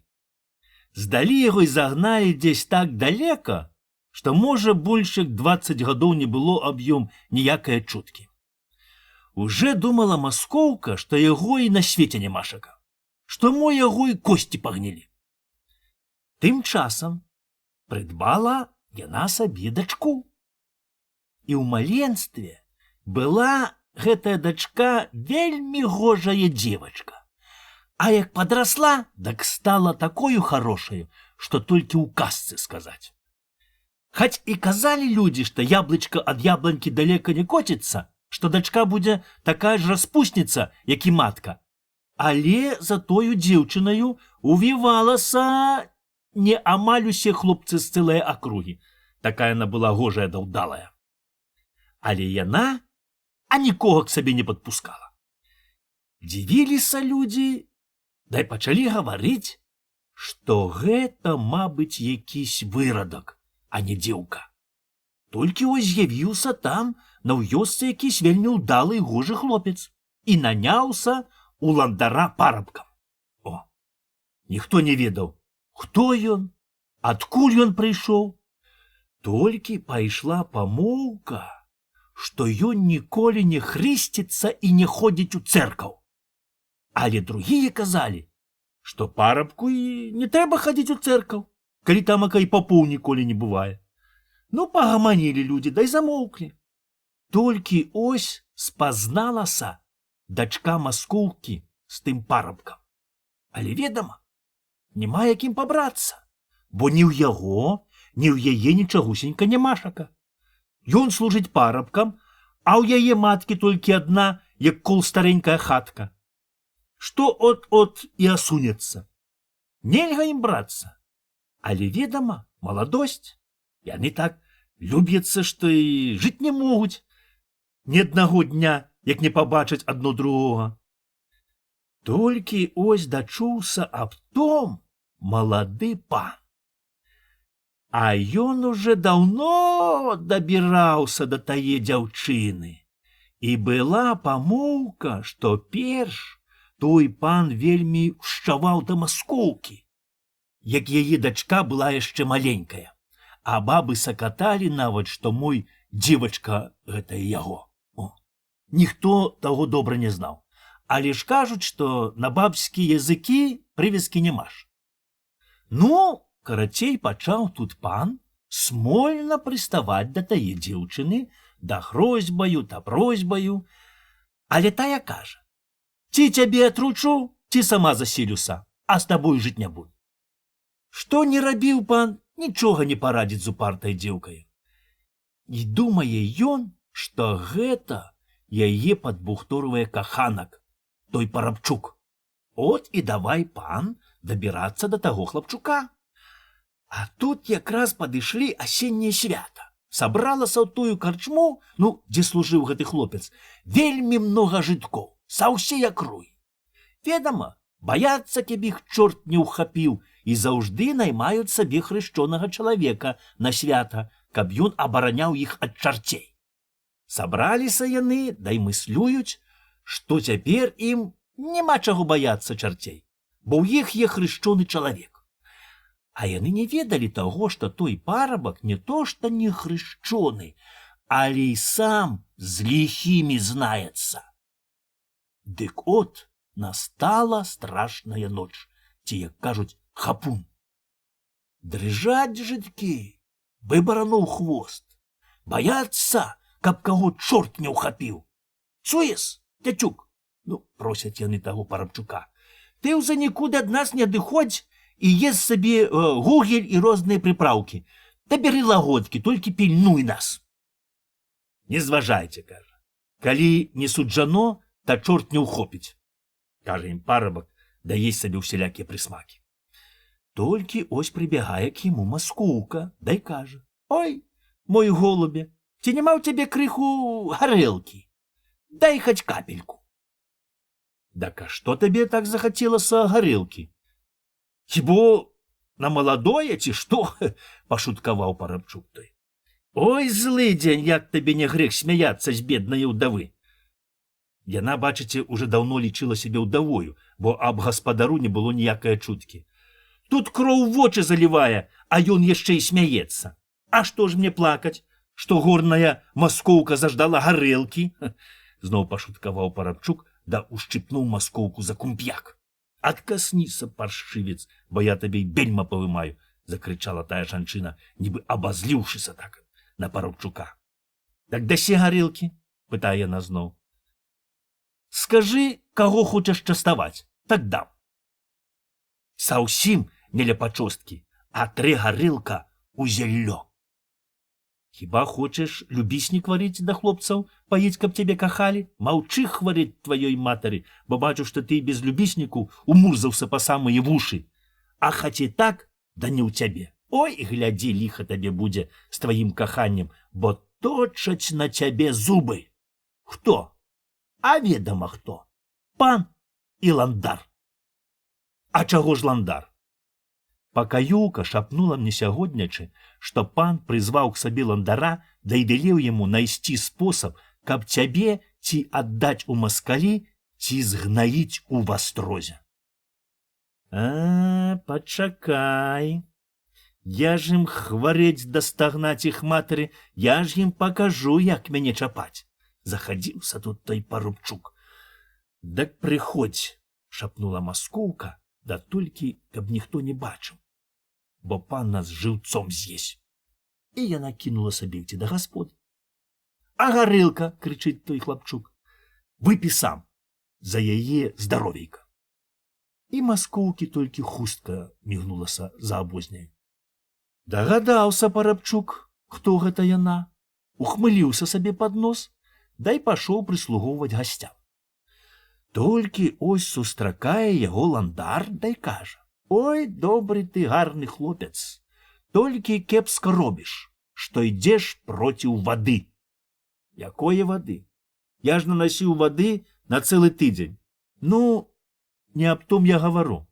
Здалі яго і загналі дзесь так далека, што, можа, больш як 20 гадоў не было аб ём ніякае чуткі. Уже думала маскоўка, што яго і на свеце нямашака, што мо яго і косці пагнілі. Тым часам прыдбала яна сабе дачку. І ў маленстве была гэтая дачка вельмі гожая дзевачка. А як падрасла, так стала такою хорошаю, што толькі ў казцы сказаць. Хаць і казалі людзі, што яблычка ад яблонькі далека не коціцца, што дачка будзе такая ж распусніца, як і матка. Але за тою дзеўчынаю увівалася не амаль усе хлопцы з цэлай акругі. Такая яна была гожая да ўдалая. Але яна нікога к сабе не падпускала. Дзівіліся людзі, дай пачалі гаварыць, што гэта, мабыць, якісь вырадак, а не дзеўка. Толькі ось з'явіўся там на вёсцы якісь вельмі ўдалы і гожы хлопец і наняўся у ландара парабкам. О, ніхто не ведаў, хто ён, адкуль ён прыйшоў. Толькі пайшла памоўка, што ён ніколі не хрысціцца і не ходзіць у цэркаў. Але другія казалі, што парабку і не трэба хадзіць у цэркаў, калі тамака і папоў ніколі не бывае. Ну, пагаманілі людзі, дай замоўклі. Толькі ось спазналася дачка маскоўкі з тым парабкам. Але, ведама, няма якім пабрацца, бо ні ў яго, ні ў яе нічагусенька нямашака. Ён служыць парабкам, а ў яе маткі толькі адна, як кол старенькая хатка. Што от-от і асунецца. Нельга ім брацца. Але, ведама, маладосць. Яны так любяцца, што і жыць не могуць. Ні аднаго дня, як не пабачаць адно другога. Толькі ось дачуўся аб том малады пан. А ён уже даўно дабіраўся да тае дзяўчыны. І была памоўка, што перш той пан вельмі ўшчаваў да маскоўкі, як яе дачка была яшчэ маленькая, а бабы сакаталі нават, што мой дзевачка гэта яго. О, ніхто таго добра не знаў, але ж кажуць, што на бабскія языкі прывязкі няма ж. Ну, карацей, пачаў тут пан смольна прыставаць да тае дзеўчыны, да грозьбаю, та просьбаю, але тая кажа: ці цябе атручу, ці сама заселюся, а з табою жыць не буду. Што не рабіў пан, нічога не парадзіць з упартай дзеўкаю. І думае ён, што гэта яе падбухторвае каханак, той Парабчук. От і давай пан дабірацца да таго хлапчука. А тут якраз падышлі асеннія свята. Сабралася ў тую карчму, дзе служыў гэты хлопец, вельмі многа жыткоў, са ўсей акругі. Ведама, баяцца, каб іх чорт не ўхапіў, і заўжды наймаюць сабе хрышчонага чалавека на свята, каб ён абараняў іх ад чарцей. Сабраліся яны, да і мыслююць, што цяпер ім няма чаго баяцца чарцей, бо ў іх є хрышчоны чалавек. А яны не ведалі таго, што той парабак не то што не хрышчоны, але і сам з ліхімі знаецца. Дык от настала страшная ноч, ці, як кажуць, хапун. Дрыжаць жыткі, выбарануў хвост, баяцца, каб каго чорт не ўхапіў. Чуеш, тятюк? Просяць яны таго Парабчука. Ты ўжо нікуды ад нас не адыходзь і ез сабе гугель і розныя прыпраўкі. Та бяры лагодкі, толькі пільнуй нас. Не зважайце, кажа. Калі не суджано, та чорт не ўхопіць. Кажа ім парабак, дае сабе ўсялякія прысмакі. Толькі ось прыбягае к яму маскоўка, дай кажа. Ой, мой голубе, ці няма ў цябе крыху гарэлкі? Дай хаць капельку. Так а што табе так захацелася гарэлкі? Хіба на маладое, ці што? Пашуткаваў Парабчук той. Ой, злы дзень, як табе не грэх смяяцца з беднае ўдавы. Яна, бачыце, уже даўно лічыла сябе ўдавою, бо аб гаспадару не было ніякае чуткі. Тут кроў вочы залівае, а ён яшчэ і смяецца. А што ж мне плакаць, што горная маскоўка заждала гарэлкі? Зноў пашуткаваў Парабчук, да ушчыпнуў маскоўку за кумп'як. Адкасніся, паршывец, бо я табе бельма павымаю, закрычала тая жанчына, нібы абазліўшыся так на Парабчука. Так дасе гарэлкі? Пытае яна зноў. Скажы, каго хочаш частаваць, так дам. Са ўсім не ля пачосткі, а 3 гарэлка у зяллё. Хіба хочаш любіснік варыць да хлопцаў, паіць, каб цябе кахалі? Маўчы хварэць тваёй матары, бо бачу, што ты без любісніку умурзаўся па самыя вушы. А хаце так, да не ў цябе. Ой, глядзі, ліха табе будзе з тваім каханнем, бо точаць на цябе зубы. Хто? А ведама хто? Пан і ландар. А чаго ж ландар? Пакаюка шапнула мне сягоднячы, што пан прызваў к сабе ландара, да і велеў яму найсці спосаб, каб цябе ці аддаць у маскалі, ці згнаіць у вастрозе. А, пачакай. Я ж ім хварэць дастагнаць іх матары, я ж ім пакажу, як мяне чапаць. Захадзіўся тут той Парабчук. Дак прыходзь, шапнула маскоўка, да толькі, каб ніхто не бачыў, бо пан нас жыўцом з'есь. І яна кінула сабе ці да гаспод. А гарэлка, крычыць той хлапчук, выпі сам, за яе здаровейка. І маскоўкі толькі хустка мігнулася за абозняй. Дагадаўся Парабчук, хто гэта яна, ухмыліўся сабе пад нос, дай пашоў прыслугоўваць гасцям. Толькі ось сустракае яго ландар, дай кажа. Ой, добры ты, гарны хлопец, толькі кепска робіш, што ідзеш проціў вады. Якое вады? Я ж нанасіў вады на цэлы тыдзень. Не аб том я гавару.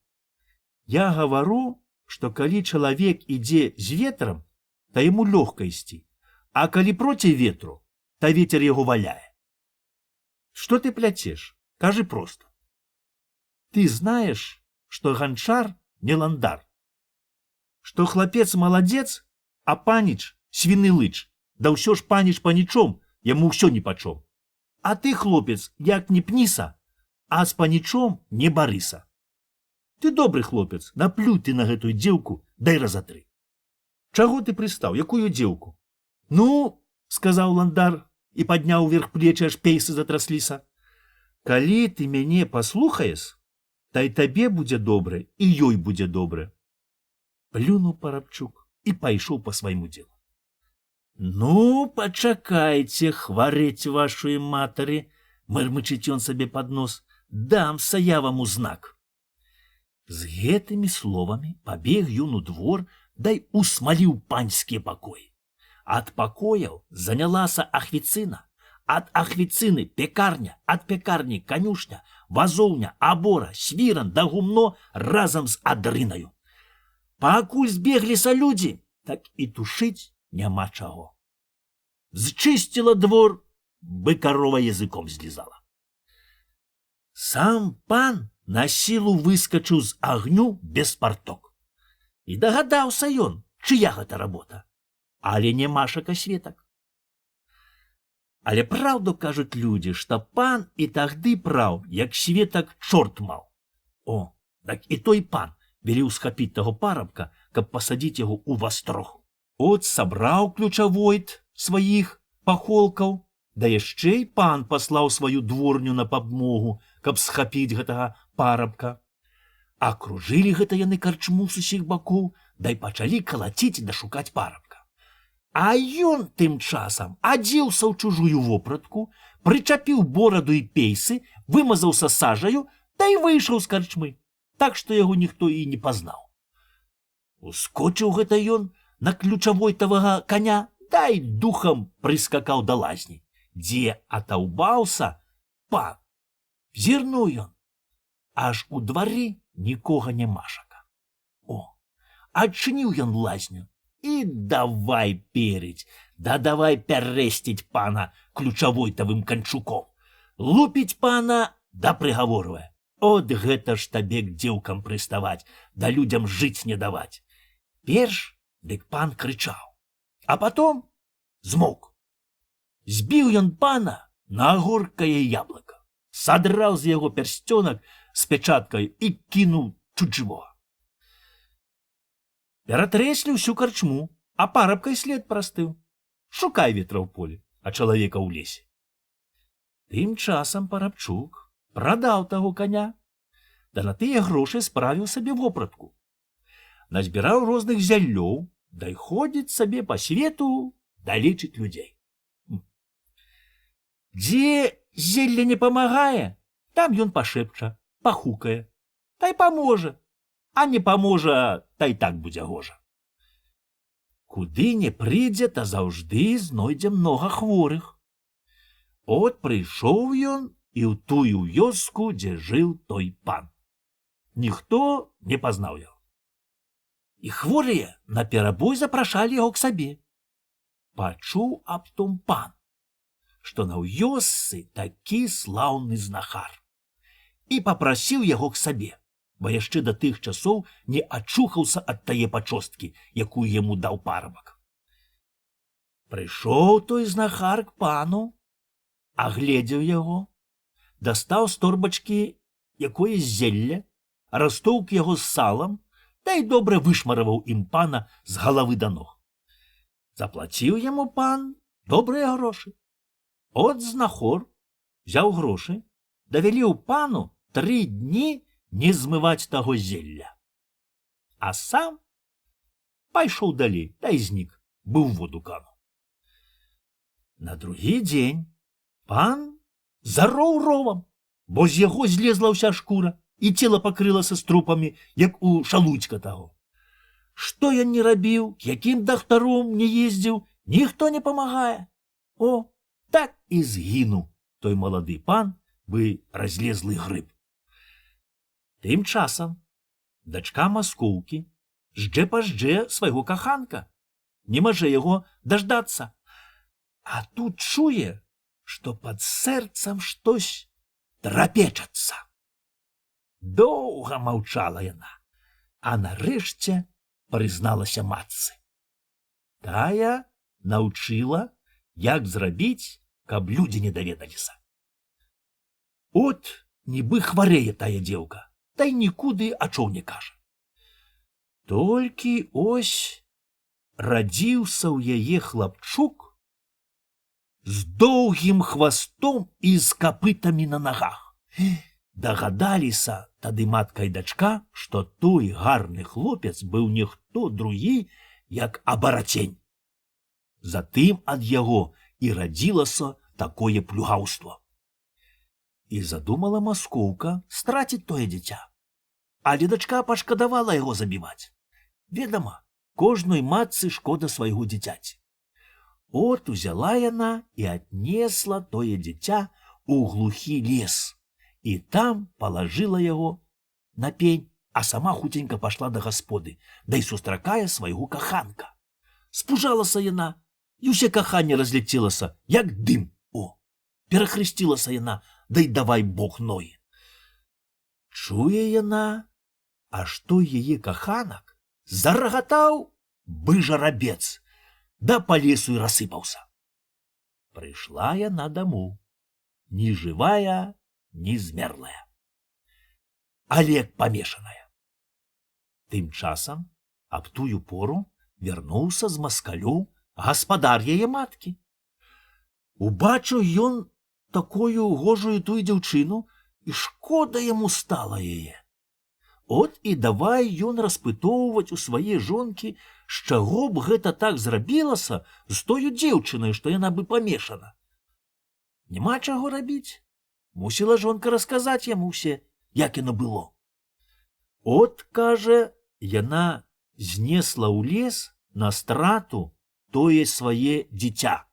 Я гавару, што калі чалавек ідзе з ветрам, та яму лёгка ісці, а калі проці ветру, та вецер яго валяе. Што ты пляцеш? Кажы проста. Ты знаеш, што ганчар не ландар, што хлапец маладзец, а паніч свіны лыч, да ўсё ж паніч панічом, яму ўсё ніпачом. А ты, хлопец, як не пніса, а з панічом не барыса. Ты добры хлопец, наплюй ты на гэтую дзеўку, дай раза 3. Чаго ты прыстаў, якую дзеўку? Сказаў ландар і падняў вверх плечы, аж пейсы затрасліся. Калі ты мяне паслухаеш, та й табе будзе добра, і ёй будзе добра. Плюнуў Парабчук, і пайшоў па свайму дзелу. Ну, пачакайце хварэць вашай матары, мырмычыць ён сабе пад нос, дамся я вам у знак. З гэтымі словамі пабег ён у двор, дай усмаліў панскія пакоі. Ад пакояў занялася ахвіцына, ад ахвіцыны пекарня, ад пекарні канюшня, вазоўня, абора, свіран да гумно разам з адрынаю. Пакуль збегліся людзі, так і тушыць няма чаго. Зчысціла двор, бы карова языком злізала. Сам пан на сілу выскачыў з агню без парток. І дагадаўся ён, чыя гэта работа, але немашака светак. Але праўду кажуць людзі, што пан і тагды праў, як светак чорт маў. О, так і той пан велеў схапіць таго парабка, каб пасадзіць яго ў вастрог. От сабраў ключавойт сваіх пахолкаў, да яшчэ й пан паслаў сваю дворню на падмогу, каб схапіць гэтага парабка. Акружылі гэта яны карчму з усіх бакоў, дай пачалі калаціць да шукаць парабка. А ён тым часам адзеўся ў чужую вопратку, прычапіў бораду і пейсы, вымазаўся сажаю, да й выйшаў з карчмы, так што яго ніхто і не пазнаў. Ускочыў гэта ён на ключавойтавага коня, дай духам прыскакаў да лазні, дзе атаўбаўся пан. Зірнуў ён, аж у двары нікога нямашака. О, адчыніў ён лазню і давай перыць, да давай пярэсціць пана ключавойтавым канчуком. Лупіць пана да прыгаворвае. От гэта ж табе к дзеўкам прыставаць, да людзям жыць не даваць. Перш дык пан крычаў, а потом змоўк. Збіў ён пана на горкае яблыка, садраў з яго пярсцёнак з пячаткай і кінуў чуць жывога. Ператрэслі ўсю карчму, а парабка і след прастыў. Шукай ветра ў полі, а чалавека ў лесе. Тым часам парабчук прадаў таго коня, да на тыя грошы справіў сабе вопратку. Назбіраў розных зяллёў, дай ходзіць сабе па свету, да лічыць людзей. Дзе зелля не памагае, там ён пашэпча, пахукае, тай паможа, а не паможа, тай так будзе гожа. Куды не прыйдзе, та заўжды знойдзе многа хворых. От прыйшоў ён і ў тую вёску, дзе жыў той пан. Ніхто не пазнаў яго. І хворыя наперабой запрашалі яго к сабе. Пачуў аб том пан, што на вёсцы такі слаўны знахар. І папрасіў яго к сабе, бо яшчэ да тых часоў не ачухаўся ад тае пачосткі, якую яму даў парабак. Прыйшоў той знахар к пану, агледзеў яго, дастаў з торбачкі якое зелля, растоўк яго з салам, да й добра вышмараваў ім пана з галавы да ног. Заплаціў яму пан добрыя грошы. От знахор взяў грошы, давялеў пану 3 дні не змываць таго зелля. А сам пайшоў далей, да й знік, быў воду кануў. На другі дзень пан зароў ровам, бо з яго злезла ўся шкура, і цела пакрылася струпамі, як у шалудзька таго. Што ён не рабіў, к якім дактаром не ездзіў, ніхто не памагае. О, так і згінуў той малады пан, бы разлезлы грыб. Тым часам дачка маскоўкі ждзе-паждзе свайго каханка, не можа яго даждацца. А тут чуе, што пад сэрцам штось трапечацца. Доўга маўчала яна, а нарэшце прызналася матцы. Тая наўчыла, як зрабіць, каб людзі не даведаліся. От нібы хварэе тая дзеўка, та й нікуды ачоў не кажа. Толькі ось радзіўся ў яе хлапчук з доўгім хвастом і з капытамі на нагах. Дагадаліся тады матка і дачка, што той гарны хлопец быў ніхто другі, як абарацень. Затым ад яго і радзілася такое плюгаўство. І задумала маскоўка страціць тое дзіця. Але дачка пашкадавала яго забіваць. Ведама, кожной матцы шкода свайго дзіцяці. От узяла яна і аднесла тое дзіця у глухі лес, і там палажыла яго на пень, а сама хутенька пашла да гасподы, да і сустракае свайго каханка. Спужалася яна, і ўсе каханне разляцелася, як дым. Перахрысцілася яна, да й давай бог ногі. Чуе яна, а што яе каханак зарагатаў бы жарабец, да па лесу і рассыпаўся. Прыйшла яна дамоў, ні жывая, ні змерлая, але як памешаная. Тым часам аб тую пору вярнуўся з маскалёў гаспадар яе маткі. Убачыў ён такую гожую тую дзяўчыну, і шкода яму стала яе. От і давай ён распытоўваць у свае жонкі, з чаго б гэта так зрабілася з тою дзеўчынай, што яна бы памешана. Няма чаго рабіць. Мусіла жонка расказаць яму ўсе, як яно было. От, кажа, яна знесла ў лес на страту тое свае дзіця.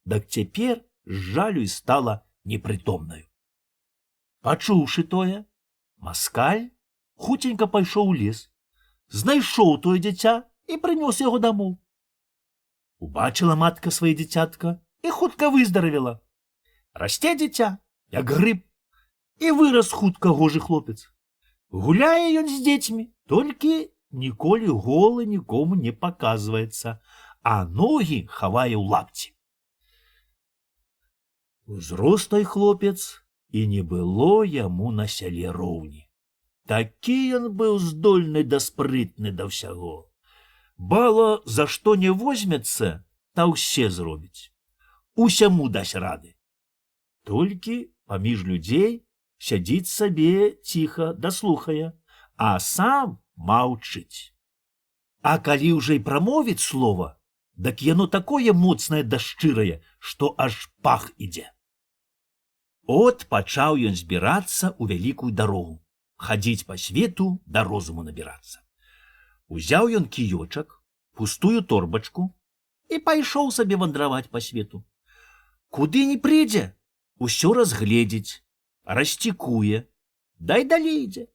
Дак цяпер з жалю і стала непрытомнаю. Пачуўшы тое, маскаль хутенька пайшоў у лес, знайшоў тое дзіця і прынёс яго дамоў. Убачыла матка свае дзіцятка і хутка выздаравела. Расце дзіця, як грыб, і вырас хутка гожы хлопец. Гуляе ён з дзецьмі, толькі ніколі голы нікому не паказваецца, а ногі хавае ў лапці. Узрос той хлопец, і не было яму на сяле роўні. Такі ён быў здольны да спрытны да ўсяго. Бала, за што не возьмецца, та ўсе зробіць. Усяму дасць рады. Толькі паміж людзей сядзіць сабе ціха даслухае, а сам маўчыць. А калі ўжо і прамовіць слова, дак яно такое моцнае да шчырае, што аж пах ідзе. От пачаў ён збірацца ў вялікую дарогу, хадзіць па свету да розуму набірацца. Узяў ён кіёчак, пустую торбачку і пайшоў сабе вандраваць па свету. Куды не прыйдзе, усё разгледзіць, расцікуе, дай далей ідзе.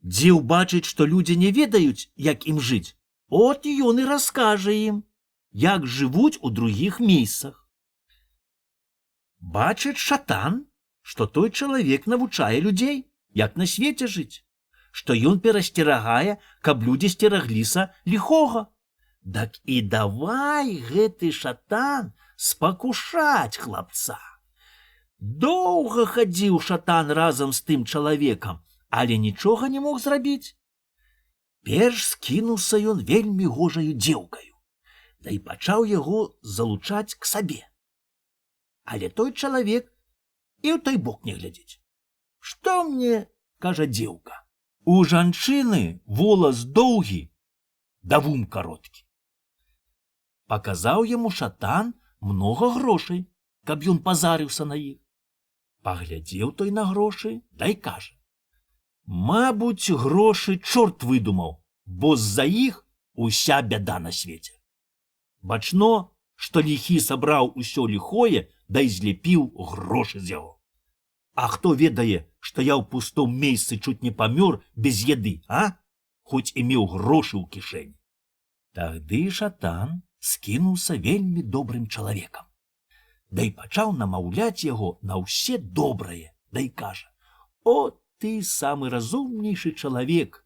Дзе ўбачыць, што людзі не ведаюць, як ім жыць, от ён і раскажа ім, як жывуць у другіх месцах. Бачыць шатан, што той чалавек навучае людзей, як на свеце жыць, што ён перасцерагае, каб людзі сцерагліся ліхога. Дак і давай гэты шатан спакушаць хлапца. Доўга хадзіў шатан разам з тым чалавекам, але нічога не мог зрабіць. Перш скінуўся ён вельмі гожаю дзеўкаю, да і пачаў яго залучаць к сабе. Але той чалавек і ў той бок не глядзіць. Што мне, кажа дзеўка, у жанчыны волас доўгі, да вум кароткі. Паказаў яму шатан многа грошай, каб ён пазарыўся на іх. Паглядзеў той на грошы, да і кажа: мабуць, грошы чорт выдумаў, бо з-за іх уся бяда на свеце. Бачно, што ліхі сабраў усё ліхое, да і злепіў грошы з яго. А хто ведае, што я ў пустом месцы чуць не памёр без еды, а? Хоць і меў грошы ў кішэні. Тады шатан скінуўся вельмі добрым чалавекам, да і пачаў намаўляць яго на ўсе добрае, да і кажа: о, ты самы разумнейшы чалавек,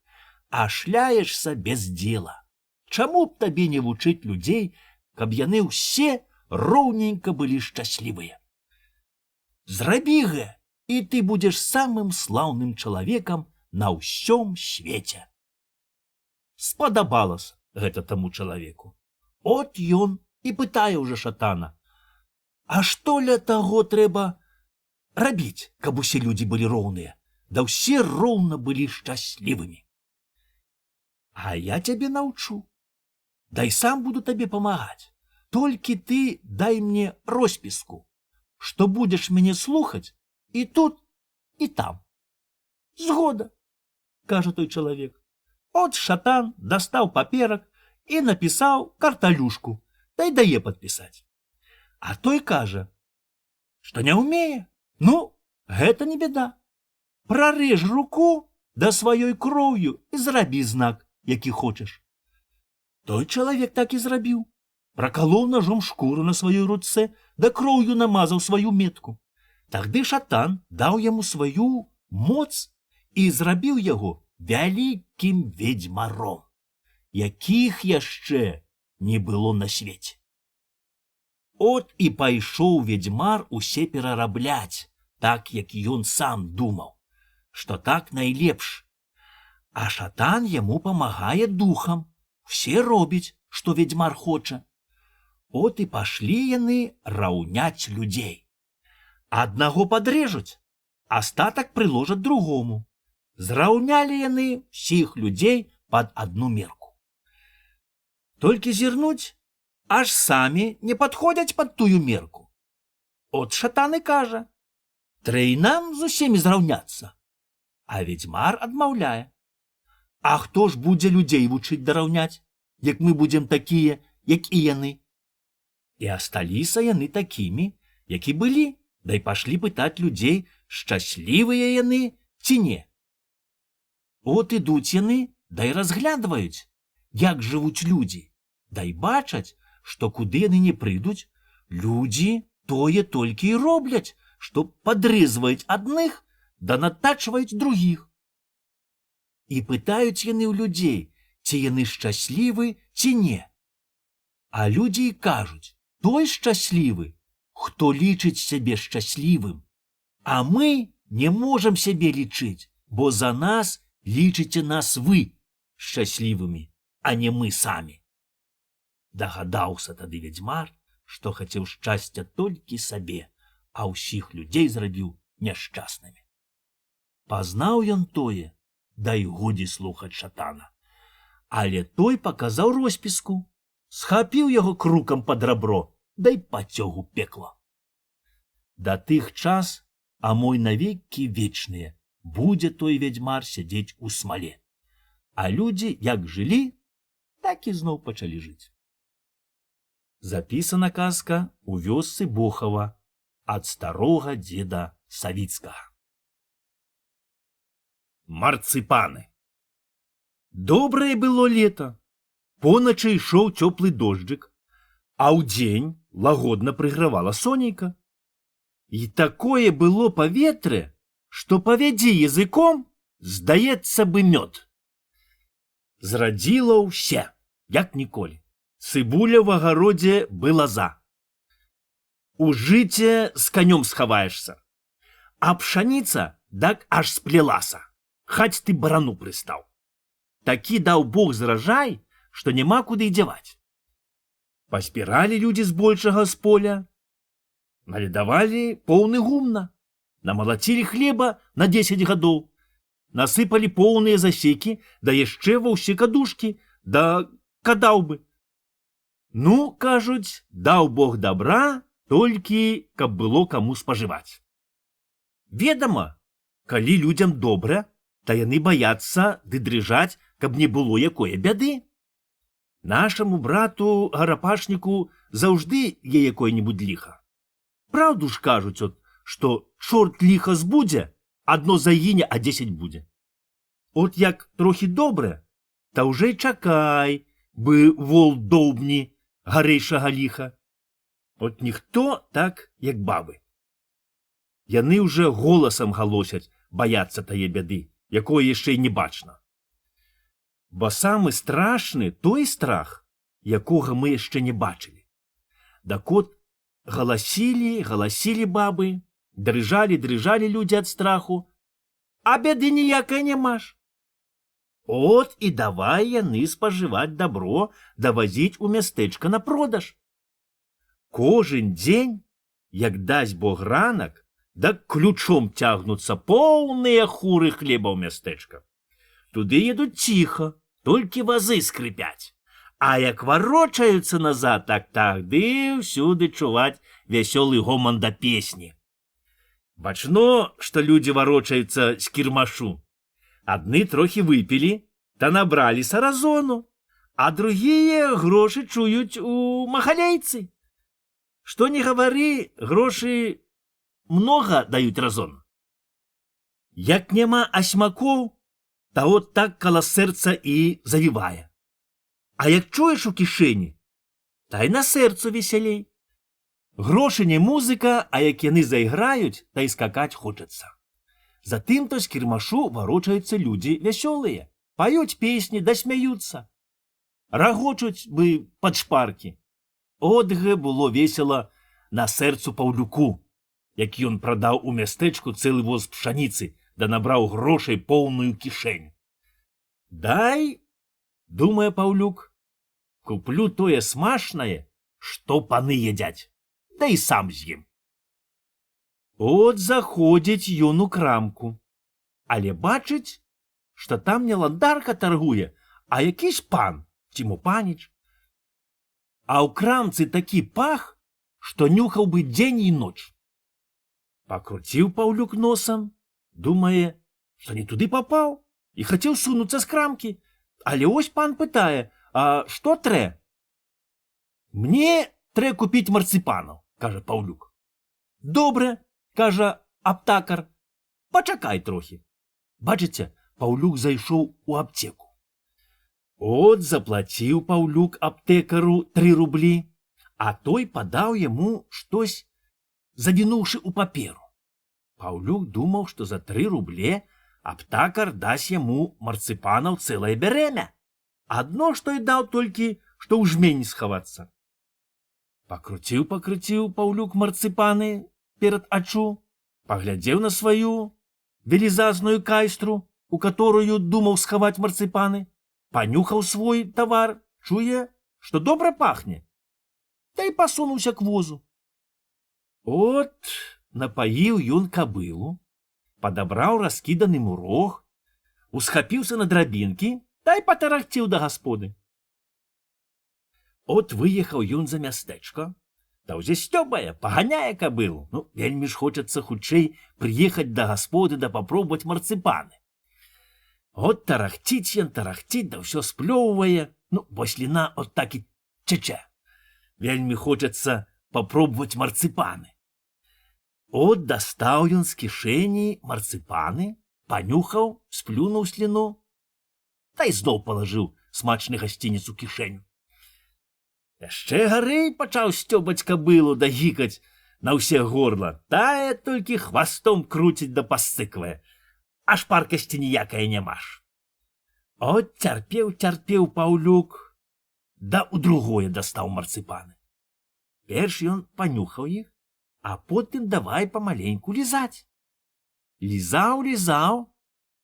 а шляешся без дзела. Чаму б табе не вучыць людзей, каб яны ўсе роўненька былі шчаслівыя? Зрабі гэ, і ты будзеш самым слаўным чалавекам на ўсём свеце. Спадабалася гэта таму чалавеку. От ён і пытае ўжо шатана: а што для таго трэба рабіць, каб усе людзі былі роўныя, да ўсе роўна былі шчаслівымі? А я цябе наўчу. дай сам буду тебе помогать. Только ты дай мне расписку, что будешь меня слухать и тут, и там. Згода, каже той чоловік. От шатан достав паперок і написав карталюшку, та й дає підписати. А той каже, що не вміє. Ну, гэта не беда. Прорежь руку да сваёй кроўю і зрабі знак, які хочеш. Той чалавек так і зрабіў. Проколол ножом шкуру на сваёй руцэ, да кроўю намазаў сваю метку. Тагды шатан даў яму сваю моц і зрабіў яго вялікім ведьмаром, якіх яшчэ не было на свеце. От і пайшоў ведьмар усе перарабляць, так як ён сам думаў, што так найлепш. А шатан яму памагае духам, все робяць, што ведьмар хоча. От і пашлі яны раўняць людзей. Аднаго падрэжуць, астатак прыложаць другому. Зраўнялі яны ўсіх людзей пад адну мерку. Толькі зірнуць, аж самі не падходзяць пад тую мерку. От шатан і кажа, трэй нам з усімі зраўняцца. А ведьмар адмаўляе. А хто ж будзе людзей вучыць дараўняць, як мы будзем такія, як і яны? І асталіся яны такімі, як і былі, дай пашлі пытаць людзей, шчаслівыя яны ці не. От ідуць яны, дай разглядваюць, як жывуць людзі, дай бачаць, што куды яны не прыйдуць, людзі тое толькі і робляць, што падрызваюць адных, да натачваюць другіх. І пытаюць яны ў людзей, ці яны шчаслівы, ці не. А людзі і кажуць, той шчаслівы, хто лічыць сябе шчаслівым, а мы не можам сябе лічыць, бо за нас лічыце нас вы шчаслівымі, а не мы самі. Дагадаўся тады ведьмар, што хацеў шчасця толькі сабе, а ўсіх людзей зрабіў няшчаснымі. Пазнаў ён тое, дай годзе слухаць шатана. Але той паказаў роспіску, схапіў яго крукам пад рабро, дай пацёг у пекла. Да тых час, а мой навекі вечныя, будзе той ведьмар сядзець у смале. А людзі як жылі, так і зноў пачалі жыць. Запісана казка у вёсцы Бохава ад старога дзеда Савіцкага. Марцыпаны. Добрае было лета. Поначы ішоў цёплы дожджык, а ўдзень лагодна прыгравала сонейка. І такое было паветры, што павядзі языком, здаецца бы мёд. Зрадзіла ўсе, як ніколі. Цыбуля в агародзе была за. У жыце з канём схаваешся. А пшаніца так аж сплелася, хаць ты барану прыстаў. Такі даў Бог зражай, што няма куды дзяваць. Паспіралі людзі збольшага з поля, наледавалі поўны гумна, намалацілі хлеба на 10 гадоў, насыпалі поўныя засекі, да яшчэ ва ўсе кадушкі, да кадаўбы. Ну, кажуць, даў Бог добра, толькі каб было каму спажываць. Ведама, калі людзям добра, то яны баяцца ды дрыжаць, каб не было якое бяды. Нашаму брату гарапашніку заўжды є якое-небудзь ліха. Праўду ж кажуць, от, што чорт ліха збудзе, адно загіне, а 10 будзе. От як трохі добре, та ўжо й чакай, бы вол доўбні гарэйшага ліха. От ніхто так, як бабы. Яны ўжо голасам галосяць, баяцца тае бяды, якое яшчэ й не бачна. Бо самы страшны той страх, якога мы яшчэ не бачылі. Так от галасілі бабы, дрыжалі людзі ад страху, а бяды ніякай няма ж. От і давай яны спажываць дабро, давазіць у мястэчка на продаж. Кожен дзень, як дасць Бог ранак, да ключом цягнуцца поўныя хуры хлеба ў мястэчка. Туды едуць ціха, толькі вазы скрыпяць, А як варочаюцца назад, так, ды ўсюды чуваць вясёлы гоман да песні. Бачно, што людзі варочаюцца з кірмашу. Адны трохі выпілі, та набралі саразону, а другія грошы чуюць у махалейцы. Што не гавары, грошы многа даюць разон. Як няма асьмакоў, та от так кала сэрца і завівае. А як чуеш у кішэні, та й на сэрцу весялей. Грошы не музыка, а як яны зайграюць, та й скакаць хочацца. Затым то з кірмашу варочаюцца людзі вясёлыя, паюць песні да смяюцца. Рагочуць бы пад шпаркі. От гэ было весела на сэрцу Паўлюку, як ён прадаў у мястэчку цэлы воз пшаніцы, да набраў грошай поўную кішэнь. Дай, думае Паўлюк, куплю тое смачнае, што паны едзяць, да і сам з'ем. От заходзіць ён у крамку, але бачыць, што там не ландарка таргуе, а якісь пан, ці мо паніч. А ў крамцы такі пах, што нюхаў бы дзень і ноч. Пакруціў Паўлюк носам, думае, што не туды папаў, і хацеў сунуцца з крамкі, але ось пан пытае, а што трэ? Мне трэ купіць марцыпанаў, кажа Паўлюк. Добре, кажа аптакар, пачакай трохі. Бачыце, Паўлюк зайшоў у апцеку. От заплаціў Паўлюк аптэкару 3 рублі, а той падаў яму штось, завінуўшы ў паперу. Паўлюк думаў, што за 3 рублі аптакар дасць яму марцыпанаў цэлае бярэмя. Адно, што і даў толькі, што ў жмені схавацца. Пакруціў Паўлюк марцыпаны перад ачу, паглядзеў на сваю велізазную кайстру, у которую думаў схаваць марцыпаны, панюхаў свой тавар, чуе, што добра пахне, та й пасунуўся к возу. От напаіў ён кабылу, падабраў раскіданы мурог, усхапіўся на драбінкі, та й патарахціў да гасподы. От выехаў ён за мястэчка, та ўзе сцёбае, паганяе кабылу. Вельмі ж хочацца хутчэй прыехаць да гасподы да папробаваць марцыпаны. От тарахціць ён, тарахціць, да ўсё сплёўвае, бо сліна от так і цячэ. Вельмі хочацца папробаваць марцыпаны. От дастаў ён з кішэні марцыпаны, панюхаў, сплюнуў сліну, та й зноў палажыў смачны гасцінец у кішэню. Яшчэ гарэй пачаў сцёбаць кабылу да гікаць на ўсе горла, тая толькі хвастом круціць да пасцыквае, а шпаркасці ніякае нямаш. От цярпеў Паўлюк, да ў другое дастаў марцыпаны. Перш ён панюхаў іх, а потым давай памаленьку лізаць. Лізаў,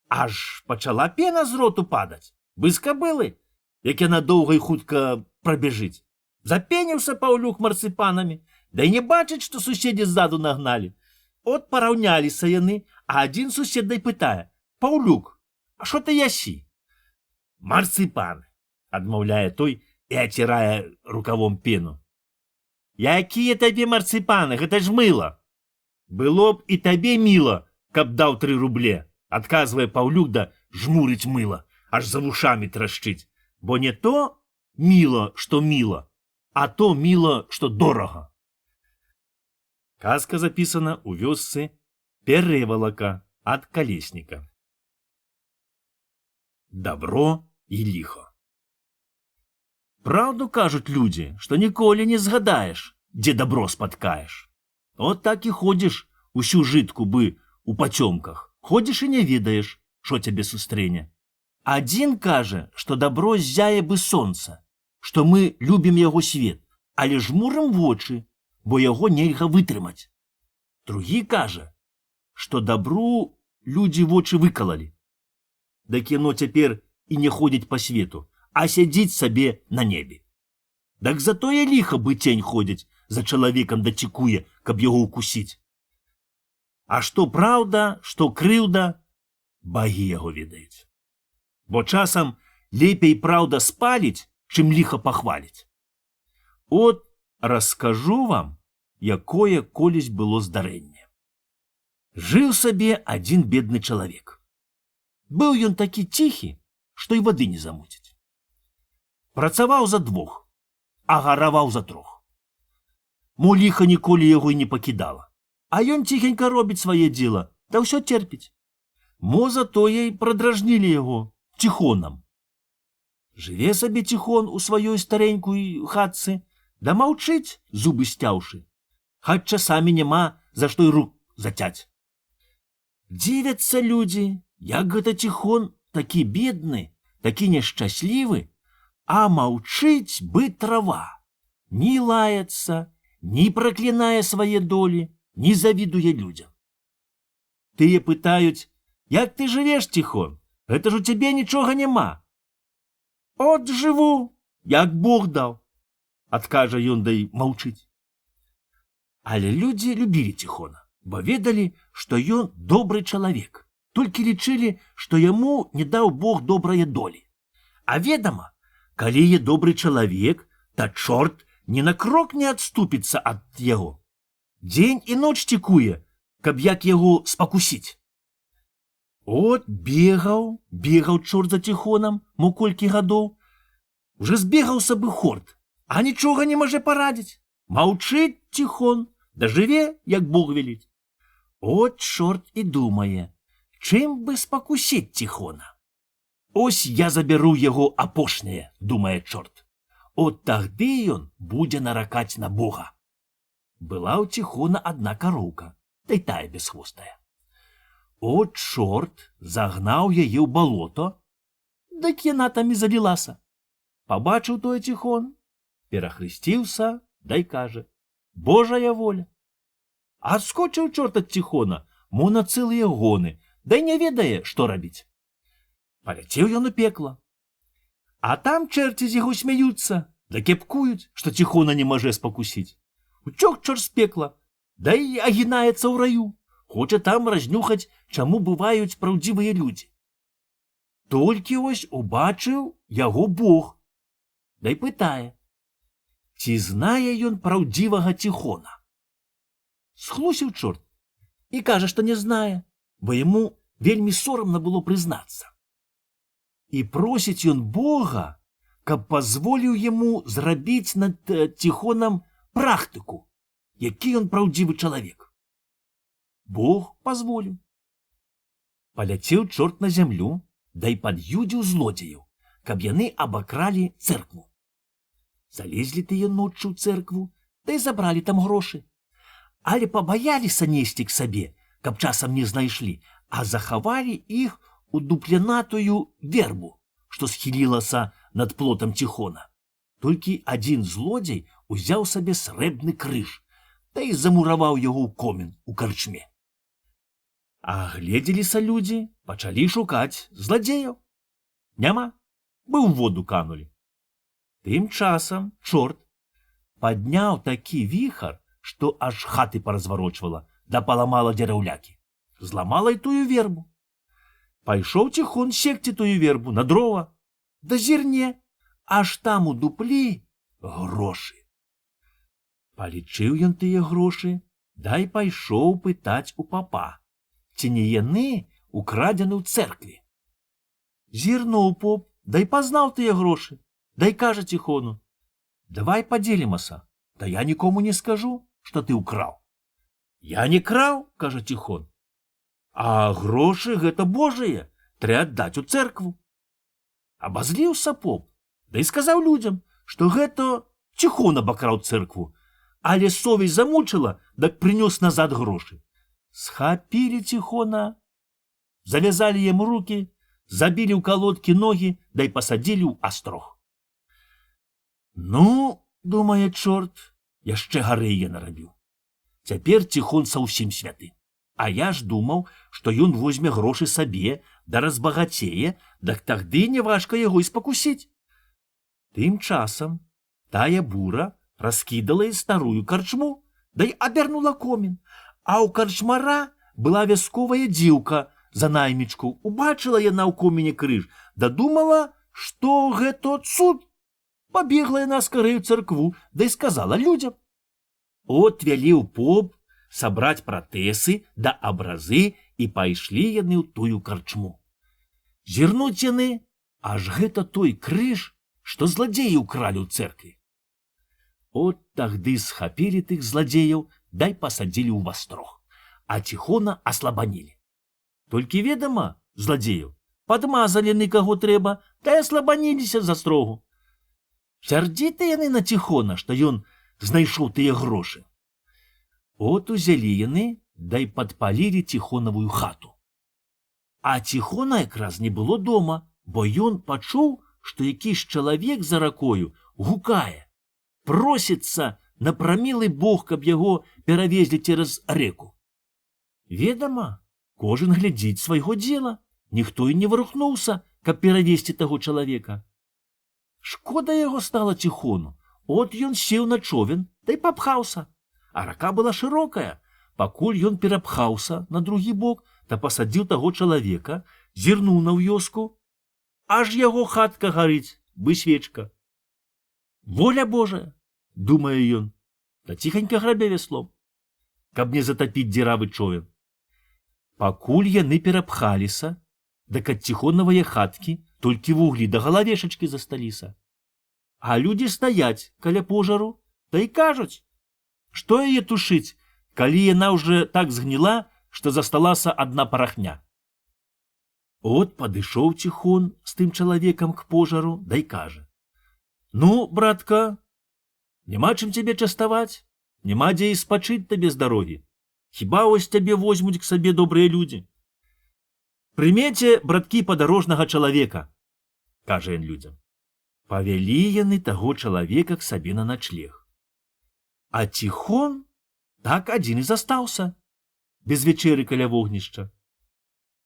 аж пачала пена з роту падаць, бы з кабылы, як яна доўга і хутка прабяжыць. Запеніўся Паўлюк марцыпанамі, да і не бачыць, што суседзі ззаду нагналі. От параўняліся яны, а адзін сусед дай пытае: «Паўлюк, а што ты ясі?» «Марцыпаны», адмаўляе той і ацірае рукавом пену. «Якія табе марцыпаны, гэта ж мыла!» «Было б і табе міла, каб даў 3 рублі», адказвае Паўлюк, да жмурыць мыла, аж за вушамі трашчыць, бо не то міла, што міла, а то міла, што дорага. Казка запісана ў вёсцы Перевалака ад Калесніка. Добро і ліха. Праўду кажуць людзі, што ніколі не згадаеш, дзе добро спаткаеш. От так і ходзіш усю жытку бы у пацёмках, ходзіш і не ведаеш, што цябе сустрэне. Адзін кажа, што добро ззяе бы сонца, што мы любім яго свет, але жмурым вочы, бо яго нельга вытрымаць. Другі кажа, што добру людзі вочы выкалалі. Дык яно цяпер і не ходзіць па свету, а сядзіць сабе на небе. Дак затое ліха бы цень ходзіць, за чалавекам дацікуе, каб яго укусіць. А што праўда, што крыўда, багі яго ведаюць. Бо часам лепей праўда спаліць, чым ліха пахваліць. От раскажу вам, якое колись было здарэнне. Жыў сабе адзін бедны чалавек. Быў ён такі ціхі, што і вады не замуціць. Працаваў за двух, а гараваў за трох. Мо ліха ніколі яго і не пакідала. А ён ціхенька робіць свае дзела, да ўсё терпіць. Мо затое і прадражнілі яго Ціхонам. Жыве сабе Ціхон у сваёй старенькой хатцы, да маўчыць, зубы сцяўшы. Хаць часамі няма за што й рук зацяць. Дзівяцца людзі, як гэта Ціхон такі бедны, такі нешчаслівы, а маўчыць бы трава. Ні лаецца, ні праклінае свае долі, ні завідуе людзям. Тыя пытаюць: як ты жывеш, Ціхон? Гэта ж у цябе нічога няма. От жыву, як Бог даў, адкажа ён, да і маўчыць. Але людзі любілі Ціхона, бо ведалі, што ён добры чалавек, толькі лічылі, што яму не даў Бог добрае долі. А ведама, калі є добры чалавек, та чорт ні на крок не адступіцца ад яго. Дзень і ноч цікуе, каб як яго спакусіць. От бегаў чорт за Ціхонам, мо колькі гадоў. Уже збегаў сабе хорд, а нічога не можа парадзіць. Маўчыць Ціхон, да жыве, як Бог веліць. От чорт і думае, чым бы спакусіць Ціхона. Ось я забяру яго апошняе, думае чорт. От тагды ён будзе наракаць на Бога. Была ў Ціхона адна кароўка, да й тая бесхвостая. От чорт загнаў яе ў балото, дык яна там і залілася. Пабачыў той Ціхон, перахрысціўся, да й кажа: Божая воля. Адскочыў чорт ад Ціхона, мо на цэлыя гоны, да й не ведае, што рабіць. Паляцеў ён у пекла. А там чэрці з яго смяюцца, да кепкуюць, што Ціхона не можа спакусіць. Уцёк чорт з пекла, да й агінаецца ў раю, хоча там разнюхаць, чаму бываюць праўдзівыя людзі. Толькі ось убачыў яго Бог, да й пытае, ці знае ён праўдзівага Ціхона. Схлусіў чорт і кажа, што не знае, бо яму вельмі сорамна было прызнацца. І просіць ён Бога, каб пазволіў яму зрабіць над Ціхонам практыку, які ён праўдзівы чалавек. Бог пазволіў. Паляцеў чорт на зямлю, да й пад'юдзіў злодзеяў, каб яны абакралі цэркву. Залезлі тыя ноччу ў цэркву, да й забралі там грошы. Але пабаяліся несці к сабе, каб часам не знайшлі, а захавалі іх у дуплянатую вербу, што схілілася над плотам Ціхона. Толькі адзін злодзей узяў сабе срэбны крыж, да і замураваў яго ў комін у карчме. Агледзеліся людзі, пачалі шукаць зладзеяў. Няма, бы ў воду канулі. Тым часам чорт падняў такі віхар, што аж хаты паразварочвала, да паламала дзераўлякі. Зламала і тую вербу. Пайшоў Ціхон секці тую вербу на дрова, да зірне, аж там у дуплі грошы. Палічыў ён тыя грошы, да й пайшоў пытаць у папа, ці не яны украдзены ў цэркве. Зірнуў поп, да й пазнаў тыя грошы, да й кажа Ціхону: давай падзелімася, да я нікому не скажу, што ты ўкраў. Я не краў, кажа Ціхон. А грошы гэта Божыя, трэ аддаць у цэркву. Абазліўся поп, да і сказаў людзям, што гэта Ціхон абакраў цэркву, але совесть замучыла, дак прынёс назад грошы. Схапілі Ціхона, завязалі яму рукі, забілі ў калодкі ногі, да і пасадзілі ў астрог. Ну, думае чорт, яшчэ гарэй я нарабіў. Цяпер Ціхон саўсім святы. А я ж думаў, што ён возьме грошы сабе, да разбагацее, дак тагды неважка яго і спакусіць. Тым часам тая бура раскідала і старую карчму, да й абярнула комін, а ў карчмара была вясковая дзіўка за наймічку. Убачыла яна ў коміне крыж, да думала, што гэта цуд. Побегла яна скорей у церкву, да и сказала людям. От вяліў поп сабраць пратэсы да абразы, і пайшлі яны ў тую карчму. Зірнуць яны, аж гэта той крыж, што зладзеі ўкралі ў цэркве. От тагды схапілі тых зладзеяў, дай пасадзілі ў вастрог, а Ціхона аслабанілі. Толькі ведама, зладзеяў, падмазалі яны каго трэба, та і аслабаніліся з астрогу. Сярдзіты яны на Ціхона, што ён знайшоў тыя грошы. От узялі яны, дай падпалілі Ціхонавую хату. А Ціхона якраз не было дома, бо ён пачуў, што якісь чалавек за ракою гукае, просіцца на прамілы Бог, каб яго перавезлі цераз реку. Ведама, кожен глядзіць свайго дзела, ніхто і не варухнуўся, каб перавезці таго чалавека. Шкода яго стала Ціхону, от ён сеў на човен, да і папхаўся. А рака была шырокая, пакуль ён перапхаўся на другі бок, та пасадзіў таго чалавека, зірнуў на вёску, аж яго хатка гарыць, бы свечка. Воля Божая, думае ён, та ціханька грабе веслом, каб не затапіць дзіравы човен. Пакуль яны перапхаліся, дык ад Ціхонавае хаткі толькі вуглі да галавешачкі засталіся. А людзі стаяць каля пожару, та і кажуць, што яе тушыць, калі яна ўжо так згніла, што засталася адна парахня. От падышоў Ціхон з тым чалавекам к пожару, да і кажа: «Ну, братка, няма чым цябе частаваць, няма дзе і спачыць табе з дарогі. Хіба ось цябе возьмуць к сабе добрыя людзі? Прымеце, браткі, падарожнага чалавека», — кажа ён людзям. Павялі яны таго чалавека к сабе на начлег. А Ціхон так адзін і застаўся, без вечэры каля вогнішча.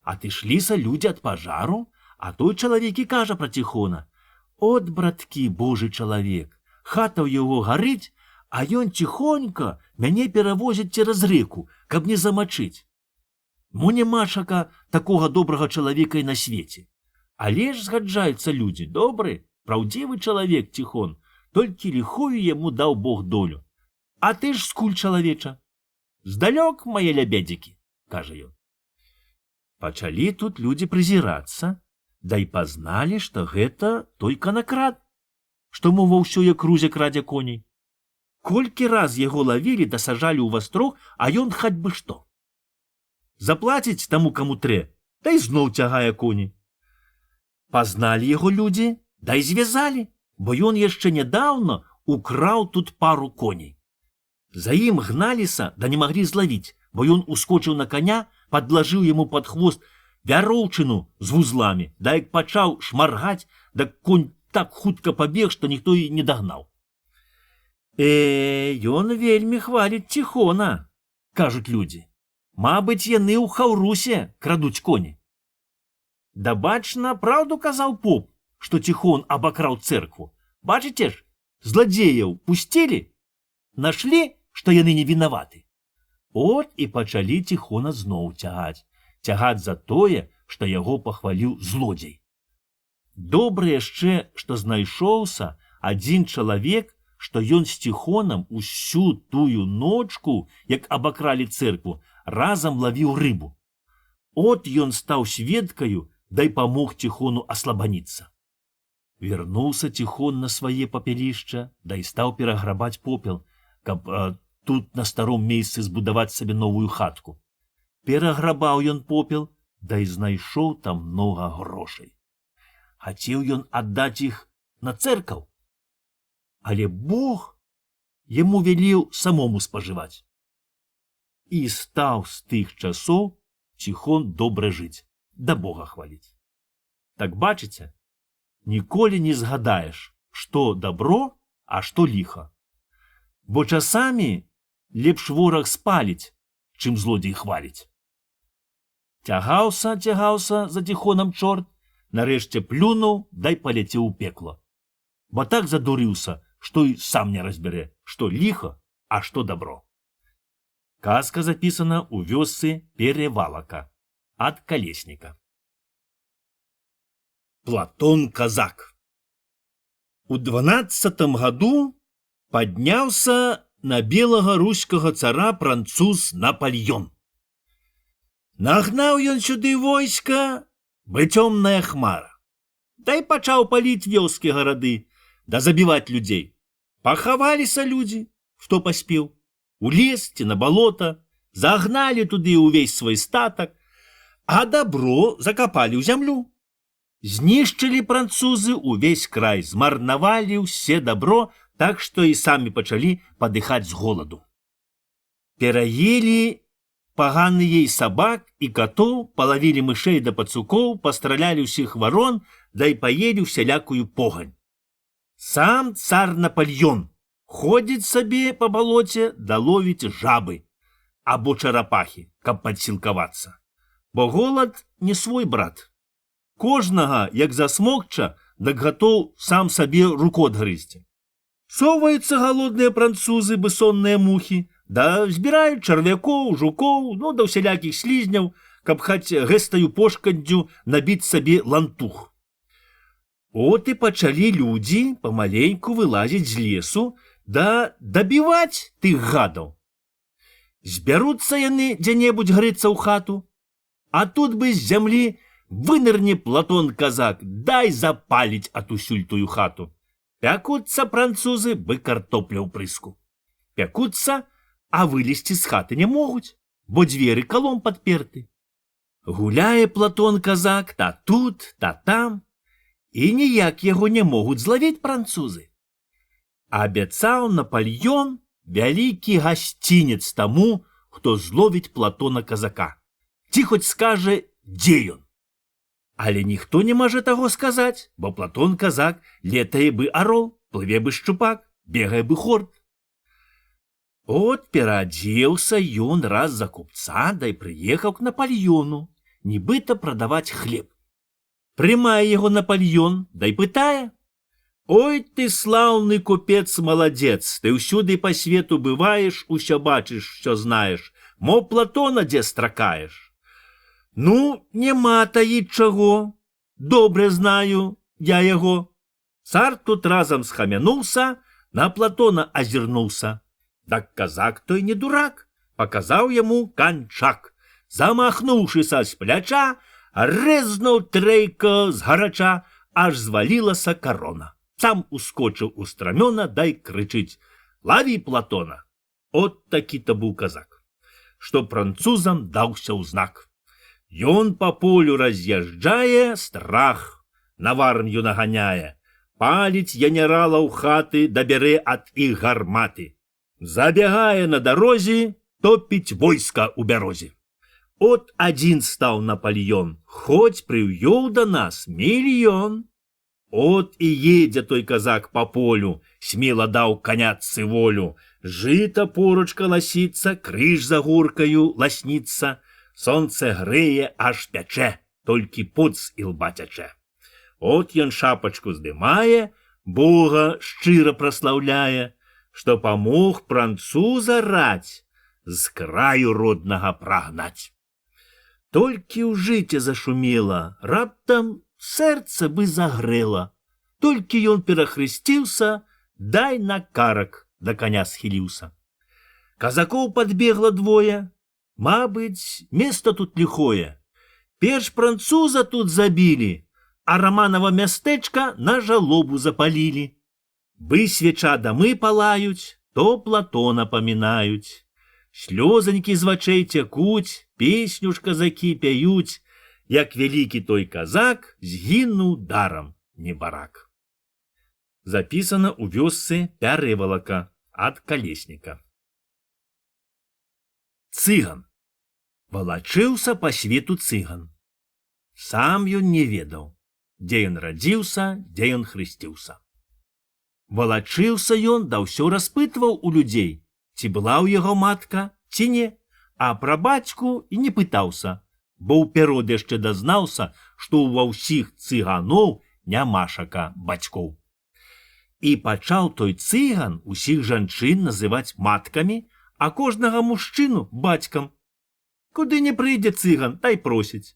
Атышліся людзі ад пажару, а той чалавек і кажа пра Ціхона: «От, браткі, Божы чалавек, хата ў яго гарыць, а ён ціхонька мяне перавозіць цераз реку, каб не замачыць. Мо нямашака такога добрага чалавека і на свеце. Але ж згаджаюцца людзі, добры, праўдзівы чалавек Ціхон, толькі ліхою яму даў Бог долю. А ты ж скуль, чалавеча? Здалёк, мае лябедзікі», — кажа ён. Пачалі тут людзі прызірацца, да і пазналі, што гэта той канакрад, што мова ўсё як рузе крадзе коней. Колькі раз яго лавілі да сажалі ў вастрог, а ён хаць бы што. Заплаціць таму, каму трэ, да і зноў цягае коні. Пазналі яго людзі, да і звязалі, бо ён яшчэ нядаўна украў тут пару коней. За ім гналіся, да не маглі злавіць, бо ён ускочыў на коня, падлажыў яму пад хвост вяроўчыну з вузламі, да як пачаў шмаргаць, да конь так хутка пабег, што ніхто і не дагнаў. Ён вельмі хваліць Ціхона, кажуць людзі. Мабыць, яны ў Хаўрусе крадуць коні. Да бачна, праўду казаў поп, што Ціхон абакраў цэркву. Бачыце ж, зладзеяў пусцілі, нашлі, што яны не вінаваты. От і пачалі Ціхона зноў цягаць за тое, што яго пахваліў злодзей. Добра яшчэ, што знайшоўся адзін чалавек, што ён з Ціхонам усю тую ночку, як абакралі цэркву, разам лавіў рыбу. От ён стаў сведкаю, дай памог Ціхону аслабаніцца. Вярнуўся Ціхон на свае папялішча, да і стаў пераграбаць попел, каб тут на старом месцы збудаваць сабе новую хатку. Пераграбаў ён попел, да і знайшоў там многа грошай. Хацеў ён аддаць іх на цэркаў, але Бог яму велеў самому спажываць. І стаў з тых часоў Ціхон добра жыць, да Бога хваліць. Так бачыце, ніколі не згадаеш, што дабро, а што ліха. Бо часамі лепш вораг спаліць, чым злодзей хваліць. Цягаўся за Ціхонам чорт, нарэшце плюнуў, дай паляцеў у пекло. Бо так задурыўся, што і сам не разбярэ, што ліха, а што дабро. Казка запісана ў вёсцы Перевалака ад Калесніка. Платон Казак. У 12 году подняўся на белага рускага цара француз Наполеон. Нагнаў ён сюды войска, бы цёмная хмара. Да і пачаў паліць вёскі гарады, да забіваць людзей. Пахаваліся людзі, хто паспеў, у лес ці на балота, загналі туды ўвесь свой статак, а дабро закапалі ў зямлю. Знішчылі французы ўвесь край, змарнавалі ўсе дабро, так што і самі пачалі падыхаць з голаду. Пераелі паганыя і сабак, і катоў, палавілі мышэй да пацукоў, пастралялі ўсіх варон, да і паелі ўсялякую погань. Сам цар Наполеон ходзіць сабе па балоце да ловіць жабы або чарапахі, каб падсілкавацца. Бо голад не свой брат. Кожнага, як засмокча, дак гатоў сам сабе руку адгрызці. Соваюцца галодныя французы, бессонныя мухі, да збіраюць чарвякоў, жукоў, да ўсялякіх слізняў, каб хаць гэстаю пошкаддзю набіць сабе лантух. От і пачалі людзі памаленьку вылазіць з лесу, да дабіваць тых гадаў. Збяруцца яны дзе-небудзь грыцца ў хату, а тут бы з зямлі вынырне Платон-казак, дай запаліць атусюль тую хату. Пякуцца французы, бы картопля ў прыску. Пякуцца, а вылезці з хаты не могуць, бо дзверы калом падперты. Гуляе Платон-казак та тут, та там, і ніяк яго не могуць злавіць французы. Абяцаў Наполеон вялікі гасцінец таму, хто зловіць Платона-казака. Ці хоць скажа, дзе ён. Але ніхто не можа таго сказаць, бо Платон-казак летае бы арол, плыве бы шчупак, бегае бы хорт. От пераадзеўся ён раз за купца, да і прыехаў к Наполеону, нібыта прадаваць хлеб. Прымае яго Наполеон, да і пытае: «Ой, ты слаўны купец-маладзец, ты ўсюды па свету бываеш, усё бачыш, що знаеш, мо Платона дзе стракаеш?» «Ну, нема таіць чаго, добре знаю я яго». Цар тут разам схамянуўся, на Платона азірнуўся. Так казак той не дурак, паказаў яму канчак. Замахнуўшыся з пляча, рэзнуў трэйка згарача, аж звалілася карона. Сам ускочыў у страмёна, дай крычыць: «Лаві Платона!» От такі-то быў казак, што французам даўся ў знак. Ён па полю раз'язджае, страх на варню наганяе, паліць генерала ў хаты, да бярэ ад іх гарматы. Забягае на дарозе, топіць войска ў бярозе. От адзін стаў Наполеон, хоць прыўёў да нас мільён. От і едзе той казак па полю, смела даў каняцы волю. Жыта поруч каласіцца, крыж за горкаю ласніцца. Сонце грэе, аж пячэ, толькі пот з ілба цячэ. От ён шапачку здымае, Бога шчыра праслаўляе, што памог француза раць з краю роднага прагнаць. Толькі ў жыце зашумела, раптам сэрца бы загрэла. Толькі ён перахрысціўся, дай на карак да коня схіліўся. Казакоў падбегла двое. Мабыць, место тут лихое. Перш француза тут забілі, а Романова мястэчка на жалобу запалілі. Бы свеча дамы палаюць, то Платона памінаюць. Слёзанькі з вачэй цякуць, песню ж казакі пяюць, як вялікі той казак згінуў дарам небарак. Запісана ў вёсцы Пярэвалака ад Калесніка. Цыган. Валачыўся па свету цыган. Сам ён не ведаў, дзе ён радзіўся, дзе ён хрысціўся. Валачыўся ён, да ўсё распытваў у людзей, ці была ў яго матка, ці не, а пра бацьку і не пытаўся, бо ўперод яшчэ дазнаўся, што ва ўсіх цыганоў нямашака бацькоў. І пачаў той цыган усіх жанчын называць маткамі, а кожнага мужчыну бацькам. Куды не прыйдзе цыган, тай просіць: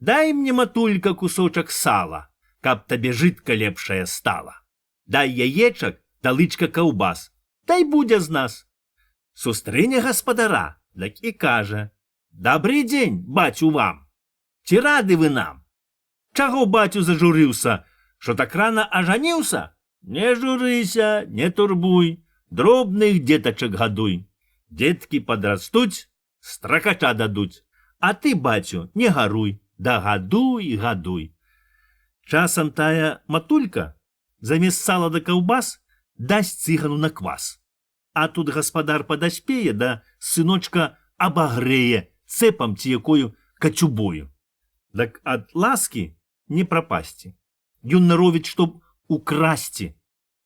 «Дай мне, матулька, кусочак сала, каб табе жытка лепшае стала». дай яечак, да лычка каўбас, дай будзе з нас. Сустрэне гаспадара, дак і кажа: «Добрый дзень, бацю, вам! Ці рады вы нам? Чаго бацю зажурыўся, што так рана ажаніўся? Не журыся, не турбуй, дробных дзетачак гадуй. Дзеткі падрастуць, стракача дадуць, а ты, бацю, не гаруй, да гадуй, гадуй». Часам тая матулька замест сала да каўбас дасць цыгану на квас. А тут гаспадар падаспее, да сыночка абагрэе цэпам ці якою кацюбою. Дак ад ласкі не прапасці. Ён наровіць, чтоб украсці.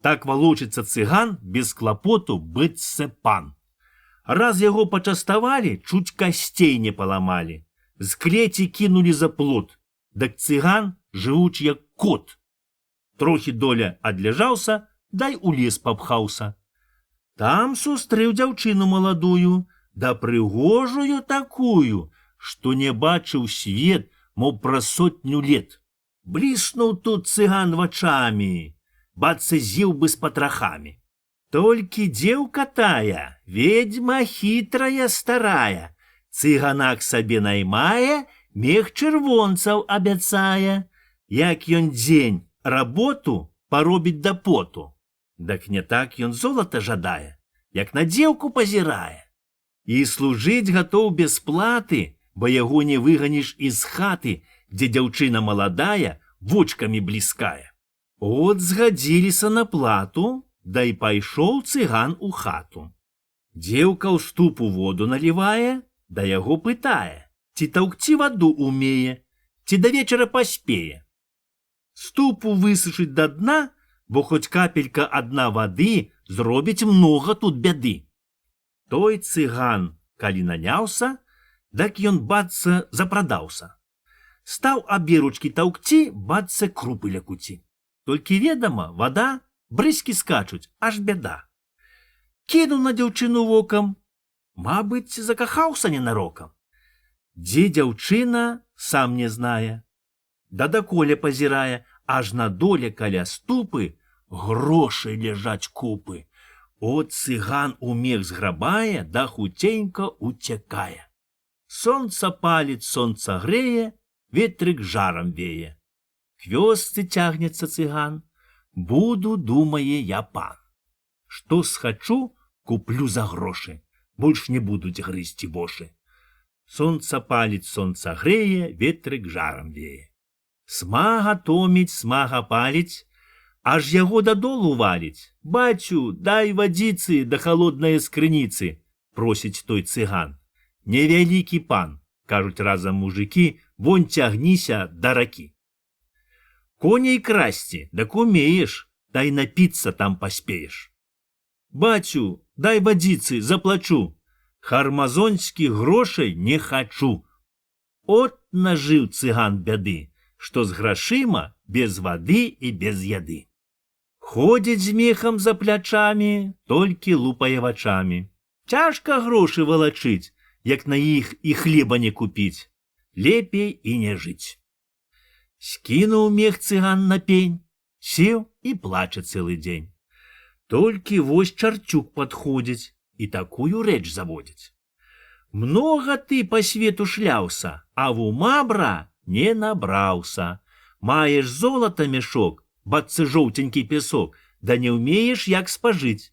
Так валочыцца цыган без клапоту быццэ пан. Раз яго пачаставалі, чуць касцей не паламалі. З клеці кінулі за плот. Дак цыган жывуч як кот. Трохі доля адляжаўся, дай у лес папхаўся. Там сустрэў дзяўчыну маладую, да прыгожую такую, што не бачыў свет, мов праз 100 лет. Бліснуў тут цыган вачамі, бацца з'еў бы з патрахамі. Толькі дзеўка тая, ведьма хітрая старая, цыганак сабе наймае, мех чырвонцаў абяцае. Як ён дзень работу паробіць да поту. Дак не так ён золата жадае, як на дзеўку пазірае. І служыць гатоў без платы, бо яго не выганіш з хаты, дзе дзяўчына маладая вочкамі бліскае. От згадзіліся на плату, да і пайшоў цыган у хату. Дзеўка ў ступу воду налівае, да яго пытае, ці таўкці ваду умее, ці да вечара паспее. Ступу высушыць да дна, бо хоць капелька адна вады зробіць многа тут бяды. Той цыган, калі наняўся, дак ён, бацца, запрадаўся. Стаў аберучкі таўкці, бацца, крупы лякуці. Толькі, ведама, вада, брызкі скачуць, аж бяда. Кінуў на дзяўчыну вокам, мабыць, закахаўся ненарокам. Дзе дзяўчына, сам не знае. Да даколе пазірае, аж на доле каля ступы грошы ляжаць купы. От цыган у мех зграбае, да хуценька уцякае. Сонца паліць, сонца грэе, ветрык жарам вее. К вёсцы цягнецца цыган, буду, думае, я пан. Што схачу, куплю за грошы, больш не будуць грызці вошы. Сонца паліць, сонца грэе, ветрык жарам вее. Смага томіць, смага паліць, аж яго дадолу валіць. Бацю, дай вадзіцы да халоднае з крыніцы, просіць той цыган. Невялікі пан, кажуць разам мужыкі, вон цягніся да ракі. Коней красці, дак умееш, дай напіцца там паспееш. Бацю, дай вадзіцы, заплачу, хармазонскіх грошай не хачу. От нажыў цыган бяды, што з грашыма без вады і без яды. Ходзіць з мехам за плячамі, толькі лупае вачамі. Цяжка грошы валачыць, як на іх і хлеба не купіць. Лепей і не жыць. Скінуў мех цыган на пень, сеў і плача цэлы дзень. Толькі вось чарцюк падходзіць і такую рэч заводзіць. Многа ты па свету шляўся, а в ума, бра, не набраўся. Маеш золата мяшок, бацца жоўтенькі пясок, да не ўмееш як спажыць.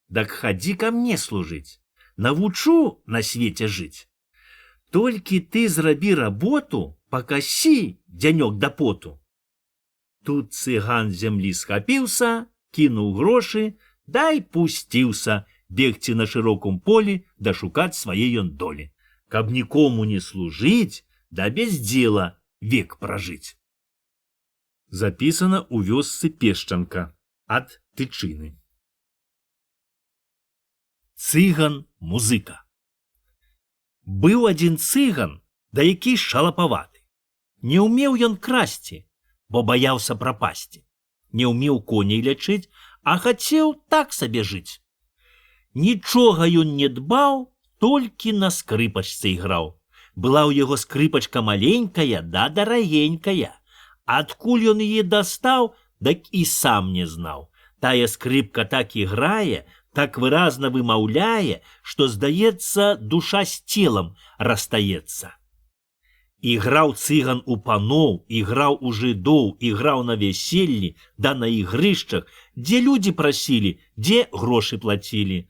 Дак хадзі ка мне служыць, навучу на свеце жыць. Толькі ты зрабі работу, пакасі дзянёк да поту. Тут цыган з зямлі схапіўся, кінуў грошы, дай пусціўся бегці на шырокім полі да шукаць свае ён долі, каб нікому не служыць, да без дзела век пражыць. Запісана ў вёсцы Пешчанка ад Тычыны. Цыган-музыка. Быў адзін цыган, да які шалапаваты. Не ўмеў ён красці, бо баяўся прапасці. Не ўмеў коней лячыць, а хацеў так сабе жыць. Нічога ён не дбаў, толькі на скрыпачцы іграў. Была ў яго скрыпачка маленькая, да дарагенькая. Адкуль ён яе дастаў, дак і сам не знаў. Тая скрипка так іграе, так выразна вымаўляе, што, здаецца, душа з целам расстаецца. Іграў цыган у паноў, іграў у жыдоў, іграў на вяселлі, да на ігрышчах, дзе людзі прасілі, дзе грошы плацілі.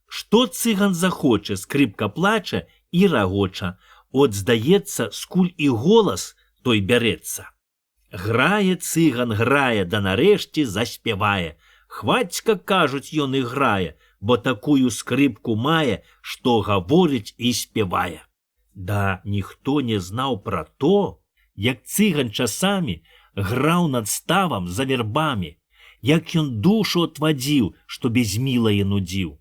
Што цыган захоча, скрипка плача і рагоча. От, здаецца, скуль і голас той бярэцца. Грае цыган, грае, да нарэшце заспявае. Хвацька, кажуць, ён іграе, бо такую скрипку мае, што гаворыць і спявае. Да ніхто не знаў пра то, як цыган часамі граў над ставам за вербамі, як ён душу отвадзіў, што без мілае нудзіў.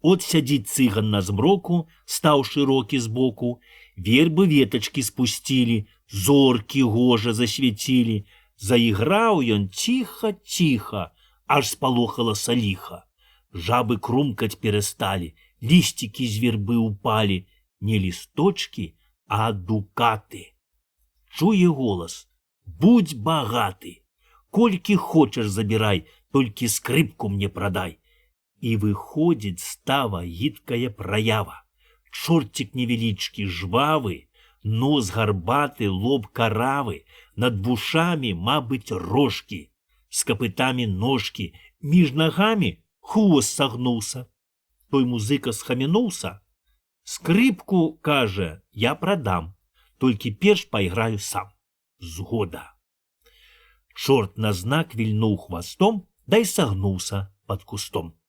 От сядзіць цыган на змроку, стаў шырокі збоку, вербы ветачкі спусцілі, зоркі гожа засвяцілі. Заіграў ён ціха-ціха, аж спалохалася ліха. Жабы крумкаць перасталі, лісцікі з вербы упалі, не лісточкі, а дукаты. Чуе голас: будь багаты, колькі хочаш забірай, толькі скрипку мне прадай. І выходзіць става гідкая праява. Чорцік невялічкі, жвавы, нос гарбаты, лоб каравы, над вушамі, мабыць, рожкі, з капытамі ножкі, між нагамі хвост сагнуўся. Той музыка схамянуўся. Скрипку, кажа, я прадам, толькі перш пайграю сам. Згода. Чорт на знак вільнуў хвастом, да й сагнуўся пад кустом.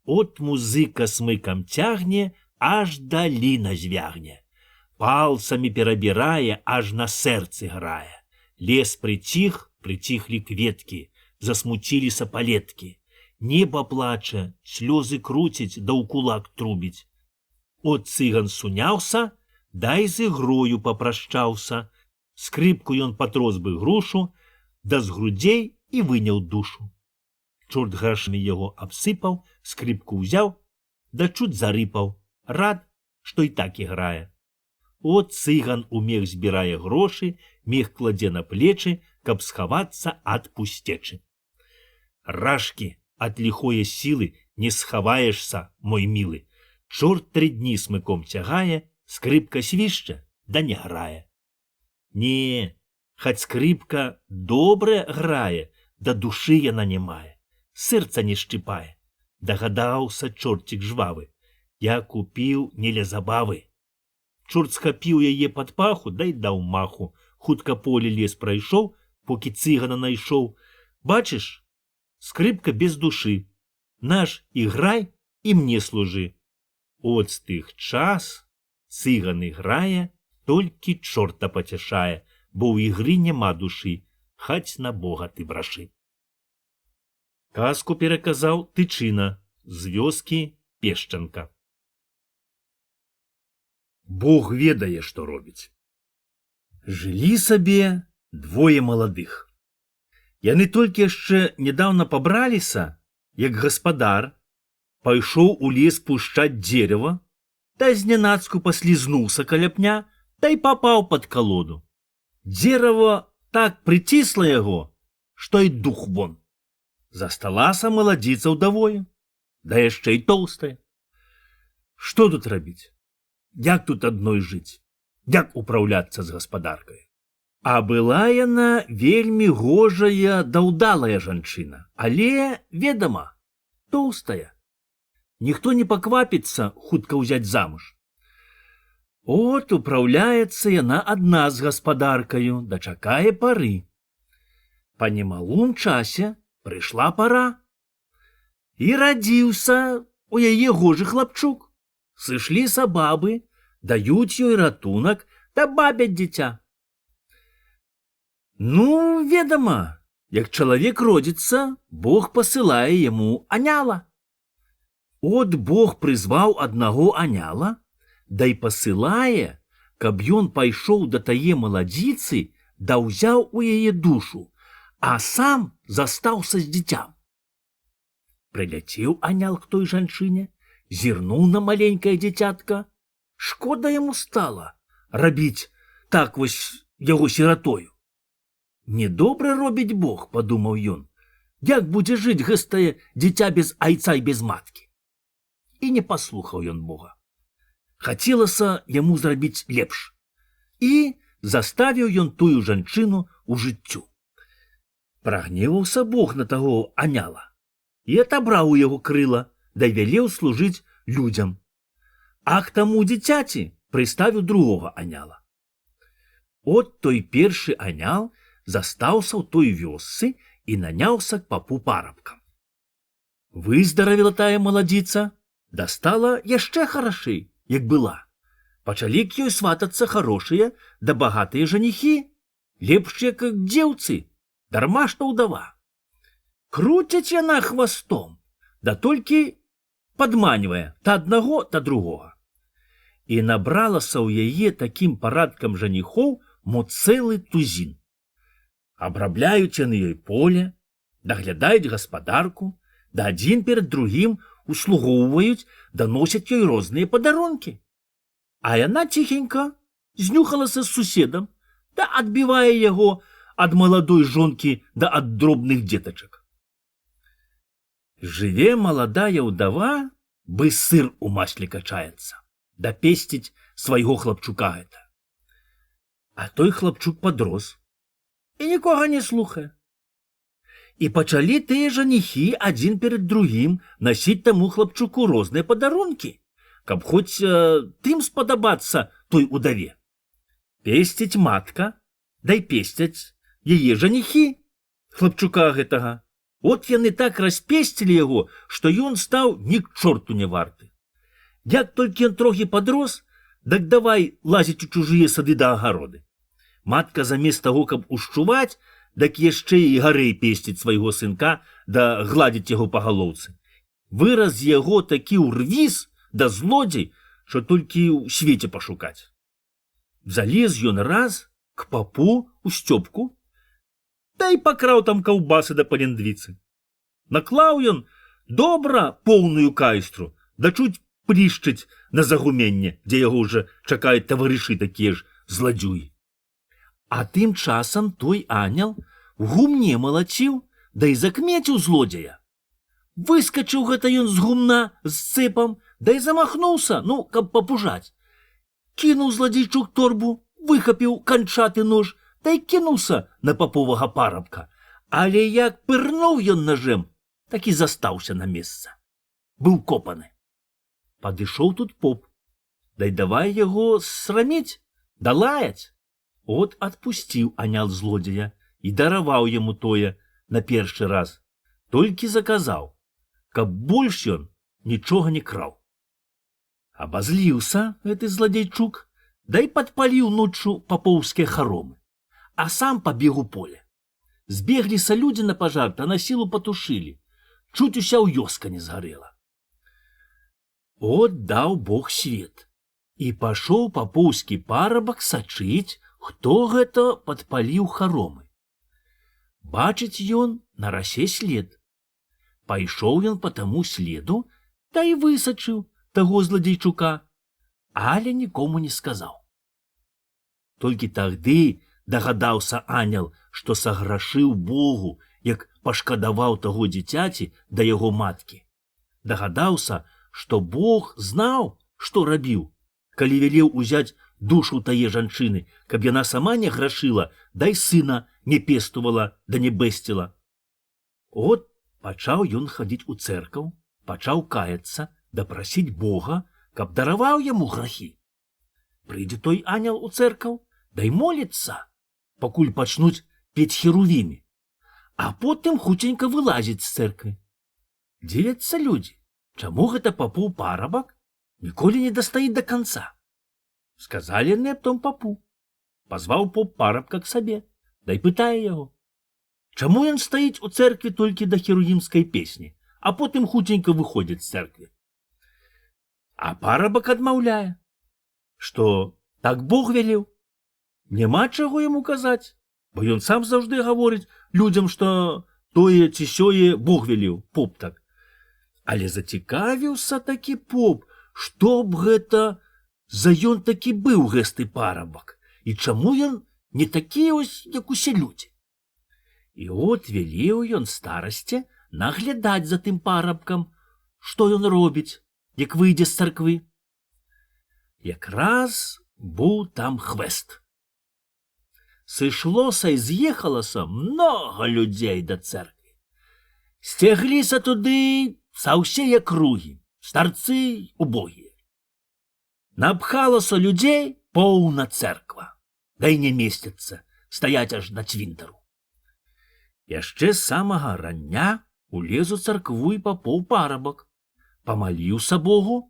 От музыка смыкам цягне, аж даліна звягне. Палцамі перабірае, аж на сэрцы грае. Лес прыціх, прыціхлі кветкі, засмуціліся палеткі. Неба плача, слёзы круціць, да ў кулак трубіць. От цыган суняўся, да й з ігрою папрашчаўся. Скрипку ён патрос бы грушу, да з грудзей і выняў душу. Чорт грашамі яго абсыпаў, скрипку ўзяў, да чуць зарыпаў, рад, што і так іграе. От цыган у мех збірае грошы, мех кладзе на плечы, каб схавацца ад пусцечы. Рашкі, ад ліхое сілы не схаваешся, мой мілы. Чорт 3 дні смыком цягае, скрипка свішча, да не грае. Не, хаць скрипка добра грае, да душы яна не мае. Сэрца не шчыпае. Дагадаўся чорцік жвавы. Я купіў не ля забавы. Чорт схапіў яе пад паху, да й даў маху. Хутка поле лес прайшоў, покі цыгана найшоў. Бачыш, скрипка без душы. Наш іграй і мне служы. От з тых час цыган іграе, толькі чорта пацяшае, бо ў ігры няма душы, хаць на Бога ты брашы. Казку пераказаў Тычына з вёскі Пешчанка. Бог ведае, што робіць. Жылі сабе 2 маладых. Яны толькі яшчэ нядаўна пабраліся, як гаспадар пайшоў у лес пушчаць дзерава, та знянацку паслізнуўся каля пня, та й папаў пад калоду. Дзерава так прыцісла яго, што й дух вон. Засталася маладзіца ўдавою, да яшчэ і тоўстая. Што тут рабіць? Як тут адной жыць? Як упраўляцца з гаспадаркай? А была яна вельмі гожая да ўдалая жанчына, але, ведама, тоўстая. Ніхто не паквапіцца хутка ўзяць замуж. От упраўляецца яна адна з гаспадаркаю, дачакае пары. Па немалым часе прыйшла пара. І радзіўся у яе гожы хлапчук. Сышліся бабы, даюць ёй ратунак, да бабяць дзіця. Ну, ведама, як чалавек родзіцца, Бог пасылае яму аняла. От Бог прызваў аднаго аняла, да й пасылае, каб ён пайшоў да тае маладзіцы, да ўзяў у яе душу, а сам застаўся з дзіцям. Прыляцеў анял к той жанчыне, зірнуў на маленькае дзіцятка. Шкода яму стала рабіць так вось яго сіратою. Недобра робіць Бог, падумаў ён. Як будзе жыць гэтае дзіця без айца і без маткі? І не паслухаў ён Бога. Хацелася яму зрабіць лепш. І заставіў ён тую жанчыну ў жыццю. Прагневаўся Бог на таго аняла і атабраў у яго крыла, да велеў служыць людзям. А к таму дзіцяці прыставіў другога аняла. От той першы анял застаўся ў той вёсцы і наняўся к папу парабкам. Выздаравела тая маладзіца, да стала яшчэ харашэй, як была. Пачалі к ёй сватацца харошыя да багатыя жаніхі, лепшыя, як дзеўцы, дарма што ўдава. Круціць яна хвастом, да толькі падманьвае та аднаго, та другога. І набралася ў яе такім парадкам жаніхоў мо цэлы тузін. Абрабляюць яны ёй поле, даглядаюць гаспадарку, да адзін перад другім услугоўваюць, даносяць ёй розныя падарункі. А яна ціхенька знюхалася з суседам, да адбівае яго ад маладой жонкі да ад дробных дзетачак. Жыве маладая ўдава, бы сыр у масле качаецца, да песціць свайго хлапчука гэта. А той хлапчук падрос і нікога не слухае. І пачалі тыя жаніхі адзін перад другім насіць таму хлапчуку розныя падарункі, каб хоць тым спадабацца той удаве. Песціць матка, дай песцяць яе жаніхі хлапчука гэтага. От яны так распесцілі яго, што ён стаў ні к чорту не варты. Як толькі ён трохі падрос, дак давай лазіць у чужыя сады да агароды. Матка замест таго, каб ушчуваць, дак яшчэ і гарэй песціць свайго сынка да гладзіць яго па галоўцы. Выраз яго такі ўрвіз да злодзей, што толькі ў свеце пашукаць. Залез ён раз к папу ў сцёпку, да і пакраў там каўбасы да палендвіцы. Наклаў ён добра поўную кайстру, да чуць плішчыць на загуменне, дзе яго ўжо чакаюць таварышы такія ж зладзюі. А тым часам той анял у гумне малаціў, да і закмеціў злодзея. Выскачыў гэта ён з гумна з цэпам, да і замахнуўся, каб папужаць. Кінуў зладзейчук торбу, выхапіў канчаты нож, да і кінуўся на паповага парабка. Але як пырнуў ён нажем, так і застаўся на месца. Быў копаны. Падышоў тут поп, да і давай яго сраміць, да лаяць. От адпусціў анял злодзея і дараваў яму тое на першы раз, толькі заказаў, каб больш ён нічога не краў. Абазліўся гэты зладзейчук, да і падпаліў ноччу папоўскія харомы, а сам пабег у поле. Збегліся людзі на пажар, та на сілу патушылі, чуць уся вёска не згарэла. От даў Бог свет, і пашоў папоўскі парабак сачыць, хто гэта падпаліў харомы. Бачыць ён на расе след. Пайшоў ён па таму следу, та і высачыў таго зладзейчука, але нікому не сказаў. Толькі тагды дагадаўся анял, што саграшыў Богу, як пашкадаваў таго дзіцяці да яго маткі. Дагадаўся, што Бог знаў, што рабіў, калі велеў узяць душу тае жанчыны, каб яна сама не грашыла, дай сына не пестувала, да не бэсціла. От пачаў ён хадзіць у цэркаў, пачаў каяцца, да прасіць Бога, каб дараваў яму грахі. Прыйдзе той анял у цэркаў, дай моліцца, пакуль пачнуць пець херувімі, а потым хуценька вылазіць з цэрквы. Дзівяцца людзі, чаму гэта папоў парабак ніколі не дастаіць да канца. Сказалі нептом папу. Пазваў поп парабка к сабе, дай пытае яго, чаму ён стаіць у цэркве толькі да херувімскай песні, а потым хуценька выходзіць з цэрквы. А парабак адмаўляе, што так Бог велеў. Няма чаго яму казаць, бо ён сам заўжды гаворыць людзям, што тое ці сёе Бог велеў, поп так. Але зацікавіўся такі поп, што б гэта за ён такі быў гэсты парабак, і чаму ён не такі ось, як усе людзі. І от велеў ён старасце наглядаць за тым парабкам, што ён робіць, як выйдзе з царквы. Якраз быў там хвест. Сышлося і з'ехалася многа людзей да церквы. Сцягліся туды са ўсей акругі, старцы убогія. Напхалася людзей поўна церква, да і не месціцца, стаяць аж на цвінтару. Яшчэ з самага рання улез у царкву і папоў парабак, памаліўся Богу,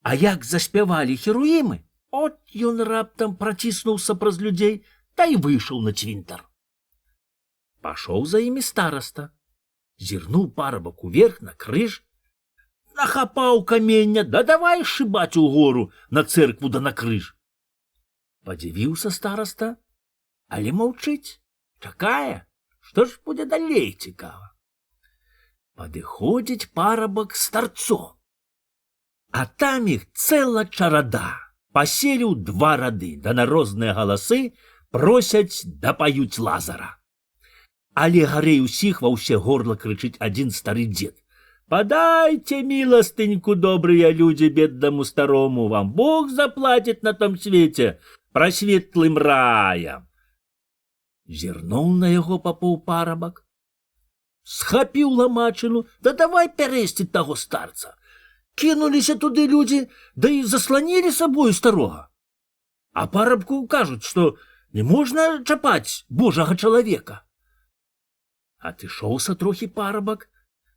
а як заспявалі херуімы, от ён раптам праціснуўся праз людзей, та і выйшаў на цвінтар. Пашоў за імі стараста, зірнуў парабак уверх на крыж, нахапаў камення, да давай шыбаць угору на церкву да на крыж. Падзівіўся стараста, але маўчыць, чакае, што ж будзе далей цікава. Падыходзіць парабак з старцом, а там іх цэла чарада, паселі ў 2 рады, да на розныя галасы просяць да паюць Лазара. Але гарэй усіх ва ўсе горла крычыць адзін стары дзед: «Падайце міластыньку, добрыя людзі, беднаму старому, вам Бог заплаціць на том свеце прасветлым раям». Зірнуў на яго папоў парабак, схапіў ламачыну, да давай пярэсціць таго старца. Кінуліся туды людзі, да і засланілі сабою старога. А парабку кажуць, што не можна чапаць божага чалавека. Атышоўся трохі парабак,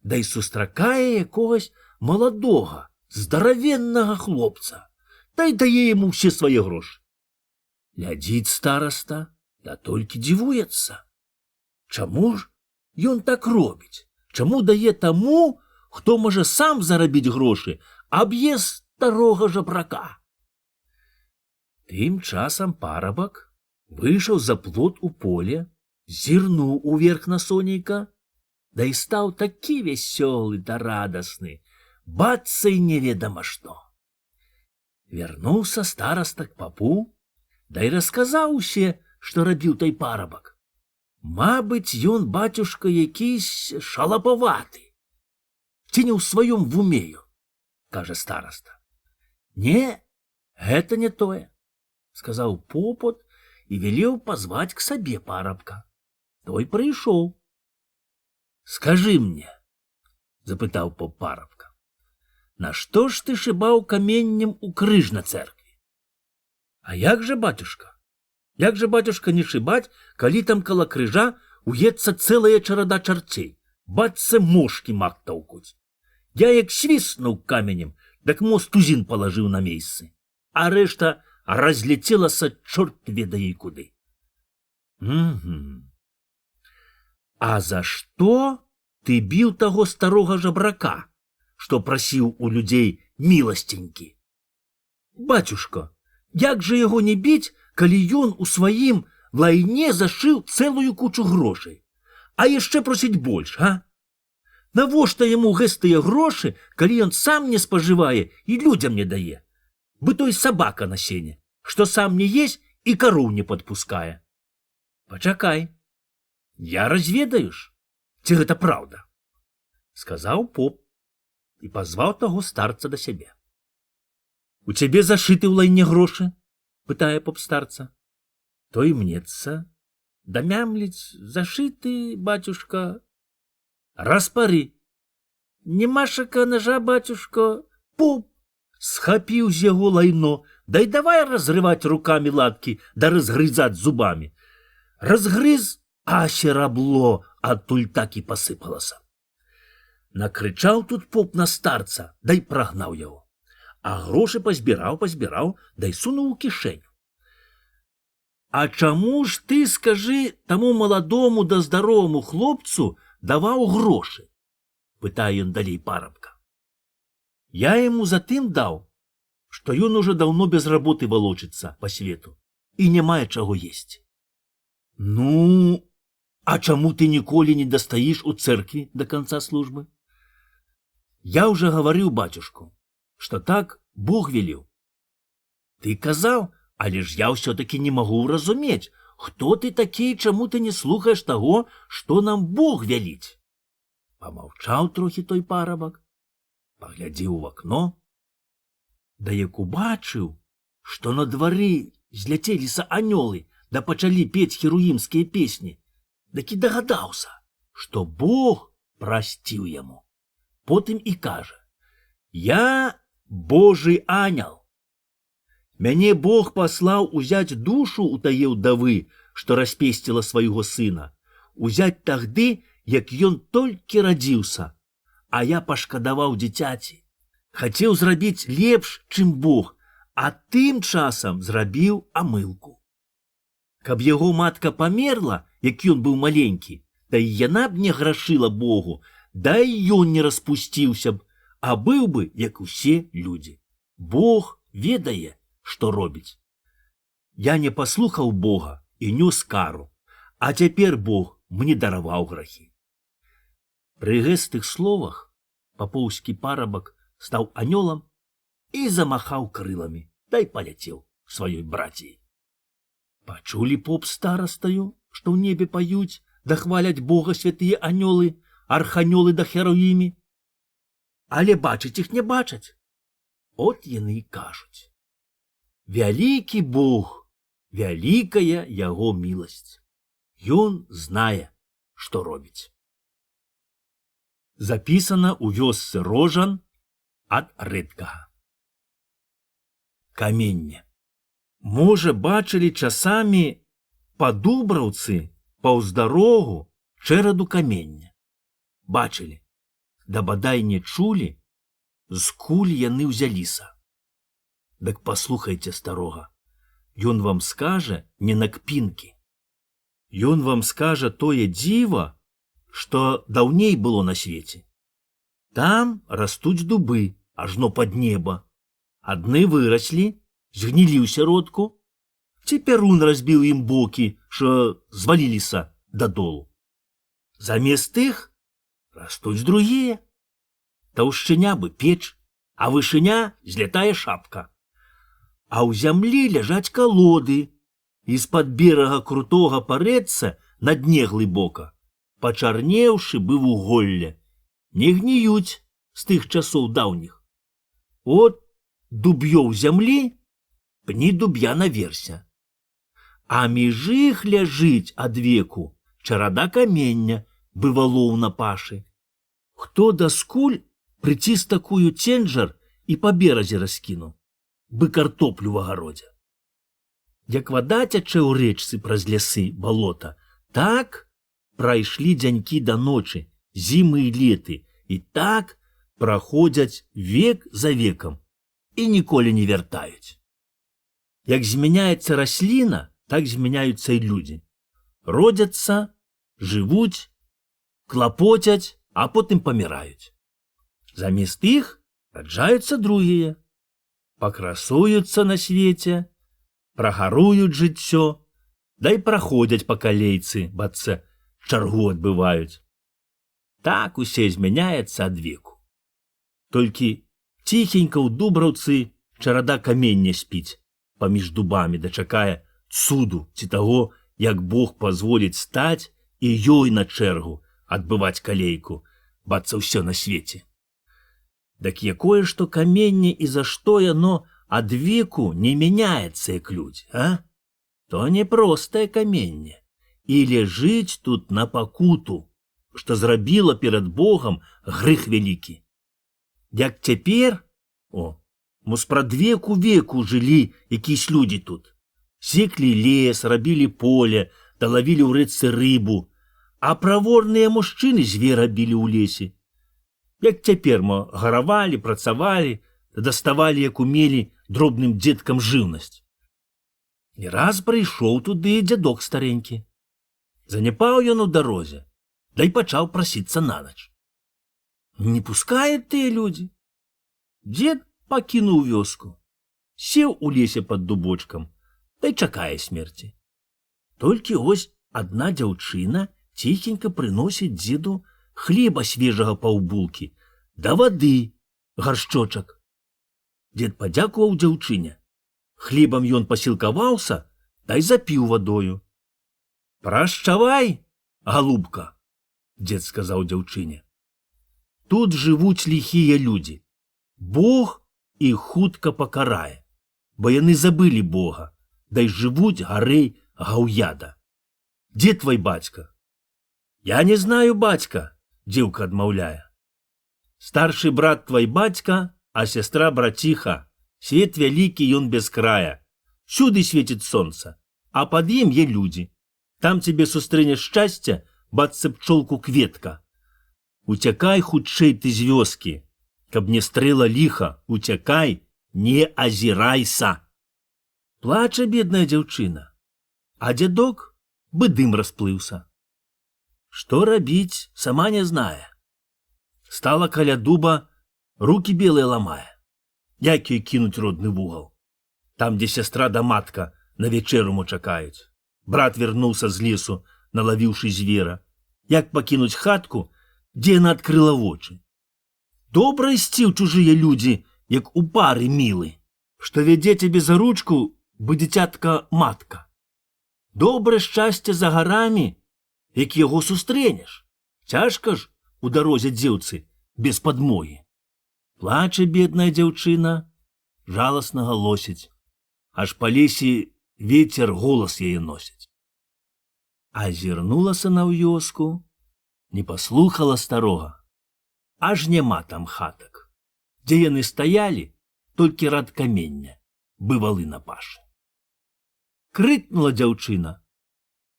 да і сустракае якогось маладога, здаравеннага хлопца, та й дае яму ўсе свае грошы. Глядзіць стараста, да толькі дзівуецца. Чаму ж ён так робіць? Чаму дае таму, хто можа сам зарабіць грошы, а б'е старога жабрака? Тым часам парабак выйшаў за плот у поле, зірнуў уверх на сонейка, да і стаў такі вясёлы да радасны, бацца і неведама што. Вярнуўся стараста к папу, да і расказаў усе, што рабіў той парабак. Мабыць, ён, бацюшка, якийсь шалапаваты. Ці не ў сваём вуме ён, кажа стараста. Не, гэта не тое, сказаў попот і велеў пазваць к сабе парабка. Той прыйшоў. Скажы мне, запытаў поп парабка, нашто ж ты шыбаў каменнем у крыж на церкві? А як же, батюшка? Як же, батюшка, не шыбаць, калі там каля крыжа уецца цэлая чарада чарцей, бацца мошкі мак таўкуць. Я як свіснуў каменем, так мост тузін палажыў на месцы, а рэшта разляцелася чорт ведае куды. А за што ты біў таго старога жабрака, што прасіў у людзей міласценькі? Батюшка, як жа яго не біць, калі ён у сваім лайне зашыў цэлую кучу грошай, а яшчэ просіць больш, а? Навошта яму гэтыя грошы, калі ён сам не спажывае і людзям не дае? Бы той сабака на сене, што сам не есть і кароў не падпускае. Пачакай, я разведаю ж, ці гэта праўда, сказаў поп і пазваў таго старца да сябе. У цябе зашыты ў лайне грошы? Пытае поп старца. Той мнецца, да мямліць, зашыты, батюшка. Распары. Немашака ножа, батюшка. Поп схапіў з яго лайно, да й давай разрываць рукамі латкі, да разгрызаць зубамі. Разгрыз, а серабло адтуль так і пасыпалася. Накрычаў тут поп на старца, да й прагнаў яго. А грошы пазбіраў, да й сунуў у кішэню. А чаму ж ты, скажы, таму маладому да здароваму хлопцу даваў грошы? Пытае ён далей парабка. Я яму затым даў, што ён ужо даўно без работы валочыцца па свету і не мае чаго есці. Ну, а чаму ты ніколі не дастаіш у цэркві да канца службы? Я ўжо гаварыў бацюшку, што так Бог велеў. Ты казаў, але ж я ўсё-такі не магу ўразумець, Хто ты такі, чаму ты не слухаеш таго, што нам Бог вяліць? Памаўчаў трохі той парабак, паглядзеў у акно, да як убачыў, што на двары зляцеліся анёлы да пачалі пець херуімскія песні, дык і дагадаўся, што Бог прасціў яму. Потым і кажа: «Я Божы ангел. Мяне Бог паслаў узяць душу ў тае ўдавы, што распесціла свайго сына, узяць тагды, як ён толькі радзіўся, а я пашкадаваў дзіцяці. Хацеў зрабіць лепш, чым Бог, а тым часам зрабіў амылку. Каб яго матка памерла, як ён быў маленькі, да і яна б не грашыла Богу, да і ён не распусціўся б, а быў бы, як усе людзі. Бог ведае, што робіць. Я не паслухаў Бога і нёс кару, а цяпер Бог мне дараваў грахі». Пры гэтых словах папоўскі парабак стаў анёлам і замахаў крыламі, да і паляцеў сваёй браціі. Пачулі поп старастаю, што ў небе паюць, да хваляць Бога святыя анёлы, арханёлы да херуімі. Але бачыць іх не бачаць. От яны і кажуць: «Вялікі Бог, вялікая яго міласць. Ён знае, што робіць». Запісана ў вёсцы Рожан ад Рэдкага. Каменне. Можа, бачылі часамі па Дубраўцы паўз дарогу чэраду камення. Бачылі, да бадай не чулі, скуль яны ўзяліся. Дык паслухайце старога, ён вам скажа не на кпінкі. Ён вам скажа тое дзіва, што даўней было на свеце. Там растуць дубы, ажно пад неба. Адны выраслі, згнілі ў сяродку, ці пярун разбіў ім бокі, што зваліліся дадолу. Замест іх растуць другія. Таўшчыня бы печ, а вышыня злятае шапка. А ў зямлі ляжаць калоды, і з-пад берага крутога парэцца на дне глыбока, пачарнеўшы бы вуголле, не гніюць з тых часоў даўніх. От дуб'ёў зямлі, пні дуб'я наверся. А між іх ляжыць адвеку чарада камення, бывалоў на пашы. Хто да скуль прыціс такую ценджар і па беразе раскінуў, бы картоплю в агародзе. Як вада цячэ ў рэчцы праз лясы, балота, так прайшлі дзянькі да ночы, зімы і леты, і так праходзяць век за векам і ніколі не вяртаюць. Як змяняецца расліна, так змяняюцца і людзі. Родзяцца, жывуць, клапоцяць, а потым паміраюць. Замест іх раджаюцца другія, пакрасуюцца на свеце, прагаруюць жыццё, да і праходзяць пакалейцы, бацца, чаргу адбываюць. Так усе змяняецца ад веку. Толькі ціхенька ў Дубраўцы чарада камення спіць паміж дубамі, дачакае цуду ці таго, як Бог пазволіць стаць і ёй на чэргу адбываць калейку, бацца ўсё на свеце. Дак якое што каменне і за што яно ад веку не мяняецца, як людзі, а? То непростае каменне і ляжыць тут на пакуту, што зрабіла перад Богам грэх вялікі. Як цяпер, мо спрадвеку веку жылі якісь людзі тут. Секлі лес, рабілі поле, да лавілі ў рэчцы рыбу, а праворныя мужчыны звер рабілі ў лесе. Як цяпер мо гаравалі, працавалі, даставалі, як умелі, дробным дзеткам жыўнасць. І раз прыйшоў туды дзядок старенькі. Заняпаў ён у дарозе, да і пачаў прасіцца на ноч. Не пускаюць тыя людзі. Дзед пакінуў вёску, сеў у лесе пад дубочкам, да і чакае смерці. Толькі ось адна дзяўчына ціхенька прыносіць дзеду хлеба свежага паўбулкі, да вады гаршчочак. Дзед падзякуваў дзяўчыне. Хлебам ён пасілкаваўся, да і запіў вадою. Прощавай, голубка, дзед сказаў дзяўчыне. Тут жывуць ліхія людзі. Бог іх хутка пакарае, бо яны забылі Бога, да й жывуць гарэй гаўяда. Дзе твой бацька? Я не знаю бацька, дзеўка адмаўляе. Старшы брат твой бацька, а сестра браціха. Свет вялікі ён без края. Сюды светіць сонца, а пад ім є людзі. Там цябе сустрэне шчасця, бацце пчолку кветка. Уцякай хутчэй ты з вёскі, каб не стрэла ліха, уцякай, не азірайся. Плача бедная дзяўчына, а дзядок бы дым расплыўся. Што рабіць, сама не знае. Стала каля дуба, руки белыя ламае. Як ёй кінуць родны вугал? Там, дзе сястра да матка на вечеру мо чакаюць. Брат вярнуўся з лесу, налавіўшы звера. Як пакінуць хатку, дзе яна адкрыла вочы? Добра ісці ў чужыя людзі, як у пары мілы, што вядзе цябе за ручку, бы дзіцятка матка. Добрае шчасце за гарамі, як яго сустрэнеш. Цяжка ж у дарозе дзеўцы без падмогі. Плаче бедная дзяўчына, жаласна галосіць, аж па лесе вецер голас яе носіць. Азірнулася на вёску, не паслухала старога, аж няма там хатак. Дзе яны стаялі, толькі рад камення, бывалы на пашы. Крыкнула дзяўчына,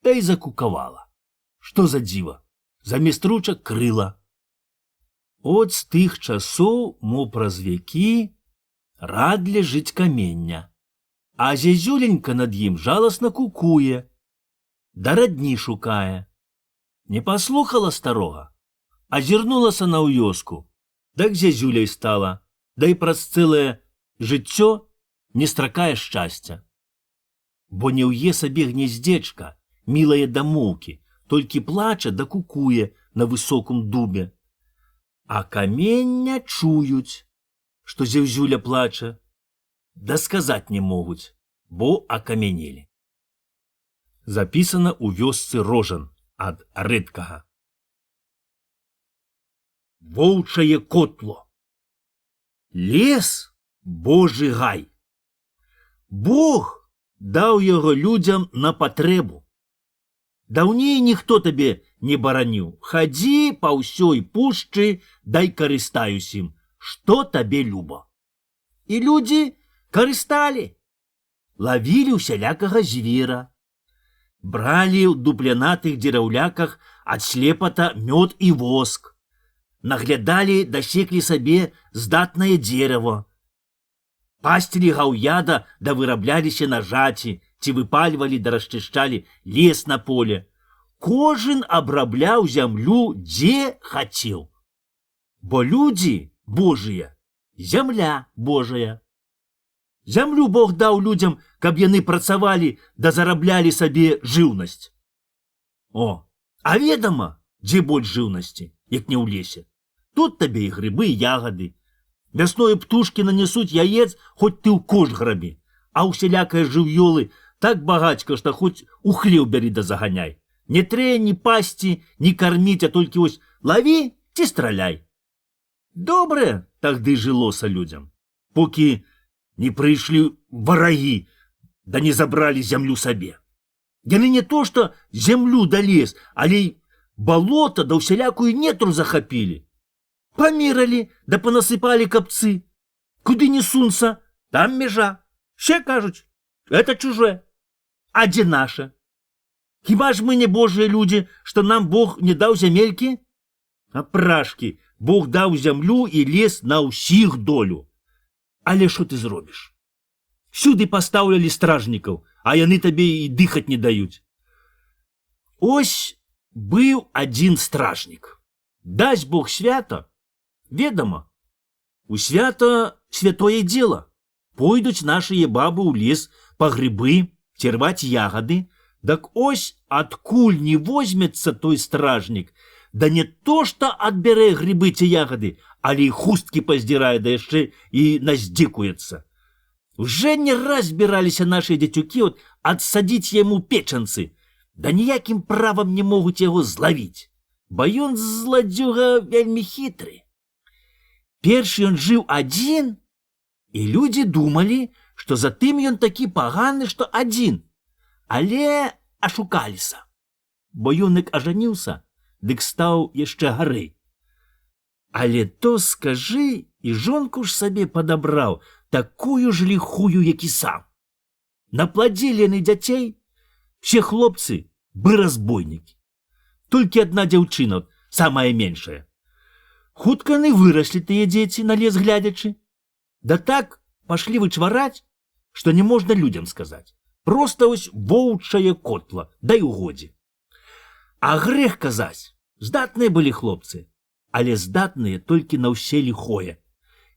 та й закукавала. Што за дзіва? Замест ручак крыла. От з тых часоў, мо праз векі, рад ляжыць камення, а зязюленька над ім жаласна кукуе, да радні шукае. Не паслухала старога, азірнулася на вёску, так зязюляй стала, да і праз цэлае жыццё не стракае шчасця. Бо не ўе сабе гнездзечка, мілае дамоўкі, толькі плача да кукуе на высокім дубе. А камення чуюць, што зязюля плача, да сказаць не могуць, бо акамянелі. Запісана ў вёсцы Рожан ад рэдкага. Воўчае котло. Лес — Божы гай. Бог даў яго людзям на патрэбу. Даўней ніхто табе не бараніў. Хадзі па ўсёй пушчы, дай карыстаюсь ім, што табе люба. І людзі карысталі. Лавілі усялякага звера. Бралі ў дуплянатых дзераўляках ад слепата мёд і воск. Наглядалі, дасеклі сабе здатнае дзерава. Пасцілі гаўяда да вырабляліся нажаці, ці выпальвалі да расчышчалі лес на поле. Кожен абрабляў зямлю, дзе хацеў. Бо людзі Божыя, зямля Божая. Зямлю Бог даў людзям, каб яны працавалі да зараблялі сабе жыўнасць. О, а ведама, дзе больш жыўнасці, як не ў лесе. Тут табе і грыбы, і ягады. Вясною птушкі нанесуць яец, хоць ты ў кош грабі, а ўсялякае жывёлы так багацька, што хоць у хлеў бяры да заганяй. Не трэ ні пасці, ні карміць, а толькі ось лаві ці страляй. Добре тагды жылося людзям, покі не прыйшлі варагі, да не забралі зямлю сабе. Яны не то, што зямлю да лес, але й балота да ўсялякую нетру захапілі. Памералі, да панасыпалі капцы. Куды не сунься, там межа. Все кажуць, это чужое. А дзе наша? Хіба ж мы не Божыя людзі, што нам Бог не даў зямелькі? А прашкі, Бог даў зямлю і лес на ўсіх долю. Але што ты зробіш? Сюды пастаўлялі стражнікаў, а яны табе і дыхаць не даюць. Ось быў адзін стражнік. Дасць Бог свята, ведама, у свята святое дело. Пойдуць нашыя бабы ў лес па грыбы, ці рваць ягады. Дак ось адкуль не возьмецца той стражнік, да не то, што адбярэ грыбы ці ягады, але і хусткі паздзірае, да яшчэ і наздзекуецца. Уже не раз збіраліся нашыя дзецюкі адсадзіць яму печанцы, да ніякім правам не могуць яго злавіць, бо ён зладзюга вельмі хітры. Першы ён жыў адзін, і людзі думалі, што затым ён такі паганы, што адзін, але ашукаліся, бо ён як ажаніўся, дык стаў яшчэ гарэй. Але то скажы, і жонку ж сабе падабраў такую ж ліхую, як і сам. Напладзілі яны дзяцей, все хлопцы бы разбойнікі. Толькі адна дзяўчына, самая меншая. Хутка яны выраслі тыя дзеці, на лес глядзячы. Да так пашлі вычвараць, што не можна людзям сказаць. Проста ось воўчае котла, дай у годзе. А грэх казаць, здатныя былі хлопцы, але здатныя толькі на ўсе ліхое.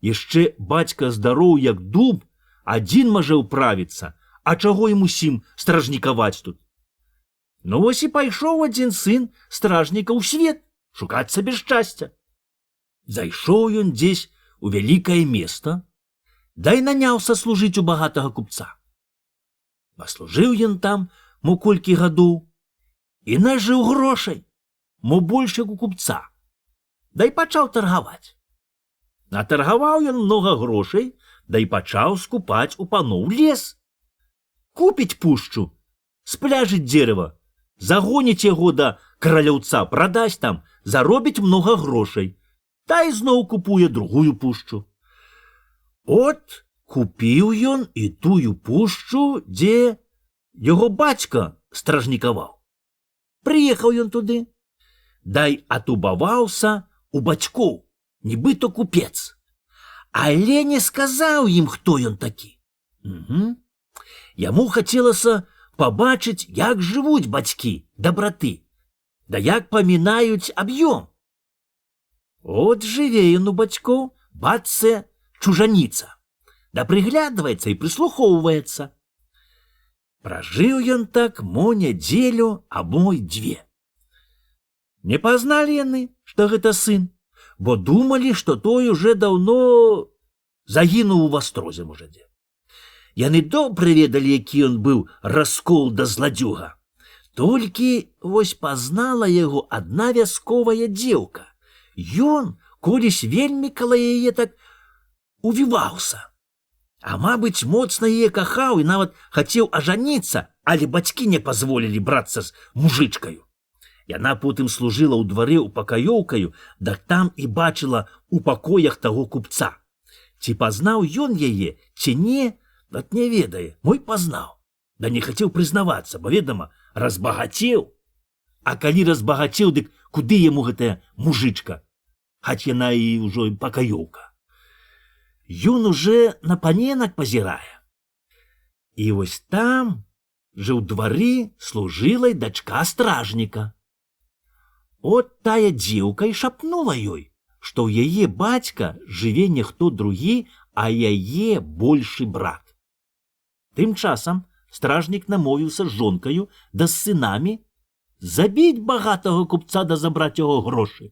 Яшчэ бацька здароў як дуб, адзін можа ўправіцца, а чаго ім усім стражнікаваць тут? Ну вось і пайшоў адзін сын стражніка ў свет шукаць сабе шчасця. Зайшоў ён дзесь у вялікае место, да і наняўся служыць у багатага купца. Паслужыў ён там мо колькі гадоў і нажыў грошай, мо больш як у купца, да і пачаў таргаваць. Натаргаваў ён многа грошай, да і пачаў скупаць у паноў лес. Купіць пушчу, спляжыць дзерава, загоніць яго да караляўца, прадаць там, заробіць многа грошай, та ізноў купуе другую пушчу. От купіў ён і тую пушчу, дзе яго бацька стражнікаваў. Прыехаў ён туды, дай атубаваўся у бацькоў, нібыто купец, але не сказаў ім, хто ён такі. Яму хацелася пабачыць, як жывуць бацькі да браты, да як памінаюць аб'ём. От жыве ён у бацькоў, бачце, чужаніца, да прыглядваецца і прыслухоўваецца. Пражыў ён так мо нядзелю, а мо і дзве. Не пазналі яны, што гэта сын, бо думалі, што той уже даўно загінуў у вастрозе, можа дзе. Яны добра ведалі, які ён быў раскол да зладзюга. Толькі вось пазнала яго адна вясковая дзеўка. Ён колісь вельмі каля яе так увіваўся. А мабыць, моцна яе кахаў і нават хацеў ажаніцца, але бацькі не пазволілі брацца з мужычкаю. Яна потым служыла ў дварэ упакаёўкаю, да там і бачыла у пакоях таго купца. Ці пазнаў ён яе, ці не, от не ведае, мой пазнаў. Да не хацеў прызнавацца, бо, ведама, разбагацеў. А калі разбагацеў, дык куды яму гэтая мужычка? Хаць яна і ўжо пакаёўка. Ён уже на паненак пазірае. І вось там жа ў двары служыла і дачка стражніка. От тая дзеўка і шапнула ёй, што ў яе бацька жыве не хто другі, а яе большы брат. Тым часам стражнік намовіўся з жонкаю да з сынамі забіць багатага купца да забраць яго грошы.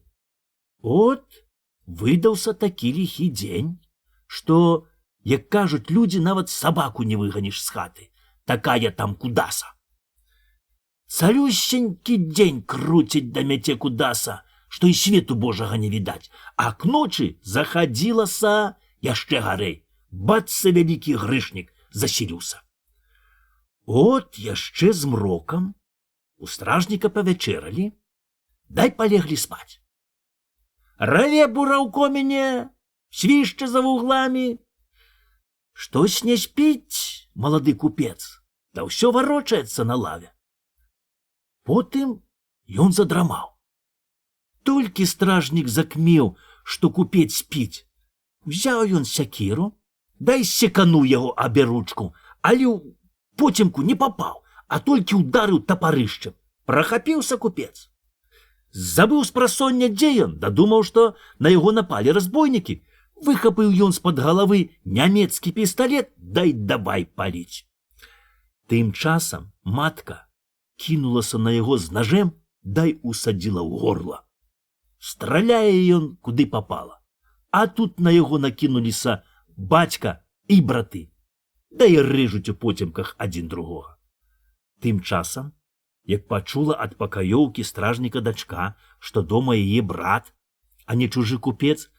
От выдаўся такі ліхі дзень, што, як кажуць людзі, нават сабаку не выганіш з хаты. Такая там кудаса. Цалюсенькі дзень круціць да мяце кудаса, што і свету Божага не відаць, а к ночы захадзілася яшчэ гарэй. Бацца, вялікі грышнік засіліўся. От яшчэ змрокам у стражніка павячэралі, дай палеглі спаць. Раве бура ў коміне, свішча за вугламі. Штось не спіць малады купец, да ўсё варочаецца на лаве. Потым ён задрамаў. Толькі стражнік закмеў, што купец спіць. Узяў ён сякеру, дай секануў яго абяручку, але ў поцемку не папаў, а толькі ударыў тапарышчам. Прахапіўся купец. Забыў спрасоння, дзе ён, дадумаў, што на яго напалі разбойнікі. Выхапыў ён з-пад галавы нямецкі пісталет, дай давай паліць. Тым часам матка кінулася на яго з нажем, дай усадзіла ў горла. Страляе ён куды папала, а тут на яго накінуліся бацька і браты, да і рыжуць у поцемках адзін другога. Тым часам як пачула ад пакаёўкі стражніка дачка, што дома яе брат, а не чужы купец,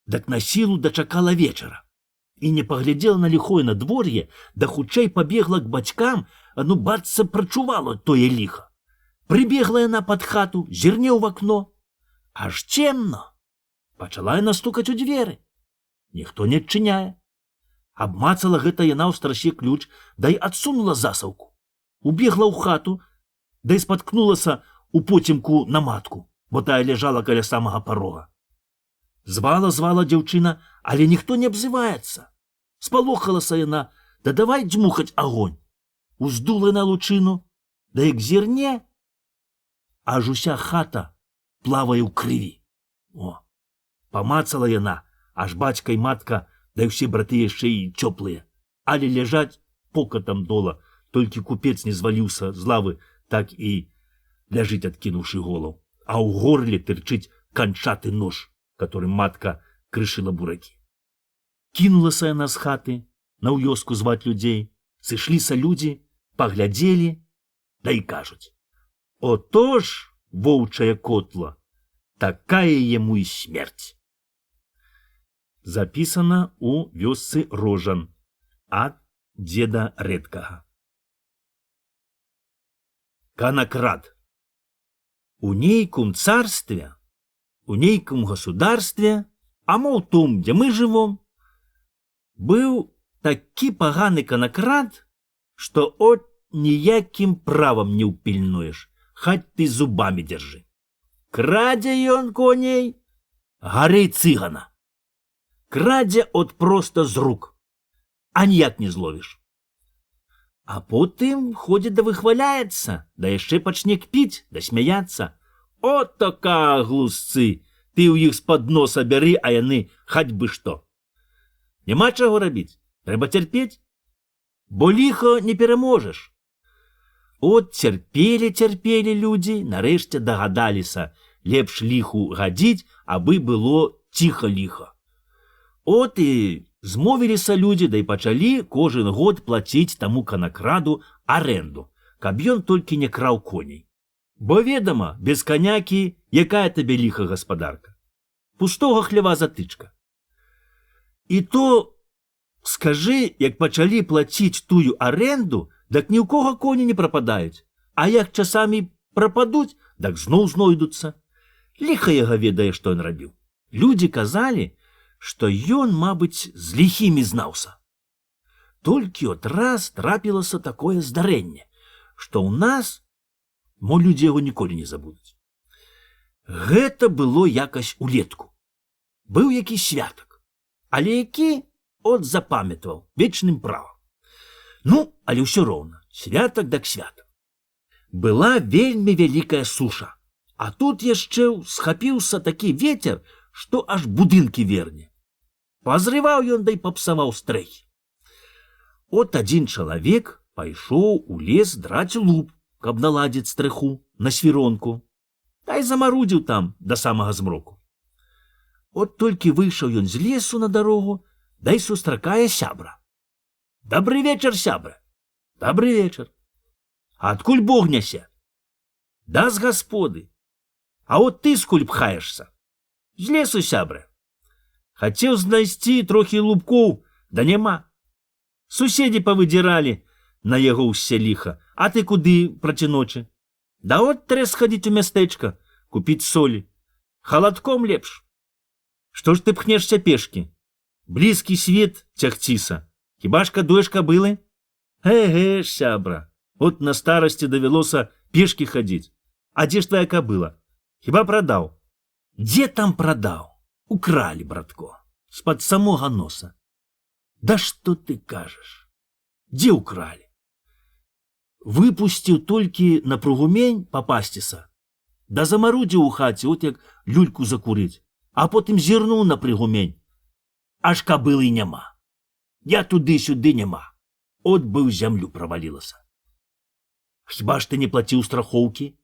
дак на сілу дачакала вечара і не паглядзела на ліхое надвор'е, да хутчэй пабегла к бацькам, бацца прачувала тое ліха. Прыбегла яна пад хату, зірне ў вакно. Аж цемна. Пачала яна стукаць у дзверы. Ніхто не адчыняе. Абмацала гэта яна ў страсе ключ, да і адсунула засаўку. Убегла ў хату, да і спаткнулася у поцемку на матку, бо тая ляжала каля самага парога. Звала дзяўчына, але ніхто не абзываецца. Спалохалася яна, да давай дзьмухаць агонь. Уздула на лучыну, да як зірне, аж уся хата плавае ў крыві. Памацала яна, аж бацька і матка, да і ўсе браты яшчэ і цёплыя, але ляжаць покатам дола, толькі купец не зваліўся з лавы, так і ляжыць, адкінуўшы голаў, а ў горле тырчыць канчаты нож, которым матка крышыла буракі. Кінулася яна з хаты, на ў вёску зваць людзей, сышліся людзі, паглядзелі, да і кажуць: «Отож, воўчая котла, такая яму і смерць». Запісана ў вёсцы Рожан ад дзеда Рэдкага. Канакрад. У нейкім царстве, у нейкім государстве, а мо ў том, дзе мы жывом, быў такі паганы канакрад, што от ніякім правам не ўпільнуеш, хать ты зубамі дзяржы. Крадзе ён коней, гарэй цыгана. Крадзе от проста з рук, а ніяк не зловіш. А потым ходзіць да выхваляецца, да яшчэ пачне кпіць, да смяяцца. От така глузцы, ты ў іх з-пад носа бяры, а яны хаць бы што. Няма чаго рабіць, трэба цярпець, бо ліха не пераможаш. От цярпелі людзі, нарэшце дагадаліся, лепш ліху гадзіць, абы было ціха ліха. От і змовіліся людзі, да і пачалі кожен год плаціць таму канакраду арэнду, каб ён толькі не краў коней. Бо ведама, без канякі якая табе ліха гаспадарка? Пустога хлява затычка. І то, скажы, як пачалі плаціць тую арэнду, дак ні ў кога коні не прападаюць, а як часамі прападуць, дак зноў знойдуцца. Ліха яго ведае, што ён рабіў. Людзі казалі, што ён, мабыць, з ліхімі знаўся. Толькі от раз трапілася такое здарэнне, што ў нас, мо людзі яго ніколі не забудуць. Гэта было якась улетку. Быў які святак, але які от запамятаваў вечным правам. Ну, але ўсё роўна, святак дак святак. Была вельмі вялікая суша, а тут яшчэ схапіўся такі вецер, што аж будынкі верне. Пазрываў ён, да і папсаваў стрэхі. От адзін чалавек пайшоў у лес драць луп, каб наладзіць стрэху на свіронку, та й замарудзіў там да самага змроку. От толькі выйшаў ён з лесу на дарогу, да й сустракае сябра. «Добрый вечер, сябра!» «Добрый вечер!» «А адкуль Бог нясе?» «Да з гасподы!» «А от ты скуль пхаешься?» «З лесу, сябра!» «Хацеў знайсці трохі лубкоў, да няма. Суседзі павыдзіралі на яго ўсе ліха, а ты куды праці ночы?» «Да от трэ схадзіць у мястэчка, купіць солі. Халадком лепш. Што ж ты пхнешся пешкі? Блізкі свет цягціса. Хіба ж кадуеш кабылы?» «Эгэ ж, сябра, от на старасці давялося пешкі хадзіць. А дзе ж твая кабыла? Хіба прадаў?» «Дзе там прадаў? Укралі, братко, з-пад самога носа». «Да што ты кажаш? Дзе укралі?» «Выпусціў толькі на пругумень папасціся, да замарудзіў у хаце, от як люльку закурыць, а потым зірнуў на прыгумень. Аж кабылы няма. Я туды-сюды няма. От бы ў зямлю правалілася. Хіба ж ты не плаціў страхоўкі?»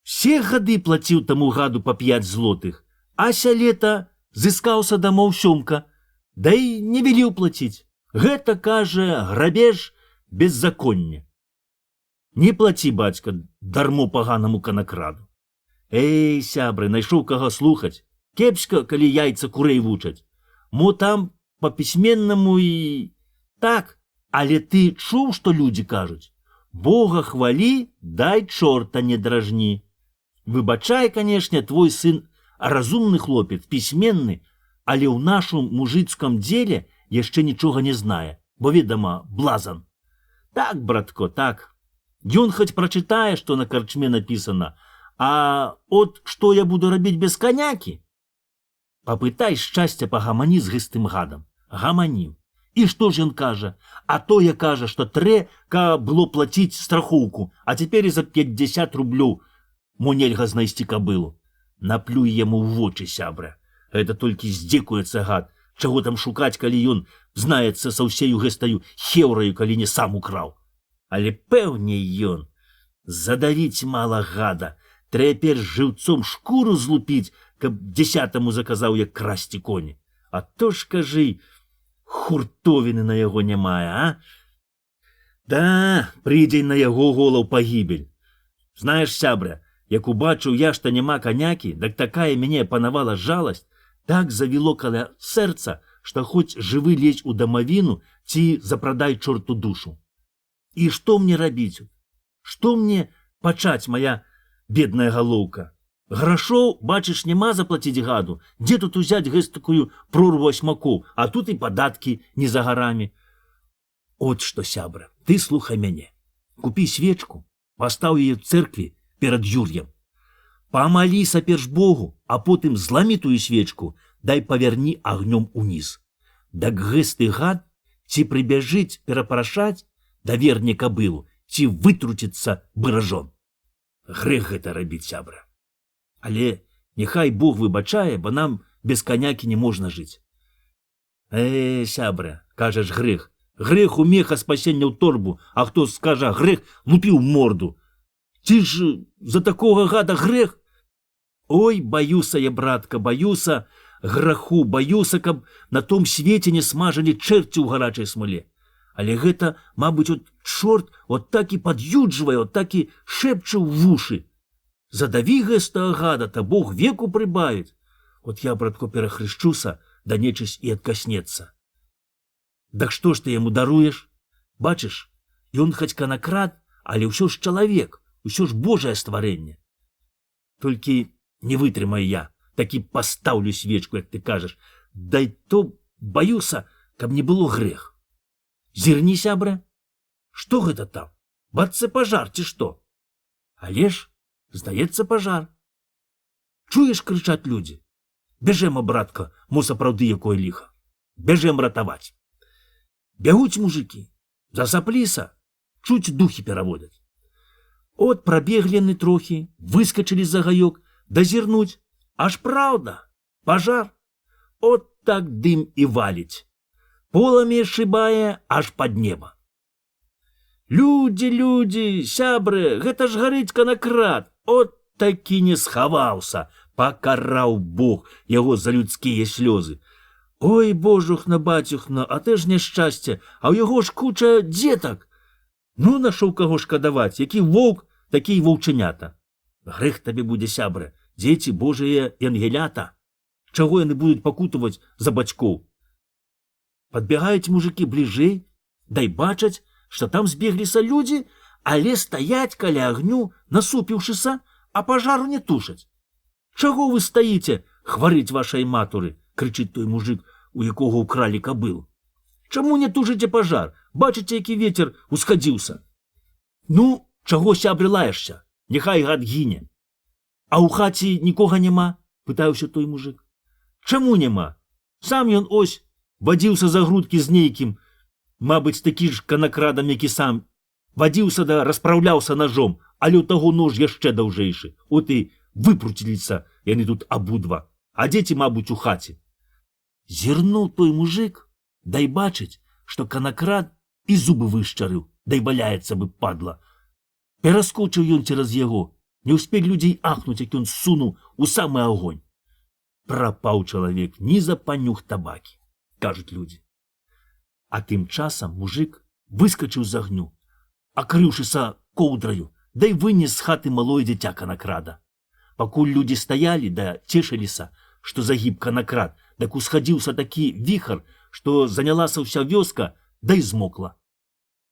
«Все гады плаціў таму гаду па 5 злотых, а сялета зыскаўся дамоў сёмка, да і не веліў плаціць. Гэта, кажа, грабеж, беззаконне». Не плаці, бацька, дармо паганаму канакраду. Эй, сябры, найшоў каго слухаць. Кепска, калі яйца курэй вучаць. Мо там па-пісьменнаму і... Так, але ты чуў, што людзі кажуць? Бога хвалі, дай чорта не дражні. Выбачай, канешне, твой сын разумны хлопец, пісьменны, але ў нашым мужыцкам дзеле яшчэ нічога не знае, бо, ведама, блазан. Так, братко, так. Ён хоць прачытае, што на карчме напісана, а от што я буду рабіць без канякі? Папытай шчасця пагамані з гыстым гадам. Гаманім. І што ж ён кажа? А тое кажа, што каб было плаціць страхоўку, а цяпер і за 50 рублёў мо нельга знайсці кабылу. Наплюй яму ў вочы, сябра. Гэта толькі здзекуецца гад. Чаго там шукаць, калі ён знаецца са ўсею гэстаю хеўраю, калі не сам украў. Але пэўне ён. Задавіць мала гада. Трэба перш жыўцом шкуру злупіць, каб 10-му заказаў, як красці коні. А то ж, кажы, хуртовіны на яго не мае, а? Да, прыйдзе на яго голаў пагібель. Знаеш, сябра, як убачыў я, што няма канякі, дак такая мяне панавала жаласць, так завіло каля сэрца, што хоць жывы лезь у дамавіну ці запрадай чорту душу. І што мне рабіць? Што мне пачаць, мая бедная галоўка? Грашоў, бачыш, няма заплаціць гаду. Дзе тут узяць гэстакую прорву асьмакоў, а тут і падаткі не за гарамі. От што, сябра, ты слухай мяне. Купі свечку, пастаў яе ў цэркві перад Юр'ем. Памаліся перш Богу, а потым зламі тую свечку, дай паверні агнём уніз. Дак гэсты гад ці прыбяжыць перапрашаць, да верне кабылу, ці вытруціцца быражон. Грэх гэта рабіць, сябра. Але няхай Бог выбачае, бо нам без канякі не можна жыць. Сябра, кажаш грэх. Грэх у меха спасення ў торбу, а хто скажа грэх, лупіў морду. Ці ж за такога гада грэх? Ой, баюся я, братка, баюся граху, баюся, каб на том свеце не смажалі чэрці ў гарачай смоле. Але гэта, мабыць, от чорт от так і пад'юджвае, от так і шэпча ў вушы. Задаві гэстага гада, та Бог веку прыбавіць. От я, братко, перахрышчуся, да нечысць і адкаснецца. Дак што ж ты яму даруеш? Бачыш, ён хоць канакрад, але ўсё ж чалавек, усё ж Божае стварэнне. Толькі не вытрымаю я, такі пастаўлю свечку, як ты кажаш. Дай то баюся, каб не было грэх. Зірні, сябра, што гэта там? Бацца пажар, ці што? Але ж, здаецца, пажар. Чуеш, крычаць людзі? Бяжэм, братка, мо сапраўды якое ліха. Бяжэм ратаваць. Бягуць мужыкі, засапліся, чуць духі пераводяць. От прабеглі яны трохі, выскачылі за гаёк, дазірнуць, аж праўда, пажар. От так дым і валіць. Поламі шыбае аж пад неба. Людзі, людзі, сябры, гэта ж гарыць канакрад. От такі не схаваўся, пакараў Бог яго за людскія слёзы. Ой, божухна, бацюхна, а ты ж няшчасце, а ў яго ж куча дзетак. Ну, нашоў каго шкадаваць, які воўк, такі і ваўчанята. Грэх табе будзе, сябра, дзеці Божыя і ангелята. Чаго яны будуць пакутаваць за бацькоў? Падбягаюць мужыкі бліжэй, дай бачаць, што там збегліся людзі, але стаяць каля агню, насупіўшыся, а пажару не тушаць. Чаго вы стаіце, хварыць вашай матуры, крычыць той мужык, у якога ўкралі кабылу. Чаму не тушыце пажар? Бачыце, які вецер усхадзіўся. Ну, чаго, сябры, лаешся? Няхай гад гіне. А ў хаце нікога няма? Пытаўся той мужык. Чаму няма? Сам ён ось вадзіўся за грудкі з нейкім, мабыць, такі ж канакрадам, які сам. Вадзіўся да распраўляўся ножом, але ў таго нож яшчэ даўжэйшы. От і выпруціліся яны тут абудва, а дзеці, мабыць, у хаце. Зірнуў той мужык, дай бачыць, што канакрад і зубы вышчарыў, дай валяецца бы, падла. Пераскочыў ён цераз яго, не ўспелі людзей ахнуць, як ён сунуў у самы агонь. Прапаў чалавек ні за панюх табакі, кажуць людзі. А тым часам мужык выскачыў з агню, акрыўшыся коўдраю, да і вынес з хаты малое дзіця канакрада. Пакуль людзі стаялі да цешыліся, што загіб канакрад, дак усхадзіўся такі віхар, што занялася ўся вёска, да і змокла.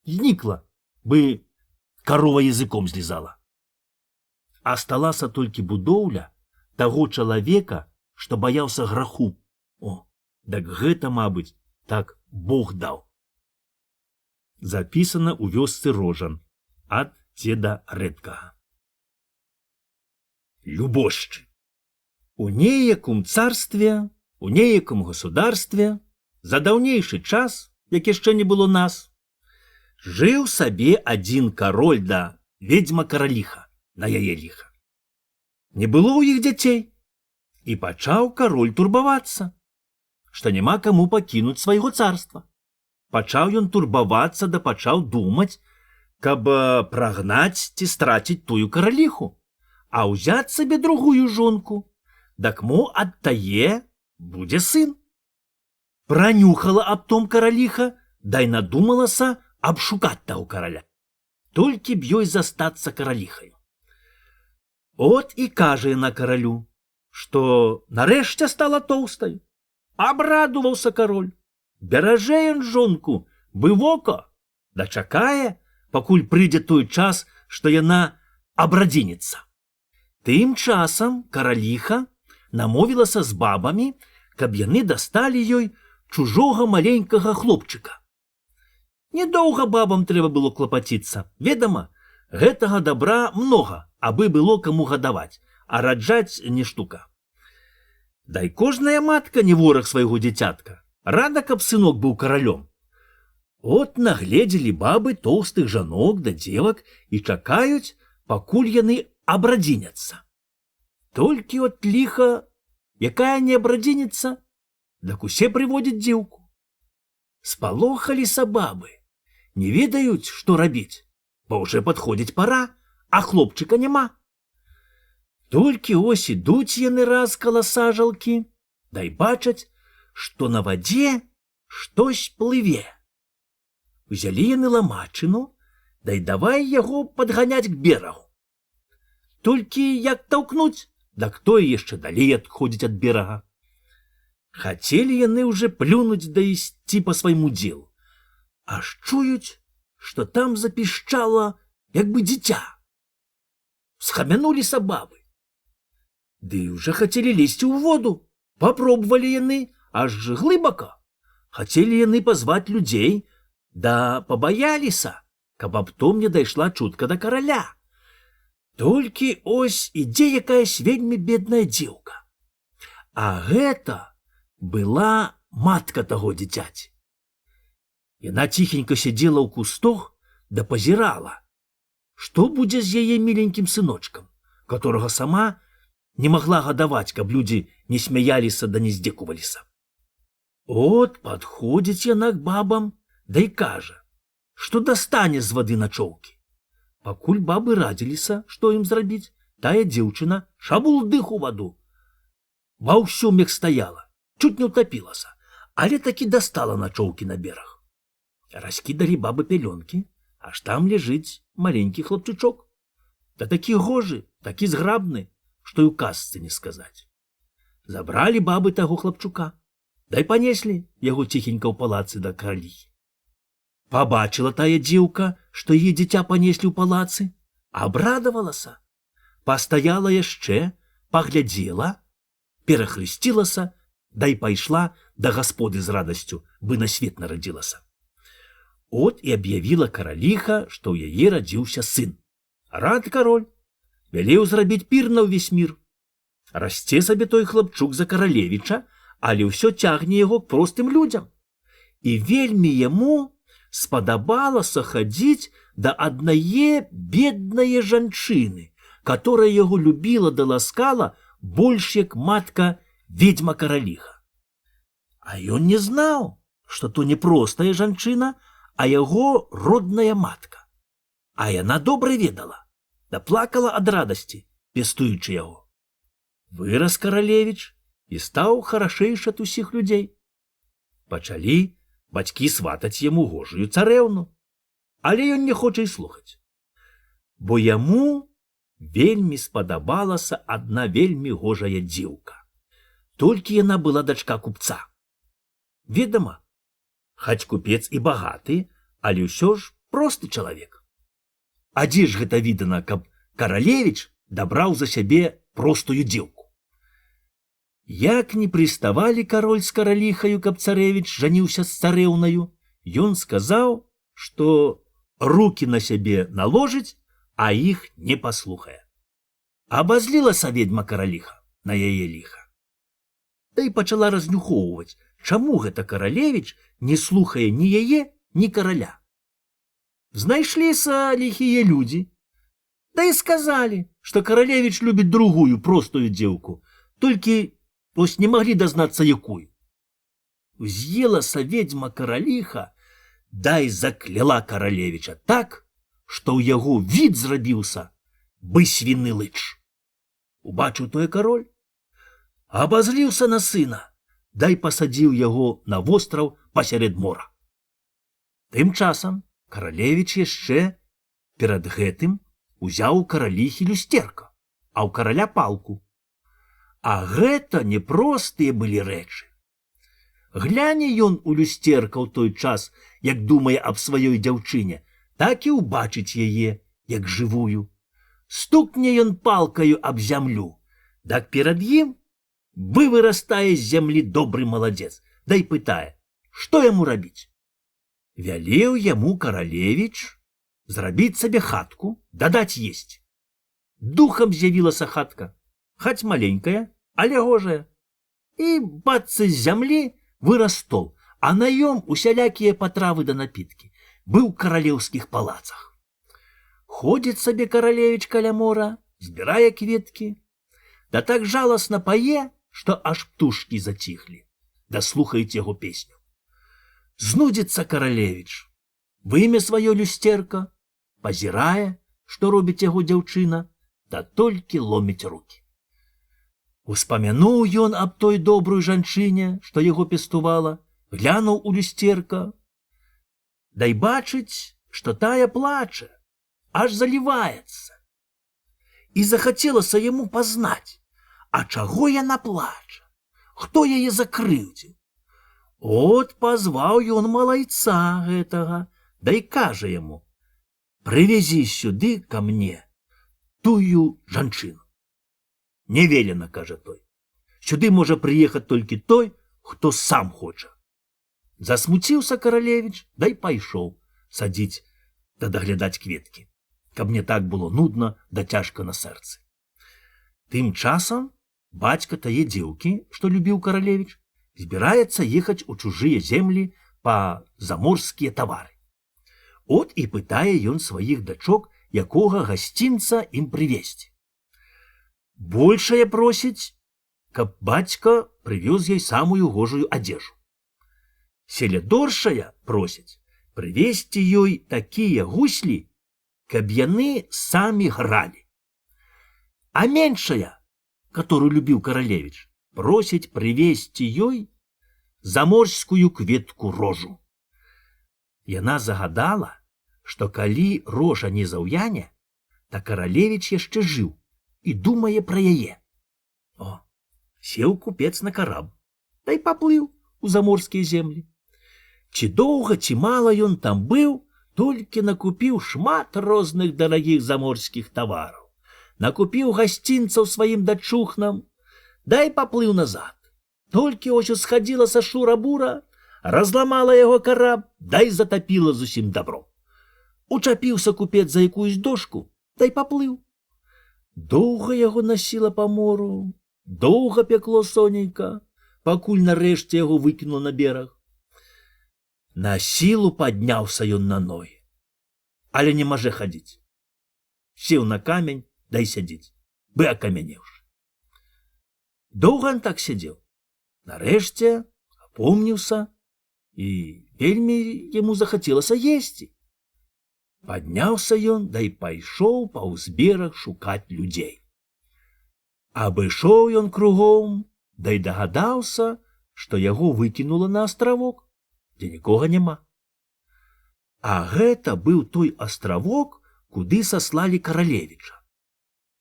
Знікла, бы карова языком злізала. Асталася толькі будоўля таго чалавека, што баяўся граху. О, дак гэта, мабыць, так Бог даў. Запісана ў вёсцы Рожан ад дзеда Рэдкага. Любошчы. У неякум царстве, у неякум государстве, за даўнейшы час, як яшчэ не было нас, жыў сабе адзін кароль да ведзьма-караліха на яе ліха. Не было ў іх дзяцей, і пачаў кароль турбавацца, што няма каму пакінуць свайго царства. Пачаў ён турбавацца да пачаў думаць, каб прагнаць ці страціць тую караліху, а ўзяць сабе другую жонку, дак мо ад тае будзе сын. Пранюхала аб том караліха, дай надумалася абшукаць таго караля. Толькі б ёй застацца караліхаю. От і кажа яна каралю, што нарэшце стала тоўстаю. Абрадуваўся кароль. Беражэ ён жонку, бы вока, дачакае, пакуль прыйдзе той час, што яна абрадзінецца. Тым часам караліха намовілася з бабамі, каб яны дасталі ёй чужога маленькага хлопчыка. Недоўга бабам трэба было клапаціцца. Ведама, гэтага добра многа, абы было каму гадаваць, а раджаць не штука. Дай кожная матка не вораг свайго дзіцятка. Рада, каб сынок быў каралём. От нагледзелі бабы тоўстых жанок да дзевак і чакаюць, пакуль яны абрадзіняцца. Толькі от ліха, якая не абрадзініцца, дак усе прыводзяць дзеўку. Спалохаліся бабы, не ведаюць, што рабіць, бо ўжо падходзіць пара, а хлопчыка няма. Толькі ось ідуць яны раз каля сажалкі, дай бачаць, што на вадзе штось плыве. Узялі яны ламачыну, дай давай яго падганяць к берагу. Толькі як таўкнуць, дак той яшчэ далей адходзіць ад берага. Хацелі яны ўжо плюнуць да ісці па свайму дзелу, аж чуюць, што там запішчала, як бы дзіця. Схамянуліся бабы. Ды ўжо хацелі лезці ў воду. Папробавалі яны, аж глыбака. Хацелі яны пазваць людзей, да пабаяліся, каб аб том не дайшла чутка да караля. Толькі ось ідзе якаясь вельмі бедная дзеўка. А гэта была матка таго дзіцяці. Яна ціхенька сядзела ў кустах да пазірала, што будзе з яе міленькім сыночкам, которага сама не магла гадаваць, каб людзі не смяяліся да не здзекуваліся. От падходзіць яна к бабам, да і кажа, што дастане з вады начоўкі. Пакуль бабы радзіліся, што ім зрабіць, тая дзеўчына шабулдых у ваду. Ва ўсём як стаяла, чуць не ўтапілася, але такі дастала начоўкі на бераг. Раскідалі бабы пялёнкі, аж там ляжыць маленькі хлопчычок. Да такі гожы, такі зграбны, што і ў казцы не сказаць. Забралі бабы таго хлапчука, дай панеслі яго ціхенька ў палацы да караліхі. Пабачыла тая дзеўка, што яе дзіця панеслі ў палацы, абрадавалася. Пастаяла яшчэ, паглядзела, перахрысцілася, дай пайшла да гасподы з радасцю, бы на свет нарадзілася. От і аб'явіла караліха, што ў яе радзіўся сын. Рад кароль, вялеў зрабіць пір на ўвесь мір. Расце сабе той хлапчук за каралевіча, але ўсё цягне яго к простым людзям. І вельмі яму спадабалася хадзіць да аднае беднае жанчыны, которая яго любіла да ласкала больш як матка ведьма-караліха. А ён не знаў, што то не простая жанчына, а яго родная матка. А яна добра ведала, да плакала ад радасці, пестуючы яго. Вырас каралевіч і стаў харашэйшы ад усіх людзей. Пачалі бацькі сватаць яму гожую царэўну. Але ён не хоча і слухаць. Бо яму вельмі спадабалася адна вельмі гожая дзеўка. Толькі яна была дачка купца. Ведама, хаць купец і багаты, але ўсё ж просты чалавек. А дзе ж гэта відана, каб каралевіч дабраў за сябе простую дзеўку? Як не прыставалі кароль з караліхаю, каб царэвіч жаніўся з царэўнаю, ён сказаў, што рукі на сябе наложыць, а іх не паслухае. Абазлілася ведьма караліха на яе ліха. Да і пачала разнюхоўваць, чаму гэта каралевіч не слухае ні яе, ні караля. Знайшліся ліхія людзі, да і сказалі, што каралевіч любіць другую простую дзеўку, толькі ось не маглі дазнацца якую. Уз'елася ведьма караліха, да і закляла каралевіча так, што ў яго від зрабіўся бы свіны лыч. Убачыў тое кароль, абазліўся на сына, да і пасадзіў яго на востраў пасярод мора. Тым часам каралевіч яшчэ перад гэтым узяў у караліхі люстерка, а ў караля палку. А гэта непростыя былі рэчы. Гляне ён у люстерка ў той час, як думае аб сваёй дзяўчыне, так і ўбачыць яе, як жывую. Стукне ён палкаю аб зямлю, так перад ім вырастае з зямлі добры маладзец, да і пытае, што яму рабіць. Вялеў яму каралевіч зрабіць сабе хатку, дадаць есці. Духам з'явілася хатка, хаць маленькая, але гожая. І бацца з зямлі вырас стол, а на ём усялякія патравы да напіткі. Быў у каралеўскіх палацах. Ходзіць сабе каралевіч каля мора, збірае кветкі, да так жаласна пае, што аж птушкі заціхлі, да слухаюць яго песню. Знудзіцца каралевіч, выме сваё люстерка, пазірае, што робіць яго дзяўчына, да толькі ломіць рукі. Успамянуў ён аб той добрую жанчыне, што яго пестувала, глянуў у люстерка, да і бачыць, што тая плача, аж заліваецца. І захацелася яму пазнаць, а чаго яна плача, хто яе закрыўдзіў. От пазваў ён малайца гэтага, да і кажа яму, прывязі сюды ка мне тую жанчыну. Не велена, кажа той, сюды можа прыехаць толькі той, хто сам хоча. Засмуціўся каралевіч, да і пайшоў садзіць да даглядаць кветкі, каб не так было нудна да цяжка на сэрцы. Тым часам бацька тае дзеўкі, што любіў каралевіч, збіраецца ехаць у чужыя землі па заморскія тавары. От і пытае ён сваіх дачок, якога гасцінца ім прывезці. Большае просіць, каб бацька прывёз ёй самую гожую адзежу. Селядоршая просіць прывезці ёй такія гуслі, каб яны самі гралі. А меншая, которую любіў каралевіч, просіць прывезці ёй заморскую кветку рожу. Яна загадала, што калі рожа не заўяне, то каралевіч яшчэ жыў і думае пра яе. О, сеў купец на караб, да і паплыў у заморскія землі. Ці доўга, ці мала ён там быў, толькі накупіў шмат розных дарагіх заморскіх тавараў, накупіў гасцінцаў сваім дачухнам, да і паплыў назад. Толькі ось усхадзілася шура-бура, разламала яго караб, да і затапіла зусім дабро. Учапіўся купец за якуюсь дошку, да і паплыў. Доўга яго насіла па мору, доўга пякло сонейка, пакуль нарэшце яго выкінула на бераг. На сілу падняўся ён на ногі, але не можа хадзіць. Сеў на камень, да і сядзіць, бы акамянеўшы. Доўга ён так сядзеў. Нарэшце апомніўся, і вельмі яму захацелася есці. Падняўся ён, да і пайшоў паўз бераг шукаць людзей. Абышоў ён кругом, да і дагадаўся, што яго выкінула на астравок, дзе нікога няма. А гэта быў той астравок, куды саслалі каралевіча.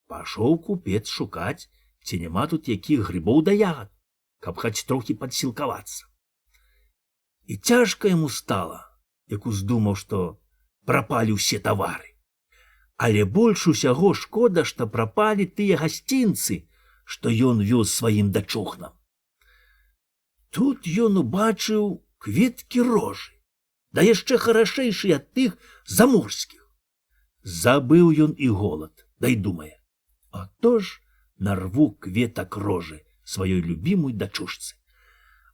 Пашоў купец шукаць, ці няма тут якіх грыбоў да ягад, каб хоць трохі падсілкавацца. І цяжка яму стала, як уздумаў, што прапалі ўсе тавары. Але больш усяго шкода, што прапалі тыя гасцінцы, што ён вёз сваім дачухнам. Тут ён убачыў кветкі рожы, да яшчэ харашэйшыя ад тых заморскіх. Забыў ён і голад, да й думае: а то ж нарву кветак рожы сваёй любімой дачушцы.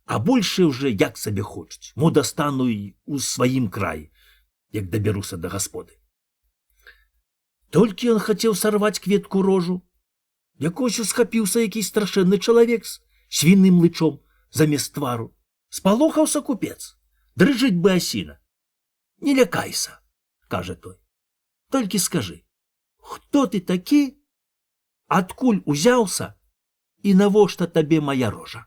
А большее ўжо як сабе хочуць, мо дастану і ў сваім краі, як дабяруся да гасподы. Толькі ён хацеў сарваць кветку рожу, як ось усхапіўся які страшэнны чалавек з свіным лычом замест твару. Спалохаўся купец, дрыжыць бы асіна. Не лякайся, кажа той. Толькі скажы, хто ты такі, адкуль узяўся і навошта табе моя рожа?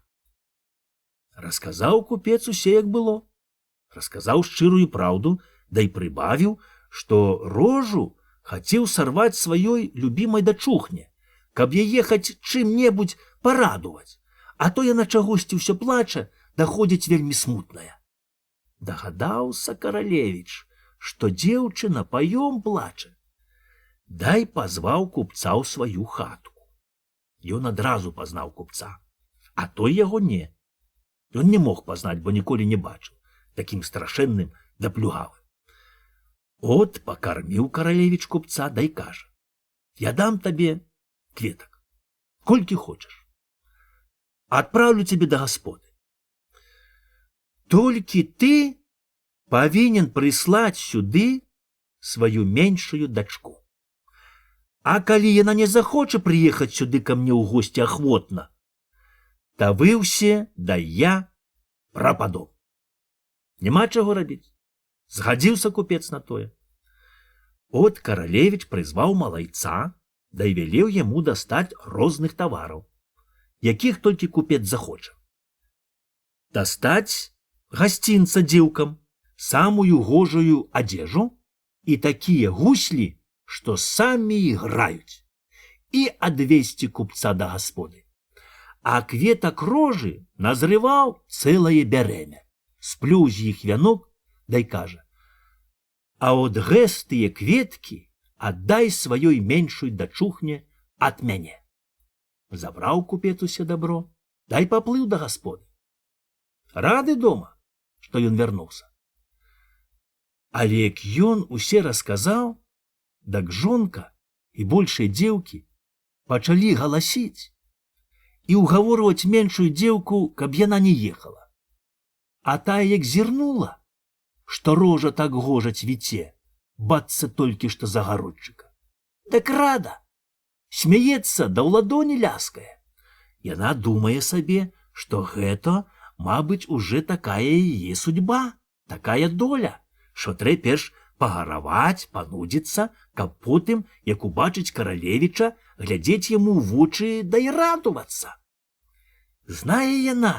Расказаў купец усе як было. Расказаў шчырую праўду, да й прыбавіў, што рожу хацеў сарваць сваёй любімай дачухне, каб яе хоць чым-небудзь парадуваць, а то яна чагосьці ўсё плача, даходзіць вельмі смутная. Дагадаўся каралевіч, што дзеўчына паём плача. Дай пазваў купца ў сваю хатку. Ён адразу пазнаў купца, а той яго не. Ён не мог пазнаць, бо ніколі не бачыў, такім страшэнным да плюгавым. От пакарміў каралевіч купца, дай кажа: я дам табе кветак, колькі хочаш. Адпраўлю цябе да гасподы. Толькі ты павінен прыслаць сюды сваю меншую дачку. А калі яна не захоча прыехаць сюды ка мне ў госці ахвотна, то вы ўсе да я прападу. Няма чаго рабіць. Згадзіўся купец на тое. От каралевіч прызваў малайца, да і велеў яму дастаць розных тавараў, якіх толькі купец захоча. Дастаць гасцінца дзеўкам, самую гожую адзежу і такія гуслі, што самі іграюць, і адвесці купца да гасподы. А кветак рожы назрываў цэлае бярэмя, сплюў з іх вянок, дай кажа: а от гэстыя кветкі аддай сваёй меншой дачухне ад мяне. Забраў купец усе дабро, дай паплыў да гасподы. Рады дома, што ён вярнуўся. Але як ён усе расказаў, дак жонка і большыя дзеўкі пачалі галасіць і ўгаворваць меншую дзеўку, каб яна не ехала. А тая як зірнула, што рожа так гожа цвіце, бацца толькі што загародчыка. Так рада, смяецца, да ў ладоні ляскае. Яна думае сабе, што гэта, мабыць, уже такая яе судьба, такая доля, што трэ перш пагараваць, панудзіцца, каб потым, як убачыць каралевіча, глядзець яму ў вочы да і радавацца. Знае яна,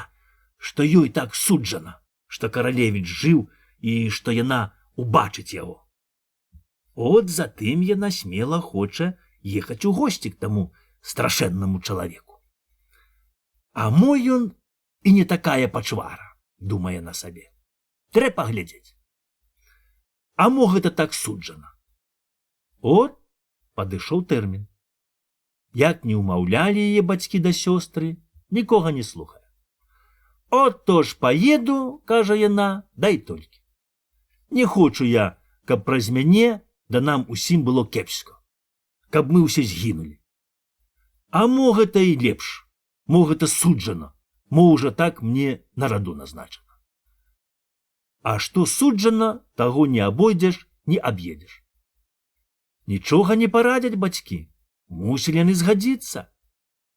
што ёй так суджана, што каралевіч жыў і што яна убачыць яго. От затым яна смела хоча ехаць у госці к таму страшэннаму чалавеку. А мо ён і не такая пачвара, думае на сабе. Трэ паглядзець. А мо гэта так суджана. От падышоў тэрмін. Як не ўмаўлялі яе бацькі да сёстры, нікога не слухае. От то ж паеду, кажа яна, дай толькі. Не хочу я, каб праз мяне да нам усім было кепска, каб мы ўсе згінулі. А мо гэта і лепш, мо гэта суджана, мо ўжо так мне на раду назначана. А што суджана, таго не абойдзеш, не аб'едзеш. Нічога не парадзяць бацькі, мусілі яны згадзіцца.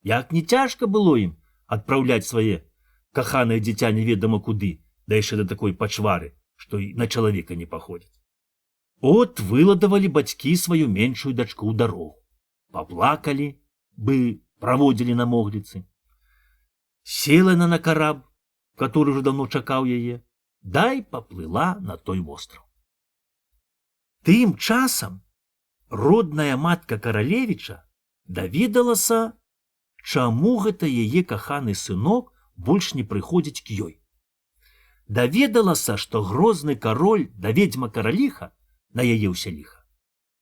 Як не цяжка было ім адпраўляць свае каханае дзіця неведама куды, да яшчэ да такой пачвары, што і на чалавека не паходзіць. От выладавалі бацькі сваю меншую дачку ў дарогу. Паплакалі, бы праводзілі на могліцы. Села на караб, который уже давно чакаў яе, дай паплыла на той востраў. Тым часам родная матка каралевіча даведалася, чаму гэта яе каханы сынок больш не прыходзіць к ёй. Даведалася, што грозны кароль да ведзьма караліха, на яе ўсяліха,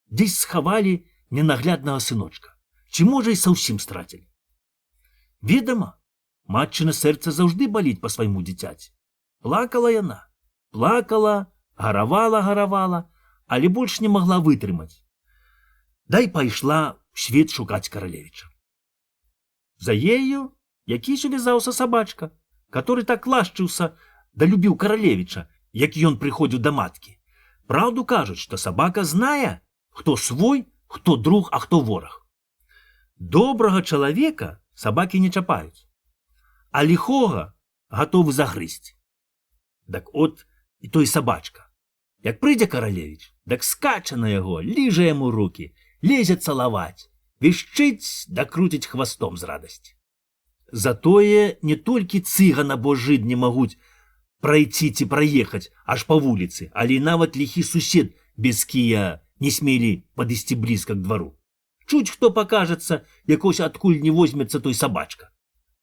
дзесь схавалі ненагляднага сыночка, ці можа і зусім страцілі. Ведама, матчына сэрца заўжды баліць па свайму дзіцяці. Плакала яна, плакала, гаравала, але больш не магла вытрымаць. Дай пайшла ў свет шукаць каралевіча. За ею якісь увязаўся сабачка, который так лашчыўся да любіў каралевіча, як ён прыходзіў да маткі. Праўду кажуць, што сабака знае, хто свой, хто друг, а хто вораг. Добрага чалавека сабакі не чапаюць, а ліхога гатовы загрызці. Дак от і той сабачка. Як прыйдзе каралевіч, дак скача на яго, ліжа яму рукі, лезе цалаваць, вішчыць да круціць хвастом з радасці. Затое не толькі цыган або жыд не могуць прайці ці праехаць аж па вуліцы, але і нават ліхі сусед без кія не смелі падысці блізка к двару. Чуць, хто пакажацца, якось адкуль не возьмецца той сабачка.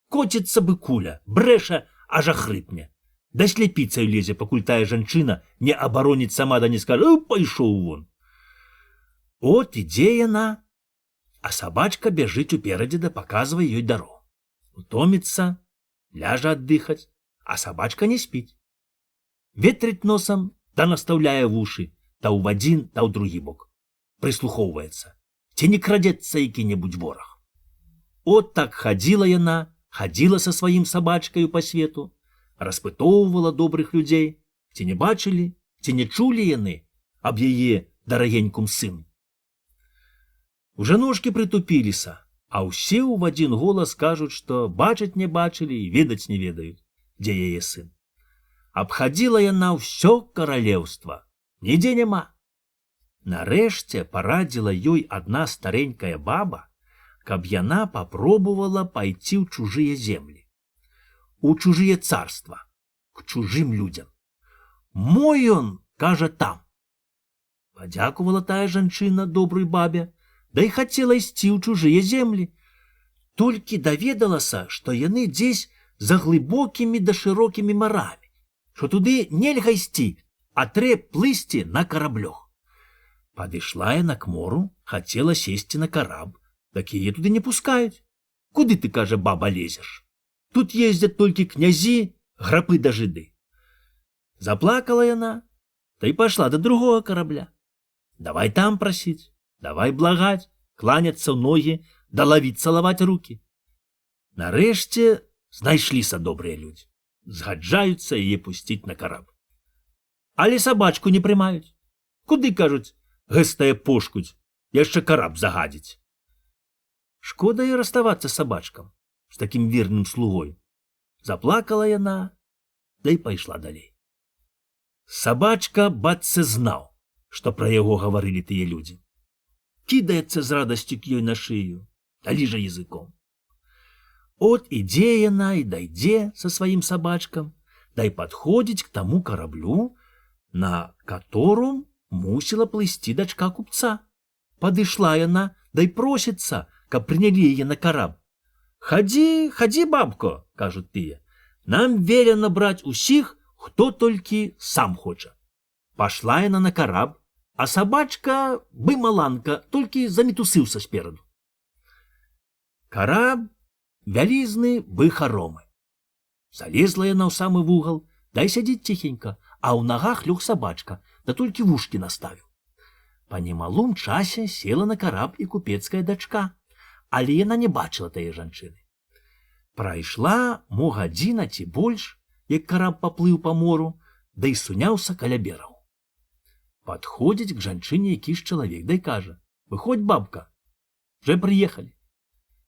Коціцца бы куля, брэша, аж ахрыпне. Да сляпіцай лезе, пакуль тая жанчына не абароніць сама, да не скажа: пайшоў вон. От ідзе яна, а сабачка бяжыць уперадзе да паказвае ёй дарогу. Утоміцца, ляжа аддыхаць, а сабачка не спіць. Ветрыць носам, да настаўляе вушы, та ў адзін, та ў другі бок. Прыслухоўваецца, ці не крадзецца які-небудзь вораг. От так хадзіла яна, хадзіла са сваім сабачкаю па свету, распытоўвала добрых людзей, ці не бачылі, ці не чулі яны аб яе дарагенькум сыну. У жаночкі прытупіліся, а ўсе ў адзін голас кажуць, што бачыць не бачылі і ведаць не ведаюць, дзе яе сын. Абхадзіла яна ўсё каралеўства, нідзе няма. Нарэшце парадзіла ёй адна старенькая баба, каб яна папробувала пайці ў чужыя землі, у чужие царства, к чужым людям. Мой он, кажа, там. Падзякувала тая жанчына доброй бабе, да і хацела ісці ў чужыя землі. Толькі даведалася, што яны дзесь за глыбокімі да шырокімі марамі, што туды нельга ісці, а трэ плысці на караблёх. Падышла яна к мору, хацела сесці на караб, так яе туды не пускаюць. Куды ты, кажа, баба, лезеш? Тут ездзяць толькі князі, грапы да жыды. Заплакала яна, та і пайшла да другога карабля. Давай там прасіць, давай благаць, кланяцца ў ногі, да лавіць цалаваць рукі. Нарэшце знайшліся добрыя людзі, згаджаюцца яе пусціць на караб. Але сабачку не прымаюць. Куды, кажуць, гэстая пошкудзь, яшчэ караб загадзіць. Шкода і раставацца з сабачкам, з такім верным слугой. Заплакала яна, да і пайшла далей. Сабачка, бацце, знаў, што пра яго гаварылі тыя людзі. Кідаецца з радасцю к ёй на шыю, да ліжа языком. От ідзе яна і дайдзе са сваім сабачкам, да і падходзіць к таму караблю, на котором мусіла плысці дачка купца. Падышла яна, да і просіцца, каб прынялі яе на караб. «Хадзі, хадзі, бабко», – кажуць тыя, – «нам велено браць усіх, хто толькі сам хоча». Пашла яна на караб, а сабачка, бы маланка, толькі замітусыўся спераду. Караб вялізны, бы харомы. Залезла яна ў самы вугал, дай сядзіць ціхенька, а ў нагах лёг сабачка, да толькі вушкі наставіў. Па немалым часе села на караб і купецкая дачка, але яна не бачыла тае жанчыны. Прайшла мо гадзіна ці больш, як караб паплыў па мору, да і суняўся каля берагу. Падходзіць к жанчыне якісь чалавек, да і кажа: «Выходь, бабка, вже прыехалі».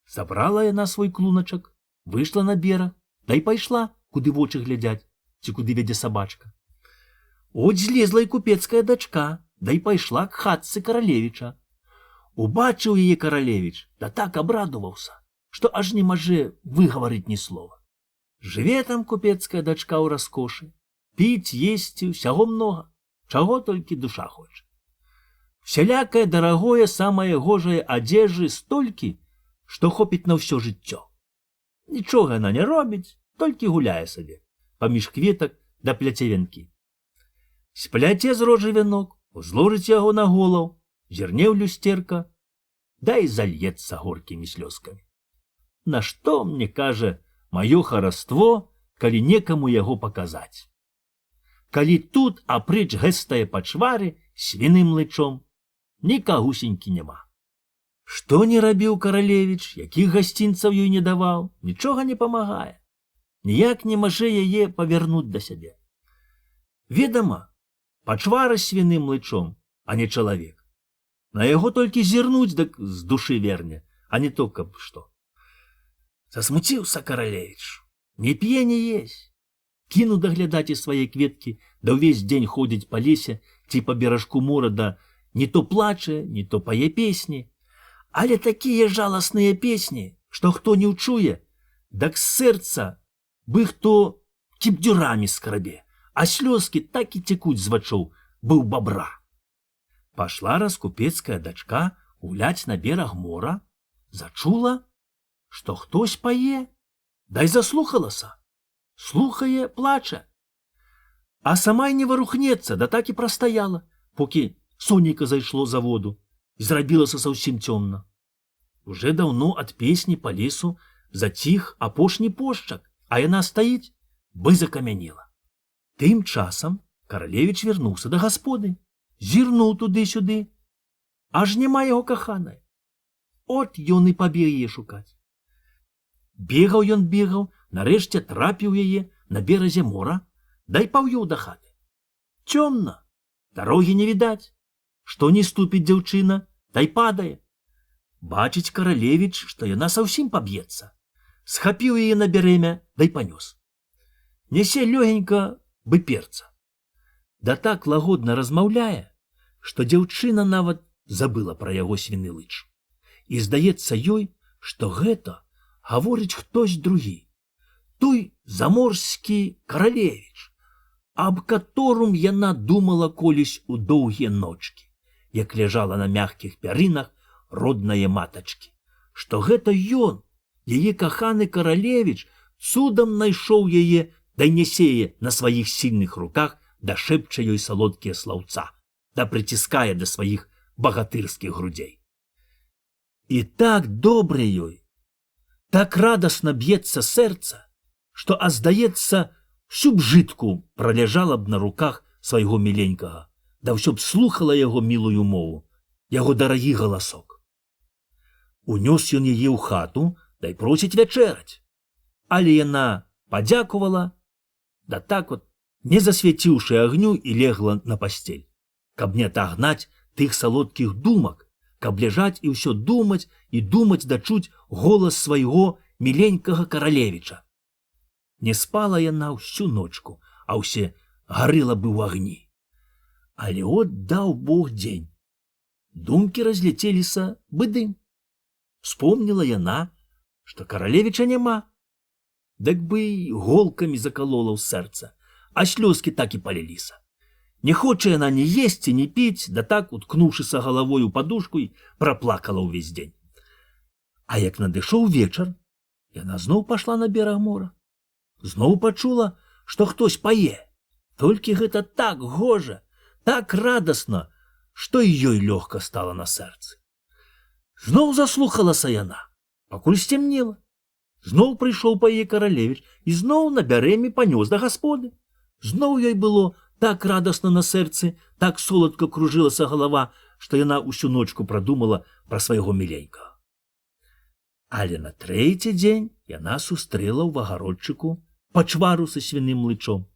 Забрала яна свой клуначак, выйшла на бераг, да і пайшла, куды вочы глядзяць, ці куды вядзе сабачка. От злезла і купецкая дачка, да і пайшла к хатцы каралевіча. Убачыў яе каралевіч, да так абрадуваўся, што аж не мажэ выгаварыць ні слова. Жыве там купецкая дачка ў раскошы, піць, есці, усяго многа, чаго толькі душа хоча. всялякае дарагое самае гожае адзежы столькі, што хопіць на ўсё жыццё. Нічога яна не робіць, толькі гуляе сабе, паміж кветак да пляце вянкі. Спляце з рожы вянок, узложыць яго на голаў, зірне ў люстерка, да і зальецца горкімі слёзкамі. Нашто мне, кажа, маё хараство, калі некаму яго паказаць? Калі тут, апрэч гэстае пачвары, свіным лычом, нікагусенькі няма. Што не рабіў каралевіч, якіх гасцінцаў ёй не даваў, нічога не памагае. Ніяк не можа яе павярнуць да сябе. Ведама, пачвара свіным лычом, а не чалавек. На яго толькі зірнуць, дык з душы верне, а не то, каб што. Засмуціўся каралевіч, не п'е, не есь. Кіну даглядаць і свае кветкі, да ўвесь дзень ходзіць па лесе ці па беражку мора, да не то плаче, не то пае песні. Але такія жаласныя песні, што хто не ўчуе, дак з сэрца бы хто кіпдзюрамі скрабе, а слёзкі так і цекуць з вачоў, быў бабра. Пашла раскупецкая дачка гуляць на бераг мора, зачула, што хтось пае, дай заслухалася. Слухае, плача. А сама й не варухнецца, да так і прастаяла, покі сонейка зайшло за воду, і зрабілася зусім цёмна. Уже даўно ад песні па лесу заціх апошні пошчак, а яна стаіць, бы закамянела. Тым часам каралевіч вярнуўся да гасподы, зірнуў туды-сюды, аж няма яго каханай. От ён і пабег яе шукаць. Бегаў ён бегаў, нарэшце трапіў яе на беразе мора, дай паўёў да хаты. Цёмна, дарогі не відаць. Што не ступіць дзяўчына, дай падае. Бачыць каралевіч, што яна саўсім паб'ецца. Схапіў яе на бярэмя, дай панёс. Нясе лёгенька, бы перца. Да так лагодна размаўляе, што дзяўчына нават забыла пра яго свіны лыч. І здаецца ёй, што гэта гаворыць хтось другі. Той заморскі каралевіч, аб каторым яна думала колісь у доўгія ночкі, як ляжала на мяккіх пярынах роднае матачкі, што гэта ён, яе каханы каралевіч, цудам найшоў яе, да нясе на сваіх сільных руках, да шэпча ёй салодкія слаўца, да прыціскае да сваіх багатырскіх грудзей. І так добра ёй, так радасна б'ецца сэрца, што, а здаецца, всю б жытку праляжала б на руках свайго міленькага, да ўсё б слухала яго мілую мову, яго дарагі галасок. Унёс ён яе ў хату, дай просіць вячэраць. Але яна падзякувала, да так от, не засвяціўшы агню, і легла на пасцель, каб не атагнаць тых салодкіх думак, каб ляжаць і ўсё думаць і думаць, дачуць голас свайго міленькага каралевіча. Не спала яна ўсю ночку, а ўсе гарэла бы ў агні. Але от даў Бог дзень. Думкі разляцеліся бы дым. Вспомнила яна, што каралевіча няма. Дык бы і голкамі закалола ў сэрца, а слёзкі так і паліліся. Не хоча яна ні есці, ні піць, да так, уткнуўшыся галавой у падушку, і праплакала ўвесь дзень. А як надышоў вечар, яна зноў пайшла на бераг мора. Зноў пачула, што хтось пае. Толькі гэта так гожа, так радасна, што і ёй лёгка стала на сэрцы. Зноў заслухалася яна, пакуль сцемнела. Зноў прыйшоў па яе каралевіч і зноў на бярэме панёс да гасподы. Зноў ёй было так радасна на сэрцы, так соладка кружылася галава, што яна ўсю ночку прадумала пра свайго міленькага. Але на трэці дзень яна сустрэла ў агародчыку пачвару са свіным лычом.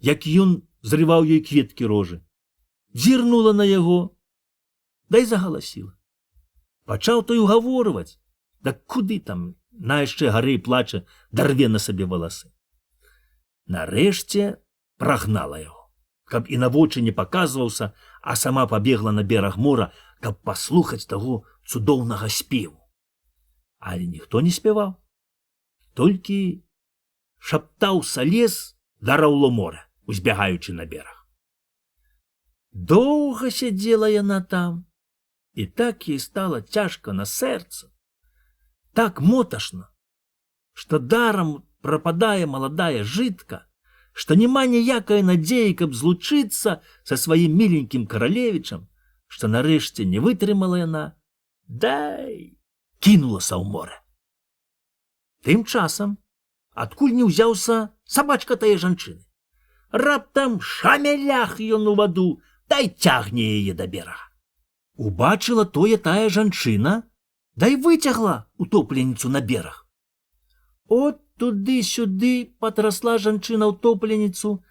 Як ён зрываў ёй кветкі рожы, зірнула на яго, дай загаласіла. Пачаў той угаворваць, да куды там, на яшчэ гарэй плача, дарве на сабе валасы. Нарэшце прагнала яго, каб і на вочы не паказваўся, а сама пабегла на бераг мора, каб паслухаць таго цудоўнага спеву. Але ніхто не спяваў, толькі шаптаўся лес да раўло мора, узбягаючы на бераг. Доўга сядзела яна там, і так ей стала цяжка на сэрца, так моташна, што дарам прападае маладая жытка, што няма ніякай надзеі, каб злучыцца са сваім міленькім каралевічам, што нарэшце не вытрымала яна, дай кінулася ў море. Тым часам, адкуль не ўзяўся сабачка тае жанчыны. Раптам шамялях ён у ваду, дай цягне яе да берага. Убачыла тое тая жанчына, дай выцягла утопленніцу на бераг. От туды-сюды патрасла жанчына ўтопленніцу,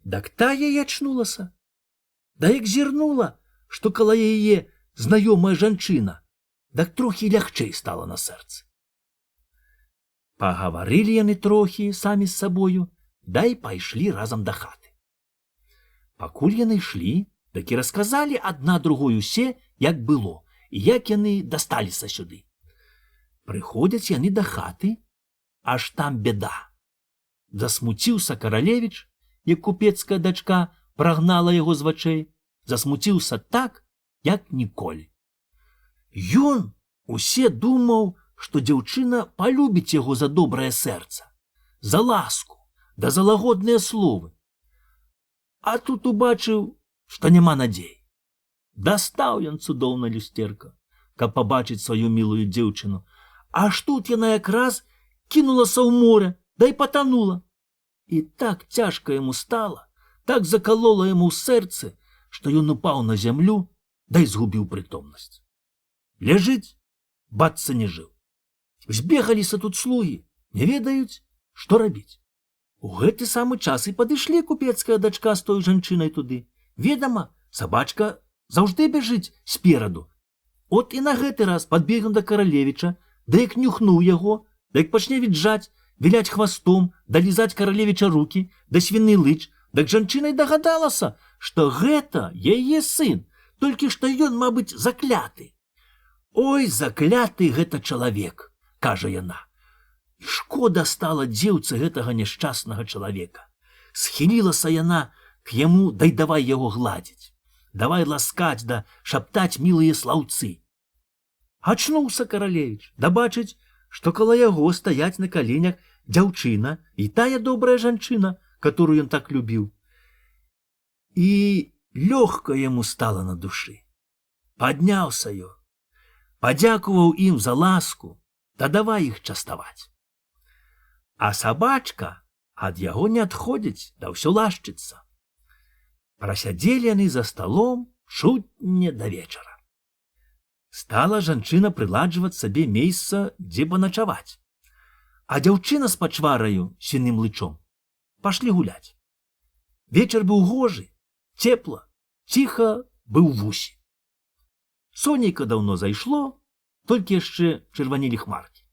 дак тая і ачнулася. Да як зірнула, што каля яе знаёмая жанчына, дак трохі лягчэй стала на сэрцы. Пагаварылі яны трохі самі з сабою, дай пайшлі разам да хаты. Пакуль яны ішлі, так і расказалі адна другой усе, як было, і як яны дасталіся сюды. Прыходзяць яны да хаты, аж там бяда. Засмуціўся каралевіч, як купецкая дачка прагнала яго з вачэй, засмуціўся так, як ніколі. Ён усе думаў, што дзяўчына палюбіць яго за добрае сэрца, за ласку, да за лагодныя словы. А тут убачыў, што няма надзей. Дастаў ён цудоўна люстерка, каб пабачыць сваю мілую дзеўчыну, аж тут яна якраз кінулася ў море, да і патанула. І так цяжка яму стала, так закалола яму ў сэрцы, што ён упаў на зямлю, да і згубіў прытомнасць. Ляжыць, бацца не жыў. Збегаліся тут слугі, не ведаюць, што рабіць. У гэты самы час і падышлі купецкая дачка з той жанчынай туды. Ведама, сабачка заўжды бяжыць спераду. От і на гэты раз падбег ён да каралевіча, да як нюхнуў яго, да як пачне віджаць, віляць хвастом, да лізаць каралевіча рукі, да свіны лыч, дак жанчына і дагадалася, што гэта яе сын, толькі што ён, мабыць, закляты. Ой, закляты гэта чалавек, кажа яна. І шкода стала дзеўцы гэтага няшчаснага чалавека. Схілілася яна к яму, дай давай яго гладзіць, давай ласкаць да шаптаць мілыя слаўцы. Ачнуўся каралевіч, да бачыць, што каля яго стаяць на каленях дзяўчына і тая добрая жанчына, которую ён так любіў. І лёгка яму стала на душы. Падняўся ён, падзякуваў ім за ласку, да давай іх частаваць. А сабачка ад яго не адходзіць, да ўсё лашчыцца. Прасядзелі яны за сталом чуць не да вечара. Стала жанчына прыладжваць сабе месца, дзе паначаваць. А дзяўчына з пачвараю, свіным лычом, пашлі гуляць. Вечар быў гожы, цепла, ціха быў вусі. Сонейка даўно зайшло, толькі яшчэ чырванелі хмаркі.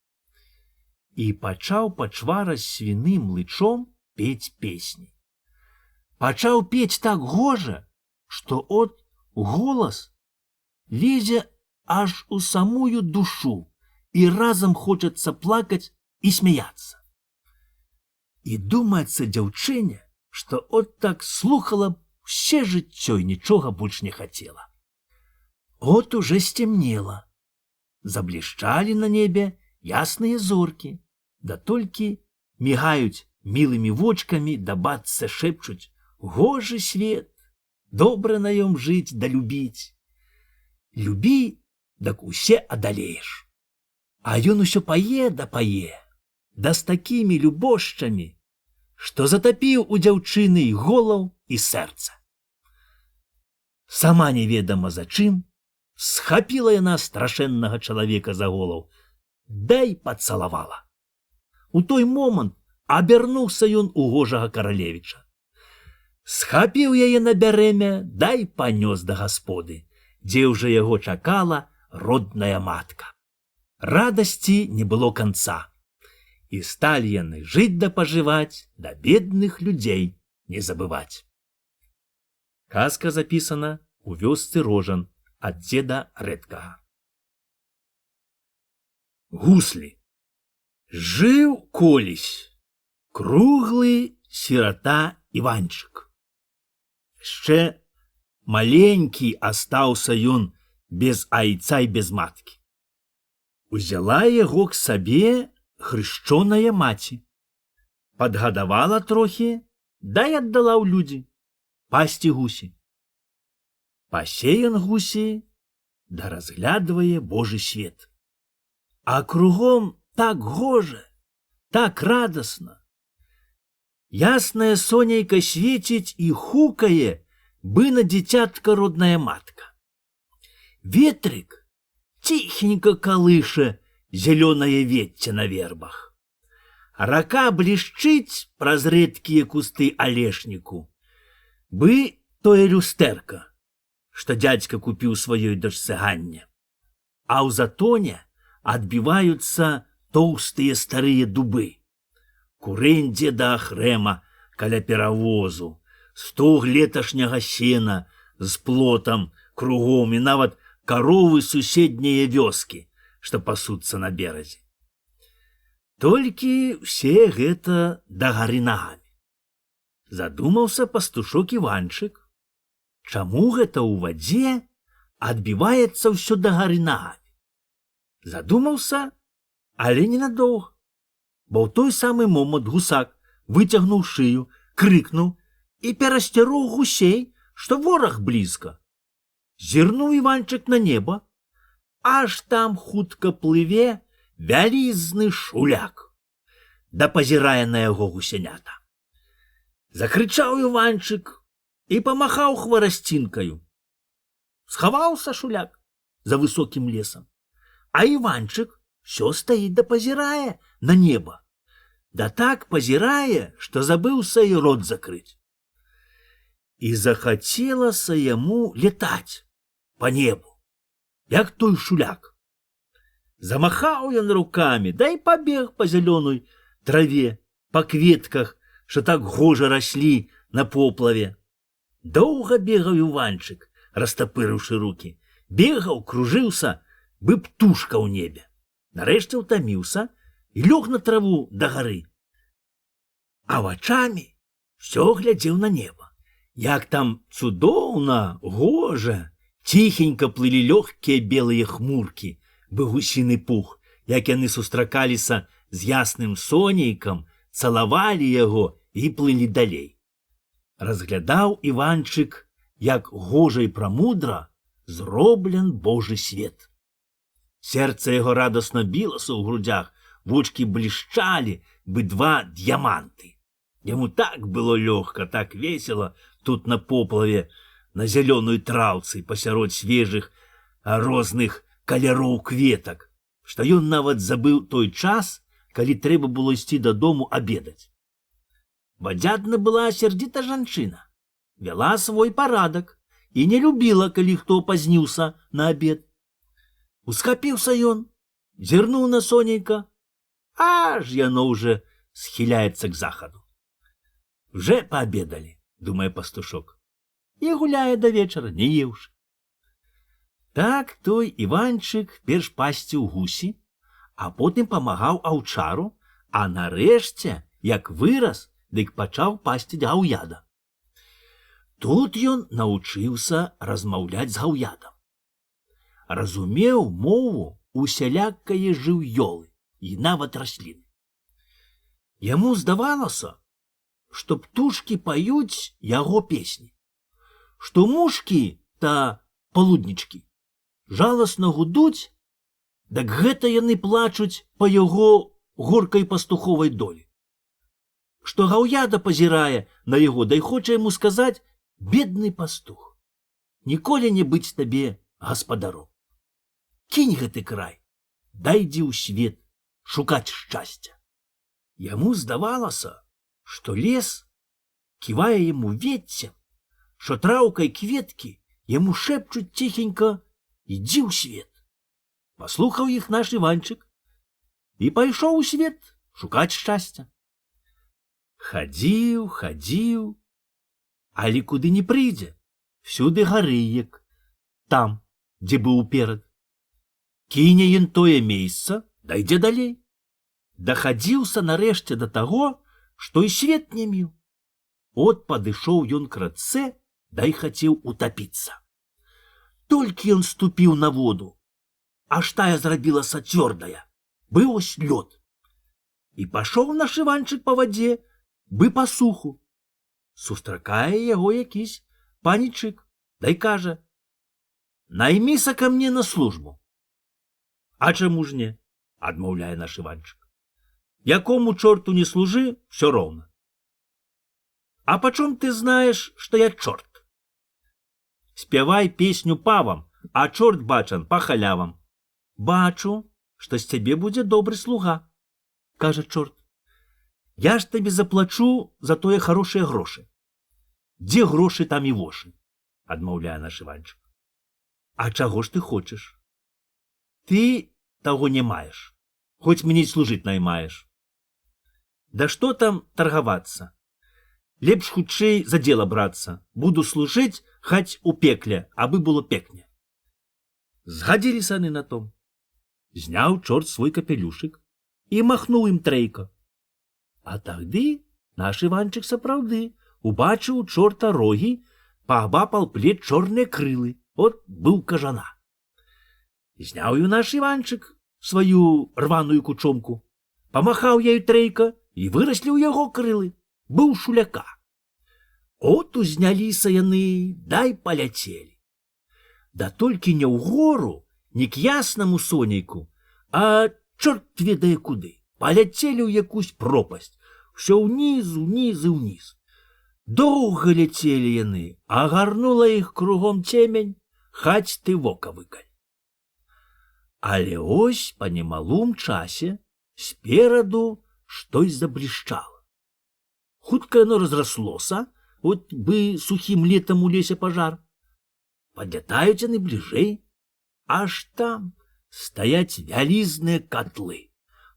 І пачаў пачвара з свіным лычом пець песні. Пачаў пець так гожа, што от голас лезе аж у самую душу, і разам хочацца плакаць і смяяцца. І думаецца дзяўчыне, што от так слухала ўсе жыццё і нічога больш не хацела. От уже сцемнела. Заблішчалі на небе ясныя зоркі, да толькі мігаюць мілымі вочкамі, да бацце шэпчуць: гожы свет, добра на ём жыць да любіць. Любі, дак усе адалееш. А ён усё пае да пае, да з такімі любошчамі, што затапіў у дзяўчыны і голаў, і сэрца. Сама неведама за чым схапіла яна страшэннага чалавека за голаў, дай пацалавала. У той момант абярнуўся ён у гожага каралевіча. Схапіў яе на бярэмя, дай панёс да гасподы, дзе ўжо яго чакала родная матка. Радасці не было канца. І сталі яны жыць да пажываць, да бедных людзей не забываць. Казка запісана у вёсцы Рожан ад дзеда Рэдкага. Гуслі. Жыў колісь круглы сірата Іванчык. Яшчэ Маленькі астаўся ён без айца і без маткі. Узяла яго к сабе хрышчоная маці. Падгадавала трохі, дай аддала ў людзі, пасці гусі. Пасе ён гусі, да разглядвае Божы свет. А кругом так гожа, так радасна. Яснае сонейка свеціць і хукае, бы на дзіцятка родная матка. Ветрык ціхенька калыша зялёнае вецце на вербах. Рака блішчыць праз рэдкія кусты алешніку. Бы тое люстэрка, што дзядзька купіў сваёй дачцэ Ганне. А ў затоне адбіваюцца тоўстыя старыя дубы. Курэнь дзеда Ахрэма каля перавозу, стог леташняга сена з плотам кругом і нават каровы суседнія вёскі, што пасуцца на беразе. Толькі ўсе гэта дагары нагамі. Задумаўся пастушок Іванчык, чаму гэта ў вадзе адбіваецца ўсё дагары нагамі. Задумаўся, але ненадоўга, бо ў той самы момант гусак выцягнуў шыю, крыкнуў і перасцярог гусей, што вораг блізка. Зірнуў Іванчык на неба, аж там хутка плыве вялізны шуляк, да пазірае на яго гусянята. Закрычаў Іванчык і памахаў хварасцінкаю. Схаваўся шуляк за высокім лесам, а Іванчык всё стаіць да пазірае на неба. Да так пазірае, што забыўся і рот закрыць. І захацелася яму летаць па небу, як той шуляк. Замахаў ён рукамі, да і пабег па зялёной траве, па кветках, што так гожа раслі на поплаве. Доўга бегаў Іванчык, растапырыўшы рукі. Бегаў, кружыўся, бы птушка ў небе. Нарэшце ўтаміўся і лёг на траву дагары. А вачамі ўсё глядзеў на неба. Як там цудоўна, гожа, ціхенька плылі лёгкія белыя хмуркі, бы гусіны пух, як яны сустракаліся з ясным сонейкам, цалавалі яго і плылі далей. Разглядаў Іванчык, як гожа і прамудра зроблен Божы свет. Сэрца яго радасна білася ў грудзях, вочкі блішчалі, бы два д'яманты. Яму так было лёгка, так весела тут на поплаве, на зялёной траўцы пасярод свежых розных каляроў кветак, што ён нават забыў той час, калі трэба было ісці дадому абедаць. Бадзядна была сярдзіта жанчына, вяла свой парадак і не любіла, калі хто пазніўся на абед. Усхапіўся ён, зірнуў на сонейка, аж яно ўжо схіляецца к захаду. Вже паабедалі, думае пастушок, і гуляе да вечара, не еўшы. Так той Іванчык перш пасці ў гусі, а потым памагаў аўчару, а нарэшце, як вырас, дык пачаў пасці гаўяда. Тут ён навучыўся размаўляць з гаўядам. Разумеў мову усялякае жыўёлы і нават расліны. Яму здавалася, што птушкі паюць яго песні, што мушкі та палуднічкі жаласна гудуць, дак гэта яны плачуць па яго горкай пастуховай долі. Што гаўяда пазірае на яго, дай хоча яму сказаць: бедны пастух, ніколі не быць табе гаспадаром. Кінь гэты край, дайдзі ў свет шукаць шчасця. Яму здавалася, што лес ківае яму веццем, што траўкай кветкі яму шэпчуць ціхенька: ідзі ў свет. Паслухаў іх наш Іванчык і пайшоў у свет шукаць шчасця. Хадзіў, хадзіў, але куды не прыйдзе, всюды гарыек, там, дзе быў уперад. Кіне ён тое месца, дайдзе далей. Дахадзіўся нарэшце да таго, што і свет не міў. От падышоў ён к рацэ, дай хацеў утапіцца. Толькі ён ступіў на воду, аж тая зрабілася цвёрдая, быў ось лёд. І пашоў наш Іванчык па вадзе, бы па суху. Сустракае яго якісь панічык, дай кажа: «Найміся ка мне на службу». «А чаму ж не?» – адмаўляе наш Іванчык. «Якому чорту не служы, все роўна». «А почем ты знаешь, что я чорт?» «Спявай песню павам, а чорт бачан па халявам». «Бачу, что з цябе будзе добры слуга», – кажа чорт. «Я ж табе заплачу за тое хорошыя грошы». «Дзе грошы, там і вошы», – адмаўляе наш Іванчык. «А чаго ж ты хочаш?» «Ты таго не маеш, хоць мне служыць наймаеш». «Да што там таргавацца? Лепш хутчэй за дзела брацца, буду служыць хаць у пекле, абы было пекне». Згадзіліся яны на том. Зняў чорт свой капелюшык і махнуў ім трэйка. А тагды наш Іванчык сапраўды убачыў у чорта рогі, паабапал плеч чорныя крылы, от быў кажана. Зняў і наш Іванчык сваю рваную кучомку, памахаў ёю трэйка, і выраслі ў яго крылы, быў шуляка. От узняліся яны, дай паляцелі. Да толькі не ў гору, не к яснаму сонейку, а чорт ведае куды. Паляцелі ў якусь пропасць, усё ўніз, уніз і ўніз. Доўга ляцелі яны, агарнула іх кругом цемень, хаць ты вока выкаль. Але ось па немалым часе спераду штось заблішчала. Хутка яно разраслося, от бы сухім летам у лесе пажар. Падлятаюць яны бліжэй, аж там стаяць вялізныя катлы,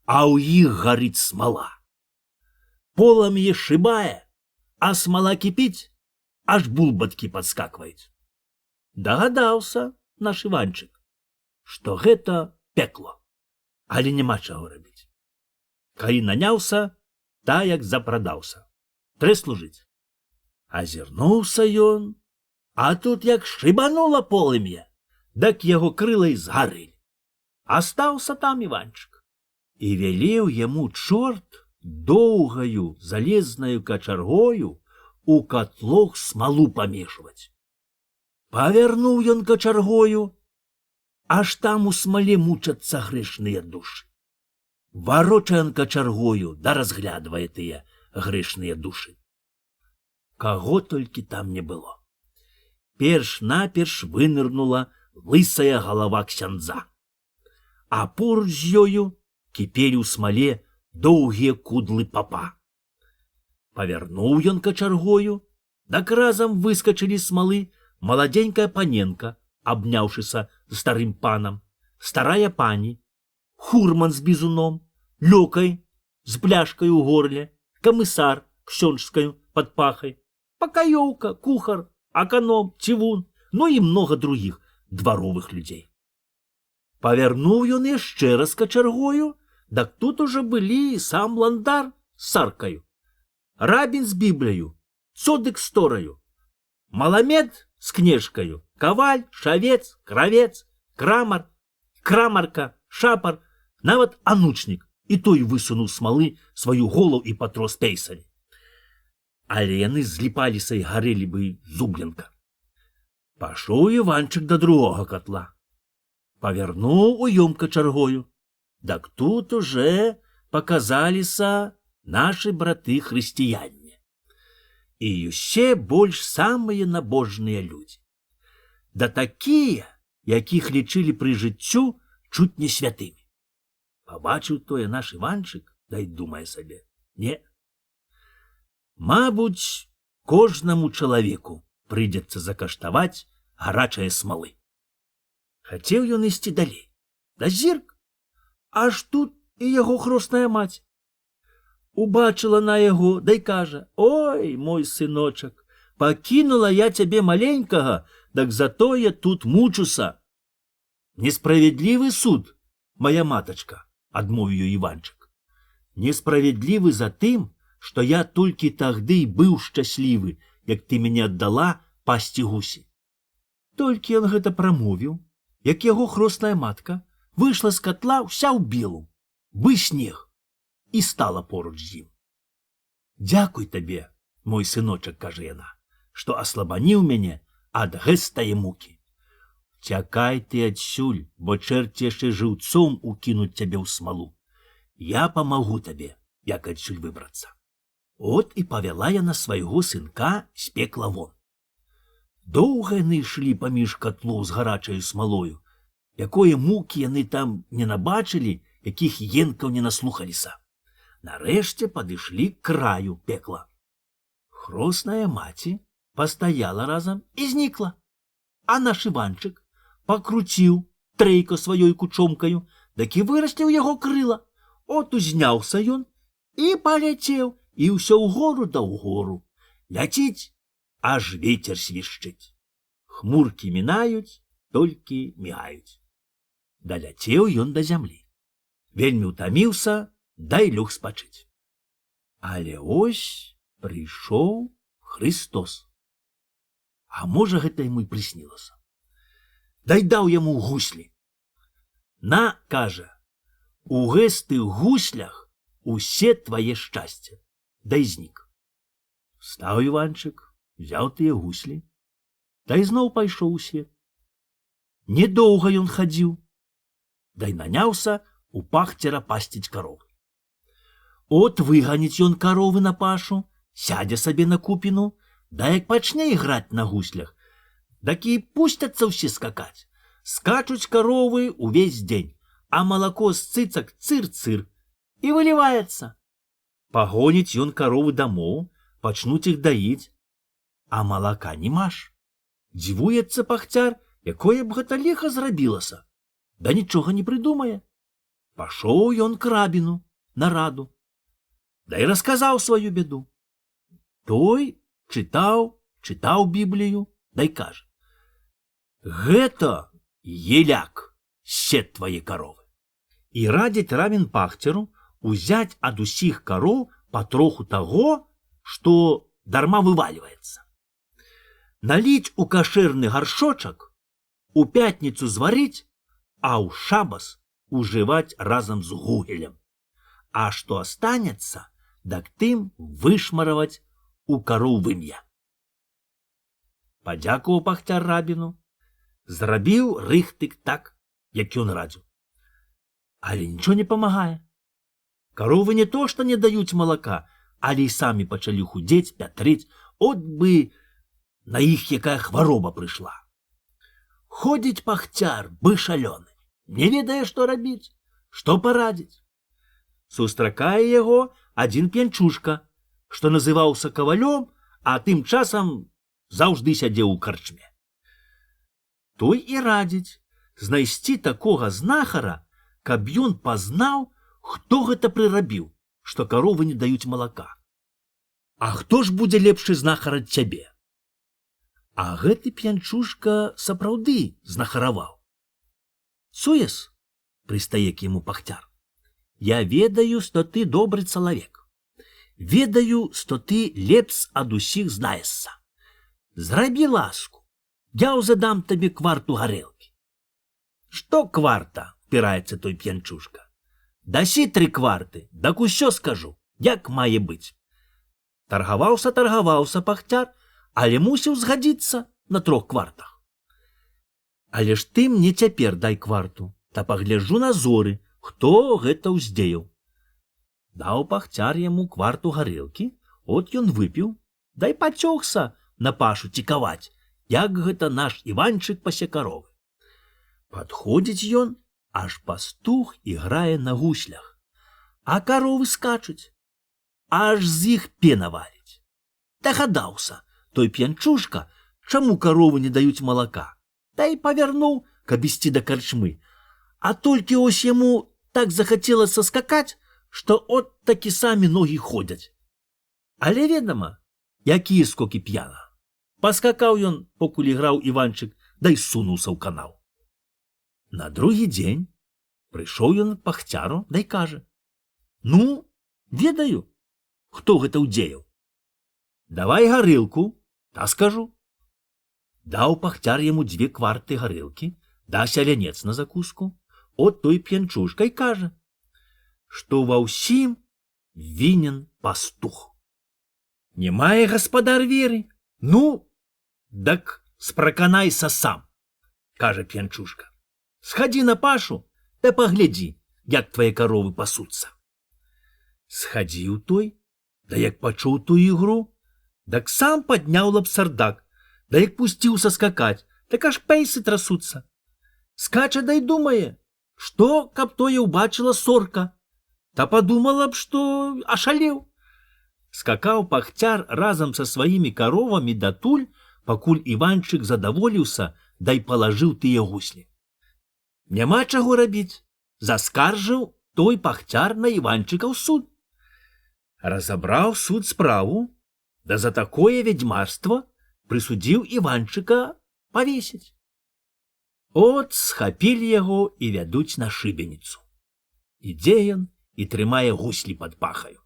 а ў іх гарыць смала. Полым'е шыбае, а смала кіпіць, аж булбаткі падскакваюць. Дагадаўся наш Іванчык, што гэта пекло, але няма чаго рабіць. Калі наняўся, та як запрадаўся. Трэ служыць. Азірнуўся ён, а тут як шыбанула полым'е, дак яго крылы згарылі. Астаўся там Іванчык. І велеў яму чорт доўгаю залезнаю качаргою у катлох смалу памешваць. Павярнуў ён качаргою, аж там у смале мучацца грэшныя душы. Варочае ён качаргою, да разглядвае тыя грэшныя душы. Каго толькі там не было. Перш-наперш вынырнула лысая галава ксяндза, а поруч з ёю кіпелі ў смале доўгія кудлы папа. Павярнуў ён качаргою, дак разам выскачылі з смалы маладзенькая паненка, абняўшыся з старым панам, старая пані, хурман з бізуном, лёкай з пляшкай у горле, камысар ксёндзскаю пад пахай, пакаёўка, кухар, аканом, цівун, ну і многа другіх дваровых людзей. Павярнуў ён яшчэ раз качаргою, дак тут ужо былі сам ландар з саркаю, рабін з біблею, цодык з тораю, маламед з книжкаю, каваль, шавец, кравец, крамар, крамарка, шапар, нават анучнік, і той высунуў смалы сваю голаў і патрос пейсамі. Але яны зліпаліся і гарэлі бы зубленка. Пашоў Іванчык да другога катла. Павярнуў уём качаргою. Дак тут уже паказаліся нашы браты-хрысціяне. І ўсе больш самыя набожныя людзі. Да такія, якіх лічылі пры жыццю чуць не святымі. Пабачыў тое наш Іванчык, дай думае сабе, не. Мабуць, кожнаму чалавеку прыйдзецца закаштаваць гарачае смалы. Хацеў ён ісці далей. Да зірк, аж тут і яго хросная маць. Убачыла на яго, дай кажа: «Ой, мой сыночак, пакінула я цябе маленькага, дак затое тут мучуся». «Несправядлівы суд, моя матачка», — адмовіў Іванчык. «Несправядлівы за тым, што я толькі тагды і быў шчаслівы, як ты мяне аддала пасці гусі. Толькі ён гэта прамовіў, як яго хросная матка выйшла з катла ўся ў белу, бы снег, і стала поруч з ім. «Дзякуй табе, мой сыночак», – кажа яна, – «што аслабаніў мяне ад гэстае мукі. Цякай ты адсюль, бо чэрці яшчэ жыўцом укінуць цябе ў смалу. Я памагу табе, як адсюль выбрацца». От і павяла яна свайго сынка з пекла вон. Доўга яны ішлі паміж катлоў з гарачаю смалою, якое мукі яны там не набачылі, якіх енкаў не наслухаліся. Нарэшце падышлі к краю пекла. Хросная маці пастаяла разам і знікла, а наш Іванчык пакруціў трэйка сваёй кучомкаю, дык і выраслі ў яго крыла. От узняўся ён і паляцеў, і ўсё ўгору да ўгору. Ляціць, аж вецер свішчыць. Хмуркі мінаюць, толькі мігаюць. Даляцеў ён да зямлі. Вельмі ўтаміўся, дай лёг спачыць. Але ось прыйшоў Христос. А можа, гэта яму і прыснілася. Дай даў яму гуслі. На, кажа, у гэтых гуслях усе твае шчасце. Дай знік. Стаў Іванчык, взяў тыя гуслі, та й зноў пайшоў у свет. Недоўга ён хадзіў, дай наняўся у пахцера пасціць каровы. От выганіць ён каровы на пашу, сядзе сабе на купіну, да як пачне іграць на гуслях, дак і пусцяцца ўсе скакаць. Скачуць каровы увесь дзень, а малако з цыцак цыр-цыр і выліваецца. Пагоніць ён каровы дамоў, пачнуць іх даіць, а малака немаш. Дзівуецца пахцяр, якое б гэта ліха зрабілася. Да нічога не прыдумае. Пашоў ён к рабіну на раду, да і расказаў сваю бяду. Той чытаў Біблію, дай кажа: «Гэта еляк, сет твае каровы». І радзіць рабін пахцеру узяць ад усіх кароў патроху таго, што дарма вывальваецца. Наліць у кашэрны гаршочак, у пятніцу зварыць, а ў шабас ужываць разам з гугелем. А што астанецца, дак тым вышмараваць у кароў вым'я. Падзякуваў пахцяр рабіну, зрабіў рыхтык так, як ён радзіў. Але нічого не памагае. Каровы не то, што не даюць малака, але і самі пачалі худзець, пятрыць, от бы на іх якая хвароба прыйшла. Ходзіць пахцяр, бы шалёны, не ведае, што рабіць, што парадзіць. Сустракае яго адзін п'янчушка, што называўся кавалём, а тым часам заўжды сядзеў у карчме. Той і радзіць знайсці такога знахара, каб ён пазнаў, хто гэта прырабіў, што каровы не даюць малака. А хто ж будзе лепшы знахар ад цябе? А гэты п'янчушка сапраўды знахараваў. «Суес», – прыстае к яму пахцяр, – «я ведаю, што ты добры чалавек. Ведаю, што ты лепш ад усіх знаешся. Зрабі ласку, я ўзадам табе кварту гарэлкі». «Што кварта?» – піраецца той п'янчушка. «Дасі 3 кварты, дак усё скажу, як мае быць». Таргаваўся пахцяр, але мусіў згадзіцца на 3 квартах. «Але ж ты мне цяпер дай кварту, та пагляджу на зоры, хто гэта ўздзеяў». Даў пахцяр яму кварту гарэлкі, от ён выпіў, дай пацёгся на пашу цікаваць, як гэта наш Іванчык пасе каровы. Падходзіць ён, аж пастух іграе на гуслях, а каровы скачуць, аж з іх пена валіць. Дагадаўся той п'янчушка, чаму каровы не даюць малака, та й павярнуў, каб ісці да карчмы, а толькі ось яму так захацелася скакаць, што от такі самі ногі ходзяць. Але ведама, якія скокі п'яна. Паскакаў ён, покуль іграў Іванчык, да й сунуўся ў канаў. На другі дзень прыйшоў ён к пахцяру, да й кажа: «Ну, ведаю, хто гэта ўдзеяў. Давай гарэлку, та скажу». Даў пахцяр яму 2 кварты гарэлкі, да сялянец на закуску. От той п'янчушка і кажа, што ва ўсім вінен пастух. Не мае гаспадар веры? Ну, дак спраканайся сам, кажа п'янчушка. Схадзі на пашу, да паглядзі, як твае каровы пасуцца. Схадзіў той, да як пачуў тую ігру, дак сам падняў лапсардак, да як пусціўся скакаць, так аж пейсы трасуцца. Скача да й думае, што, каб тое ўбачыла сорка, та падумала б, што ашалеў. Скакаў пахцяр разам са сваімі каровамі датуль, пакуль Іванчык задаволіўся, да й палажыў тыя гуслі. Няма чаго рабіць, заскаржыў той пахцяр на Іванчыка ў суд. Разабраў суд справу, да за такое вядзьмарства прысудзіў Іванчыка павесіць. От схапілі яго і вядуць на шыбеніцу. Ідзе ён і трымае гуслі пад пахаю.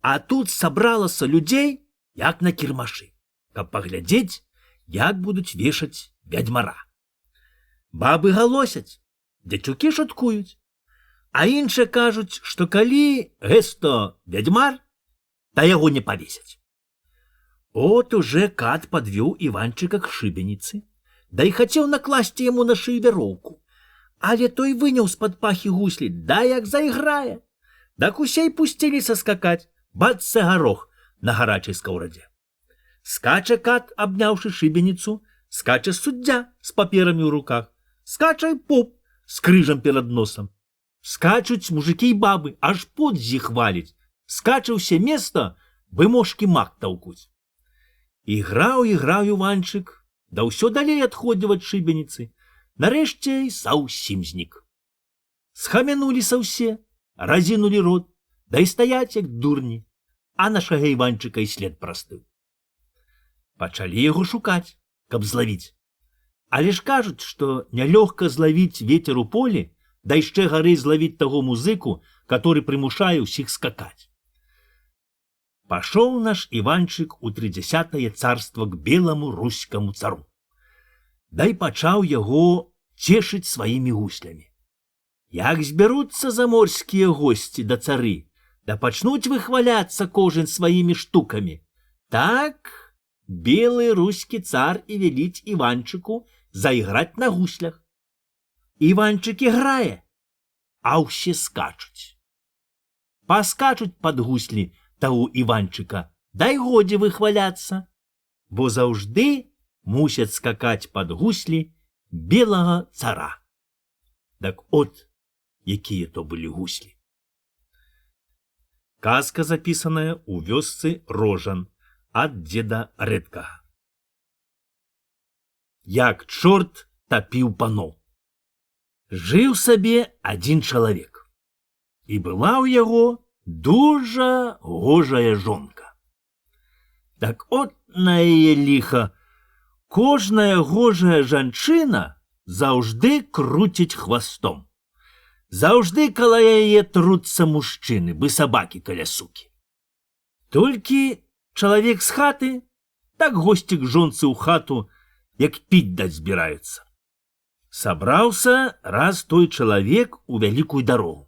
А тут сабралася людзей, як на кірмашы, каб паглядзець, як будуць вешаць вядзьмара. Бабы галосяць, дзецюкі шуткуюць, а іншыя кажуць, што калі гэсто вядзьмар, та яго не павесяць. От уже кат падвёў Іванчыка к шыбеніцы, да і хацеў накласці яму на шыю вяроўку, але той выняў з-пад пахі гуслі, да як зайграе. Так усе і пусціліся скакаць, бацца гарох на гарачай скаўрадзе. Скача кат, абняўшы шыбеніцу, скача суддзя з паперамі ў руках, скача і поп з крыжам перад носам. Скачуць мужыкі і бабы, аж пот з іх валіць, скача ўсе места, бы мошкі мак таўкуць. Іграў Іванчык, да ўсё далей адходзіў ад шыбеніцы, нарэшце і саўсім знік. Схамянуліся ўсе, разінулі рот, да і стаяць як дурні, а нашага Іванчыка і след прастыў. Пачалі яго шукаць, каб злавіць. Але ж кажуць, што нялёгка злавіць вецер у полі, да яшчэ гарэй злавіць таго музыку, который прымушае ўсіх скакаць. Пашоў наш Іванчык у 30-е царства к беламу руськаму цару. Да і пачаў яго цешыць сваімі гуслямі. Як збяруцца заморскія госці да цары, да пачнуць выхваляцца кожен сваімі штукамі, так белы рускі цар і веліць Іванчыку зайграць на гуслях. Іванчык іграе, а ўсе скачуць. Паскачуць пад гуслі таго Іванчыка, дай годзе выхваляцца, бо заўжды мусяць скакаць пад гуслі белага цара. Так от, якія то былі гуслі. Казка запісаная ў вёсцы Рожан ад дзеда Рэдкага. Як чорт тапіў паноў. Жыў сабе адзін чалавек, і была ў яго дужа гожая жонка. Так от на яе ліха, кожная гожая жанчына заўжды круціць хвастом. Заўжды каля яе труцца мужчыны, бы сабакі каля сукі. Толькі чалавек з хаты, так госці к жонцы ў хату, як піць даць збіраюцца. Сабраўся раз той чалавек у вялікую дарогу.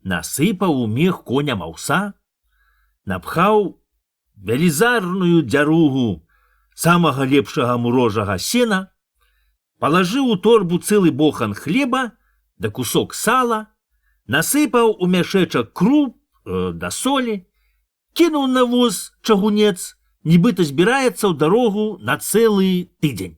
Насыпаў у мех коням аўса, напхаў велізарную дзяругу самага лепшага мурожага сена, палажыў у торбу цэлы бохан хлеба да кусок сала, насыпаў у мяшэчак круп да солі, кінуў на воз чагунец, нібыта збіраецца ў дарогу на цэлы тыдзень.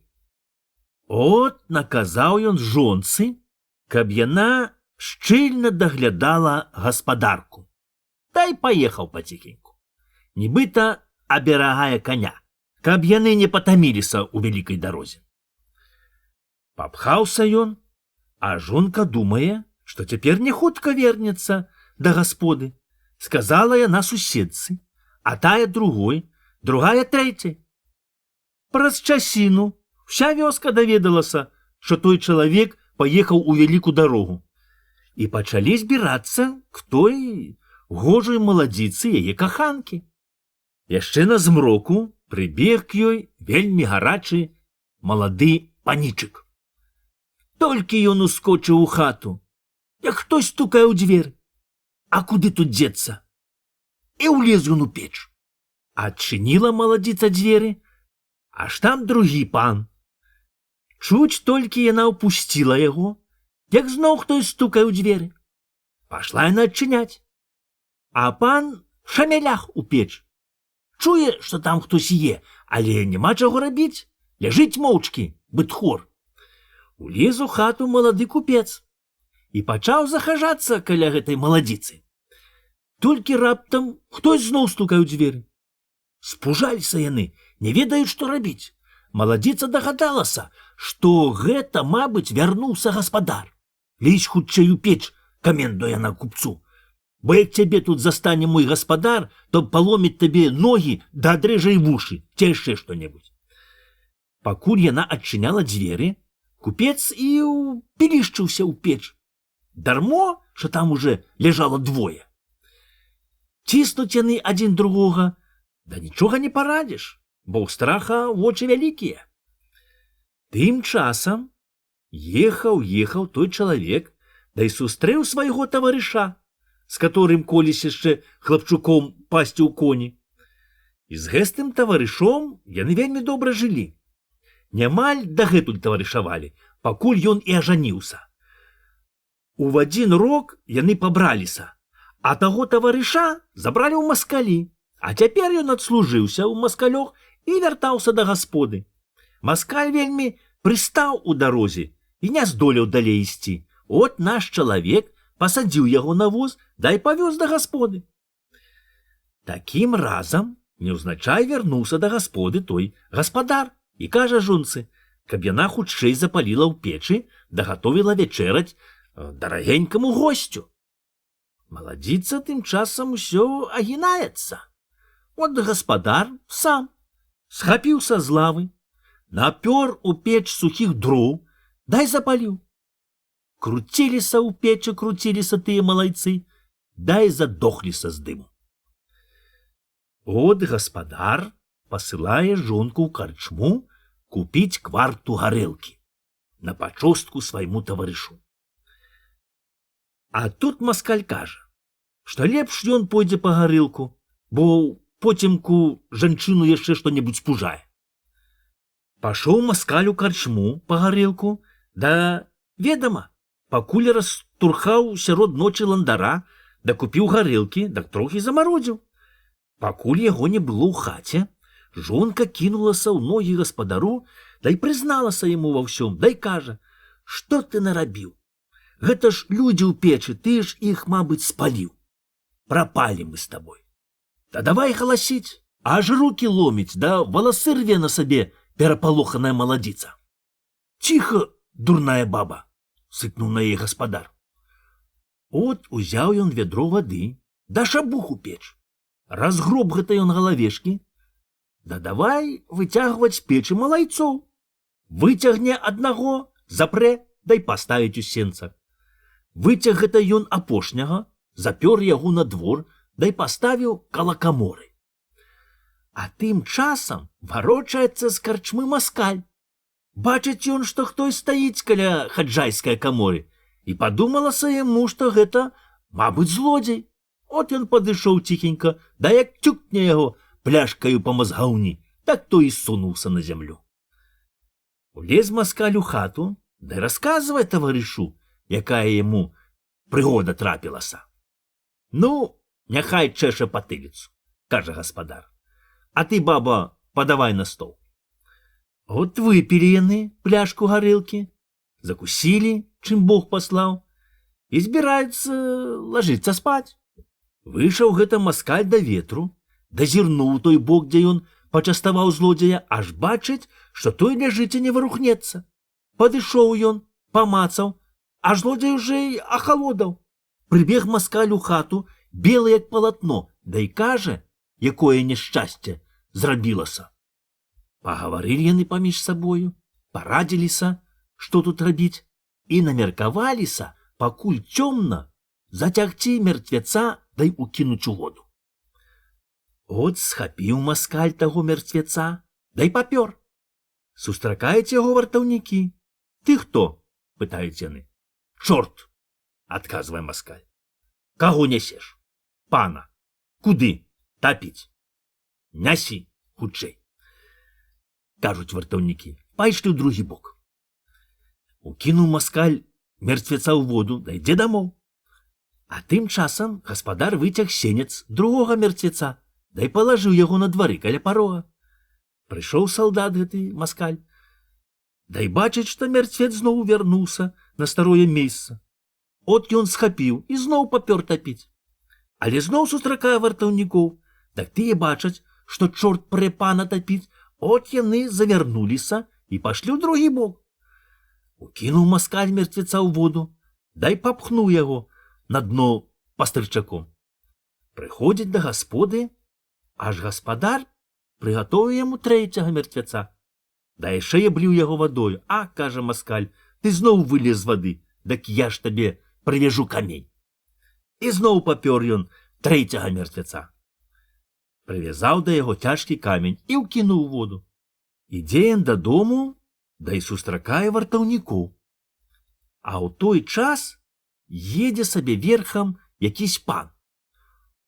От наказаў ён жонцы, каб яна шчыльна даглядала гаспадарку. Та й паехаў паціхеньку, нібыта аберагае коня, каб яны не патаміліся ў вялікай дарозе. Папхаўся ён, а жонка думае, што цяпер не хутка вернецца да гасподы. Сказала яна суседцы, а тая другой, другая трэцяй. Праз часіну вся вёска даведалася, што той чалавек паехаў у вялікую дарогу. І пачалі збірацца к той гожай маладзіцы яе каханкі. Яшчэ на змроку Прыбег к ёй вельмі гарачы малады панічык. Толькі ён ускочыў у хату, як хтось стукае ў дзверы. А куды тут дзецца? І ўлез ён у печ. Адчыніла маладзіца дзверы, аж там другі пан. Чуць толькі яна ўпусціла яго, як зноў хтось стукае ў дзверы. Пашла яна адчыняць. А пан шамялях у печ. Чуе, што там хтось е, але няма чаго рабіць. Ляжыць моўчкі, бытхор. Улез у хату малады купец і пачаў захажацца каля гэтай маладзіцы. Толькі раптам хтось зноў стукае ў дзверы. Спужаліся яны, не ведаюць, што рабіць. Маладзіца дагадалася, што гэта, мабыць, вярнуўся гаспадар. Лезь хутчэй у печ, камендуе яна купцу. Бо як цябе тут застане мой гаспадар, то паломіць табе ногі да адрэжа і вушы, ці яшчэ што-небудзь. Пакуль яна адчыняла дзверы, купец і пілішчыўся ў печ. Дармо, што там уже ляжала двое. Ціснуць яны адзін другога, да нічога не парадзіш, бо ў страха вочы вялікія. Тым часам ехаў той чалавек, да і сустрэў свайго таварыша, з каторым колісь яшчэ хлапчуком пасціў коні. І з гэтым таварышом яны вельмі добра жылі. Нямаль дагэтуль таварышавалі, пакуль ён і ажаніўся. У адзін рок яны пабраліся, а таго таварыша забралі ў маскалі, а цяпер ён адслужыўся ў маскалёх і вяртаўся да гасподы. Маскаль вельмі прыстаў у дарозе і не здолеў далей ісці. От наш чалавек пасадзіў яго на воз, да і павёз да гасподы. Такім разам неўзначай вярнуўся да гасподы той гаспадар і кажа жонцы, каб яна хутчэй запаліла ў печы, дагатовіла вячэраць дарагенькаму госцю. Маладзіца тым часам усё агінаецца. От гаспадар сам схапіўся з лавы, напёр у печ сухіх дроў, дай запаліў. Круціліся ў печы, круціліся тыя малайцы, дай задохліся з дыму. От гаспадар пасылае жонку ў карчму купіць кварту гарэлкі на пачостку свайму таварышу. А тут маскаль кажа, што лепш ён пойдзе па гарэлку, бо потімку жанчыну яшчэ што-небудзь спужае. Пашоў маскаль у карчму па гарэлку, да ведама, пакуль растурхаў сярод ночы ландара, да купіў гарэлкі, да трохі замародзіў. Пакуль яго не было ў хаце, жонка кінулася ў ногі гаспадару, да і прызналася яму ва ўсём, да і кажа, што ты нарабіў? Гэта ж людзі ў печы, ты ж іх, мабыць, спаліў. Прапалі мы з табой. Да давай галасіць, аж рукі ломіць, да валасы рве на сабе перапалоханая маладзіца. Ціха, дурная баба, сыкнуў на яе гаспадар. От узяў ён вядро вады, да шабух у печ. Разгроб гэта ён галавешкі, да давай выцягваць з печы малайцоў. Выцягне аднаго, запрэ, да і паставіць у сенцах. Выцяг гэта ён апошняга, запёр яго на двор, да і паставіў каля каморы. А тым часам варочаецца з карчмы маскаль. Бачыць ён, што хтось стаіць каля хаджайскай каморы, і падумалася яму, што гэта, мабыць, злодзей. От ён падышоў ціхенька, да як цюкне яго пляшкаю па мазгаўні, так то і сунуўся на зямлю. Улез маскаль у хату, да і расказвае таварышу, якая яму прыгода трапілася. Ну, няхай чэша патыліцу, кажа гаспадар. А ты, баба, падавай на стол. От выпілі яны пляшку гарэлкі, закусілі, чым Бог паслаў, і збіраюцца лажыцца спаць. Выйшаў гэта маскаль да ветру, дазірнуў той бок, дзе ён пачаставаў злодзея, аж бачыць, што той ляжыць і не варухнецца. Падышоў ён, памацаў, а злодзей уже й ахалодаў. Прыбег маскаль у хату, белы як палатно, да і кажа, якое няшчасце зрабілася. Пагаварылі яны паміж сабою, парадзіліся, што тут рабіць, і намеркаваліся, пакуль цёмна, зацягці мертвяца, дай укінуць у воду. От схапіў маскаль таго мерцвяца, дай папёр. Сустракаюць яго вартаўнікі. Ты хто? Пытаюць яны. Чорт, адказвае маскаль. Каго нясеш? Пана. Куды? Тапіць. Нясі, хутчэй. Кажуць вартаўнікі, пайшлі ў другі бок. Укінуў маскаль мерцвяца ў воду, да ідзе дамоў. А тым часам гаспадар выцяг сенец другога мерцвяца, да і палажыў яго на двары каля парога. Прыйшоў салдат гэты маскаль, да і бачыць, што мерцвец зноў вярнуўся на старое месца. От ён схапіў і зноў папёр тапіць. Але зноў сустракае вартаўнікоў, так тыя бачаць, што чорт прэ пана тапіць, от яны завярнуліся і пашлі ў другі бок. Укінуў маскаль мерцвяца ў воду, дай папхнуў яго на дно пастырчаком. Прыходзіць да гасподы, аж гаспадар прыгатовіў яму трэцяга мерцвяца. Да яшчэ ябліў яго вадою. А, кажа маскаль, ты зноў вылез з вады, дык я ж табе прывяжу камень. І зноў папёр ён трэцяга мерцвяца. Прывязаў да яго цяжкі камень і ўкінуў у воду. Ідзе ён дадому, да і сустракае вартаўнікоў. А ў той час едзе сабе верхам якісь пан.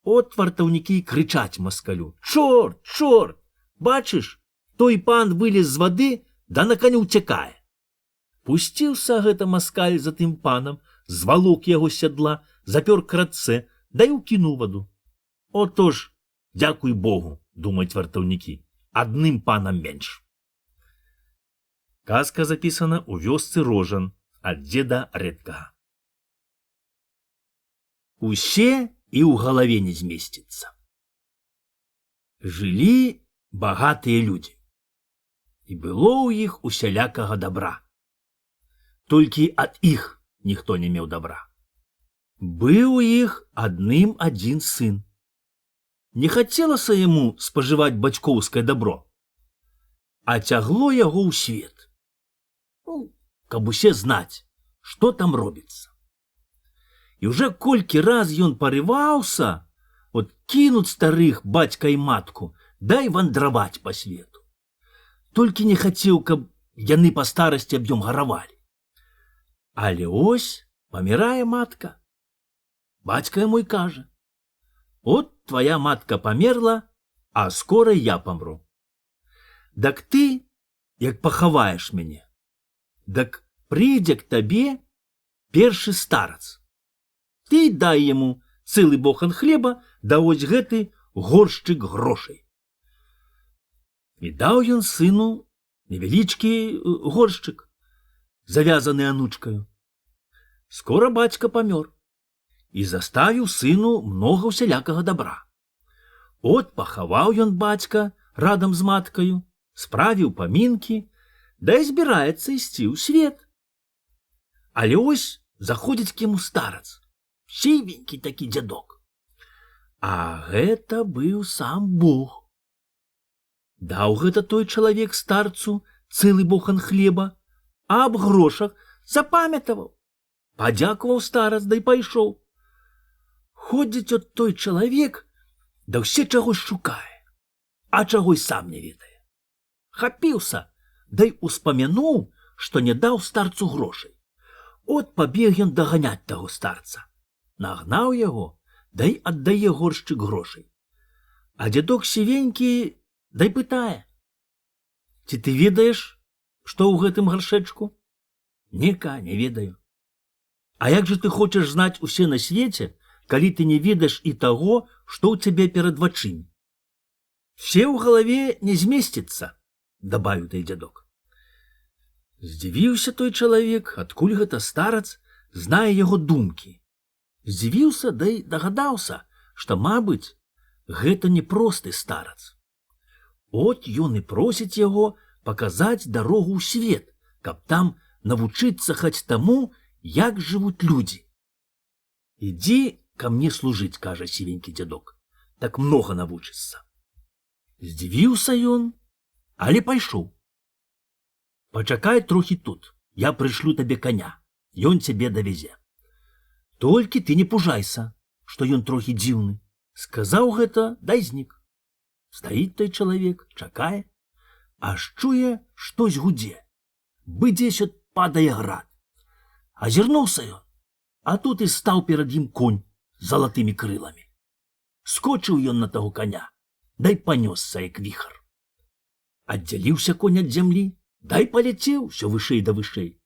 От вартаўнікі крычаць маскалю: чорт, чорт, бачыш, той пан вылез з вады, да на каню ўцякае. Пусціўся гэта маскаль за тым панам, звалок яго сядла, запёр кратце, да і ўкінуў ваду. Отож, дзякуй Богу, думаюць вартаўнікі, адным панам менш. Казка запісана ў вёсцы Рожан ад дзеда Рэдкага. Усе і ў галаве не змесціцца. Жылі багатыя людзі, і было ў іх усялякага добра. Толькі ад іх ніхто не меў добра. Быў у іх адным адзін сын. Не хацелася яму спажываць бацькоўскае добро, а цягло яго ў свет. Каб усе знаць, што там робіцца. І ўжо колькі раз ён парываўся, от кінуць старых бацька і матку, дай вандраваць па свету. Толькі не хацеў, каб яны па старасці аб ём гаравалі. Але ось памірае матка. Бацька яму і кажа: от твоя матка памерла, а скора я памру. Дак ты, як пахаваеш мяне, дак прыйдзе к табе першы старац. Ты дай яму цэлы бохан хлеба, да вось гэты горшчык грошай. І даў ён сыну невялічкі горшчык, завязаны анучкаю. Скора бацька памёр і заставіў сыну многа ўсялякага добра. От пахаваў ён бацька радам з маткаю, справіў памінкі, да і збіраецца ісці ў свет. Але ось заходзіць к яму старац, сівенькі такі дзядок. А гэта быў сам Бог. Даў гэта той чалавек старцу цэлы бохан хлеба, а аб грошах запамятаваў. Падзякуваў старац, да і пайшоў. Ходзіць от той чалавек, да ўсе чагось шукае, а чаго й сам не ведае. Хапіўся, да й успамянуў, што не даў старцу грошай. От пабег ён даганяць таго старца. Нагнаў яго, да й аддае горшчык грошай. А дзядок сівенькі да й пытае: ці ты ведаеш, што ў гэтым гаршэчку? Нека, не ведаю. А як жа ты хочаш знаць усе на свеце, калі ты не ведаеш і таго, што ў цябе перад вачымі? Все ў галаве не змесціцца, дабавіў той дзядок. Здзівіўся той чалавек, адкуль гэта старац знае яго думкі. Здзівіўся, да і дагадаўся, што, мабыць, гэта не просты старац. От ён і просіць яго паказаць дарогу ў свет, каб там навучыцца хаць таму, як жывуць людзі. Ідзі ка мне служыць, кажа сівенькі дзядок, так многа навучышся. Здзівіўся ён, але пайшоў. Пачакай трохі тут, я прышлю табе каня, ён цябе давязе. Толькі ты не пужайся, што ён трохі дзіўны. Сказаў гэта, дай знік. Стаіць той чалавек, чакае, аж чуе, штось гудзе. Быдзесь от падае град. Азірнуўся ён, а тут і стаў перад ім конь з залатымі крыламі. Скочыў ён на таго коня, дай панёсся, як віхар. Аддзяліўся конь ад зямлі, дай паляцеў усё вышэй да вышэй.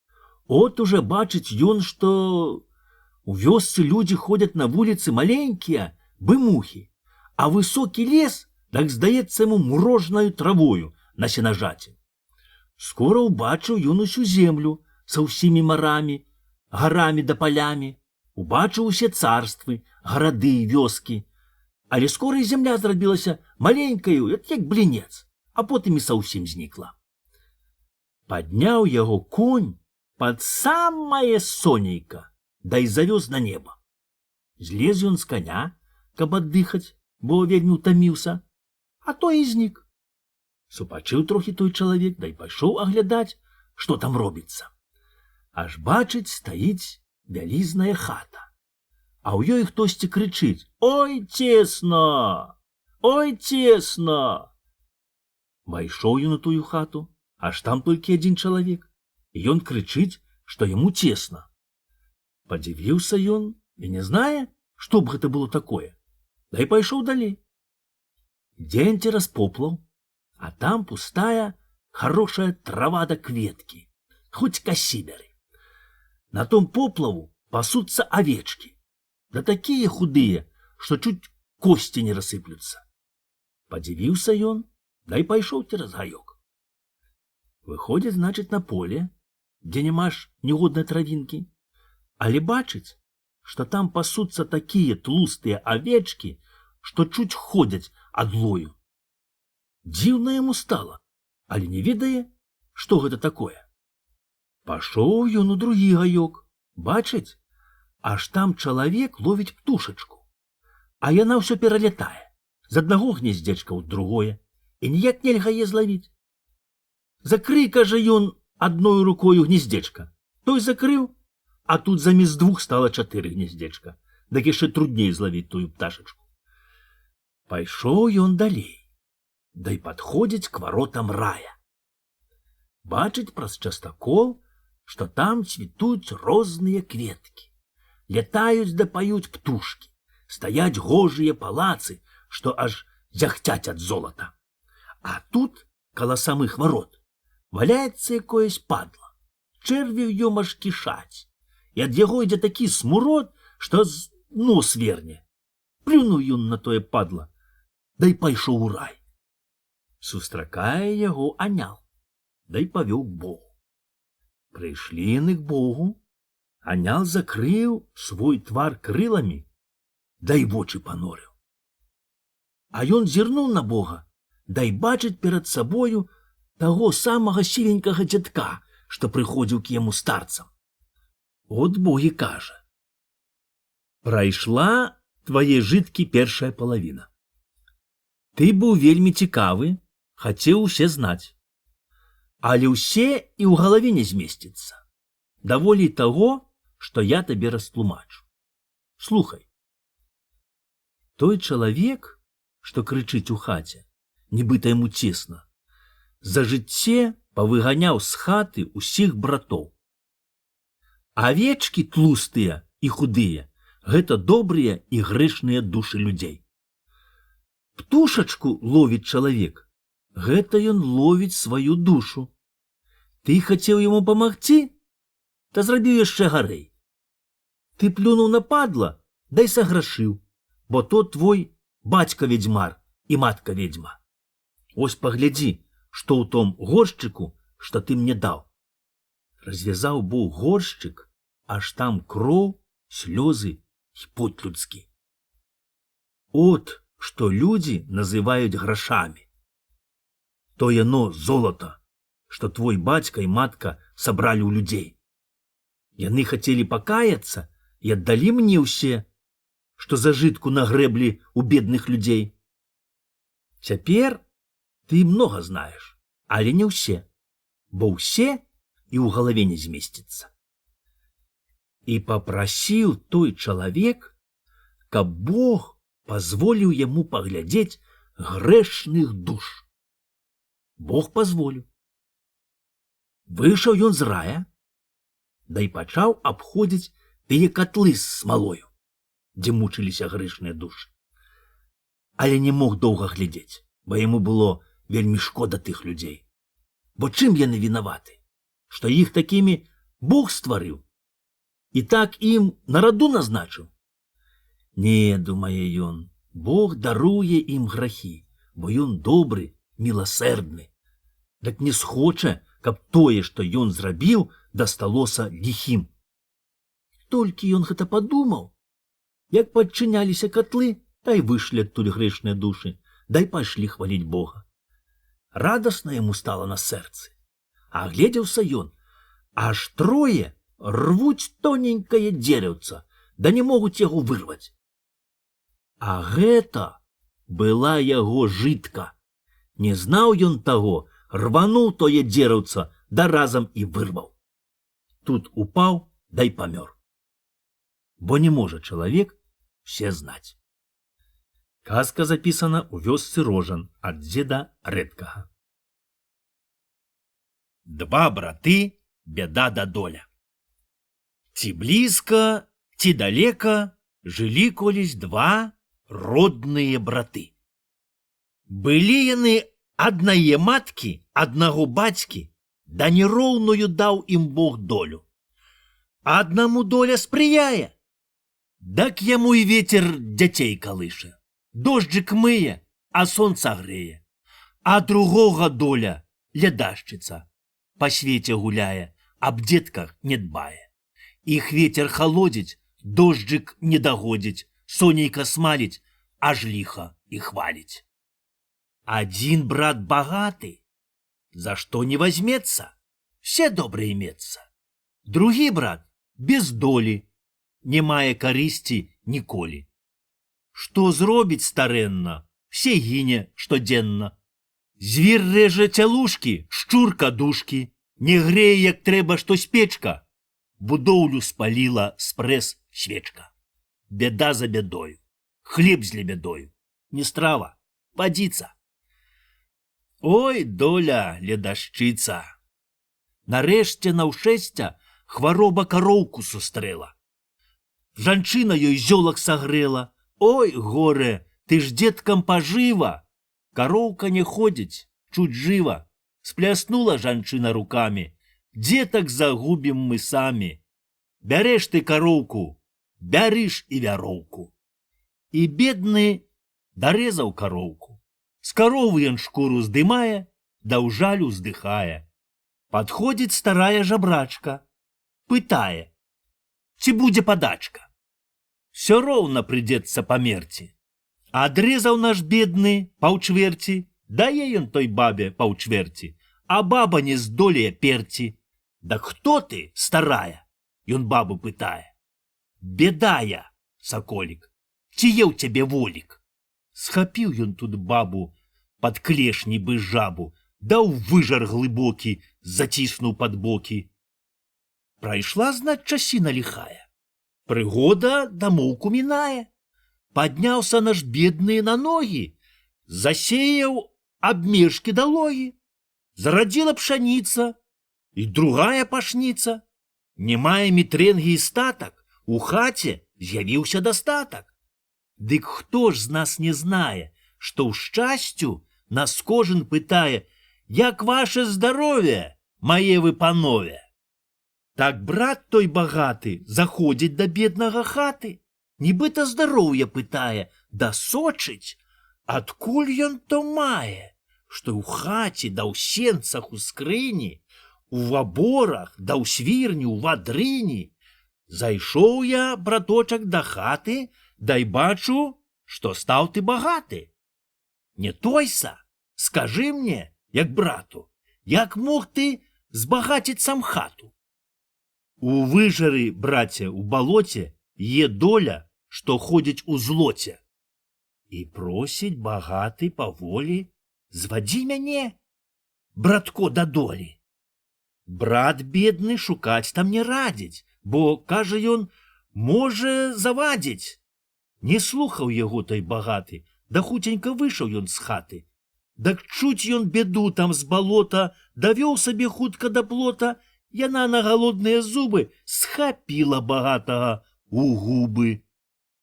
От уже бачыць ён, што у вёсцы людзі ходзяць на вуліцы маленькія, бы мухі, а высокі лес, так здаецца яму мурожнаю травою на сенажаці. Скора ўбачыў ён усю землю са ўсімі марамі, гарамі да палямі, убачыў усе царствы, гарады і вёскі, але скора і зямля зрабілася маленькаю, як блінец, а потым і саўсім знікла. Падняў яго конь пад самае сонейка, да і завёз на неба. Злез ён з коня, каб аддыхаць, бо вельмі ўтаміўся, а то і знік. Супачыў трохі той чалавек, да і пайшоў аглядаць, што там робіцца. Аж бачыць, стаіць вялізная хата, а ў ёй хтосьці крычыць: «Ой, цесна! Ой, цесна!» Пайшоў ён у тую хату, аж там толькі адзін чалавек, і ён крычыць, што яму цесна. Падзівіўся ён і не знае, што б гэта было такое, да і пайшоў далей. Дзень цераз поплаў, а там пустая, хорошая трава да кветкі, хоць касіберы. На том поплаву пасуцца авечкі, да такія худыя, што чуць косці не рассыплюцца. Падзівіўся ён, да і пайшоў цераз гаёк. Выходзіць, значыць, на поле, дзе няма ж ніводнай травінкі, але бачыць, што там пасуцца такія тлустыя авечкі, што чуць ходзяць ад лою. Дзіўна яму стала, але не ведае, што гэта такое. Пашоў ён у другі гаёк, бачыць, аж там чалавек ловіць птушачку, а яна ўсё пералятае з аднаго гнездзечка ў другое, і ніяк нельга яе злавіць. Закрый, кажа ён, адною рукою гнездзечка. Той закрыў, а тут замест двух стала 4 гнездзечка, дык яшчэ трудней злавіць тую пташачку. Пайшоў ён далей, да і падходзіць к варотам рая. Бачыць праз частакол, што там цвітуць розныя кветкі, лятаюць да паюць птушкі, стаяць гожыя палацы, што аж зяхцяць ад золата. А тут, каля самых варот, валяецца якоесь падла, чэрві ў ём аж кішаць, і ад яго ідзе такі смурод, што з нос верне. Плюнуў ён на тое падла, да і пайшоў у рай. Сустракае яго анял, да і павёў к Богу. Прыйшлі яны к Богу, анял закрыў свой твар крыламі, да і вочы панорыў. А ён зірнуў на Бога, да і бачыць перад сабою таго самага сівенькага дзядка, што прыходзіў к яму старцам. От Бог і кажа: «Прайшла твае жыткі першая палавіна. Ты быў вельмі цікавы, хацеў усе знаць, але ўсе і ў галаве не змесціцца. Даволі таго, што я табе растлумачу. Слухай. Той чалавек, што крычыць у хаце, нібыта яму цесна, за жыццё павыганяў з хаты ўсіх братоў. Авечкі тлустыя і худыя — гэта добрыя і грэшныя душы людзей. Птушачку ловіць чалавек — гэта ён ловіць сваю душу. Ты хацеў яму памагці, та зрабіў яшчэ гарэй. Ты плюнуў на падла, дай саграшыў, бо то твой бацька-ведзьмар і матка-ведзьма. Ось паглядзі, што ў том горшчыку, што ты мне даў. Развязаў Бог горшчык, аж там кроў, слёзы і пот людскі. От што людзі называюць грашамі. То яно золата, што твой бацька і матка сабралі ў людзей. Яны хацелі пакаяцца і аддалі мне ўсе, што зажытку нагрэблі ў бедных людзей. Цяпер ты многа знаеш, але не ўсе, бо ўсе і ў галаве не змесціцца. І папрасіў той чалавек, каб Бог пазволіў яму паглядзець грэшных душ. Бог пазволіў. Выйшаў ён з рая, да і пачаў абходзіць тыя катлы з смалою, дзе мучыліся грэшныя душы. Але не мог доўга глядзець, бо яму было вельмі шкода тых людзей. Бо чым яны вінаваты? Што іх такімі Бог стварыў? І так ім на раду назначыў? Не, думае ён, Бог даруе ім грахі, бо ён добры, міласэрдны. Дык не схоча, каб тое, што ён зрабіў, дасталося ліхім. Толькі ён гэта падумаў, як падчыняліся катлы, та й выйшлі адтуль грэшныя душы, дай пайшлі хваліць Бога. Радасна яму стала на сэрцы. Агледзеўся ён, аж трое рвуць тоненькае дзераўца, да не могуць яго вырваць. А гэта была яго жытка. Не знаў ён таго, рвануў тое дзераўца, да разам і вырваў. Тут упаў, да й памёр. Бо не можа чалавек все знаць. Казка запісана ў вёсцы Рожан ад дзеда Рэдкага. Два браты, бяда да доля. Ці блізка, ці далека жылі колісь два родныя браты. Былі яны аднае маткі, аднаго бацькі, да нероўную даў ім Бог долю. Аднаму доля спрыяе, дак яму і вецер дзяцей калыша. Дожджык мые, а сонца грэе, а другога доля лядашчыца. Па свеце гуляе, аб дзетках не дбае. Іх вецер халодзіць, дожджык не дагодзіць, сонейка смаліць, аж ліха і хваліць. Адзін брат багаты, за што не возьмецца, все добра имецца. Другі брат без долі, не мае карысці ніколі. Што зробіць старэнна, все гіне штодзенна. Звір рэжа цялушкі, шчурка душкі, не грэе, як трэба, што спечка. Будоўлю спаліла спрэс свечка. Бяда за бядою, хлеб з лебядою, не страва, вадзіца. Ой, доля ледашчыца. Нарэшце наўшэсця хвароба кароўку сустрэла. Жанчына ёй зёлак сагрэла. Ой, горе, ты ж дзеткам пажыва. Кароўка не ходзіць, чуць жыва. Спляснула жанчына рукамі. Дзетак загубім мы самі. Бярэш ты кароўку, бярыш і вяроўку. І бедны дарэзаў кароўку. З каровы ён шкуру здымае, да ў жалю ўздыхае. Падходзіць старая жабрачка, пытае, ці будзе падачка. Всё роўна прыйдзецца памерці. Адрезаў наш бедны паўчверці, дае ён той бабе паўчверці, а баба не здолее перці. Да хто ты, старая? Ён бабу пытае. Бедая, саколік, ці є ў цябе волік? Схапіў ён тут бабу пад клеш нібы жабу, даў выжар глыбокі, заціснуў пад бокі. Прайшла, знаць, часіна ліхая. Прыгода дамоўку мінае. Падняўся наш бедны на ногі, засеяў абмежкі далогі. Зарадзіла пшаніца, і другая пашніца. Не мае мітрэнгі і статак, у хаце з'явіўся дастатак. Дык хто ж з нас не знае, што ў шчасцю нас кожен пытае, як ваше здаровье, мае вы панове. Так брат той багаты заходзіць да беднага хаты, нібыта здароўе пытае, да сочыць, адкуль ён то мае, што ў хаце да ў сенцах у скрыні, у ваборах да ў свірні, у вадрыні. Зайшоў я, браточак, да хаты, дай бачу, што стаў ты багаты. Не тойса, скажы мне, як брату, як мог ты збагаціць сам хату? У выжары, браце, у балоце є доля, што ходзіць у злоце. І просіць багаты паволі, звадзі мяне, братко, да долі. Брат бедны шукаць там не радзіць, бо, кажа ён, можа завадзіць. Не слухаў яго той багаты, Да хуценька выйшаў ён з хаты. Дак чуць ён беду там з балота, давёў сабе хутка да плота, яна на галодныя зубы схапіла багатага у губы.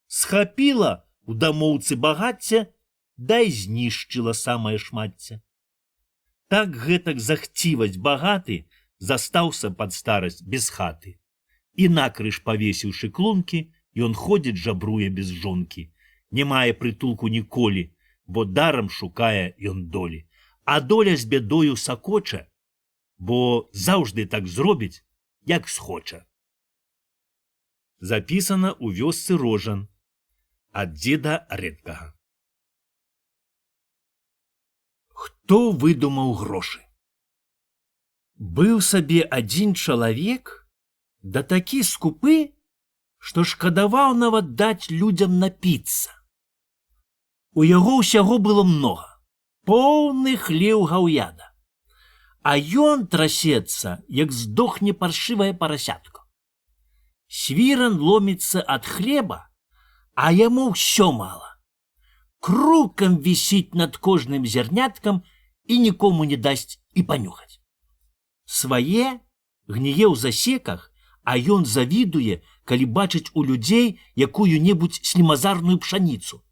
Схапіла у дамоўцы багацця, дай знішчыла самае шмацце. Так гэтак захціваць багаты застаўся пад старасць без хаты. І накрыж павесіўшы клункі, ён ходзіць жабруе без жонкі. Не мае прытулку ніколі, бо дарам шукае ён долі. А доля з бядою сакоча, бо заўжды так зробіць, як схоча. Запісана ў вёсцы Рожан ад дзеда рэдкага. Хто выдумаў грошы? Быў сабе адзін чалавек, да такі скупы, што шкадаваў нават даць людзям напіцца. У яго ўсяго было многа, поўны хлеў гаўяда. А ён трасецца, як здохне паршывае парасятко. Свіран ломіцца ад хлеба, а яму ўсё мала. Крукам вісіць над кожным зярняткам і нікому не дасць і панюхаць. Свае гніе ў засеках, а ён завідуе, калі бачыць у людзей якую-небудзь слімазарную пшаніцу.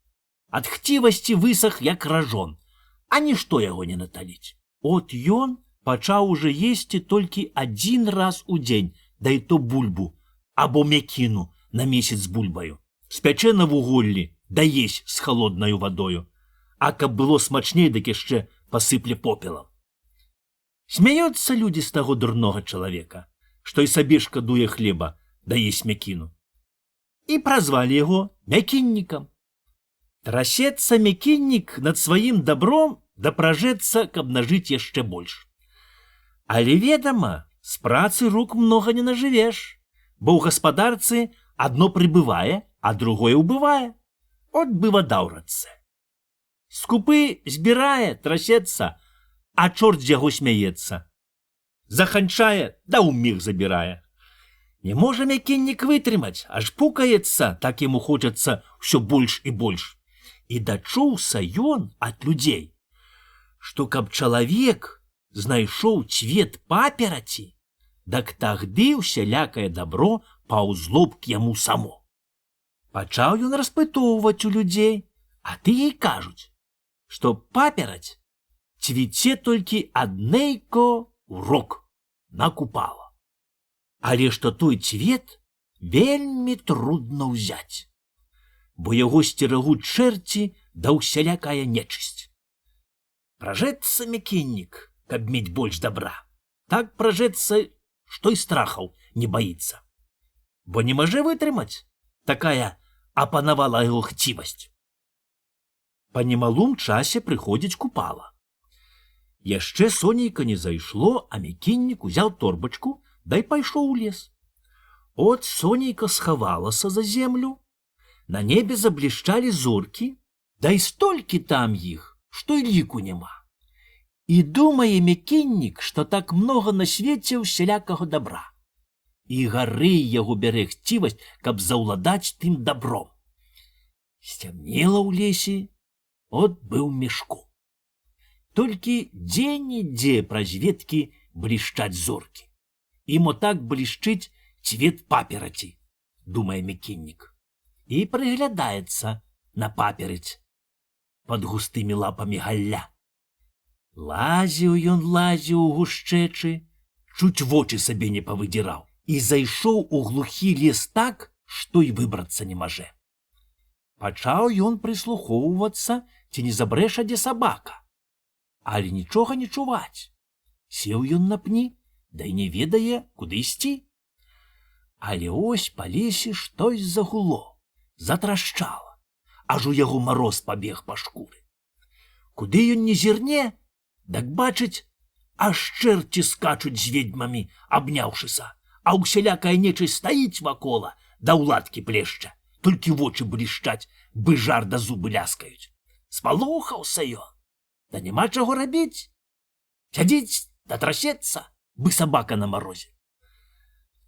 Ад хцівасці высах, як ражон, а нішто яго не наталіць. От ён пачаў уже есці толькі адзін раз у дзень, да і то бульбу, або мякіну на месяц з бульбаю. Спячэ на вуголлі, да есть з халоднаю вадою, а каб было смачней, дык яшчэ пасыпле попелам. Смяюцца людзі з таго дурнога чалавека, што і сабе шкадуе хлеба, да есть мякіну. І празвалі яго мякіннікам. Трасецца мякіннік над сваім дабром, да пражэцца, каб нажыць яшчэ больш. Але, ведама, з працы рук многа не нажывеш, бо ў гаспадарцы адно прыбывае, а другое ўбывае. От бы вада ў рацэ. Скупы збірае, трасецца, а чорт з яго смяецца. Заханчае, да ўміг забірае. Не можа мякіннік вытрымаць, аж пукаецца, так яму хочацца ўсё больш і больш. І дачуўся ён ад людзей, што каб чалавек знайшоў цвет папераці, дак тагды ўсялякае дабро паўзло б к яму само. Пачаў ён распытоўваць у людзей, а тыя й кажуць, што папераць цвіце толькі аднейко ў рок на Купала. Але што той цвет вельмі трудно ўзяць, бо яго сцерагуць чэрці да ўсялякая нечысць. Пражэцца мякіннік, каб мець больш добра. Так пражэцца, што і страхаў не баіцца. Бо не можа вытрымаць, такая апанавала яго хцівасць. Па немалым часе прыходзіць Купала. Яшчэ сонейка не зайшло, а мякіннік узяў торбачку, дай пайшоў у лес. От сонейка схавалася за землю, на небе заблішчалі зоркі, дай столькі там іх, што і ліку няма. І думае мякіннік, што так многа на свеце ўсялякага добра. І гары яго бярэ хцівасць, каб заўладаць тым добром. Сцямнела ў лесе, от быў мешку. Толькі дзе-нідзе праз веткі блішчаць зоркі. Ім отак блішчыць цвет папераці, думае мякіннік. І прыглядаецца на папераць пад густымі лапамі галля. Лазіў ён у гушчэчы, чуць вочы сабе не павыдзіраў, і зайшоў у глухі лес так, што і выбрацца не маже. Пачаў ён прыслухоўвацца, ці не забрэша дзе сабака. Але нічога не чуваць. Сеў ён на пні, да і не ведае, куды ісці. Але ось па лесе штось загуло, затрашчала, аж у яго мароз пабег па шкуры. Куды ён не зірне, дак бачыць, аж чэрці скачуць з ведьмамі, абняўшыся, а ўсялякая нечысць стаіць вакола, да ўладкі плешча, толькі вочы блішчаць, бы жар да зубы ляскаюць. Спалохаўся ён, да няма чаго рабіць. Сядзіць да трасецца, бы сабака на марозе.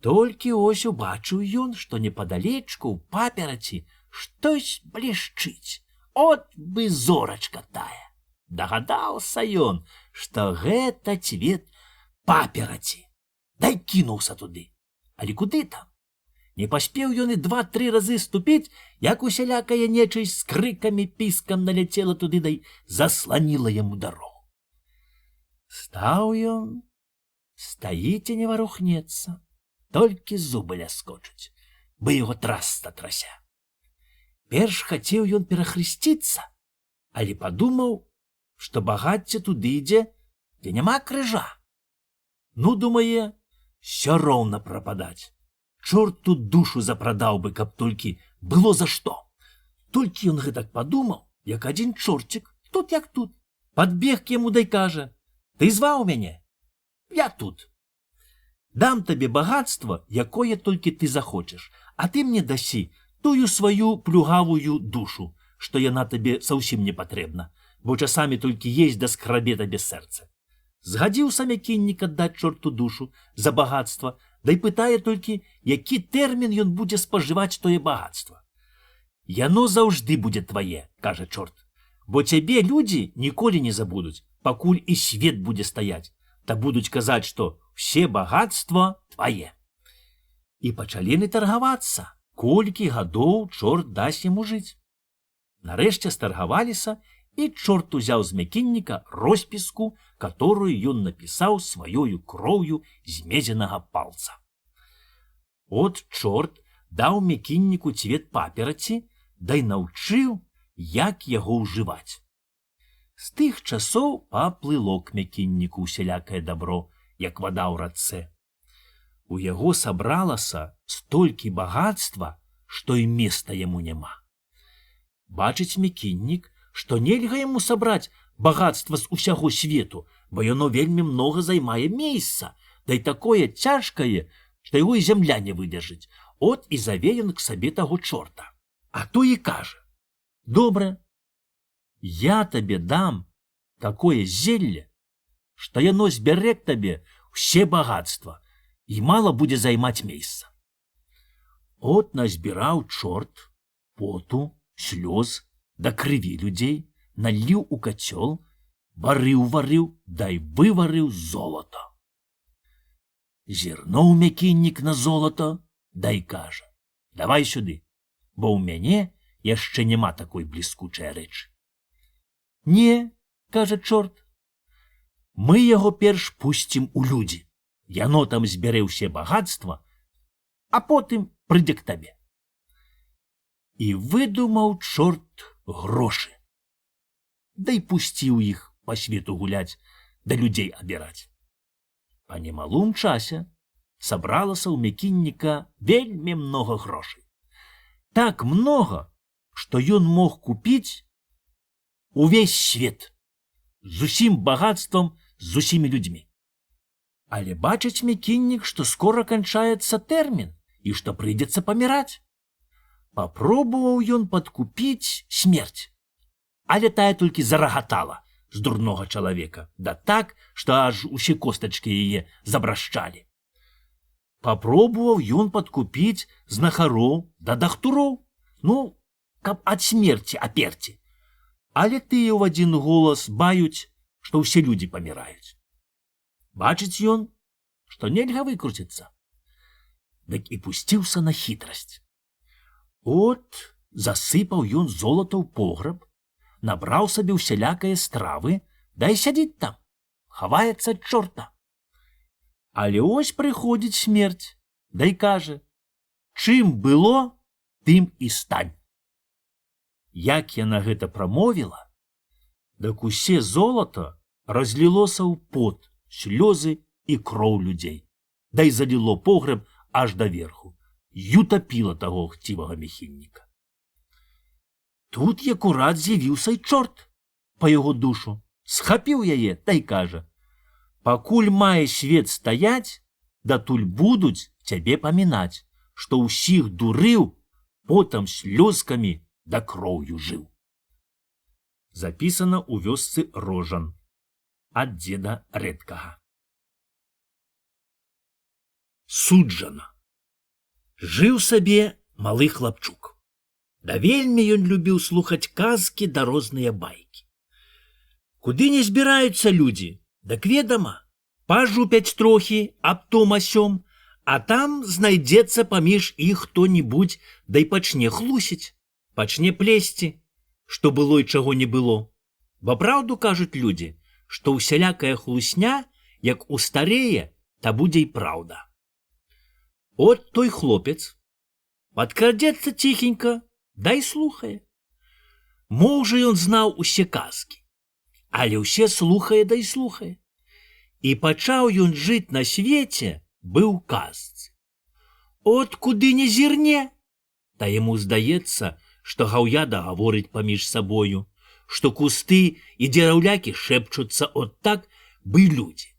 Толькі ось убачыў ён, што непадалечку ў папераці штось блішчыць, От бы зорачка тая. Дагадаўся ён, што гэта цвет папераці. Дай кінуўся туды. Але куды там? Не паспеў ён і 2-3 разы ступіць, як усялякая нечысць з крыкамі, піскам наляцела туды, дай засланіла яму дарогу. Стаў ён, стаіць і не варухнецца, толькі зубы ляскочуць, бы яго трасца трася. Перш хацеў ён перахрысціцца, але падумаў, што багацце туды ідзе, дзе няма крыжа. Ну, думае, ўсё роўна прападаць. Чорт тут душу запрадаў бы, каб толькі было за што. Толькі ён гэтак падумаў, як адзін чорцік, тут як тут, падбег к яму дай кажа: «Ты зваў мяне? Я тут. Дам табе багацтва, якое толькі ты захочаш, а ты мне дасі тую сваю плюгавую душу, што яна табе заўсім не патрэбна, бо часамі толькі есть да скрабе табе сэрца». Згадзіўся мякіннік аддаць чорту душу за багацтва, дай пытае толькі, які тэрмін ён будзе спажываць тое багацтва. «Яно заўжды будзе твае», кажа чорт, «бо цябе людзі ніколі не забудуць, пакуль і свет будзе стаяць, та будуць казаць, што ўсе багацтва твае». І пачалі не таргавацца, колькі гадоў чорт дасць яму жыць. Нарэшце старгаваліся, і чорт узяў з мякінніка роспіску, которую ён напісаў сваёю кроўю змезенага палца. От чорт даў мякінніку цвет папераці, дай наўчыў, як яго ўжываць. З тых часоў паплыло к мякінніку усялякае дабро, як вада ў рацэ. У яго сабралася столькі багацтва, што і места яму няма. Бачыць мякіннік, што нельга яму сабраць багацтва з усяго свету, бо яно вельмі многа займае месца, дай такое цяжкае, што яго і зямля не выдержыць. От і заве ён к сабе таго чорта. А той і кажа: «Добра, я табе дам такое зелле, што яно збярэ к табе ўсе багацтва і мала будзе займаць месца». От назбіраў чорт поту, слёз, да крыві людзей, наліў у кацёл, варыў, дай выварыў золото. Зірнуў мякіннік на золото, дай кажа: «Давай сюды, бо ў мяне яшчэ няма такой бліскучай рэчы». «Не, — кажа чорт, — мы яго перш пусцім у людзі, яно там збярэ ўсе багацтва, а потым прыйдзе к табе». І выдумаў чорт грошы, дай пусціў іх па свету гуляць, да людзей абіраць. Па немалым часе сабралася ў мякінніка вельмі многа грошай. Так многа, што ён мог купіць увесь свет з усім багацтвам, з усімі людзьмі. Але бачыць мякіннік, што скора канчаецца тэрмін і што прыйдзецца паміраць. Папробаваў ён падкупіць смерць, але тая толькі зарагатала з дурнога чалавека, да так, што аж усе костачкі яе забрашчалі. Папробаваў ён падкупіць знахароў да дахтуроў, ну, каб ад смерці аперці, але тыя ў адзін голас баюць, што ўсе людзі паміраюць. Бачыць ён, што нельга выкруціцца, дык і пусціўся на хітрасць. От засыпаў ён золата ў пограб, набраў сабе ўсялякае стравы, дай сядзіць там, хаваецца ад чорта. Але ось прыходзіць смерць, дай кажа: «Чым было, тым і стань». Як яна гэта прамовіла, дык усе золата разлілося ў пот, слёзы і кроў людзей, дай заліло пограб аж даверху, і утапіла таго хцівага мякінніка. Тут акурат з'явіўся і чорт па яго душу, схапіў яе, дай кажа: «Пакуль мае свет стаяць, датуль будуць цябе памінаць, што ўсіх дурыў, потам слёзкамі да кроўю жыў». Запісана ў вёсцы Рожан ад дзеда рэдкага. Суджана. Жыў сабе малы хлапчук. Да вельмі ён любіў слухаць казкі да розныя байкі. Куды не збіраюцца людзі, дак ведама, пажупяць трохі аб том асём, а там знайдзецца паміж іх хто-небудзь, да й пачне хлусіць, пачне плесці, што было і чаго не было. Бо праўду кажуць людзі, што ўсялякая хлусня, як устарэе, та будзе і праўда. От той хлопец падкрадзецца ціхенька, дай слухае. Можа, ён знаў усе казкі, але ўсе слухае дай слухае. І пачаў ён жыць на свеце, быў казцы. От куды не зірне, та яму здаецца, што гаўяда гаворыць паміж сабою, што кусты і дзераўлякі шэпчуцца от так, бы людзі.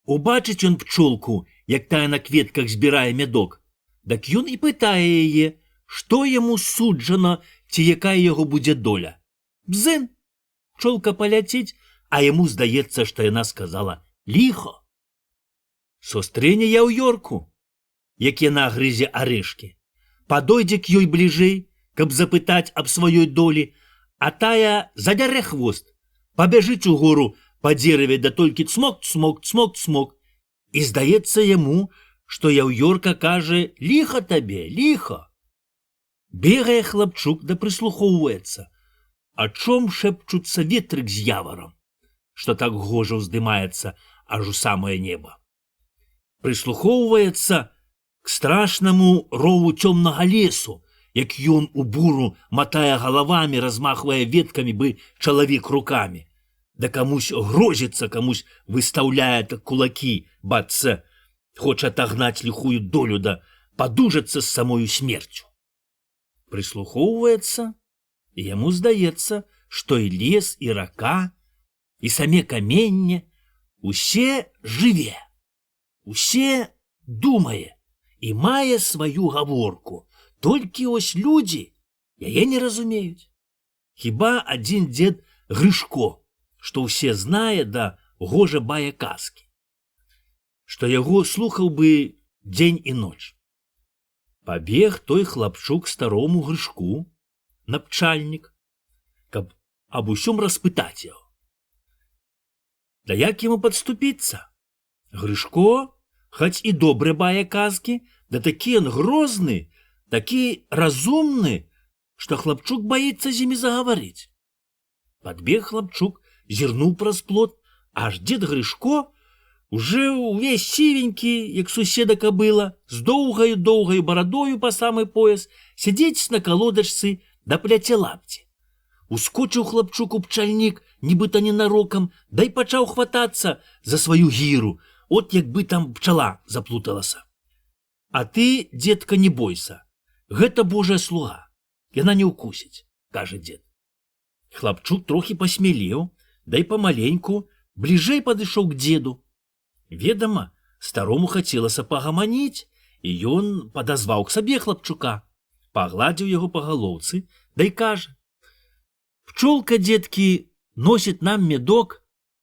Убачыць ён пчолку, як тая на кветках збірае мядок, дак ён і пытае яе, што яму суджана, ці якая яго будзе доля. Бзын! Пчолка паляціць, а яму здаецца, што яна сказала ліхо. Сустрэне я ў Йорку, як яна грызе арэшкі. Падойдзе к ёй бліжэй, каб запытаць аб сваёй долі, а тая задзярэ хвост, пабяжыць у гору па дзераве, да толькі цмок, цмок, цмок, цмок. І здаецца яму, што Яўёрка кажа ліха табе, ліха. Бегае хлапчук да прыслухоўваецца, а чом шэпчуцца ветрык з яварам, што так гожа ўздымаецца аж у самае неба. Прыслухоўваецца к страшнаму рову цёмнага лесу, як ён у буру матае галавамі, размахвае веткамі, бы чалавек рукамі. Да камусь грозіцца, камусь выстаўляе так кулакі, бацца, хоча атагнаць ліхую долю, да падужацца з самою смерцю. Прыслухоўваецца, і яму здаецца, што і лес, і рака, і саме каменне, усе жыве, усе думае і мае сваю гаворку, толькі ось людзі яе не разумеюць. Хіба адзін дзед Грышко, што ўсе знае да гожа бае казкі, што яго слухаў бы дзень і ноч. Пабег той хлапчук старому Грышку на пчальнік, каб аб усім распытаць яго. Да як яму падступіцца? Грышко, хоць і добры бае казкі, да такі ён грозны, такі разумны, што хлапчук баіцца з імі загаварыць. Падбег хлапчук, зірнуў праз плот, аж дзед Грышко, уже увесь сівенькі, як суседа кабыла, з доўгаю-доўгаю барадою па самы пояс, сядзець на калодачцы да пляце лапці. Ускочыў хлапчук у пчальнік, нібыта ненарокам, да й пачаў хватацца за сваю гіру, от як бы там пчала заплуталася. А ты, дзедка, не бойся, гэта Божая слуга, яна не ўкусіць, кажа дзед. Хлапчук трохі пасмялеў, да й памаленьку бліжэй падышоў к дзеду. Ведама, старому хацелася пагаманіць, і ён падазваў к сабе хлапчука, пагладзіў яго па галоўцы, да й кажа: пчолка, дзедкі, носіць нам медок,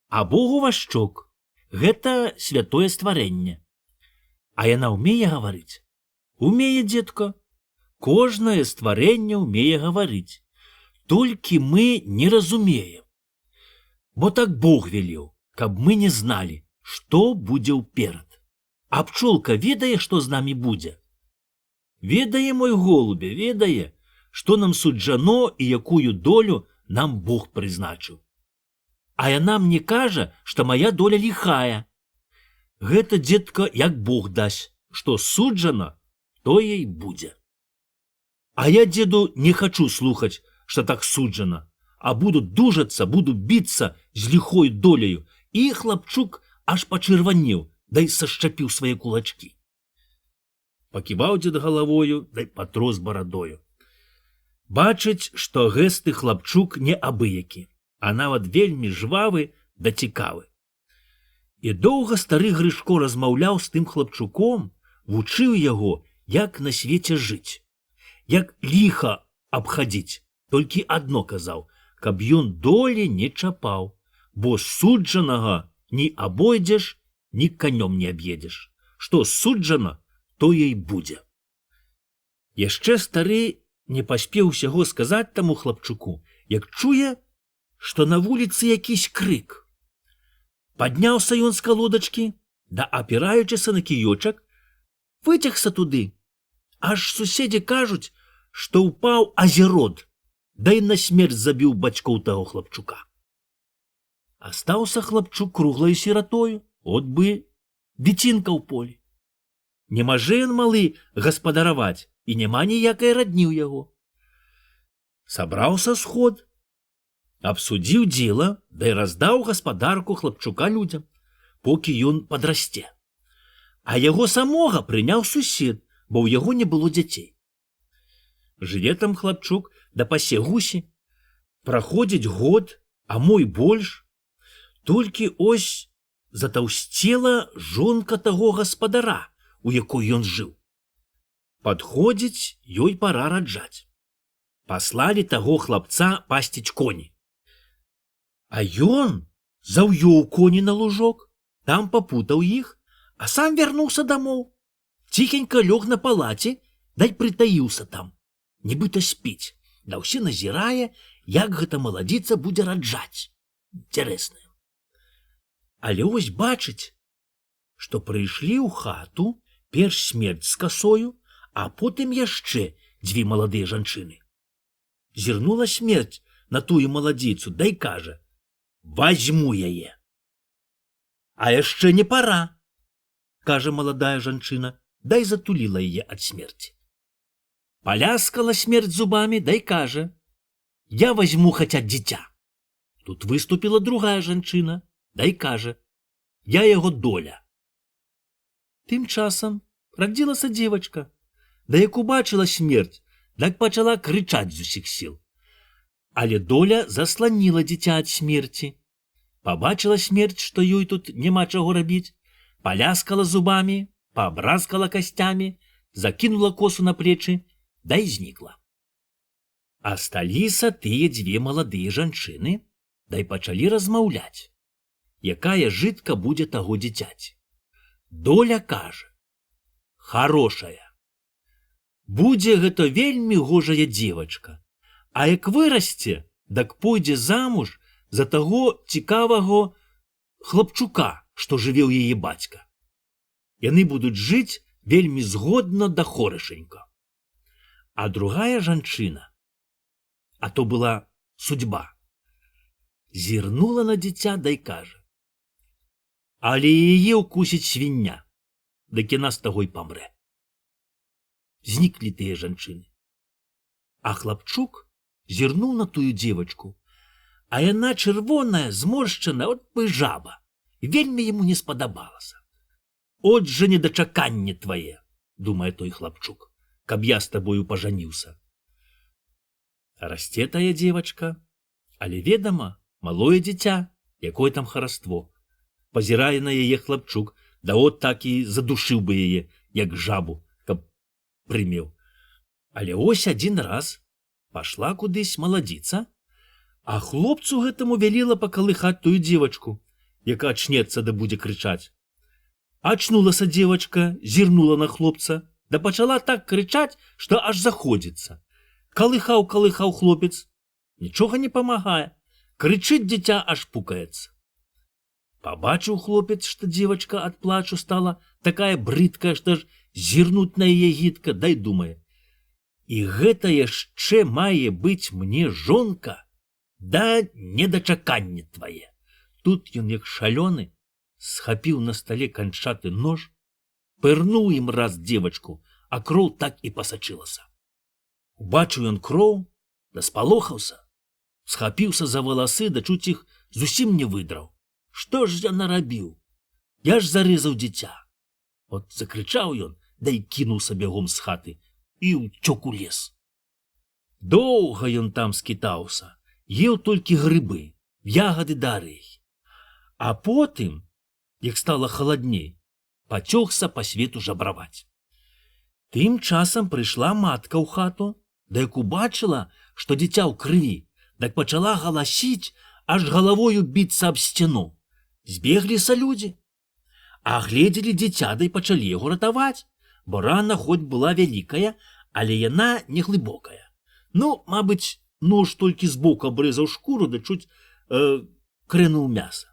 а Богу вашчок. Гэта святое стварэнне. А яна ўмее гаварыць? Умее, дзедка. Кожнае стварэнне ўмее гаварыць. Толькі мы не разумеем. Бо так Бог велеў, каб мы не зналі, што будзе ўперад. А пчолка ведае, што з намі будзе? Ведае, мой голубе, ведае, што нам суджано і якую долю нам Бог прызначыў. А яна мне кажа, што мая доля ліхая. Гэта, дзедка, як Бог дасць, што суджана, тое і будзе. А я, дзеду, не хачу слухаць, што так суджана, а буду дужацца, буду біцца з ліхой доляю, і хлапчук аж пачырванеў, да й сашчапіў свае кулачкі. Паківаў дзед галавою, да й патрос барадою. Бачыць, што гэсты хлапчук не абыякі, а нават вельмі жвавы да цікавы. І доўга стары Грышко размаўляў з тым хлапчуком, вучыў яго, як на свеце жыць, як ліха абхадзіць, толькі адно казаў, каб ён долі не чапаў, бо суджанага ні абойдзеш, ні канём не аб'едзеш. Што суджана, тое і будзе. Яшчэ стары Не паспеў усяго сказаць таму хлапчуку, як чуе, што на вуліцы якісь крык. Падняўся ён з калодачкі, да апіраючыся на кіёчак, выцягся туды. Аж суседзі кажуць, што ўпаў азірод, да і на смерць забіў бацькоў таго хлапчука. Астаўся хлапчук круглаю сіратою, от бы дзіцінка ў полі. Не можа ён малы гаспадараваць, і няма ніякай радні ў яго. Сабраўся сход, абсудзіў дзела, да і раздаў гаспадарку хлапчука людзям, покі ён падрасце. А яго самога прыняў сусед, бо ў яго не было дзяцей. Жыве там хлапчук да пасе гусі, праходзіць год, а мо і больш. Толькі ось затаўсцела жонка таго гаспадара, у якой ён жыў. Падходзіць, ёй пара раджаць. Паслалі таго хлапца пасціць коні. А ён заўёў коні на лужок, там папутаў іх, а сам вярнуўся дамоў. Ціхенька лёг на палаце, дай прытаіўся там, нібыта спіць, да ўсе назірае, як гэта маладзіца будзе раджаць. Інтарэсна. Але ось бачыць, што прыйшлі ў хату перш смерць з касою, а потым яшчэ дзве маладыя жанчыны. Зірнула смерць на тую маладзіцу, дай кажа: «Вазьму яе». «А яшчэ не пара», кажа маладая жанчына, дай затуліла яе ад смерці. Паляскала смерць зубамі, дай кажа: «Я вазьму хаця дзіця». Тут выступіла другая жанчына, дай кажа: «Я яго доля». Тым часам радзілася дзевачка, да як убачыла смерць, так пачала крычаць з усіх сіл. Але доля засланіла дзіця ад смерці. Пабачыла смерць, што ёй тут няма чаго рабіць, паляскала зубамі, паабразкала касцямі, закінула косу на плечы, да і знікла. Асталіся тыя дзве маладыя жанчыны, да і пачалі размаўляць, якая жытка будзе таго дзіцяці. Доля кажа: «Харошая. Будзе гэта вельмі гожая дзевачка, а як вырасце, дак пойдзе замуж за таго цікавага хлапчука, што жыве ў яе бацька. Яны будуць жыць вельмі згодна да хорашенька». А другая жанчына, а то была судьба, зірнула на дзіця, дай кажа: «Але яе ўкусіць свіння, дык яна з таго й памрэ». Зніклі тыя жанчыны. А хлапчук зірнуў на тую дзевачку, а яна чырвоная, зморшчана, от бы жаба, вельмі яму не спадабалася. «От жа недачаканне твае, думае той хлапчук, каб я з табою пажаніўся». Расце тая дзевачка, але, ведама, малое дзіця, якое там хараство. Пазірае на яе хлапчук, да от так і задушыў бы яе, як жабу, каб прымеў. Але ось адзін раз пашла кудысь маладзіца, а хлопцу гэтаму вяліла пакалыхаць тую дзевачку, яка ачнецца да будзе крычаць. Ачнулася дзевачка, зірнула на хлопца, да пачала так крычаць, што аж заходзіцца. Калыхаў хлопец, нічога не памагае, крычыць дзіця, аж пукаецца. Пабачыў хлопец, што дзевачка ад плачу стала такая брыдкая, што ж зірнуць на яе гідка, дай думае: «І гэта яшчэ мае быць мне жонка? Да недачаканне твае». Тут ён, як шалёны, схапіў на стале канчаты нож, пырнуў ім раз дзевачку, а кроў так і пасачылася. Убачыў ён кроў, да спалохаўся, схапіўся за валасы, да чуць іх зусім не выдраў. Што ж я нарабіў? Я ж зарэзаў дзіця. От закрычаў ён, да і кінуўся бягом з хаты і ўцёк у лес. Доўга ён там скітаўся, еў толькі грыбы, ягады да арэхі. А потым, як стала халадней, пацёгся па свету жабраваць. Тым часам прыйшла матка ў хату, да як убачыла, што дзіця ў крыві, так пачала галасіць, аж галавою біцца аб сцяну. Збегліся людзі, агледзелі дзіця, да і пачалі яго ратаваць, бо рана хоць была вялікая, але яна не глыбокая. Ну, мабыць, нож толькі збоку абрэзаў шкуру, да чуць крэнуў мяса.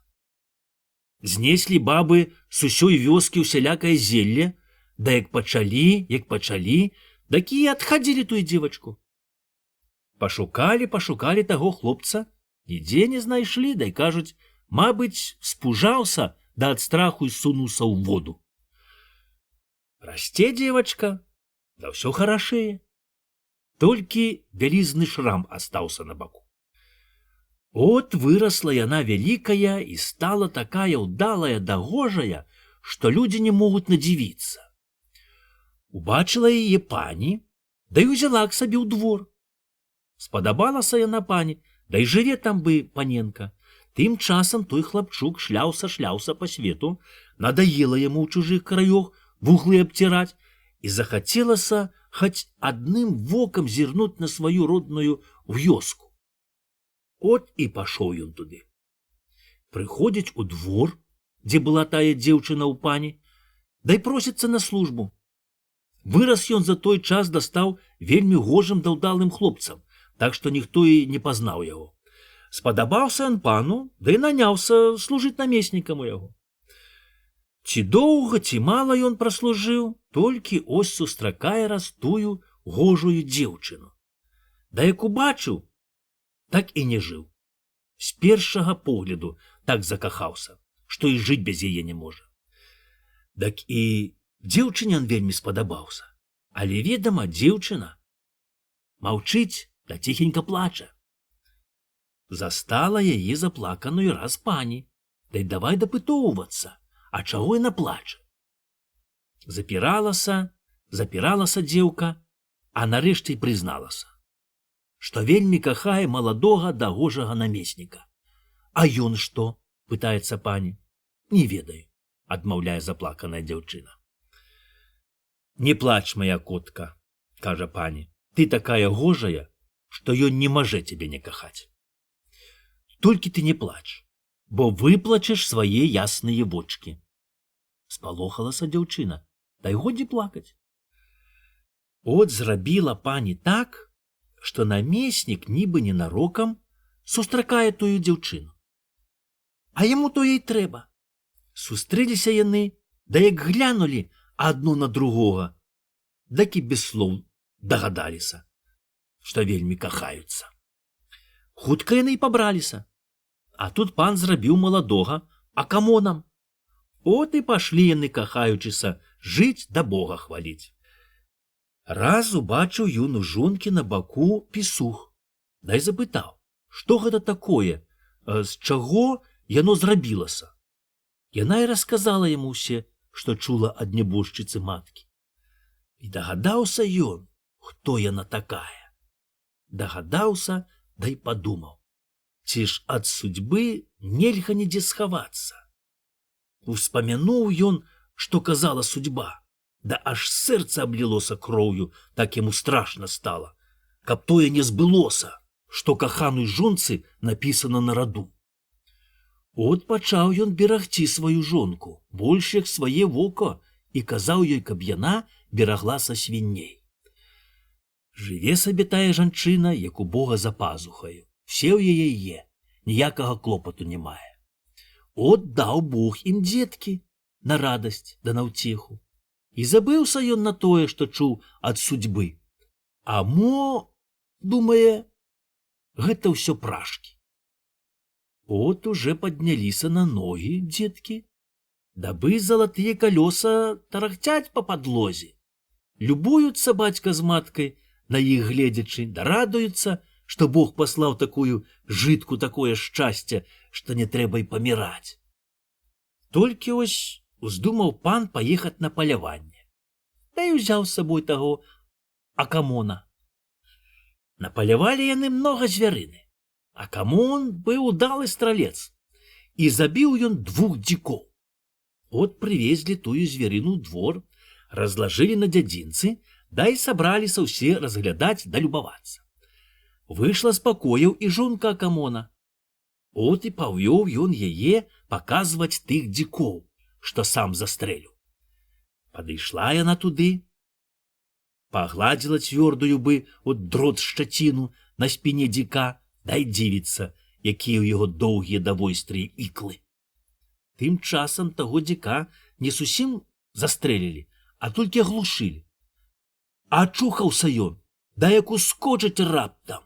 Знеслі бабы з усёй вёскі усялякае зелле, да як пачалі, такі і адхадзілі тую дзевачку. Пашукалі таго хлопца, нідзе не знайшлі, дай кажуць, мабыць, спужаўся, да ад страху і сунуўся ў воду. Расце дзевачка, да ўсё харашэе. Толькі вялізны шрам астаўся на баку. От вырасла яна вялікая і стала такая ўдалая да гожая, што людзі не могуць надзівіцца. Убачыла яе пані, да і ўзяла к сабе ў двор. Спадабалася яна пані, да і жыве там бы паненка. Тым часам той хлапчук шляўся па свету, надаела яму ў чужых краёх вуглы абціраць, і захацелася хоць адным вокам зірнуць на сваю родную вёску. От і пашоў ён туды. Прыходзіць у двор, дзе была тая дзеўчына ў пані, дай просіцца на службу. Вырас ён за той час дастаў вельмі гожым даўдалым хлопцам, так што ніхто і не пазнаў яго. Спадабаўся ён пану, да і наняўся служыць намеснікам у яго. Ці доўга, ці мала ён праслужыў, толькі ось сустракае раз тую гожую дзеўчыну. Да як убачыў, так і не жыў. З першага погляду так закахаўся, што і жыць без яе не можа. Так і дзеўчыне ён вельмі спадабаўся, але, ведама, дзеўчына маўчыць да ціхенька плача. Застала яе заплаканую раз пані, да й давай дапытоўвацца, а чаго яна плача. Запіралася дзеўка, а нарэшце і прызналася, што вельмі кахае маладога да гожага намесніка. А ён што? Пытаецца пані. Не ведаю, адмаўляе заплаканая дзяўчына. Не плач, моя котка, кажа пані, ты такая гожая, што ён не можа цябе не кахаць. Толькі ты не плач, бо выплачаш свае ясныя вочки. Спалохалася дзяўчына, дай годзе плакаць. От зрабіла пані так, што намеснік нібы ненарокам сустракае тую дзяўчыну. А яму то ей трэба. Сустрэліся яны, да як глянулі адну на другога, дак і без слоў дагадаліся, што вельмі кахаюцца. Хутка яны і пабраліся. А тут пан зрабіў маладога акамонам. От і пашлі яны, кахаючыся, жыць да Бога хваліць. Раз убачыў ён у жонкі на баку пісух, дай запытаў, што гэта такое, з чаго яно зрабілася. Яна і расказала яму ўсе, што чула ад нябожчыцы маткі. І дагадаўся ён, хто яна такая. Дагадаўся, да й падумаў, ці ж ад судьбы нельга нідзе схавацца. Успамянуў ён, што казала судьба, да аж сэрца аблілося кроўю, так яму страшна стала, каб тое не збылося, што каханой жонцы напісана на раду. От пачаў ён берагці сваю жонку, больш як свае вока, і казаў ёй, каб яна берагла са свінней. Жыве сабе тая жанчына, як у Бога за пазухаю, все ў яе, ніякага клопату не мае. От даў Бог ім дзеткі на радасць да на ўцеху. І забыўся ён на тое, што чуў ад судьбы. А мо, думае, гэта ўсё пражкі. От уже падняліся на ногі дзеткі, дабы залатыя калёса тарахцяць па падлозе. Любуюцца бацька з маткай на іх гледзячы, да радуюцца, што Бог паслаў такую жытку, такое шчасце, што не трэба і паміраць. Толькі ось уздумаў пан паехаць на паляванне, да і ўзяў з сабой таго акамона. Напалявалі яны многа звярыны. Акамон быў удалы стралец, і забіў ён 2 дзікоў. От прывезлі тую звярыну ў двор, разлажылі на дзядзінцы, да і сабраліся ўсе разглядаць да любавацца. Выйшла з пакояў і жонка акамона. От і павёў ён яе паказваць тых дзікоў, што сам застрэліў. Падышла яна туды. погладила твердую бы от дрот шчаціну на спине дзіка, дай дзівіцца, якія ў яго доўгія да войстрыя іклы. Тым часам таго дзіка не зусім застрэлілі, а толькі аглушылі. А чухаўся ён, да як ускочыць раптам,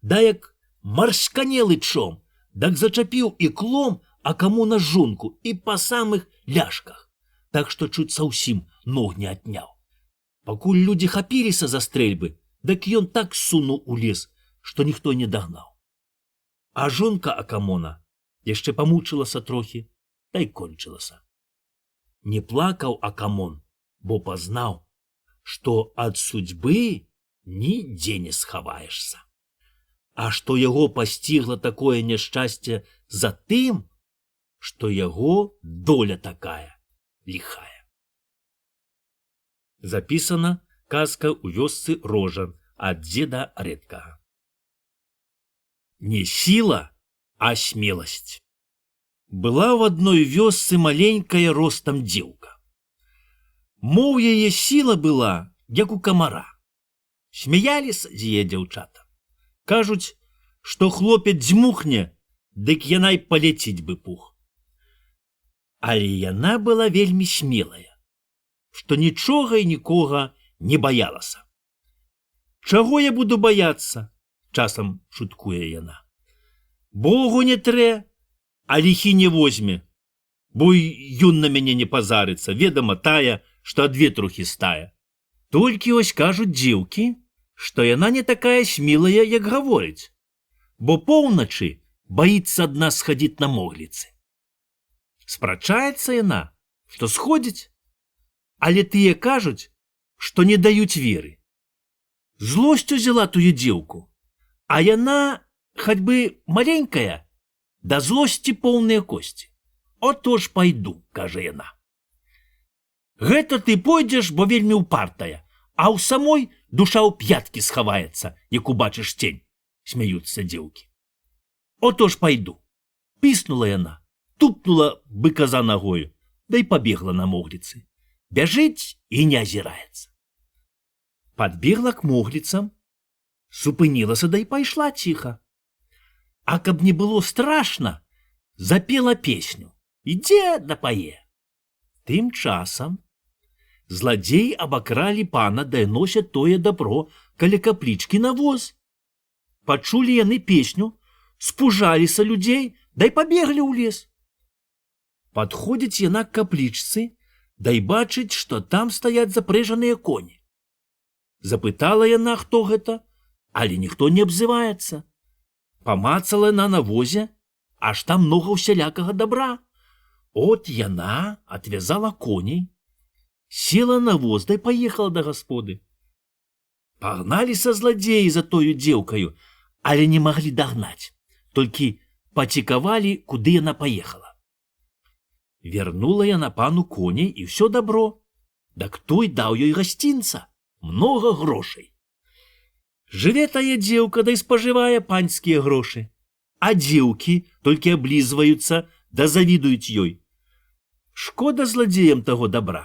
да як марскане лычом, дак зачапіў іклом акаму на жонку і па самых ляшках, так што чуць заўсім ног не атняў. Пакуль людзі хапіліся за стрэльбы, дак ён так сунуў у лес, што ніхто не дагнаў. А жонка акамона яшчэ памучылася трохі, та й кончылася. Не плакаў акамон, бо пазнаў, што ад судьбы нідзе не схаваешся. А што яго пасцігла такое няшчасце за тым, што яго доля такая ліхая. Запісана казка ў вёсцы Рожан ад дзеда Рэдкага. Не сіла, а смеласць. Была ў адной вёсцы маленькая ростам дзеўка. Моў яе сіла была, як у камара. Смяяліся з яе дзяўчата. Кажуць, што хлопец дзьмухне, дык яна й паляціць бы пух. Але яна была вельмі смелая, што нічога і нікога не баялася. Чаго я буду баяцца? Часам шуткуе яна. Богу не трэ, а ліхі не возьме, бо ён на мяне не пазарыцца, ведама тая, што ад ветру хістае. Толькі ось кажуць дзеўкі, што яна не такая смелая, як гаворыць, бо поўначы баіцца адна схадзіць на могліцы. Спрачаецца яна, што сходзіць, але тыя кажуць, што не даюць веры. Злосць узяла тую дзеўку, а яна, хаць бы маленькая, да злосці поўныя косці. Ото ж пайду, кажа яна. Гэта ты пойдзеш, бо вельмі ўпартая, а ў самой душа ў п'яткі схаваецца, як убачыш цень, смяюцца дзеўкі. Ото ж пайду. Піснула яна, тупнула быказа нагою, да і пабегла на могліцы. Бяжыць і не азіраецца. Падбегла к могліцам, супынілася, да і пайшла ціха. А каб не было страшна, запела песню «Ідзе да пае». Тым часам зладзеі абакралі пана, да і носяць тое дабро каля каплічкі на воз. Пачулі яны песню, спужаліся людзей, да і пабеглі ў лес. Падходзіць яна к каплічцы, да і бачыць, што там стаяць запрэжаныя коні. Запытала яна, хто гэта, але ніхто не абзываецца. Памацала яна на возе, аж там многа ўсялякага дабра. От яна отвязала коней, села на воз, да і паехала да гасподы. Пагналіся зладзеі за тою дзеўкаю, але не маглі дагнаць, толькі пацікавалі, куды яна паехала. Вернула яна пану коней і ўсё дабро, дак той даў ёй гасцінца, многа грошай. Жыве тая дзеўка, да і спажывае панскія грошы, а дзеўкі толькі аблізваюцца, да завідуюць ёй. Шкода зладзеям таго дабра,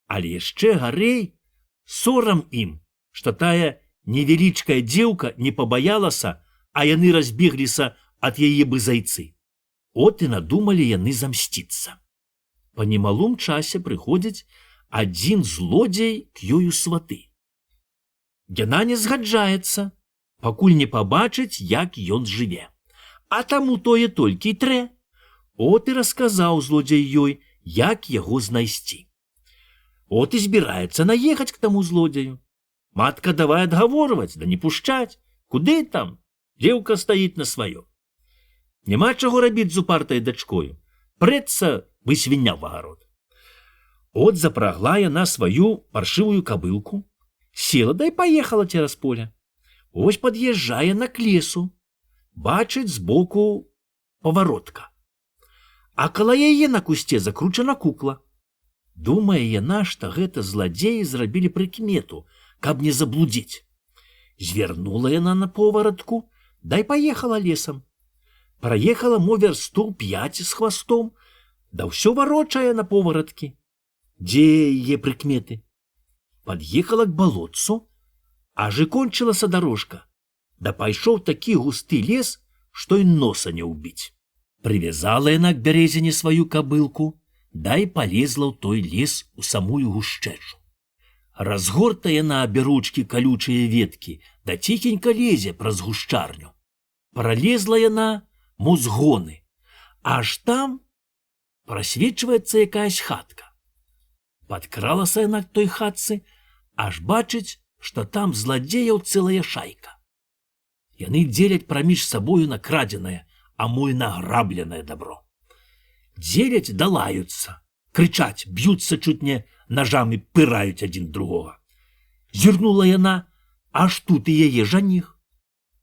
але яшчэ гарэй сорам ім, што тая невялічкая дзеўка не пабаялася, а яны разбегліся ад яе бы зайцы. От і надумалі яны замсціцца. Па немалым часе прыходзіць адзін злодзей к ёю сваты. Яна не згаджаецца, пакуль не пабачыць, як ён жыве. А таму тое толькі і трэ. От і расказаў злодзей ёй, як яго знайсці. От і збіраецца наехаць к таму злодзею. Матка давай адгаворваць, да не пушчаць. Куды там? Дзеўка стаіць на сваё. Няма чаго рабіць з упартай дачкою. Прэцца бы свіння в агарод. От запрагла яна сваю паршывую кабылку, села, да і паехала цераз поле. Ось пад'язджае на к лесу, бачыць збоку паваротка. А каля яе на кусце закручана кукла. Думае яна, што гэта зладзеі зрабілі прыкмету, каб не заблудзіць. Звернула яна на паваратку, да і паехала лесам. Праехала мо вярсту 5 з хвастом, да ўсё варочае на павараткі. Дзе яе прыкметы? Пад'ехала к балотцу, Аж і кончылася дорожка. Да пайшоў такі густы лес, што й носа не ўбіць. Прывязала яна к бярэзіне сваю кабылку, да і палезла ў той лес у самую гушчэчу. Разгортае на абяручкі калючыя веткі, да ціхенька лезе праз гушчарню. Пролезла яна музгоны, аж там просвечваецца якаясь хатка. Падкралася яна к той хатцы, аж бачыць, што там зладзеяў цэлая шайка. Яны дзеляць праміж сабою накрадзенае, а мо і награбленае дабро. Дзеляць да лаюцца, крычаць, б'юцца чуць не, ножамі пыраюць адзін другога. Зірнула яна, аж тут і яе жаніх.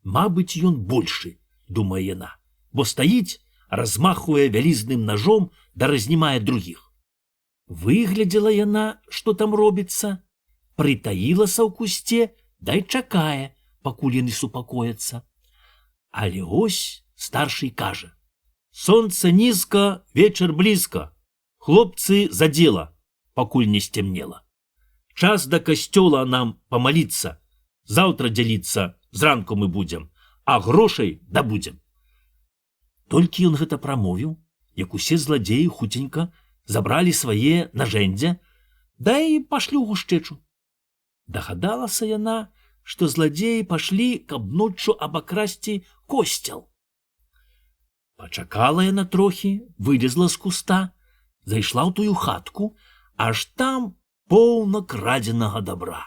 Мабыць, ён большы, думае яна, бо стаіць, размахуе вялізным ножом да разнімае другіх. Выглядзела яна, што там робіцца, прытаілася ў кусце, дай чакае, пакуль яны супакояцца. Але ось старший кажа: «Сонце нізка, вечар блізка. Хлопцы, за дзела, пакуль не сцемнела. Час да касцёла нам памаліцца. Заўтра дзяліцца зранку мы будзем, а грошай дабудзем». Толькі ён гэта прамовіў, як усе зладзеі хуценька забралі свае нажэндзя, да і пашлі ў гушчэчу. Дагадалася яна, што зладзеі пашлі, каб ноччу абакрасці косцел. Пачакала яна трохі, вылезла з куста, зайшла ў тую хатку, аж там поўна крадзенага дабра.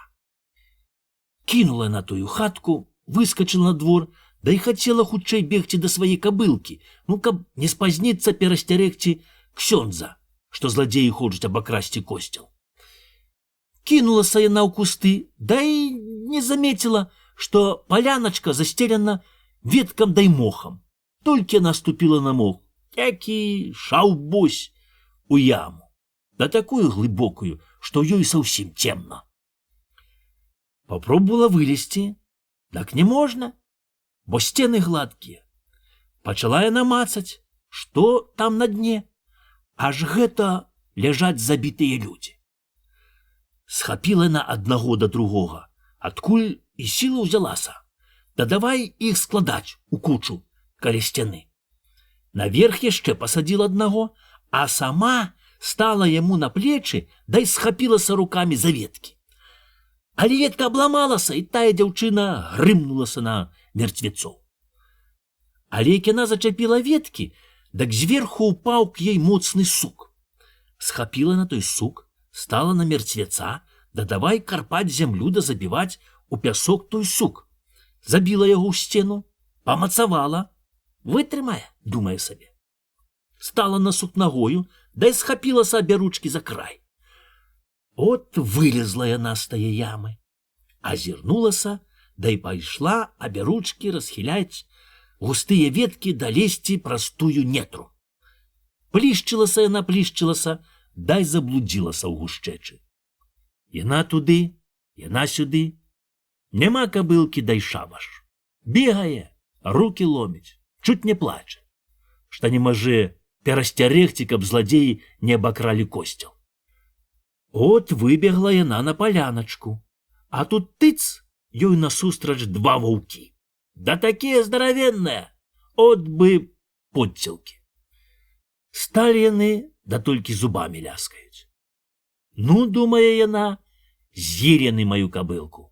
Кінула на тую хатку, выскачыла на двор, да і хацела хутчэй бегчы да свае кабылкі, каб не спазніцца перасцярэгці ксёндза, што зладзеі хочуць абакрасці косцел. Кінулася яна ў кусты, да і не замеціла, што паляначка засцелена веткам дай мохам. Толькі яна ступіла на мох, які шаўбось у яму, да такую глыбокую, што ёй зусім цемна. Попробовала вылезці, так не можна, бо сцены гладкія. Пачала яна мацаць, што там на дне, аж гэта ляжаць забітыя людзі. Схапіла яна аднаго да другога, адкуль і сіла ўзялася, да давай іх складаць у кучу каля сцяны. Наверх яшчэ пасадзіла аднаго, а сама стала яму на плечы, да і схапілася рукамі за веткі. Але ветка абламалася, і тая дзяўчына грымнулася на мертвецоў. Але як яна зачапіла веткі, дак зверху упаў к ей моцны сук. Схапіла на той сук, стала на мертвеца, да давай карпаць зямлю да забіваць у пясок той сук. Забіла яго ў сцену, памацавала, вытрымае, думае сабе. Стала на сук нагою, да і схапілася абяручкі за край. От вылезла яна з тае ямы, азірнулася, да і пайшла абяручкі расхіляць густыя веткі да лезці праз тую нетру. Плішчылася яна, плішчылася, да і заблудзілася ў гушчэчы. Яна туды, яна сюды. Няма кабылкі, дай шабаш. Бегае, руки ломіць, чуць не плаче, што не можа перасцярэгці, каб зладзеі не абакралі косцел. От выбегла яна на паляначку, а тут тыц, ёй насустрач два ваўкі. Да такія здаравенныя, от бы подцілкі. Сталі яны, да толькі зубамі ляскаюць. Ну, думае яна, з'ерены маю кабылку.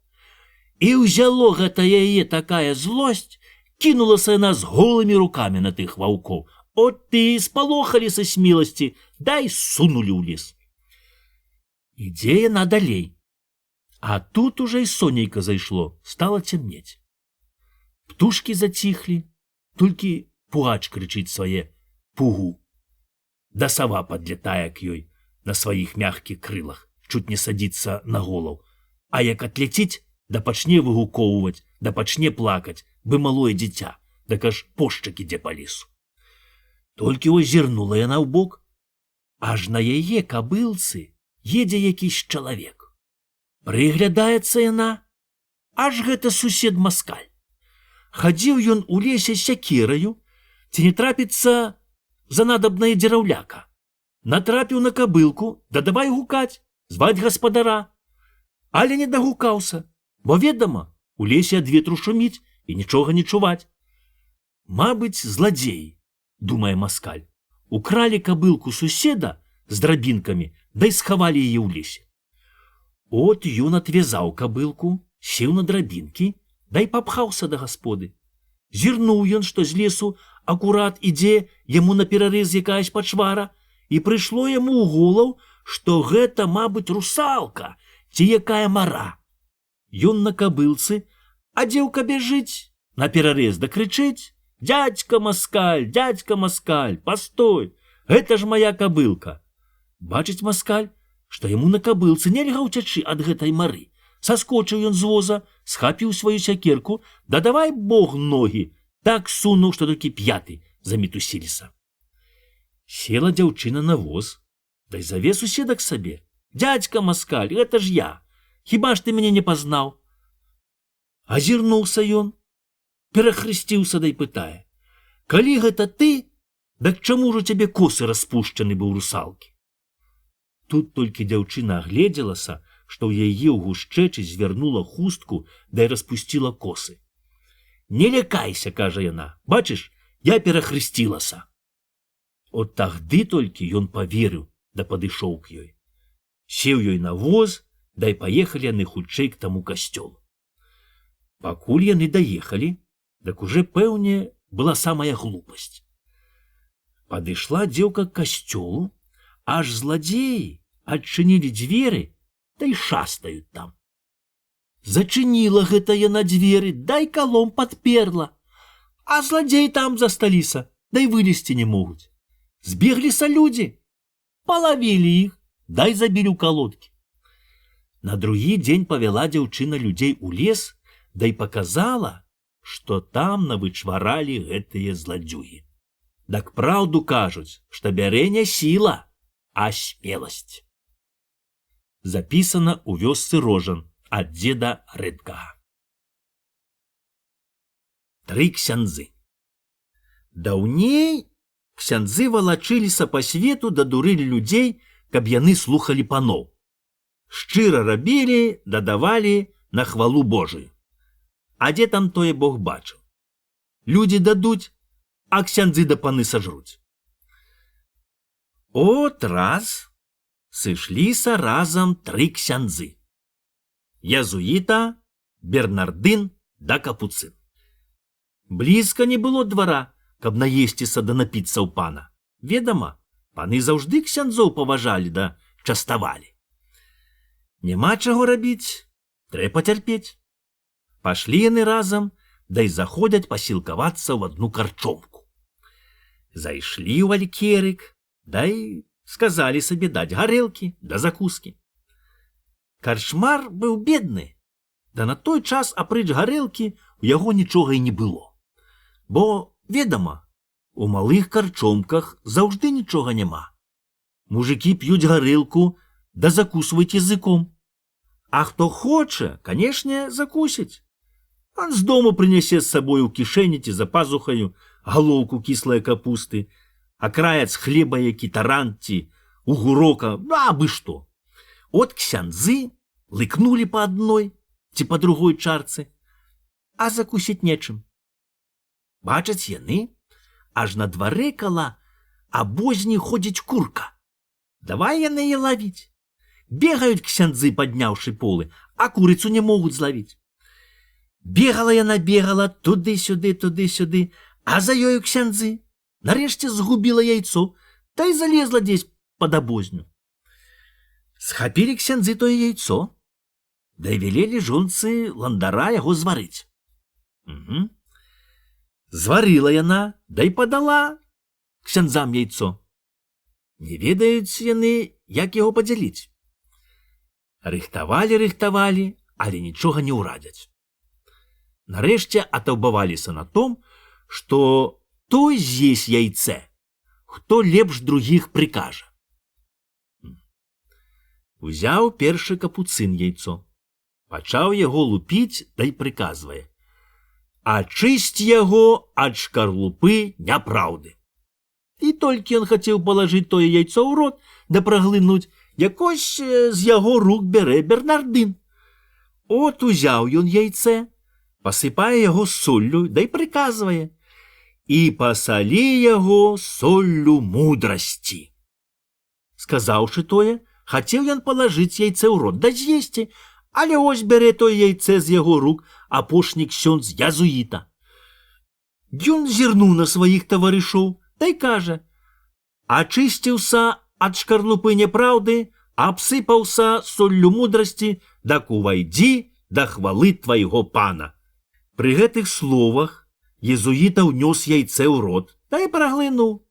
І ўзяло гэта яе такая злосць, кінулася яна з голымі рукамі на тых ваўкоў. От ты спалохаліся смеласці, дай сунулі ў лес. Ідзе яна далей. А тут уже і сонейка зайшло, стала цемнець. Птушкі заціхлі, толькі пугач крычыць свае пугу. Да сава падлятае к ёй на сваіх мягкіх крылах, чуць не садзіцца на голаў. А як атлеціць, да пачне выгукоўваць, да пачне плакаць, бы малое дзіця, дак аж пошчак ідзе па лесу. Толькі озірнула яна ў бок, аж на яе кабылцы едзе якісь чалавек. Прыглядаецца яна, аж гэта сусед Маскаль. Хадзіў ён у лесе сякераю, ці не трапіцца занадабная дзераўляка. Натрапіў на кабылку, да давай гукаць, зваць гаспадара. Але не дагукаўся, Бо ведама, у лесе ад ветру шуміць і нічога не чуваць. Мабыць, зладзеі, думае Маскаль, укралі кабылку суседа з драбінкамі, да й схавалі яе ў лесе. От ён отвязаў кабылку, сеў на драбінкі, да й папхаўся да гасподы. Зірнуў ён, што з лесу акурат ідзе яму на перарэз якаясь пачвара, і прыйшло яму ў голову, што гэта, мабыць, русалка ці якая мара. Ён на кабылцы, а дзеўка бяжыць, на перарэз да крычыць: «Дядька Маскаль, постой, гэта ж моя кабылка!» Бачыць Маскаль, што яму на кабылцы нельга ўцячы ад гэтай мары. Саскочыў ён з воза, схапіў сваю сякерку, да давай бог ногі, так сунуў, што толькі п'яты замітусіліся. Села дзяўчына на воз, да й заве суседа к сабе: «Дядька Маскаль, гэта ж я, хіба ж ты мяне не пазнаў?» Азірнуўся ён, перахрысціўся, да й пытае: «Калі гэта ты, дык чаму ж у цябе косы распушчаны быў русалкі?» Тут толькі дзяўчына агледзелася, што ў яе ў гушчэчы звярнула хустку, да й распусціла косы. «Не лякайся», кажа яна, «бачыш, я перахрысцілася». От тагды толькі ён паверыў, да падышоў к ёй. Сеў ёй на воз, да й паехалі яны хутчэй к таму касцёлу. Пакуль яны даехалі, дык уже, пэўне, была самая глупасць. Падышла дзеўка к касцёлу, аж зладзеі адчынілі дзверы, да й шастаюць там. Зачыніла гэта яна дзверы, дай калом падперла, а зладзеі там засталіся, да й вылезці не могуць. Збегліся людзі, палавілі іх, дай забілі ў калодкі. На другі дзень павяла дзяўчына людзей у лес, да й паказала, што там навычваралі гэтыя зладзюгі. Дак праўду кажуць, што бярэ не сіла, а смеласць. Запісана ў вёсцы Рожан ад дзеда Рэдкага. 3 ксяндзы. Даўней ксяндзы валачыліся па свету да дурылі людзей, каб яны слухалі паноў. Шчыра рабілі, дадавалі на хвалу Божую. А дзе там тое Бог бачыў? Людзі дадуць, а ксяндзы да паны сажруць. От раз сышліся разам 3 ксяндзы: язуіта, Бернардын да капуцын. Блізка не было двара, каб наесціся да напіцца ў пана. Ведама, паны заўжды ксяндзоў паважалі да частавалі. Няма чаго рабіць, трэба пацярпець. Пашлі яны разам, да й заходзяць пасілкавацца ў адну карчомку. Зайшлі ў алькерык, да й сказалі сабе даць гарэлкі да закускі. Карчмар быў бедны, да на той час апрэч гарэлкі у яго нічога і не было. Бо, ведама, у малых карчомках заўжды нічога няма. Мужыкі п'юць гарэлку, да закусваюць языком. А хто хоча, канешне, закусіць. Он з дому прынясе з сабой у кішэні ці за пазухаю галоўку кіслай капусты, акраец хлеба які тарант ці угурока, абы што. От ксяндзы лыкнулі па адной ці па другой чарцы, а закусіць нечым. Бачаць яны, аж на дварэ кала абозні ходзіць курка. Давай яны яе лавіць. Бегаюць ксяндзы, падняўшы полы, а курыцу не могуць злавіць. Бегала яна, бегала туды-сюды, а за ёю ксяндзы. Нарэшце згубіла яйцо, та й залезла дзесь пад абозню. Схапілі ксяндзы тое яйцо, да й велелі жонцы ландара яго зварыць. Зварыла яна, да й падала ксяндзам яйцо. Не ведаюць яны, як яго падзяліць. Рыхтавалі, але нічога не ўрадзяць. Нарэшце атаўбаваліся на том, што той з'есть яйцэ, хто лепш другіх прыкажа. Узяў першы капуцын яйцо, пачаў яго лупіць, да й прыказвае: «Ачысць яго ад шкарлупы няпраўды». І толькі ён хацеў палажыць тое яйцо ў рот, да праглынуць, якось з яго рук бярэ Бернардын. От узяў ён яйцэ, пасыпае яго соллю, да і прыказвае: «І пасалі яго соллю мудрасці». Сказаўшы тое, хацеў ён палажыць яйцэ ў рот да з'есці, але ось бярэ тое яйцэ з яго рук апошні ксёндз язуіта. Ён зірнуў на сваіх таварышоў, да й кажа: «Ачысціўся ад шкарлупы няпраўды, абсыпаўся соллю мудрасці, дак увайдзі да хвалы твайго пана». Пры гэтых словах езуіта ўнёс яйцэ ў рот, да і праглынуў.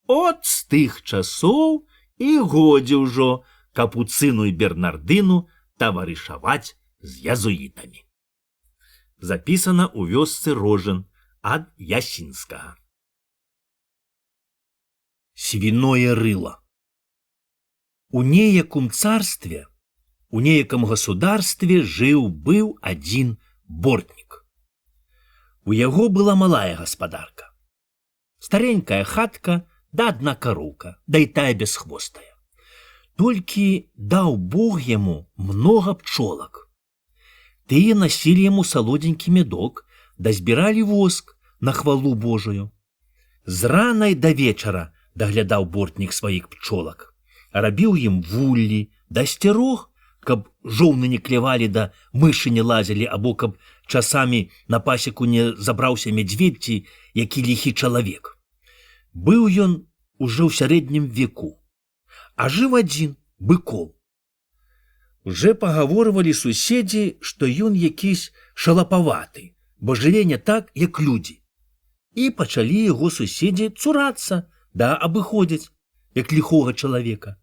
От з тых часоў і годзе ўжо капуцыну і бернардыну таварышаваць з язуітамі. Запісана ў вёсцы Рожын ад Ясінскага. Свиное рыло. У неяком царстве, у неяком государстве жыў-быў адзін бортнік. У яго была малая гаспадарка. Старенькая хатка, да адна кароўка, да і тая бесхвостая. Толькі даў Бог яму многа пчолак. Тыя насілі яму салодзенькі медок, да збіралі воск на хвалу Божую. З ранай да вечара даглядаў бортнік сваіх пчолак. Рабіў ім вуллі, да сцярог, каб жоўны не клявалі, да мышы не лазілі, або каб часамі на пасеку не забраўся мядзведь ці які ліхі чалавек. Быў ён ужо ў сярэднім веку, а жыў адзін, быкоў. Уже пагаворвалі суседзі, што ён якісь шалапаваты, бо жыве не так, як людзі. І пачалі яго суседзі цурацца, да абыходзяць, як ліхога чалавека.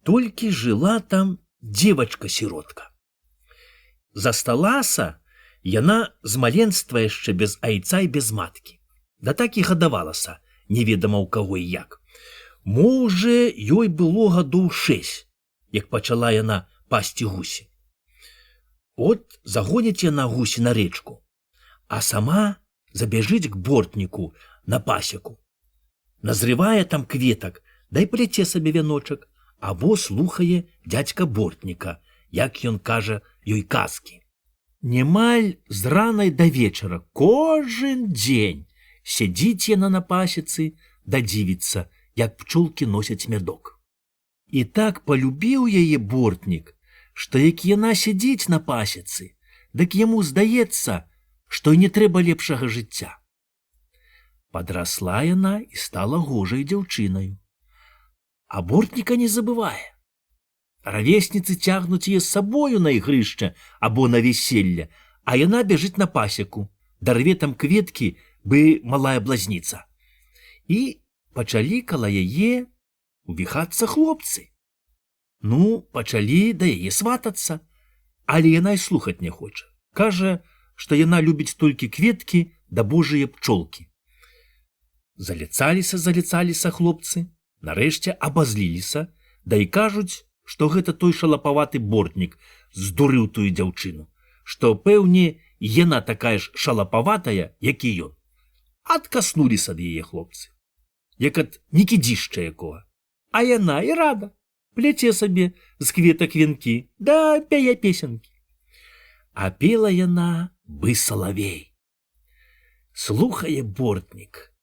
Толькі жыла там дзевачка-сіротка. Засталася яна з маленства яшчэ без айца і без маткі. Да так і гадавалася, неведама ў каго і як. Мо ўжо ёй было гадоў 6, як пачала яна пасці гусі. От загоніць яна гусі на рэчку, а сама забяжыць к бортніку на пасеку. Назрывае там кветак, да і пляце сабе вяночак, або слухае дзядзька бортніка, як ён кажа ёй казкі. Немаль з ранай да вечара кожен дзень сядзіць яна на пасецы, да дзівіцца, як пчолкі носяць мядок. І так полюбіў яе бортнік, што як яна сядзіць на пасецы, дык яму здаецца, што і не трэба лепшага жыцця. Падрасла яна і стала гожай дзяўчынаю. А бортніка не забывае. Равесніцы цягнуць яе з сабою на ігрышча або на вяселле, а яна бяжыць на пасеку, дарве там кветкі, бы малая блазніца. І пачалі кала яе увіхацца хлопцы. Ну, пачалі да яе сватацца, але яна і слухаць не хоча. Кажа, што яна любіць толькі кветкі да божыя пчолкі. Заліцаліся хлопцы, нарэшце абазліліся, да і кажуць, што гэта той шалапаваты бортнік здурыў тую дзяўчыну, што, пэўне, яна такая ж шалапаватая, як і ён. Адкаснуліся ад яе хлопцы, як ад нікідзішча якога. А яна і рада, пляце сабе з кветак венкі, да пяе песенкі. А пела яна бы салавей. Слухае бортнік,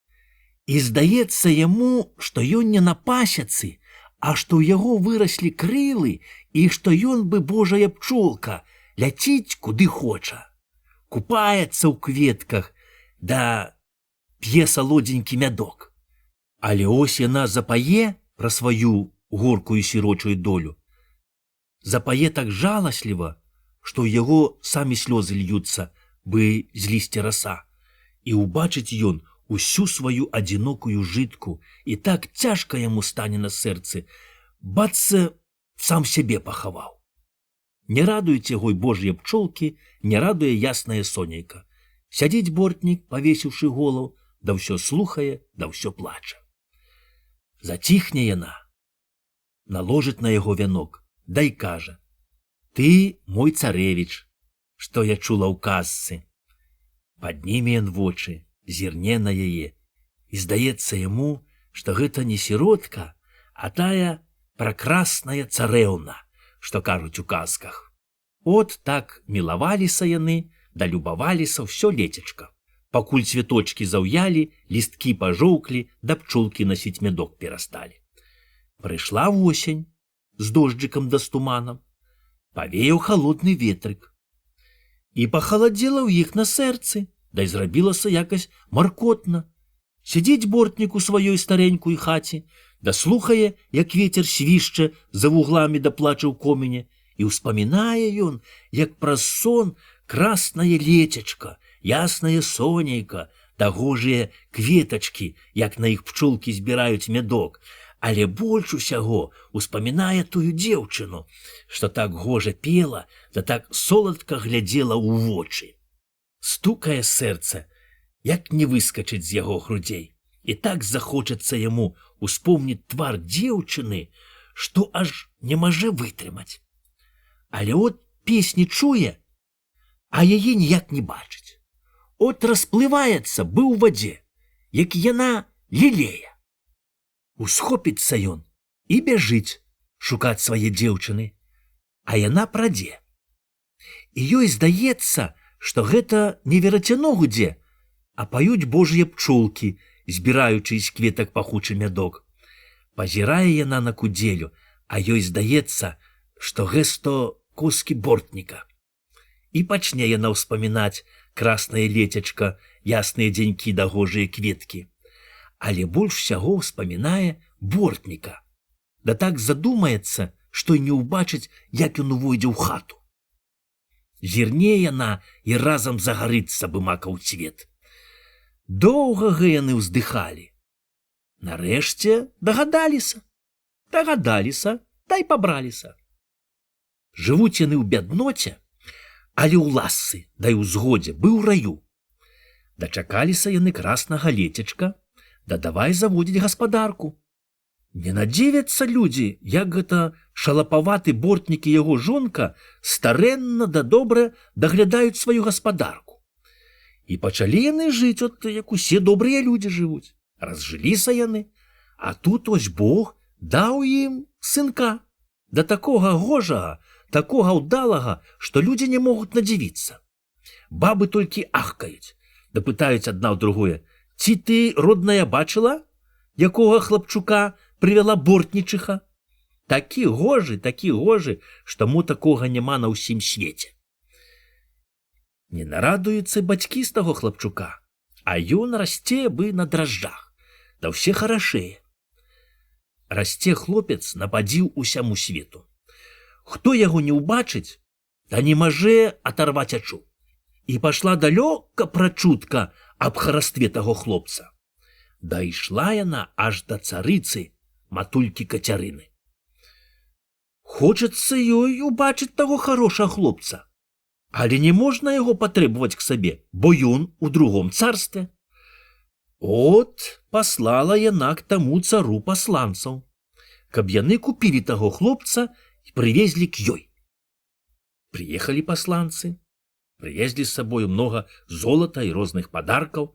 і здаецца яму, што ён не на пасецы, а што ў яго выраслі крылы і што ён бы божая пчолка, ляціць куды хоча. Купаецца ў кветках, да п'е салодзенькі мядок. Але ось яна запае пра сваю горкую сірочую долю. Запае так жаласліва, што ў яго самі слёзы льюцца, бы з лісця раса. І ўбачыць ён усю сваю адзінокую жытку, і так цяжка яму стане на сэрцы, бацца сам сябе пахаваў. Не радуюць яго й божыя пчолкі, не радуе яснае сонейка. Сядзіць бортнік, павесіўшы голаў, да ўсё слухае, да ўсё плача. Заціхне яна, наложыць на яго вянок, да й кажа: «Ты мой царэвіч, што я чула ў казцы». Падніме ён вочы, зірне на яе, і здаецца яму, што гэта не сіротка, а тая пракрасная царэўна, што кажуць у казках. От так мілаваліся яны, да любаваліся ўсё лецечка. Пакуль цветочкі заўялі, лісткі пажоўклі, да пчолкі насіць мядок перасталі. Прыйшла восень з дожджыкам да з туманам. Павеяў халодны ветрык. І пахаладзела ў іх на сэрцы, да і зрабілася якась маркотна. Сядзіць бортнік у сваёй старенькой хаце, да слухае, як вецер свішча за вугламі да плача ў комене, і ўспамінае ён, як праз сон краснае лецечка, яснае сонейка, дагожыя кветачкі, як на іх пчолкі збіраюць мядок, але больш усяго успамінае тую дзеўчыну, што так гожа пела, да так соладка глядзела ў вочы. Стукае сэрца, як не выскачыць з яго грудзей, і так захочацца яму успомніць твар дзеўчыны, што аж не можа вытрымаць. Але от песні чуе, а яе ніяк не бачыць. От расплываецца бы ў вадзе, як яна лілея. Усхопіцца ён і бяжыць шукаць свае дзеўчыны, а яна прадзе. І ёй здаецца, што гэта не верацяно гудзе, а паюць божыя пчолкі, збіраючы з кветак пахучы мядок. Пазірае яна на кудзелю, а ёй здаецца, што гэсто коскі бортніка. І пачне яна ўспамінаць краснае лецечка, ясныя дзенькі дагожыя кветкі. Але больш усяго ўспамінае бортніка. Да так задумаецца, што і не ўбачыць, як ён увойдзе ў хату. Зірне яна і разам загарыцца бы макаў цвет. Доўга яны ўздыхалі. Нарэшце дагадаліся, да і пабраліся. Жывуць яны ў бядноце, але ў ласцы, да і ў згодзе, бы ў раю. Дачакаліся яны краснага лецечка, да давай заводзіць гаспадарку. Не надзівяцца людзі, як гэта шалапаваты бортнік і яго жонка старэнна да добра даглядаюць сваю гаспадарку. І пачалі яны жыць, от як усе добрыя людзі жывуць. Разжыліся яны, а тут ось Бог даў ім сынка, да такога гожага, такога ўдалага, што людзі не могуць надзівіцца. Бабы толькі ахкаюць, да пытаюць адна ў другое: ці ты, родная, бачыла, якога хлапчука прывяла бортнічыха? Такі гожы, што мо такога няма на ўсім свеце. Не нарадуюцца бацькі з таго хлапчука, а ён расце бы на дражджах, да ўсе харашэе. Расце хлопец нападзіў усяму свету. Хто яго не ўбачыць, да не маже аторваць ачу. І пашла далёка прачутка аб харастве таго хлопца. Дайшла яна аж да царыцы, матулькі Кацярыны. Хочацца ёй убачыць таго харошага хлопца, але не можна яго патрэбаваць к сабе, бо ён у другом царстве. От паслала яна к таму цару пасланцаў, каб яны купілі таго хлопца і прывезлі к ёй. Прыехалі пасланцы, прывезлі з сабою многа золата і розных падаркаў,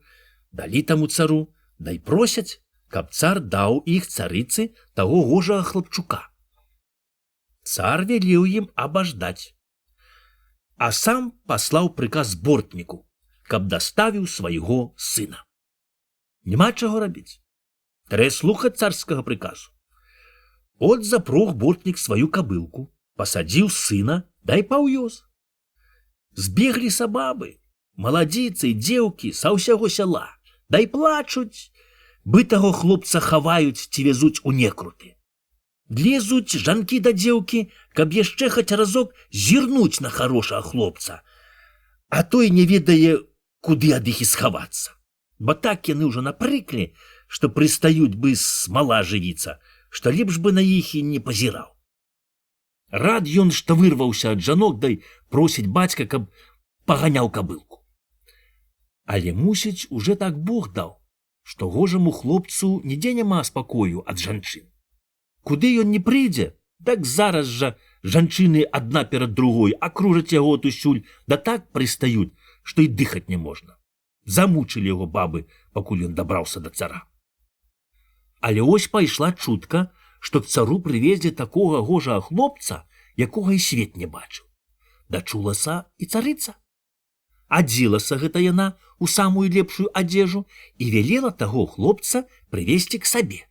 далі таму цару, да і просяць, каб цар даў іх царыцы таго гожага хлапчука. Цар велеў ім абаждаць, а сам паслаў прыказ бортніку, каб даставіў свайго сына. Няма чаго рабіць. Трэ слухаць царскага прыказу. От запруг бортнік сваю кабылку, пасадзіў сына, да і паўёз. Збегліся бабы, маладзіцы і дзеўкі са ўсяго сяла, да і плачуць, бы таго хлопца хаваюць ці везуць у некруты. Лезуць жанкі да дзеўкі, каб яшчэ хаць разок зірнуць на харошага хлопца, а той не ведае, куды ад іх і схавацца. Бо так яны ўжо напрыклі, што прыстаюць бы смала жывіцца, што лепш бы на іх і не пазіраў. Рад ён, што вырваўся ад жанок, дай просіць бацька, каб паганяў кабылку. Але мусіць, уже так Бог даў, што гожаму хлопцу нідзе няма спакою ад жанчын. Куды ён не прыйдзе, так зараз жа жанчыны адна перад другой акружаць яго отусюль, да так прыстаюць, што і дыхаць не можна. Замучылі яго бабы, пакуль ён дабраўся да цара. Але ось пайшла чутка, што к цару прывезлі такога гожага хлопца, якога і свет не бачыў. дачулася і царыца. Адзілася гэта яна у самую лепшую адзежу і велела таго хлопца прывесці к сабе.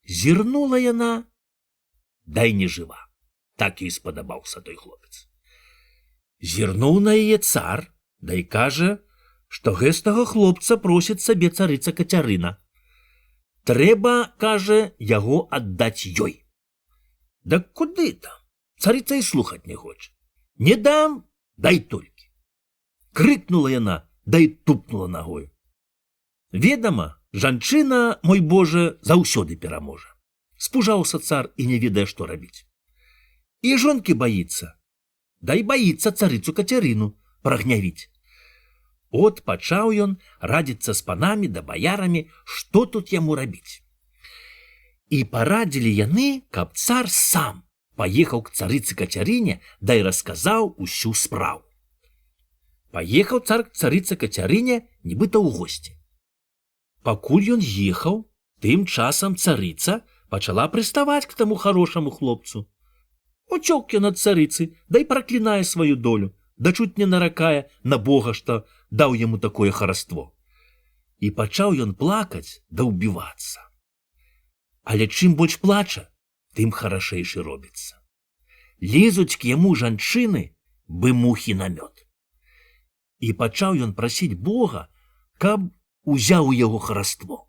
Зірнула яна, дай не жыва. Так і спадабаўся той хлопец. Зірнуў на яе цар, дай кажа, што гэтага хлопца просіць сабе царыца Кацярына. Трэба, кажа, яго аддаць ёй. Да куды там? Царыца і слухаць не хоча. Не дам, дай толькі. Крыкнула яна, дай тупнула ногою. Ведама, жанчына, мой Боже, заўсёды пераможа. Спужаўся цар і не ведае, што рабіць. І жонкі баіцца, дай баіцца царыцу Кацярыну прагнявіць. От пачаў ён радзіцца з панамі да баярамі, што тут яму рабіць. І парадзілі яны, каб цар сам паехаў к царыцы Кацярыне, дай расказаў усю справу. Паехаў цар к царыцы Кацярыне, нібыта ў госці. Пакуль ён ехаў, тым часам царыца пачала прыставаць к таму хорошаму хлопцу. Уцёк ён ад царыцы, дай праклінае сваю долю, да чуць не наракае на Бога, што даў яму такое хараство. І пачаў ён плакаць да ўбівацца. Але чым больш плача, тым харашэйшы робіцца. Лезуць к яму жанчыны, бы мухі на мёд. І пачаў ён прасіць Бога, каб узяў у яго хараство.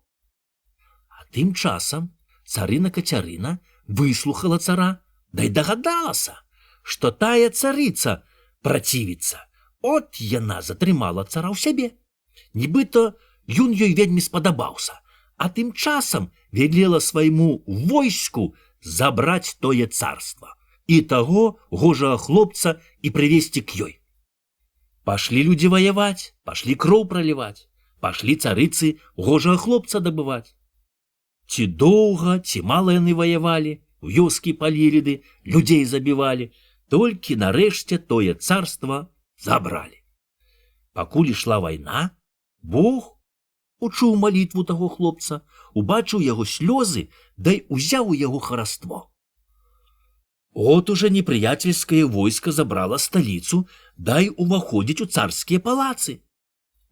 А тым часам царына Кацярына выслухала цара, дай дагадалася, што тая царыца працівіцца. От яна затрымала цара ў сябе. Нібыта ён ёй вельмі спадабаўся, а тым часам велела свайму войску забраць тое царства і таго гожага хлопца і прывесці к ёй. Пашлі людзі ваяваць, пашлі кроў праліваць, пашлі царыцы гожага хлопца дабываць. Ці доўга, ці мала яны ваявалі, вёскі палілі, людзей забівалі, толькі нарэшце тое царства забралі. Пакуль ішла вайна, Бог учуў малітву таго хлопца, убачыў яго слёзы, дай узяў у яго хараство. От уже непрыяцельскае войска забрала сталіцу, дай уваходзіць у царскія палацы.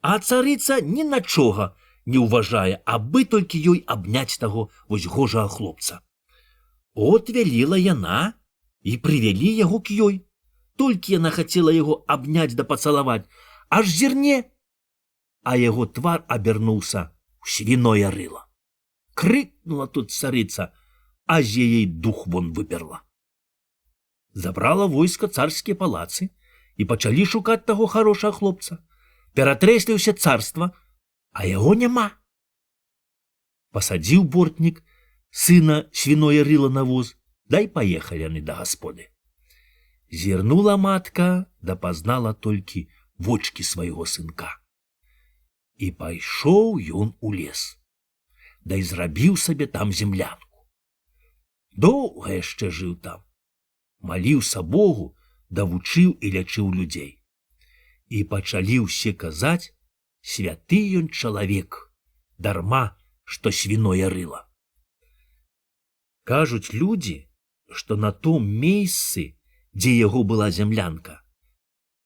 А царыца ні на чога не ўважае, абы толькі ёй абняць таго вось гожага хлопца. От велела яна і прывялі яго к ёй. Толькі яна хацела яго абняць да пацалаваць, аж зірне, а яго твар абярнуўся ў свіное рыла. Крыкнула тут царыца, а з яе дух вон выперла. Забрала войска царскія палацы і пачалі шукаць таго хорошага хлопца. Ператрэслі ўсе царства, а яго няма. Пасадзіў бортнік сына свіное рыла на воз, дай паехалі яны да гасподы. Зірнула матка, да пазнала толькі вочкі свайго сынка. І пайшоў ён у лес, дай зрабіў сабе там землянку. Доўга яшчэ жыў там. Маліўся Богу, да вучыў і лячыў людзей. І пачалі ўсе казаць, святы ён чалавек, дарма, што свіное рыла. Кажуць людзі, што на том месцы, дзе яго была зямлянка,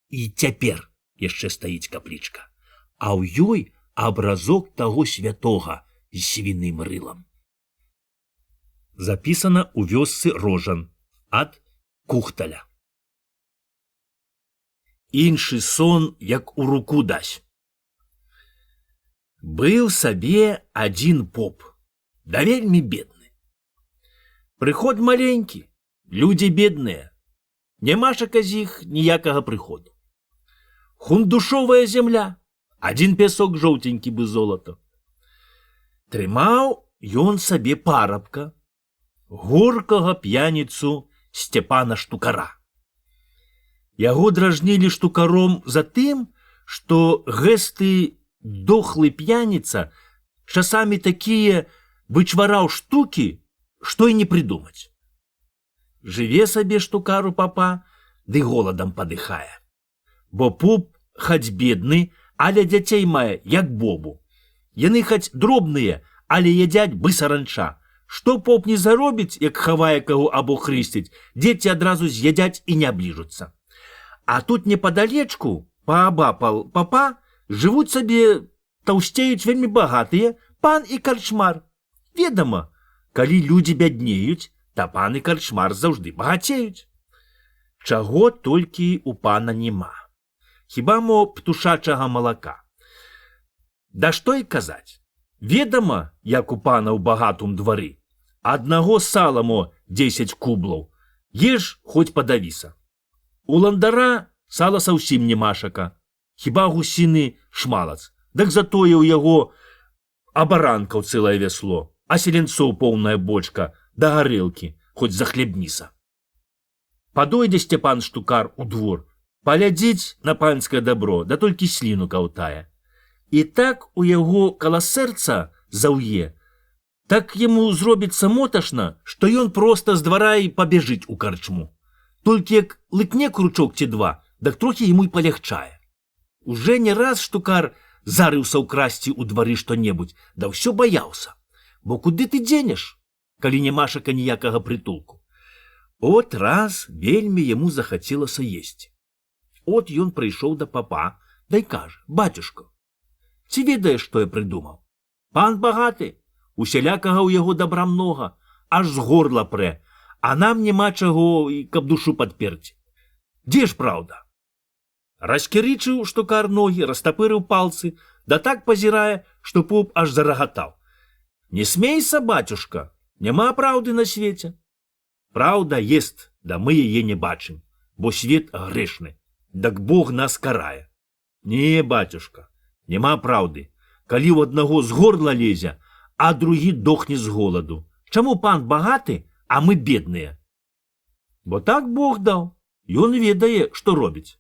і цяпер яшчэ стаіць каплічка, а ў ёй абразок таго святога з свіным рылам. Запісана ў вёсцы Рожан ад Кухталя. Іншы сон, як у руку дась. Быў сабе адзін поп, да вельмі бедны. Прыход маленькі, людзі бедныя, нямашака з іх ніякага прыходу. Хундушовая земля, адзін пясок жоўтенькі бы золата. Трымаў ён сабе парабка, горкага п'яніцу Степана Штукара. Яго дражнілі штукаром за тым, што гэсты дохлы п'яніца часамі такія вычвараў штукі, што і не прыдумаць. Жыве сабе штукару папа, ды голадам падыхае. Бо поп хаць бедны, але дзяцей мае, як бобу. Яны хаць дробныя, але ядзяць бы саранча. Што поп не заробіць, як хавае каго або хрысціць, дзеці адразу з'ядзяць і не абліжуцца. А тут непадалечку, паабапал папа, жывуць сабе, таўсцеюць вельмі багатыя пан і карчмар. Ведама, калі людзі бяднеюць, то пан і карчмар заўжды багацеюць. Чаго толькі у пана няма. Хіба мо птушачага малака. Да што і казаць. Ведама, як у пана ў багатым двары. Аднаго сала мо 10 кублаў. Еш хоць падавіса. У ландара сала саўсім немашака. Хіба гусіны шмалац. Дак затое ў яго абаранкаў цэлае вясло, а селенцоў поўная бочка да гарэлкі, хоць захлебніса. Падойдзе Сцяпан Штукар у двор, паглядзіць на панскае дабро, да толькі сліну каўтае. І так у яго каля сэрца заўе, так яму зробіцца моташна, што ён проста з двара і пабежыць у карчму. Толькі як лыкне кручок ці два, дак трохі яму й палягчае. Уже не раз Штукар зарыўся ўкрасці ў двары што-небудзь, да ўсё баяўся. Бо куды ты дзенеш, калі нямашака ніякага прытулку? От раз вельмі яму захацелася есці. От ён прыйшоў да папа, да й кажа: «Бацюшка, ці ведаеш, што я прыдумаў? Пан багаты, усялякага ў яго добра многа, аж з горла прэ, а нам няма чаго, і каб душу падперці. Дзе ж праўда?» Раскірычыў Штукар ногі, растапырыў палцы, да так пазірае, што поп аж зарагатаў. «Не смейся, бацюшка, няма праўды на свеце. Праўда ест, да мы яе не бачым, бо свет грэшны, дак Бог нас карае. Не, бацюшка, няма праўды, калі ў аднаго з горла лезе, а другі дохне з голаду. Чаму пан багаты, а мы бедныя? Бо так Бог даў, ён ведае, што робіць.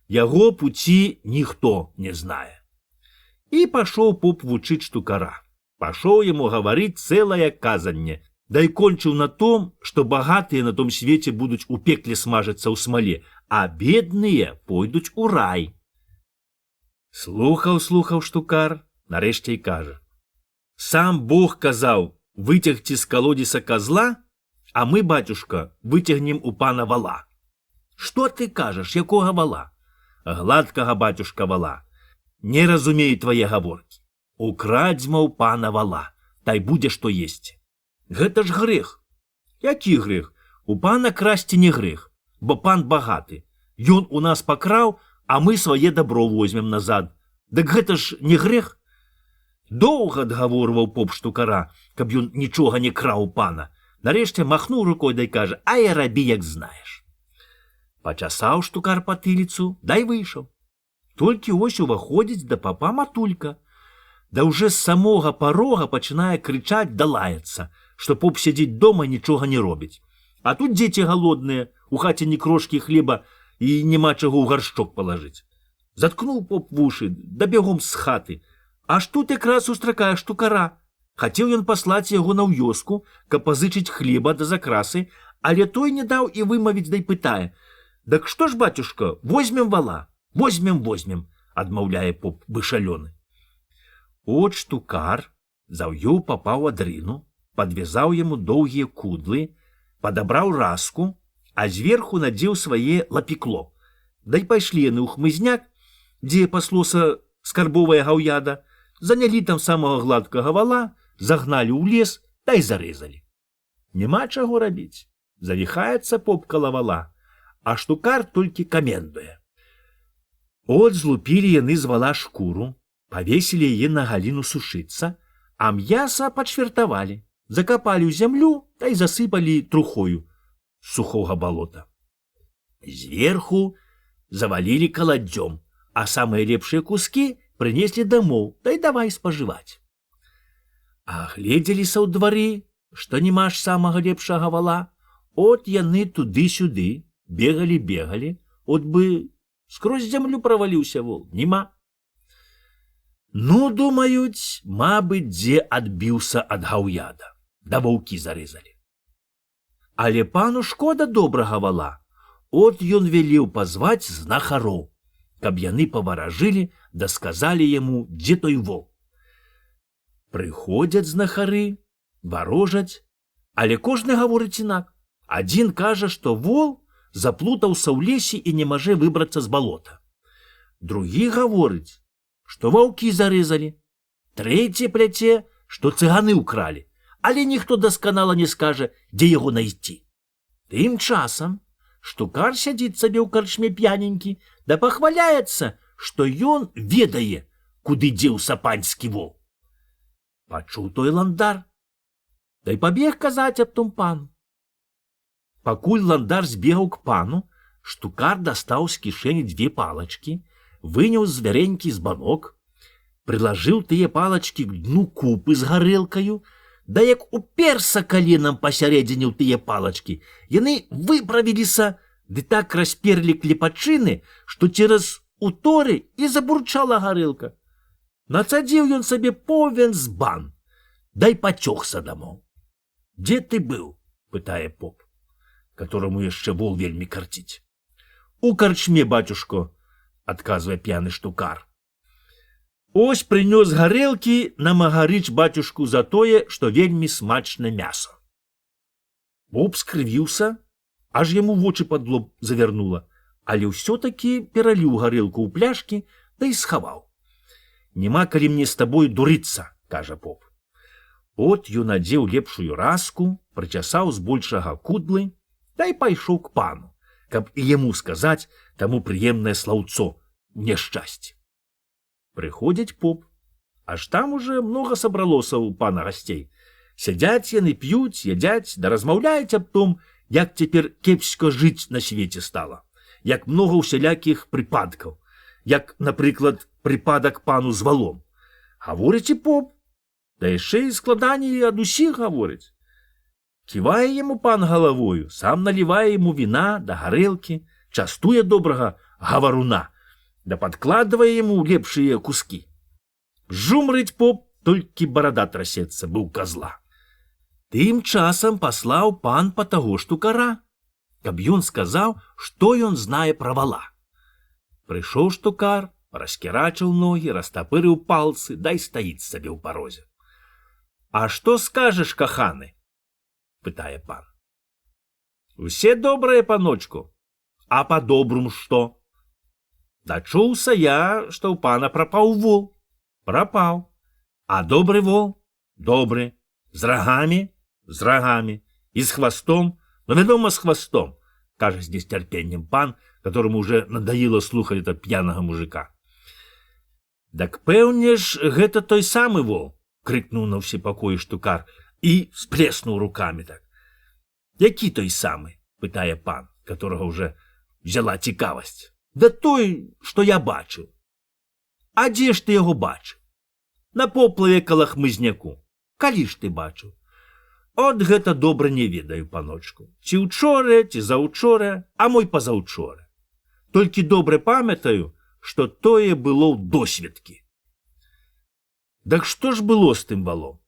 Яго пуці ніхто не знае». І пашоў поп вучыць Штукара. Пашоў яму гаварыць цэлае казанне, да і кончыў на том, што багатыя на том свеце будуць у пекле смажыцца ў смале, а бедныя пойдуць у рай. Слухаў Штукар, нарэшце і кажа: «Сам Бог казаў выцягці з калодзеса козла, а мы, бацюшка, выцягнем у пана вала». «Што ты кажаш, якога вала?» «Гладкага, бацюшка, вала. Не разумею твае гаворкі. Украдзьма ў пана вала, тай будзе што есці». «Гэта ж грэх». «Які грэх? У пана красці не грэх, бо пан багаты. Ён у нас пакраў, а мы свае дабро возьмем назад. Дык гэта ж не грэх?» Доўга адгаворваў поп Штукара, каб ён нічога не краў у пана. Нарэшце махнуў рукой, дай кажа: «Ай, рабі, як знаеш». Пачасаў Штукар патыліцу, дай выйшаў. Толькі ось уваходзіць да папа матулька. Да ўжо з самога парога пачынае крычаць да лаяцца, што поп сядзіць дома і нічога не робіць. А тут дзеці галодныя, у хаце ні крошкі хлеба і няма чаго ў гаршчок палажыць. Заткнуў поп вушы, да бегом з хаты. Аж тут якраз сустракае Штукара. Хацеў ён паслаць яго на вёску, каб пазычыць хлеба да закрасы, але той не даў і вымавіць, дай пытае: «Дак што ж, бацюшка, возьмем вала?» Возьмем, адмаўляе поп вышалёны. От Штукар заўёў папа ў адрыну, падвязаў яму доўгія кудлы, падабраў раску, а зверху надзеў свае лапікло. Дай пайшлі яны ў хмызняк, дзе паслося скарбовая гаўяда, занялі там самага гладкага вала, загналі ў лес, дай зарэзалі. Няма чаго рабіць. Завіхаецца поп каля вала, а Штукар толькі камендуе. От злупілі яны з вала шкуру, павесілі яе на галіну сушыцца, а мяса падшвертавалі, закапалі ў зямлю та й засыпалі трухою з сухога балота. Зверху завалілі каладдзём, а самыя лепшыя кускі прынеслі дамоў, та й давай спажываць. А гледзеліся ў двары, што нема ж самага лепшага вала, от яны туды-сюды бегалі, от бы скрозь зямлю праваліўся вол, нема. Ну, думаюць, мабыць, дзе адбіўся ад гаўяда, да ваўкі зарэзалі. Але пану шкода добрага вала, от ён велеў пазваць знахароў, каб яны паваражылі да сказалі яму, дзе той вол. Прыходзяць знахары, варожаць, але кожны гаворыць інак. Адзін кажа, што вол заплутаўся ў лесе і не можа выбрацца з балота. Другі гаворыць, што ваўкі зарэзалі. Трэці пляце, што цыганы ўкралі, але ніхто дасканала не скажа, дзе яго найсці. Тым часам штукар сядзіць сабе ў карчме п'яненькі, да пахваляецца, што ён ведае, куды дзеўся панскі вол. Пачуў той ландар, да й пабег казаць аб том пану. Пакуль ландар збегаў к пану, штукар дастаў з кішэні 2 палачкі, выняў звяренькі збанок, прылажыў тыя палачкі к дну купы з гарэлкаю, да як уперся каленам пасярэдзіне ў тыя палачкі, яны выправіліся, ды так расперлі клепачыны, што цераз уторы і забурчала гарэлка. Нацадзіў ён сабе повен збан, дай пацёгся дамоў. «Дзе ты быў?» – пытае поп, которому яшчэ вол вельмі карціць. «У карчме, бацюшко», – адказвае п'яны штукар. «Ось прынёс гарэлкі на магарыч бацюшку за тое, што вельмі смачна мясо». Поп скрывіўся, аж яму вочы пад лоб завярнула, але ўсё-такі пераліў гарэлку ў пляшкі, да і схаваў. «Нема калі мне з табой дурыцца», – кажа поп. От ён адзеў лепшую раску, прычасаў збольшага кудлы, да і пайшоў к пану, каб і яму сказаць таму прыемнае слаўцо ў няшчасці. Прыходзіць поп, аж там уже многа сабралося ў пана гасцей. Сядзяць яны, п'юць, ядзяць, да размаўляюць аб том, як цяпер кепска жыць на свеце стала, як многа ўсялякіх прыпадкаў, як, напрыклад, прыпадак пану з валом. Гаворыць і поп, да яшчэ і складаней ад усіх гаворыць. Ківае яму пан галавою, сам налівае яму віна да гарэлкі, частуе добрага гаваруна, да падкладвае яму лепшыя кускі. Жумрыць поп, толькі барада трасецца, быў казла. Тым часам паслаў пан па таго штукара, каб ён сказаў, што ён знае пра вала. Прыйшоў штукар, раскірачыў ногі, растапырыў палцы, дай стаіць сабе ў парозе. «А што скажаш, каханы?» – пытае пан. «Усе добрыя, паночку. А па-добрым што?» «Дачуўся я, што ў пана прапаў вол». «Прапаў. А добры вол?» «Добры. З рагамі?» «З рагамі. І з хвастом?» «Ну, вядома, з хвастом», – кажа з несцярпеннем пан, которому уже надоело слухаць этого п'янага мужика. «Дак пэўне ж, гэта той самы вол», – крыкнуў на ўсе пакоі штукар і сплеснуў руками так. «Які той самы?» – пытае пан, которого уже взяла цікавасць. «Да той, што я бачыў». «А дзе ж ты яго бачыў?» «На поплаве каля хмызняку». «Калі ж ты бачыў?» «От гэта добра не ведаю, паночку. Ці ўчора, ці заўчора, а мой пазаўчора. Толькі добра памятаю, што тое было ў досведкі». «Дак што ж было з тым валом?»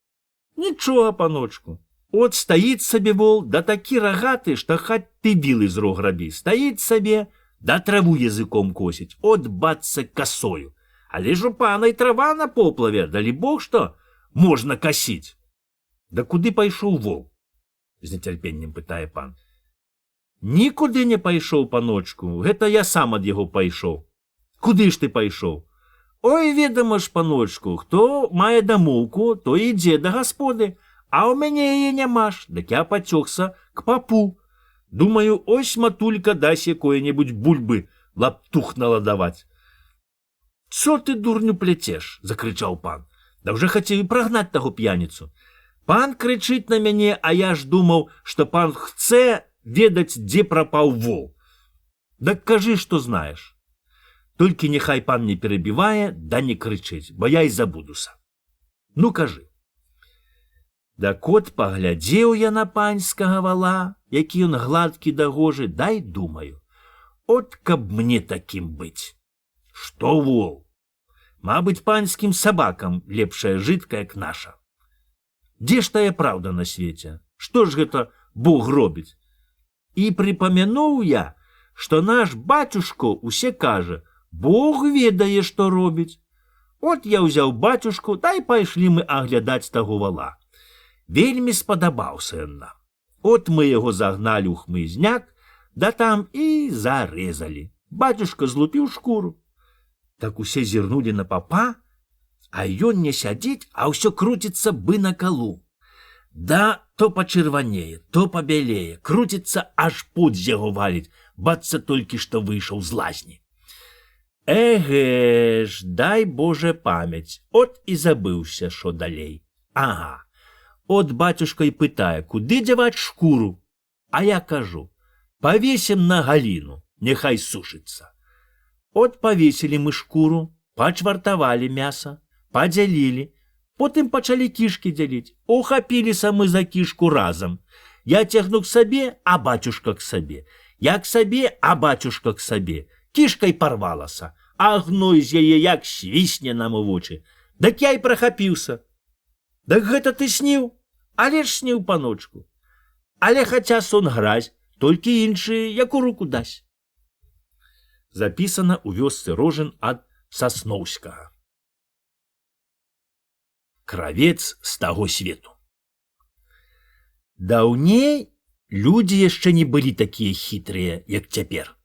«Нічога, паночку. От стаіць сабе вол, да такі рагаты, што хать ты білы з рог рабі. Стаіць сабе, да траву языком косіць, от бацца касою. Але ж у пана і трава на поплаве, далі бог што, можна касіць». «Да куды пайшоў вол?» – з нецярпеннем пытае пан. «Нікуды не пайшоў, паночку, гэта я сам ад яго пайшоў». «Куды ж ты пайшоў?» «Ой, ведама ж, паночку, хто мае дамоўку, то ідзе да гасподы, а ў мяне яе няма ж, дак я пацёгся к папу. Думаю, ось матулька дасць якое-небудзь бульбы лаптух наладаваць». «Цо ты, дурню, пляцеш?» – закрычаў пан. «Да ўжо хацеў і прагнаць таго п'яніцу. Пан крычыць на мяне, а я ж думаў, што пан хце ведаць, дзе прапаў вол. Дак кажы, што знаеш. Толькі няхай пан не перабівае, да не крычыць, бо я і забудуся. Ну, кажы». Дак от паглядзеў я на панскага вала, які ён гладкі да гожы, дай думаю, от каб мне такім быць. Што вол? Мабыць, панскім сабакам лепшая жытка, як наша. Дзе ж тая праўда на свеце? Што ж гэта Бог робіць? І прыпамянуў я, што наш бацюшко усе кажа, Бог ведае, што робіць. От я ўзяў бацюшку, та й пайшлі мы аглядаць таго вала. Вельмі спадабаўся ён нам. От мы яго загналі ў хмызняк, да там і зарэзалі. Бацюшка злупіў шкуру. Так усе зірнулі на папа, а ён не сядзіць, а ўсё круціцца бы на калу. Да то пачырванее, то пабялее, круціцца, аж пот з яго валіць, бацца толькі што выйшаў з лазні. Эгэ ж, дай Боже памяць, от і забыўся, шо далей. Ага, от бацюшка і пытае, куды дзяваць шкуру? А я кажу, павесім на галіну, няхай сушыцца. От павесілі мы шкуру, пачвартавалі мяса, падзялілі, потым пачалі кішкі дзяліць. Ухапіліся мы за кішку разам. Я цягну к сабе, а бацюшка к сабе. Я к сабе, а бацюшка к сабе. Кішкай парвалася, а гной з яе як свісне нам у вочы. Дак я і прахапіўся. Дак гэта ты сніў? Але ж сніў, паночку. Але хаця сон гразь, толькі іншы, як у руку дасць. Запісана ў вёсцы Рожын ад Сасноўскага. Кравец з таго свету. Даўней людзі яшчэ не былі такія хітрыя, як цяпер.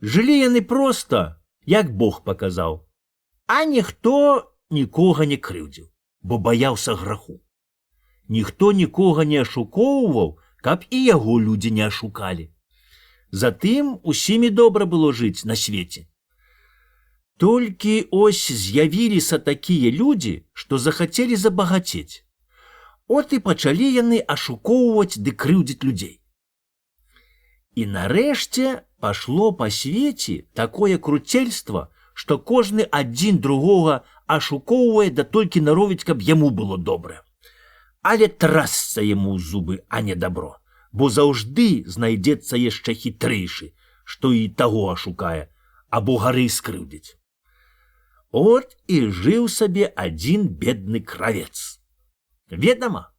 Жылі яны проста, як Бог паказаў, а ніхто нікога не крыўдзіў, бо баяўся граху. Ніхто нікога не ашукоўваў, каб і яго людзі не ашукалі. Затым усімі добра было жыць на свеце. Толькі ось з'явіліся такія людзі, што захацелі забагацець. От і пачалі яны ашукоўваць ды крыўдзіць людзей. І нарэшце пашло па свеце такое круцельства, што кожны адзін другога ашукоўвае да толькі наровіць, каб яму было добра. Але трасца яму ў зубы, а не дабро, бо заўжды знайдзецца яшчэ хітрэйшы, што і таго ашукае, або гары скрыўдзіць. От і жыў сабе адзін бедны кравец. Ведама,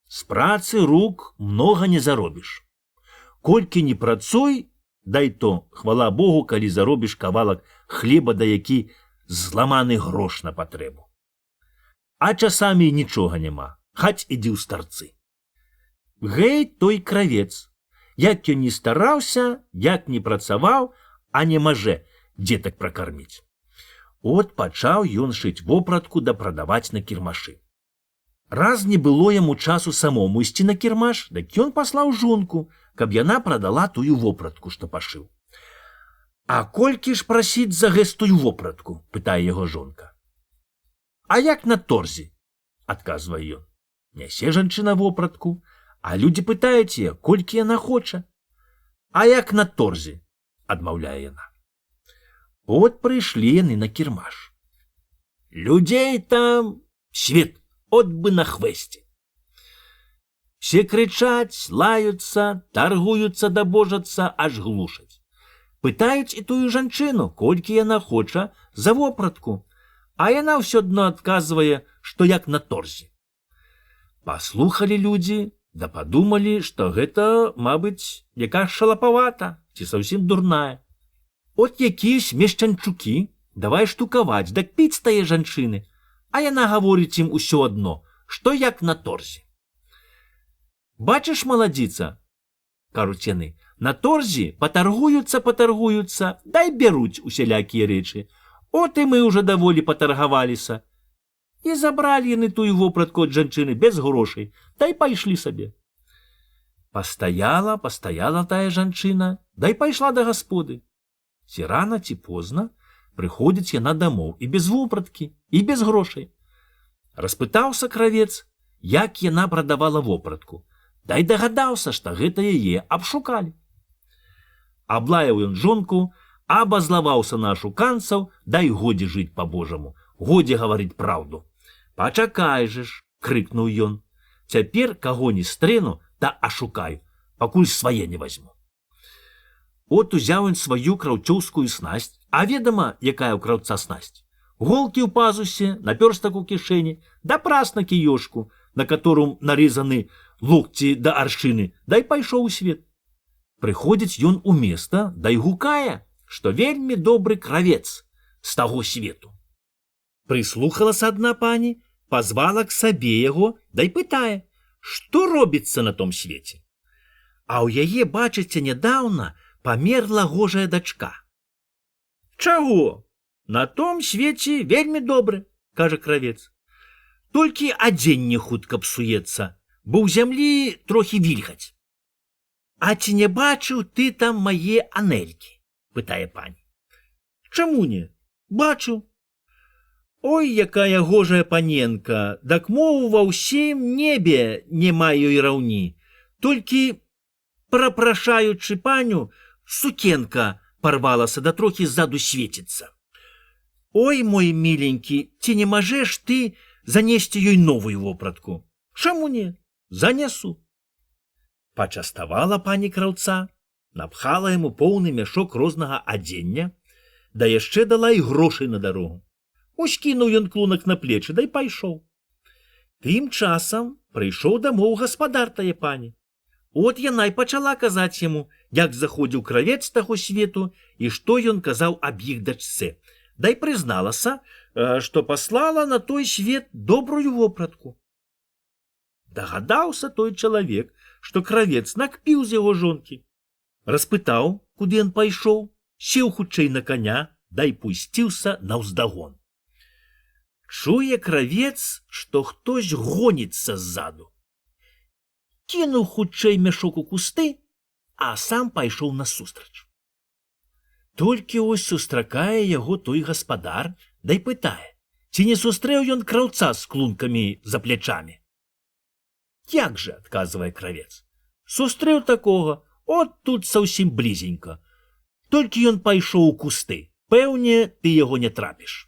з працы рук многа не заробіш. Колькі не працуй, дай то, хвала Богу, калі заробіш кавалак хлеба, да які зламаны грош на патрэбу. А часамі нічога няма, хаць ідзі ў старцы. Гэй, той кравец, як ён не стараўся, як не працаваў, а не маже дзетак пракарміць. От пачаў ён шыць вопратку да прадаваць на кірмашы. Раз не было яму часу самому ісці на кірмаш, дык ён паслаў жонку, каб яна прадала тую вопратку, што пашыў. А колькі ж прасіць за гэтую вопратку, пытае яго жонка. А як на торзе, адказвае ён. Нясе жанчына вопратку, а людзі пытаюць яе, колькі яна хоча. А як на торзе, адмаўляе яна. От прыйшлі яны на кірмаш. Людзей там свет, от бы на хвесце. Все крычаць, лаюцца, таргуюцца да божацца, аж глушаць. Пытаюць і тую жанчыну, колькі яна хоча за вопратку, а яна ўсё адно адказвае, што як на торзе. Паслухалі людзі, да падумалі, што гэта, мабыць, якая шалапавата ці зусім дурная. От якісь мешчанчукі, давай штукаваць, дак піць тае жанчыны, а яна гаворыць ім усё адно, што як на торзе. Бачыш, маладзіца, кажуць яны, на торзе патаргуюцца, дай бяруць усялякія рэчы. От і мы ўжо даволі патаргаваліся. І забралі яны тую вопратку ад жанчыны без грошай, дай пайшлі сабе. Пастаяла тая жанчына, дай пайшла да гасподы. Ці рана, ці позна прыходзіць яна дамоў і без вопраткі, і без грошай. Распытаўся кравец, як яна прадавала вопратку. Дай дагадаўся, што гэта яе абшукалі. Аблаяў ён жонку, абазлаваўся на ашуканцаў, дай годзе жыць па-божаму, годзе гаварыць праўду. Пачакай же ж, крыкнуў ён. Цяпер каго не стрэну, та ашукаю, пакуль свае не вазьму. От узяў ён сваю краўцоўскую снасць, а ведама, якая ў краўца снасць. Голкі ў пазусе, напёрстак у кішэні, да прас на кіёшку, на которым нарезаны локці да аршыны, дай пайшоў у свет. Прыходзіць ён у места, дай гукае, што вельмі добры кравец з таго свету. Прыслухалася адна пані, пазвала к сабе яго, дай пытае, што робіцца на том свеце. а ў яе, бачыце, нядаўна памерла гожая дачка. Чаго? На том свеце вельмі добры, кажа кравец. Толькі адзенне хутка псуецца, бо ў зямлі трохі вільгаць. А ці не бачыў ты там мае анелькі? Пытае пані. Чаму не? Бачыў. Ой, якая гожая паненка, дак мову ва ўсім небе не маю і раўні. Толькі, прапрашаючы паню, сукенка порвалася, да трохі ззаду свеціцца. Ой, мой миленькі, ці не можеш ты занесці ёй новую вопратку? Чаму не? Занесу. Пачаставала пані краўца, напхала яму поўны мяшок рознага адзення, да яшчэ дала і грошай на дарогу. Ускінуў ён клунак на плечы, да й пайшоў. Тым часам прыйшоў дамоў гаспадар тае пані. От яна й пачала казаць яму, як заходзіў кравец таго свету і што ён казаў аб іх дачцэ. Да й прызналася, што паслала на той свет добрую вопратку. Дагадаўся той чалавек, што кравец накпіў з яго жонкі. Распытаў, куды ён пайшоў, сеў хутчэй на коня, да й пусціўся наўздагон. Чуе кравец, што хтось гоніцца ззаду. Кінуў хутчэй мяшок у кусты, а сам пайшоў насустрач. Толькі ось сустракае яго той гаспадар, да й пытае, ці не сустрэў ён краўца з клункамі за плячамі. Як жа, адказвае кравец, сустрэў такога, от тут зусім блізенька. Толькі ён пайшоў у кусты, пэўне, ты яго не трапіш.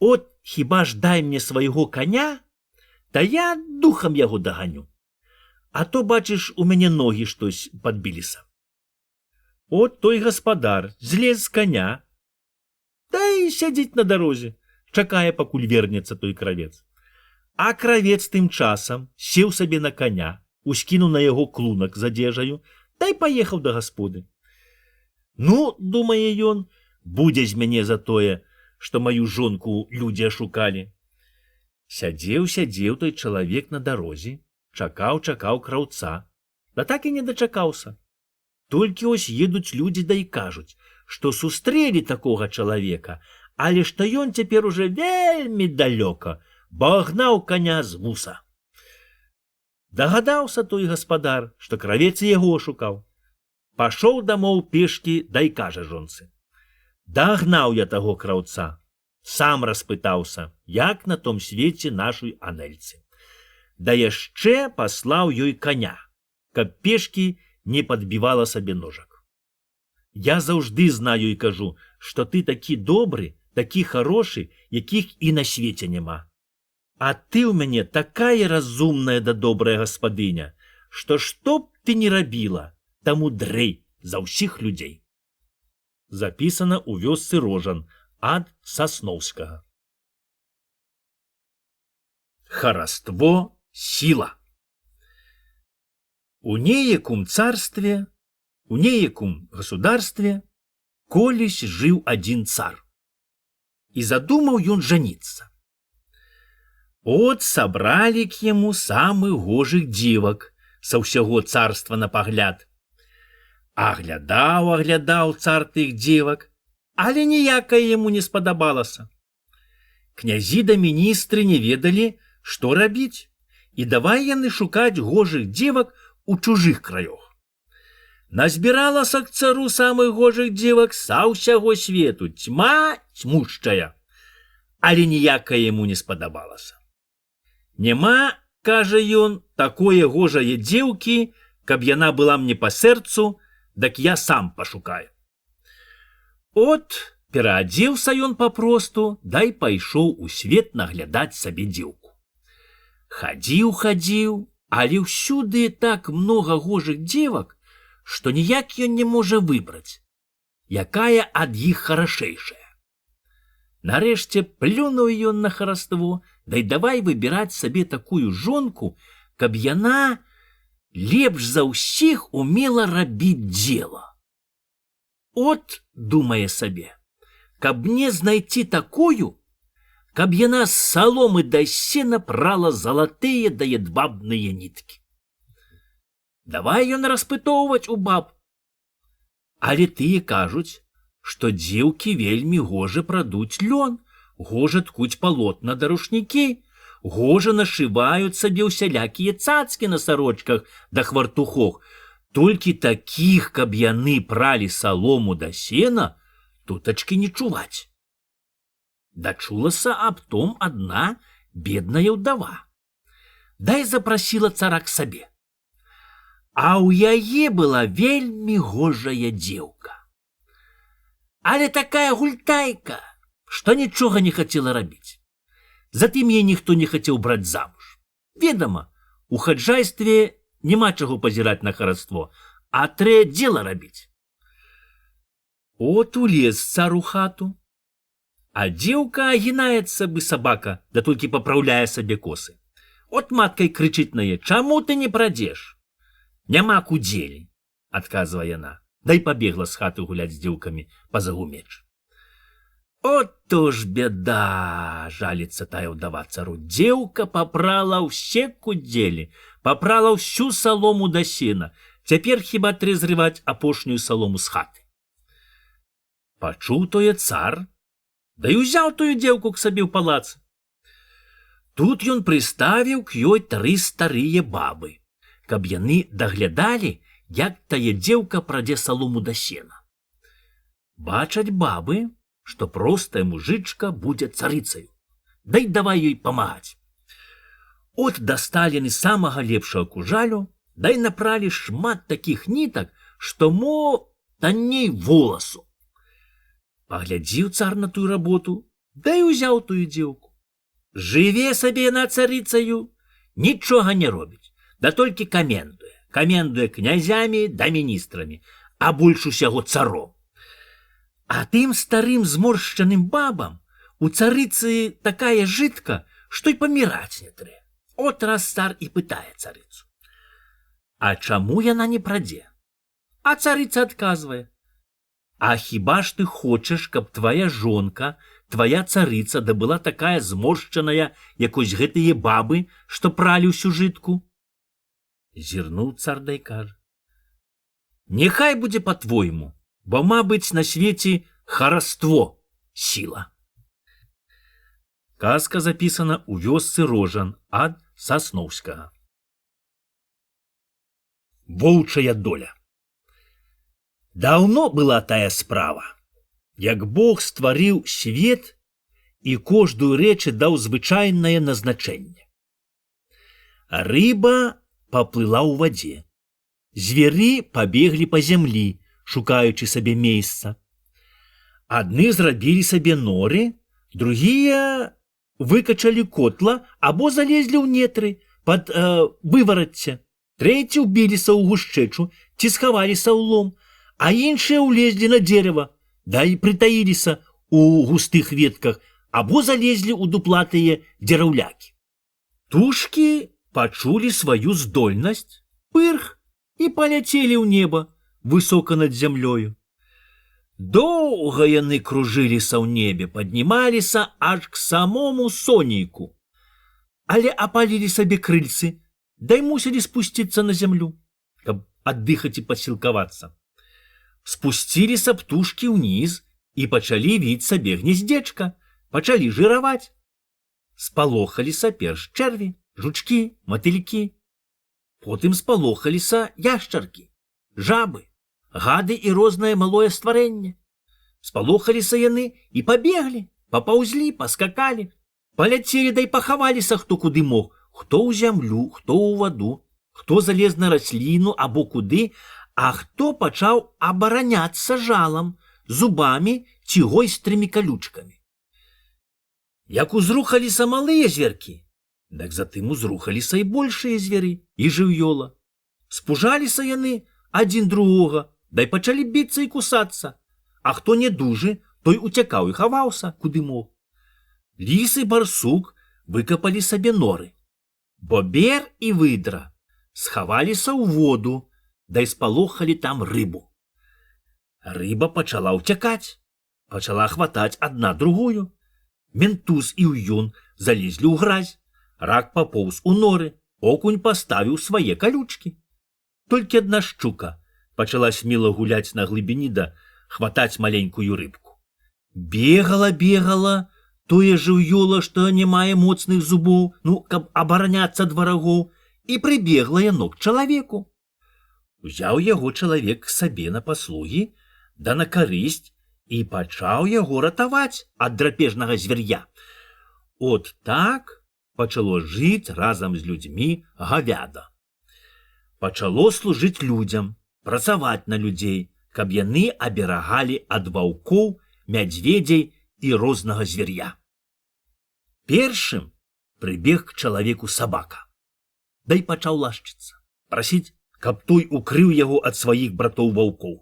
От хіба ж дай мне свайго коня, та я духам яго даганю. А то, бачыш, у мяне ногі штось падбіліся. От той гаспадар злез з коня, да і сядзіць на дарозе, чакае, пакуль вернецца той кравец. А кравец тым часам сеў сабе на коня, ускінуў на яго клунак з адзежаю, да й паехаў да гасподы. Ну, думае ён, будзе з мяне за тое, што маю жонку людзі ашукалі. Сядзеў той чалавек на дарозе, чакаў краўца, да так і не дачакаўся. Толькі ось едуць людзі да і кажуць, што сустрэлі такога чалавека, але што ён цяпер уже вельмі далёка, бо гнаў коня з вуса. Дагадаўся той гаспадар, што кравец яго ашукаў. Пашоў дамоў пешкі, да й кажа жонцы. Дагнаў я таго краўца, сам распытаўся, як на том свеце нашай анельцы. Да яшчэ паслаў ёй коня, каб пешкі не падбівала сабе ножак. Я заўжды знаю і кажу, што ты такі добры, такі харошы, якіх і на свеце няма. А ты ў мяне такая разумная да добрая гаспадыня, што б ты не рабіла, таму дрэй за ўсіх людзей. Запісана ў вёсцы Рожан ад Сасноўскага. Хараство — сила. У неякум царстве, у неякум государстве колись жыў адзін цар. І задумаў ён жаніцца. От сабралі к яму самых гожых дзевак са ўсяго царства на пагляд. Аглядаў цар тых дзевак, але ніякае яму не спадабалася. Князі да міністры не ведалі, што рабіць, і давай яны шукаць гожых дзевак у чужых краёх. Назбіралася к цару самых гожых дзевак са ўсяго свету, цьма цьмушчая, але ніякае яму не спадабалася. Нема, кажа ён, такое гожае дзеўкі, каб яна была мне па сэрцу, дак я сам пашукаю. От, пераадзеўся ён папросту, да й пайшоў у свет наглядаць сабе дзеўку. Хадзіў, але ўсюды так многа гожых дзевак, што ніяк ён не можа выбраць, якая ад іх харашэйшая. Нарэшце плюнуў ён на хараство, да й давай выбіраць сабе такую жонку, каб яна лепш за ўсіх умела рабіць дзела. От, думае сабе, каб мне знайці такую, каб яна з саломы да сена прала залатыя да ядвабныя ніткі. давай ён распытоўваць у баб. Але тыя кажуць, што дзеўкі вельмі гожа прадуць лён, гожа ткуць палотна да рушнікі, гожа нашываюць сабе ўсялякія цацкі на сарочках да хвартухох. Толькі такіх, каб яны пралі салому да сена, тутачкі не чуваць. Дачулася аб том адна бедная ўдава. Дай запрасіла цара к сабе. А ў яе была вельмі гожая дзеўка. Але такая гультайка, што нічога не хацела рабіць. Затым яе ніхто не хацеў браць замуж. Ведама, у хаджайстве няма чаго пазіраць на хараство, а трэ дзела рабіць. От улез цар у хату, а дзеўка агінаецца бы сабака, да толькі папраўляе сабе косы. От маткай крычыць на яе: «Чаму ты не прадзеш?» «Няма кудзелі», адказвае яна, дай пабегла з хаты гуляць з дзеўкамі па-за гумеч. От то ж бяда, жаліцца тая ўдава цару. Дзеўка папрала ўсе кудзелі, папрала ўсю салому да сена. Цяпер хіба трэ зрываць апошнюю салому з хаты. Пачуў тое цар, да і ўзяў тую дзеўку к сабе ў палац. Тут ён прыставіў к ёй 3 старыя бабы, каб яны даглядалі, як тая дзеўка прадзе салому да сена. Бачаць бабы, што простая мужычка будзе царыцаю. Дай давай ёй памагаць. От дасталі яны самага лепшага кужалю, дай напралі шмат такіх нітак, што мо танней воласу. Паглядзіў цар на тую работу, дай узяў тую дзеўку. Жыве сабе яна царыцаю, нічога не робіць, да толькі камендуе. Камендуе князямі да міністрамі, а больш усяго царом. А тым старым зморшчаным бабам у царыцы такая жытка, што й паміраць не трэ. От раз цар і пытае царыцу: «А чаму яна не прадзе?» А царыца адказвае: «А хіба ж ты хочаш, каб твая жонка, твая царыца да была такая зморшчаная, як ось гэтыя бабы, што пралі ўсю жытку?» Зірнуў цар да й кажа: «Няхай будзе па-твойму, бо, мабыць, на свеце хараство сіла». Казка запісана ў вёсцы Рожан ад Сасноўскага. Воўчая доля. Даўно была тая справа, як Бог стварыў свет і кожную рэчы даў звычайнае назначэнне. Рыба паплыла ў вадзе, звяры пабеглі па зямлі, шукаючы сабе месца. Адны зрабілі сабе норы, другія выкачалі котла або залезлі ў нетры пад выварацце, трэці ўбіліся ў гушчэчу ці схаваліся ў лом, а іншыя ўлезлі на дзерава, да і прытаіліся ў густых ветках або залезлі ў дуплатыя дзераўлякі. Тушкі пачулі сваю здольнасць, пырх, і паляцелі ў неба высока над зямлёю. Доўга яны кружыліся ў небе, паднімаліся аж к самому сонейку, але апалілі сабе крыльцы, дай мусілі спусціцца на зямлю, каб аддыхаць і пасілкавацца. Спусціліся птушкі ўніз і пачалі віць сабе гнездзечка, пачалі жыраваць. Спалохаліся перш чэрві, жучкі, матылькі. Потым спалохаліся яшчаркі, жабы, гады і рознае малое стварэнне. Спалохаліся яны і пабеглі, папаўзлі, паскакалі, паляцелі да і пахаваліся хто куды мог, хто ў зямлю, хто ў ваду, хто залез на расліну або куды, а хто пачаў абараняцца жалам, зубамі ці гойстрымі калючкамі. Як узрухаліся малыя зверкі, дак затым узрухаліся і большыя звяры, і жывёла. Спужаліся яны адзін другога, дай пачалі біцца і кусацца, а хто не дужы, той уцякаў і хаваўся, куды мог. Ліс і барсук выкапалі сабе норы. Бобер і выдра схаваліся ў воду, дай спалохалі там рыбу. Рыба пачала ўцякаць, пачала хватаць адна другую. Ментуз і ўюн залезлі ў гразь, рак папоўз у норы, окунь паставіў свае калючкі. Толькі адна шчука пачала смела гуляць на глыбіні да хватаць маленькую рыбку. Бегала, тое жыўёла, што не мае моцных зубоў, каб абараняцца ад варагоў, і прыбегла яно к чалавеку. Узяў яго чалавек к сабе на паслугі, да на карысць, і пачаў яго ратаваць ад драпежнага звяр'я. От так пачало жыць разам з людзьмі гавяда. Пачало служыць людзям, працаваць на людзей, каб яны аберагалі ад ваўкоў, мядзведзей і рознага звяр'я. Першым прыбег к чалавеку сабака. Да і пачаў лашчыцца, прасіць, каб той укрыў яго ад сваіх братоў-ваўкоў.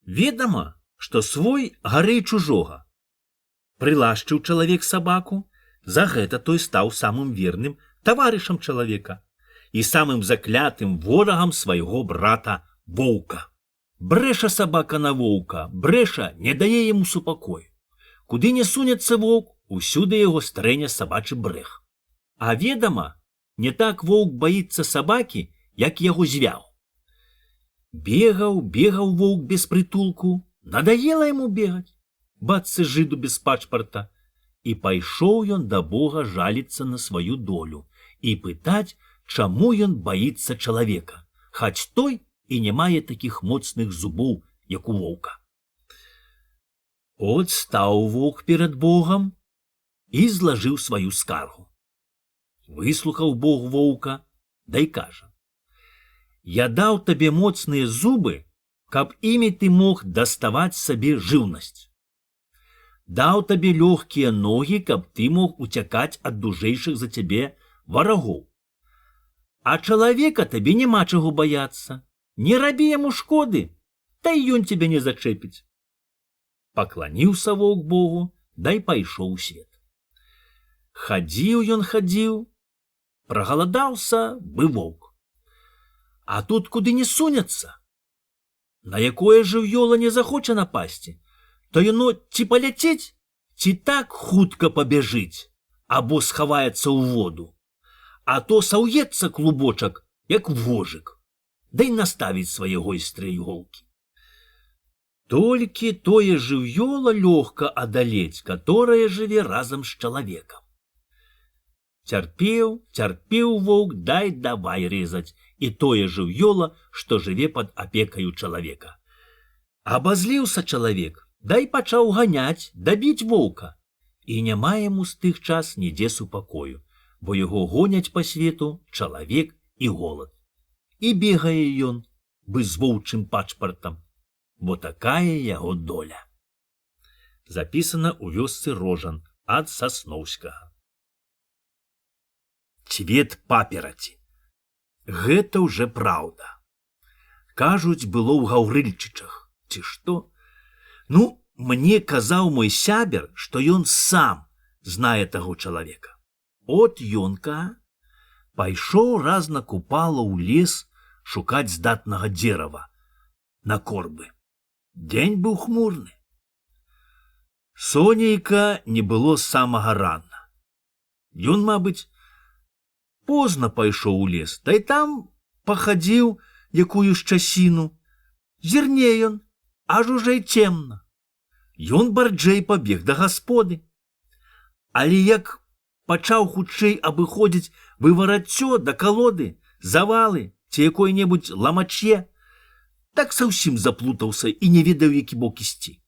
Ведама, што свой гарэй чужога. Прылашчыў чалавек сабаку, за гэта той стаў самым верным таварышам чалавека і самым заклятым ворагам свайго брата воўка. Брэша сабака на воўка, брэша не дае яму супакою. Куды не сунецца воўк, усюды яго стрэне сабачы брэх. А ведама, не так воўк баіцца сабакі, як яго звяў. Бегаў воўк без прытулку, надоела яму бегаць, бацца жыду без пашпарта, і пайшоў ён да Бога жаліцца на сваю долю і пытаць, чаму ён баіцца чалавека, хаць той і не мае такіх моцных зубоў, як у воўка. От стаў воўк перад Богам і злажыў сваю скаргу. Выслухаў Бог воўка, да і кажа: «Я даў табе моцныя зубы, каб імі ты мог даставаць сабе жыўнасць. Даў табе лёгкія ногі, каб ты мог уцякаць ад дужэйшых за цябе варагоў. А чалавека табе няма чаго баяцца. Не рабі яму шкоды, та і ён цябе не зачэпіць». Пакланіўся воўк Богу, да і пайшоў у свет. Хадзіў, прагаладаўся бы воўк. А тут куды не сунецца. На якое жыўёла не захоча напасці, то яно ці паляцець, ці так хутка пабяжыць, або схаваецца ў воду, а то саўецца клубочак, як вожык, да і наставіць свае гойстрыя іголкі. Толькі тое жыўёла лёгка адалець, каторае жыве разам з чалавекам. Цярпеў воўк, дай давай рэзаць і тое жыўёла, што жыве пад апекаю чалавека. Абазліўся чалавек, дай пачаў ганяць, дабіць воўка, і няма яму з тых час нідзе супакою, бо яго гоняць па свету чалавек і голад. І бегае ён бы з воўчым пашпартам, бо такая яго доля. Запісана ў вёсцы Рожан ад Сасноўскага. Цвет папераці. Гэта ўжо праўда. Кажуць, было ў Гаўрыльчычах, ці што? Мне казаў мой сябер, што ён сам знае таго чалавека. От ёнка пайшоў раз на купала ў лес шукаць здатнага дзерава на корбы. Дзень быў хмурны. Сонейка не было з самага рана. Ён, мабыць, позна пайшоў у лес, та й там пахадзіў якую ж часіну. Зірне ён, аж уже цемна. Ён барджэй пабег да гасподы. Але як пачаў хутчэй абыходзіць вывараццё да калоды, завалы ці якое-небудзь ламаче, так зусім заплутаўся і не ведаў, які бок ісці.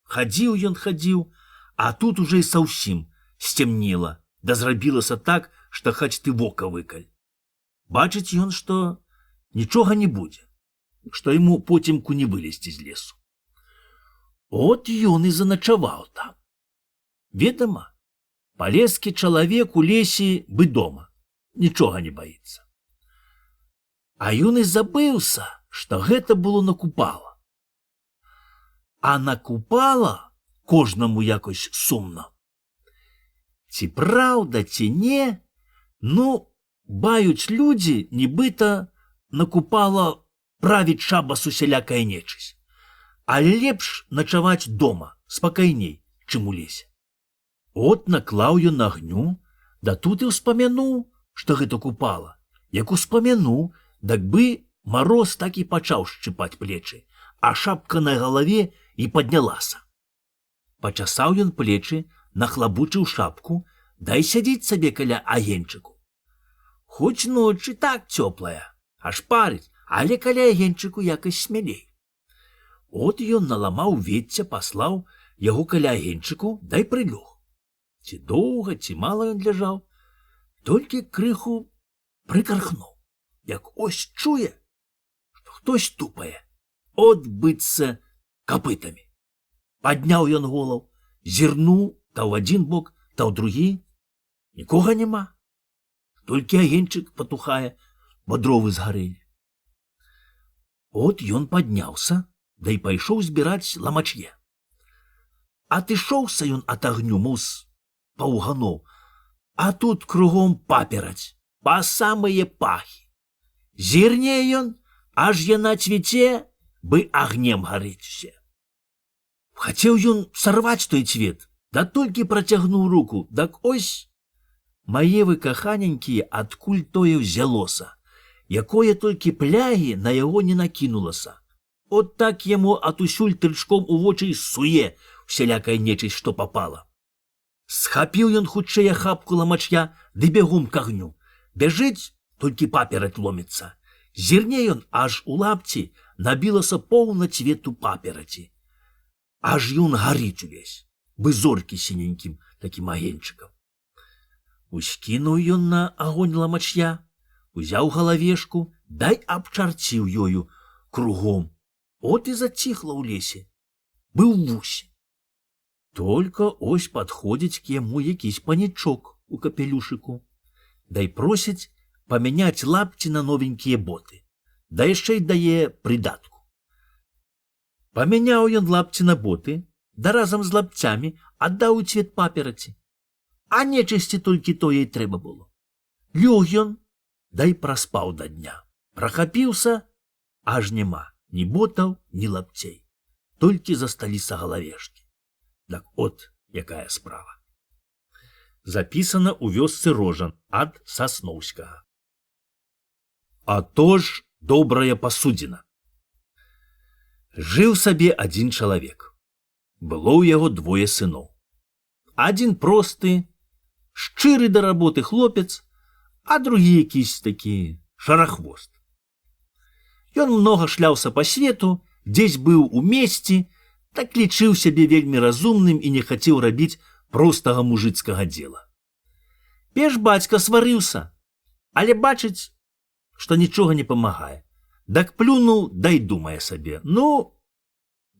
Хадзіў, а тут уже і зусім сцемнела, да зрабілася так, што хаць ты вока выкаль. Бачыць ён, што нічога не будзе, што яму потемку не вылезці з лесу. От ён і заначаваў там. Ведама, палезкі чалавек у лесе бы дома, нічога не баіцца. А ён і забыўся, што гэта было на купала. А на купала кожнаму якось сумна. Ці праўда, ці не, баюць людзі, нібыта на купала правіць шабас усялякая нечысць. Але лепш начаваць дома, спакайней, чым у лесе. От наклаў ён агню, да тут і ўспамянуў, што гэта купала. Як успамянуў, дак бы Мароз так і пачаў шчыпаць плечы, а шапка на галаве і паднялася. Пачасаў ён плечы, нахлабучыў шапку, дай сядзець сабе каля агеньчыку. Хоць ноч і так цёплая, аж парыць, але каля агеньчыку якось смялей. От ён наламаў вецця, паслаў яго каля агеньчыку, дай прылёг. Ці доўга, ці мала ён ляжаў, толькі крыху прыкархнуў, як ось чуе, што хтось тупае, от быцца капытамі. Падняў ён голаў, зірнуў та ў адзін бок, та ў другі. Нікога няма. Толькі агеньчык патухае, бо дровы згарэлі. От ён падняўся, да і пайшоў збіраць ламачье. Атышоўся ён ад агню, мус паўганоў, а тут кругом папераць, па самыя пахі. Зірне ён, аж яна цвіце, бы агнем гарыць усе. Хацеў ён сарваць той цвет, да толькі працягнуў руку, дак ось, мае вы каханенькія, адкуль тое ўзялося, якое толькі плягі на яго не накінулася. От так яму атусюль тырчком у вочы суе усялякая нечысць, што папала. Схапіў ён хутчэй ахапку ламачья, ды бегом к агню. Бяжыць, толькі папераць ломіцца. Зірне ён, аж у лапці набілася поўна цвету папераці. Аж ён гарыць увесь, бы зоркі сіненькім такім агеньчыкам. Ускінуў ён на агонь ламачья, узяў галавешку, дай абчарціў ёю кругом. От і заціхла ў лесе. Быў вусень. Только ось падходзіць к яму якісь панічок у капелюшыку. Дай просіць памяняць лапці на новенькія боты. Да яшчэ й дае прыдатку. Памяняў ён лапці на боты, да разам з лапцямі аддаў у цвет папераці. А нечысці толькі тое й трэба было. Лёг ён, дай праспаў да дня. Прахапіўся, аж няма ні ботаў, ні лапцей. Толькі засталіся галавешкі. Так от якая справа. Запісана ў вёсцы Рожан ад Сасноўскага. А то ж добрая пасудзіна. Жыў сабе адзін чалавек. Было ў яго двое сыноў. Адзін просты, шчыры да работы хлопец, а другі якісь такі шарахвост. Ён многа шляўся па свету, дзесь быў у месці, так лічыў сябе вельмі разумным і не хацеў рабіць простага мужыцкага дзела. Пеш бацька сварыўся, але бачыць, што нічога не памагае. Дак плюнуў, дай думае сабе. Ну,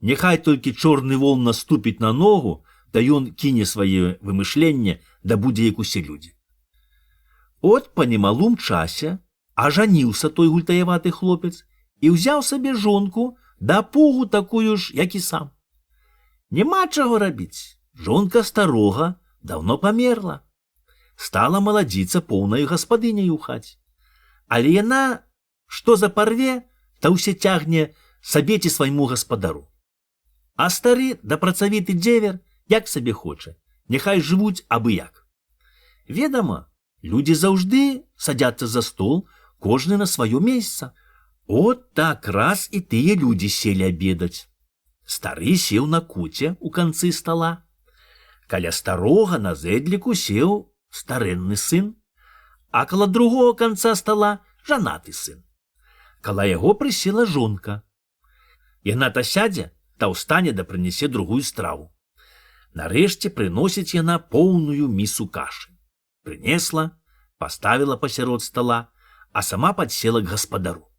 няхай толькі чорны вол наступіць на ногу, да ён кіне сваё вымышленне, да будзе як усе людзі. От па немалым часе ажаніўся той гультаяваты хлопец і ўзяў сабе жонку, да пугу такую ж, як і сам. Няма чаго рабіць. Жонка старога даўно памерла. Стала маладзіца поўнаю гаспадыняй у хаце. Але яна, што запарве, та ўсе цягне сабе ці свайму гаспадару. А стары да працавіты дзевер, як сабе хоча, няхай жывуць абы як. Ведама, людзі заўжды садзяцца за стол, кожны на сваё месца. От так раз і тыя людзі селі абедаць. Стары сеў на куце у канцы стала. Каля старога на зэдліку сеў старэнны сын, а каля другого канца стала жанаты сын. Каля яго прысела жонка. Яна та сядзе, та ўстане да прынясе другую страву. Нарэшце прыносіць яна поўную місу кашы. Прынесла, паставіла пасярод стала, а сама падсела к гаспадару.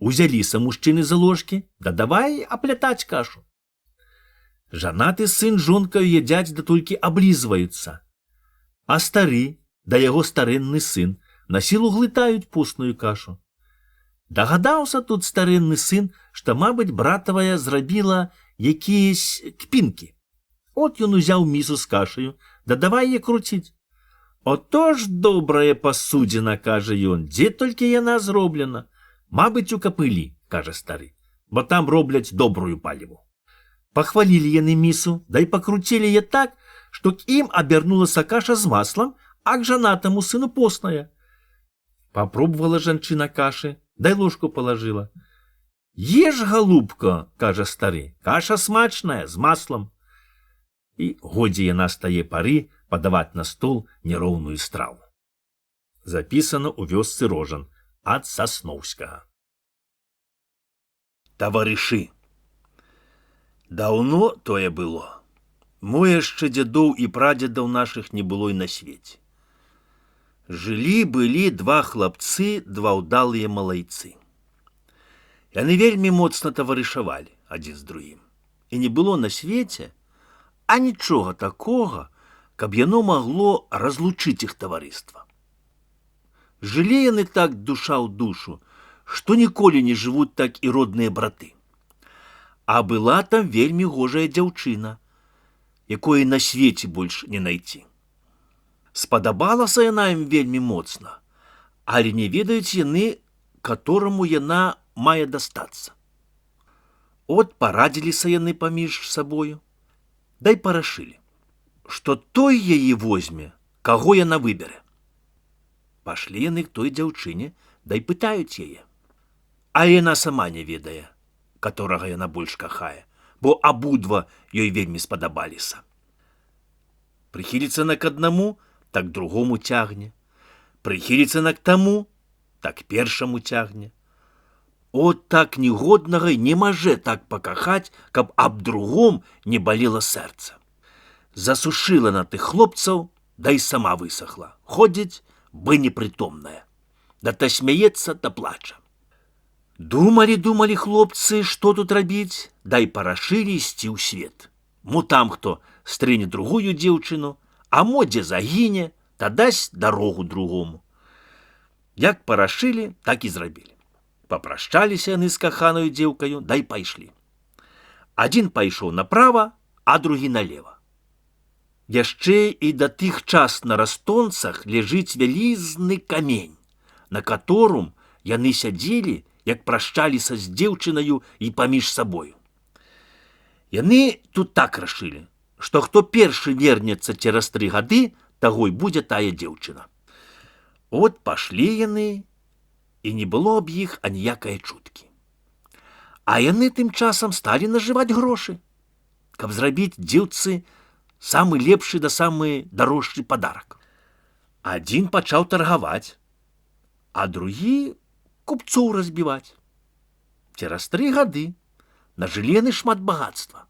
Узяліся мужчыны за ложкі, да давай аплятаць кашу. Жанаты сын жонкаю едзяць, да толькі аблізваюцца. А стары, да яго старэнны сын, на сілу глытаюць постную кашу. Дагадаўся тут старэнны сын, што, мабыць, братавая зрабіла якіясь кпінкі. От ён узяў місу з кашаю, да давай яе круціць. Ото ж добрая пасудзіна, кажа ён, дзе толькі яна зроблена. Мабыць, у капылі, кажа стары, бо там робляць добрую паліву. Пахвалілі яны місу, да і пакруцілі яе так, што к ім абярнулася каша з маслам, а к жанатаму сыну постная. Папробовала жанчына кашы, дай ложку положила. Ешь, голубка, кажа стары, каша смачная, з маслом. І годзе яна з тае пары падаваць на стол нероўную страву. Запісана ў вёсцы Рожан ад Сасноўскага. Таварышы. Даўно тое было. Мо яшчэ дзядоў і прадзедаў нашых не было і на свеце. Жылі-былі два хлапцы, два ўдалыя малайцы. Яны вельмі моцна таварышавалі адзін з другім. І не было на свеце а нічога такога, каб яно магло разлучыць іх таварыства. Жылі яны так душа ў душу, што ніколі не жывуць так і родныя браты. А была там вельмі гожая дзяўчына, якой на свеце больш не найти. Спадабалася яна ім вельмі моцна, але не ведаюць яны, катораму яна мае дастацца. От парадзіліся яны паміж сабою, дай парашылі, што той яе возьме, каго яна выбере. Пашлі яны к той дзяўчыне, дай пытаюць яе. А яна сама не ведае, каторага яна больш кахае, бо абудва ёй вельмі спадабаліся. Прыхіліцца на к аднаму, так другому цягне. Прыхіліцца на к таму, так першаму цягне. От так нігоднага не маже так пакахаць, каб аб другом не балела сэрца. Засушыла на тых хлопцаў, да і сама высохла. Ходзіць, бы непрытомная. Да та смяецца, та плача. Думалі хлопцы, што тут рабіць, дай парашылі ісці ў свет. Мо там хто стрэне другую дзеўчыну, а мо дзе загіне, та дасць дарогу другому. Як парашылі, так і зрабілі. Папрашчаліся яны з каханаю дзеўкаю, дай пайшлі. Адзін пайшоў направа, а другі налева. Яшчэ і да тых час на растонцах ляжыць вялізны камень, на каторым яны сядзелі, як прашчаліся з дзеўчынаю і паміж сабою. Яны тут так рашылі, што хто першы вернецца цераз 3 гады, таго і будзе тая дзеўчына. От пашлі яны, і не было аб іх аніякае чуткі. А яны тым часам сталі нажываць грошы, каб зрабіць дзеўцы самы лепшы да самы дарожчы падарак. Адзін пачаў таргаваць, а другі купцоў разбіваць. Цераз 3 гады нажылі яны шмат багацтва.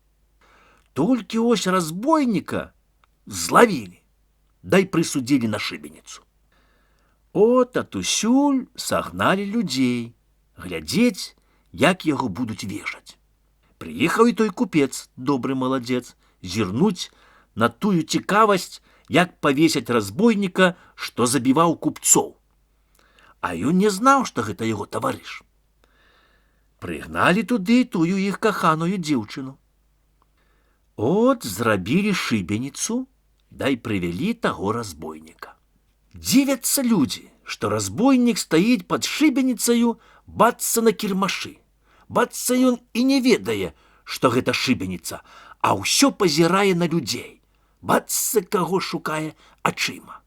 Толькі ось разбойніка злавілі, дай прысудзілі на шыбеніцу. От атусюль сагналі людзей, глядзець, як яго будуць вешаць. Прыехаў і той купец, добры маладзец, зірнуць на тую цікавасць, як павесяць разбойніка, што забіваў купцоў. А ён не знаў, што гэта яго таварыш. Прыгналі туды тую іх каханую дзеўчыну. От зрабілі шыбеніцу, дай прывялі таго разбойніка. Дзівяцца людзі, што разбойнік стаіць пад шыбеніцаю, бацца на кірмашы. Бацца ён і не ведае, што гэта шыбеніца, а ўсё пазірае на людзей. Бацца каго шукае ачыма.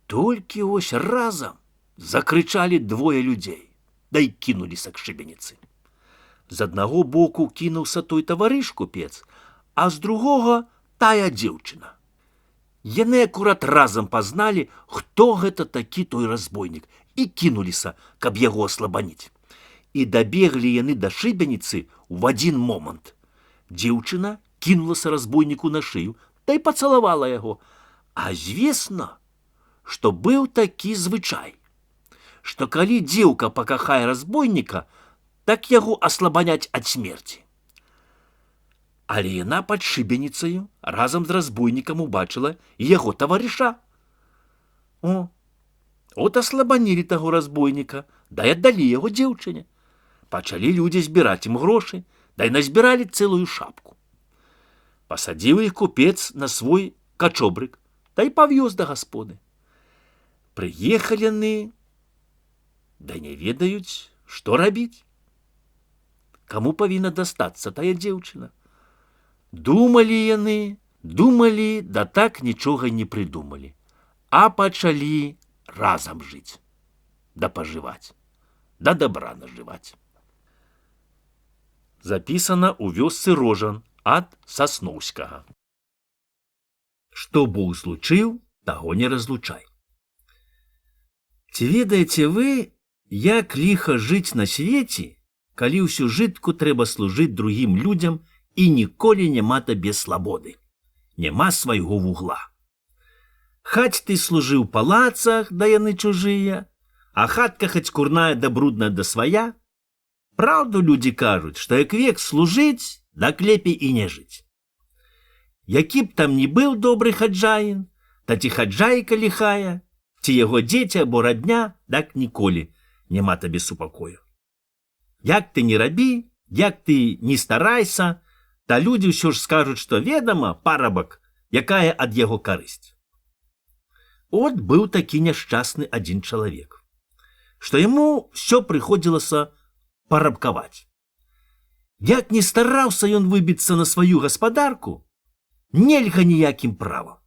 Толькі ось разам закрычалі 2 людзей, дай кінуліся к шыбеніцы. З аднаго боку кінуўся той таварыш купец, а з другога тая дзеўчына. Яны акурат разам пазналі, хто гэта такі той разбойнік, і кінуліся, каб яго аслабаніць. І дабеглі яны да шыбеніцы ў адзін момант. Дзеўчына кінулася разбойніку на шыю, та й пацалавала яго. А звесна, што быў такі звычай, што калі дзеўка пакахае разбойніка, так яго аслабаняць ад смерці. Але яна пад шыбеніцаю разам з разбойнікам убачыла і яго таварыша. От аслабанілі таго разбойніка, дай аддалі яго дзеўчыне. Пачалі людзі збіраць ім грошы, дай назбіралі цэлую шапку. Пасадзіў іх купец на свой качобрык, дай павёз да гасподы. Прыехалі яны, да не ведаюць, што рабіць. Каму павінна дастацца тая дзеўчына? Думалі яны, думалі, да так нічога не прыдумалі, а пачалі разам жыць, да пажываць. да добра нажываць. Запісана ў вёсцы Рожан ад Сасноўскага. Што Бог злучыў, таго не разлучай. Ці ведаеце вы, як ліха жыць на свеце, калі ўсю жытку трэба служыць другім людзям і ніколі няма табе слабоды, няма свайго вугла. Хаць ты служыў палацах, да яны чужыя, а хатка хаць курная да брудная да свая, праўду людзі кажуць, што як век служыць, дак лепей і не жыць. Які б там ні быў добры хаджаін, та ці хаджайка ліхая, ці яго дзеці або радня, дак ніколі няма табе супакою. Як ты не рабі, як ты не старайся, та людзі ўсё ж скажуць, што ведама, парабак, якая ад яго карысць. От быў такі няшчасны адзін чалавек, што яму ўсё прыходзілася парабкаваць. Як не стараўся ён выбіцца на сваю гаспадарку, нельга ніякім правам.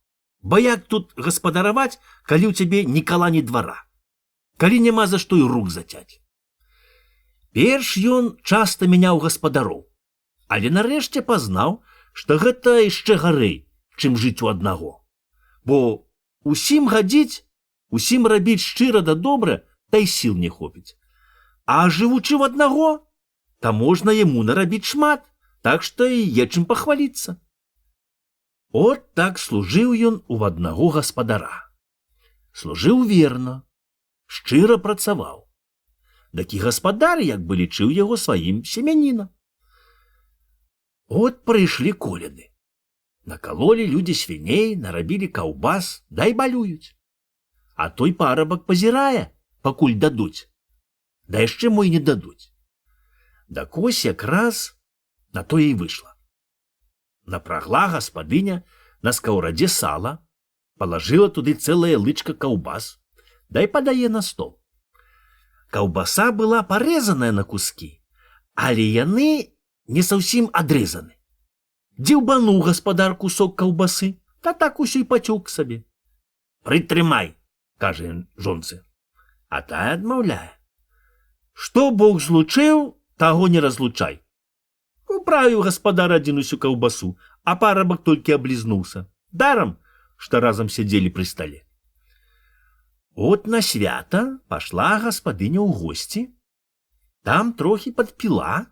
Бо як тут гаспадараваць, калі ў цябе ні кала, ні двара, калі няма за што і рук зацяць. Перш ён часта мяняў гаспадароў, але нарэшце пазнаў, што гэта яшчэ гарэй, чым жыць у аднаго. Бо усім гадзіць, усім рабіць шчыра да добра, та й сіл не хопіць. А жывучы ў аднаго, та можна яму нарабіць шмат, так што і є чым пахваліцца. От так служыў ён у аднаго гаспадара. Служыў верна, шчыра працаваў. Такі гаспадар, як бы лічыў яго сваім семянінам. От прыйшлі коляды. Накалолі людзі свіней, нарабілі каўбас, дай балююць. А той парабак пазірае, пакуль дадуць. Да яшчэ мо і не дадуць. Дак ось якраз на тое і выйшла. Напрагла гаспадыня на скаўрадзе сала, палажыла туды цэлая лычка каўбас, дай падае на стол. Каўбаса была парэзаная на кускі, але яны не зусім адрэзаны. Дзеўбануў гаспадар кусок каўбасы, та так усё і пацёк сабе. Прытрымай, кажа ён жонцы, а тая адмаўляе. Што Бог злучыў, таго не разлучай. Управіў гаспадар адзін усю каўбасу, а парабак толькі аблізнуўся. Дарам, што разам сядзелі пры стале. От на свята пашла гаспадыня ў госці. Там трохі падпіла,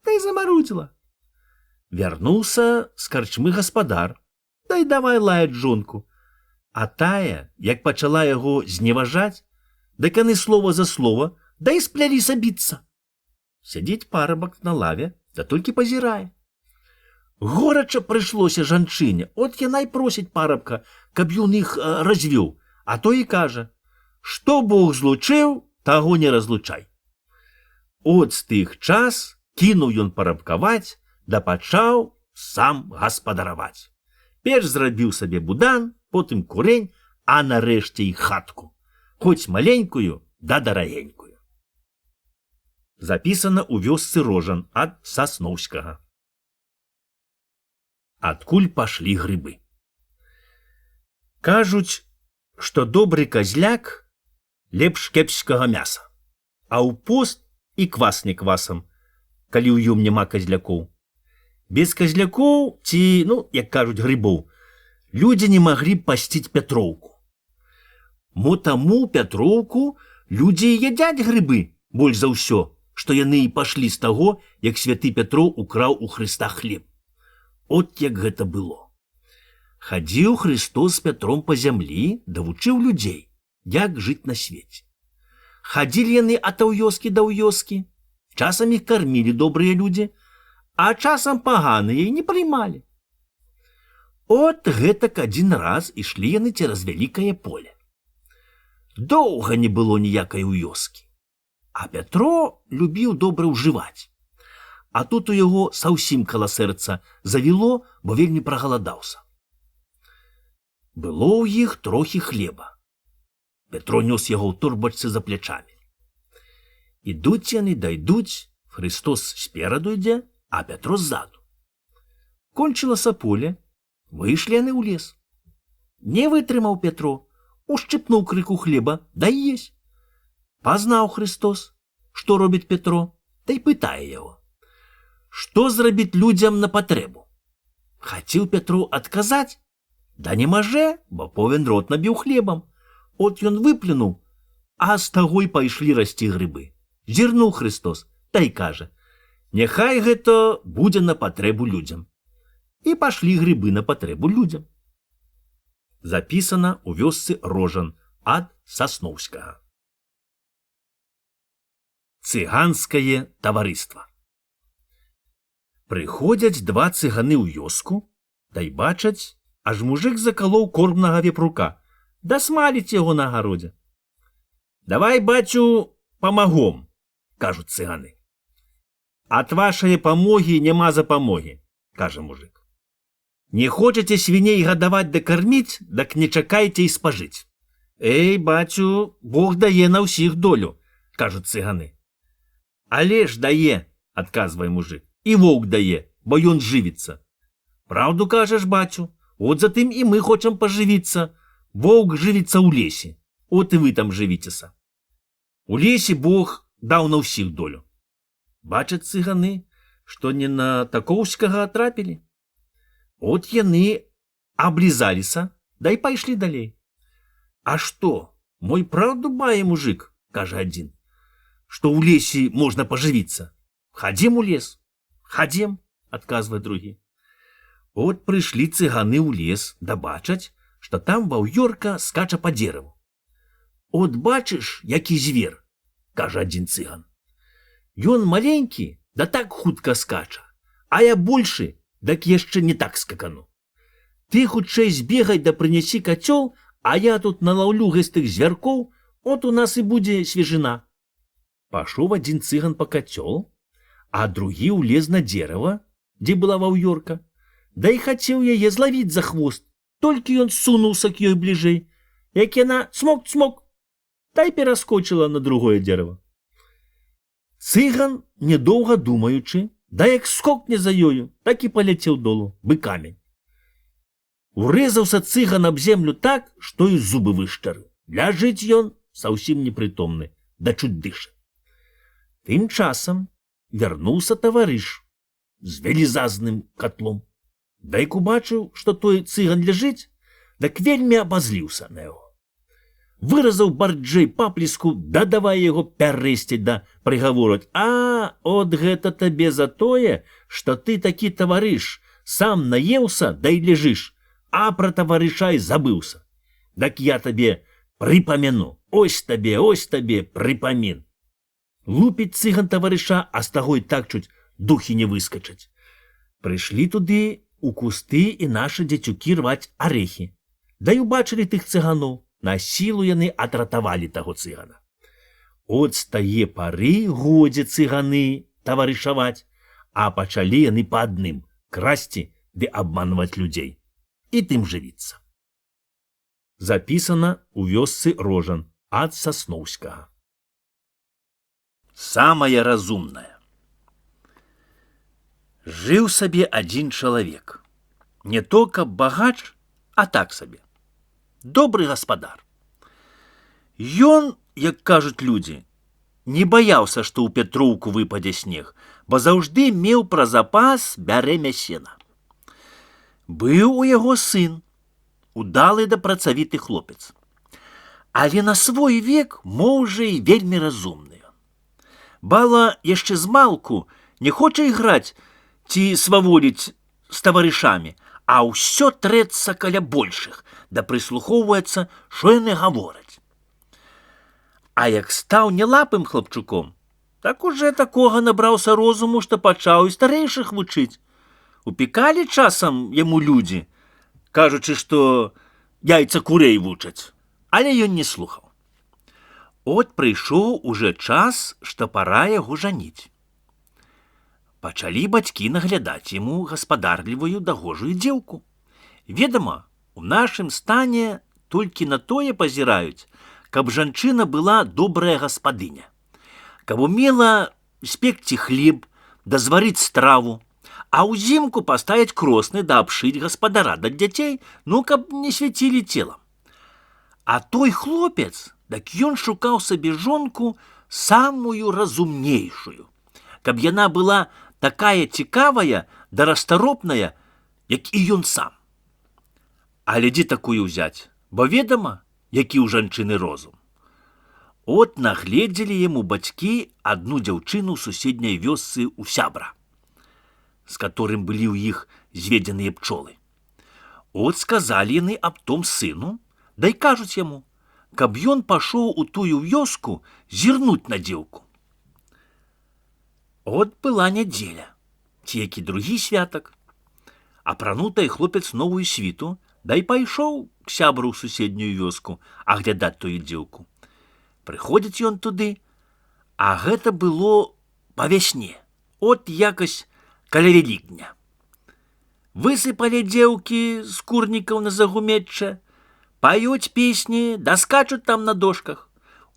та й замарудзіла. Вярнуўся з карчмы гаспадар, да й давай лаяць жонку. А тая, як пачала яго зневажаць, дык яны слова за слова, да і спляліся біцца. Сядзіць парабак на лаве, да толькі пазірае. Горача прыйшлося жанчыне, от яна й просіць парабка, каб ён іх развёў, а той і кажа, што Бог злучыў, таго не разлучай. От з тых час кінуў ён парабкаваць, да пачаў сам гаспадараваць. Перш зрабіў сабе будан, потым курень, а нарэшце і хатку, хоць маленькую, да дарагенькую. Запісана ў вёсцы Рожан ад Сасноўскага. Адкуль пашлі грыбы? Кажуць, што добры казляк лепш кепскага мяса, а ў пост і квас не квасам, калі ў ём няма казлякоў. Без казлякоў ці, як кажуць, грыбоў, людзі не маглі б пасціць Пятроўку. Мо таму Пятроўку людзі ядзяць грыбы больш за ўсё, што яны і пашлі з таго, як святы Пятроў украў у Хрыста хлеб. От як гэта было. Хадзіў Христос з Пятром па зямлі, да вучыў людзей, як жыць на свеце. Хадзілі яны ад вёскі да вёскі, часам іх кармілі добрыя людзі, а часам паганыя і не прымалі. От гэтак адзін раз ішлі яны цераз вялікае поле. Доўга не было ніякай вёскі. А Пятро любіў добра ўжываць. А тут у яго саўсім кала сэрца завіло, бо вельмі прагаладаўся. Было ў іх трохі хлеба. Пятро нёс яго ў торбачцы за плячамі. Ідуць яны, дайдуць, Христос спераду ідзе, а Пятро ззаду. Кончылася поле, выйшлі яны ў лес. Не вытрымаў Пятро, ушчыпнуў крыку хлеба, дай есть. Пазнаў Христос, што робіць Петро, та й пытае яго: што зрабіць людзям на патрэбу? Хацеў Петро адказаць, да не маже, бо повен рот набіў хлебам. От ён выплюнуў, а з таго й пайшлі расці грыбы. Зірнуў Христос, та й кажа: няхай гэта будзе на патрэбу людзям. І пашлі грыбы на патрэбу людзям. Запісана ў вёсцы Рожан ад Сасноўскага. Цыганскае таварыства. Прыходзяць два цыганы ў вёску, да й бачаць, аж мужик закалоў кормнага вепрука, да смаліць яго на агародзе. Давай, бацю, памагом, кажуць цыганы. Ад вашае памогі няма запамогі, кажа мужик. Не хочаце свіней гадаваць да карміць, дак не чакайце і спажыць. Эй, бацю, Бог дае на ўсіх долю, кажуць цыганы. Але ж дае, адказвае мужик, і воўк дае, бо ён жывіцца. Праўду кажаш, бацю, от затым і мы хочам пажывіцца. Воўк жывіцца ў лесе, от і вы там жывіцеся. У лесе Бог даў на ўсіх долю. Бачаць цыганы, што не на такоўскага трапілі. От яны аблізаліся, да й пайшлі далей. А што, мой праўду мае мужик, кажа адзін, што ў лесе можна пажывіцца. Хадзем у лес. Хадзем, адказвае другі. От прыйшлі цыганы ў лес, да бачаць, што там ваўёрка скача па дзераву. От бачыш, які звер, кажа адзін цыган. Ён маленькі, да так хутка скача, а я большы, дак яшчэ не так скакану. Ты хутчэй збегай да прынясі кацёл, а я тут налаўлю гэтых звяркоў, от у нас і будзе свежына. Пашоў адзін цыган па кацёл, а другі ўлез на дзерава, дзе была ваўёрка, да і хацеў яе злавіць за хвост. Толькі ён сунуўся к ёй бліжэй, як яна цмок-цмок, та й пераскочыла на другое дзерава. Цыган, недоўга думаючы, да як скокне за ёю, так і паляцеў долу, бы камень. Урэзаўся цыган аб землю так, што і зубы вышчарыў. Ляжыць ён зусім непрытомны, да чуць дыша. Тым часам вярнуўся таварыш з велізазным катлом. Дайк убачыў, што той цыган ляжыць, дак вельмі абазліўся на яго. Выразаў барджэй паплеску, да давай яго пярэсціць да прыгавораць: а, от гэта табе за тое, што ты такі таварыш, сам наеўся, да і ляжыш, а пра таварыша і забыўся. Дак я табе прыпамяну, ось табе прыпамін. Лупіць цыган таварыша, а з таго і так чуць духі не выскачаць. Прыйшлі туды у кусты і нашы дзецюкі рваць арэхі. Да і убачылі тых цыганоў, на сілу яны атратавалі таго цыгана. От з тае пары годзе цыганы таварышаваць, а пачалі яны па адным красці ды абманваць людзей. І тым жывіцца. Запісана ў вёсцы Рожан ад Сасноўскага. Самае разумнае. Жыў сабе адзін чалавек. Не то каб багач, а так сабе. Добры гаспадар. Ён, як кажуць людзі, не баяўся, што ў Пятроўку выпадзе снег, бо заўжды меў пра запас бярэмя сена. Быў у яго сын, удалы да працавіты хлопец. Але на свой век можа і вельмі разумны. Бала яшчэ змалку не хоча іграць ці сваволіць з таварышамі, а ўсё трэцца каля большых, да прыслухоўваецца, што яны гавораць. А як стаў нелапым хлапчуком, так уже такога набраўся розуму, што пачаў і старэйшых вучыць. Упікалі часам яму людзі, кажучы, што яйца курэй вучаць, але ён не слухаў. От прыйшоў уже час, што пара яго жаніць. Пачалі бацькі наглядаць яму гаспадарлівую дагожую дзеўку. Ведама, у нашым стане толькі на тое пазіраюць, каб жанчына была добрая гаспадыня, каб умела спекці хлеб, да зварыць страву, а ўзімку паставіць кросны да абшыць гаспадара да дзяцей, ну, каб не свяцілі целам. А той хлопец, так ён шукаў сабе жонку самую разумнейшую, каб яна была такая цікавая да расторопная, як і ён сам. Але дзе такую ўзяць, бо ведама, які ў жанчыны розум. От нагледзелі яму бацькі адну дзяўчыну ў суседняй вёсцы ў сябра, з которым былі ў іх зведзеныя пчолы. От сказалі яны аб том сыну, да й кажуць яму, каб ён пашоў у тую вёску зірнуць на дзеўку. От была нядзеля, ці які другі святак. Апранутай хлопец новую світу, да й пайшоў к сябру ў суседнюю вёску аглядаць тую дзеўку. Прыходзіць ён туды, а гэта было па вясне, от якась каля Вялікдня. Высыпалі дзеўкі з курнікаў на загуметча, паюць песні, даскачуць там на дошках.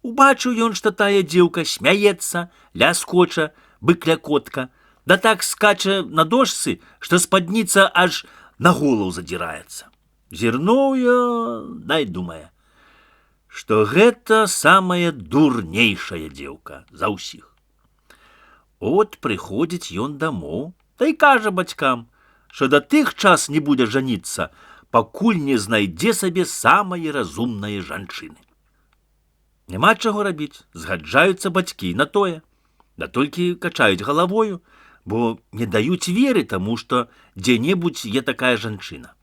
Убачыў ён, што тая дзеўка смяецца, ляскоча, бык-лякотка, да так скача на дошцы, што спадніца аж на голову задзіраецца. Зірнуў ён, дай думае, што гэта самая дурнейшая дзеўка за ўсіх. От прыходзіць ён дамоў, та й кажа бацькам, што да тых час не будзе жаніцца, пакуль не знайдзе сабе самае разумнае жанчыны. Няма чаго рабіць, згаджаюцца бацькі на тое, да толькі качаюць галавою, бо не даюць веры таму, што дзе-небудзь є такая жанчына.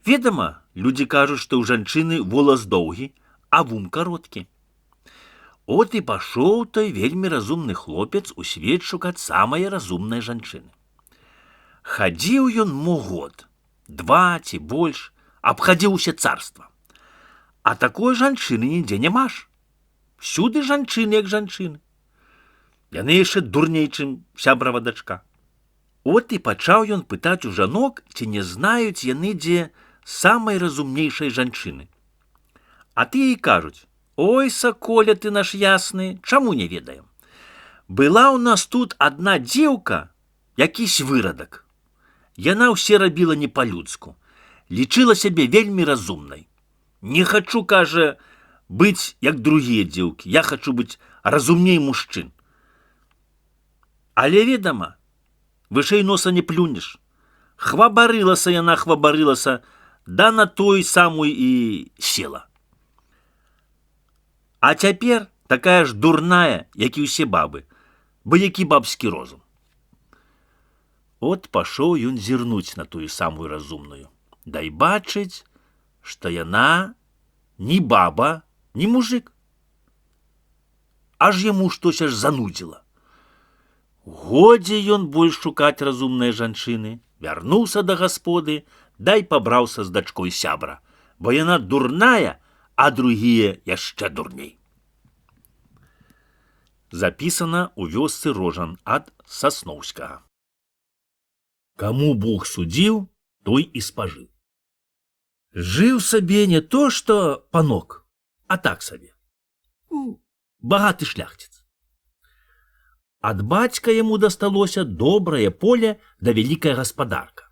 Ведама, людзі кажуць, што ў жанчыны волас доўгі, а вум кароткі. От і пашоў той вельмі разумны хлопец у свет шукаць самае разумнае жанчыны. Хадзіў ён год, 2 ці больш, абхадзіў усе царства. А такой жанчыны нідзе нямаш. Всюды жанчыны, як жанчыны. Яны яшчэ дурней, чым сябрава дачка. От і пачаў ён пытаць у жанок, ці не знаюць яны дзе самай разумнейшай жанчыны. А тыя і кажуць, ой, саколя ты наш ясны, чаму не ведаем? Была ў нас тут адна дзеўка, якісь вырадак. Яна ўсе рабіла не па-людску, лічыла сябе вельмі разумнай. Не хачу, кажа, быць як другія дзеўкі, я хачу быць разумней мужчын. Але ведама, вышэй носа не плюнеш. Хвабарылася яна, хвабарылася, да на той самую і села. А цяпер такая ж дурная, як і ўсе бабы, бо які бабскі розум. От пашоў ён зірнуць на тую самую разумную, да й бачыць, што яна ні баба, ні мужик. Аж яму штось аж занудзіла. Годзе ён больш шукаць разумныя жанчыны, вярнуўся да гасподы, дай пабраўся з дачкой сябра, бо яна дурная, а другія яшчэ дурней. Запісана ў вёсцы Рожан ад Сасноўскага. Каму Бог судзіў, той і спажыў. Жыў сабе не то, што панок, а так сабе. Багаты шляхціц. Ад бацька яму дасталося добрае поле да вялікая гаспадарка,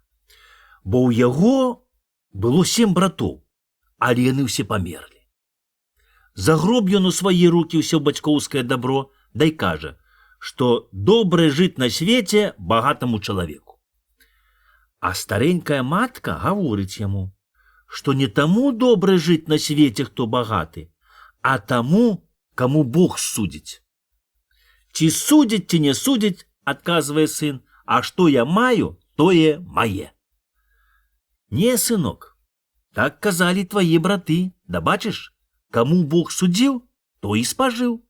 бо ў яго было 7 братоў, але яны ўсе памерлі. Загроб ён у свае рукі ўсё бацькоўскае дабро, дай кажа, што добра жыць на свеце багатаму чалавеку. А старенькая матка гаворыць яму, што не таму добра жыць на свеце, хто багаты, а таму, каму Бог судзіць. Ці судзіць, ці не судзіць, адказвае сын, а што я маю, тое мае. Не, сынок, так казалі твае браты, да бачыш, каму Бог судзіў, то і спажыў.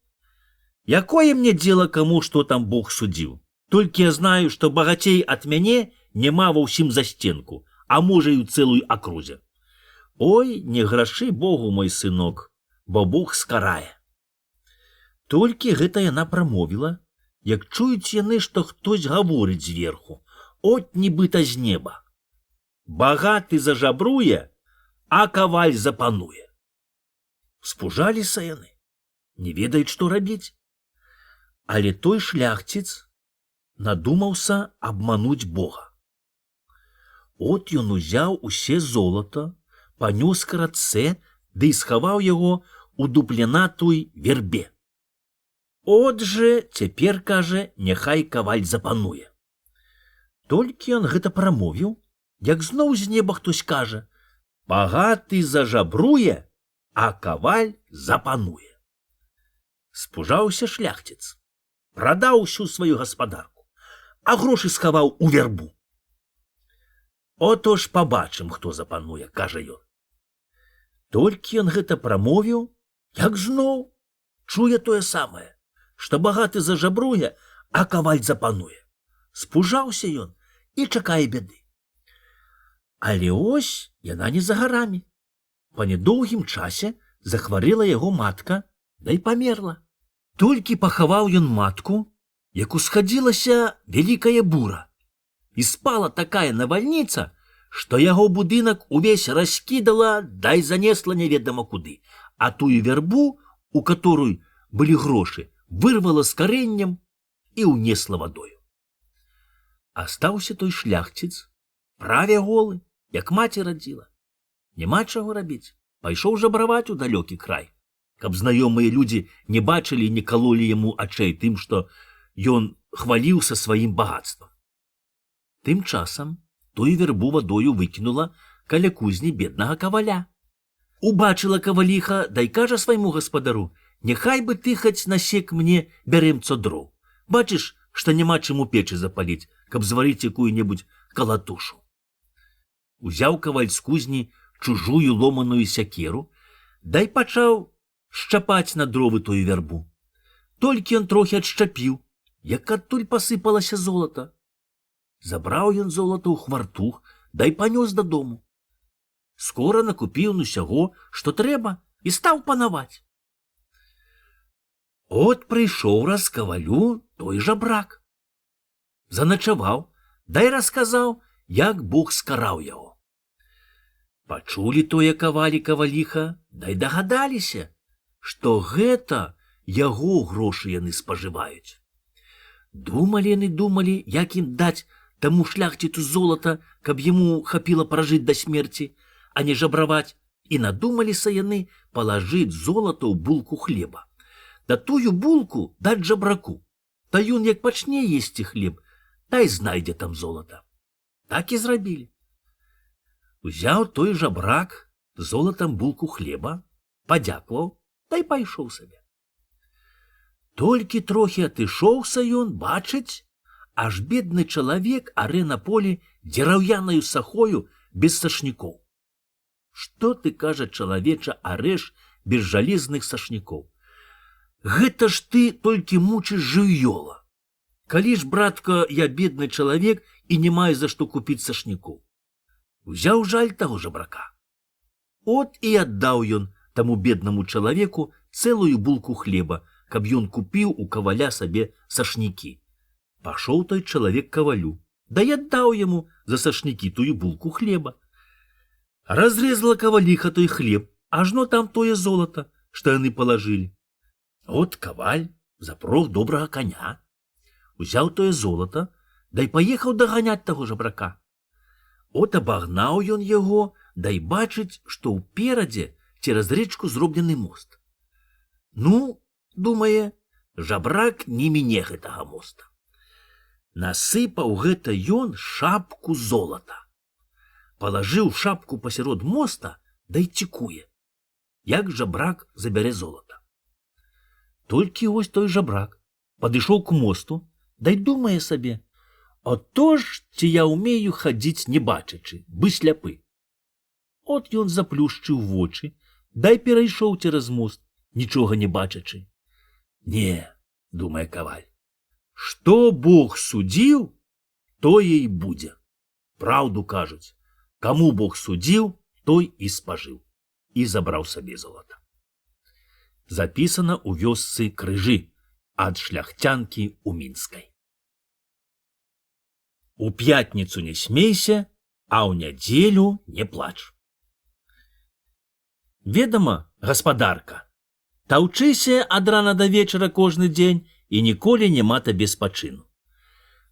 Якое мне дзела, каму што там Бог судзіў? Толькі я знаю, што багацей ад мяне няма ва ўсім застенку, а можа і ў цэлую акрузе. Ой, не грашы Богу, мой сынок, бо Бог скарае. Толькі гэта яна прамовіла, як чуюць яны, што хтось гаворыць зверху, от нібыта з неба. Багаты зажабруе, а каваль запануе. Спужаліся яны, не ведаюць, што рабіць. Але той шляхціц надумаўся абмануць Бога. От ён узяў усе золата, панёс к рацэ, ды і схаваў яго у дупленатой вербе. От жа цяпер, кажа, няхай каваль запануе. Толькі ён гэта прамовіў, як зноў з неба хтось кажа: багаты зажабруе, а каваль запануе. Спужаўся шляхціц, прадаў усю сваю гаспадарку, а грошы схаваў у вярбу. Отож пабачым, хто запануе, кажа ён. Толькі ён гэта прамовіў, як зноў чуе тое самае, што багаты зажабруе, а каваль запануе. Спужаўся ён і чакае бяды. Але ось яна не за гарамі. Па нядоўгім часе захварэла яго матка, да і памерла. Толькі пахаваў ён матку, як усхадзілася вялікая бура, і спала такая навальніца, што яго будынак увесь раскідала, дай занесла неведама куды, а тую вярбу, у которой былі грошы, вырвала з карэннем і ўнесла вадою. Астаўся той шляхціц, праве голы, як маці радзіла. Няма чаго рабіць, пайшоў жабраваць у далёкі край, каб знаёмыя людзі не бачылі і не калолі яму ачэй тым, што ён хваліўся сваім багатствам. Тым часам тую вярбу вадою выкінула каля кузні беднага каваля. Убачыла каваліха, дай кажа свайму гаспадару: няхай бы ты хаць насек мне бярэмцо дроў. Бачыш, што няма чым у печы запаліць, каб зварыць якую-небудзь калатушу. Узяў каваль з кузні чужую ломаную сякеру, дай пачаў шчапаць на дровы тую вярбу. Толькі ён трохі адшчапіў, як адтуль пасыпалася золата. Забраў ён золата ў хвартух, дай панёс дадому. Скора накупіў ён усяго, што трэба, і стаў панаваць. От прыйшоў раз кавалю той жабрак. Заначаваў, дай расказаў, як Бог скараў яго. Пачулі тое кавалі каваліха, дай дагадаліся, што гэта яго грошы яны спажываюць. Думалі яны, думалі, як ім даць таму шляхціцу золата, каб яму хапіла пражыць да смерці, а не жабраваць, і надумаліся яны палажыць золата ў булку хлеба. Да тую булку даць жабраку, та ён як пачне есці хлеб, дай знайдзе там золата. Так і зрабілі. Узяў той жабрак золатам булку хлеба, падзякваў, дай пайшоў сабе. Толькі трохі атышоўся ён, бачыць, аж бедны чалавек арэ на полі дзераўянаю сахою без сашнікоў. Што ты, кажа, чалавеча, арэш без жалезных сашнікоў? Гэта ж ты толькі мучыш жывёла. Калі ж, братка, я бедны чалавек і не маю за што купіць сашнікоў. Узяў жаль таго жабрака. От і аддаў ён таму беднаму чалавеку цэлую булку хлеба, каб ён купіў у каваля сабе сашнікі. Пашоў той чалавек кавалю, да і аддаў яму за сашнікі тую булку хлеба. Разрезала каваліха той хлеб, ажно там тое золата, што яны палажылі. От каваль запрог добрага коня, узяў тое золата, да і паехаў даганяць таго жабрака. От абагнаў ён яго, да і бачыць, што ўперадзе цераз рэчку зроблены мост. Ну, думае, жабрак не міне гэтага моста. Насыпаў гэта ён шапку золата. Палажыў шапку пасярод моста, да і цікуе, як жабрак забярэ золата. Толькі ось той жабрак падышоў к мосту, да і думае сабе: отож, ці я ўмею хадзіць не бачачы, бы сляпы. От ён заплюшчыў вочы, да і перайшоў цераз мост, нічога не бачачы. Не, думае каваль, што Бог судзіў, тое і будзе. Праўду кажуць, каму Бог судзіў, той і спажыў, і забраў сабе золата. Запісана ў вёсцы Крыжы ад шляхцянкі ў Мінскай. У пятніцу не смейся, а ў нядзелю не плач. Ведама, гаспадарка, таўчыся ад рана да вечара кожны дзень і ніколі няма табе спачыну.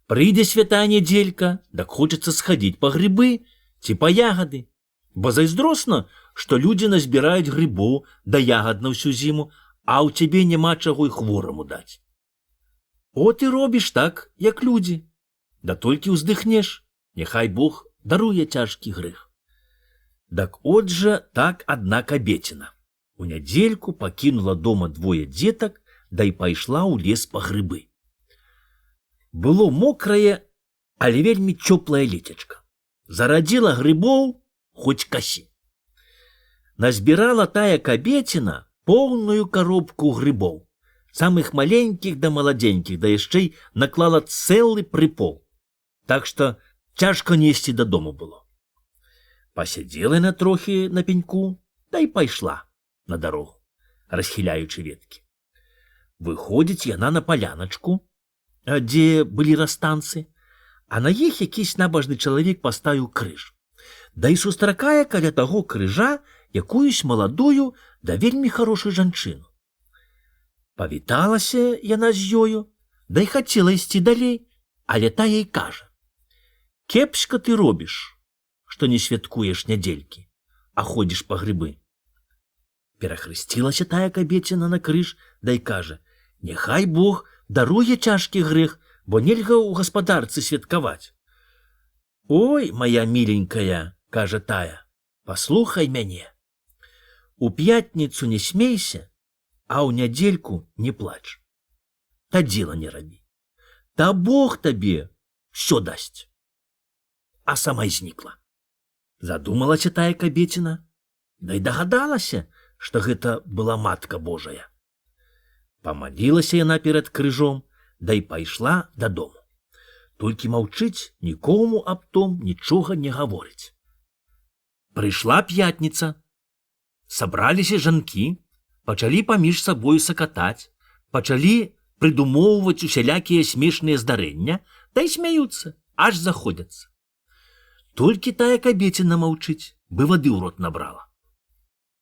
Прыйдзе святая нядзелька, дак хочацца схадзіць па грыбы ці па ягады, бо зайздросна, што людзі назбіраюць грыбоў да ягад на ўсю зіму, а ў цябе няма чаго і хвораму даць. От і робіш так, як людзі. Да толькі ўздыхнеш, няхай Бог даруе цяжкі грэх. Дак от жа так адна кабеціна. У нядзельку пакінула дома двое дзетак, да і пайшла ў лес па грыбы. Было мокрае, але вельмі цёплае лецечка. Зарадзіла грыбоў, хоць касі. Назбірала тая кабеціна поўную коробку грыбоў, самых маленькіх да маладзенькіх, да яшчэ й наклала цэлы прыпол. Так што цяжка несці дадому было. Пасядзела яна трохі на пеньку, да і пайшла на дарогу, расхіляючы веткі. Выходзіць яна на паляначку, дзе былі растанцы, а на іх якісь набожны чалавек паставіў крыж. Да і сустракае каля таго крыжа якуюсь маладую да вельмі хорошую жанчыну. Павіталася яна з ёю, да і хацела ісці далей, але та ей кажа: «Кепска ты робіш, што не святкуеш нядзелькі, а ходзіш па грыбы». Перахрысцілася тая кабеціна на крыж, да і кажа: «Няхай Бог даруе цяжкі грэх, бо нельга ў гаспадарцы святкаваць». «Ой, моя миленькая, — кажа тая, — паслухай мяне. У пятніцу не смейся, а ў нядзельку не плач. Та дзела не рабі. Та Бог табе всё дасць». А сама і знікла. Задумалася тая кабеціна, да і дагадалася, што гэта была Матка Божая. Памалілася яна перад крыжом, да і пайшла дадому. Толькі маўчыць, нікому аб том нічога не гаворыць. Прыйшла пятніца. Сабраліся жанкі, пачалі паміж сабою сакатаць, пачалі прыдумоўваць усялякія смешныя здарэння, да і смяюцца, аж заходзяцца. Толькі тая кабеціна маўчыць, бы вады ў рот набрала.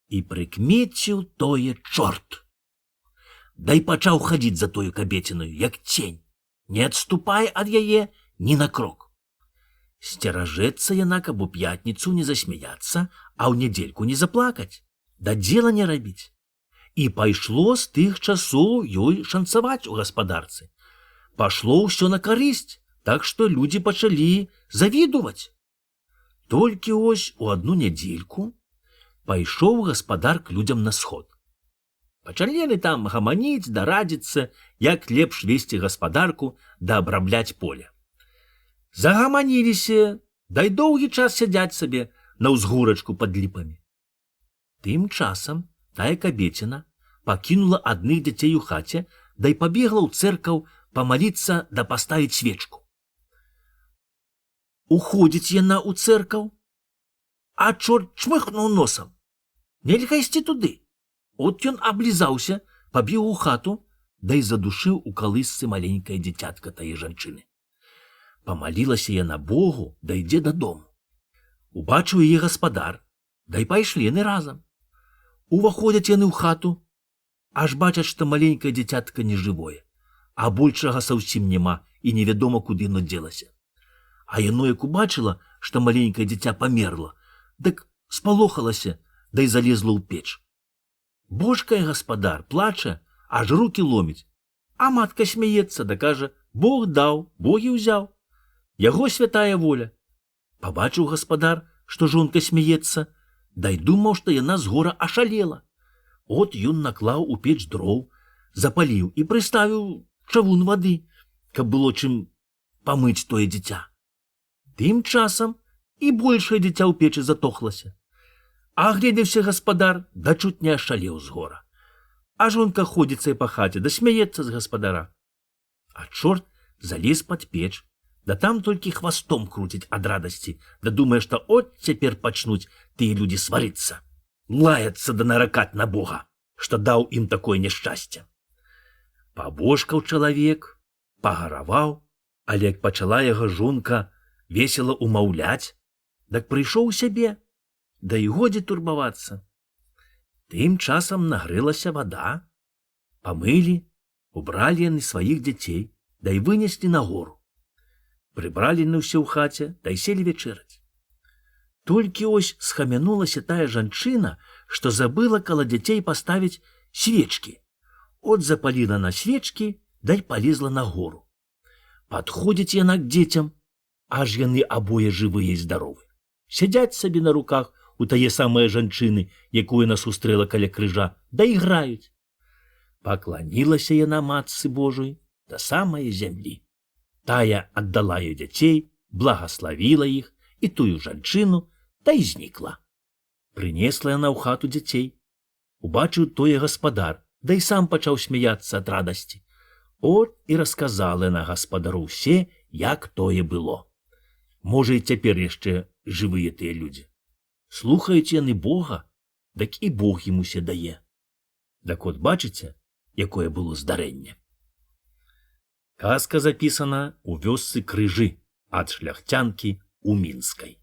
І прыкмеціў тое чорт. Да і пачаў хадзіць за тою кабецінаю, як цень, не адступай ад яе ні на крок. Сцеражэцца яна, каб у пятніцу не засмяяцца, а ў нядзельку не заплакаць, да дзела не рабіць. І пайшло з тых часоў ёй шанцаваць у гаспадарцы. Пашло ўсё на карысць, так што людзі пачалі завідуваць. Толькі ось у адну нядзельку пайшоў гаспадар к людзям на сход. Пачалі яны там гаманіць да радзіцца, як лепш весці гаспадарку да абрабляць поле. Загаманіліся, да й доўгі час сядзяць сабе на ўзгурачку пад ліпамі. Тым часам тая кабеціна пакінула адных дзяцей у хаце, да й пабегла ў цэркаў памаліцца да паставіць свечку. Уходзіць яна ў цэркаў, а чорт чмыхнуў носам. Нельга ісці туды. От ён аблізаўся, пабег у хату, да і задушыў у калысцы маленькае дзіцятка тае жанчыны. Памалілася яна Богу, да ідзе дадому. Убачыў яе гаспадар, да і пайшлі яны разам. Уваходзяць яны ў хату, аж бачаць, што маленькае дзіцятка нежывое, а большага зусім няма і невядома, куды яно дзелася. А яно, як убачыла, што маленькае дзіця памерла, дык спалохалася, да і залезла ў печ. Божкае гаспадар плача, аж руки ломіць, а матка смяецца, да кажа: «Бог даў, Бог і ўзяў. Яго святая воля». Пабачыў гаспадар, што жонка смяецца, да й думаў, што яна з гора ашалела. От ён наклаў у печ дроў, запаліў і прыставіў чавун вады, каб было чым памыць тое дзіця. Тым часам і большае дзіця ў печы затохлася. Агледзеўся гаспадар, да чуць не ашалеў з гора. А жонка ходзіцца і па хаце, да смяецца з гаспадара. А чорт залез пад печ, да там толькі хвастом круціць ад радасці, да думае, што от цяпер пачнуць тыя людзі сварыцца, лаяцца да наракаць на Бога, што даў ім такое няшчасце. Пабожкаў чалавек, пагараваў, але як пачала яго жонка весела умаўляць, дак прыйшоў у сябе, да і годзе турбавацца. Тым часам нагрэлася вада, памылі, убралі яны сваіх дзяцей, да і вынеслі на гору. Прыбралі на ўсё ў хаце, да і селі вечэраць. Толькі ось схамянулася тая жанчына, што забыла каля дзяцей паставіць свечкі. От запаліла на свечкі, дай полезла на гору. Падходзіць яна к дзецям, аж яны абое жывыя і здаровыя. Сядзяць сабе на руках у тае самыя жанчыны, якую яна сустрэла каля крыжа, да іграюць. Пакланілася яна матцы Божой да самае зямлі. Тая аддала ёй дзяцей, благаславіла іх і тую жанчыну, та і знікла. Прынесла яна ў хату дзяцей. Убачыў тое гаспадар, да і сам пачаў смяяцца ад радасці. От і расказала яна гаспадару ўсе, як тое было. Можа, і цяпер яшчэ жывыя тыя людзі. Слухаюць яны Бога, дык і Бог ім усе дае. Так от бачыце, якое было здарэнне. Казка запісана ў вёсцы Крыжы ад шляхцянкі у Мінскай.